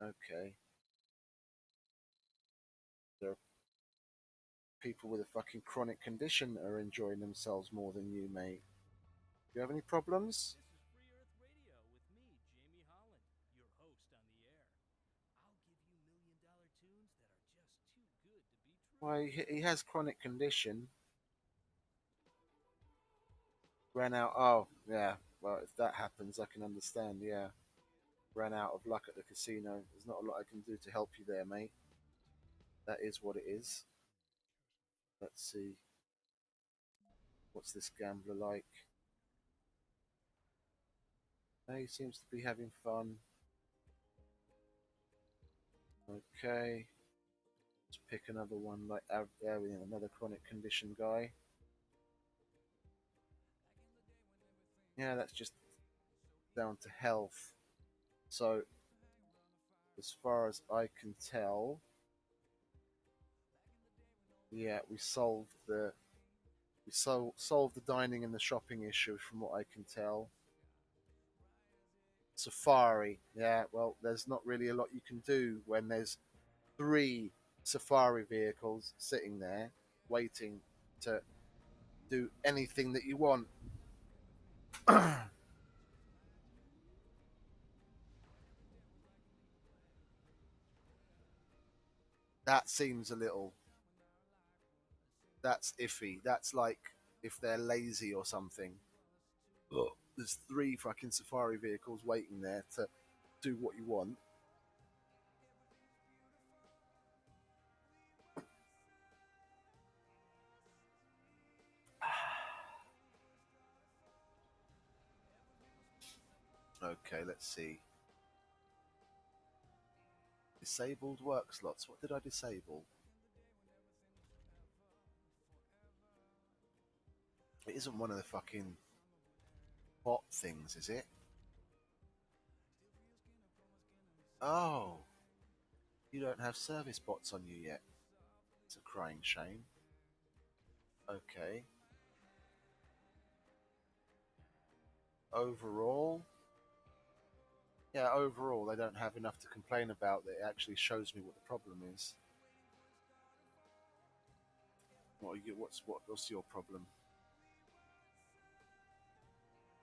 Okay. There are people with a fucking chronic condition that are enjoying themselves more than you, mate. Do you have any problems? This is Free Earth Radio with me, Jamie Holland, your host on the air. I'll give you $1 million tunes that are just too good to be true. Why, he has chronic condition. Ran out. Oh, yeah. Well, if that happens, I can understand. Yeah. Ran out of luck at the casino. There's not a lot I can do to help you there, mate. That is what it is. Let's see. What's this gambler like? He seems to be having fun. Okay. Let's pick another one like there we have another chronic condition guy. Yeah, that's just down to health. So as far as I can tell, yeah, solved the dining and the shopping issue from what I can tell. Safari, yeah, well, there's not really a lot you can do when there's 3 safari vehicles sitting there waiting to do anything that you want. That seems a little. That's iffy. That's like if they're lazy or something. Ugh. there's 3 fucking safari vehicles waiting there to do what you want. Okay, let's see. Disabled work slots. What did I disable? It isn't one of the fucking bot things, is it? Oh, you don't have service bots on you yet. It's a crying shame. Okay. Overall, yeah, overall they don't have enough to complain about that it actually shows me what the problem is. What's your problem?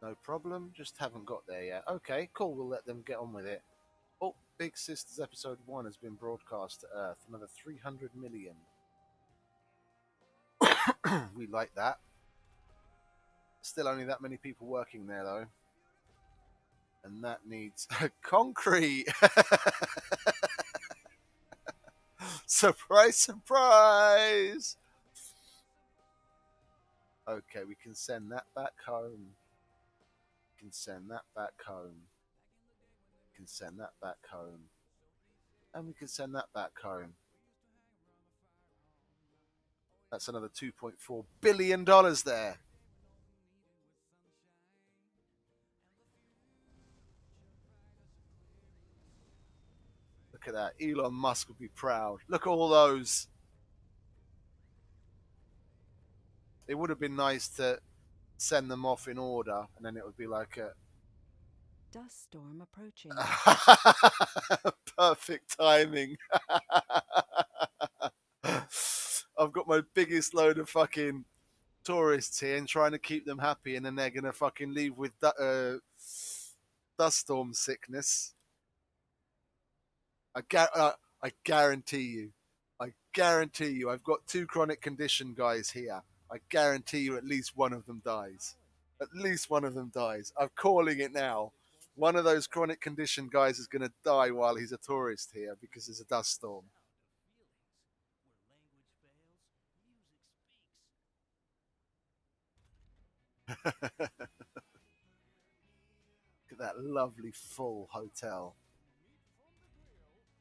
No problem, just haven't got there yet. Okay, cool, we'll let them get on with it. Oh, Big Sisters episode 1 has been broadcast to Earth. Another 300 million. We like that. Still only that many people working there though. And that needs concrete. Surprise, surprise. Okay, we can send that back home. We can send that back home. We can send that back home. And we can send that back home. That's another $2.4 billion there. Look at that. Elon Musk would be proud. Look at all those. It would have been nice to send them off in order, and then it would be like a Dust storm approaching. perfect timing. I've got my biggest load of fucking tourists here and trying to keep them happy, and then they're gonna fucking leave with dust storm sickness. I guarantee you. I guarantee you. I've got 2 chronic condition guys here. I guarantee you at least one of them dies. At least one of them dies. I'm calling it now. One of those chronic condition guys is going to die while he's a tourist here because there's a dust storm. Look at that lovely full hotel.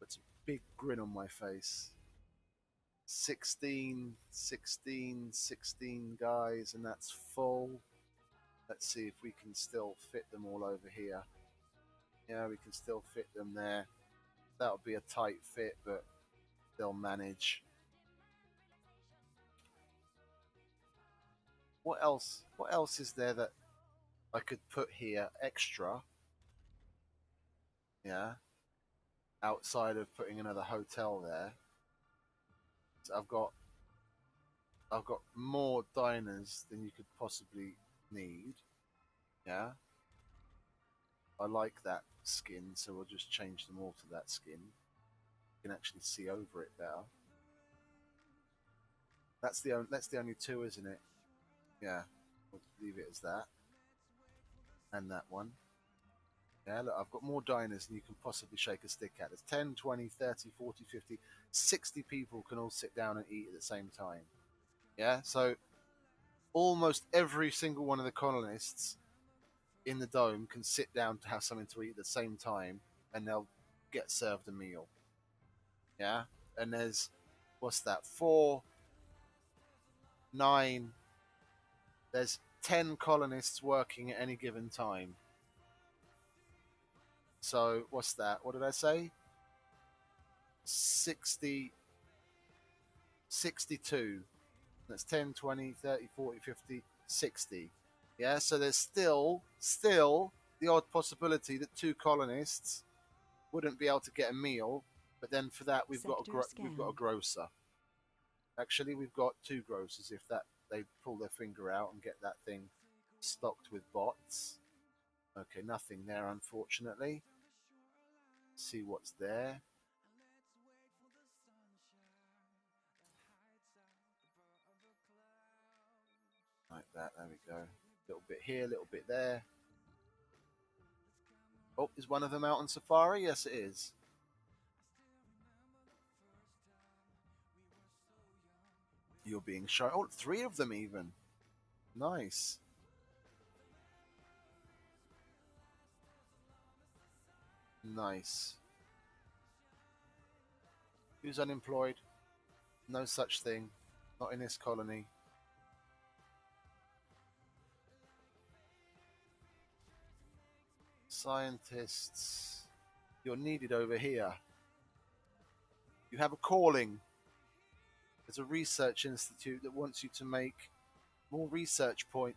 Puts a big grin on my face. 16 guys, and that's full. Let's see if we can still fit them all over here. Yeah, we can still fit them there. That'll be a tight fit, but they'll manage. What else? What else is there that I could put here extra? Yeah, outside of putting another hotel there. So I've got more diners than you could possibly need. Yeah, I like that skin, so we'll just change them all to that skin. You can actually see over it better. That's the only 2, isn't it? Yeah, we'll leave it as that. And that one. Yeah, look, I've got more diners than you can possibly shake a stick at. There's 10, 20, 30, 40, 50, 60 people can all sit down and eat at the same time. Yeah, so almost every single one of the colonists in the dome can sit down to have something to eat at the same time, and they'll get served a meal. Yeah, and there's, what's that, 4, 9, there's 10 colonists working at any given time. So what's that? What did I say? 60, 62. That's 10, 20, 30, 40, 50, 60. Yeah, so there's still the odd possibility that 2 colonists wouldn't be able to get a meal, but then for that we've got a grocer. Actually, we've got 2 grocers if that they pull their finger out and get that thing stocked with bots. Okay, nothing there unfortunately. See what's there. Like that, there we go. Little bit here, little bit there. Oh, is one of them out on safari? Yes, it is. You're being shy. Oh, three of them even. Nice. Nice. Who's unemployed? No such thing. Not in this colony. Scientists. You're needed over here. You have a calling. There's a research institute that wants you to make more research point.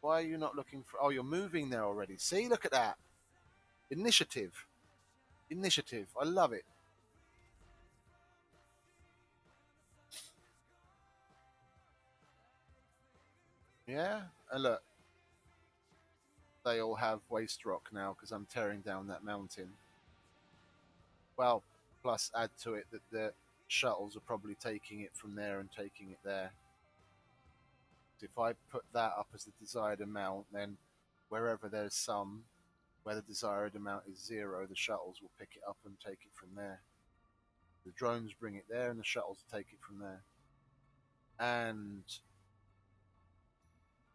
Why are you not looking for... Oh, you're moving there already. See? Look at that. Initiative. Initiative. I love it. Yeah? And look. They all have waste rock now because I'm tearing down that mountain. Well, plus add to it that the shuttles are probably taking it from there and taking it there. If I put that up as the desired amount, then wherever there's some, where the desired amount is 0, the shuttles will pick it up and take it from there. The drones bring it there and the shuttles take it from there. And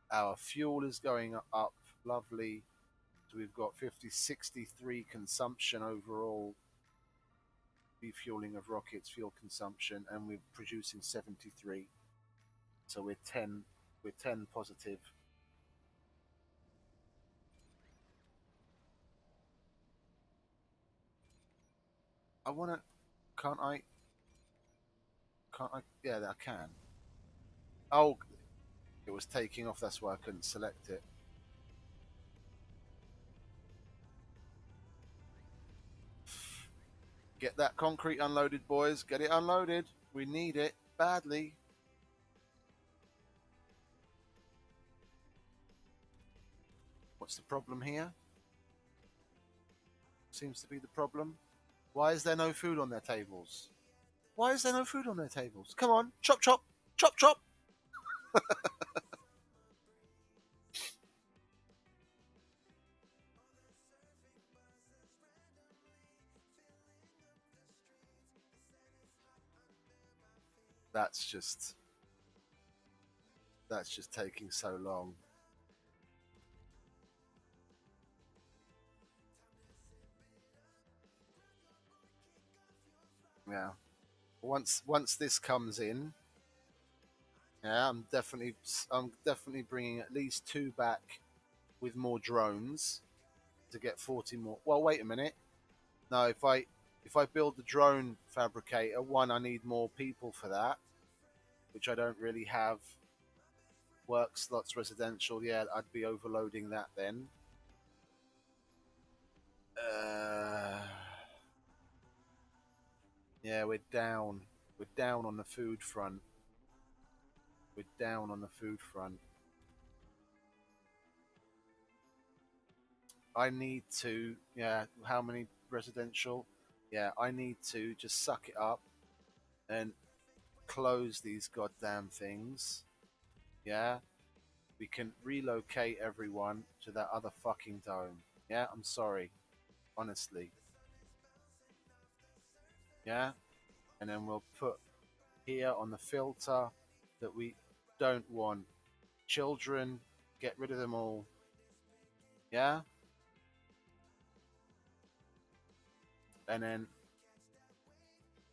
our fuel is going up. Lovely. So we've got 63 consumption overall. Refueling of rockets, fuel consumption, and we're producing 73. So we're 10 positive. I wanna can't I yeah, I can. Oh, it was taking off, that's why I couldn't select it. Get that concrete unloaded, boys. Get it unloaded. We need it badly. What's the problem here? Seems to be the problem. Why is there no food on their tables? Why is there no food on their tables? Come on, chop, chop, chop, chop. That's just taking so long. Yeah. Once this comes in, yeah, I'm definitely bringing at least 2 back with more drones to get 40 more. Well, wait a minute. No, if I build the drone fabricator, one, I need more people for that, which I don't really have. Work slots, residential, yeah, I'd be overloading that then. Uh, yeah, we're down. We're down on the food front. We're down on the food front. I need to, yeah, how many residential? Yeah, I need to just suck it up and close these goddamn things. Yeah, we can relocate everyone to that other fucking dome. Yeah, I'm sorry, honestly. Yeah, and then we'll put here on the filter that we don't want children. Get rid of them all. Yeah, and then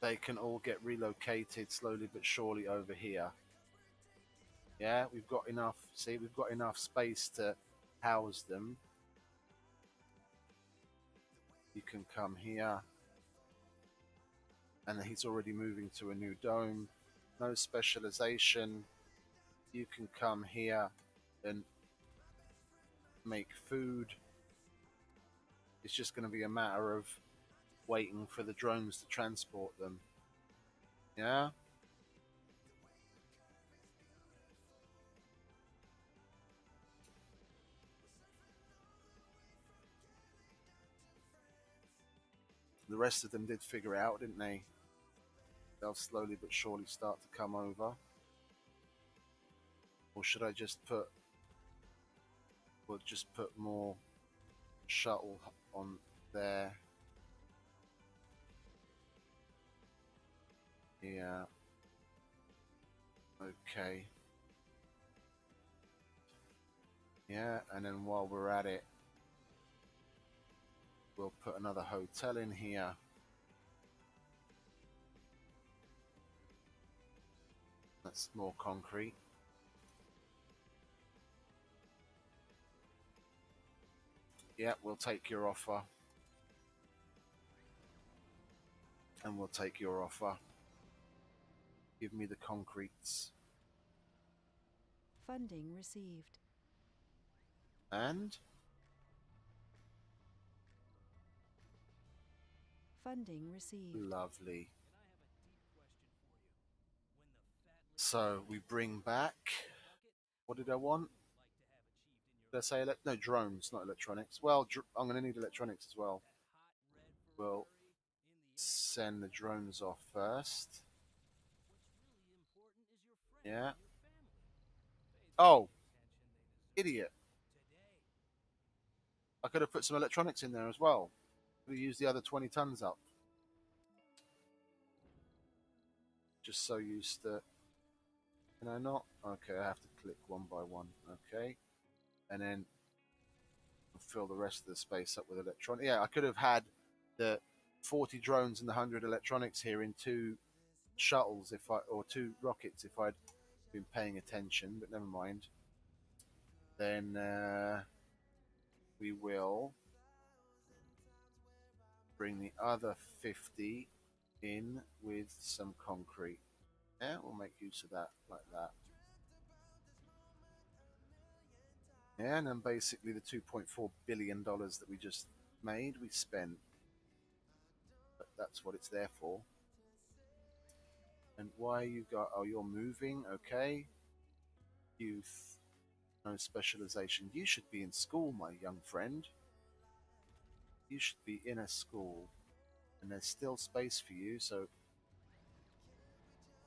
they can all get relocated slowly but surely over here. Yeah, we've got enough. See, we've got enough space to house them. You can come here. And he's already moving to a new dome. No specialization. You can come here and make food. It's just going to be a matter of waiting for the drones to transport them. Yeah? The rest of them did figure it out, didn't they? They'll slowly but surely start to come over. Or should I just put... We'll just put more shuttle on there. Yeah. Okay. Yeah, and then while we're at it, we'll put another hotel in here. That's more concrete. Yeah, we'll take your offer. And we'll take your offer. Give me the concretes. Funding received. And Funding received. lovely. And I have a deep question for you. When the fat So we bring back. bucket, What did I want? like to have achieved in your Did I say no drones, not electronics? Well, I'm going to need electronics as well. that hot red We'll Ferrari in the end? send the drones off first. What's really important is your friends Yeah. and your family. Pay them Oh, the attention they deserve. idiot! Today. I could have put some electronics in there as well. Could have used the other 20 tons up. Just so used to. Can I not? Okay, I have to click one by one. Okay, and then fill the rest of the space up with electronic. Yeah, I could have had the 40 drones and the 100 electronics here in two shuttles or two rockets if I'd been paying attention, but never mind. Then we will bring the other 50 in with some concrete. Yeah, we'll make use of that like that. Yeah, and then basically the $2.4 billion that we just made, we spent. But that's what it's there for. And why you got? Oh, you're moving. Okay. Youth, no specialization. You should be in school, my young friend. You should be in a school, and there's still space for you. So,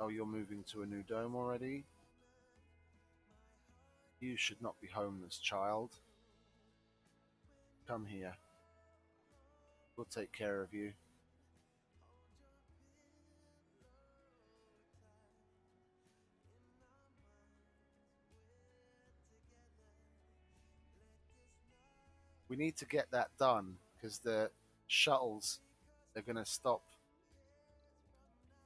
oh, you're moving to a new dome already. You should not be homeless, child. Come here. We'll take care of you. We need to get that done because the shuttles are going to stop.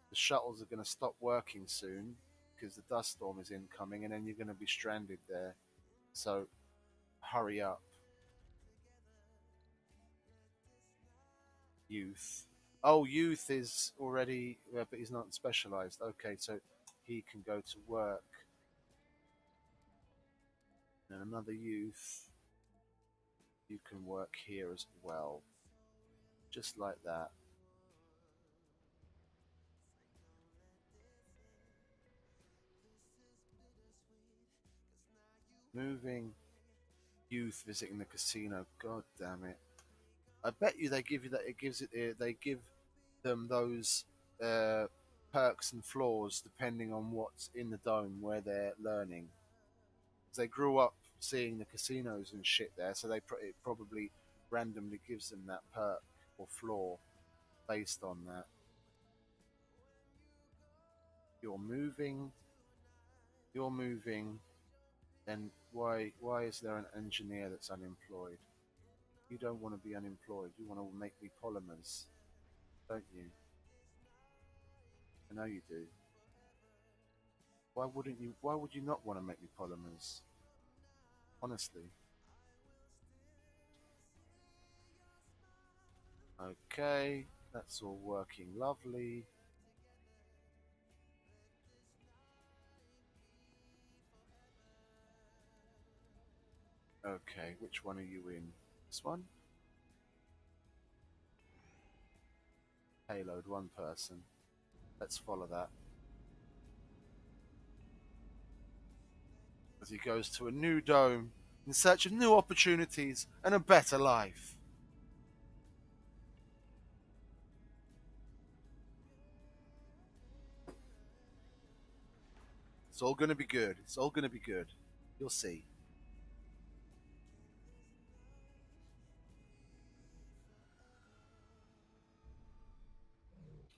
The shuttles are going to stop working soon because the dust storm is incoming, and then you're going to be stranded there. So, hurry up, youth. Oh, youth is already, but he's not specialized. Okay, so he can go to work. And another youth, you can work here as well, just like that. Moving youth visiting the casino. God damn it! I bet you they give you that. It gives it. They give them those uh, perks and flaws depending on what's in the dome where they're learning. 'Cause they grew up seeing the casinos and shit there, so it probably randomly gives them that perk or flaw based on that. You're moving. You're moving. Then why is there an engineer that's unemployed? You don't want to be unemployed. You want to make me polymers, don't you? I know you do. Why wouldn't you? Why would you not want to make me polymers? Honestly. Okay, that's all working lovely. Okay, which one are you in? This one? Payload, one person. Let's follow that. As he goes to a new dome in search of new opportunities and a better life. It's all going to be good. It's all going to be good. You'll see.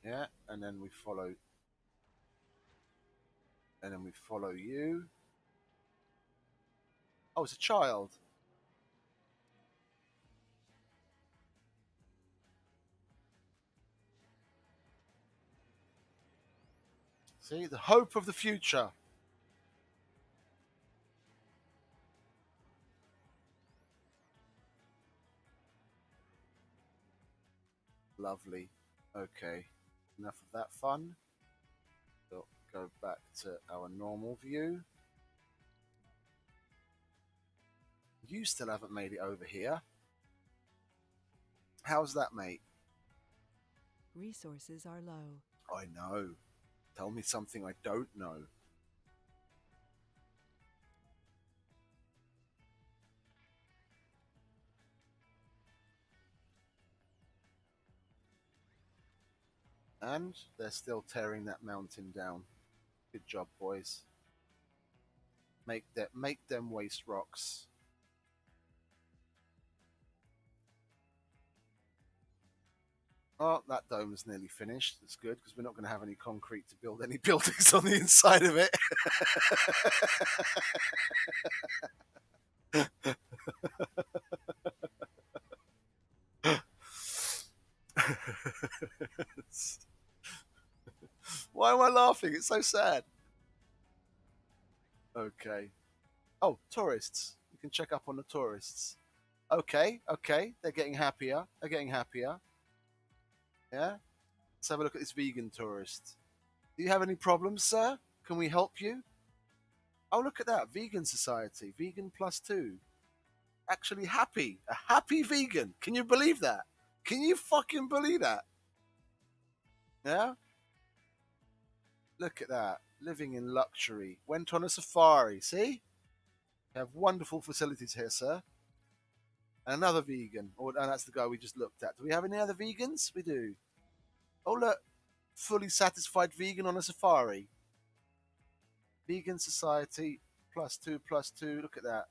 Yeah, and then we follow, you. Oh, it's a child. See, the hope of the future. Lovely. Okay, enough of that fun. We'll go back to our normal view. You still haven't made it over here. How's that, mate? Resources are low. I know. Tell me something I don't know. And they're still tearing that mountain down. Good job, boys. Make them waste rocks. Oh, that dome is nearly finished. That's good because we're not going to have any concrete to build any buildings on the inside of it. Why am I laughing? It's so sad. Okay. Oh, tourists. You can check up on the tourists. Okay, okay. They're getting happier. They're getting happier. Yeah. Let's have a look at this vegan tourist. Do you have any problems, sir? Can we help you? Oh, look at that. Vegan society. Vegan plus two. Actually happy. A happy vegan. Can you believe that? Can you fucking believe that? Yeah? Look at that. Living in luxury. Went on a safari. See? We have wonderful facilities here, sir. And another vegan. And that's the guy we just looked at. Do we have any other vegans? We do. Oh, look. Fully satisfied vegan on a safari. Vegan society plus two plus two. Look at that.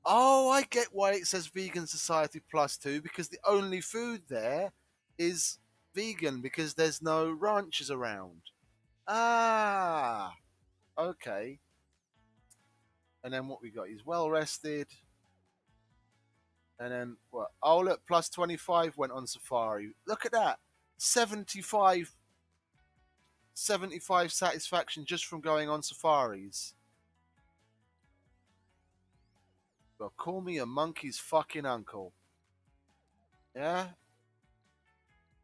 Oh, I get why it says vegan society plus two because the only food there is vegan because there's no ranches around. Ah, okay. And then what we got? He's well rested. And then what? Oh, look, plus 25 went on safari. Look at that. 75, 75 satisfaction just from going on safaris. Well, call me a monkey's fucking uncle. Yeah?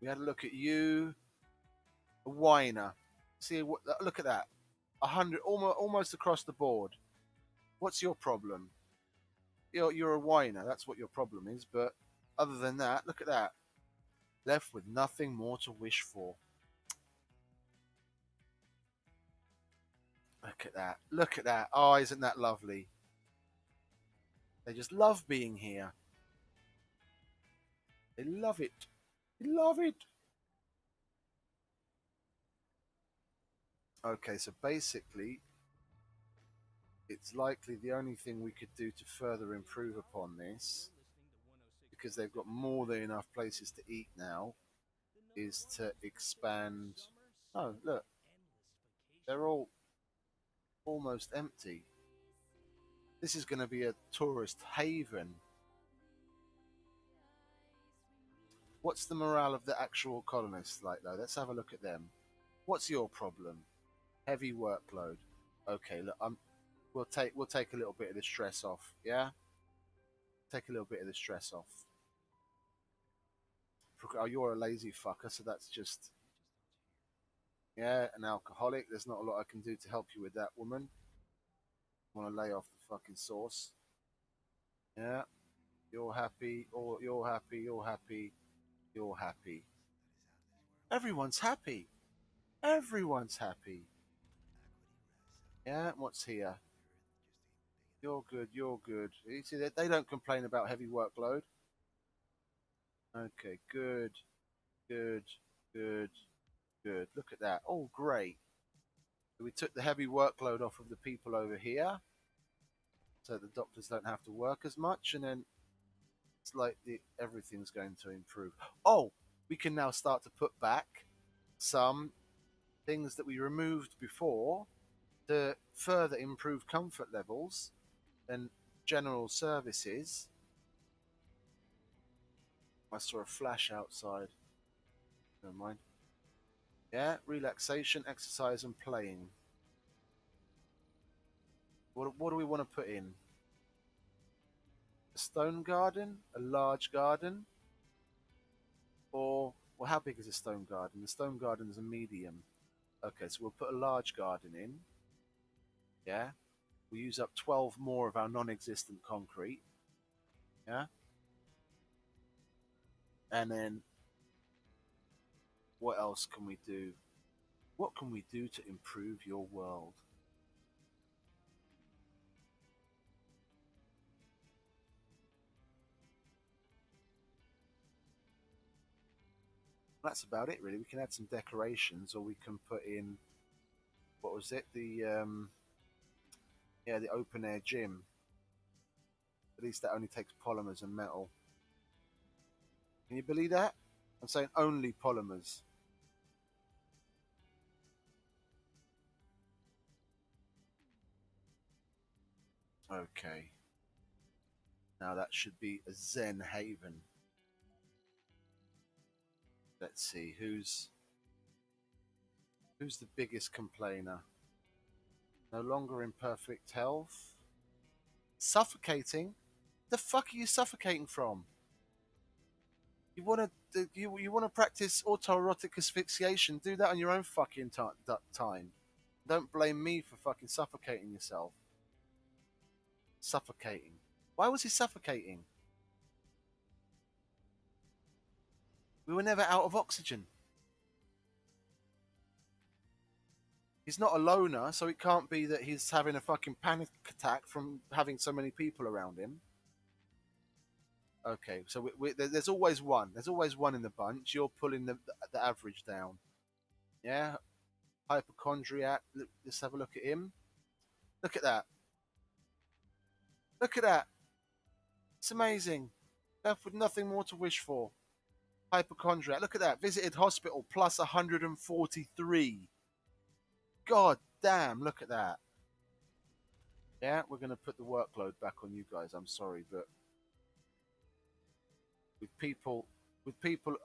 We had a look at you. A whiner. See, look at that. 100, almost across the board. What's your problem? You're a whiner. That's what your problem is. But other than that, look at that. Left with nothing more to wish for. Look at that. Look at that. Oh, isn't that lovely? They just love being here. They love it. They love it. Okay, so basically, it's likely the only thing we could do to further improve upon this, because they've got more than enough places to eat now, is to expand. Oh, look, they're all almost empty. This is going to be a tourist haven. What's the morale of the actual colonists like, though? Let's have a look at them. What's your problem? Heavy workload. Okay, look, we'll take a little bit of the stress off. Yeah, take a little bit of the stress off. Oh, you're a lazy fucker, so that's just an alcoholic. There's not a lot I can do to help you with that, woman. Want to lay off the fucking sauce? Yeah, you're happy, or you're happy, you're happy, you're happy. Everyone's happy. Everyone's happy. Yeah, what's here? You're good, you're good. You see, they don't complain about heavy workload. Okay, good, good, good, good. Look at that. Oh, great. So we took the heavy workload off of the people over here, so the doctors don't have to work as much. And then It's like everything's going to improve. Oh, we can now start to put back some things that we removed before to further improve comfort levels and general services. I saw a flash outside. Never mind. Yeah, relaxation, exercise, and playing. What do we want to put in? A stone garden, a large garden, or well, how big is a stone garden? The stone garden is a medium. Okay, so we'll put a large garden in. Yeah, we'll use up 12 more of our non-existent concrete. Yeah, and then what else can we do? What can we do to improve your world? That's about it, really. We can add some decorations, or we can put in what was it? The open air gym. At least that only takes polymers and metal. Can you believe that? I'm saying only polymers. Okay. Now that should be a Zen haven. Let's see who's the biggest complainer. No longer in perfect health. Suffocating. The fuck are you suffocating from? You want to practice autoerotic asphyxiation? Do that on your own fucking time. Don't blame me for fucking suffocating yourself. Suffocating. Why was he suffocating? We were never out of oxygen. He's not a loner, so it can't be that he's having a fucking panic attack from having so many people around him. Okay, so there's always one. There's always one in the bunch. You're pulling the average down. Yeah, hypochondriac. Let's have a look at him. Look at that. Look at that. It's amazing. Left with nothing more to wish for. Hypochondriac. Look at that. Visited hospital plus 143. God damn, look at that. Yeah, we're going to put the workload back on you guys. I'm sorry, but with people,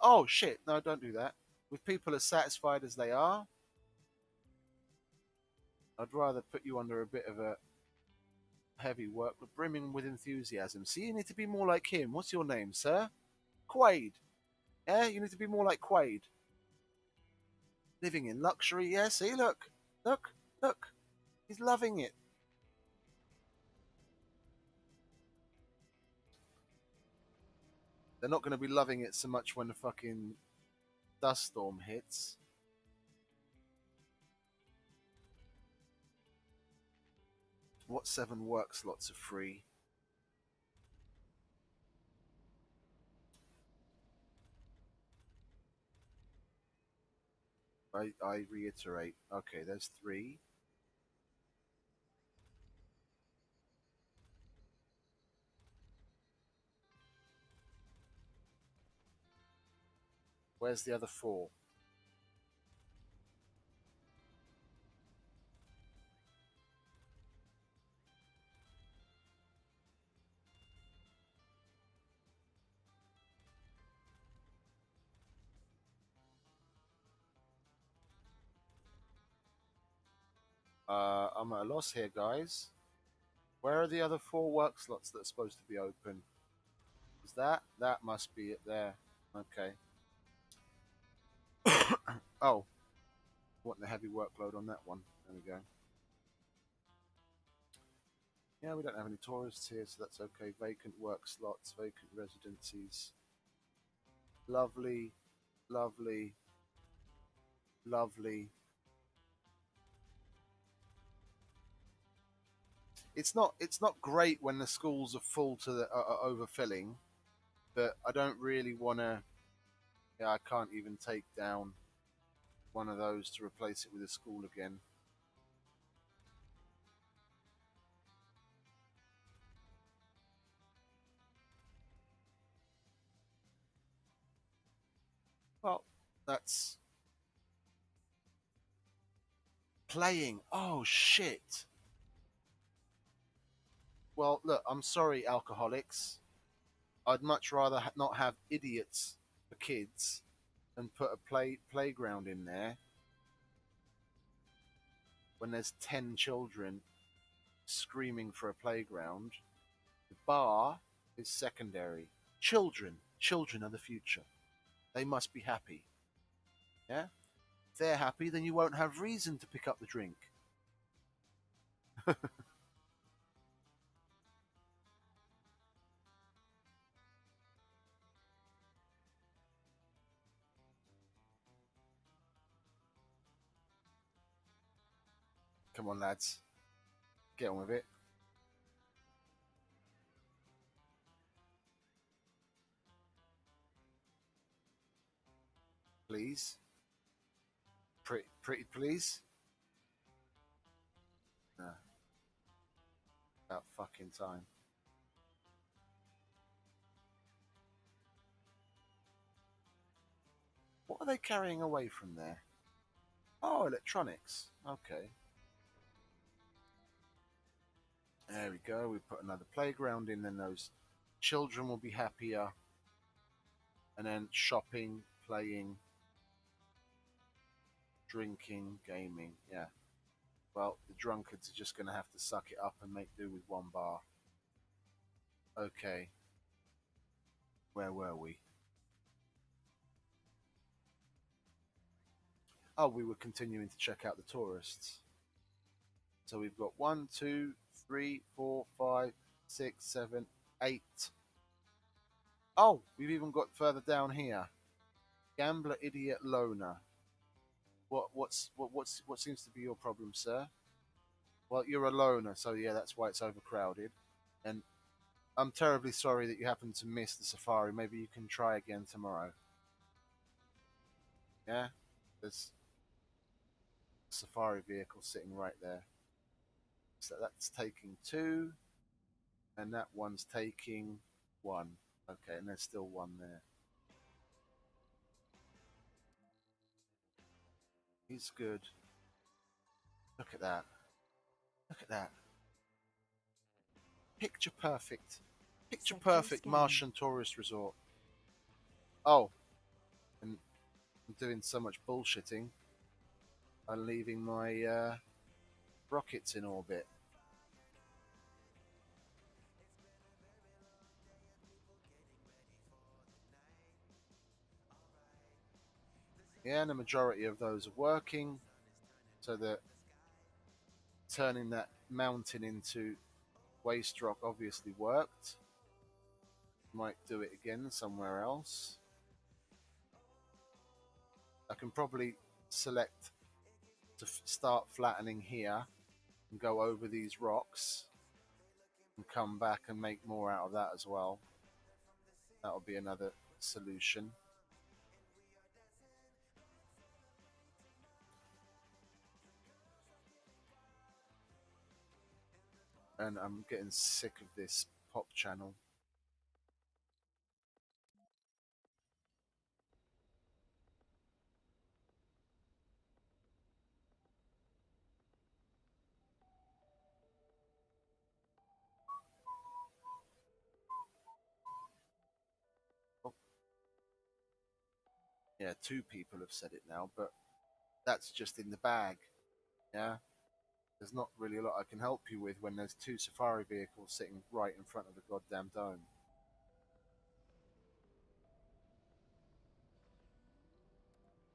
oh shit, no, don't do that. With people as satisfied as they are, I'd rather put you under a bit of a heavy work, but brimming with enthusiasm. See, you need to be more like him. What's your name, sir? Quaid. Yeah, you need to be more like Quaid. Living in luxury. Yeah, see, look, look, look. He's loving it. They're not going to be loving it so much when the fucking dust storm hits. What 7 work slots are free? I reiterate. Okay, there's 3. Where's the other 4? I'm at a loss here, guys. Where are the other 4 work slots that are supposed to be open? Is that must be it there. Okay. Oh, what the heavy workload on that one. There we go. Yeah, we don't have any tourists here, so that's okay. Vacant work slots, vacant residencies. Lovely, lovely, lovely. It's not great when the schools are full to the overfilling, but I don't really want to. Yeah, I can't even take down one of those to replace it with a school again. Well, that's playing. Oh shit. Well, look, I'm sorry, alcoholics. I'd much rather not have idiots for kids and put a playground in there when there's 10 children screaming for a playground. The bar is secondary. Children are the future. They must be happy. Yeah? If they're happy, then you won't have reason to pick up the drink. Come on, lads. Get on with it. Please. Pretty please. Nah, about fucking time. What are they carrying away from there? Oh, electronics. Okay. There we go. We put another playground in, then those children will be happier. And then shopping, playing, drinking, gaming. Yeah. Well, the drunkards are just going to have to suck it up and make do with one bar. Okay. Where were we? Oh, we were continuing to check out the tourists. So we've got 1, 2, 3, 4, 5, 6, 7, 8. Oh, we've even got further down here. Gambler, idiot, loner. What seems to be your problem, sir? Well, you're a loner, so yeah, that's why it's overcrowded. And I'm terribly sorry that you happened to miss the safari. Maybe you can try again tomorrow. Yeah, there's a safari vehicle sitting right there. So that's taking 2, and that one's taking 1. Okay, and there's still 1 there. He's good. Look at that. Look at that. Picture perfect. Picture Sector perfect scanning. Martian tourist resort. Oh, and I'm doing so much bullshitting. I'm leaving my rockets in orbit. Yeah, and the majority of those are working, so that turning that mountain into waste rock obviously worked. Might do it again somewhere else. I can probably select to start flattening here and go over these rocks and come back and make more out of that as well. That'll be another solution. And I'm getting sick of this pop channel. Oh, yeah, 2 people have said it now, but that's just in the bag. Yeah, there's not really a lot I can help you with when there's 2 safari vehicles sitting right in front of the goddamn dome.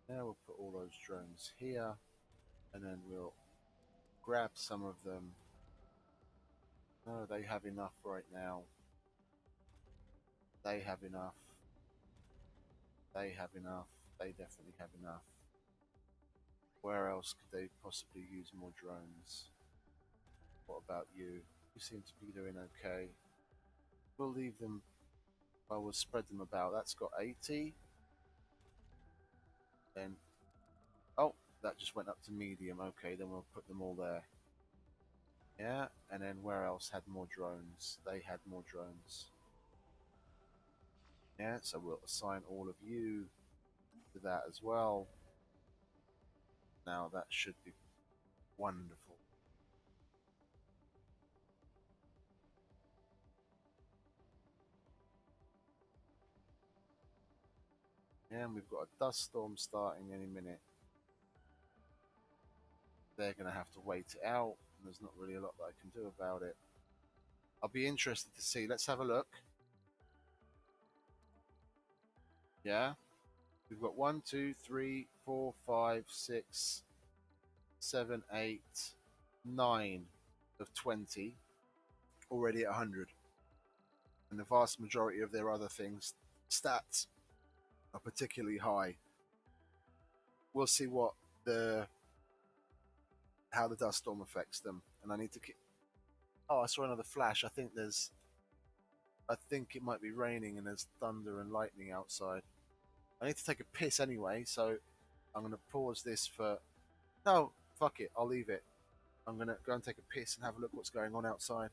Now we'll put all those drones here, and then we'll grab some of them. No, they have enough right now. They have enough. They have enough. They definitely have enough. Where else could they possibly use more drones? What about you? You seem to be doing okay. We'll leave them. Well, we'll spread them about. That's got 80. Then, oh, that just went up to medium. Okay, then we'll put them all there. Yeah, and then where else had more drones? They had more drones. Yeah, so we'll assign all of you to that as well. Now that should be wonderful. Yeah, and we've got a dust storm starting any minute. They're going to have to wait it out, and there's not really a lot that I can do about it. I'll be interested to see. Let's have a look. Yeah, we've got 1, 2, 3, 4, 5, 6, 7, 8, 9 of 20 already at 100. And the vast majority of their other things, stats, are particularly high. We'll see what the how the dust storm affects them. And I need to keep. Oh, I saw another flash. I think it might be raining and there's thunder and lightning outside. I need to take a piss anyway, so I'm gonna pause this for. No, fuck it. I'll leave it. I'm gonna go and take a piss and have a look what's going on outside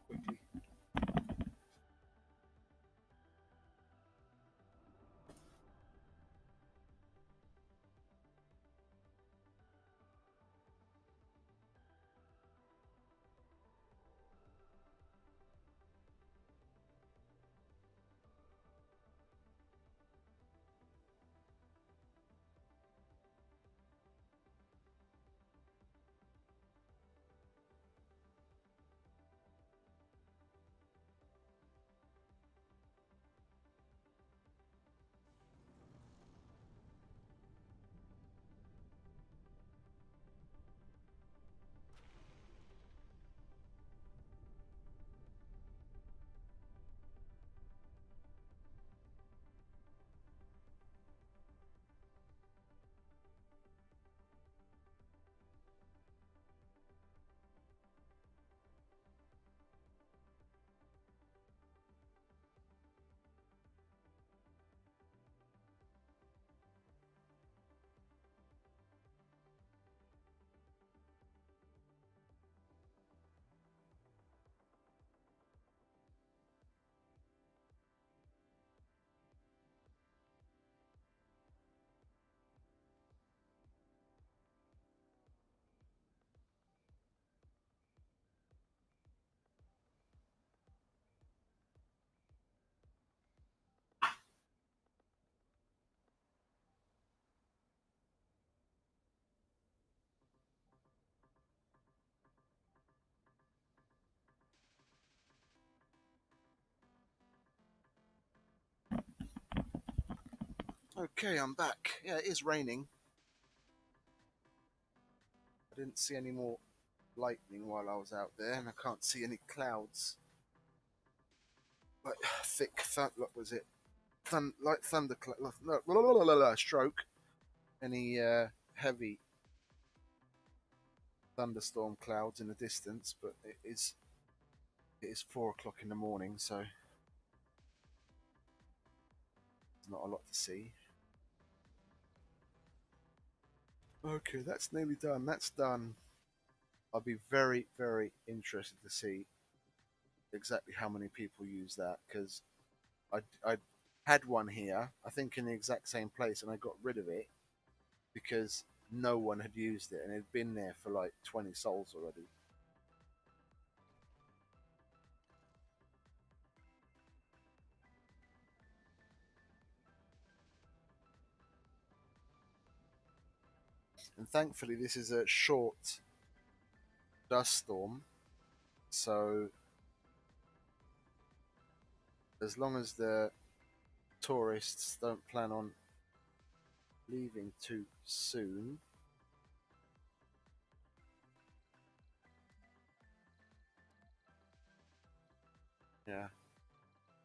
quickly. Okay, I'm back. Yeah, it is raining. I didn't see any more lightning while I was out there, and I can't see any clouds. Like thick, what was it? Like thunderclap, stroke. Any heavy thunderstorm clouds in the distance, but it is 4 o'clock in the morning, so there's not a lot to see. Okay, that's nearly done. That's done. I'll be very, very interested to see exactly how many people use that because I had one here, I think in the exact same place, and I got rid of it because no one had used it and it had been there for like 20 souls already. And thankfully, this is a short dust storm, so as long as the tourists don't plan on leaving too soon. Yeah,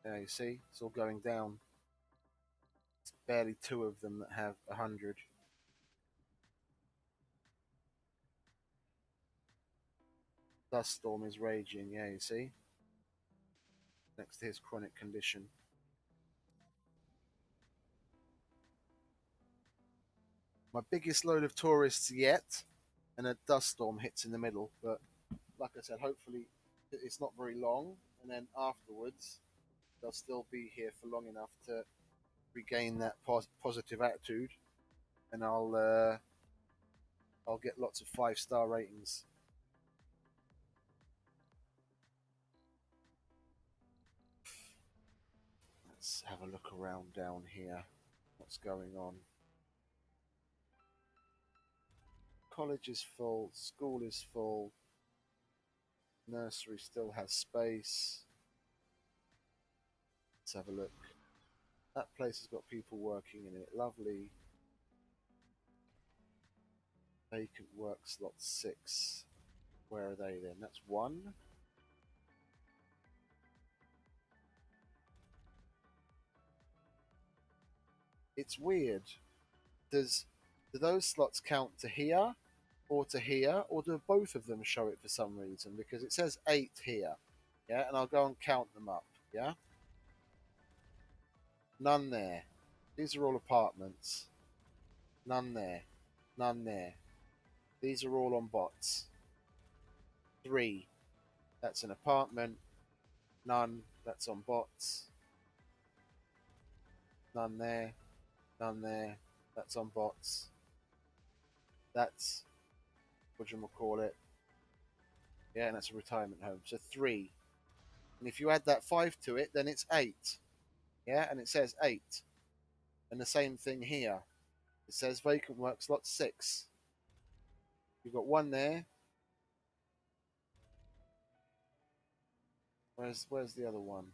yeah, you see, it's all going down. It's barely two of them that have 100. Dust storm is raging, yeah, you see, next to his chronic condition. My biggest load of tourists yet, and a dust storm hits in the middle. But like I said, hopefully it's not very long, and then afterwards they'll still be here for long enough to regain that positive attitude, and I'll get lots of 5-star ratings. Let's have a look around down here. What's going on? College is full, school is full, nursery still has space. Let's have a look. That place has got people working in it. Lovely. Vacant work slot 6. Where are they then? That's 1. It's weird. Do those slots count to here or to here, or do both of them show it for some reason? Because it says 8 here, yeah, and I'll go and count them up, yeah. None there. These are all apartments. None there. None there. These are all on bots. 3. That's an apartment. None. That's on bots. None there. None there. That's on bots. That's whatchamacallit. Yeah, and that's a retirement home. So 3. And if you add that 5 to it, then it's 8. Yeah, and it says 8. And the same thing here. It says vacant work slot 6. You've got 1 there. Where's the other one?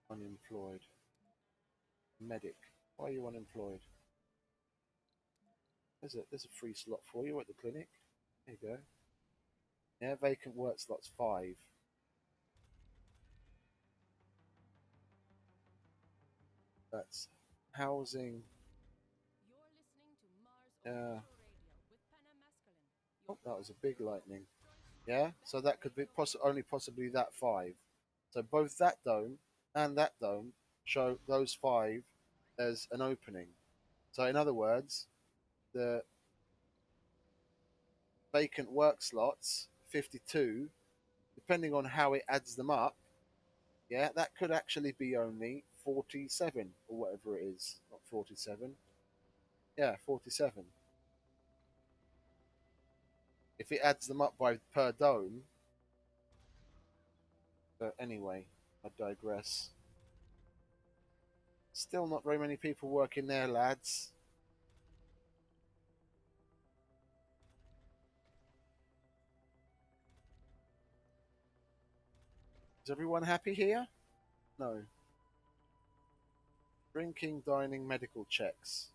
Unemployed. Medic. Why are you unemployed? There's a free slot for you at the clinic. There you go. Yeah, vacant work slots 5. That's housing. Yeah. Oh, that was a big lightning. Yeah, so that could be only possibly that 5. So both that dome and that dome show those 5 as an opening. So in other words, the vacant work slots 52, depending on how it adds them up, yeah, that could actually be only 47 or whatever it is. Not 47. Yeah, 47. If it adds them up by per dome. But anyway, I digress. Still not very many people working there, lads. Is everyone happy here? No. Drinking, dining, medical checks.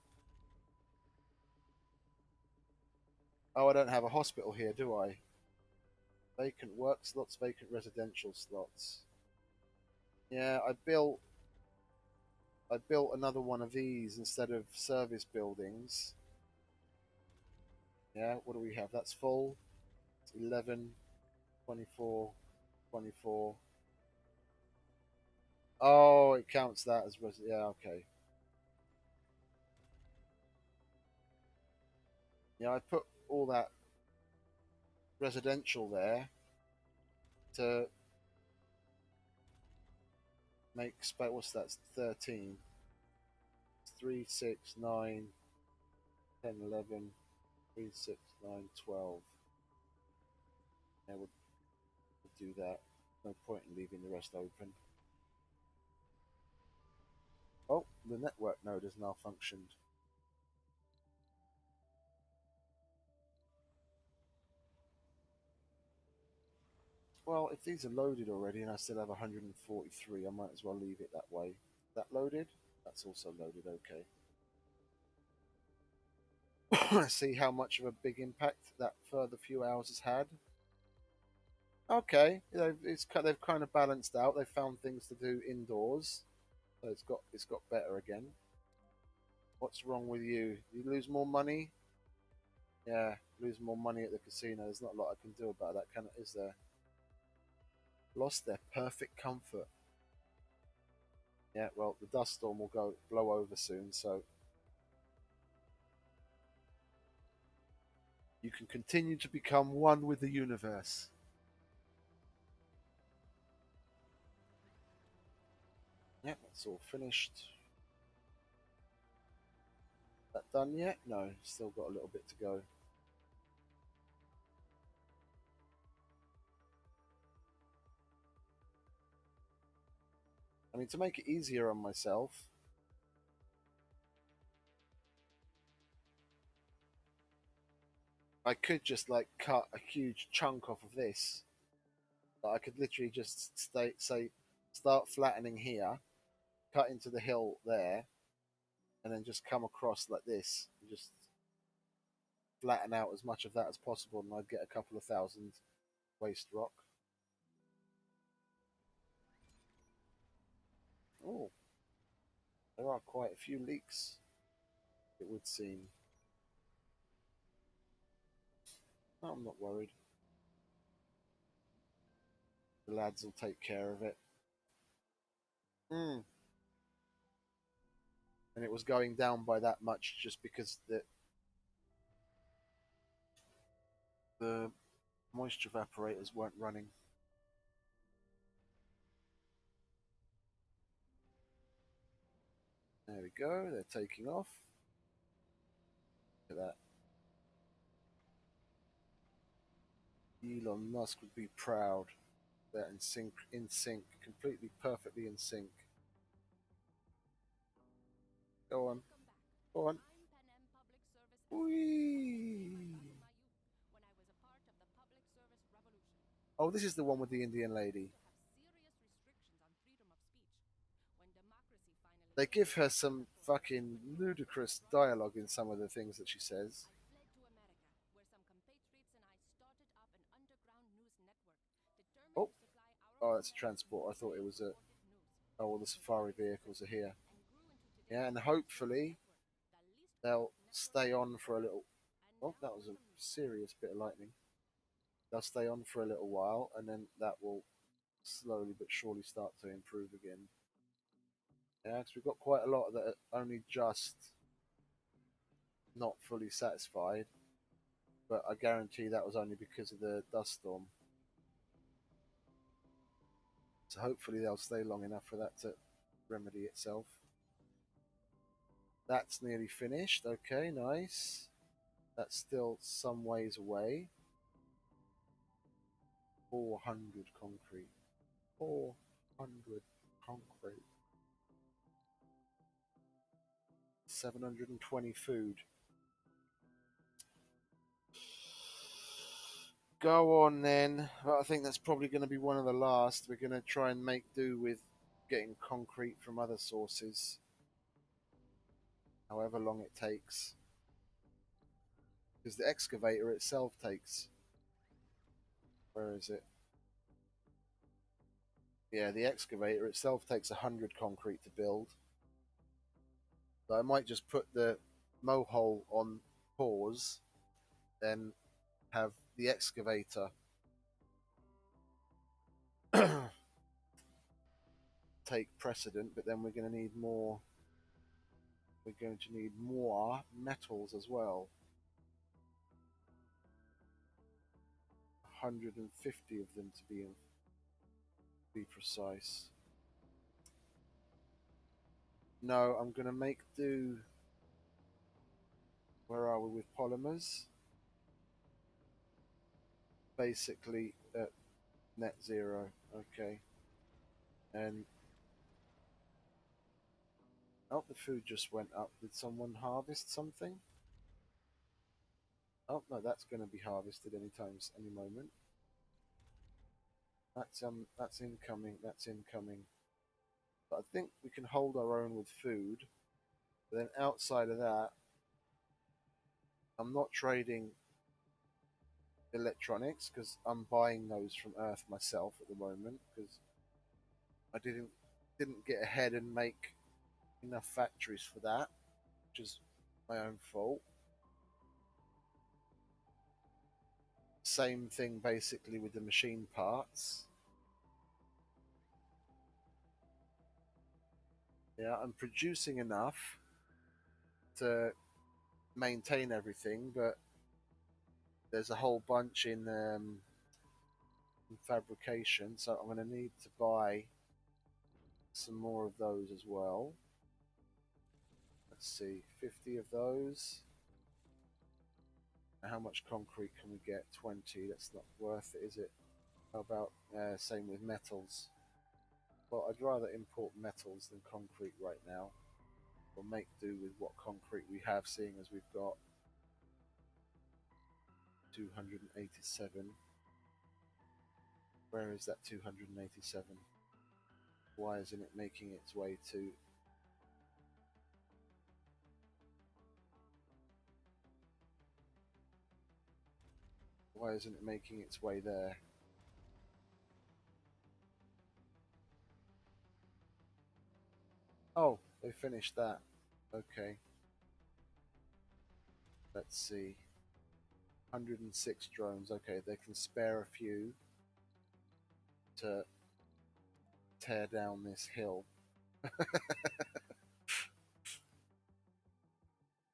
Oh, I don't have a hospital here, do I? Vacant work slots, vacant residential slots. Yeah, I built another one of these instead of service buildings. Yeah, what do we have? That's full. It's 11, 24, 24. Oh, it counts that as yeah, okay. Yeah, I put all that residential there to make space. What's that? 13. 3, 6, 9, 10, 11, 3, 6, 9, 12. Yeah, we'll do that. No point in leaving the rest open. Oh, the network node has malfunctioned. Well, if these are loaded already and I still have 143, I might as well leave it that way. That loaded? That's also loaded, okay. See how much of a big impact that further few hours has had. Okay, they've kind of balanced out. They've found things to do indoors, so it's got better again. What's wrong with you? You lose more money? Yeah, lose more money at the casino. There's not a lot I can do about that, is there? Lost their perfect comfort. Yeah, well, the dust storm will blow over soon, so you can continue to become one with the universe. That's all finished. That done yet? No, still got a little bit to go. I mean, to make it easier on myself, I could just like cut a huge chunk off of this. But I could literally just start flattening here, cut into the hill there, and then just come across like this, and just flatten out as much of that as possible, and I'd get a couple of thousand waste rock. Oh, there are quite a few leaks, it would seem. Oh, I'm not worried. The lads will take care of it. And it was going down by that much just because the moisture evaporators weren't running. There we go, they're taking off. Look at that. Elon Musk would be proud. They're in sync, completely, perfectly in sync. Go on, go on. Whee! Oh, this is the one with the Indian lady. They give her some fucking ludicrous dialogue in some of the things that she says. Oh, oh, that's a transport. I thought it was a. Oh, well, the safari vehicles are here. Yeah, and hopefully they'll stay on for a little. Oh, that was a serious bit of lightning. They'll stay on for a little while, and then that will slowly but surely start to improve again. Yeah, because we've got quite a lot that are only just not fully satisfied, but I guarantee that was only because of the dust storm. So hopefully they'll stay long enough for that to remedy itself. That's nearly finished. Okay, nice. That's still some ways away. 400 concrete. 400 concrete. 720 food. Go on then. Well, I think that's probably going to be one of the last. We're going to try and make do with getting concrete from other sources, however long it takes. Because the excavator itself takes. Where is it? Yeah, the excavator itself takes 100 concrete to build. So I might just put the mohole on pause, then have the excavator take precedent, but then we're going to need more. We're going to need more metals as well. 150 of them to be precise. No, I'm going to make do. Where are we with polymers? Basically at net zero. Okay. And oh, the food just went up. Did someone harvest something? Oh no, that's going to be harvested any moment. That's incoming. That's incoming. But I think we can hold our own with food. But then outside of that, I'm not trading electronics because I'm buying those from Earth myself at the moment because I didn't get ahead and make enough factories for that, which is my own fault. Same thing basically with the machine parts. Yeah, I'm producing enough to maintain everything, but there's a whole bunch in fabrication, so I'm going to need to buy some more of those as well. Let's see, 50 of those. How much concrete can we get? 20. That's not worth it, is it? How about same with metals? Well, I'd rather import metals than concrete right now. We'll make do with what concrete we have, seeing as we've got 287. Where is that 287? Why isn't it making its way to... Why isn't it making its way there? Oh, they finished that. Okay. Let's see. 106 drones. Okay, they can spare a few to tear down this hill.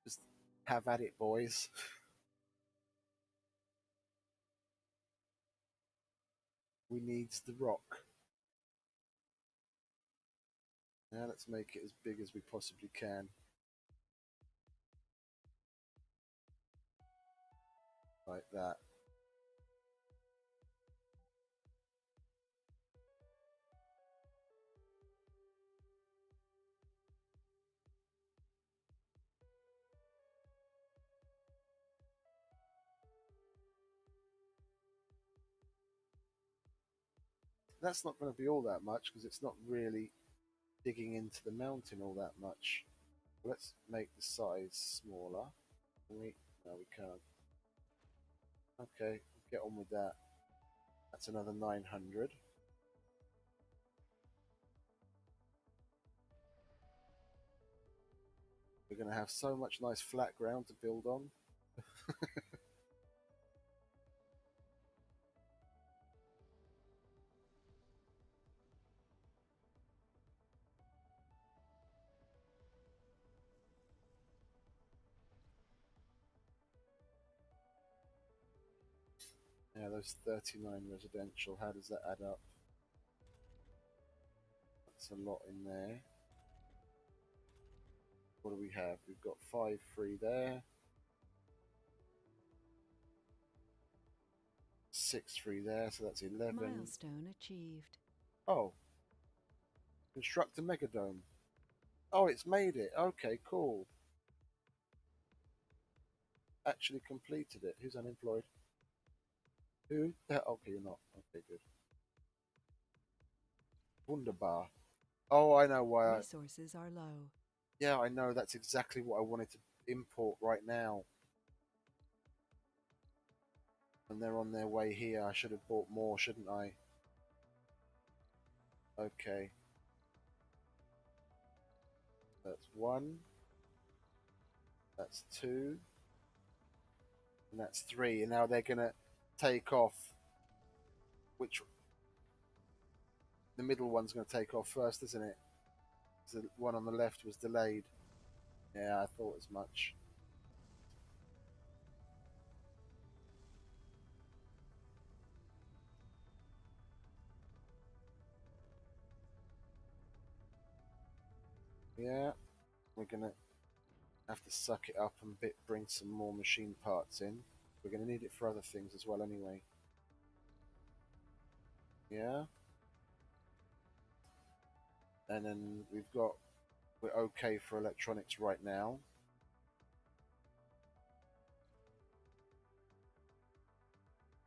Just have at it, boys. We needs the rock. Now let's make it as big as we possibly can. Like that. That's not going to be all that much because it's not really digging into the mountain all that much. Let's make the size smaller. Can we? No, we can't. Okay, get on with that. That's another 900. We're going to have so much nice flat ground to build on. Yeah, those 39 residential, how does that add up? That's a lot in there. What do we have? We've got 5 free there. 6 free there, so that's 11. Milestone achieved. Oh. Construct a megadome. Oh, it's made it. Okay, cool. Actually completed it. Who's unemployed? Who? Okay, you're not. Okay, good. Wunderbar. Oh, I know why. Resources are low. Yeah, I know. That's exactly what I wanted to import right now. And they're on their way here. I should have bought more, shouldn't I? Okay. That's 1. That's 2. And that's 3. And now they're going to take off. Which... The middle one's going to take off first, isn't it? The one on the left was delayed. Yeah, I thought as much. Yeah, we're going to have to suck it up and bring some more machine parts in. We're going to need it for other things as well anyway. Yeah. And then we're okay for electronics right now.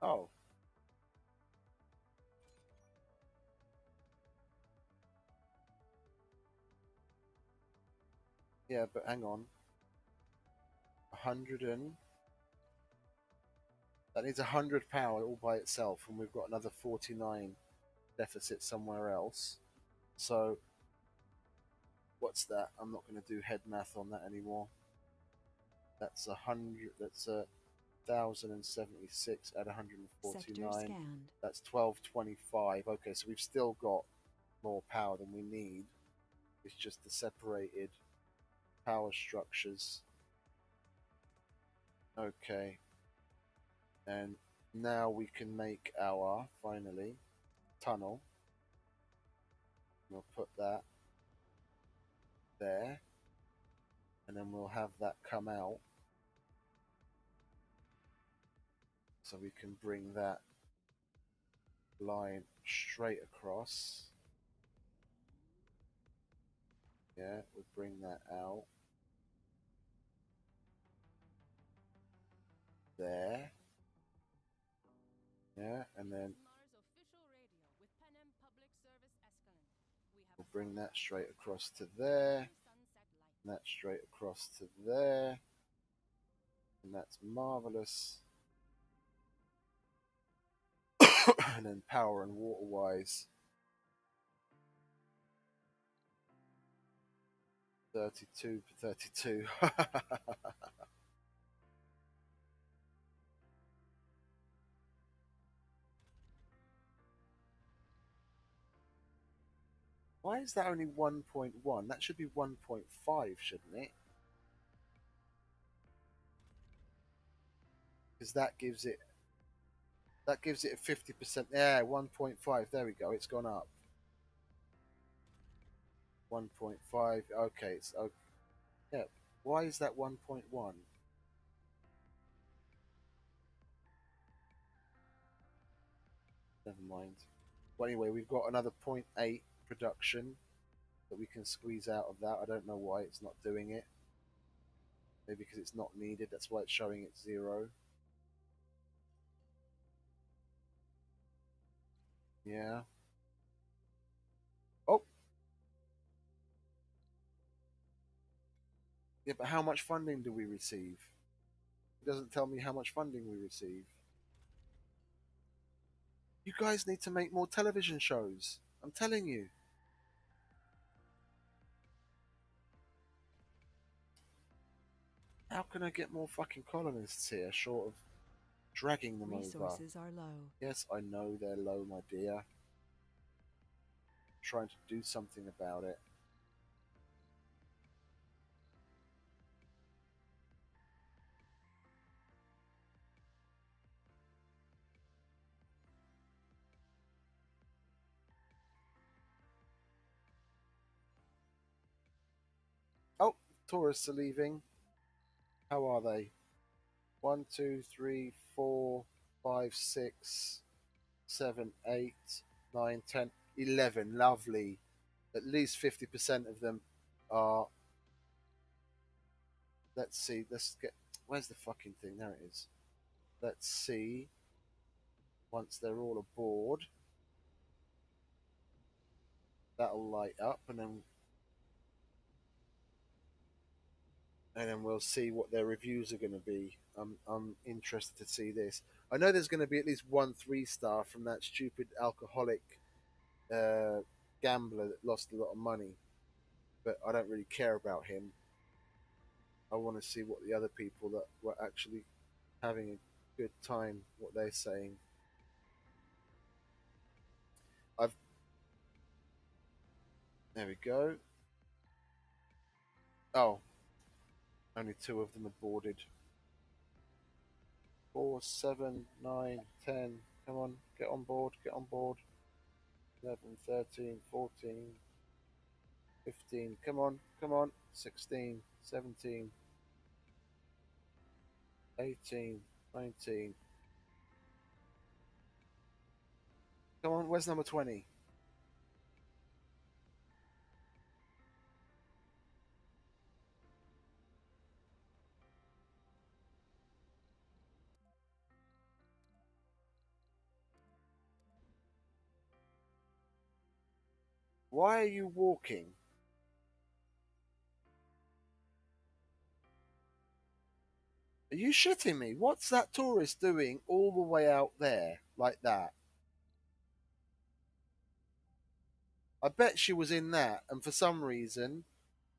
Oh. Yeah, but hang on. 100 and... That needs 100 power all by itself, and we've got another 49 deficit somewhere else. So, what's that? I'm not going to do head math on that anymore. That's 100. That's 1,076 at 149. That's 1225. Okay, so we've still got more power than we need. It's just the separated power structures. Okay. And now we can make our, finally, tunnel. We'll put that there, and then we'll have that come out, so we can bring that line straight across. Yeah, we'll bring that out there. Yeah, and then we'll bring that straight across to there, and that straight across to there, and that's marvelous. And then power and water wise, 32 for 32. Why is that only 1.1? That should be 1.5, shouldn't it? Because that gives it a 50%. Yeah, 1.5. There we go. It's gone up. 1.5. Okay, it's okay. Yeah. Why is that 1.1? Never mind. Well, anyway, we've got another 0.8 production that we can squeeze out of that. I don't know why it's not doing it. Maybe because it's not needed. That's why it's showing it's 0. Yeah. Oh. Yeah, but how much funding do we receive? It doesn't tell me how much funding we receive. You guys need to make more television shows. I'm telling you. How can I get more fucking colonists here, short of dragging them over? Resources are low. Yes, I know they're low, my dear. I'm trying to do something about it. Oh, tourists are leaving. How are they? 1, 2, 3, 4, 5, 6, 7, 8, 9, 10, 11. Lovely. At least 50% of them are. Let's see. Let's get. Where's the fucking thing? There it is. Let's see. Once they're all aboard, that'll light up, and then we'll see what their reviews are going to be. I'm interested to see this. I know there's going to be at least one 3-star from that stupid alcoholic uh, gambler that lost a lot of money, but I don't really care about him. I want to see what the other people that were actually having a good time, what they're saying. I've There we go. Oh, only 2 of them are boarded. 4, 7, 9, 10. Come on, get on board, get on board. 11, 13, 14, 15. Come on, come on. 16, 17, 18, 19. Come on, where's number 20? Why are you walking? Are you shitting me? What's that tourist doing all the way out there like that? I bet she was in that, and for some reason,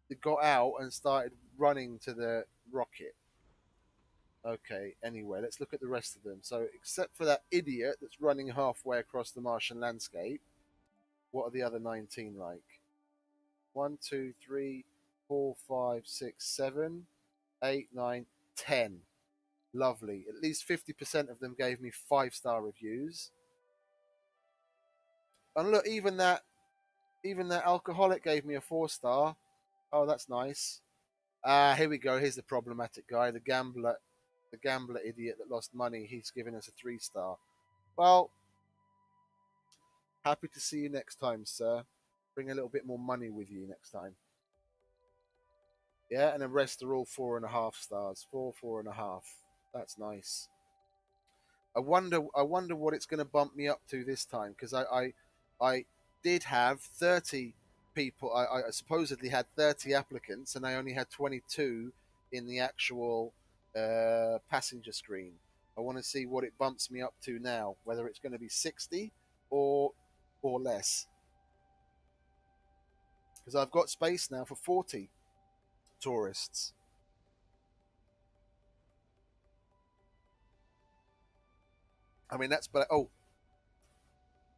it got out and started running to the rocket. Okay, anyway, let's look at the rest of them. So, except for that idiot that's running halfway across the Martian landscape, what are the other 19 like? 1, 2, 3, 4, 5, 6, 7, 8, 9, 10. Lovely. At least 50% of them gave me 5-star reviews. And look, even that Even that alcoholic gave me a 4-star. Oh, that's nice. Ah, here we go. Here's the problematic guy, the gambler idiot that lost money. He's giving us a 3-star. Well, happy to see you next time, sir. Bring a little bit more money with you next time. Yeah, and the rest are all 4.5 stars. 4.5. That's nice. I wonder what it's going to bump me up to this time because I did have 30 people. I supposedly had 30 applicants and I only had 22 in the actual passenger screen. I want to see what it bumps me up to now, whether it's going to be 60 or or less, because I've got space now for 40 tourists. I mean but oh,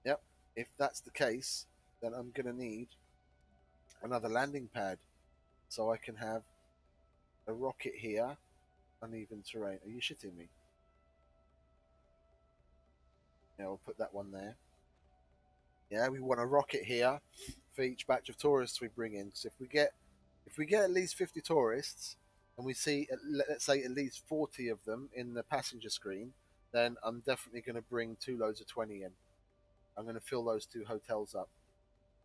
yep. If that's the case, then I'm going to need another landing pad so I can have a rocket here. Uneven terrain. Are you shitting me? Yeah, we'll put that one there. Yeah, we want a rocket here for each batch of tourists we bring in. Because if we get at least 50 tourists and we see let's say at least 40 of them in the passenger screen, then I'm definitely going to bring 2 loads of 20 in. I'm going to fill those 2 hotels up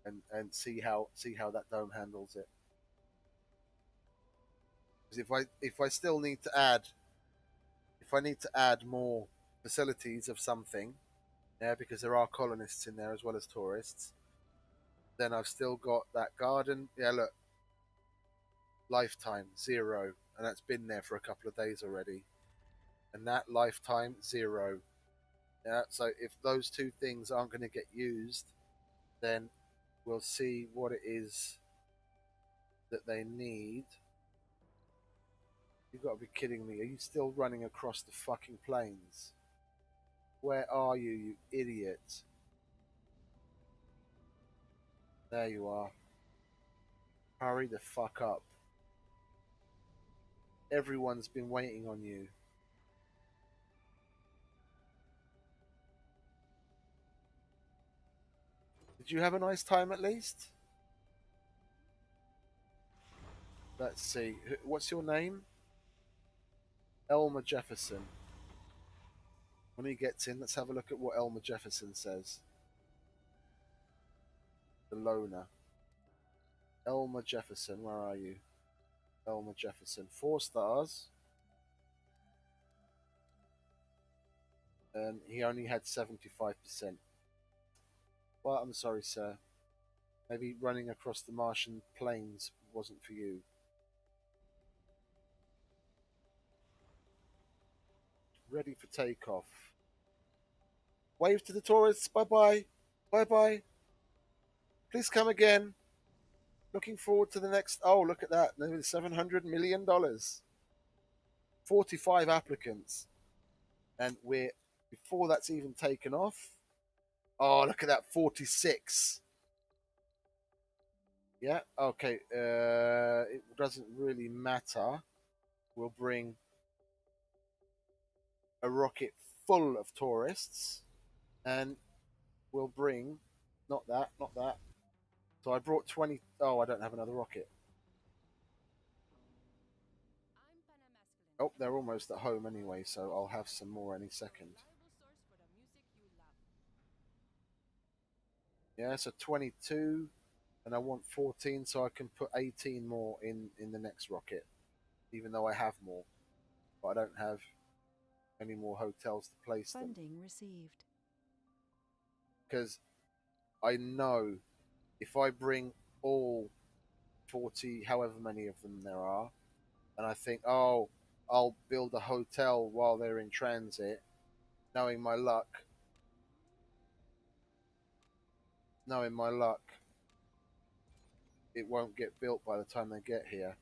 and see how that dome handles it. Because if I still need to add if I need to add more facilities of something, yeah, because there are colonists in there as well as tourists, then I've still got that garden. Yeah, look, lifetime 0, and that's been there for a couple of days already. And that lifetime 0. Yeah, so if those 2 things aren't going to get used, then we'll see what it is that they need. You've got to be kidding me. Are you still running across the fucking plains? Where are you, you idiot? There you are. Hurry the fuck up. Everyone's been waiting on you. Did you have a nice time at least? Let's see. What's your name? Elmer Jefferson. When he gets in, let's have a look at what Elmer Jefferson says. The loner. Elmer Jefferson, where are you? Elmer Jefferson. 4 stars. And he only had 75%. Well, I'm sorry, sir. Maybe running across the Martian plains wasn't for you. Ready for takeoff. Wave to the tourists. Bye bye. Bye bye. Please come again. Looking forward to the next. Oh, look at that. Nearly $700 million. 45 applicants. And we're, before that's even taken off. Oh, look at that. 46. Yeah, okay. It doesn't really matter. We'll bring a rocket full of tourists. And we'll bring. Not that, not that. So I brought 20. Oh, I don't have another rocket. Oh, they're almost at home anyway, so I'll have some more any second. Yeah, so 22, and I want 14, so I can put 18 more in the next rocket, even though I have more, but I don't have any more hotels to place them. Funding received. Because I know if I bring all 40, however many of them there are, and I think, oh, I'll build a hotel while they're in transit, knowing my luck, knowing my luck, it won't get built by the time they get here.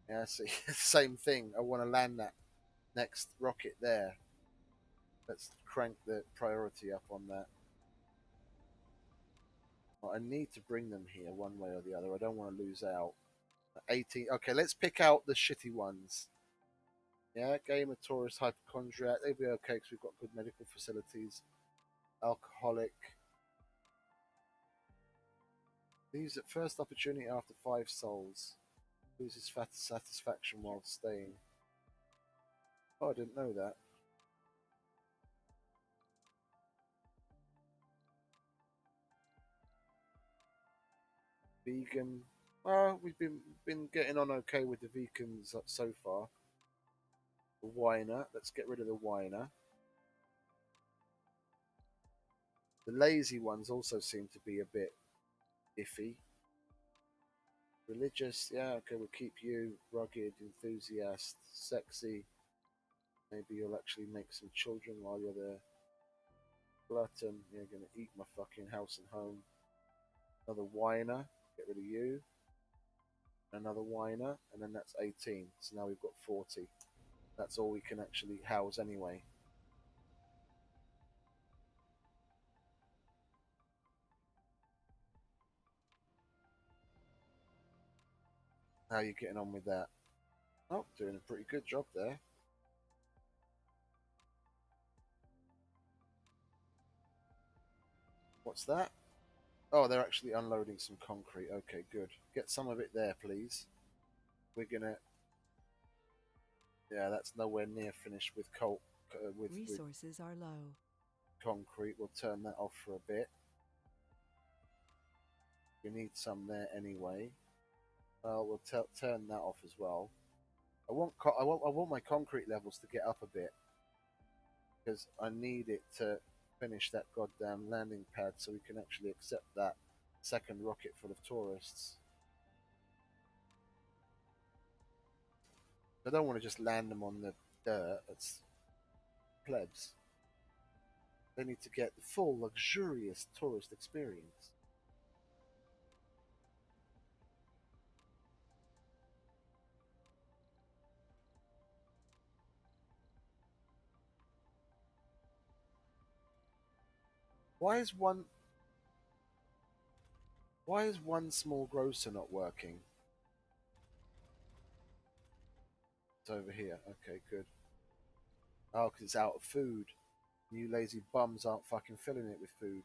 Yeah, see, same thing. I want to land that next rocket there. Let's crank the priority up on that. Well, I need to bring them here one way or the other. I don't want to lose out. 18. Okay, let's pick out the shitty ones. Yeah, gamer, tourist, hypochondriac. They'll be okay because we've got good medical facilities. Alcoholic. Leaves at first opportunity after 5 souls. Loses satisfaction while staying. Oh, I didn't know that. Vegan. Well, we've been getting on okay with the vegans so far. The whiner. Let's get rid of the whiner. The lazy ones also seem to be a bit iffy. Religious, yeah, okay, we'll keep you. Rugged, enthusiast, sexy. Maybe you'll actually make some children while you're there. Glutton, you're gonna eat my fucking house and home. Another whiner, get rid of you. Another whiner, and then that's 18. So now we've got 40. That's all we can actually house anyway. How are you getting on with that? Oh, doing a pretty good job there. What's that? Oh, they're actually unloading some concrete. Okay, good. Get some of it there, please. We're gonna. Yeah, that's nowhere near finished with with Resources are low. concrete. We'll turn that off for a bit. We need some there anyway. We'll turn that off as well. I want my concrete levels to get up a bit because I need it to finish that goddamn landing pad so we can actually accept that second rocket full of tourists. I don't want to just land them on the dirt. It's plebs. They need to get the full luxurious tourist experience. Why is one Why is one small grocer not working? It's over here. Okay, good. Oh, because it's out of food. You lazy bums aren't fucking filling it with food.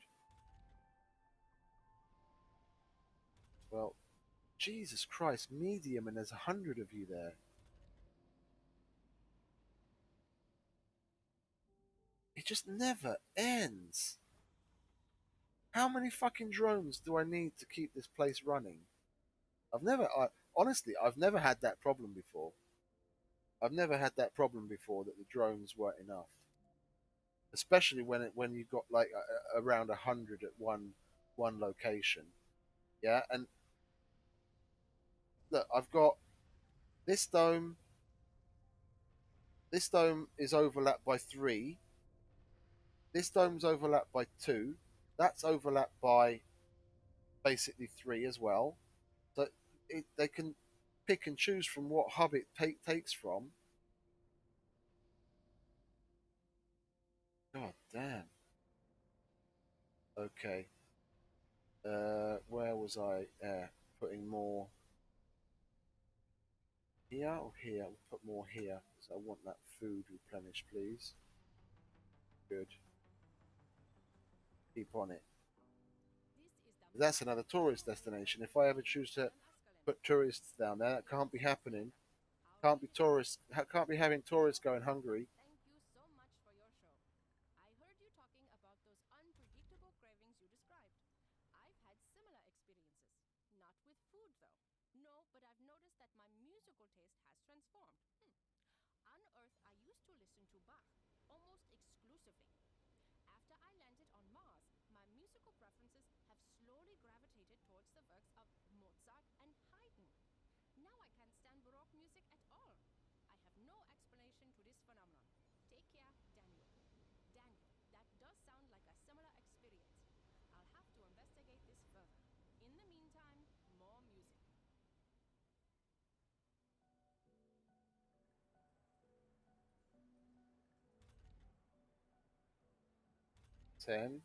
Well, Jesus Christ, medium, and there's 100 of you there. It just never ends. How many fucking drones do I need to keep this place running? Honestly, I've never had that problem before. I've never had that problem before that the drones weren't enough. Especially when you got like around 100 at one location. Yeah, and look, I've got this dome. This dome is overlapped by 3. This dome's overlapped by 2. That's overlapped by basically 3 as well. So they can pick and choose from what hub it takes from. God damn. Okay. Where was I? Putting more here or here? We'll put more here because I want that food replenished, please. Good. Keep on it. That's another tourist destination. If I ever choose to put tourists down there, that can't be happening. Can't be tourists. Can't be having tourists going hungry. Thank you so much for your show. I heard you talking about those unpredictable cravings you described. I've had similar experiences. Not with food, though. No, but I've noticed that my musical taste has transformed. On Earth, I used to listen to Bach almost exclusively. After I landed on Mars, my musical preferences have slowly gravitated towards the works of Mozart and Haydn. Now I can't stand Baroque music at all. I have no explanation to this phenomenon. Take care, Daniel. Daniel, that does sound like a similar experience. I'll have to investigate this further. In the meantime, more music. 10.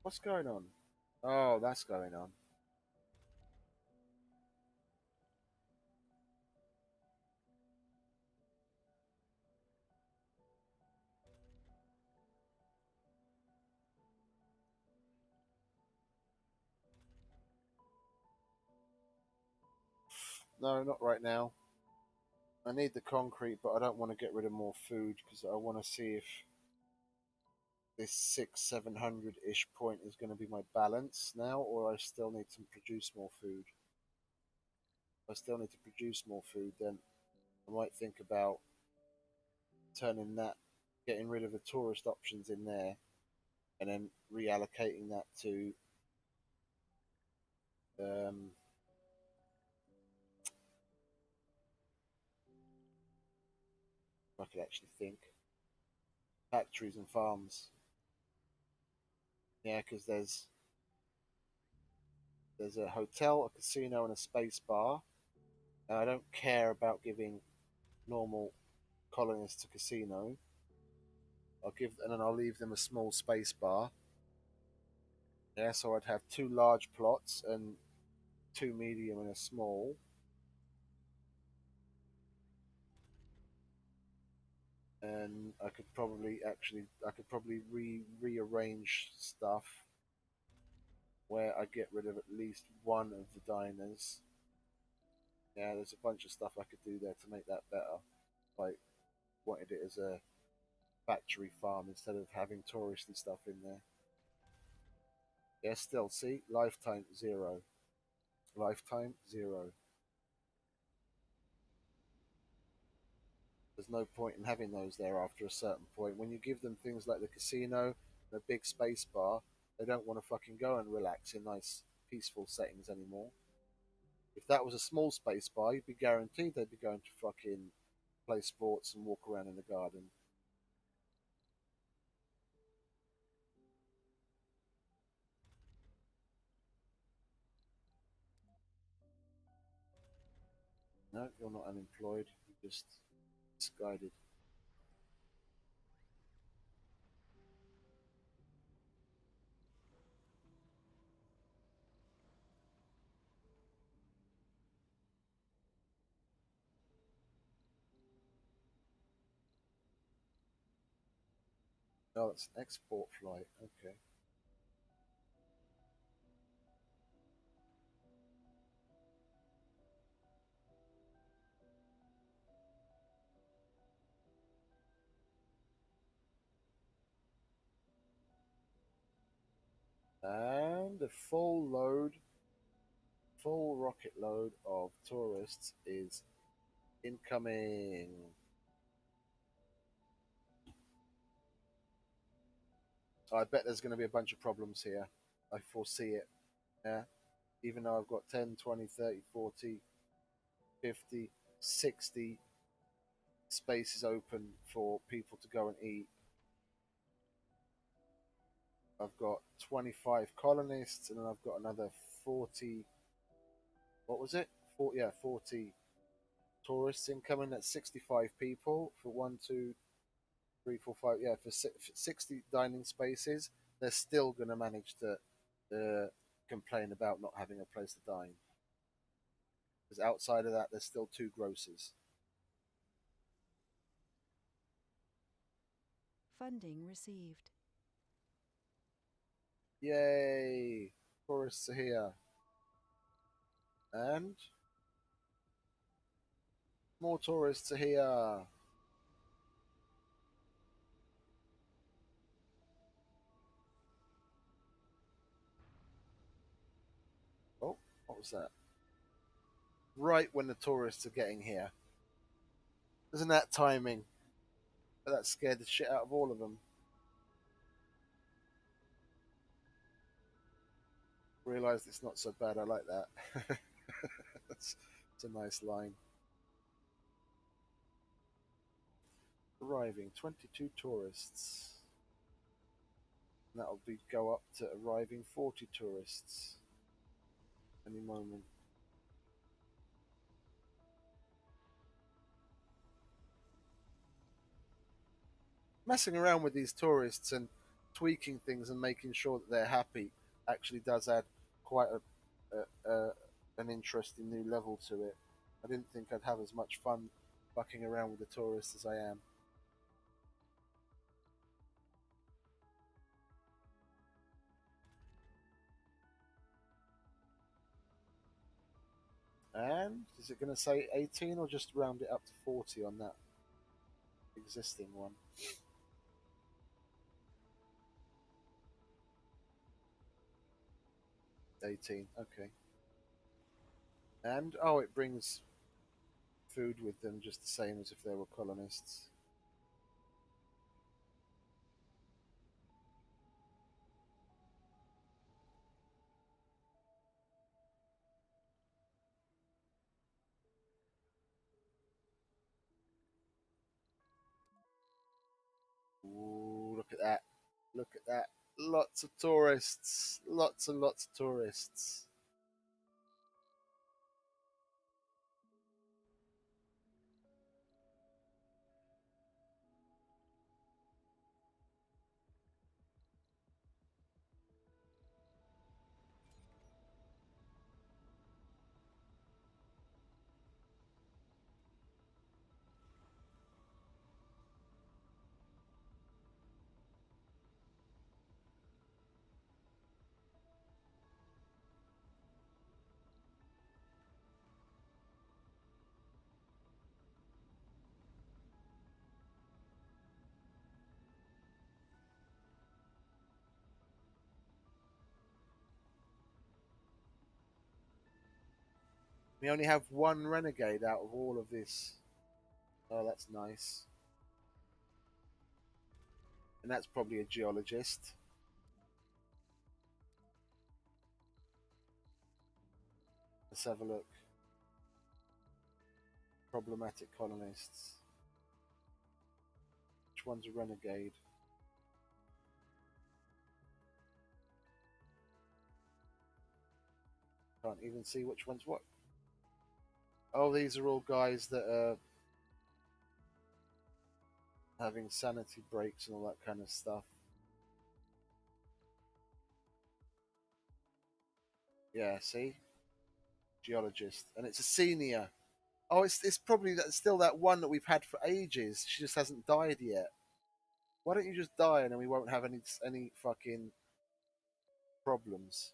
What's going on? Oh, that's going on. No, not right now. I need the concrete, but I don't want to get rid of more food because I want to see if this 700-ish point is going to be my balance now, or I still need to produce more food. If I still need to produce more food, then I might think about turning that, getting rid of the tourist options in there, and then reallocating that to um, if I could actually think, factories and farms. Yeah, because there's a hotel, a casino, and a space bar. And I don't care about giving normal colonists a casino. And then I'll leave them a small space bar. Yeah, so I'd have two large plots and two medium and a small. And I could probably rearrange stuff where I get rid of at least one of the diners. Yeah, there's a bunch of stuff I could do there to make that better. Like wanted it as a factory farm instead of having touristy stuff in there. Yeah, still see lifetime zero, lifetime zero. There's no point in having those there after a certain point. When you give them things like the casino and a big space bar, they don't want to fucking go and relax in nice, peaceful settings anymore. If that was a small space bar, you'd be guaranteed they'd be going to fucking play sports and walk around in the garden. No, you're not unemployed. You're just misguided. Oh, it's an export flight. Okay. And a full rocket load of tourists is incoming. I bet there's going to be a bunch of problems here. I foresee it. Yeah. Even though I've got 10, 20, 30, 40, 50, 60 spaces open for people to go and eat. I've got 25 colonists, and then I've got another 40. What was it? 40, yeah, 40 tourists incoming. That's 65 people for one, two, three, four, five. Yeah, for 60 dining spaces. They're still going to manage to complain about not having a place to dine. Because outside of that, there's still two grocers. Funding received. Yay! Tourists are here. And more tourists are here. Oh, what was that? Right when the tourists are getting here. Isn't that timing? But that scared the shit out of all of them. Realised it's not so bad. I like that. It's a nice line. Arriving 22 tourists. And that'll be go up to arriving 40 tourists any moment. Messing around with these tourists and tweaking things and making sure that they're happy actually does add quite an interesting new level to it. I didn't think I'd have as much fun fucking around with the tourists as I am. And is it going to say 18 or just round it up to 40 on that existing one? 18, okay. And, oh, it brings food with them just the same as if they were colonists. Ooh, look at that. Look at that. Lots of tourists. Lots and lots of tourists. We only have one renegade out of all of this. Oh, that's nice. And that's probably a geologist. Let's have a look. Problematic colonists. Which one's a renegade? Can't even see which one's what. Oh, these are all guys that are having sanity breaks and all that kind of stuff. Yeah, see? Geologist. And it's a senior. Oh, it's probably still that one that we've had for ages. She just hasn't died yet. Why don't you just die and then we won't have any fucking problems?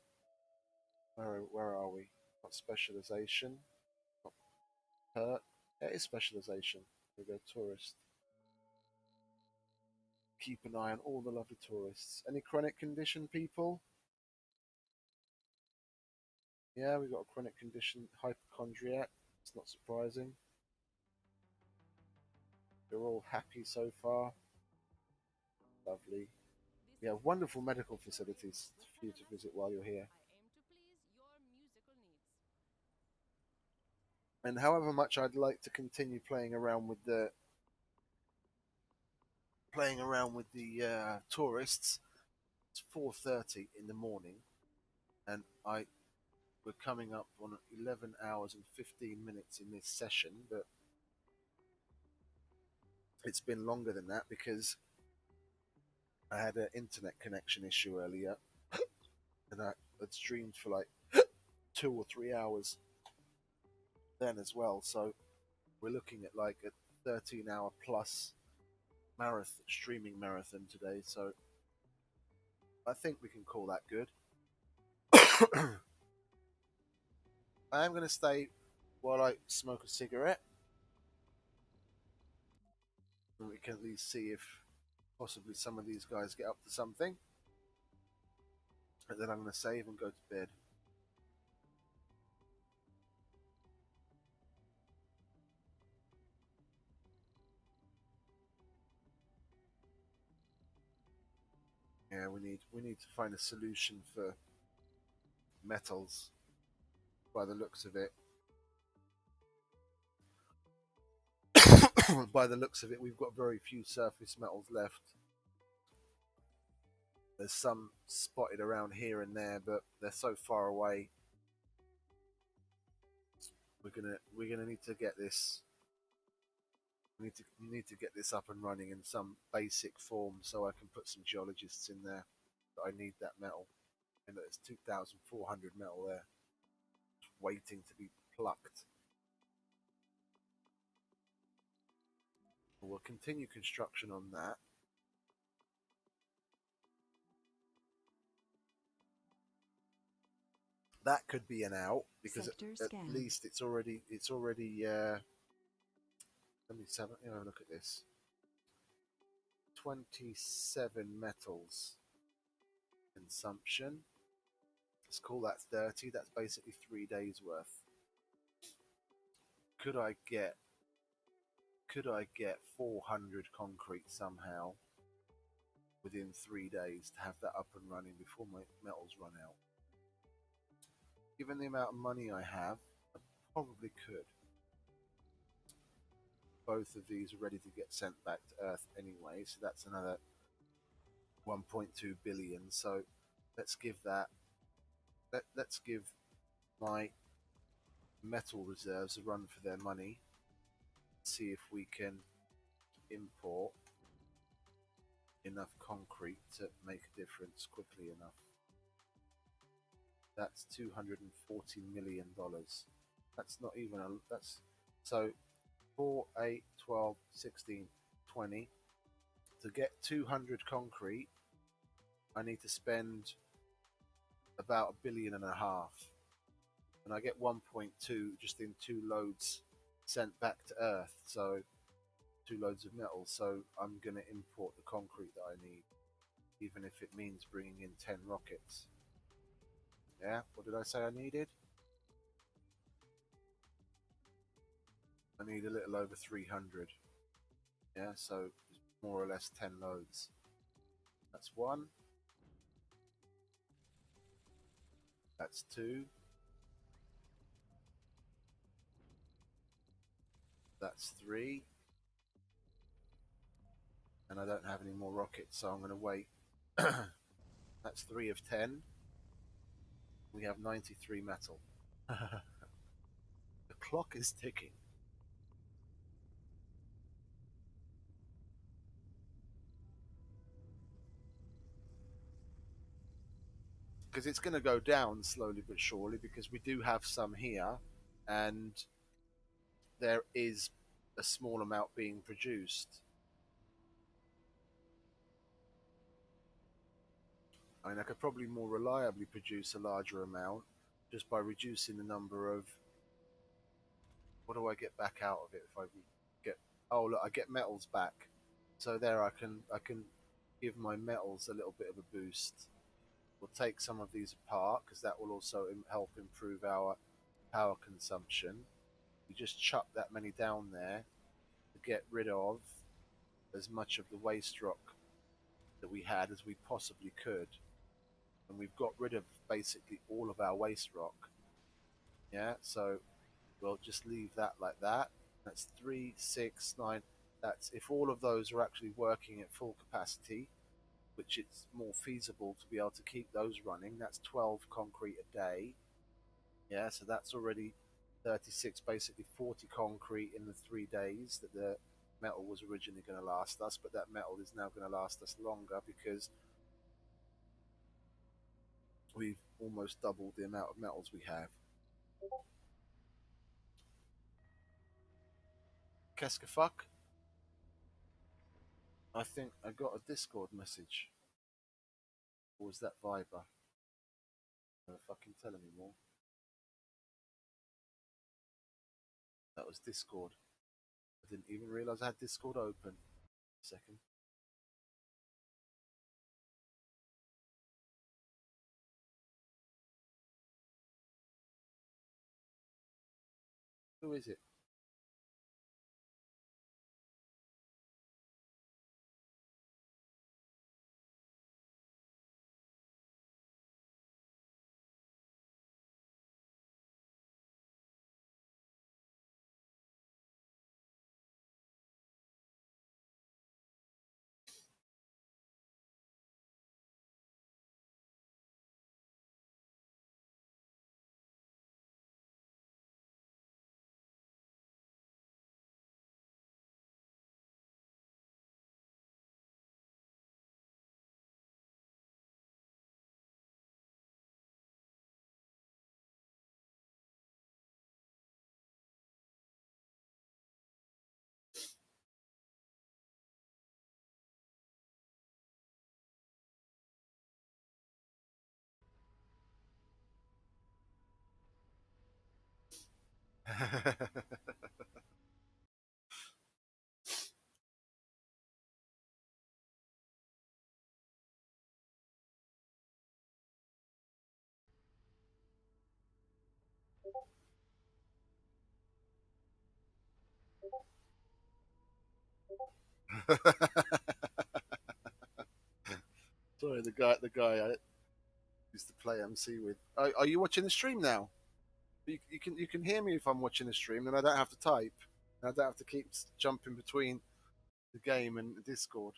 Where are we? Got specialization. Got hurt. It is specialization. We go tourist. Keep an eye on all the lovely tourists. Any chronic condition people? Yeah, we got a chronic condition, hypochondriac. It's not surprising. They're all happy so far. Lovely. We have wonderful medical facilities for you to visit while you're here. I aim to please your musical needs. And however much I'd like to continue playing around with the tourists, it's 4:30 in the morning, and we're coming up on 11 hours and 15 minutes in this session, but it's been longer than that because I had an internet connection issue earlier, and I had streamed for like 2 or 3 hours then as well. So we're looking at like a 13-hour plus streaming marathon today. So I think we can call that good. I am going to stay while I smoke a cigarette, and we can at least see if possibly some of these guys get up to something. And then I'm going to save and go to bed. Yeah, we need to find a solution for metals. By the looks of it, by the looks of it, we've got very few surface metals left. There's some spotted around here and there, but they're so far away. We're gonna need to get this. We need to get this up and running in some basic form, so I can put some geologists in there. But I need that metal, and there's 2,400 metal there, waiting to be plucked. We'll continue construction on that. That could be an out because Sector at scanned. least it's already. Let me have a look at this. 27 metals consumption. Let's call that 30. That's basically 3 days worth. Could I get 400 concrete somehow within 3 days to have that up and running before my metals run out? Given the amount of money I have, I probably could. Both of these are ready to get sent back to Earth anyway, so that's another 1.2 billion. So let's give that. Let's give my metal reserves a run for their money. See if we can import enough concrete to make a difference quickly enough. That's $240 million. That's not even a. That's so 4, 8, 12, 16, 20. To get 200 concrete, I need to spend about $1.5 billion, and I get 1.2 just in 2 loads sent back to Earth. So 2 loads of metal. So I'm going to import the concrete that I need, even if it means bringing in 10 rockets. Yeah, what did I say I needed? I need a little over 300. Yeah, so more or less 10 loads. That's one. That's two. That's three. And I don't have any more rockets, so I'm going to wait. That's 3 of 10. We have 93 metal. The clock is ticking. Because it's going to go down slowly but surely, because we do have some here, and there is a small amount being produced. I mean, I could probably more reliably produce a larger amount just by reducing the number of. What do I get back out of it if I get? Oh, look, I get metals back. So there, I can give my metals a little bit of a boost. We'll take some of these apart because that will also help improve our power consumption. We just chuck that many down there to get rid of as much of the waste rock that we had as we possibly could, and we've got rid of basically all of our waste rock. Yeah, so we'll just leave that like that. That's 3, 6, 9. That's if all of those are actually working at full capacity, which it's more feasible to be able to keep those running. That's 12 concrete a day. Yeah, so that's already 36, basically 40 concrete in the 3 days that the metal was originally going to last us, but that metal is now going to last us longer because we've almost doubled the amount of metals we have. Qu'est-ce que fuck? I think I got a Discord message. Or was that Viber? Never fucking tell anymore. That was Discord. I didn't even realise I had Discord open. Second. Who is it? Sorry, the guy I used to play MC with. Are you watching the stream now? You can hear me if I'm watching the stream, and I don't have to type. And I don't have to keep jumping between the game and the Discord.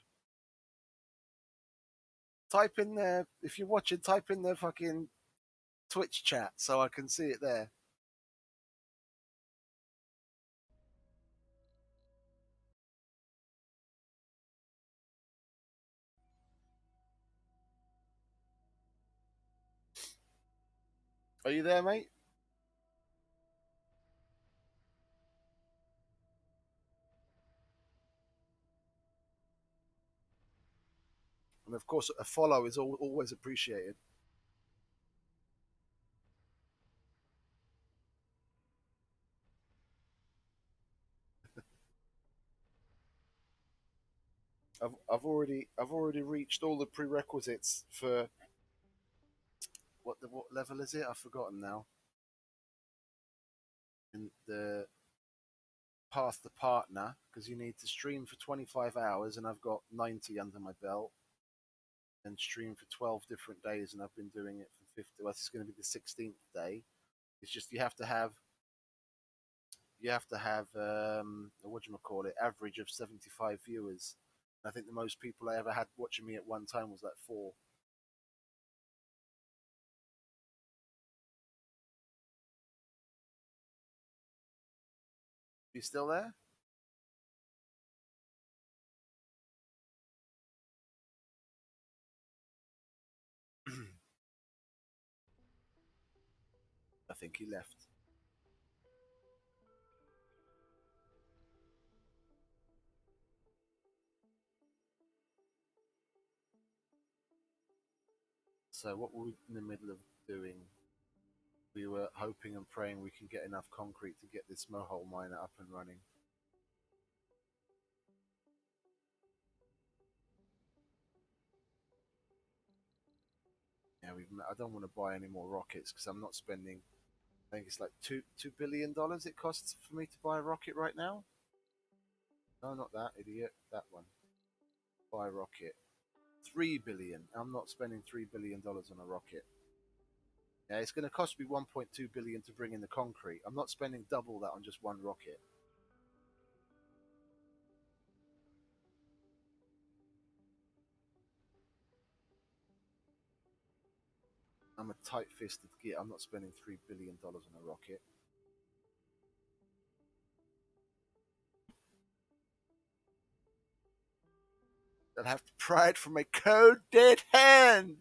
Type in there if you're watching. Type in the fucking Twitch chat so I can see it there. Are you there, mate? And of course, a follow is always appreciated. I've already reached all the prerequisites for what level is it? I've forgotten now. In the path to partner, because you need to stream for 25 hours, and I've got 90 under my belt, and stream for 12 different days, and I've been doing it for 50. Well, this is going to be the 16th day. It's just you have to have what do you call it, average of 75 viewers. I think the most people I ever had watching me at one time was like four. You still there? I think he left. So what were we in the middle of doing? We were hoping and praying we can get enough concrete to get this mohole miner up and running. Yeah, I don't want to buy any more rockets because I'm not spending. I think it's like $2 billion it costs for me to buy a rocket right now. No, not that idiot. That one. Buy a rocket. 3 billion. I'm not spending $3 billion on a rocket. Yeah, it's going to cost me 1.2 billion to bring in the concrete. I'm not spending double that on just one rocket. I'm a tight-fisted git. I'm not spending $3 billion on a rocket. I'd have to pry it from my cold dead hand.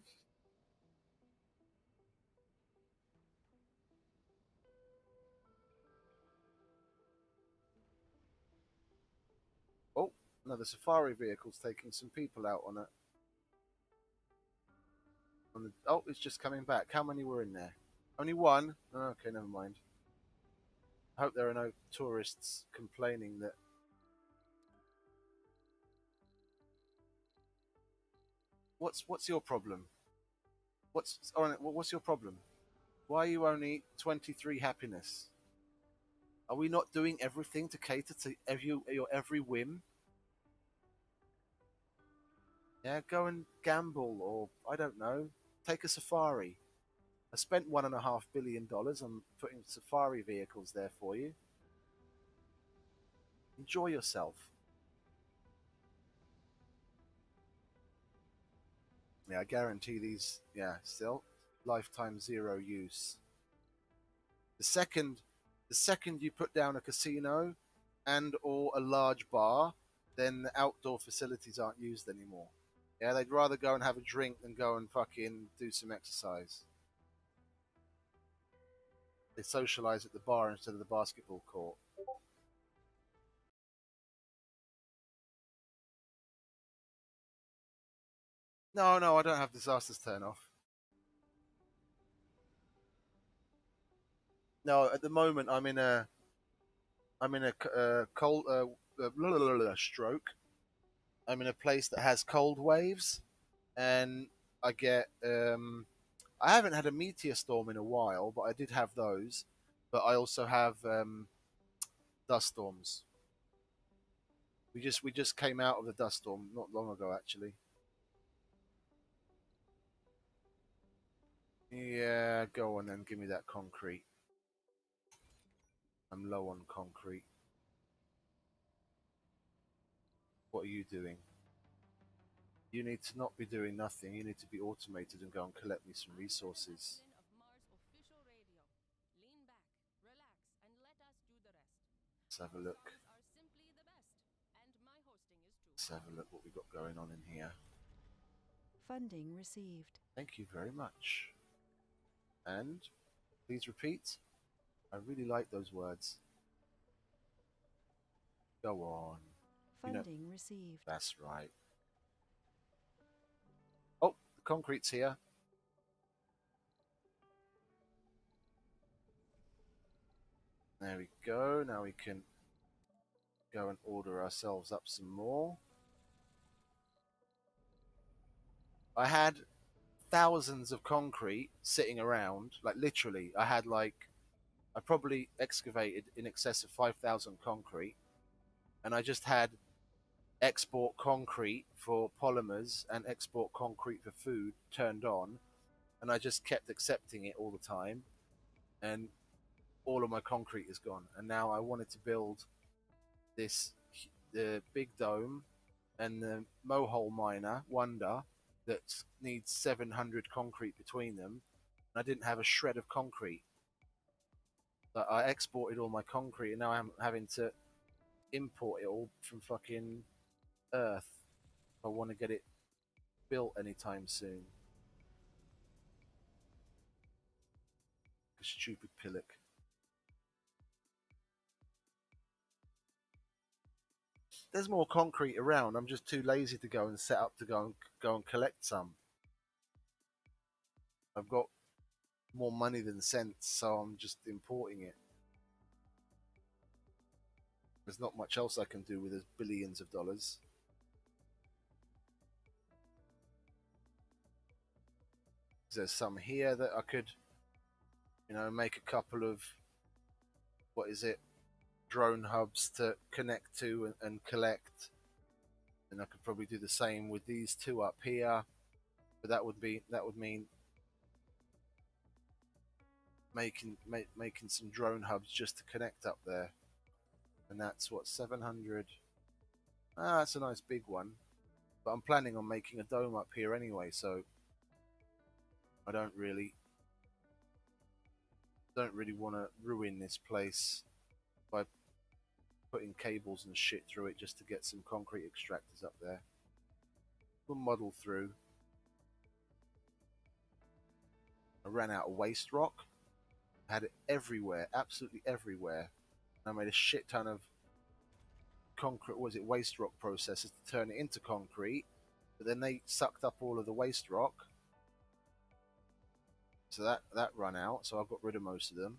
Oh, another safari vehicle's taking some people out on it. Oh, it's just coming back. How many were in there? Only one? Oh, okay, never mind. I hope there are no tourists complaining that. What's your problem? What's your problem? Why are you only 23 happiness? Are we not doing everything to cater to your every whim? Yeah, go and gamble, or I don't know, take a safari. I spent $1.5 billion on putting safari vehicles there for you. Enjoy yourself. Yeah, I guarantee these. Yeah, still lifetime zero use. The second, the second you put down a casino and or a large bar, then the outdoor facilities aren't used anymore. Yeah, they'd rather go and have a drink than go and fucking do some exercise. They socialize at the bar instead of the basketball court. No, no, I don't have disasters turn off. No, at the moment I'm in a I'm in a cold stroke. I'm in a place that has cold waves, and I get. I haven't had a meteor storm in a while, but I did have those. But I also have dust storms. We just came out of the dust storm not long ago, actually. Yeah, go on then. Give me that concrete. I'm low on concrete. What are you doing? You need to not be doing nothing. You need to be automated and go and collect me some I'm the resources. captain of Mars official radio. Lean back, relax, and let us do the rest. Let's have a Our look. songs are simply the best, and my hosting is too. Let's have a look what we got going on in here. Funding received. Thank you very much. And please repeat. I really like those words. Go on. You know, Funding received. that's right. Oh, the concrete's here. There we go. Now we can go and order ourselves up some more. I had thousands of concrete sitting around. Like literally, I probably excavated in excess of 5,000 concrete, and I just had export concrete for polymers and export concrete for food turned on, and I just kept accepting it all the time, and all of my concrete is gone. And now I wanted to build this the big dome and the mohole miner Wonder that needs 700 concrete between them. And I didn't have a shred of concrete. But I exported all my concrete, and now I'm having to import it all from fucking Earth if I want to get it built anytime soon. A stupid pillock. There's more concrete around. I'm just too lazy to go and set up to go and collect some. I've got more money than sense, so I'm just importing it. There's not much else I can do with those billions of dollars. There's some here that I could, make a couple of, what is it, drone hubs to connect to and collect. And I could probably do the same with these two up here, but that would mean making some drone hubs just to connect up there, and that's what 700. That's a nice big one, but I'm planning on making a dome up here anyway, so I don't really want to ruin this place by putting cables and shit through it just to get some concrete extractors up there. We'll muddle through. I ran out of waste rock. I had it everywhere, absolutely everywhere. I made a shit ton of concrete, was it waste rock processes to turn it into concrete, but then they sucked up all of the waste rock, so that run out. So I got rid of most of them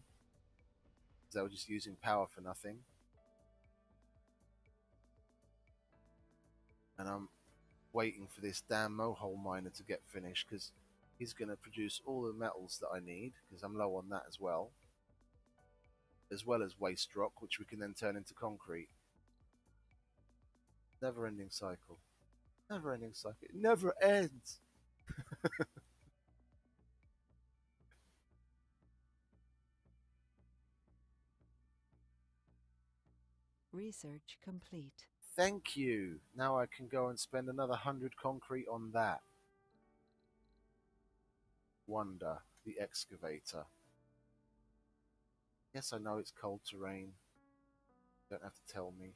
because they were just using power for nothing. And I'm waiting for this damn mohole miner to get finished because he's going to produce all the metals that I need because I'm low on that as well as waste rock, which we can then turn into concrete. Never ending cycle. Never ending cycle. It never ends. Research complete. Thank you. Now I can go and spend another 100 concrete on that. Wonder, the excavator. Yes, I know it's cold terrain. You don't have to tell me.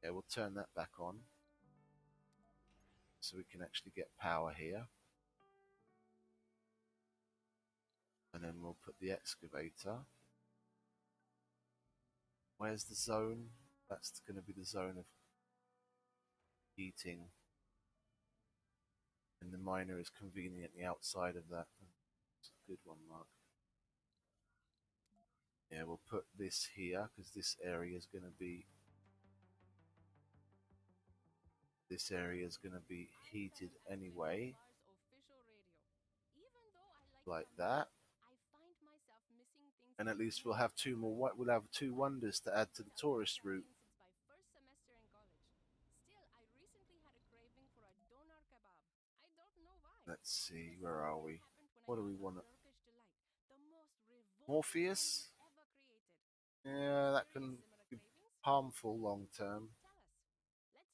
Yeah, we'll turn that back on so we can actually get power here. And then we'll put the excavator. Where's the zone? That's going to be the zone of heating. And the miner is conveniently outside of that. It's a good one, Mark. Yeah, we'll put this here because this area is going to be heated anyway, like that. And at least we'll have two more. We'll have two wonders to add to the tourist route. Let's see, where are we? What do we want? Morpheus? Yeah, that can be harmful long term.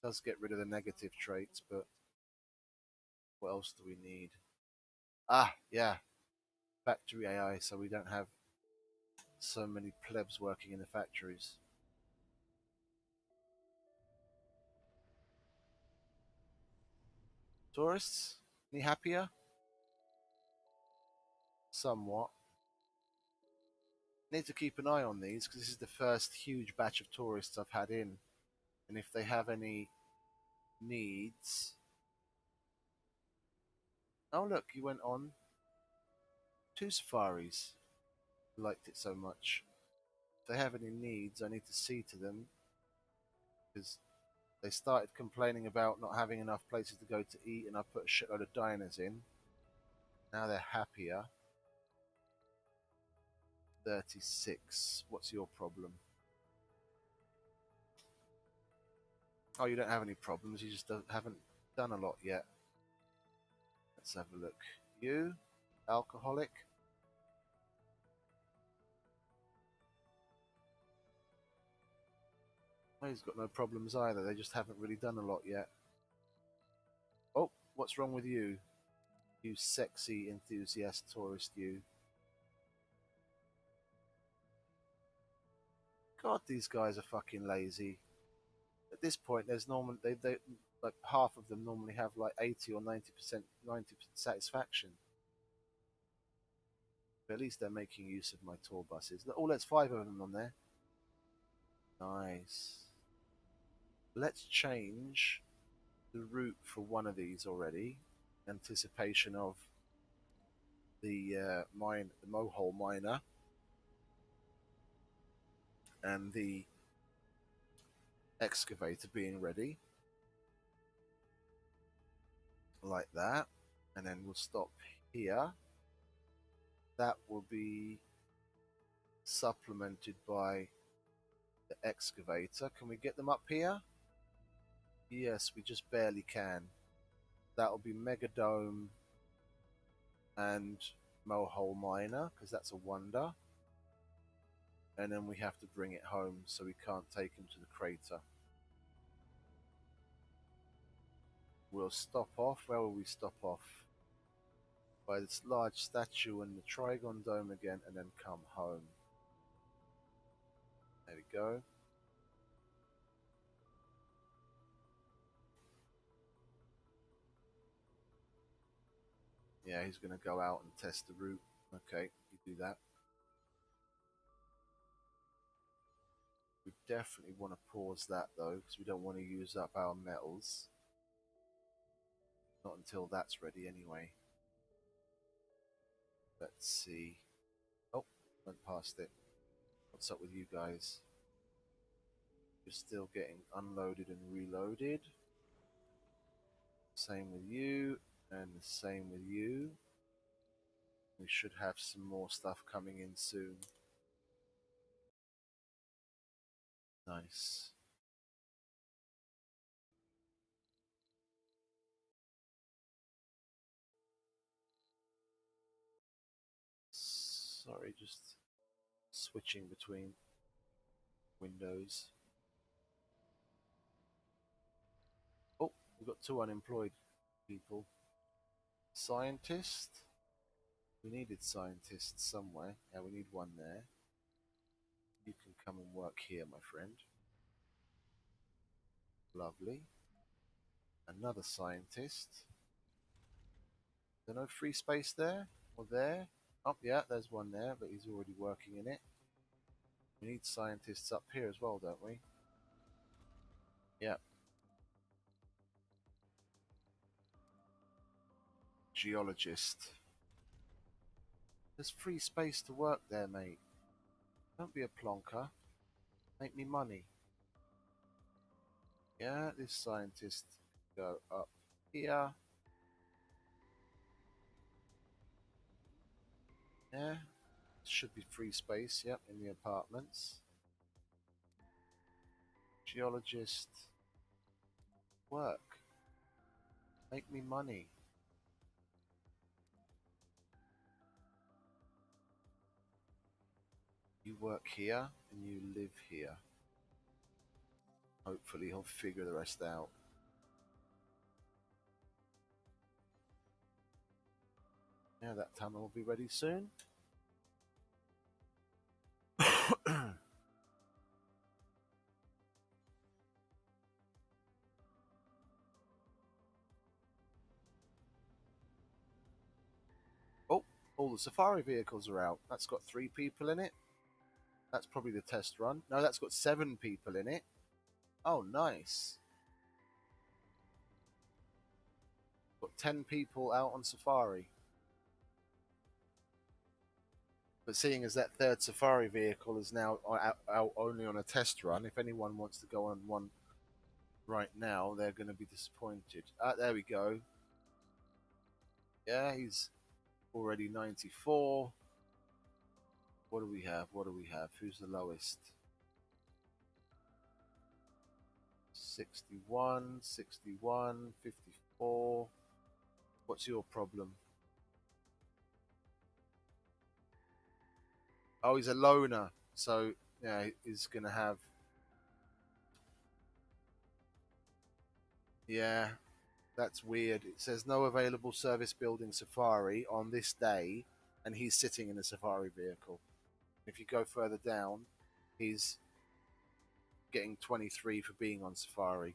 Does get rid of the negative traits, but what else do we need? Ah, yeah, factory AI, so we don't have so many plebs working in the factories. Tourists? Any happier? Somewhat. Need to keep an eye on these because this is the first huge batch of tourists I've had in, and if they have any needs. Oh look, you went on 2 safaris. Liked it so much. If they have any needs, I need to see to them because they started complaining about not having enough places to go to eat, and I put a shitload of diners in. Now they're happier. 36. What's your problem? Oh, you don't have any problems. You just haven't done a lot yet. Let's have a look. You, alcoholic. Oh, he's got no problems either. They just haven't really done a lot yet. Oh, what's wrong with you? You sexy enthusiast tourist, you. God, these guys are fucking lazy. At this point, there's normally they like half of them normally have like 80 or 90% satisfaction. But at least they're making use of my tour buses. Oh, there's 5 of them on there. Nice. Let's change the route for one of these already. Anticipation of the the mohole miner and the excavator being ready, like that. And then we'll stop here. That will be supplemented by the excavator. Can we get them up here? Yes, we just barely can. That'll be Megadome and Mohole Miner, because that's a wonder. And then we have to bring it home, so we can't take him to the crater. We'll stop off. Where will we stop off? By this large statue and the Trigon Dome again, and then come home. There we go. Yeah, he's going to go out and test the route. Okay, you do that. We definitely want to pause that though, because we don't want to use up our metals. Not until that's ready anyway. Let's see. Oh, went past it. What's up with you guys? You're still getting unloaded and reloaded. Same with you, and the same with you. We should have some more stuff coming in soon. Nice. Sorry, just switching between windows. Oh, we've got 2 unemployed people. Scientist? We needed scientists somewhere. Yeah, we need one there. You can come and work here, my friend. Lovely. Another scientist. Is there no free space there? Or there? Oh, yeah, there's one there, but he's already working in it. We need scientists up here as well, don't we? Yeah. Geologist. There's free space to work there, mate. Don't be a plonker. Make me money. Yeah, this scientist go up here. Yeah, should be free space. Yep, in the apartments. Geologist, work. Make me money. You work here and you live here. Hopefully he'll figure the rest out. Yeah, that tunnel will be ready soon. Oh, all the safari vehicles are out. That's got 3 people in it. That's probably the test run. No, that's got 7 people in it. Oh, nice. Got 10 people out on safari. But seeing as that third safari vehicle is now out only on a test run, if anyone wants to go on one right now, they're going to be disappointed. There we go. Yeah, he's already 94. What do we have? What do we have? Who's the lowest? 61, 61, 54. What's your problem? Oh, he's a loner. So, yeah, he's going to have. Yeah, that's weird. It says no available service building safari on this day, and he's sitting in a safari vehicle. If you go further down, he's getting 23 for being on safari.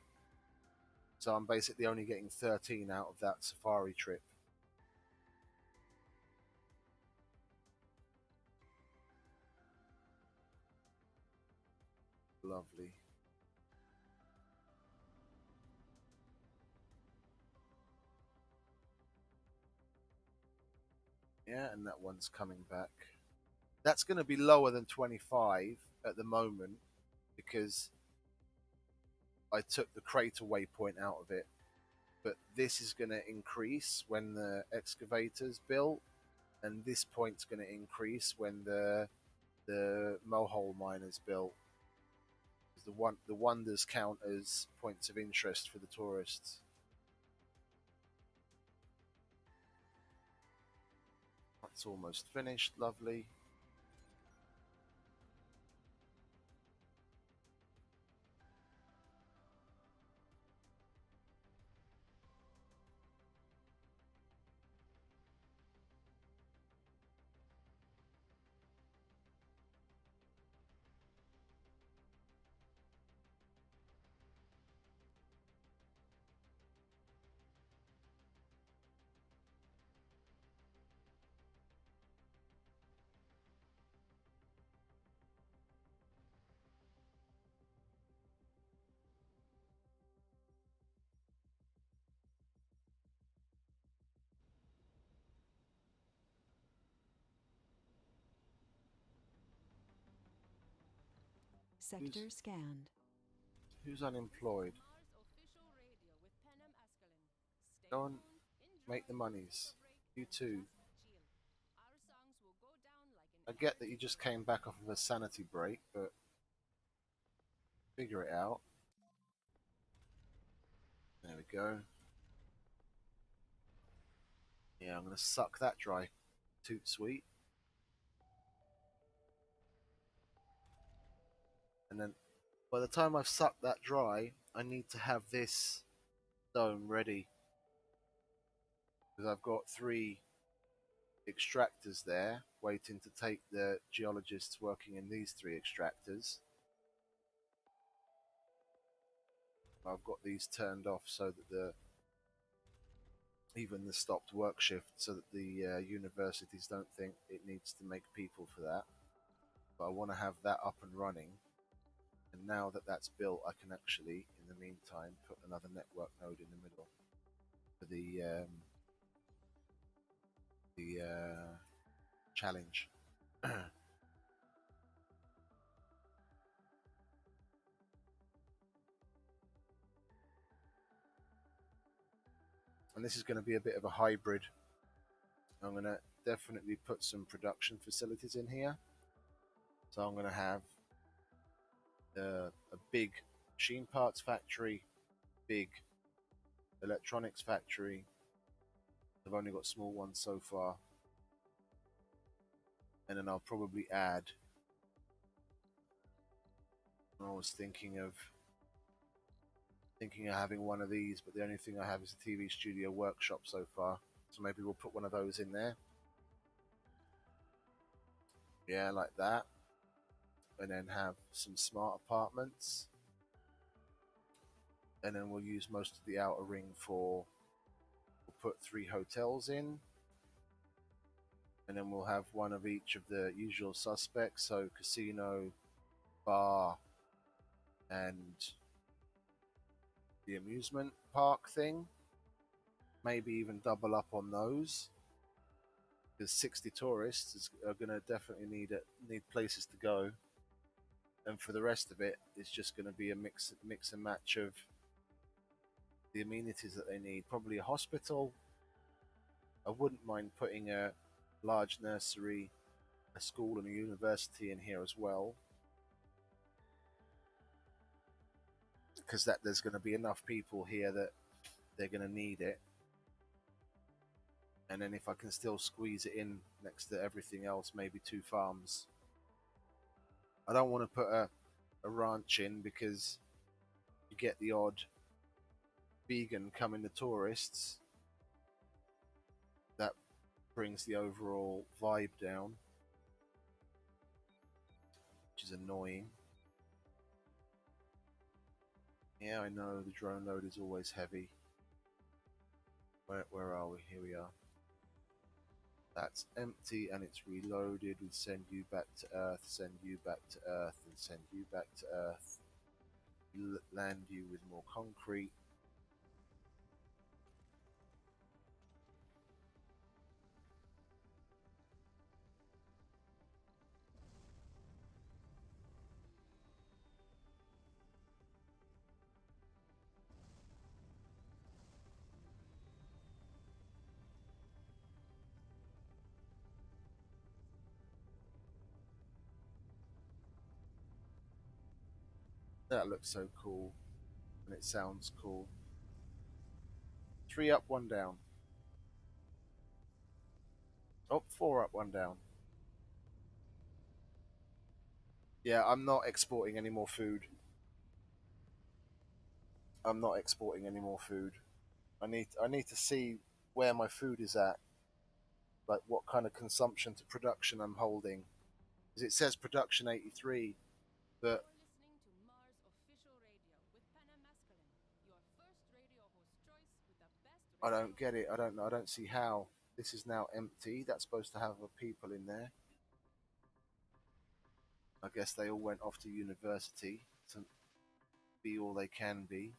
So I'm basically only getting 13 out of that safari trip. Lovely. Yeah, and that one's coming back. That's going to be lower than 25 at the moment because I took the crater waypoint out of it. But this is going to increase when the excavator's built, and this point's going to increase when the mohole miner's built. The wonders count as points of interest for the tourists. That's almost finished. Lovely. Sector scanned. Who's unemployed? Mars official radio with Penem Askelin. Stay Go and tuned. make the Enjoy monies. break You and too. just chill. Our songs will go down like I an get that you electric just wave. came back off of a sanity break, but figure it out. There we go. Yeah, I'm going to suck that dry. Toot sweet. And then by the time I've sucked that dry, I need to have this dome ready. Because I've got 3 extractors there waiting to take the geologists working in these 3 extractors. I've got these turned off so that even the stopped work shift, so that the universities don't think it needs to make people for that. But I want to have that up and running, and now that that's built, I can actually, in the meantime, put another network node in the middle for the challenge. and this is going to be a bit of a hybrid. I'm going to definitely put some production facilities in here. So I'm going to have a big machine parts factory, big electronics factory. I've only got small ones so far. And then I'll probably add, I was thinking of having one of these, but the only thing I have is a TV studio workshop so far. So maybe we'll put one of those in there. Yeah, like that. And then have some smart apartments. And then we'll use most of the outer ring we'll put 3 hotels in. And then we'll have one of each of the usual suspects. So casino, bar, and the amusement park thing. Maybe even double up on those. Because 60 tourists are going to definitely need places to go. And for the rest of it, it's just going to be a mix and match of the amenities that they need. Probably a hospital. I wouldn't mind putting a large nursery, a school, and a university in here as well, because there's going to be enough people here that they're going to need it. And then if I can still squeeze it in next to everything else, maybe 2 farms. I don't want to put a ranch in because you get the odd vegan coming to tourists. That brings the overall vibe down, which is annoying. Yeah, I know the drone load is always heavy. Where are we? Here we are. That's empty and it's reloaded. We send you back to Earth, send you back to Earth, and send you back to Earth. Land you with more concrete. That looks so cool, and it sounds cool. 3 up, 1 down. Oh, 4 up, 1 down. Yeah, I'm not exporting any more food. I'm not exporting any more food. I need to see where my food is at, like what kind of consumption to production I'm holding. Because it says production 83, but You're listening to Mars Official Radio with Panna Masculine, your first radio host choice with the best I radio. don't get it. I don't know. I don't see how. This is now empty. That's supposed to have people in there. I guess they all went off to university to be all they can be.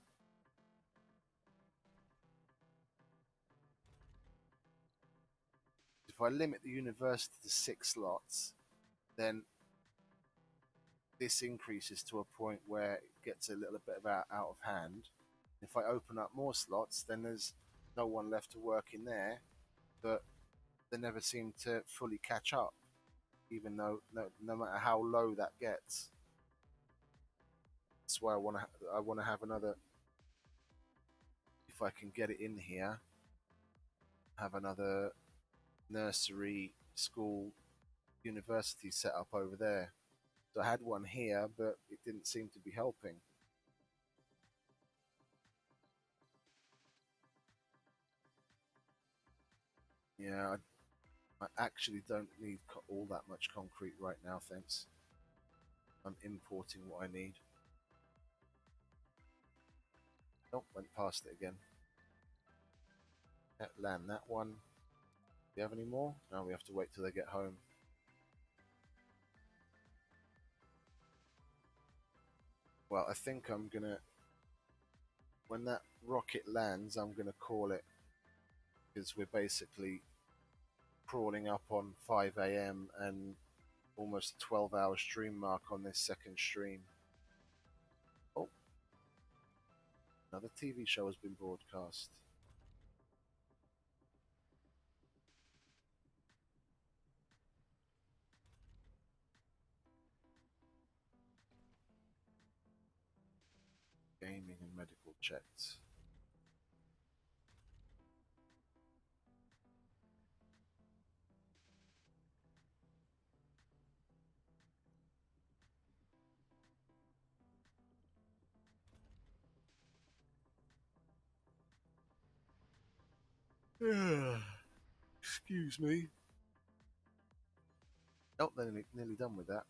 If I limit the university to 6 slots, then this increases to a point where it gets a little bit out of hand. If I open up more slots, then there's no one left to work in there, but they never seem to fully catch up, even though no matter how low that gets. That's why I want to have another, if I can get it in here, have another nursery, school, university set up over there. So I had one here, but it didn't seem to be helping. Yeah, I actually don't need all that much concrete right now, thanks. I'm importing what I need. Nope, went past it again. Land that one. Do you have any more? No, we have to wait till they get home. Well, I think I'm gonna, when that rocket lands, I'm gonna call it, because we're basically crawling up on 5 a.m. and almost a 12-hour stream mark on this second stream. Oh, another TV show has been broadcast. project. Excuse me. Oh, they're nearly done with that.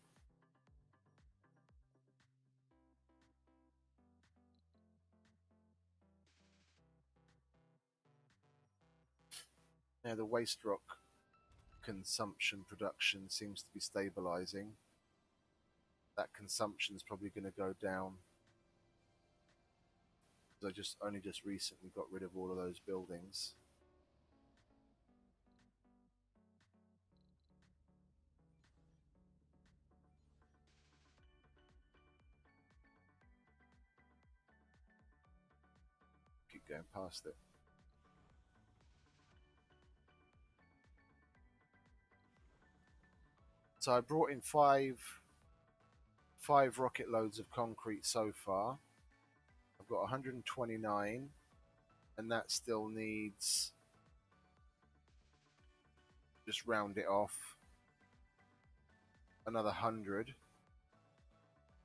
Now the waste rock consumption production seems to be stabilizing. That consumption is probably going to go down. I only just recently got rid of all of those buildings. Keep going past it. So I brought in five rocket loads of concrete so far. I've got 129, and that still needs, just round it off, another 100.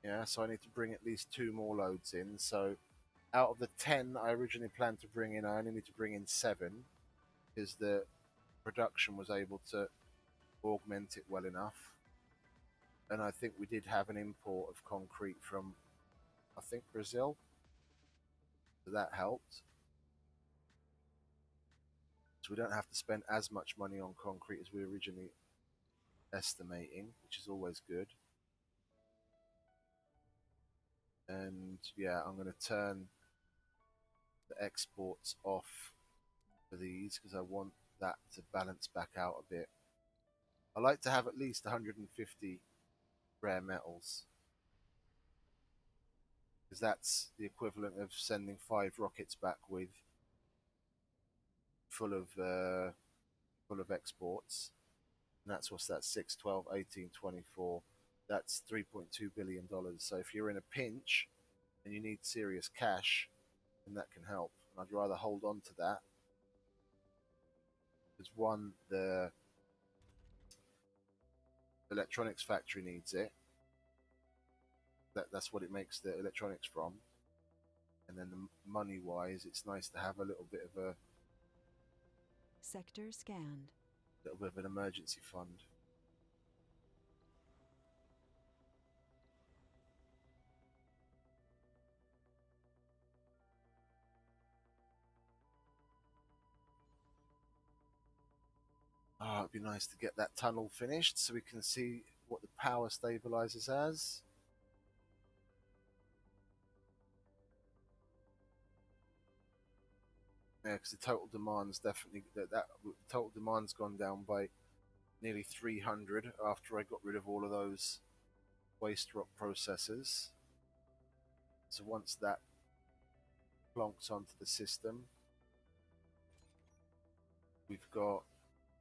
Yeah, so I need to bring at least 2 more loads in. So out of the 10 I originally planned to bring in, I only need to bring in 7 because the production was able to augment it well enough. And I think we did have an import of concrete from, I think, Brazil. So that helped. So we don't have to spend as much money on concrete as we were originally estimating, which is always good. And yeah, I'm going to turn the exports off for these because I want that to balance back out a bit. I like to have at least 150 rare metals because that's the equivalent of sending 5 rockets back with full of exports. And that's what's that, 6, 12, 18, 24. That's $3.2 billion. So if you're in a pinch and you need serious cash, then that can help. And I'd rather hold on to that because one, the electronics factory needs it. That's what it makes the electronics from. And then the money wise, it's nice to have a little bit of Sector scanned. an emergency fund. Oh, it'd be nice to get that tunnel finished so we can see what the power stabilizers as. Yeah, because the total demand's definitely that total demand's gone down by nearly 300 after I got rid of all of those waste rock processors. So once that plonks onto the system, we've got,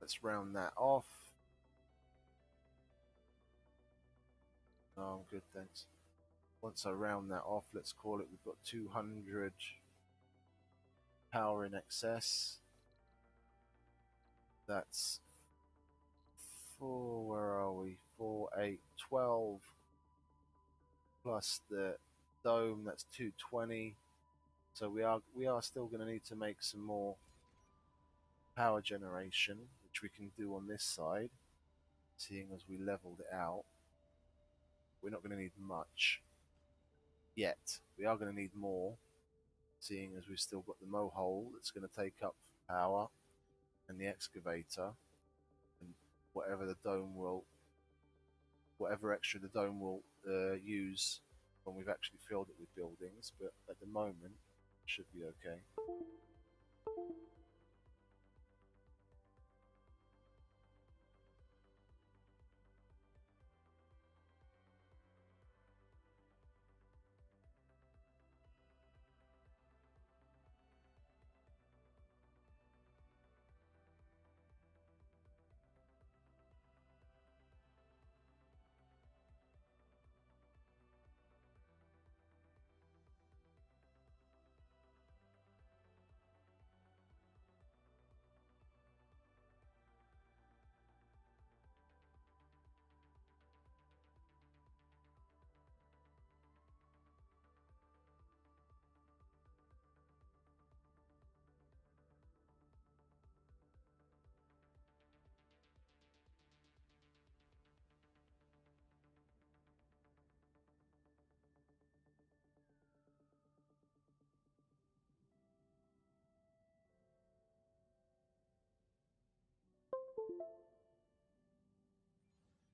let's round that off. No, I'm good, thanks. Once I round that off, let's call it, we've got 200 power in excess. That's 4, where are we? 4, 8, 12 plus the dome, that's 220. So we are still going to need to make some more power generation, which we can do on this side, seeing as we leveled it out. We're not going to need much yet. We are going to need more, seeing as we've still got the mow hole that's going to take up power, and the excavator, and whatever extra the dome will use when we've actually filled it with buildings. But at the moment, it should be okay.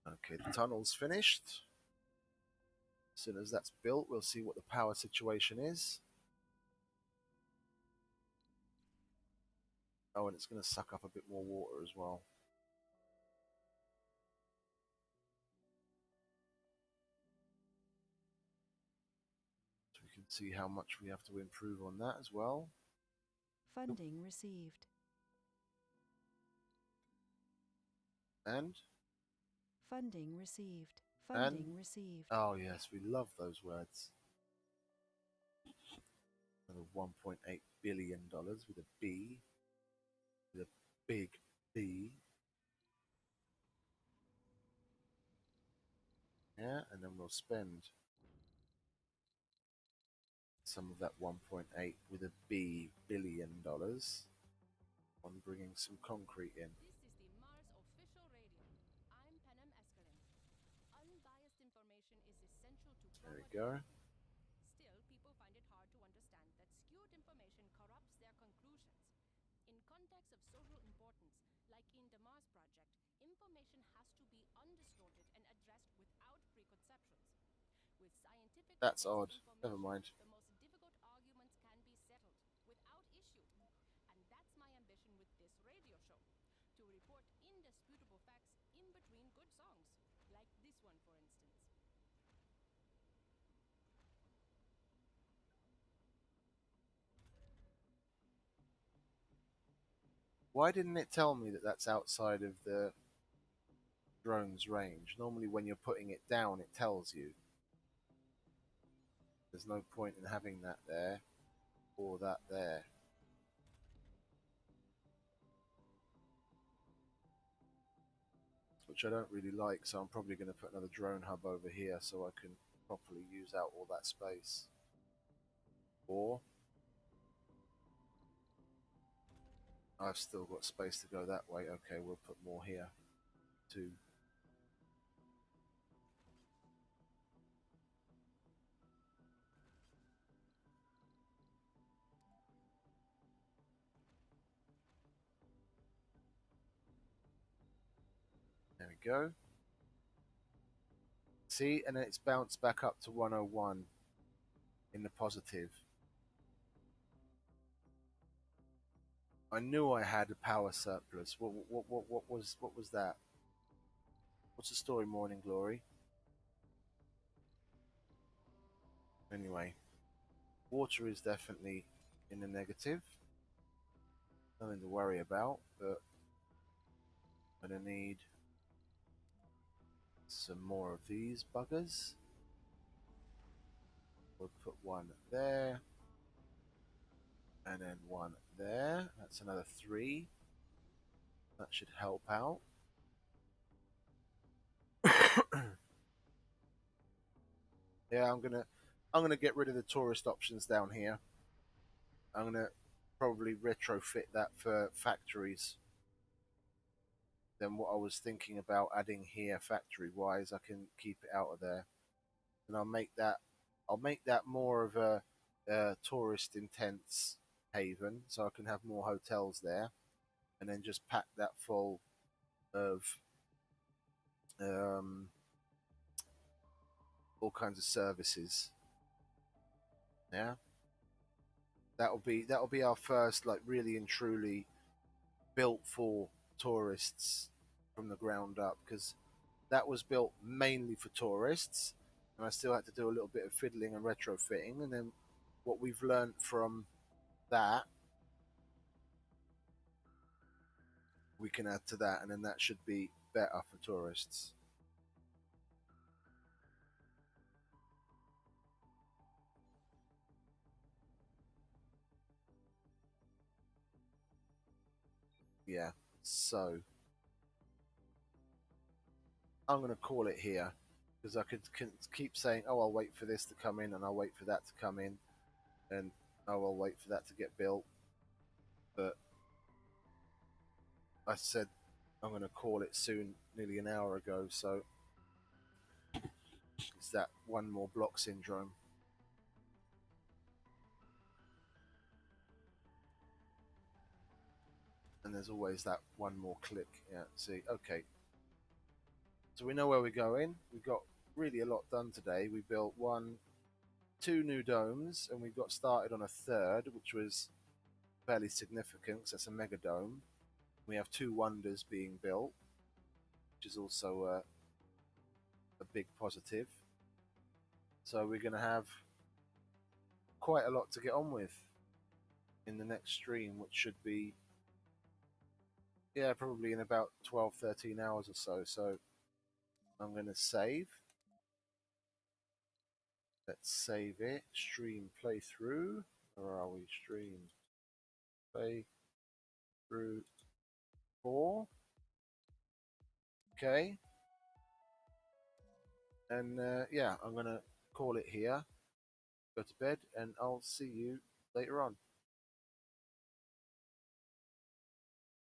Okay, the tunnel's finished. As soon as that's built, we'll see what the power situation is. Oh, and it's going to suck up a bit more water as well. So we can see how much we have to improve on that as well. Funding received. And? Funding received. And? Funding received. Oh, yes, we love those words. Another $1.8 billion with a B. With a big B. Yeah, and then we'll spend some of that 1.8 with a B billion dollars on bringing some concrete in. This is the Mars official radio. I'm Penem Escalin. Unbiased information is essential to There we forward go. thinking. Still, people find it hard to understand that skewed information corrupts their conclusions. In context of social importance, like in the Mars project, information has to be undistorted and addressed without preconceptions. With That's scientifically odd. based Never information, mind. the most difficult arguments can be settled without issue. And that's my ambition with this radio show, to report indisputable facts in between good songs, like this one, for instance. Why didn't it tell me that that's outside of the drone's range? Normally when you're putting it down, it tells you. There's no point in having that there or that there. Which I don't really like, so I'm probably going to put another drone hub over here so I can properly use out all that space. Or I've still got space to go that way. Okay, we'll put more here too. There we go. See, and then it's bounced back up to 101 in the positive. I knew I had a power surplus. What was that? What's the story, Morning Glory? Anyway, water is definitely in the negative. Nothing to worry about, but I'm gonna need some more of these buggers. We'll put one there, and then one there. That's another 3. That should help out. Yeah, I'm gonna get rid of the tourist options down here. I'm gonna probably retrofit that for factories. Then what I was thinking about adding here factory wise, I can keep it out of there. And I'll make that more of a tourist intense haven, so I can have more hotels there, and then just pack that full of um, all kinds of services. Yeah, that'll be our first like really and truly built for tourists from the ground up, because that was built mainly for tourists, and I still had to do a little bit of fiddling and retrofitting, and then what we've learned from that we can add to that, and then that should be better for tourists. Yeah, so I'm going to call it here, because I can keep saying, oh, I'll wait for this to come in, and I'll wait for that to come in, and oh, I'll wait for that to get built. But I said I'm going to call it soon, nearly an hour ago, so it's that one more block syndrome. And there's always that one more click. Yeah, see, okay. So we know where we're going. We got really a lot done today. We built two new domes, and we got started on a third, which was fairly significant. 'Cause that's a mega dome. We have two wonders being built, which is also a big positive. So we're going to have quite a lot to get on with in the next stream, which should be, yeah, probably in about 12, 13 hours or so. So I'm going to save. Let's save it. Stream playthrough. Where are we? Stream play through 4. Okay. And yeah, I'm going to call it here, go to bed, and I'll see you later on.